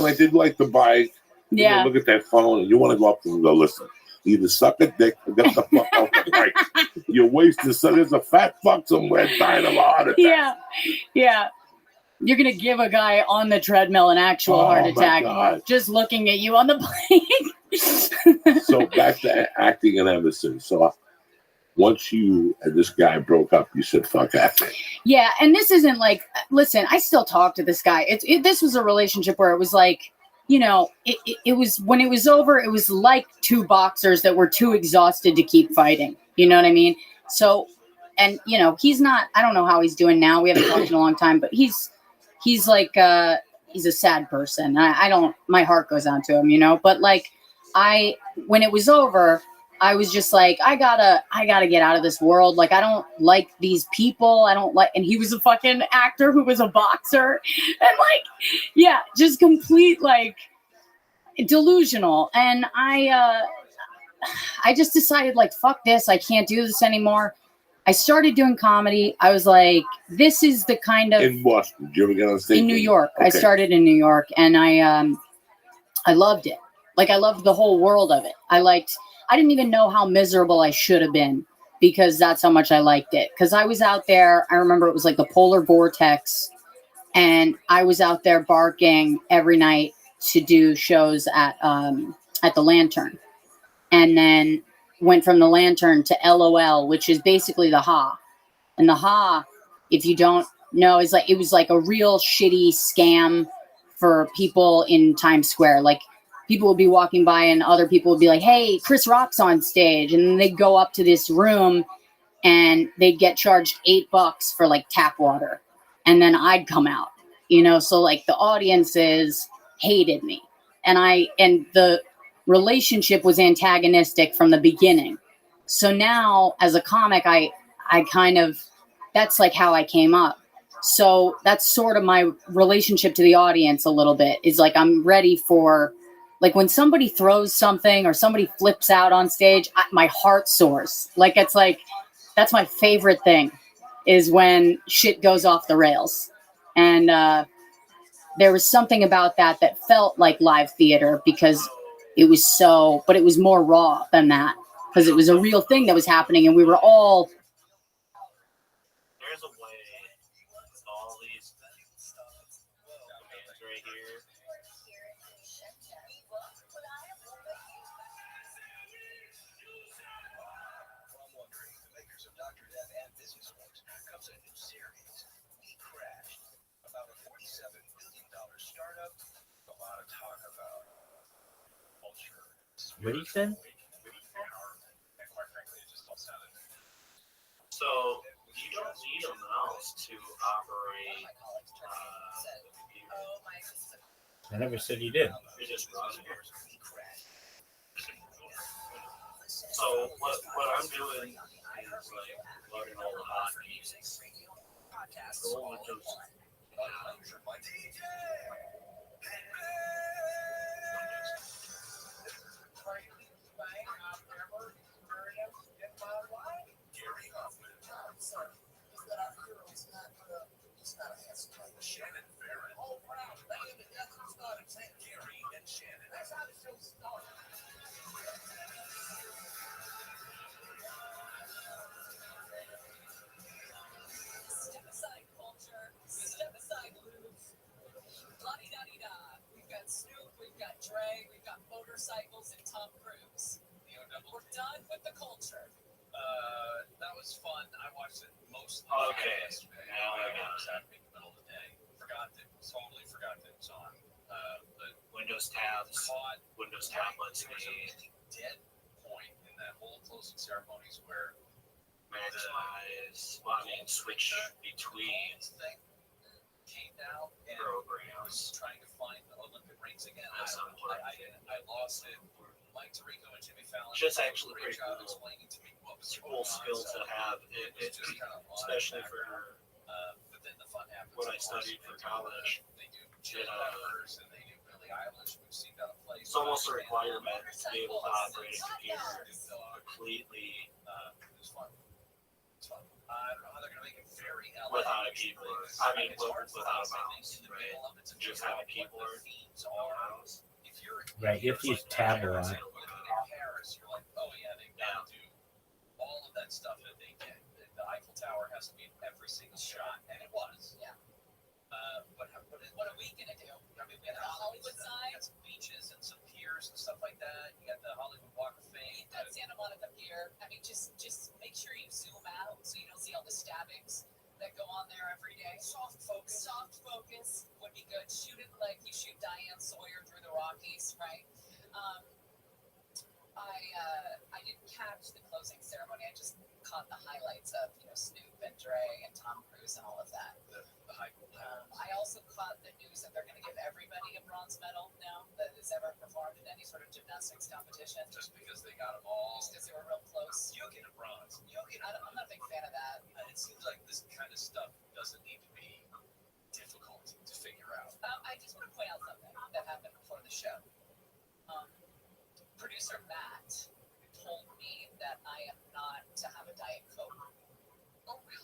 I did like the bike. Yeah. You look at that phone and you want to go up to them and go, listen. Either suck a dick or get the fuck off the bike. You're wasting. So there's a fat fuck somewhere dying of a heart attack. Yeah, yeah. You're gonna give a guy on the treadmill an actual heart attack just looking at you on the plane. So back to acting and Emerson. So once you and this guy broke up, you said fuck acting. Yeah, and this isn't like. Listen, I still talk to this guy. This was a relationship where it was like. You know, it was when it was over, it was like 2 boxers that were too exhausted to keep fighting. You know what I mean? So, and you know, he's not, I don't know how he's doing now. We haven't talked in a long time, but he's like, he's a sad person. My heart goes out to him, you know, but like when it was over, I was just like, I gotta get out of this world. Like, I don't like these people. And he was a fucking actor who was a boxer and like, yeah, just complete, like delusional. And I just decided like, fuck this. I can't do this anymore. I started doing comedy. I was like, this is the kind of in Boston. Did you ever get on stage? In New York. Okay. I started in New York and I loved it. Like I loved the whole world of it. I didn't even know how miserable I should have been because that's how much I liked it. Because I was out there, I remember it was like the polar vortex, and I was out there barking every night to do shows at the Lantern. And then went from the Lantern to LOL, which is basically the Ha. And the Ha, if you don't No, it was like a real shitty scam for people in Times Square. Like people would be walking by and other people would be like, "Hey, Chris Rock's on stage," and then they'd go up to this room and they'd get charged $8 for like tap water, and then I'd come out. So like the audiences hated me, and the relationship was antagonistic from the beginning. So now as a comic, I kind of, that's like how I came up. So that's sort of my relationship to the audience a little bit, is like I'm ready for, like when somebody throws something or somebody flips out on stage, my heart soars. Like it's like, that's my favorite thing, is when shit goes off the rails. And there was something about that felt like live theater, because it was but it was more raw than that, because it was a real thing that was happening and we were all. There's a way all these bands right here. From wondering, the makers of Dr. Death and Business Wars comes a new series, We Crashed, about a $47 billion startup. A lot of talk about culture. What do you say? And quite frankly, it just all sounded. So you don't need a mouse to operate a computer. I never said you did. You just run it. So what I'm doing is like learning all the hotkeys. Go Windows. Gary Hoffman. He's not a handsome type. Shannon Farron. Oh, wow. Gary and Shannon. That's how the show started. Step aside culture, step aside lose. La-di-da-di-da. We've got Snoop, we've got Dre, we've got motorcycles and Tom Cruise. We're done with the culture. That was fun. I watched it most Okay. yesterday. Now I It got was it. happening in the middle of the day. Totally forgot that it was on. But Windows tabs, caught Windows tablets there was a need really dead point in that whole closing ceremonies where maximize, switch between thing came down and programs. was trying to find the Olympic rings again. That's unplugged. I lost it. Mike Tirico and Jimmy Fallon. Just actually great pretty job cool. explaining to me what was Cool going on. skill So to have, it's just kind of especially for but then the fun happens. what I Of course, studied for college. They do Jim Peppers and they do Billie Eilish. We've seen that play. It's almost a requirement to be able to operate a computer completely It was fun. It's fun. I don't know how they're going to make it very without a keyboard. I mean, it's hard for without a us, I think, mouse, in the right? middle of it to Just figure have a out what keyboard, the themes no are. mouse. If you're Right, you have to use tab a lot. living in Paris, you're like, oh yeah, they've got to do all of that stuff that they can. The Eiffel Tower has to be in every single shot, and it was. Yeah. But what are we gonna do? I mean, we had the Hollywood side, some beaches and some piers and stuff like that. You got the Hollywood Walk of Fame. You've got Santa Monica Pier. I mean, just make sure you zoom out so you don't see all the stabbings that go on there every day. Soft focus would be good. Shoot it like you shoot Diane Sawyer through the Rockies, right? I didn't catch the closing ceremony. I just caught the highlights of Snoop and Dre and Tom Cruise and all of that. The high I also caught the news that they're going to give everybody a bronze medal now that has ever performed in any sort of gymnastics competition. Just because they got them all. Just because they were real close. You'll get a bronze. I'm not a big fan of that. It seems like this kind of stuff doesn't need to be difficult to figure out. I just want to point out something that happened before the show. Producer Matt told me that I am not to have a Diet Coke.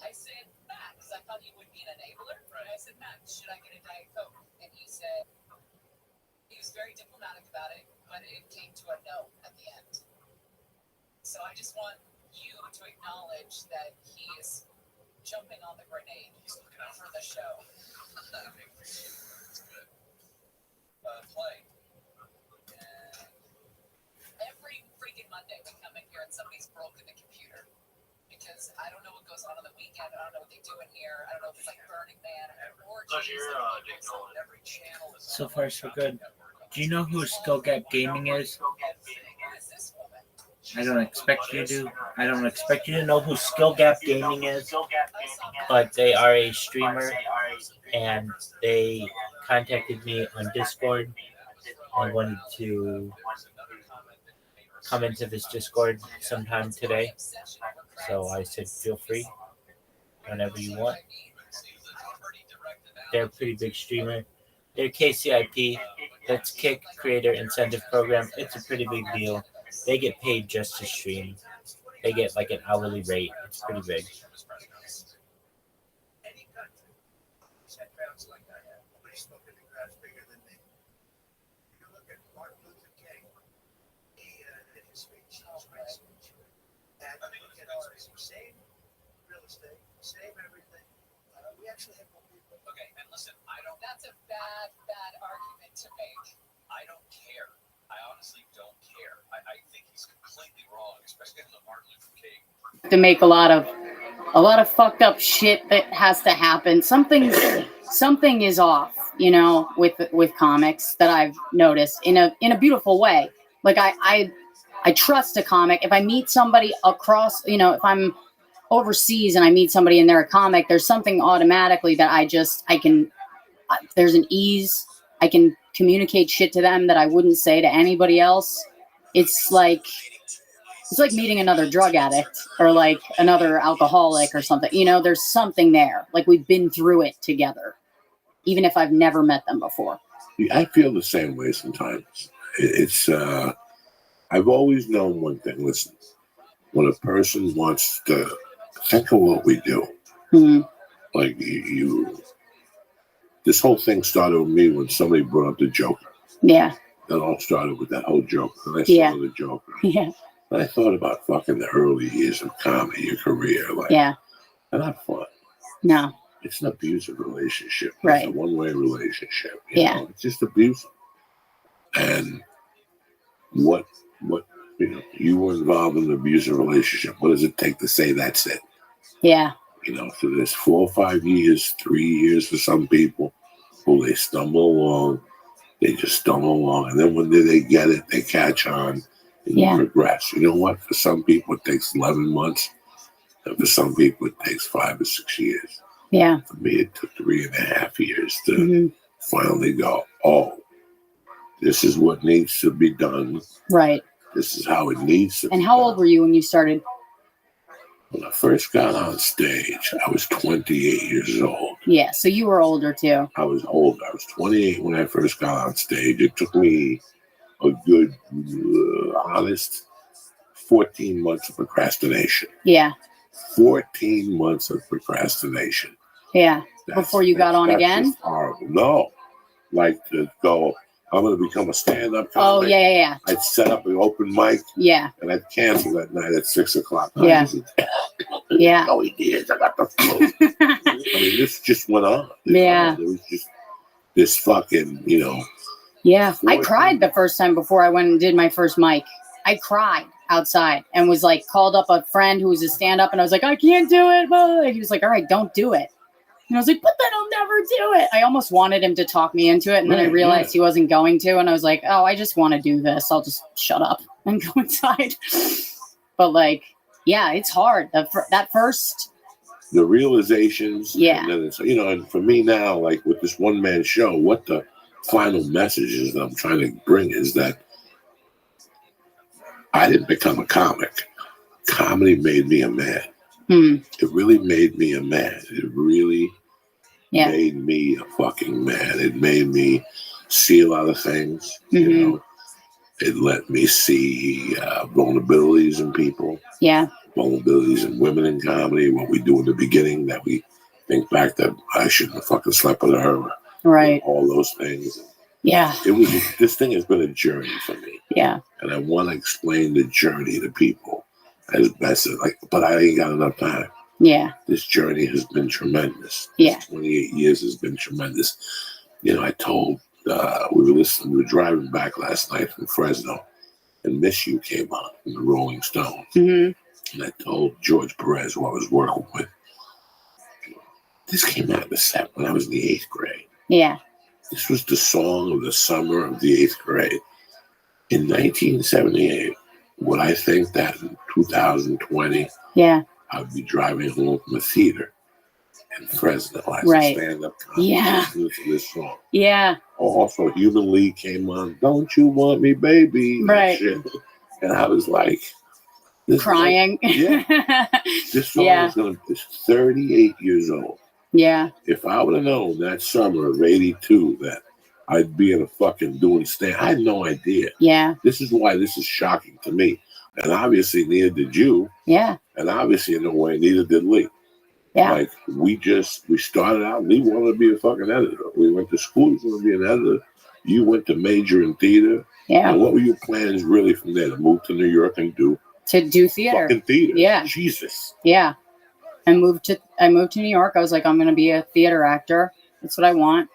I said, Matt, because I thought he would be an enabler. Right. I said, Matt, should I get a Diet Coke? And he said, he was very diplomatic about it, but it came to a no at the end. So I just want you to acknowledge that he is jumping on the grenade. He's looking out for the show. It's good. Play. Every freaking Monday we come in here and somebody's broken the computer. because I don't know what goes on the weekend. I don't know what they do in here. I don't know if it's like Burning Man or every channel is So far, so good. Do you know who Skill Gap Gaming is? I don't expect you to. I don't expect you to know who Skill Gap Gaming is, but they are a streamer, and they contacted me on Discord. I wanted to come into this Discord sometime today, so I said feel free whenever you want. They're a pretty big streamer. They're KCIP, that's Kick Creator Incentive Program. It's a pretty big deal. They get paid just to stream. They get like an hourly rate. It's pretty big. Same everything. We actually have more people. Okay, and listen, That's a bad argument to make. I don't care. I honestly don't care. I think he's completely wrong, especially on the Martin Luther King. To make a lot of fucked up shit that has to happen. Something is off, you know, with comics that I've noticed in a beautiful way. Like I trust a comic. If I meet somebody across, you know, if I'm overseas and I meet somebody and they're a comic, there's something automatically that there's an ease. I can communicate shit to them that I wouldn't say to anybody else. It's like meeting another drug addict or like another alcoholic or something. You know, there's something there. Like we've been through it together, even if I've never met them before. I feel the same way sometimes. It's I've always known one thing. Listen, when a person wants to think of what we do, like you, this whole thing started with me when somebody brought up the Joker. Yeah. It all started with that whole Joker. And I saw the Joker. Yeah. And I thought about fucking the early years of comedy, your career. Like, they're not fun. No. It's an abusive relationship. Right. It's a one-way relationship. You know? It's just abusive. And what you know, you were involved in an abusive relationship. What does it take to say that's it? Yeah. You know, so there's 4 or 5 years, 3 years for some people who they stumble along. They just stumble along. And then when they get it, they catch on and you progress. You know what? For some people, it takes 11 months. And for some people, it takes 5 or 6 years. Yeah. For me, it took 3.5 years to finally go, oh, this is what needs to be done. Right. This is how it needs to be And how old were you when you started? When I first got on stage, I was 28 years old. Yeah, so you were older too. I was old. I was 28 when I first got on stage. It took me a good, honest 14 months of procrastination. Yeah. 14 months of procrastination. Yeah. Before you got on again? Just horrible. No. Like to go, I'm going to become a stand-up comic. Oh, yeah. I'd set up an open mic. Yeah. And I'd cancel that night at 6 o'clock. Yeah. Yeah. No, he did. I got the flu. I mean, this just went on. Yeah. It was just this fucking, you know. Yeah. I cried the first time before I went and did my first mic. I cried outside and was like, called up a friend who was a stand-up and I was like, I can't do it. But he was like, all right, don't do it. And I was like, but then I'll never do it. I almost wanted him to talk me into it. And then I realized he wasn't going to. And I was like, oh, I just want to do this. I'll just shut up and go inside. But like, yeah, it's hard. That first. The realizations. Yeah. And then it's, you know, and for me now, like with this one-man show, what the final message is that I'm trying to bring is that I didn't become a comic. Comedy made me a man. It really made me a man. It really made me a fucking man. It made me see a lot of things. You know, it let me see vulnerabilities in people. Yeah. Vulnerabilities in women in comedy. What we do in the beginning that we think back that I shouldn't have fucking slept with her. Right. All those things. Yeah. This thing has been a journey for me. Yeah. And I want to explain the journey to people as best as but I ain't got enough time. Yeah. This journey has been tremendous. Yeah. 28 years has been tremendous. You know, I told, we were driving back last night from Fresno and Miss You came on from the Rolling Stones. And I told George Perez, who I was working with, this came out in the set when I was in the 8th grade. Yeah. This was the song of the summer of the 8th grade. In 1978, would I think that in 2020, yeah, I'd be driving home from a theater in Fresno as right. a stand-up comic Yeah. listening to this song. Yeah. Also, Human League came on, Don't You Want Me, Baby? Right. And shit. And I was like, this crying. This song Yeah. is 38 years old. Yeah. If I would have known that summer of 82 that I'd be in a fucking doing stand, I had no idea. Yeah. This is why this is shocking to me. And obviously neither did you. Yeah. And obviously in a way neither did Lee. Yeah. Like we started out, Lee wanted to be a fucking editor. We went to school, he wanted to be an editor. You went to major in theater. Yeah. And what were your plans really from there? To move to New York and do theater. Fucking theater. Yeah. Jesus. Yeah. I moved to New York. I was like, I'm gonna be a theater actor. That's what I want.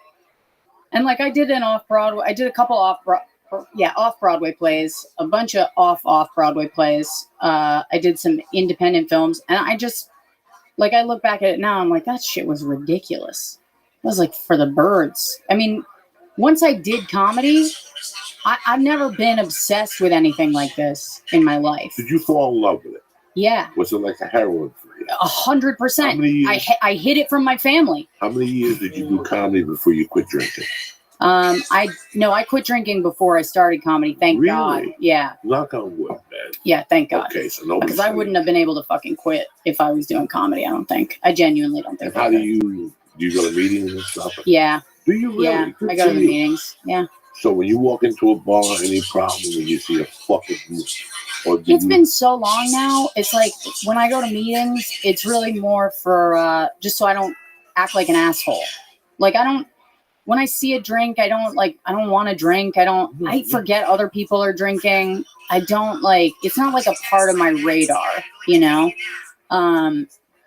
And like I did a couple off-Broadway plays, a bunch of off-Broadway plays. I did some independent films, and I just like I look back at it now, I'm like, that shit was ridiculous. It was like for the birds. I mean, once I did comedy, I've never been obsessed with anything like this in my life. Did you fall in love with it? Yeah. Was it like a heroin for you? 100%. I hid it from my family. How many years did you do comedy before you quit drinking? I quit drinking before I started comedy. Thank God. Yeah. Knock on wood, man. Yeah, thank God. Okay, so no. Because I wouldn't have been able to fucking quit if I was doing comedy. I don't think. I genuinely don't think. And how do you go to meetings and stuff? Yeah. Do you really? Yeah, Good I go to the you. meetings. Yeah. So when you walk into a bar, any problem when you see a fucking it's been so long now. It's like when I go to meetings, it's really more for just so I don't act like an asshole. Like when I see a drink, I don't want to drink. I forget other people are drinking. It's not like a part of my radar, you know?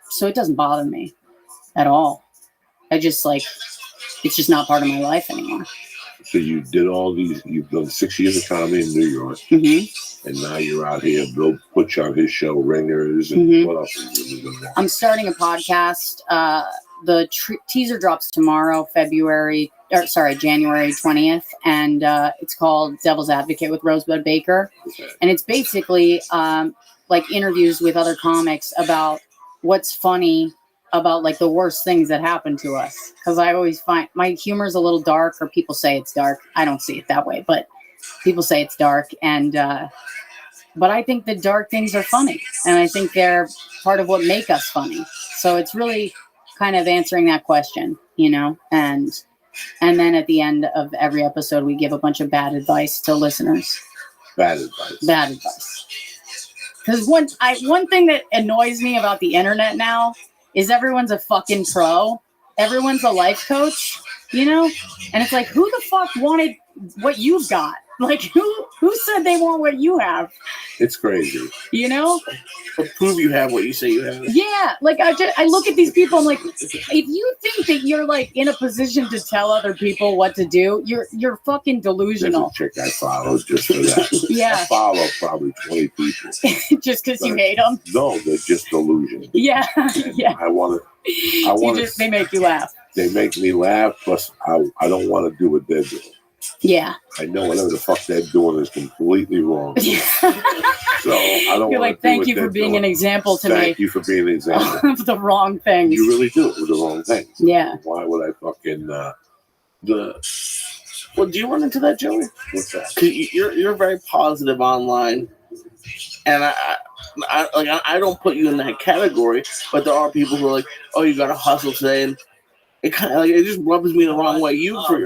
So it doesn't bother me at all. It's just not part of my life anymore. So you did all these, you've done 6 years of comedy in New York, and now you're out here. Bill put you on his show, Ringers, and what else are you doing? I'm starting a podcast. The teaser drops tomorrow, January 20th, and it's called Devil's Advocate with Rosebud Baker. Okay. And it's basically like interviews with other comics about what's funny about like the worst things that happen to us. Because I always find my humor is a little dark, or people say it's dark. I don't see it that way, but people say it's dark. And but I think the dark things are funny, and I think they're part of what make us funny. So it's really kind of answering that question, you know. And then at the end of every episode, we give a bunch of bad advice to listeners. Bad advice. Because one thing that annoys me about the internet now is everyone's a fucking pro. Everyone's a life coach, you know? And it's like, who the fuck wanted what you've got? Like, who said they want what you have? It's crazy. You know? But prove you have what you say you have. Yeah. Like, I look at these people, I'm like, if you think that you're, like, in a position to tell other people what to do, you're fucking delusional. There's a chick I follow just for that. Yeah. I follow probably 20 people. Just because you hate them? No, they're just delusional. Yeah. Yeah. They make you laugh. They make me laugh, plus I don't want to do what they're doing. Yeah. I know whatever the fuck they're doing is completely wrong. So I don't. You're like, thank you for being an example to me. Thank you for being an example of the wrong things. You really do with the wrong things. Yeah. Why would I fucking Well, do you run into that, Joey? What's that? Because you're very positive online, and I don't put you in that category, but there are people who are like, oh, you got to hustle today, and it kind of it just rubs me the wrong way. For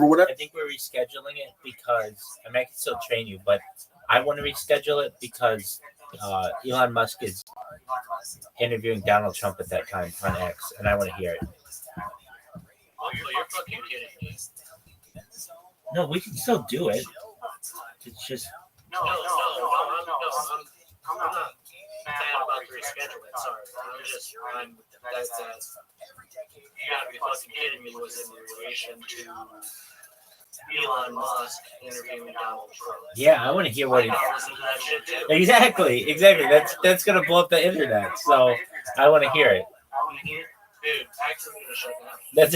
whatever. I think we're rescheduling it because I can still train you, but I want to reschedule it because Elon Musk is interviewing Donald Trump at that time on X, and I want to hear it. Oh, you're fucking kidding me. No, we can still do it. It's just No, I'm not mad about the rescheduling. Sorry, you gotta be fucking kidding me. Was in relation to Elon Musk interviewing Donald Trump. Yeah, I want to hear what he. Listen to that shit too. Exactly. That's gonna blow up the internet. So I want to hear it. Dude, X is gonna shut down. That's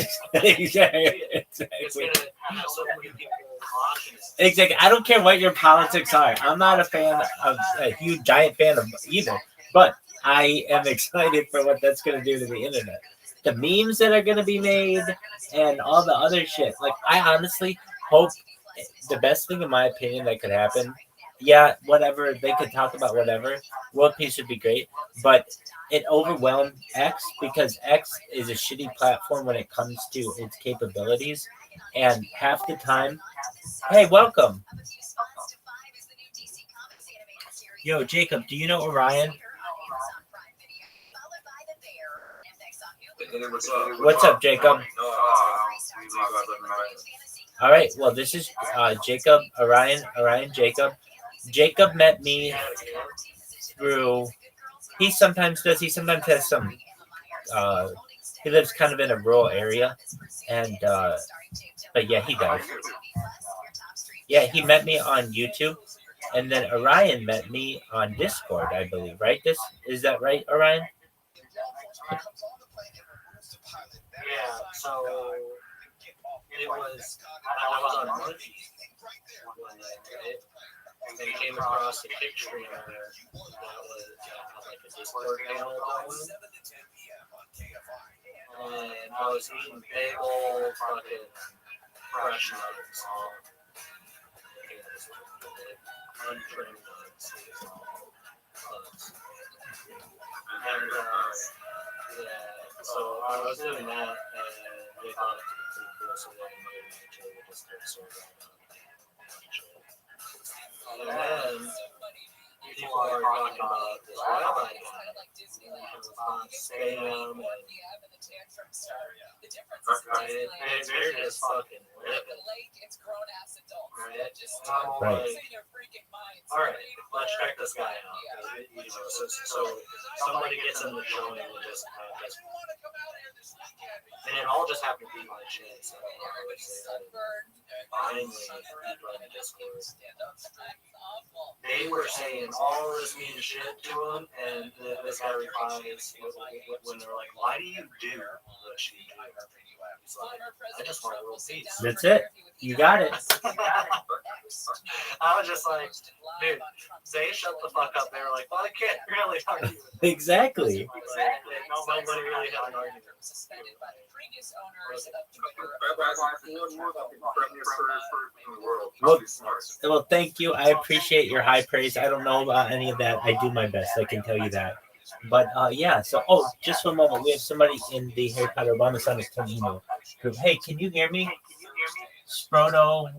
exactly. It's gonna have so many people watching it. Exactly. I don't care what your politics are. I'm not a huge giant fan of either. But I am excited for what that's gonna do to the internet. The memes that are gonna be made and all the other shit. Like I honestly hope the best thing in my opinion that could happen. Yeah, whatever they could talk about whatever. World peace would be great, but it overwhelmed X because X is a shitty platform when it comes to its capabilities, and half the time, hey, welcome. Yo, Jacob, do you know Orion? What's up, Jacob? All right, well, this is Jacob, Orion, Jacob. Jacob met me through, he sometimes has some, he lives kind of in a rural area, and, but yeah, he does. Yeah, he met me on YouTube, and then Orion met me on Discord, I believe, right? Is that right, Orion? Yeah, so it was, I was on Rothschild one day, right? And came across a kick streamer that was like a Discord channel going. And I was eating big old fucking fresh nuts, untrimmed nuts, and yeah, so I was doing that, and they thought it was pretty cool, so they invited me to the Discord server. And then people are talking about this rabbi guy who's on spam and right, and they're just fucking living. Right? I'm like, all right, let's check this guy out. You know, so somebody gets in the show and we just have this. And it all just happened to be my chance. Finally, people in the Discord. They were saying all this mean shit to him, and this guy replies when they're like, "Why do you do what you do?" He's like, "I just want world peace." That's it. You got it. I was just like, dude, they shut the fuck up. They were like, well, I can't really argue. Exactly. Nobody really had an argument. Well, thank you. I appreciate your high praise. I don't know about any of that. I do my best. I can tell you that. But yeah, so just for a moment, we have somebody in the Harry Potter Obama Son is Tim email group. Hey, can you hear me? Sproto,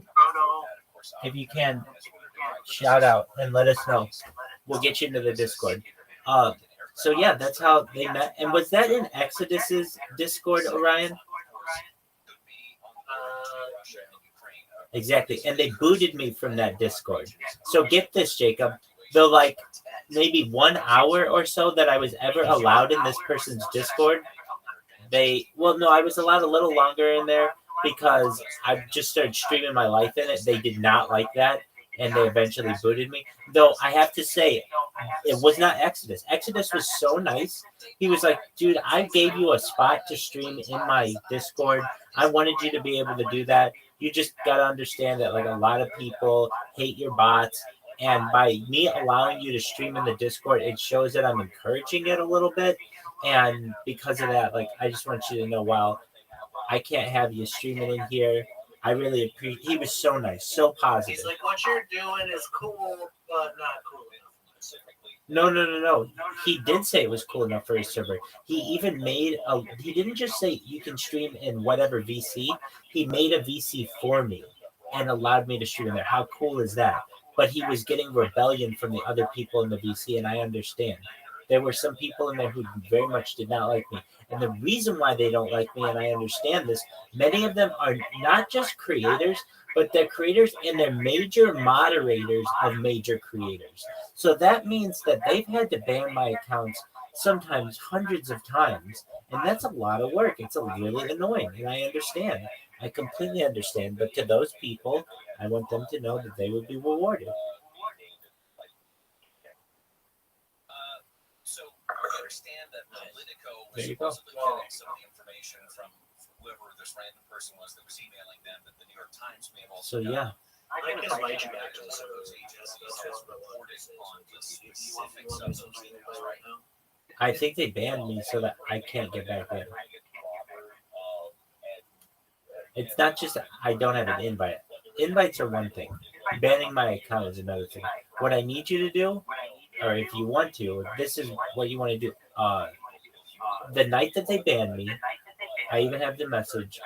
if you can, shout out and let us know. We'll get you into the Discord. So yeah, that's how they met. And was that in Exodus's Discord, Orion? Exactly. And they booted me from that Discord. So get this, Jacob. The like maybe 1 hour or so that I was ever allowed in this person's Discord, I was allowed a little longer in there because I just started streaming my life in it. They did not like that, and they eventually booted me. Though I have to say, it was not Exodus. Exodus was so nice. He was like, dude, I gave you a spot to stream in my Discord. I wanted you to be able to do that. You just got to understand that like a lot of people hate your bots. And by me allowing you to stream in the Discord, it shows that I'm encouraging it a little bit. And because of that, like, I just want you to know, while I can't have you streaming in here, I really appreciate. He was so nice, so positive. He's like, what you're doing is cool, but not cool enough. No. He did say it was cool enough for his server. He even made he didn't just say you can stream in whatever VC. He made a VC for me and allowed me to stream in there. How cool is that? But he was getting rebellion from the other people in the VC, and I understand. There were some people in there who very much did not like me. And the reason why they don't like me, and I understand this, many of them are not just creators, but they're creators and they're major moderators of major creators. So that means that they've had to ban my accounts sometimes hundreds of times, and that's a lot of work. It's a really annoying, and I understand. I completely understand. But to those people, I want them to know that they would be rewarded. So I understand that Politico was There you go. supposedly getting some of the information from whoever this random person was that was emailing them, that the New York Times may have also So yeah, I can invite you back to some of those agencies has reported on the specifics of those emails, right? I think they banned me so that I can't get back in. It's not just I don't have an invite. Invites are one thing. Banning my account is another thing. What I need you to do, or if you want to, this is what you want to do. The night that they banned me, I even have the message.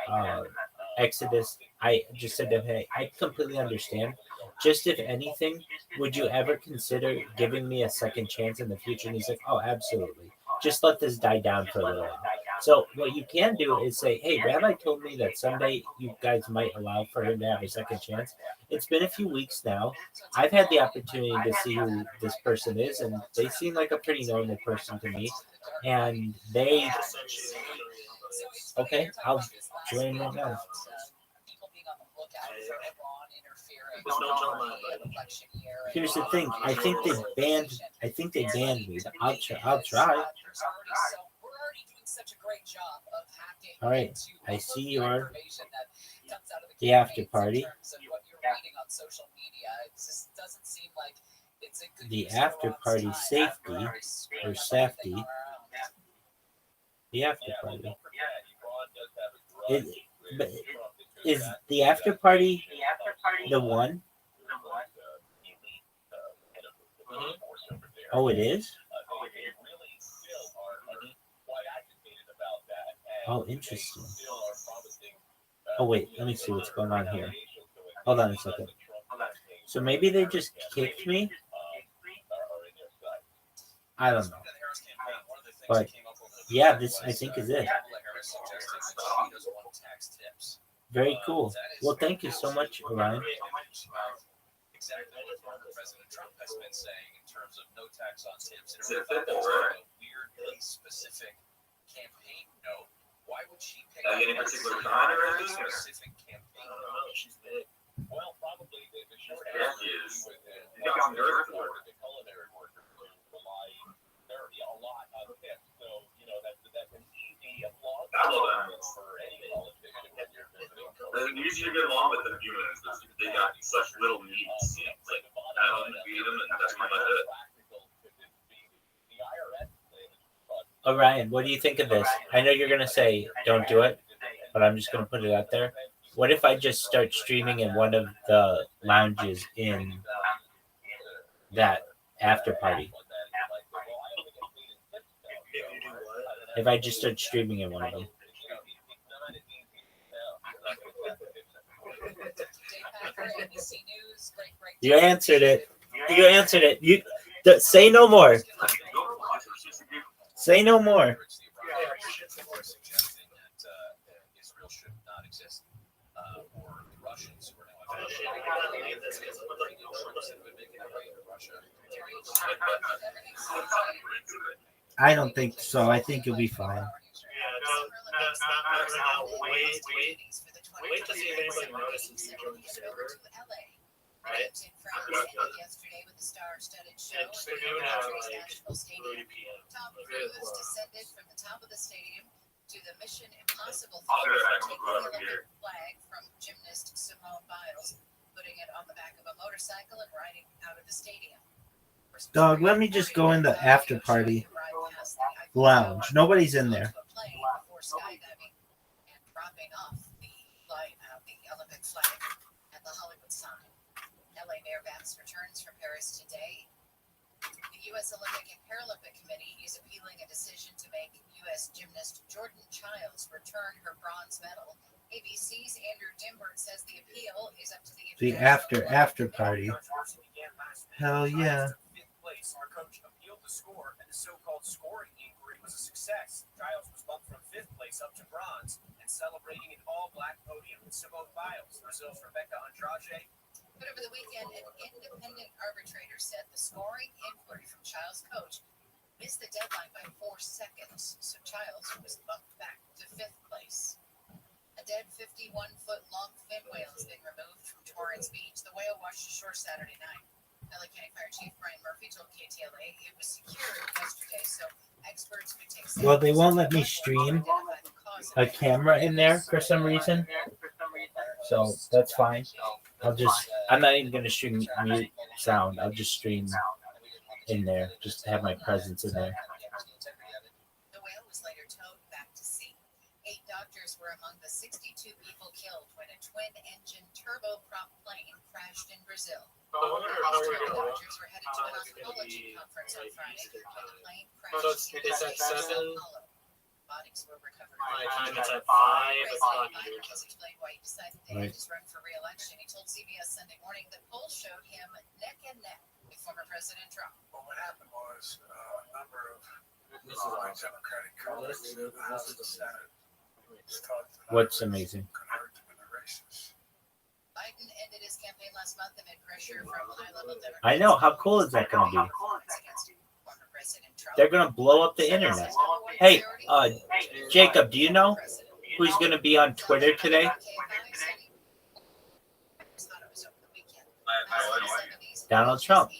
Exodus. I just said to him, hey, I completely understand. Just if anything, would you ever consider giving me a second chance in the future? And he's like, oh, absolutely. Just let this die down for a little while. So what you can do is say, hey, Rabbi told me that someday you guys might allow for him to have a second chance. It's been a few weeks now. I've had the opportunity to see who this person is, and they seem like a pretty normal person to me. And they... Okay, I'll join right now. Here's the thing. I think they banned me. I'll try. All right. I see your the after party. The after party safety or safety. The after party. Is the after party the one? Oh, it is? Oh, interesting. Oh, wait. Let me see what's going on here. Hold on a second. So maybe they just kicked me? I don't know. But, yeah, this, I think, is it. Very cool. Well, thank you so much, Ryan. Exactly what President Trump has been saying in terms of no tax on tips. It really felt like a weirdly specific campaign note. Why would she pick up any particular kind or anything? Specific campaign note? She's big. Well, probably the short answer is you think I'm nervous for the culinary workers who rely a lot on tips. So, you know, that's an easy applause for any politician when you're visiting. It's easy to get along with in humans. They got such little needs. Like, feed them, and that's pretty much it. Oh, Ryan, what do you think of this? I know you're going to say don't do it, but I'm just going to put it out there. What if I just start streaming in one of the lounges in that after party? If I just start streaming in one of them. You answered it. You answered it. You say no more. Say no more. I don't think so. I think you'll be fine. Wait to see if anybody notices you join the server. Right? Yesterday with the star-studded show at the National Stadium. Tom Cruise descended from the top of the stadium to the Mission Impossible theater, taking the Olympic flag from gymnast Simone Biles, putting it on the back of a motorcycle and riding out of the stadium. Dog, let me just go in the after party lounge. Nobody's in there. Before skydiving and dropping off the Olympic flag at the Hollywood sign. LA Mayor Vance returns from Paris today. The U.S. Olympic and Paralympic Committee is appealing a decision to make U.S. gymnast Jordan Childs return her bronze medal. ABC's Andrew Dimbert says the appeal is up to the after party. Hell yeah. Our coach appealed the score, and the so-called scoring inquiry was a success. Giles was bumped from 5th place up to bronze and celebrating an all-black podium with Simone Biles, Brazil's Rebecca Andrade. But over the weekend, an independent arbitrator said the scoring inquiry from Child's coach missed the deadline by 4 seconds, so Childs was bumped back to 5th place. A dead 51-foot-long fin whale has been removed from Torrance Beach. The whale washed ashore Saturday night. LA County Fire Chief Brian Murphy told KTLA it was secured yesterday, so experts could take. Well, they won't let me stream a camera in there for some reason, so that's fine. I'm not even going to stream mute sound. I'll just stream in there, just to have my presence in there. The whale was later towed back to sea. 8 doctors were among the 62 people killed when a twin-engine turboprop plane crashed in Brazil. Doctors were headed to an oncology conference on Friday when the plane crashed in Sao Paulo. Bodies were recovered. My time is at 5 o'clock here. Has explained why he decided to end his run for re-election. He told CBS Sunday Morning that polls showed him neck and neck with former President Trump. Well, what happened was a number of my Democratic colleagues in the House and the Senate thought that What's amazing? could hurt them in the races. Biden ended his campaign last month amid pressure from high-level Democrats. I know. How cool is that going to be? They're going to blow up the internet. Hey, Jacob, do you know who's going to be on Twitter today? Donald Trump.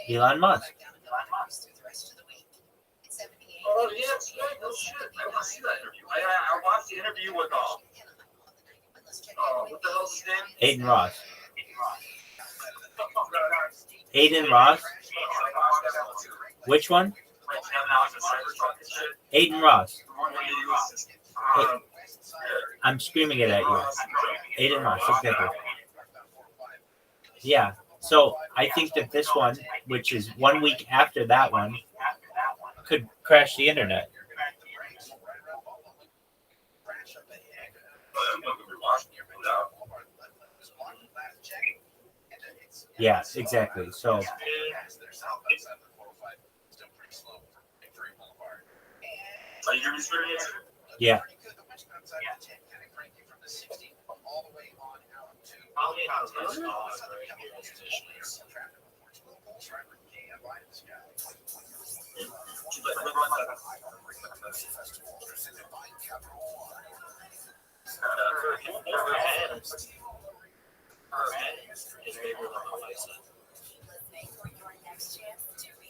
Elon Musk. Oh, yeah, no shit. I want to see that interview. I watched the interview with, what the hell's his name? Aiden Ross. Aiden Ross? Which one? Aiden Ross. I'm screaming it at you. Aiden Ross, exactly. Yeah. So I think that this one, which is 1 week after that one, could crash the internet. Yeah, exactly. So yeah.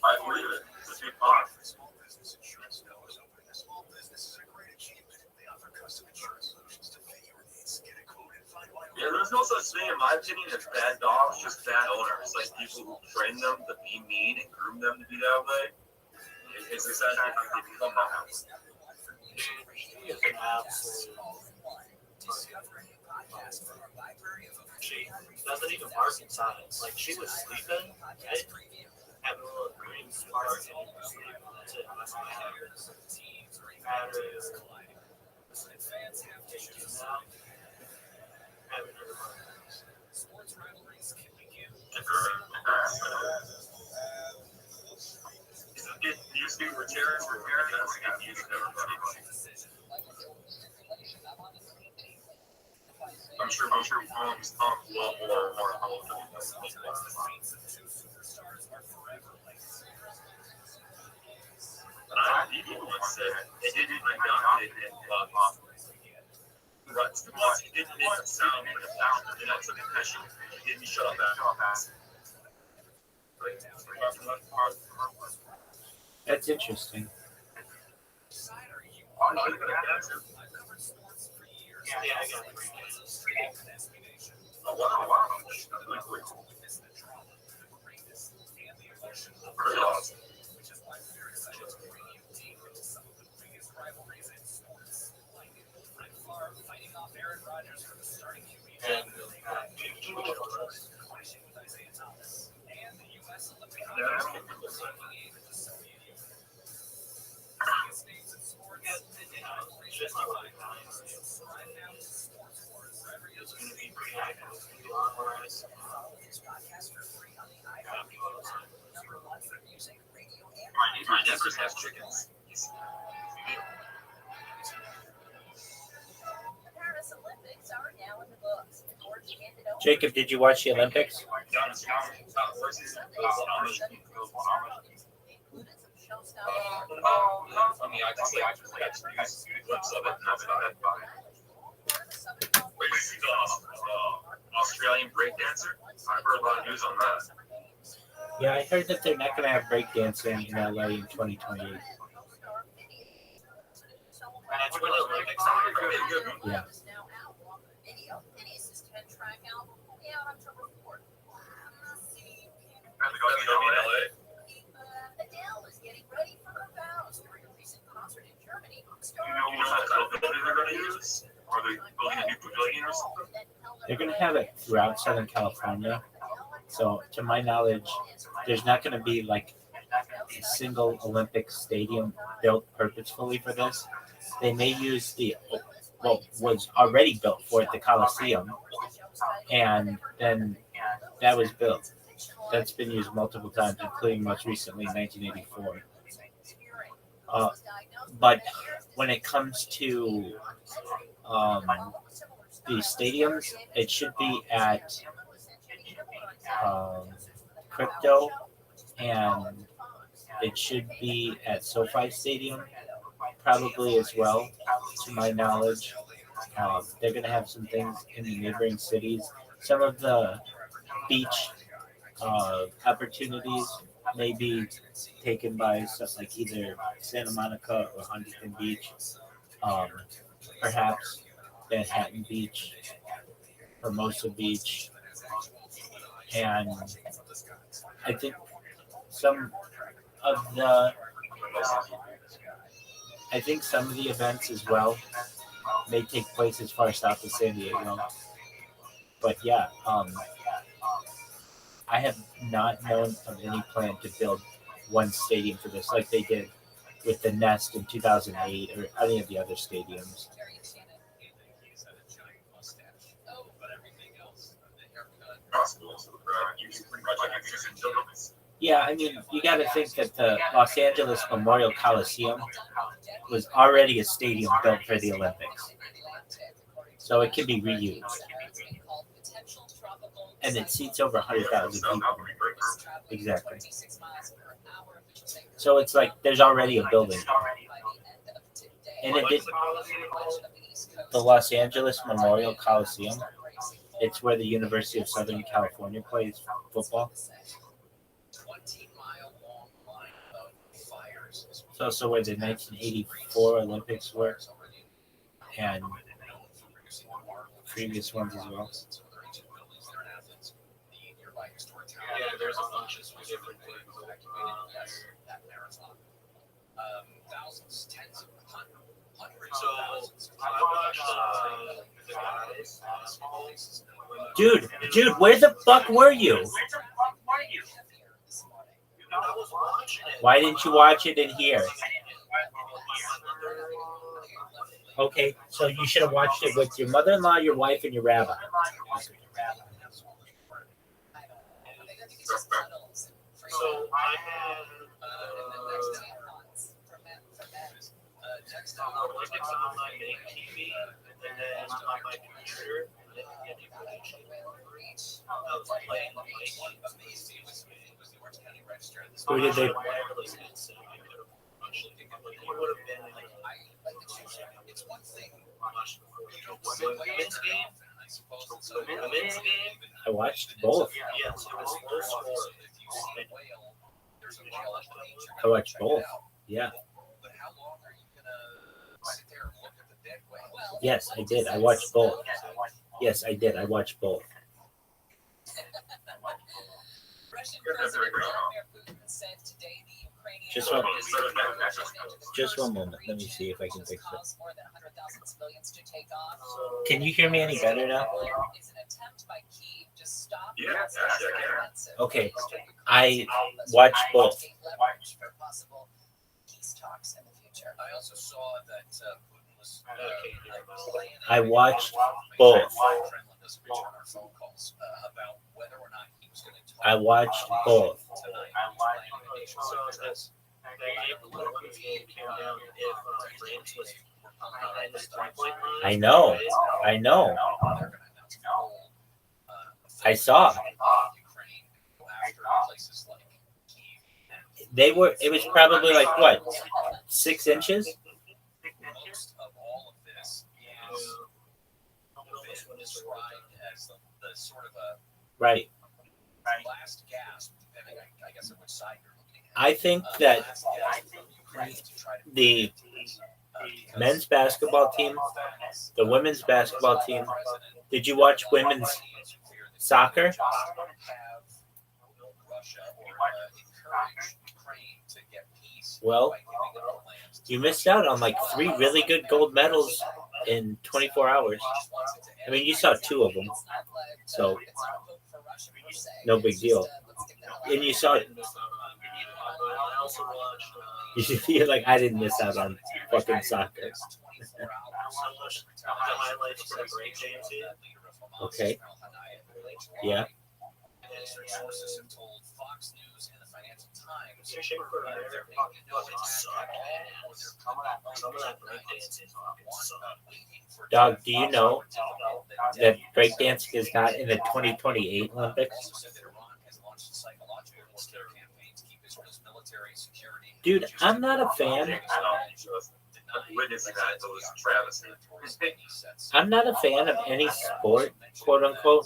I believe it. It's a big box. Small business insurance is opening a small business is a great achievement. They offer custom insurance solutions to fit your needs. Get a quote and find why. Yeah, there's no such thing, in my opinion, as bad dogs, just bad owners. Like people who train them to be mean and groom them to be that way. It's essentially because they become that way. It's an absolute. She doesn't even bark inside. Like she was sleeping, right? Having a little green spark and that's it. That's all I have. Batteries. Sports rivalries can begin. Do you speak for Terrence or Terrence? That's confusing everybody. I'm sure Tom's talk a lot more helpful. People once said it didn't it didn't sound like a sound. And that's a confession. It didn't shut up that. That's interesting. Yeah, I got it. Oh, wow. Pretty awesome. My Netflix has chickens. The Paris Olympics are now in the books. Jacob, did you watch the Olympics? Australian breakdancer? I've heard a lot of news on that. Yeah, I heard that they're not going to have breakdancing in LA in 2028. Yeah. Adele is getting ready for her vows during a recent concert in Germany. Do you know what kind of building they're going to use? Are they building a new pavilion or something? They're going to have it throughout Southern California. So, to my knowledge, there's not going to be like a single Olympic stadium built purposefully for this. They may use what was already built for it, the Coliseum, and then that was built. That's been used multiple times, including most recently in 1984. But when it comes to the stadiums, it should be at Crypto, and it should be at SoFi Stadium, probably as well, to my knowledge. They're going to have some things in the neighboring cities. Some of the beach opportunities may be taken by stuff like either Santa Monica or Huntington Beach, perhaps Manhattan Beach, Hermosa Beach, and I think some of the events as well may take place as far south as San Diego. But yeah, I have not known of any plan to build one stadium for this like they did with the Nest in 2008 or any of the other stadiums. Yeah, I mean, you got to think that the Los Angeles Memorial Coliseum was already a stadium built for the Olympics. So it can be reused. And it seats over 100,000 people. Exactly. So it's like there's already a building. And it did, the Los Angeles Memorial Coliseum, it's where the University of Southern California plays football. It's also where the 1984 Olympics were, and previous ones as well. Yeah, there's a bunch of different things. Thousands, tens of hundreds So, of thousands. I watched Dude, where the fuck were you? Why didn't you watch it in here? Okay, so you should have watched it with your mother-in-law, your wife, and your rabbi. So I had Olympics on my main TV, and then on my computer, I was playing the Who did they? wireless headset. I could have actually picked up. It would have been like It's one thing. Women's game. The men's game. I watched both. Yes, it was low score. I watched both. Yeah. But how long are you gonna sit there and look at the dead whale? Yes, I did. I watched both. Yes, I did. I watched both. Russian President Vladimir Putin said today the Ukrainian Just one moment. Let me see if I can fix it. more than 100,000 civilians to take off. Can you hear me any better now? Is an attempt by Kyiv to stop Okay, I watched both. leverage for possible peace talks in the future. I also saw that Putin was planning. I watched both. Kremlin doesn't return our phone calls about whether or not he was going to talk I watched both. tonight. The women's game came down if France was behind the 3-point line. I know. They're going to announce a goal I saw. They were. It was probably like what, 6 inches. Most of all of this is been described as the sort of a Right. last gasp, depending, I guess, on which side you're looking at. I think that Last gasp from Ukraine to try to the men's basketball team, the women's basketball team. Did you watch women's soccer? Well, you missed out on like 3 really good gold medals in 24 hours. I mean, you saw 2 of them, so no big deal. And you saw it. You're like, I didn't miss out on fucking soccer. Okay. Yeah. Sources have told Fox News and the Financial Times Dog, do you know that breakdancing is not in the 2028 Olympics? Dude, I'm not a fan. I'm not a fan of any sport, quote unquote,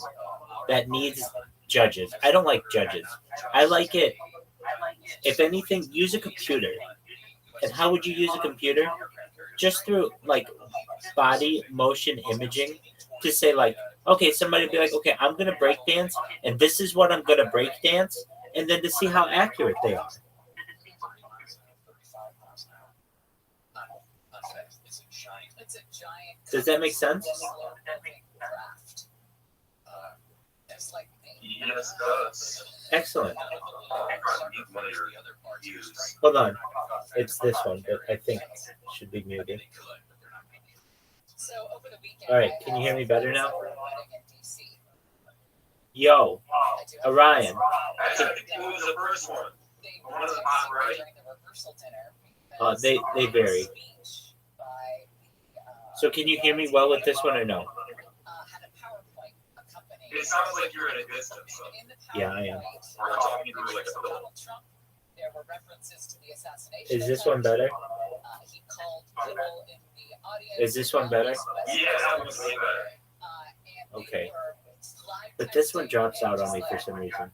that needs judges. I don't like judges. I like it. If anything, use a computer. And how would you use a computer? Just through like body motion imaging to say like, okay, somebody be like, okay, I'm gonna break dance, and this is what I'm gonna break dance, and then to see how accurate they are. Does that make sense? Yes, it does. Excellent. Hold on. It's this one, but I think it should be muted. All right, can you hear me better now? Yo, Orion. Who was the first one? One of the hot, right? They vary. So can you hear me well with this one or no? It sounds like you're at a distance. So. Yeah, I am. We're talking through like a little. Is this one better? Is this one better? Yeah, that was way better. Okay. But this one drops out on me for some reason.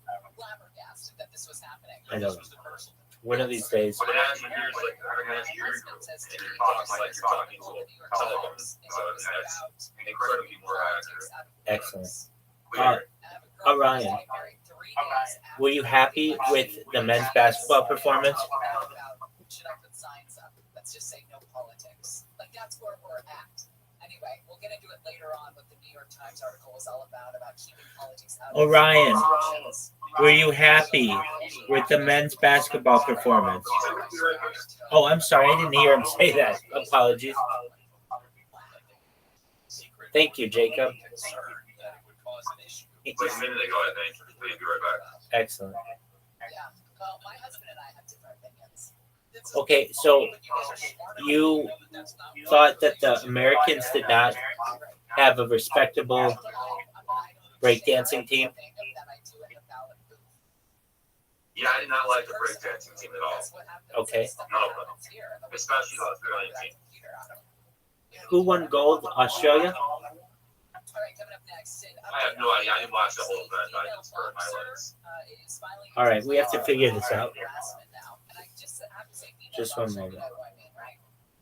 I don't know. One of these days. But it actually hears like and you're talking to a telephone. It's incredibly more accurate. Excellent. Orion, were you happy with the men's basketball performance? Should I put signs up? Let's just say no politics. Like that's where we're at. Anyway, we'll get into it later on what the New York Times article was all about keeping politics out. Orion, were you happy with the men's basketball performance? Oh, I'm sorry, I didn't hear him say that. Apologies. Thank you, Jacob. Like a minute ago, I think. We'll be right back. Excellent. Yeah. Well, my husband and I have different opinions. Okay, so you thought that the Americans did not have a respectable breakdancing team? Yeah, I did not like the breakdancing team at all. Okay. None of them. Especially the Australian team. Who won gold? Australia? I have no idea. I didn't watch the whole event. I just heard highlights. All right, we have to figure this out. Just one moment.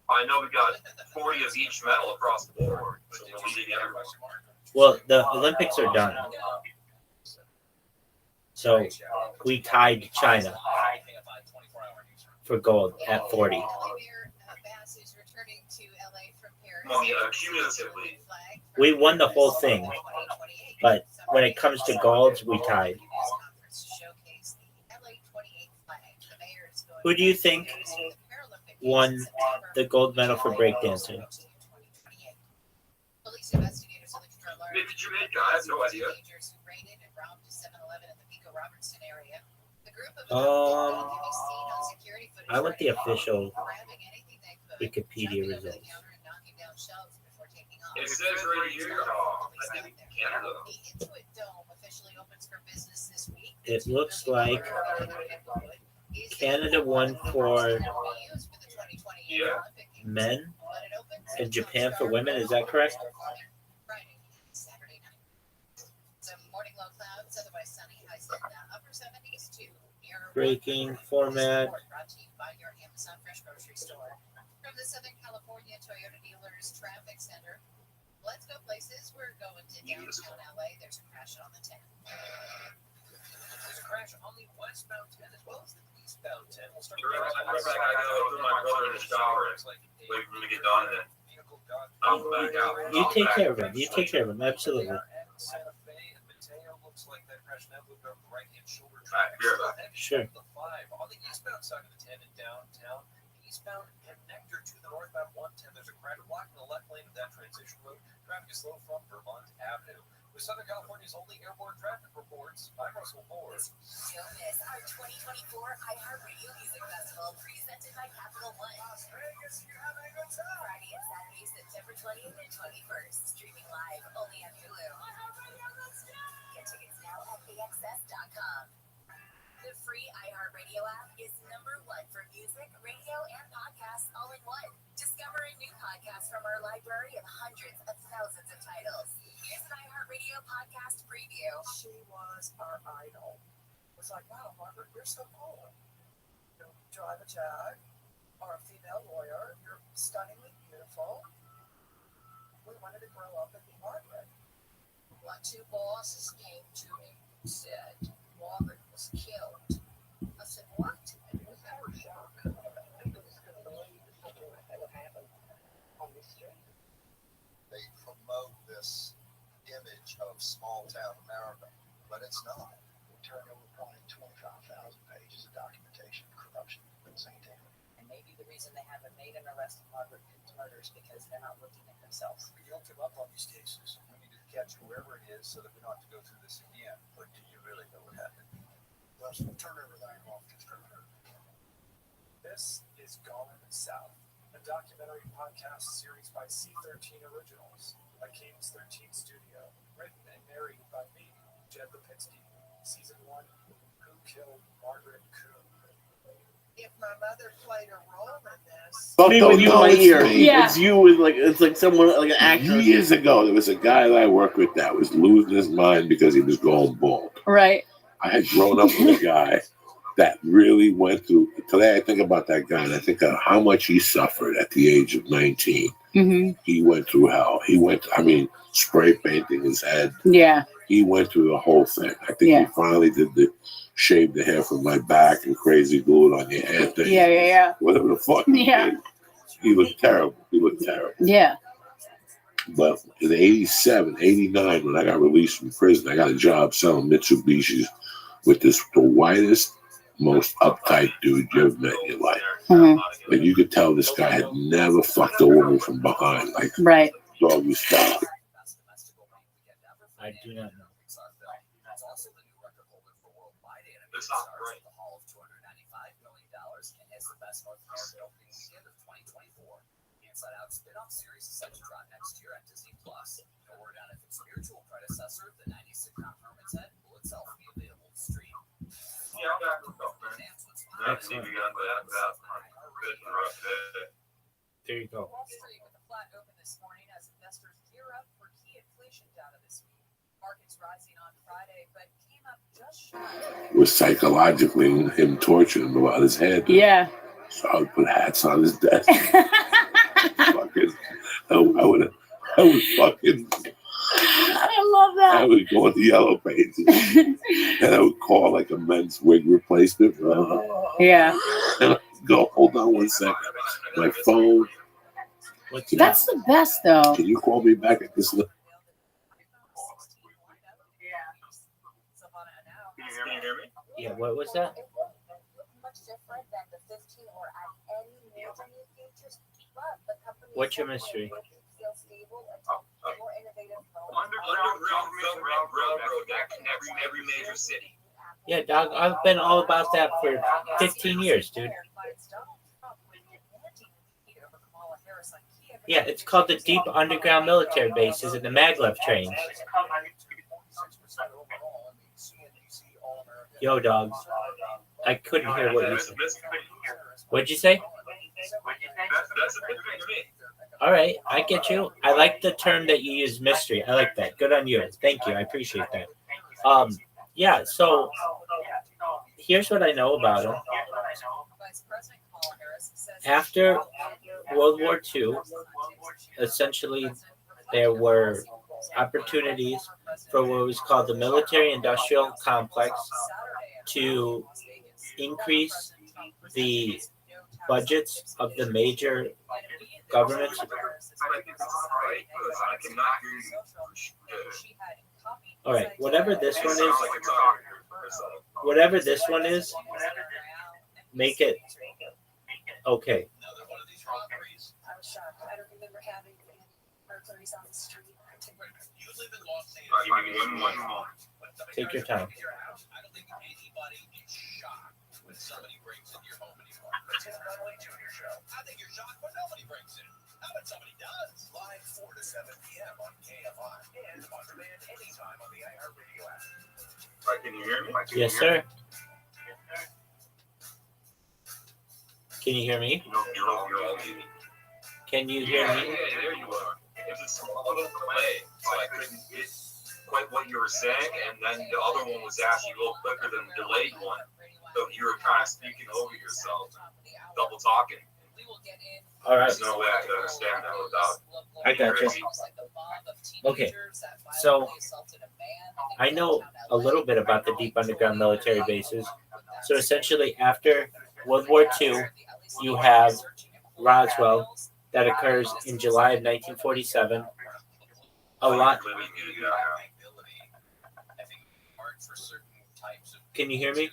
I know we got 40 of each medal across the board. So we'll lead everybody. Well, the Olympics are done. So we tied China for gold at 40. I mean, cumulatively. We won the whole thing, but when it comes to golds, we tied. Who do you think won the gold medal for breakdancing? Did you make? I have no idea. I want the official Wikipedia results. It says right here, I think Canada. for business this week. It looks like Canada won for men and Japan for women. Is that correct? Saturday night. Some morning low clouds, otherwise sunny. Highs in the upper 70s to near Breaking format. Brought to you by your Amazon Fresh Grocery Store. From the Southern California Toyota Dealers Traffic Center. Let's go places. We're going to downtown LA. There's a crash on the 10. There's a crash on the westbound 10 as well as the eastbound 10. We'll start I go through my brother in the shower and wait for him to get done, and then I'm back out. You take care of him. You take care of him. Absolutely. Santa Fe and Mateo looks like that crash now moved over the right-hand shoulder Alright, traffic. Sure. The 5 on the eastbound side of the 10 in downtown. Eastbound connector to the northbound 110. There's a crash blocking the left lane of that transition road. Traffic is slow from Vermont Avenue. With Southern California's only airborne traffic reports, I'm Russell Ford. Don't miss our 2024 iHeartRadio Music Festival presented by Capital One. Las Vegas, you have a good time. Friday and Saturday, September 20th and 21st. Streaming live only on Hulu. Get tickets now at AXS.com. The free iHeartRadio app is #1 for music, radio, and podcasts all in one. Discover a new podcast from our library of hundreds of thousands of titles. Here's an iHeartRadio podcast preview. She was our idol. It was like, wow, Margaret, you're so cool. You drive a Jag, are a female lawyer, you're stunningly beautiful. We wanted to grow up and be Margaret. My 2 bosses came to me and said, Margaret was killed. I said, what? And it was our shock. People just couldn't believe something like that would happen on the street. They promote this image of small town America, but it's not. We turned over 25,000 pages of documentation of corruption in St. Anne. And maybe the reason they haven't made an arrest of Margaret Cook's murder is because they're not looking at themselves. We don't give up on these cases. We need to catch whoever it is so that we don't have to go through this again. But do you really know what happened? Let's turn everything off to Turner. This is Gone South, a documentary podcast series by C13 Originals, a Kings 13 studio, written and narrated by me, Jed Lipinski. Season 1, Who Killed Margaret Cook? If my mother played a role in this, Me with you right here. Yeah. It's you with it's like someone like an actor. Years ago, there was a guy that I worked with that was losing his mind because he was going bald. Right. I had grown up with a guy that really went through. Today, I think about that guy and I think of how much he suffered at the age of 19. Mm-hmm. He went through hell. Spray painting his head. Yeah. He went through the whole thing. I think he finally did the shave the hair from my back and crazy glue it on your head thing. Yeah. Whatever the fuck he did. He looked terrible. Yeah. But in 87, 89, when I got released from prison, I got a job selling Mitsubishis with the whitest, most uptight dude you ever met in your life. Mm-hmm. And you could tell this guy had never fucked a woman from behind, like doggy style. I do not know. It's also the new record holder for worldwide animated stars with a haul of $295 million and has the best North American opening weekend of 2024. The Inside Out spin-off series is set to drop next year on Disney+. No word on if its spiritual predecessor, the 90s sitcom Herman's Head, will itself be available to stream. Yeah, I got Excellent. There you go. Wall Street with a flat open this morning as investors gear up for key inflation data this week. Markets rising on Friday, but came up just shy. Was psychologically him torturing him about his head. Yeah. So I would put hats on his desk. I would fucking. I love that. I would go on the yellow pages and I would call like a men's wig replacement. Yeah. And I'd go, hold on 1 second. My phone. That's the best, though. Can you call me back at this? Can you hear me? Yeah, what was that? Much different than the 15 or at any major new features, but the company What's your mystery? feel stable and more innovative Underground railroad that connects every major city. Yeah, dog. I've been all about that for 15 years, dude. Yeah, it's called the Deep Underground Military Bases and the maglev trains. Yo, dogs. I couldn't hear what you said. What'd you say? That's a mystery to me. All right, I get you. I like the term that you use, mystery. I like that. Good on you. Thank you. I appreciate that. Yeah. So here's what I know about him. After World War II, essentially, there were opportunities for what was called the military-industrial complex to increase the budgets of the major governments. All right, whatever this one is, make it okay. Take your time. I think you're shocked when nobody brings it. How about somebody does? Live 4 to 7 p.m. on KFI and on demand anytime on the iHeartRadio app. Can you hear me? Yes, sir. Can you hear me? Can you hear me? Yeah, there you are. It's a small little delay, so I couldn't get quite what you were saying, and then the other one was actually a little quicker than the delayed one. So you were kind of speaking over yourself, double talking. All right. There's no way I could understand that without. I got you. Okay, so I know a little bit about the deep underground military bases. So essentially, after World War II, you have Roswell that occurs in July of 1947. A lot. Can you hear me?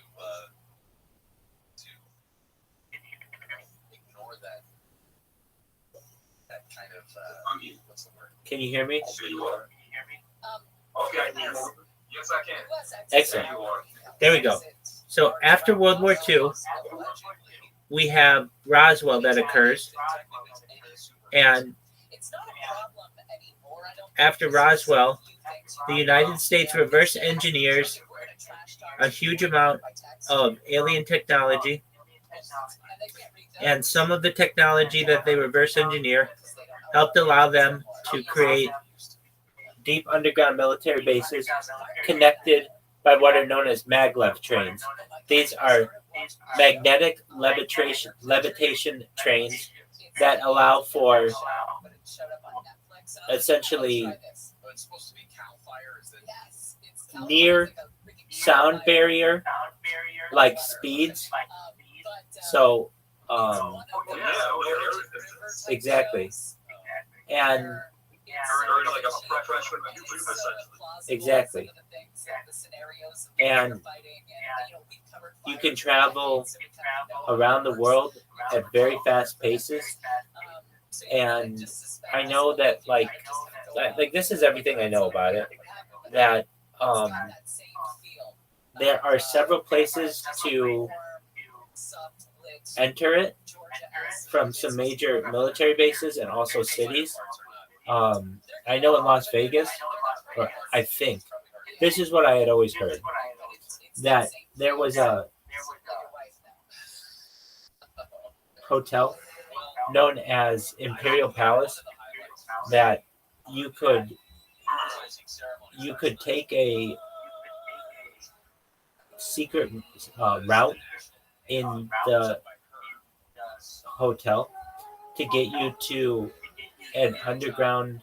Can you hear me? Okay. Yes, I can. Excellent. There we go. So after World War II, we have Roswell that occurs. And after Roswell, the United States reverse engineers a huge amount of alien technology. And some of the technology that they reverse engineer helped allow them to create deep underground military bases connected by what are known as maglev trains. These are magnetic levitation trains that allow for essentially near sound barrier like speeds. So exactly. And exactly. And you can travel around the world at very fast paces. And I know that like this is everything I know about it. That there are several places to enter it from some major military bases and also cities. I know in Las Vegas, or I think, this is what I had always heard, that there was a hotel known as Imperial Palace that you could take a secret route in the hotel to get you to an underground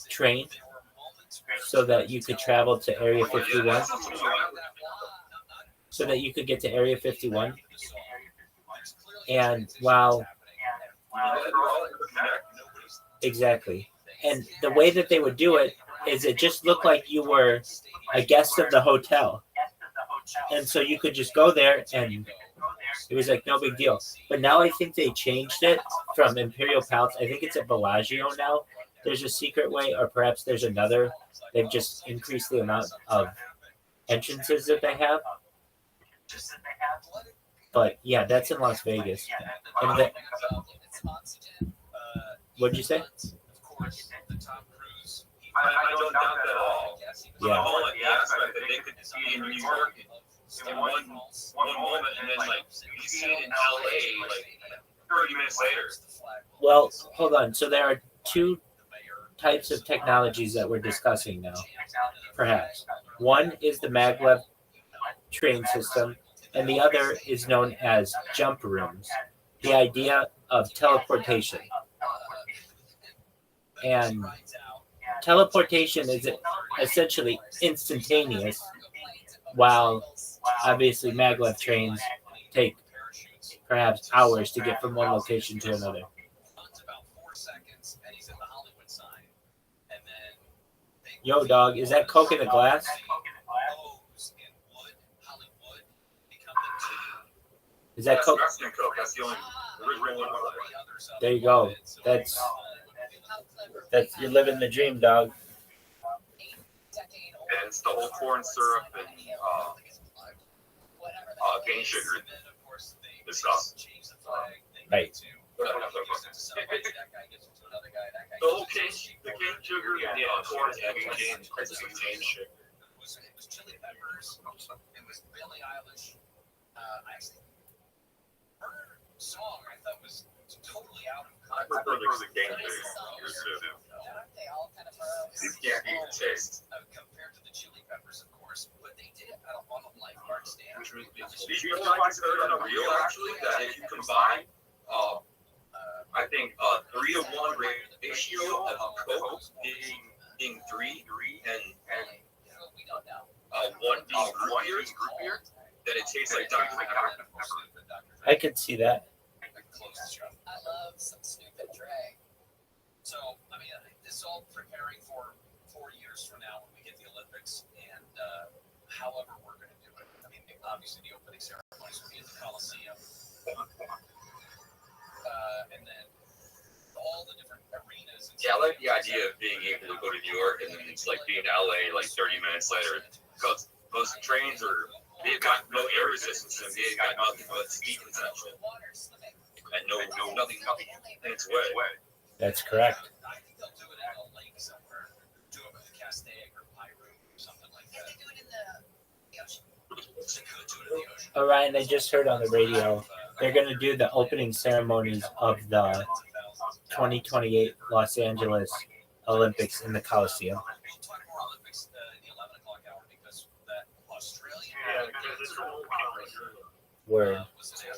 train so that you could travel to Area 51. So that you could get to Area 51. And while exactly. And the way that they would do it is it just looked like you were a guest of the hotel. And so you could just go there and it was like no big deal. But now I think they changed it from Imperial Palace. I think it's at Bellagio now. There's a secret way, or perhaps there's another. They've just increased the amount of entrances that they have. But yeah, that's in Las Vegas. And what'd you say? I don't doubt that at all. Yeah. The whole aspect that they could be in New York in one moment, and then like you see it in LA like 30 minutes later. Well, hold on. So there are two types of technologies that we're discussing now, perhaps. One is the maglev train system, and the other is known as jump rooms, the idea of teleportation. And teleportation is essentially instantaneous, while obviously maglev trains take perhaps hours to get from one location to another. Yo, dog, is that Coke in a glass? Is that Coke? That's the only original one. There you go. That's you're living the dream, dog. And it's the whole corn syrup and cane sugar and stuff. Right. The whole cane sugar and corn and cane sugar. It was chili peppers. It was Billie Eilish. I actually, her song I thought was totally out of context. I prefer the cane sugar. They all kind of You can't even taste. compared to the chili peppers, of course, but they did it on a lifeguard stand. Did you realize that on a reel actually that if you combine, I think 3-to-1 ratio of Coke being 3 and 1 being root beer, that it tastes like Dr. Pepper. I could see that. I love some Snoop and Dre. So, I mean, this is all preparing for 4 years from now when we get the Olympics, and however we're going to do it. I mean, obviously the opening ceremonies will be at the Coliseum, and then all the different arenas. Yeah, I like the idea of being able to go to New York and then it's like being in LA like 30 minutes later. Because those trains they've got no air resistance and they've got nothing but speed potential. And nothing in its way. That's correct. I think they'll do it at a lake somewhere. Do it with a Castaic or Pyro or something like that. They do it in the ocean. They could do it in the ocean. Orion, I just heard on the radio they're going to do the opening ceremonies of the 2028 Los Angeles Olympics in the Coliseum. We'll talk more Olympics in the 11 o'clock hour because that Australian Word.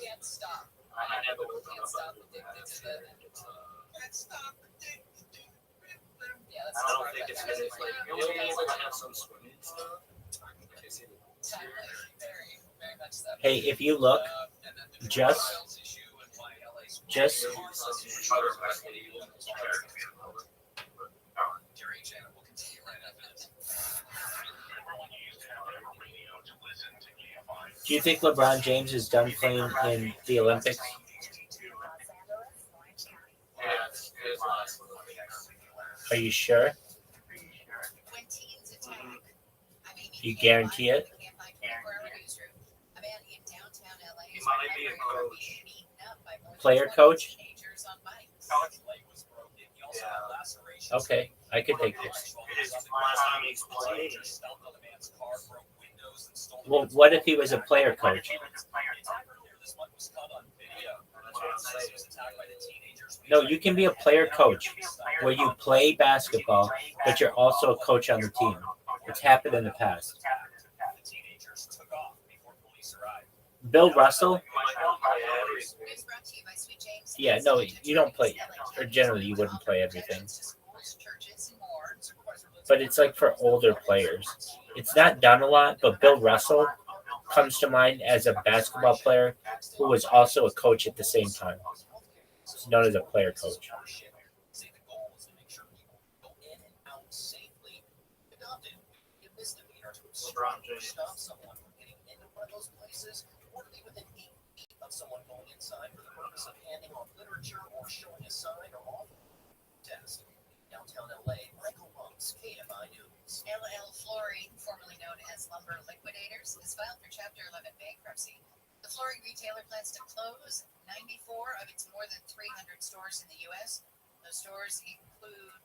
can't stop. Can't stop addicted to the can't stop addicted to yeah, that's I don't think it's good. It's like you'll be able to have some swimming stuff. very, very much that. Hey, if you look, just do you think LeBron James is done playing in the Olympics? Are you sure? You guarantee it? Player coach? Okay, I could take this. Well, what if he was a player coach? No, you can be a player coach where you play basketball, but you're also a coach on the team. It's happened in the past. Bill Russell? Yeah, no, you don't play, or generally you wouldn't play everything. But it's like for older players. It's not done a lot, but Bill Russell comes to mind as a basketball player who was also a coach at the same time. He's known as a player coach. LeBron James. Stop someone from getting into one of those places or to be within 8 feet of someone going inside for the purpose of handing off literature or showing a sign or offer test. Downtown LA, Michael Monks, KMI News. LL Flooring, formerly known as Lumber Liquidators, has filed for Chapter 11 bankruptcy. The flooring retailer plans to close 94 of its more than 300 stores in the U.S. Those stores include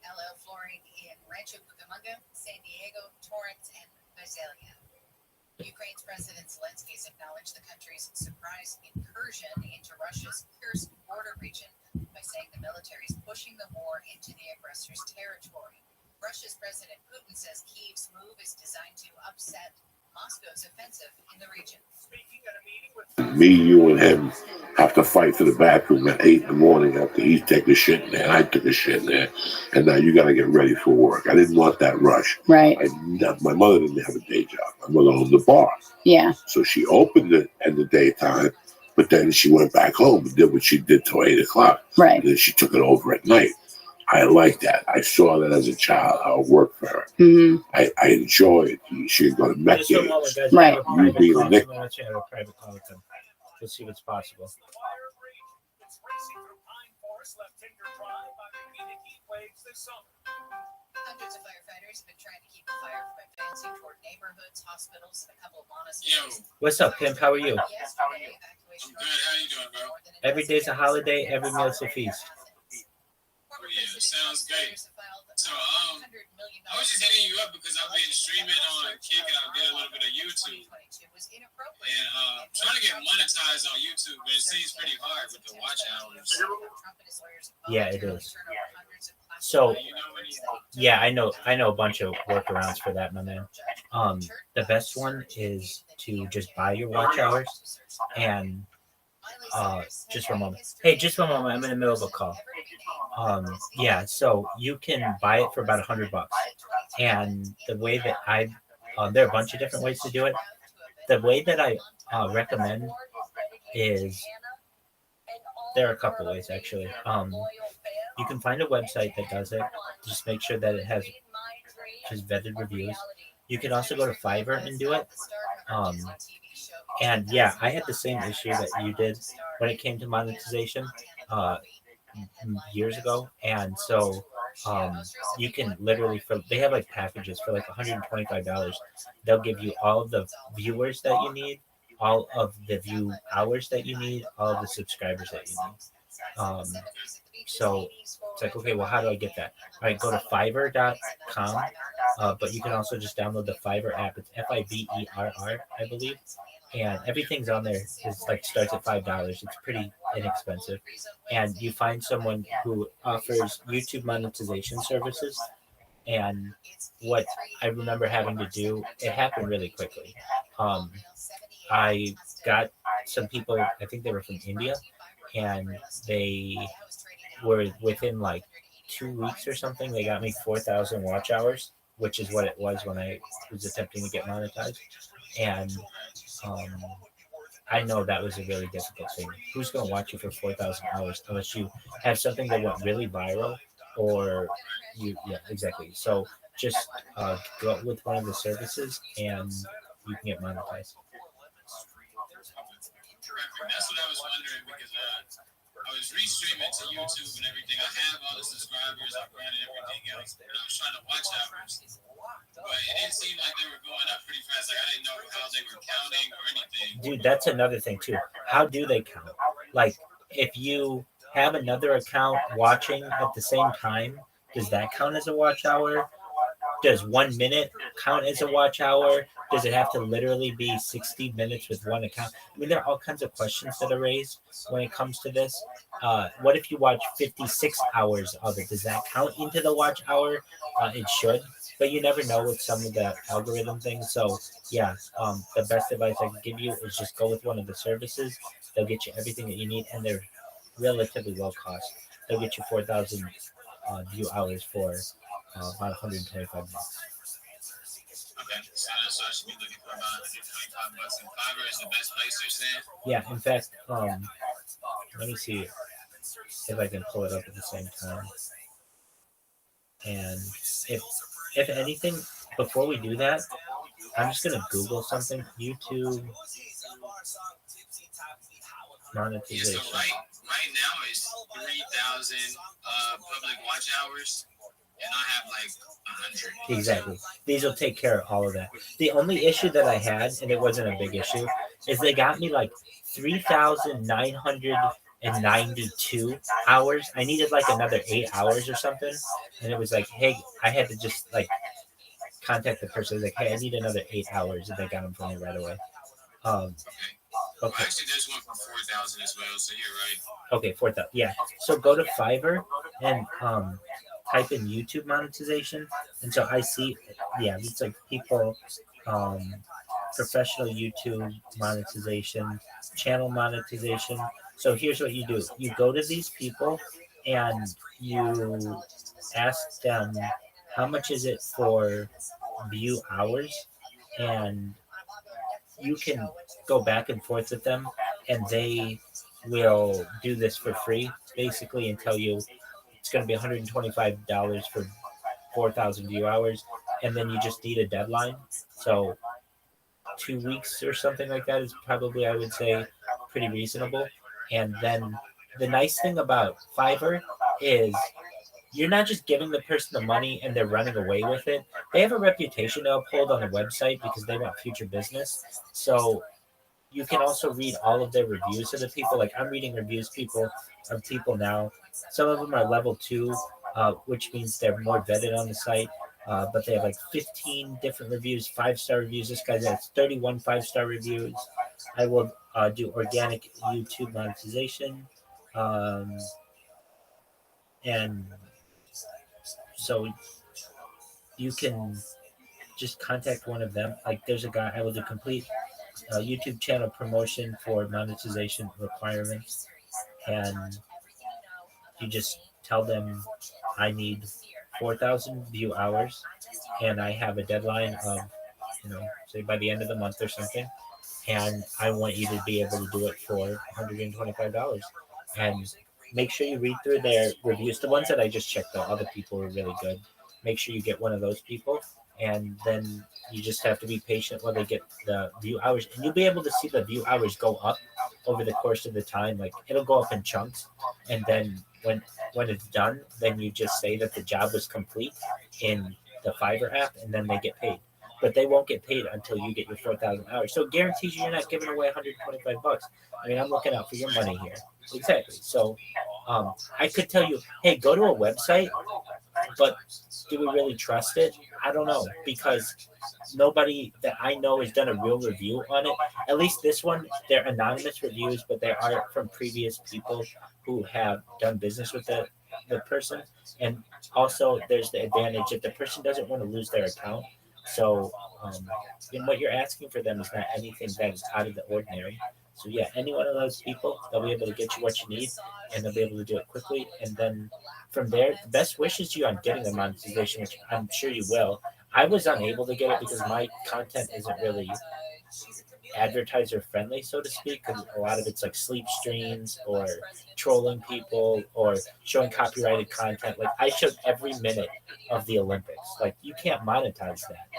LL Flooring in Rancho Cucamonga, San Diego, Torrance, and Visalia. Ukraine's President Zelensky has acknowledged the country's surprise incursion into Russia's Kursk border region by saying the military is pushing the war into the aggressor's territory. Russia's President Putin says Kyiv's move is designed to upset Moscow's offensive in the region. Speaking at a meeting with Me, you, and him have to fight for the bathroom at 8 in the morning after he took a shit in there. I took a shit in there. And now you got to get ready for work. I didn't want that rush. Right. My mother didn't have a day job. My mother owned the bar. Yeah. So she opened it in the daytime, but then she went back home and did what she did till 8 o'clock. Right. And then she took it over at night. I like that. I saw that as a child, how it worked for her. Mm-hmm. I enjoyed it. She would go to Met Just one games. moment, guys. Right. You being a Nick. Let's have a private call with them. Let's see what's possible. It's racing through Pine Forest left Tinker Drive by the heat waves this summer. Hundreds of firefighters have been trying to keep the fire from advancing toward neighborhoods, hospitals, and a couple of monasteries. What's up, Pimp? How are you? Yesterday, evacuation I'm good. How you doing, bro? Every day's a holiday. Every meal's a feast. Yeah, sounds great. So, I was just hitting you up because I've been streaming on Kick and I did a little bit of YouTube. And trying to get monetized on YouTube, but it seems pretty hard with the watch hours. Yeah, it is. So, yeah, I know a bunch of workarounds for that, my man. The best one is to just buy your watch hours and just for a moment. Hey, just for a moment. I'm in the middle of a call. Yeah, so you can buy it for about $100, and the way that there are a bunch of different ways to do it. The way that I recommend is there are a couple ways actually. You can find a website that does it. Just make sure that it has just vetted reviews. You can also go to Fiverr and do it. And yeah, I had the same issue that you did when it came to monetization years ago. And so you can literally, they have like packages for like $125. They'll give you all of the viewers that you need, all of the view hours that you need, all of the subscribers that you need. So it's like, okay, well, how do I get that? All right, go to Fiverr.com, but you can also just download the Fiverr app. It's Fiverr, I believe. And everything's on there. It's like starts at $5. It's pretty inexpensive. And you find someone who offers YouTube monetization services. And what I remember having to do, it happened really quickly. I got some people, I think they were from India, and they were within like 2 weeks or something. They got me 4,000 watch hours, which is what it was when I was attempting to get monetized. And I know that was a really difficult thing. Who's going to watch you for 4,000 hours unless you have something that went really viral or you, yeah, exactly. So just go with one of the services and you can get monetized. That's what I was wondering because I was restreaming to YouTube and everything. I have all the subscribers, I've run everything else, and I was trying to watch hours. But it didn't seem like they were going up pretty fast. Like I didn't know how they were counting or anything. Dude, that's another thing too. How do they count? Like, if you have another account watching at the same time, does that count as a watch hour? Does 1 minute count as a watch hour? Does it have to literally be 60 minutes with one account? I mean, there are all kinds of questions that are raised when it comes to this. What if you watch 56 hours of it? Does that count into the watch hour? It should, but you never know with some of the algorithm things. So yeah, the best advice I can give you is just go with one of the services. They'll get you everything that you need, and they're relatively low cost. They'll get you 4,000 view hours for about $125. Okay, so I should be looking for about $125, and Fiverr is the best place you're saying? Yeah, in fact, let me see if I can pull it up at the same time. And if anything, before we do that, I'm just gonna Google something. YouTube monetization. Yeah, so right now it's 3,000 public watch hours. And I have like 100. Exactly. These will take care of all of that. The only issue that I had, and it wasn't a big issue, is they got me like 3,900 and 92 hours. I needed like another 8 hours or something. And it was like, hey, I had to just like contact the person. I was like, hey, I need another 8 hours. And they got them for me right away. Okay. Well, actually, there's one for 4,000 as well, so you're right. Okay, 4,000. Yeah. So go to Fiverr and type in YouTube monetization. And so I see, yeah, it's like people, professional YouTube monetization, channel monetization. So here's what you do. You go to these people and you ask them, how much is it for view hours? And you can go back and forth with them, and they will do this for free, basically, and tell you it's going to be $125 for 4,000 view hours, and then you just need a deadline. So 2 weeks or something like that is probably, I would say, pretty reasonable. And then the nice thing about Fiverr is you're not just giving the person the money and they're running away with it. They have a reputation to uphold on the website because they want future business. So you can also read all of their reviews of the people. Like I'm reading reviews of people now. Some of them are level 2, which means they're more vetted on the site. But they have like 15 different reviews, 5-star reviews. This guy has 31 5-star reviews. I will do organic YouTube monetization. And so you can just contact one of them. Like there's a guy, I will do complete YouTube channel promotion for monetization requirements. And you just tell them I need 4,000 view hours and I have a deadline of, say by the end of the month or something. And I want you to be able to do it for $125. And make sure you read through their reviews. The ones that I just checked, though, other people were really good. Make sure you get one of those people. And then you just have to be patient while they get the view hours. And you'll be able to see the view hours go up over the course of the time. Like it'll go up in chunks. And then when it's done, then you just say that the job was complete in the Fiverr app, and then they get paid. But they won't get paid until you get your 4,000 hours. So it guarantees you're not giving away $125. I mean, I'm looking out for your money here. Exactly. So I could tell you, hey, go to a website, but do we really trust it? I don't know, because nobody that I know has done a real review on it. At least this one, they're anonymous reviews, but they are from previous people who have done business with the person. And also there's the advantage that the person doesn't want to lose their account. So and what you're asking for them is not anything that is out of the ordinary. So yeah, any one of those people, they'll be able to get you what you need, and they'll be able to do it quickly. And then from there, the best wishes to you on getting the monetization, which I'm sure you will. I was unable to get it because my content isn't really advertiser friendly, so to speak, because a lot of it's like sleep streams or trolling people or showing copyrighted content. Like I showed every minute of the Olympics. Like you can't monetize that.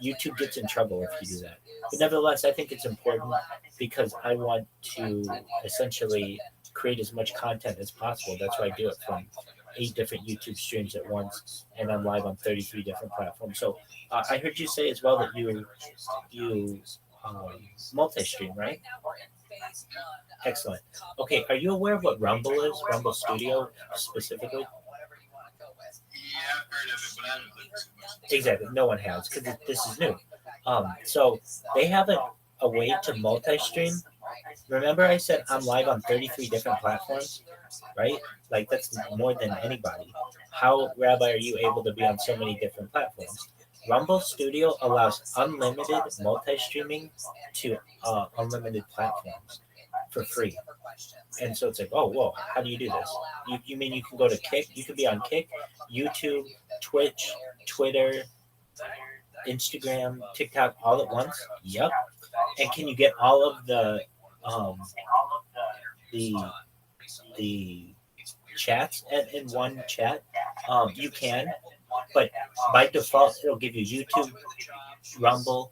YouTube gets in trouble if you do that. But nevertheless, I think it's important because I want to essentially create as much content as possible. That's why I do it from 8 different YouTube streams at once, and I'm live on 33 different platforms. So I heard you say as well that you multi-stream, right? Excellent. Okay, are you aware of what Rumble is? Rumble Studio specifically? Yeah, I've heard of it, but I haven't looked too much. Exactly, no one has because this is new. So they have a way to multi-stream. Remember I said I'm live on 33 different platforms, right? Like that's more than anybody. How, Rabbi, are you able to be on so many different platforms? Rumble Studio allows unlimited multi-streaming to unlimited platforms for free. And so it's like, oh, whoa, how do you do this? You mean you can go to Kick? You could be on Kick, YouTube, Twitch, Twitter, Instagram, TikTok all at once? Yep. And can you get all of the chats in one chat? You can, but by default it'll give you YouTube, Rumble,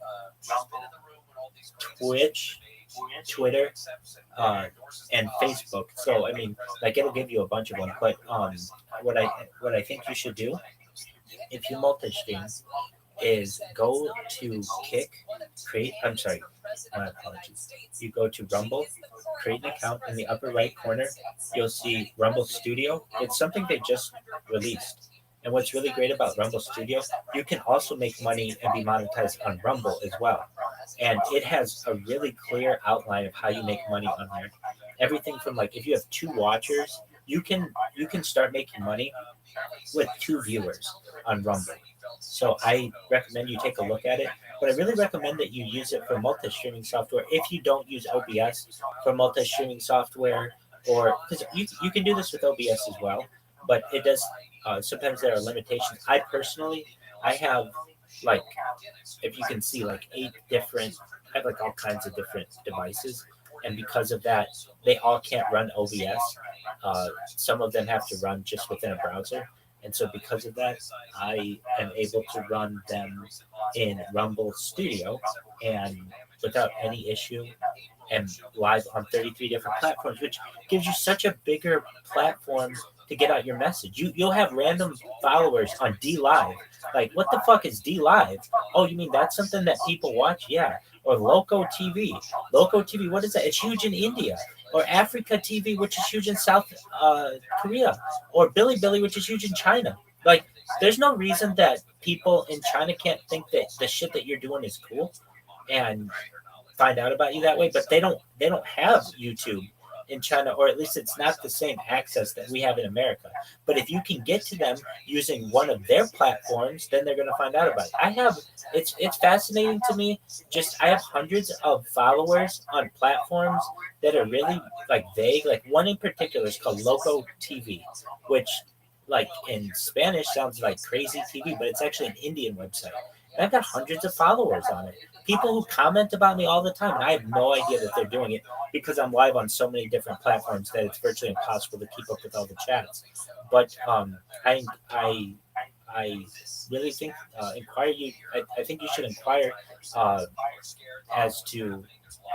Twitch, Twitter, and Facebook. So I mean, like it'll give you a bunch of them. But what I think you should do if you multi-stream is go to Kick, my apologies. You go to Rumble, create an account. In the upper right corner, you'll see Rumble Studio. It's something they just released. And what's really great about Rumble Studio, you can also make money and be monetized on Rumble as well. And it has a really clear outline of how you make money on there. Everything from like if you have 2 watchers, you can start making money with 2 viewers on Rumble. So I recommend you take a look at it, but I really recommend that you use it for multi-streaming software. If you don't use OBS for multi-streaming software, or because you can do this with OBS as well, but it does sometimes there are limitations. I have like, if you can see, like 8 different, I have like all kinds of different devices, and because of that, they all can't run OBS. Some of them have to run just within a browser. And so because of that, I am able to run them in Rumble Studio and without any issue and live on 33 different platforms, which gives you such a bigger platform to get out your message. You'll have random followers on D Live. Like, what the fuck is D Live? Oh, you mean that's something that people watch? Yeah. Or Loco TV. Loco TV, what is that? It's huge in India. Or Africa TV, which is huge in South Korea. Or Billy Billy, which is huge in China. Like, there's no reason that people in China can't think that the shit that you're doing is cool and find out about you that way. But they don't have YouTube in China, or at least it's not the same access that we have in America. But if you can get to them using one of their platforms, then they're going to find out about it. It's fascinating to me. I have hundreds of followers on platforms that are really like vague. Like one in particular is called Loco TV, which like in Spanish sounds like crazy TV, but it's actually an Indian website. And I've got hundreds of followers on it. People who comment about me all the time, and I have no idea that they're doing it because I'm live on so many different platforms that it's virtually impossible to keep up with all the chats. But I really think I think you should inquire as to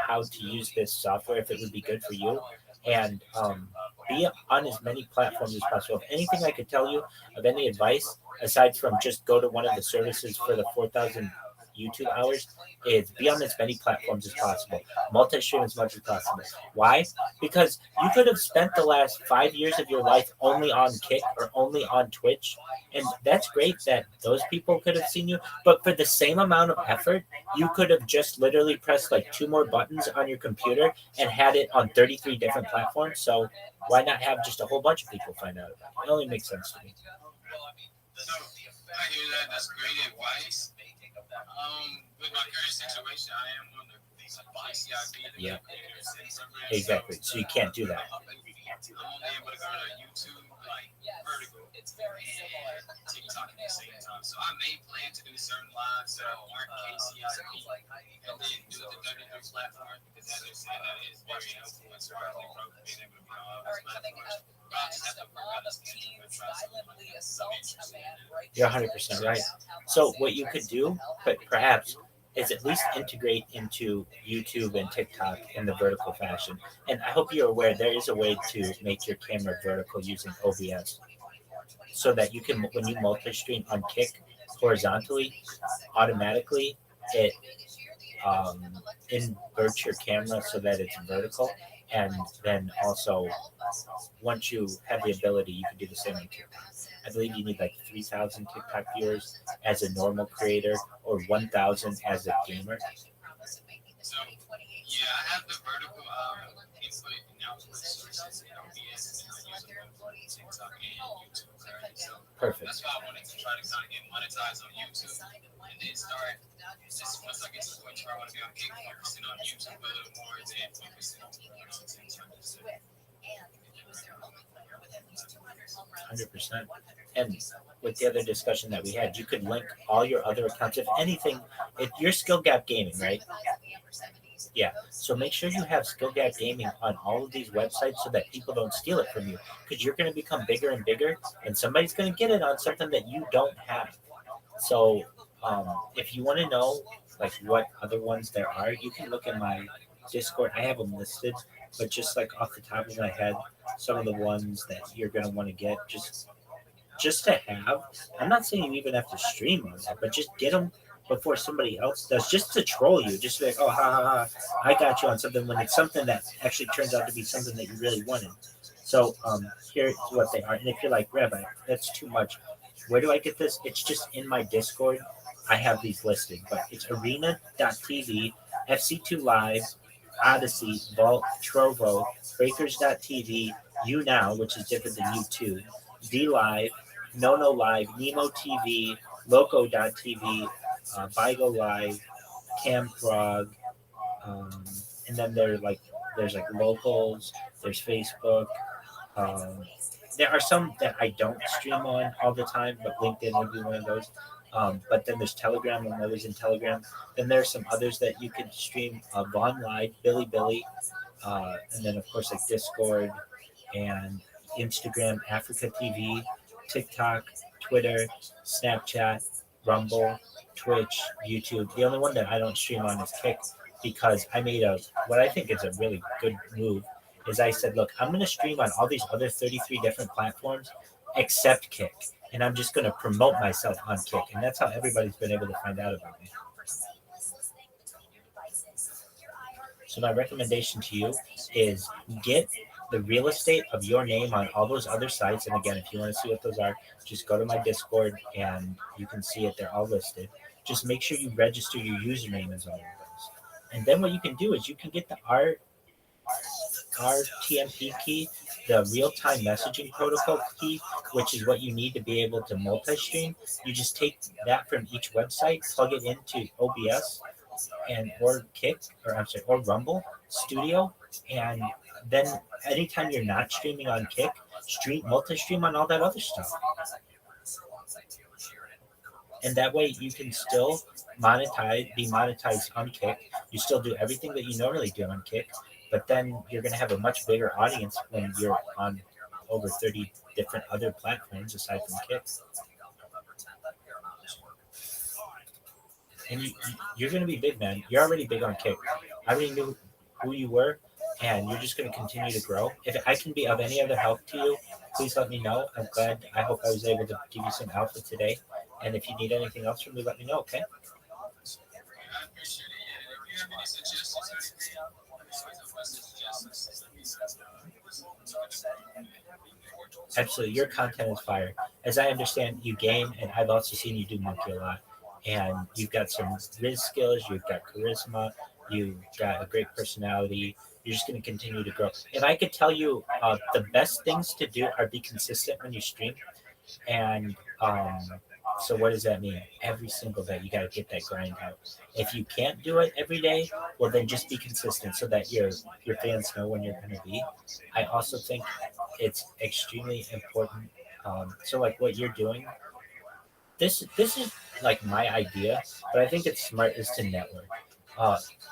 how to use this software, if it would be good for you, and be on as many platforms as possible. If anything I could tell you of any advice, aside from just go to one of the services for the 4,000 YouTube hours, is be on as many platforms as possible. Multi-stream as much as possible. Why? Because you could have spent the last 5 years of your life only on Kick or only on Twitch, and that's great that those people could have seen you, but for the same amount of effort, you could have just literally pressed like 2 more buttons on your computer and had it on 33 different platforms. So why not have just a whole bunch of people find out about it? It only makes sense to me. So I hear that. That's great advice. With my current situation, I am on the CIP. Yeah. Exactly. So you can't do that. I'm only able to go to YouTube, like vertical, and TikTok at the same time. So I may plan to do certain lives that aren't KCIP, and then do the WWE platform, because as I said, that is very helpful in surrounding growth, being able to be on all those platforms. You're 100% right. So what you could do, but perhaps, is at least integrate into YouTube and TikTok in the vertical fashion. And I hope you're aware there is a way to make your camera vertical using OBS, so that you can, when you multi-stream on Kick horizontally, automatically it inverts your camera so that it's vertical. And then also, once you have the ability, you can do the same on TikTok. I believe you need like 3,000 TikTok viewers as a normal creator, or 1,000 as a gamer. So, yeah, I have the vertical input and output sources in OBS, and I use them both on TikTok and YouTube currently. So Perfect. That's why I wanted to try to kind of get monetized on YouTube, and then start. Just once I get to the point where I want to be on Kick, focusing on YouTube a little more, than focusing on TikTok. 100%. And with the other discussion that we had, you could link all your other accounts. If anything, if you're Skill Gap Gaming, right? Yeah. So make sure you have Skill Gap Gaming on all of these websites so that people don't steal it from you, because you're going to become bigger and bigger, and somebody's going to get it on something that you don't have. So if you want to know like what other ones there are, you can look in my Discord. I have them listed, but just like off the top of my head, some of the ones that you're going to want to get just to have. I'm not saying you even have to stream on that, but just get them before somebody else does, just to troll you, just to be like, oh, ha, ha, ha, I got you on something, when it's something that actually turns out to be something that you really wanted. So here's what they are. And if you're like, Rabbi, that's too much, where do I get this? It's just in my Discord. I have these listed, but it's arena.tv, FC2 Live, Odyssey, Vault, Trovo, Breakers.tv, YouNow, which is different than YouTube, D Live, No Live, Nemo TV, Loco.tv, Vigo Live, Camprog, and then there's like locals, there's Facebook. There are some that I don't stream on all the time, but LinkedIn would be one of those. But then there's Telegram, and others in Telegram. Then there's some others that you can stream Vaughn Live, Billy, and then of course like Discord and Instagram, Africa TV, TikTok, Twitter, Snapchat, Rumble, Twitch, YouTube. The only one that I don't stream on is Kick, because I made what I think is a really good move. Is I said, look, I'm going to stream on all these other 33 different platforms except Kick, and I'm just going to promote myself on Kick, and that's how everybody's been able to find out about me. So my recommendation to you is get the real estate of your name on all those other sites. And again, if you want to see what those are, just go to my Discord and you can see it. They're all listed. Just make sure you register your username as all of those. And then what you can do is you can get the RTMP key, the real-time messaging protocol key, which is what you need to be able to multi-stream. You just take that from each website, plug it into OBS or Rumble Studio, and then anytime you're not streaming on Kick, multi-stream on all that other stuff. And that way you can still be monetized on Kick. You still do everything that you normally do on Kick, but then you're going to have a much bigger audience when you're on over 30 different other platforms aside from Kick. And you're going to be big, man. You're already big on Kick. I already knew who you were, and you're just going to continue to grow. If I can be of any other help to you, please let me know. I'm glad. I hope I was able to give you some alpha today. And if you need anything else from me, let me know, okay? Absolutely. Your content is fire. As I understand, you game, and I've also seen you do monkey a lot. And you've got some Riz skills, you've got charisma, you've got a great personality. You're just going to continue to grow. If I could tell you, the best things to do are be consistent when you stream. And so what does that mean? Every single day, you got to get that grind out. If you can't do it every day, well, then just be consistent so that your fans know when you're going to be. I also think it's extremely important. So like what you're doing, this is like my idea, but I think it's smart is to network.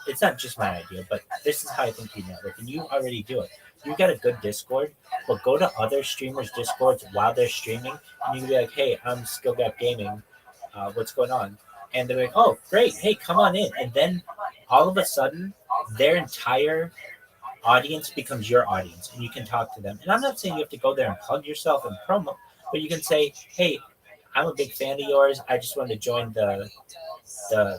It's not just my idea, but this is how I think you network, and you already do it. You got a good Discord, but go to other streamers' Discords while they're streaming, and you can be like, hey, I'm Skill Gap Gaming. What's going on? And they're like, oh, great. Hey, come on in. And then all of a sudden, their entire audience becomes your audience, and you can talk to them. And I'm not saying you have to go there and plug yourself and promo, but you can say, hey, I'm a big fan of yours. I just wanted to join the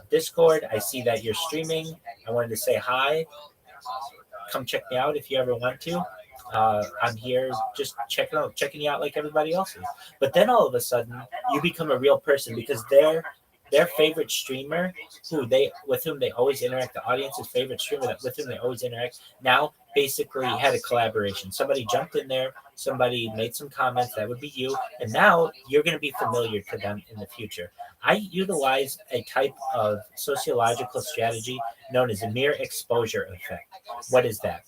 Discord. I see that you're streaming. I wanted to say hi. Come check me out if you ever want to. I'm here just checking you out like everybody else is. But then all of a sudden, you become a real person because their favorite streamer, with whom they always interact, the audience's favorite streamer with whom they always interact, now basically had a collaboration. Somebody jumped in there, somebody made some comments, that would be you, and now you're going to be familiar to them in the future. I utilize a type of sociological strategy known as a mere exposure effect. What is that?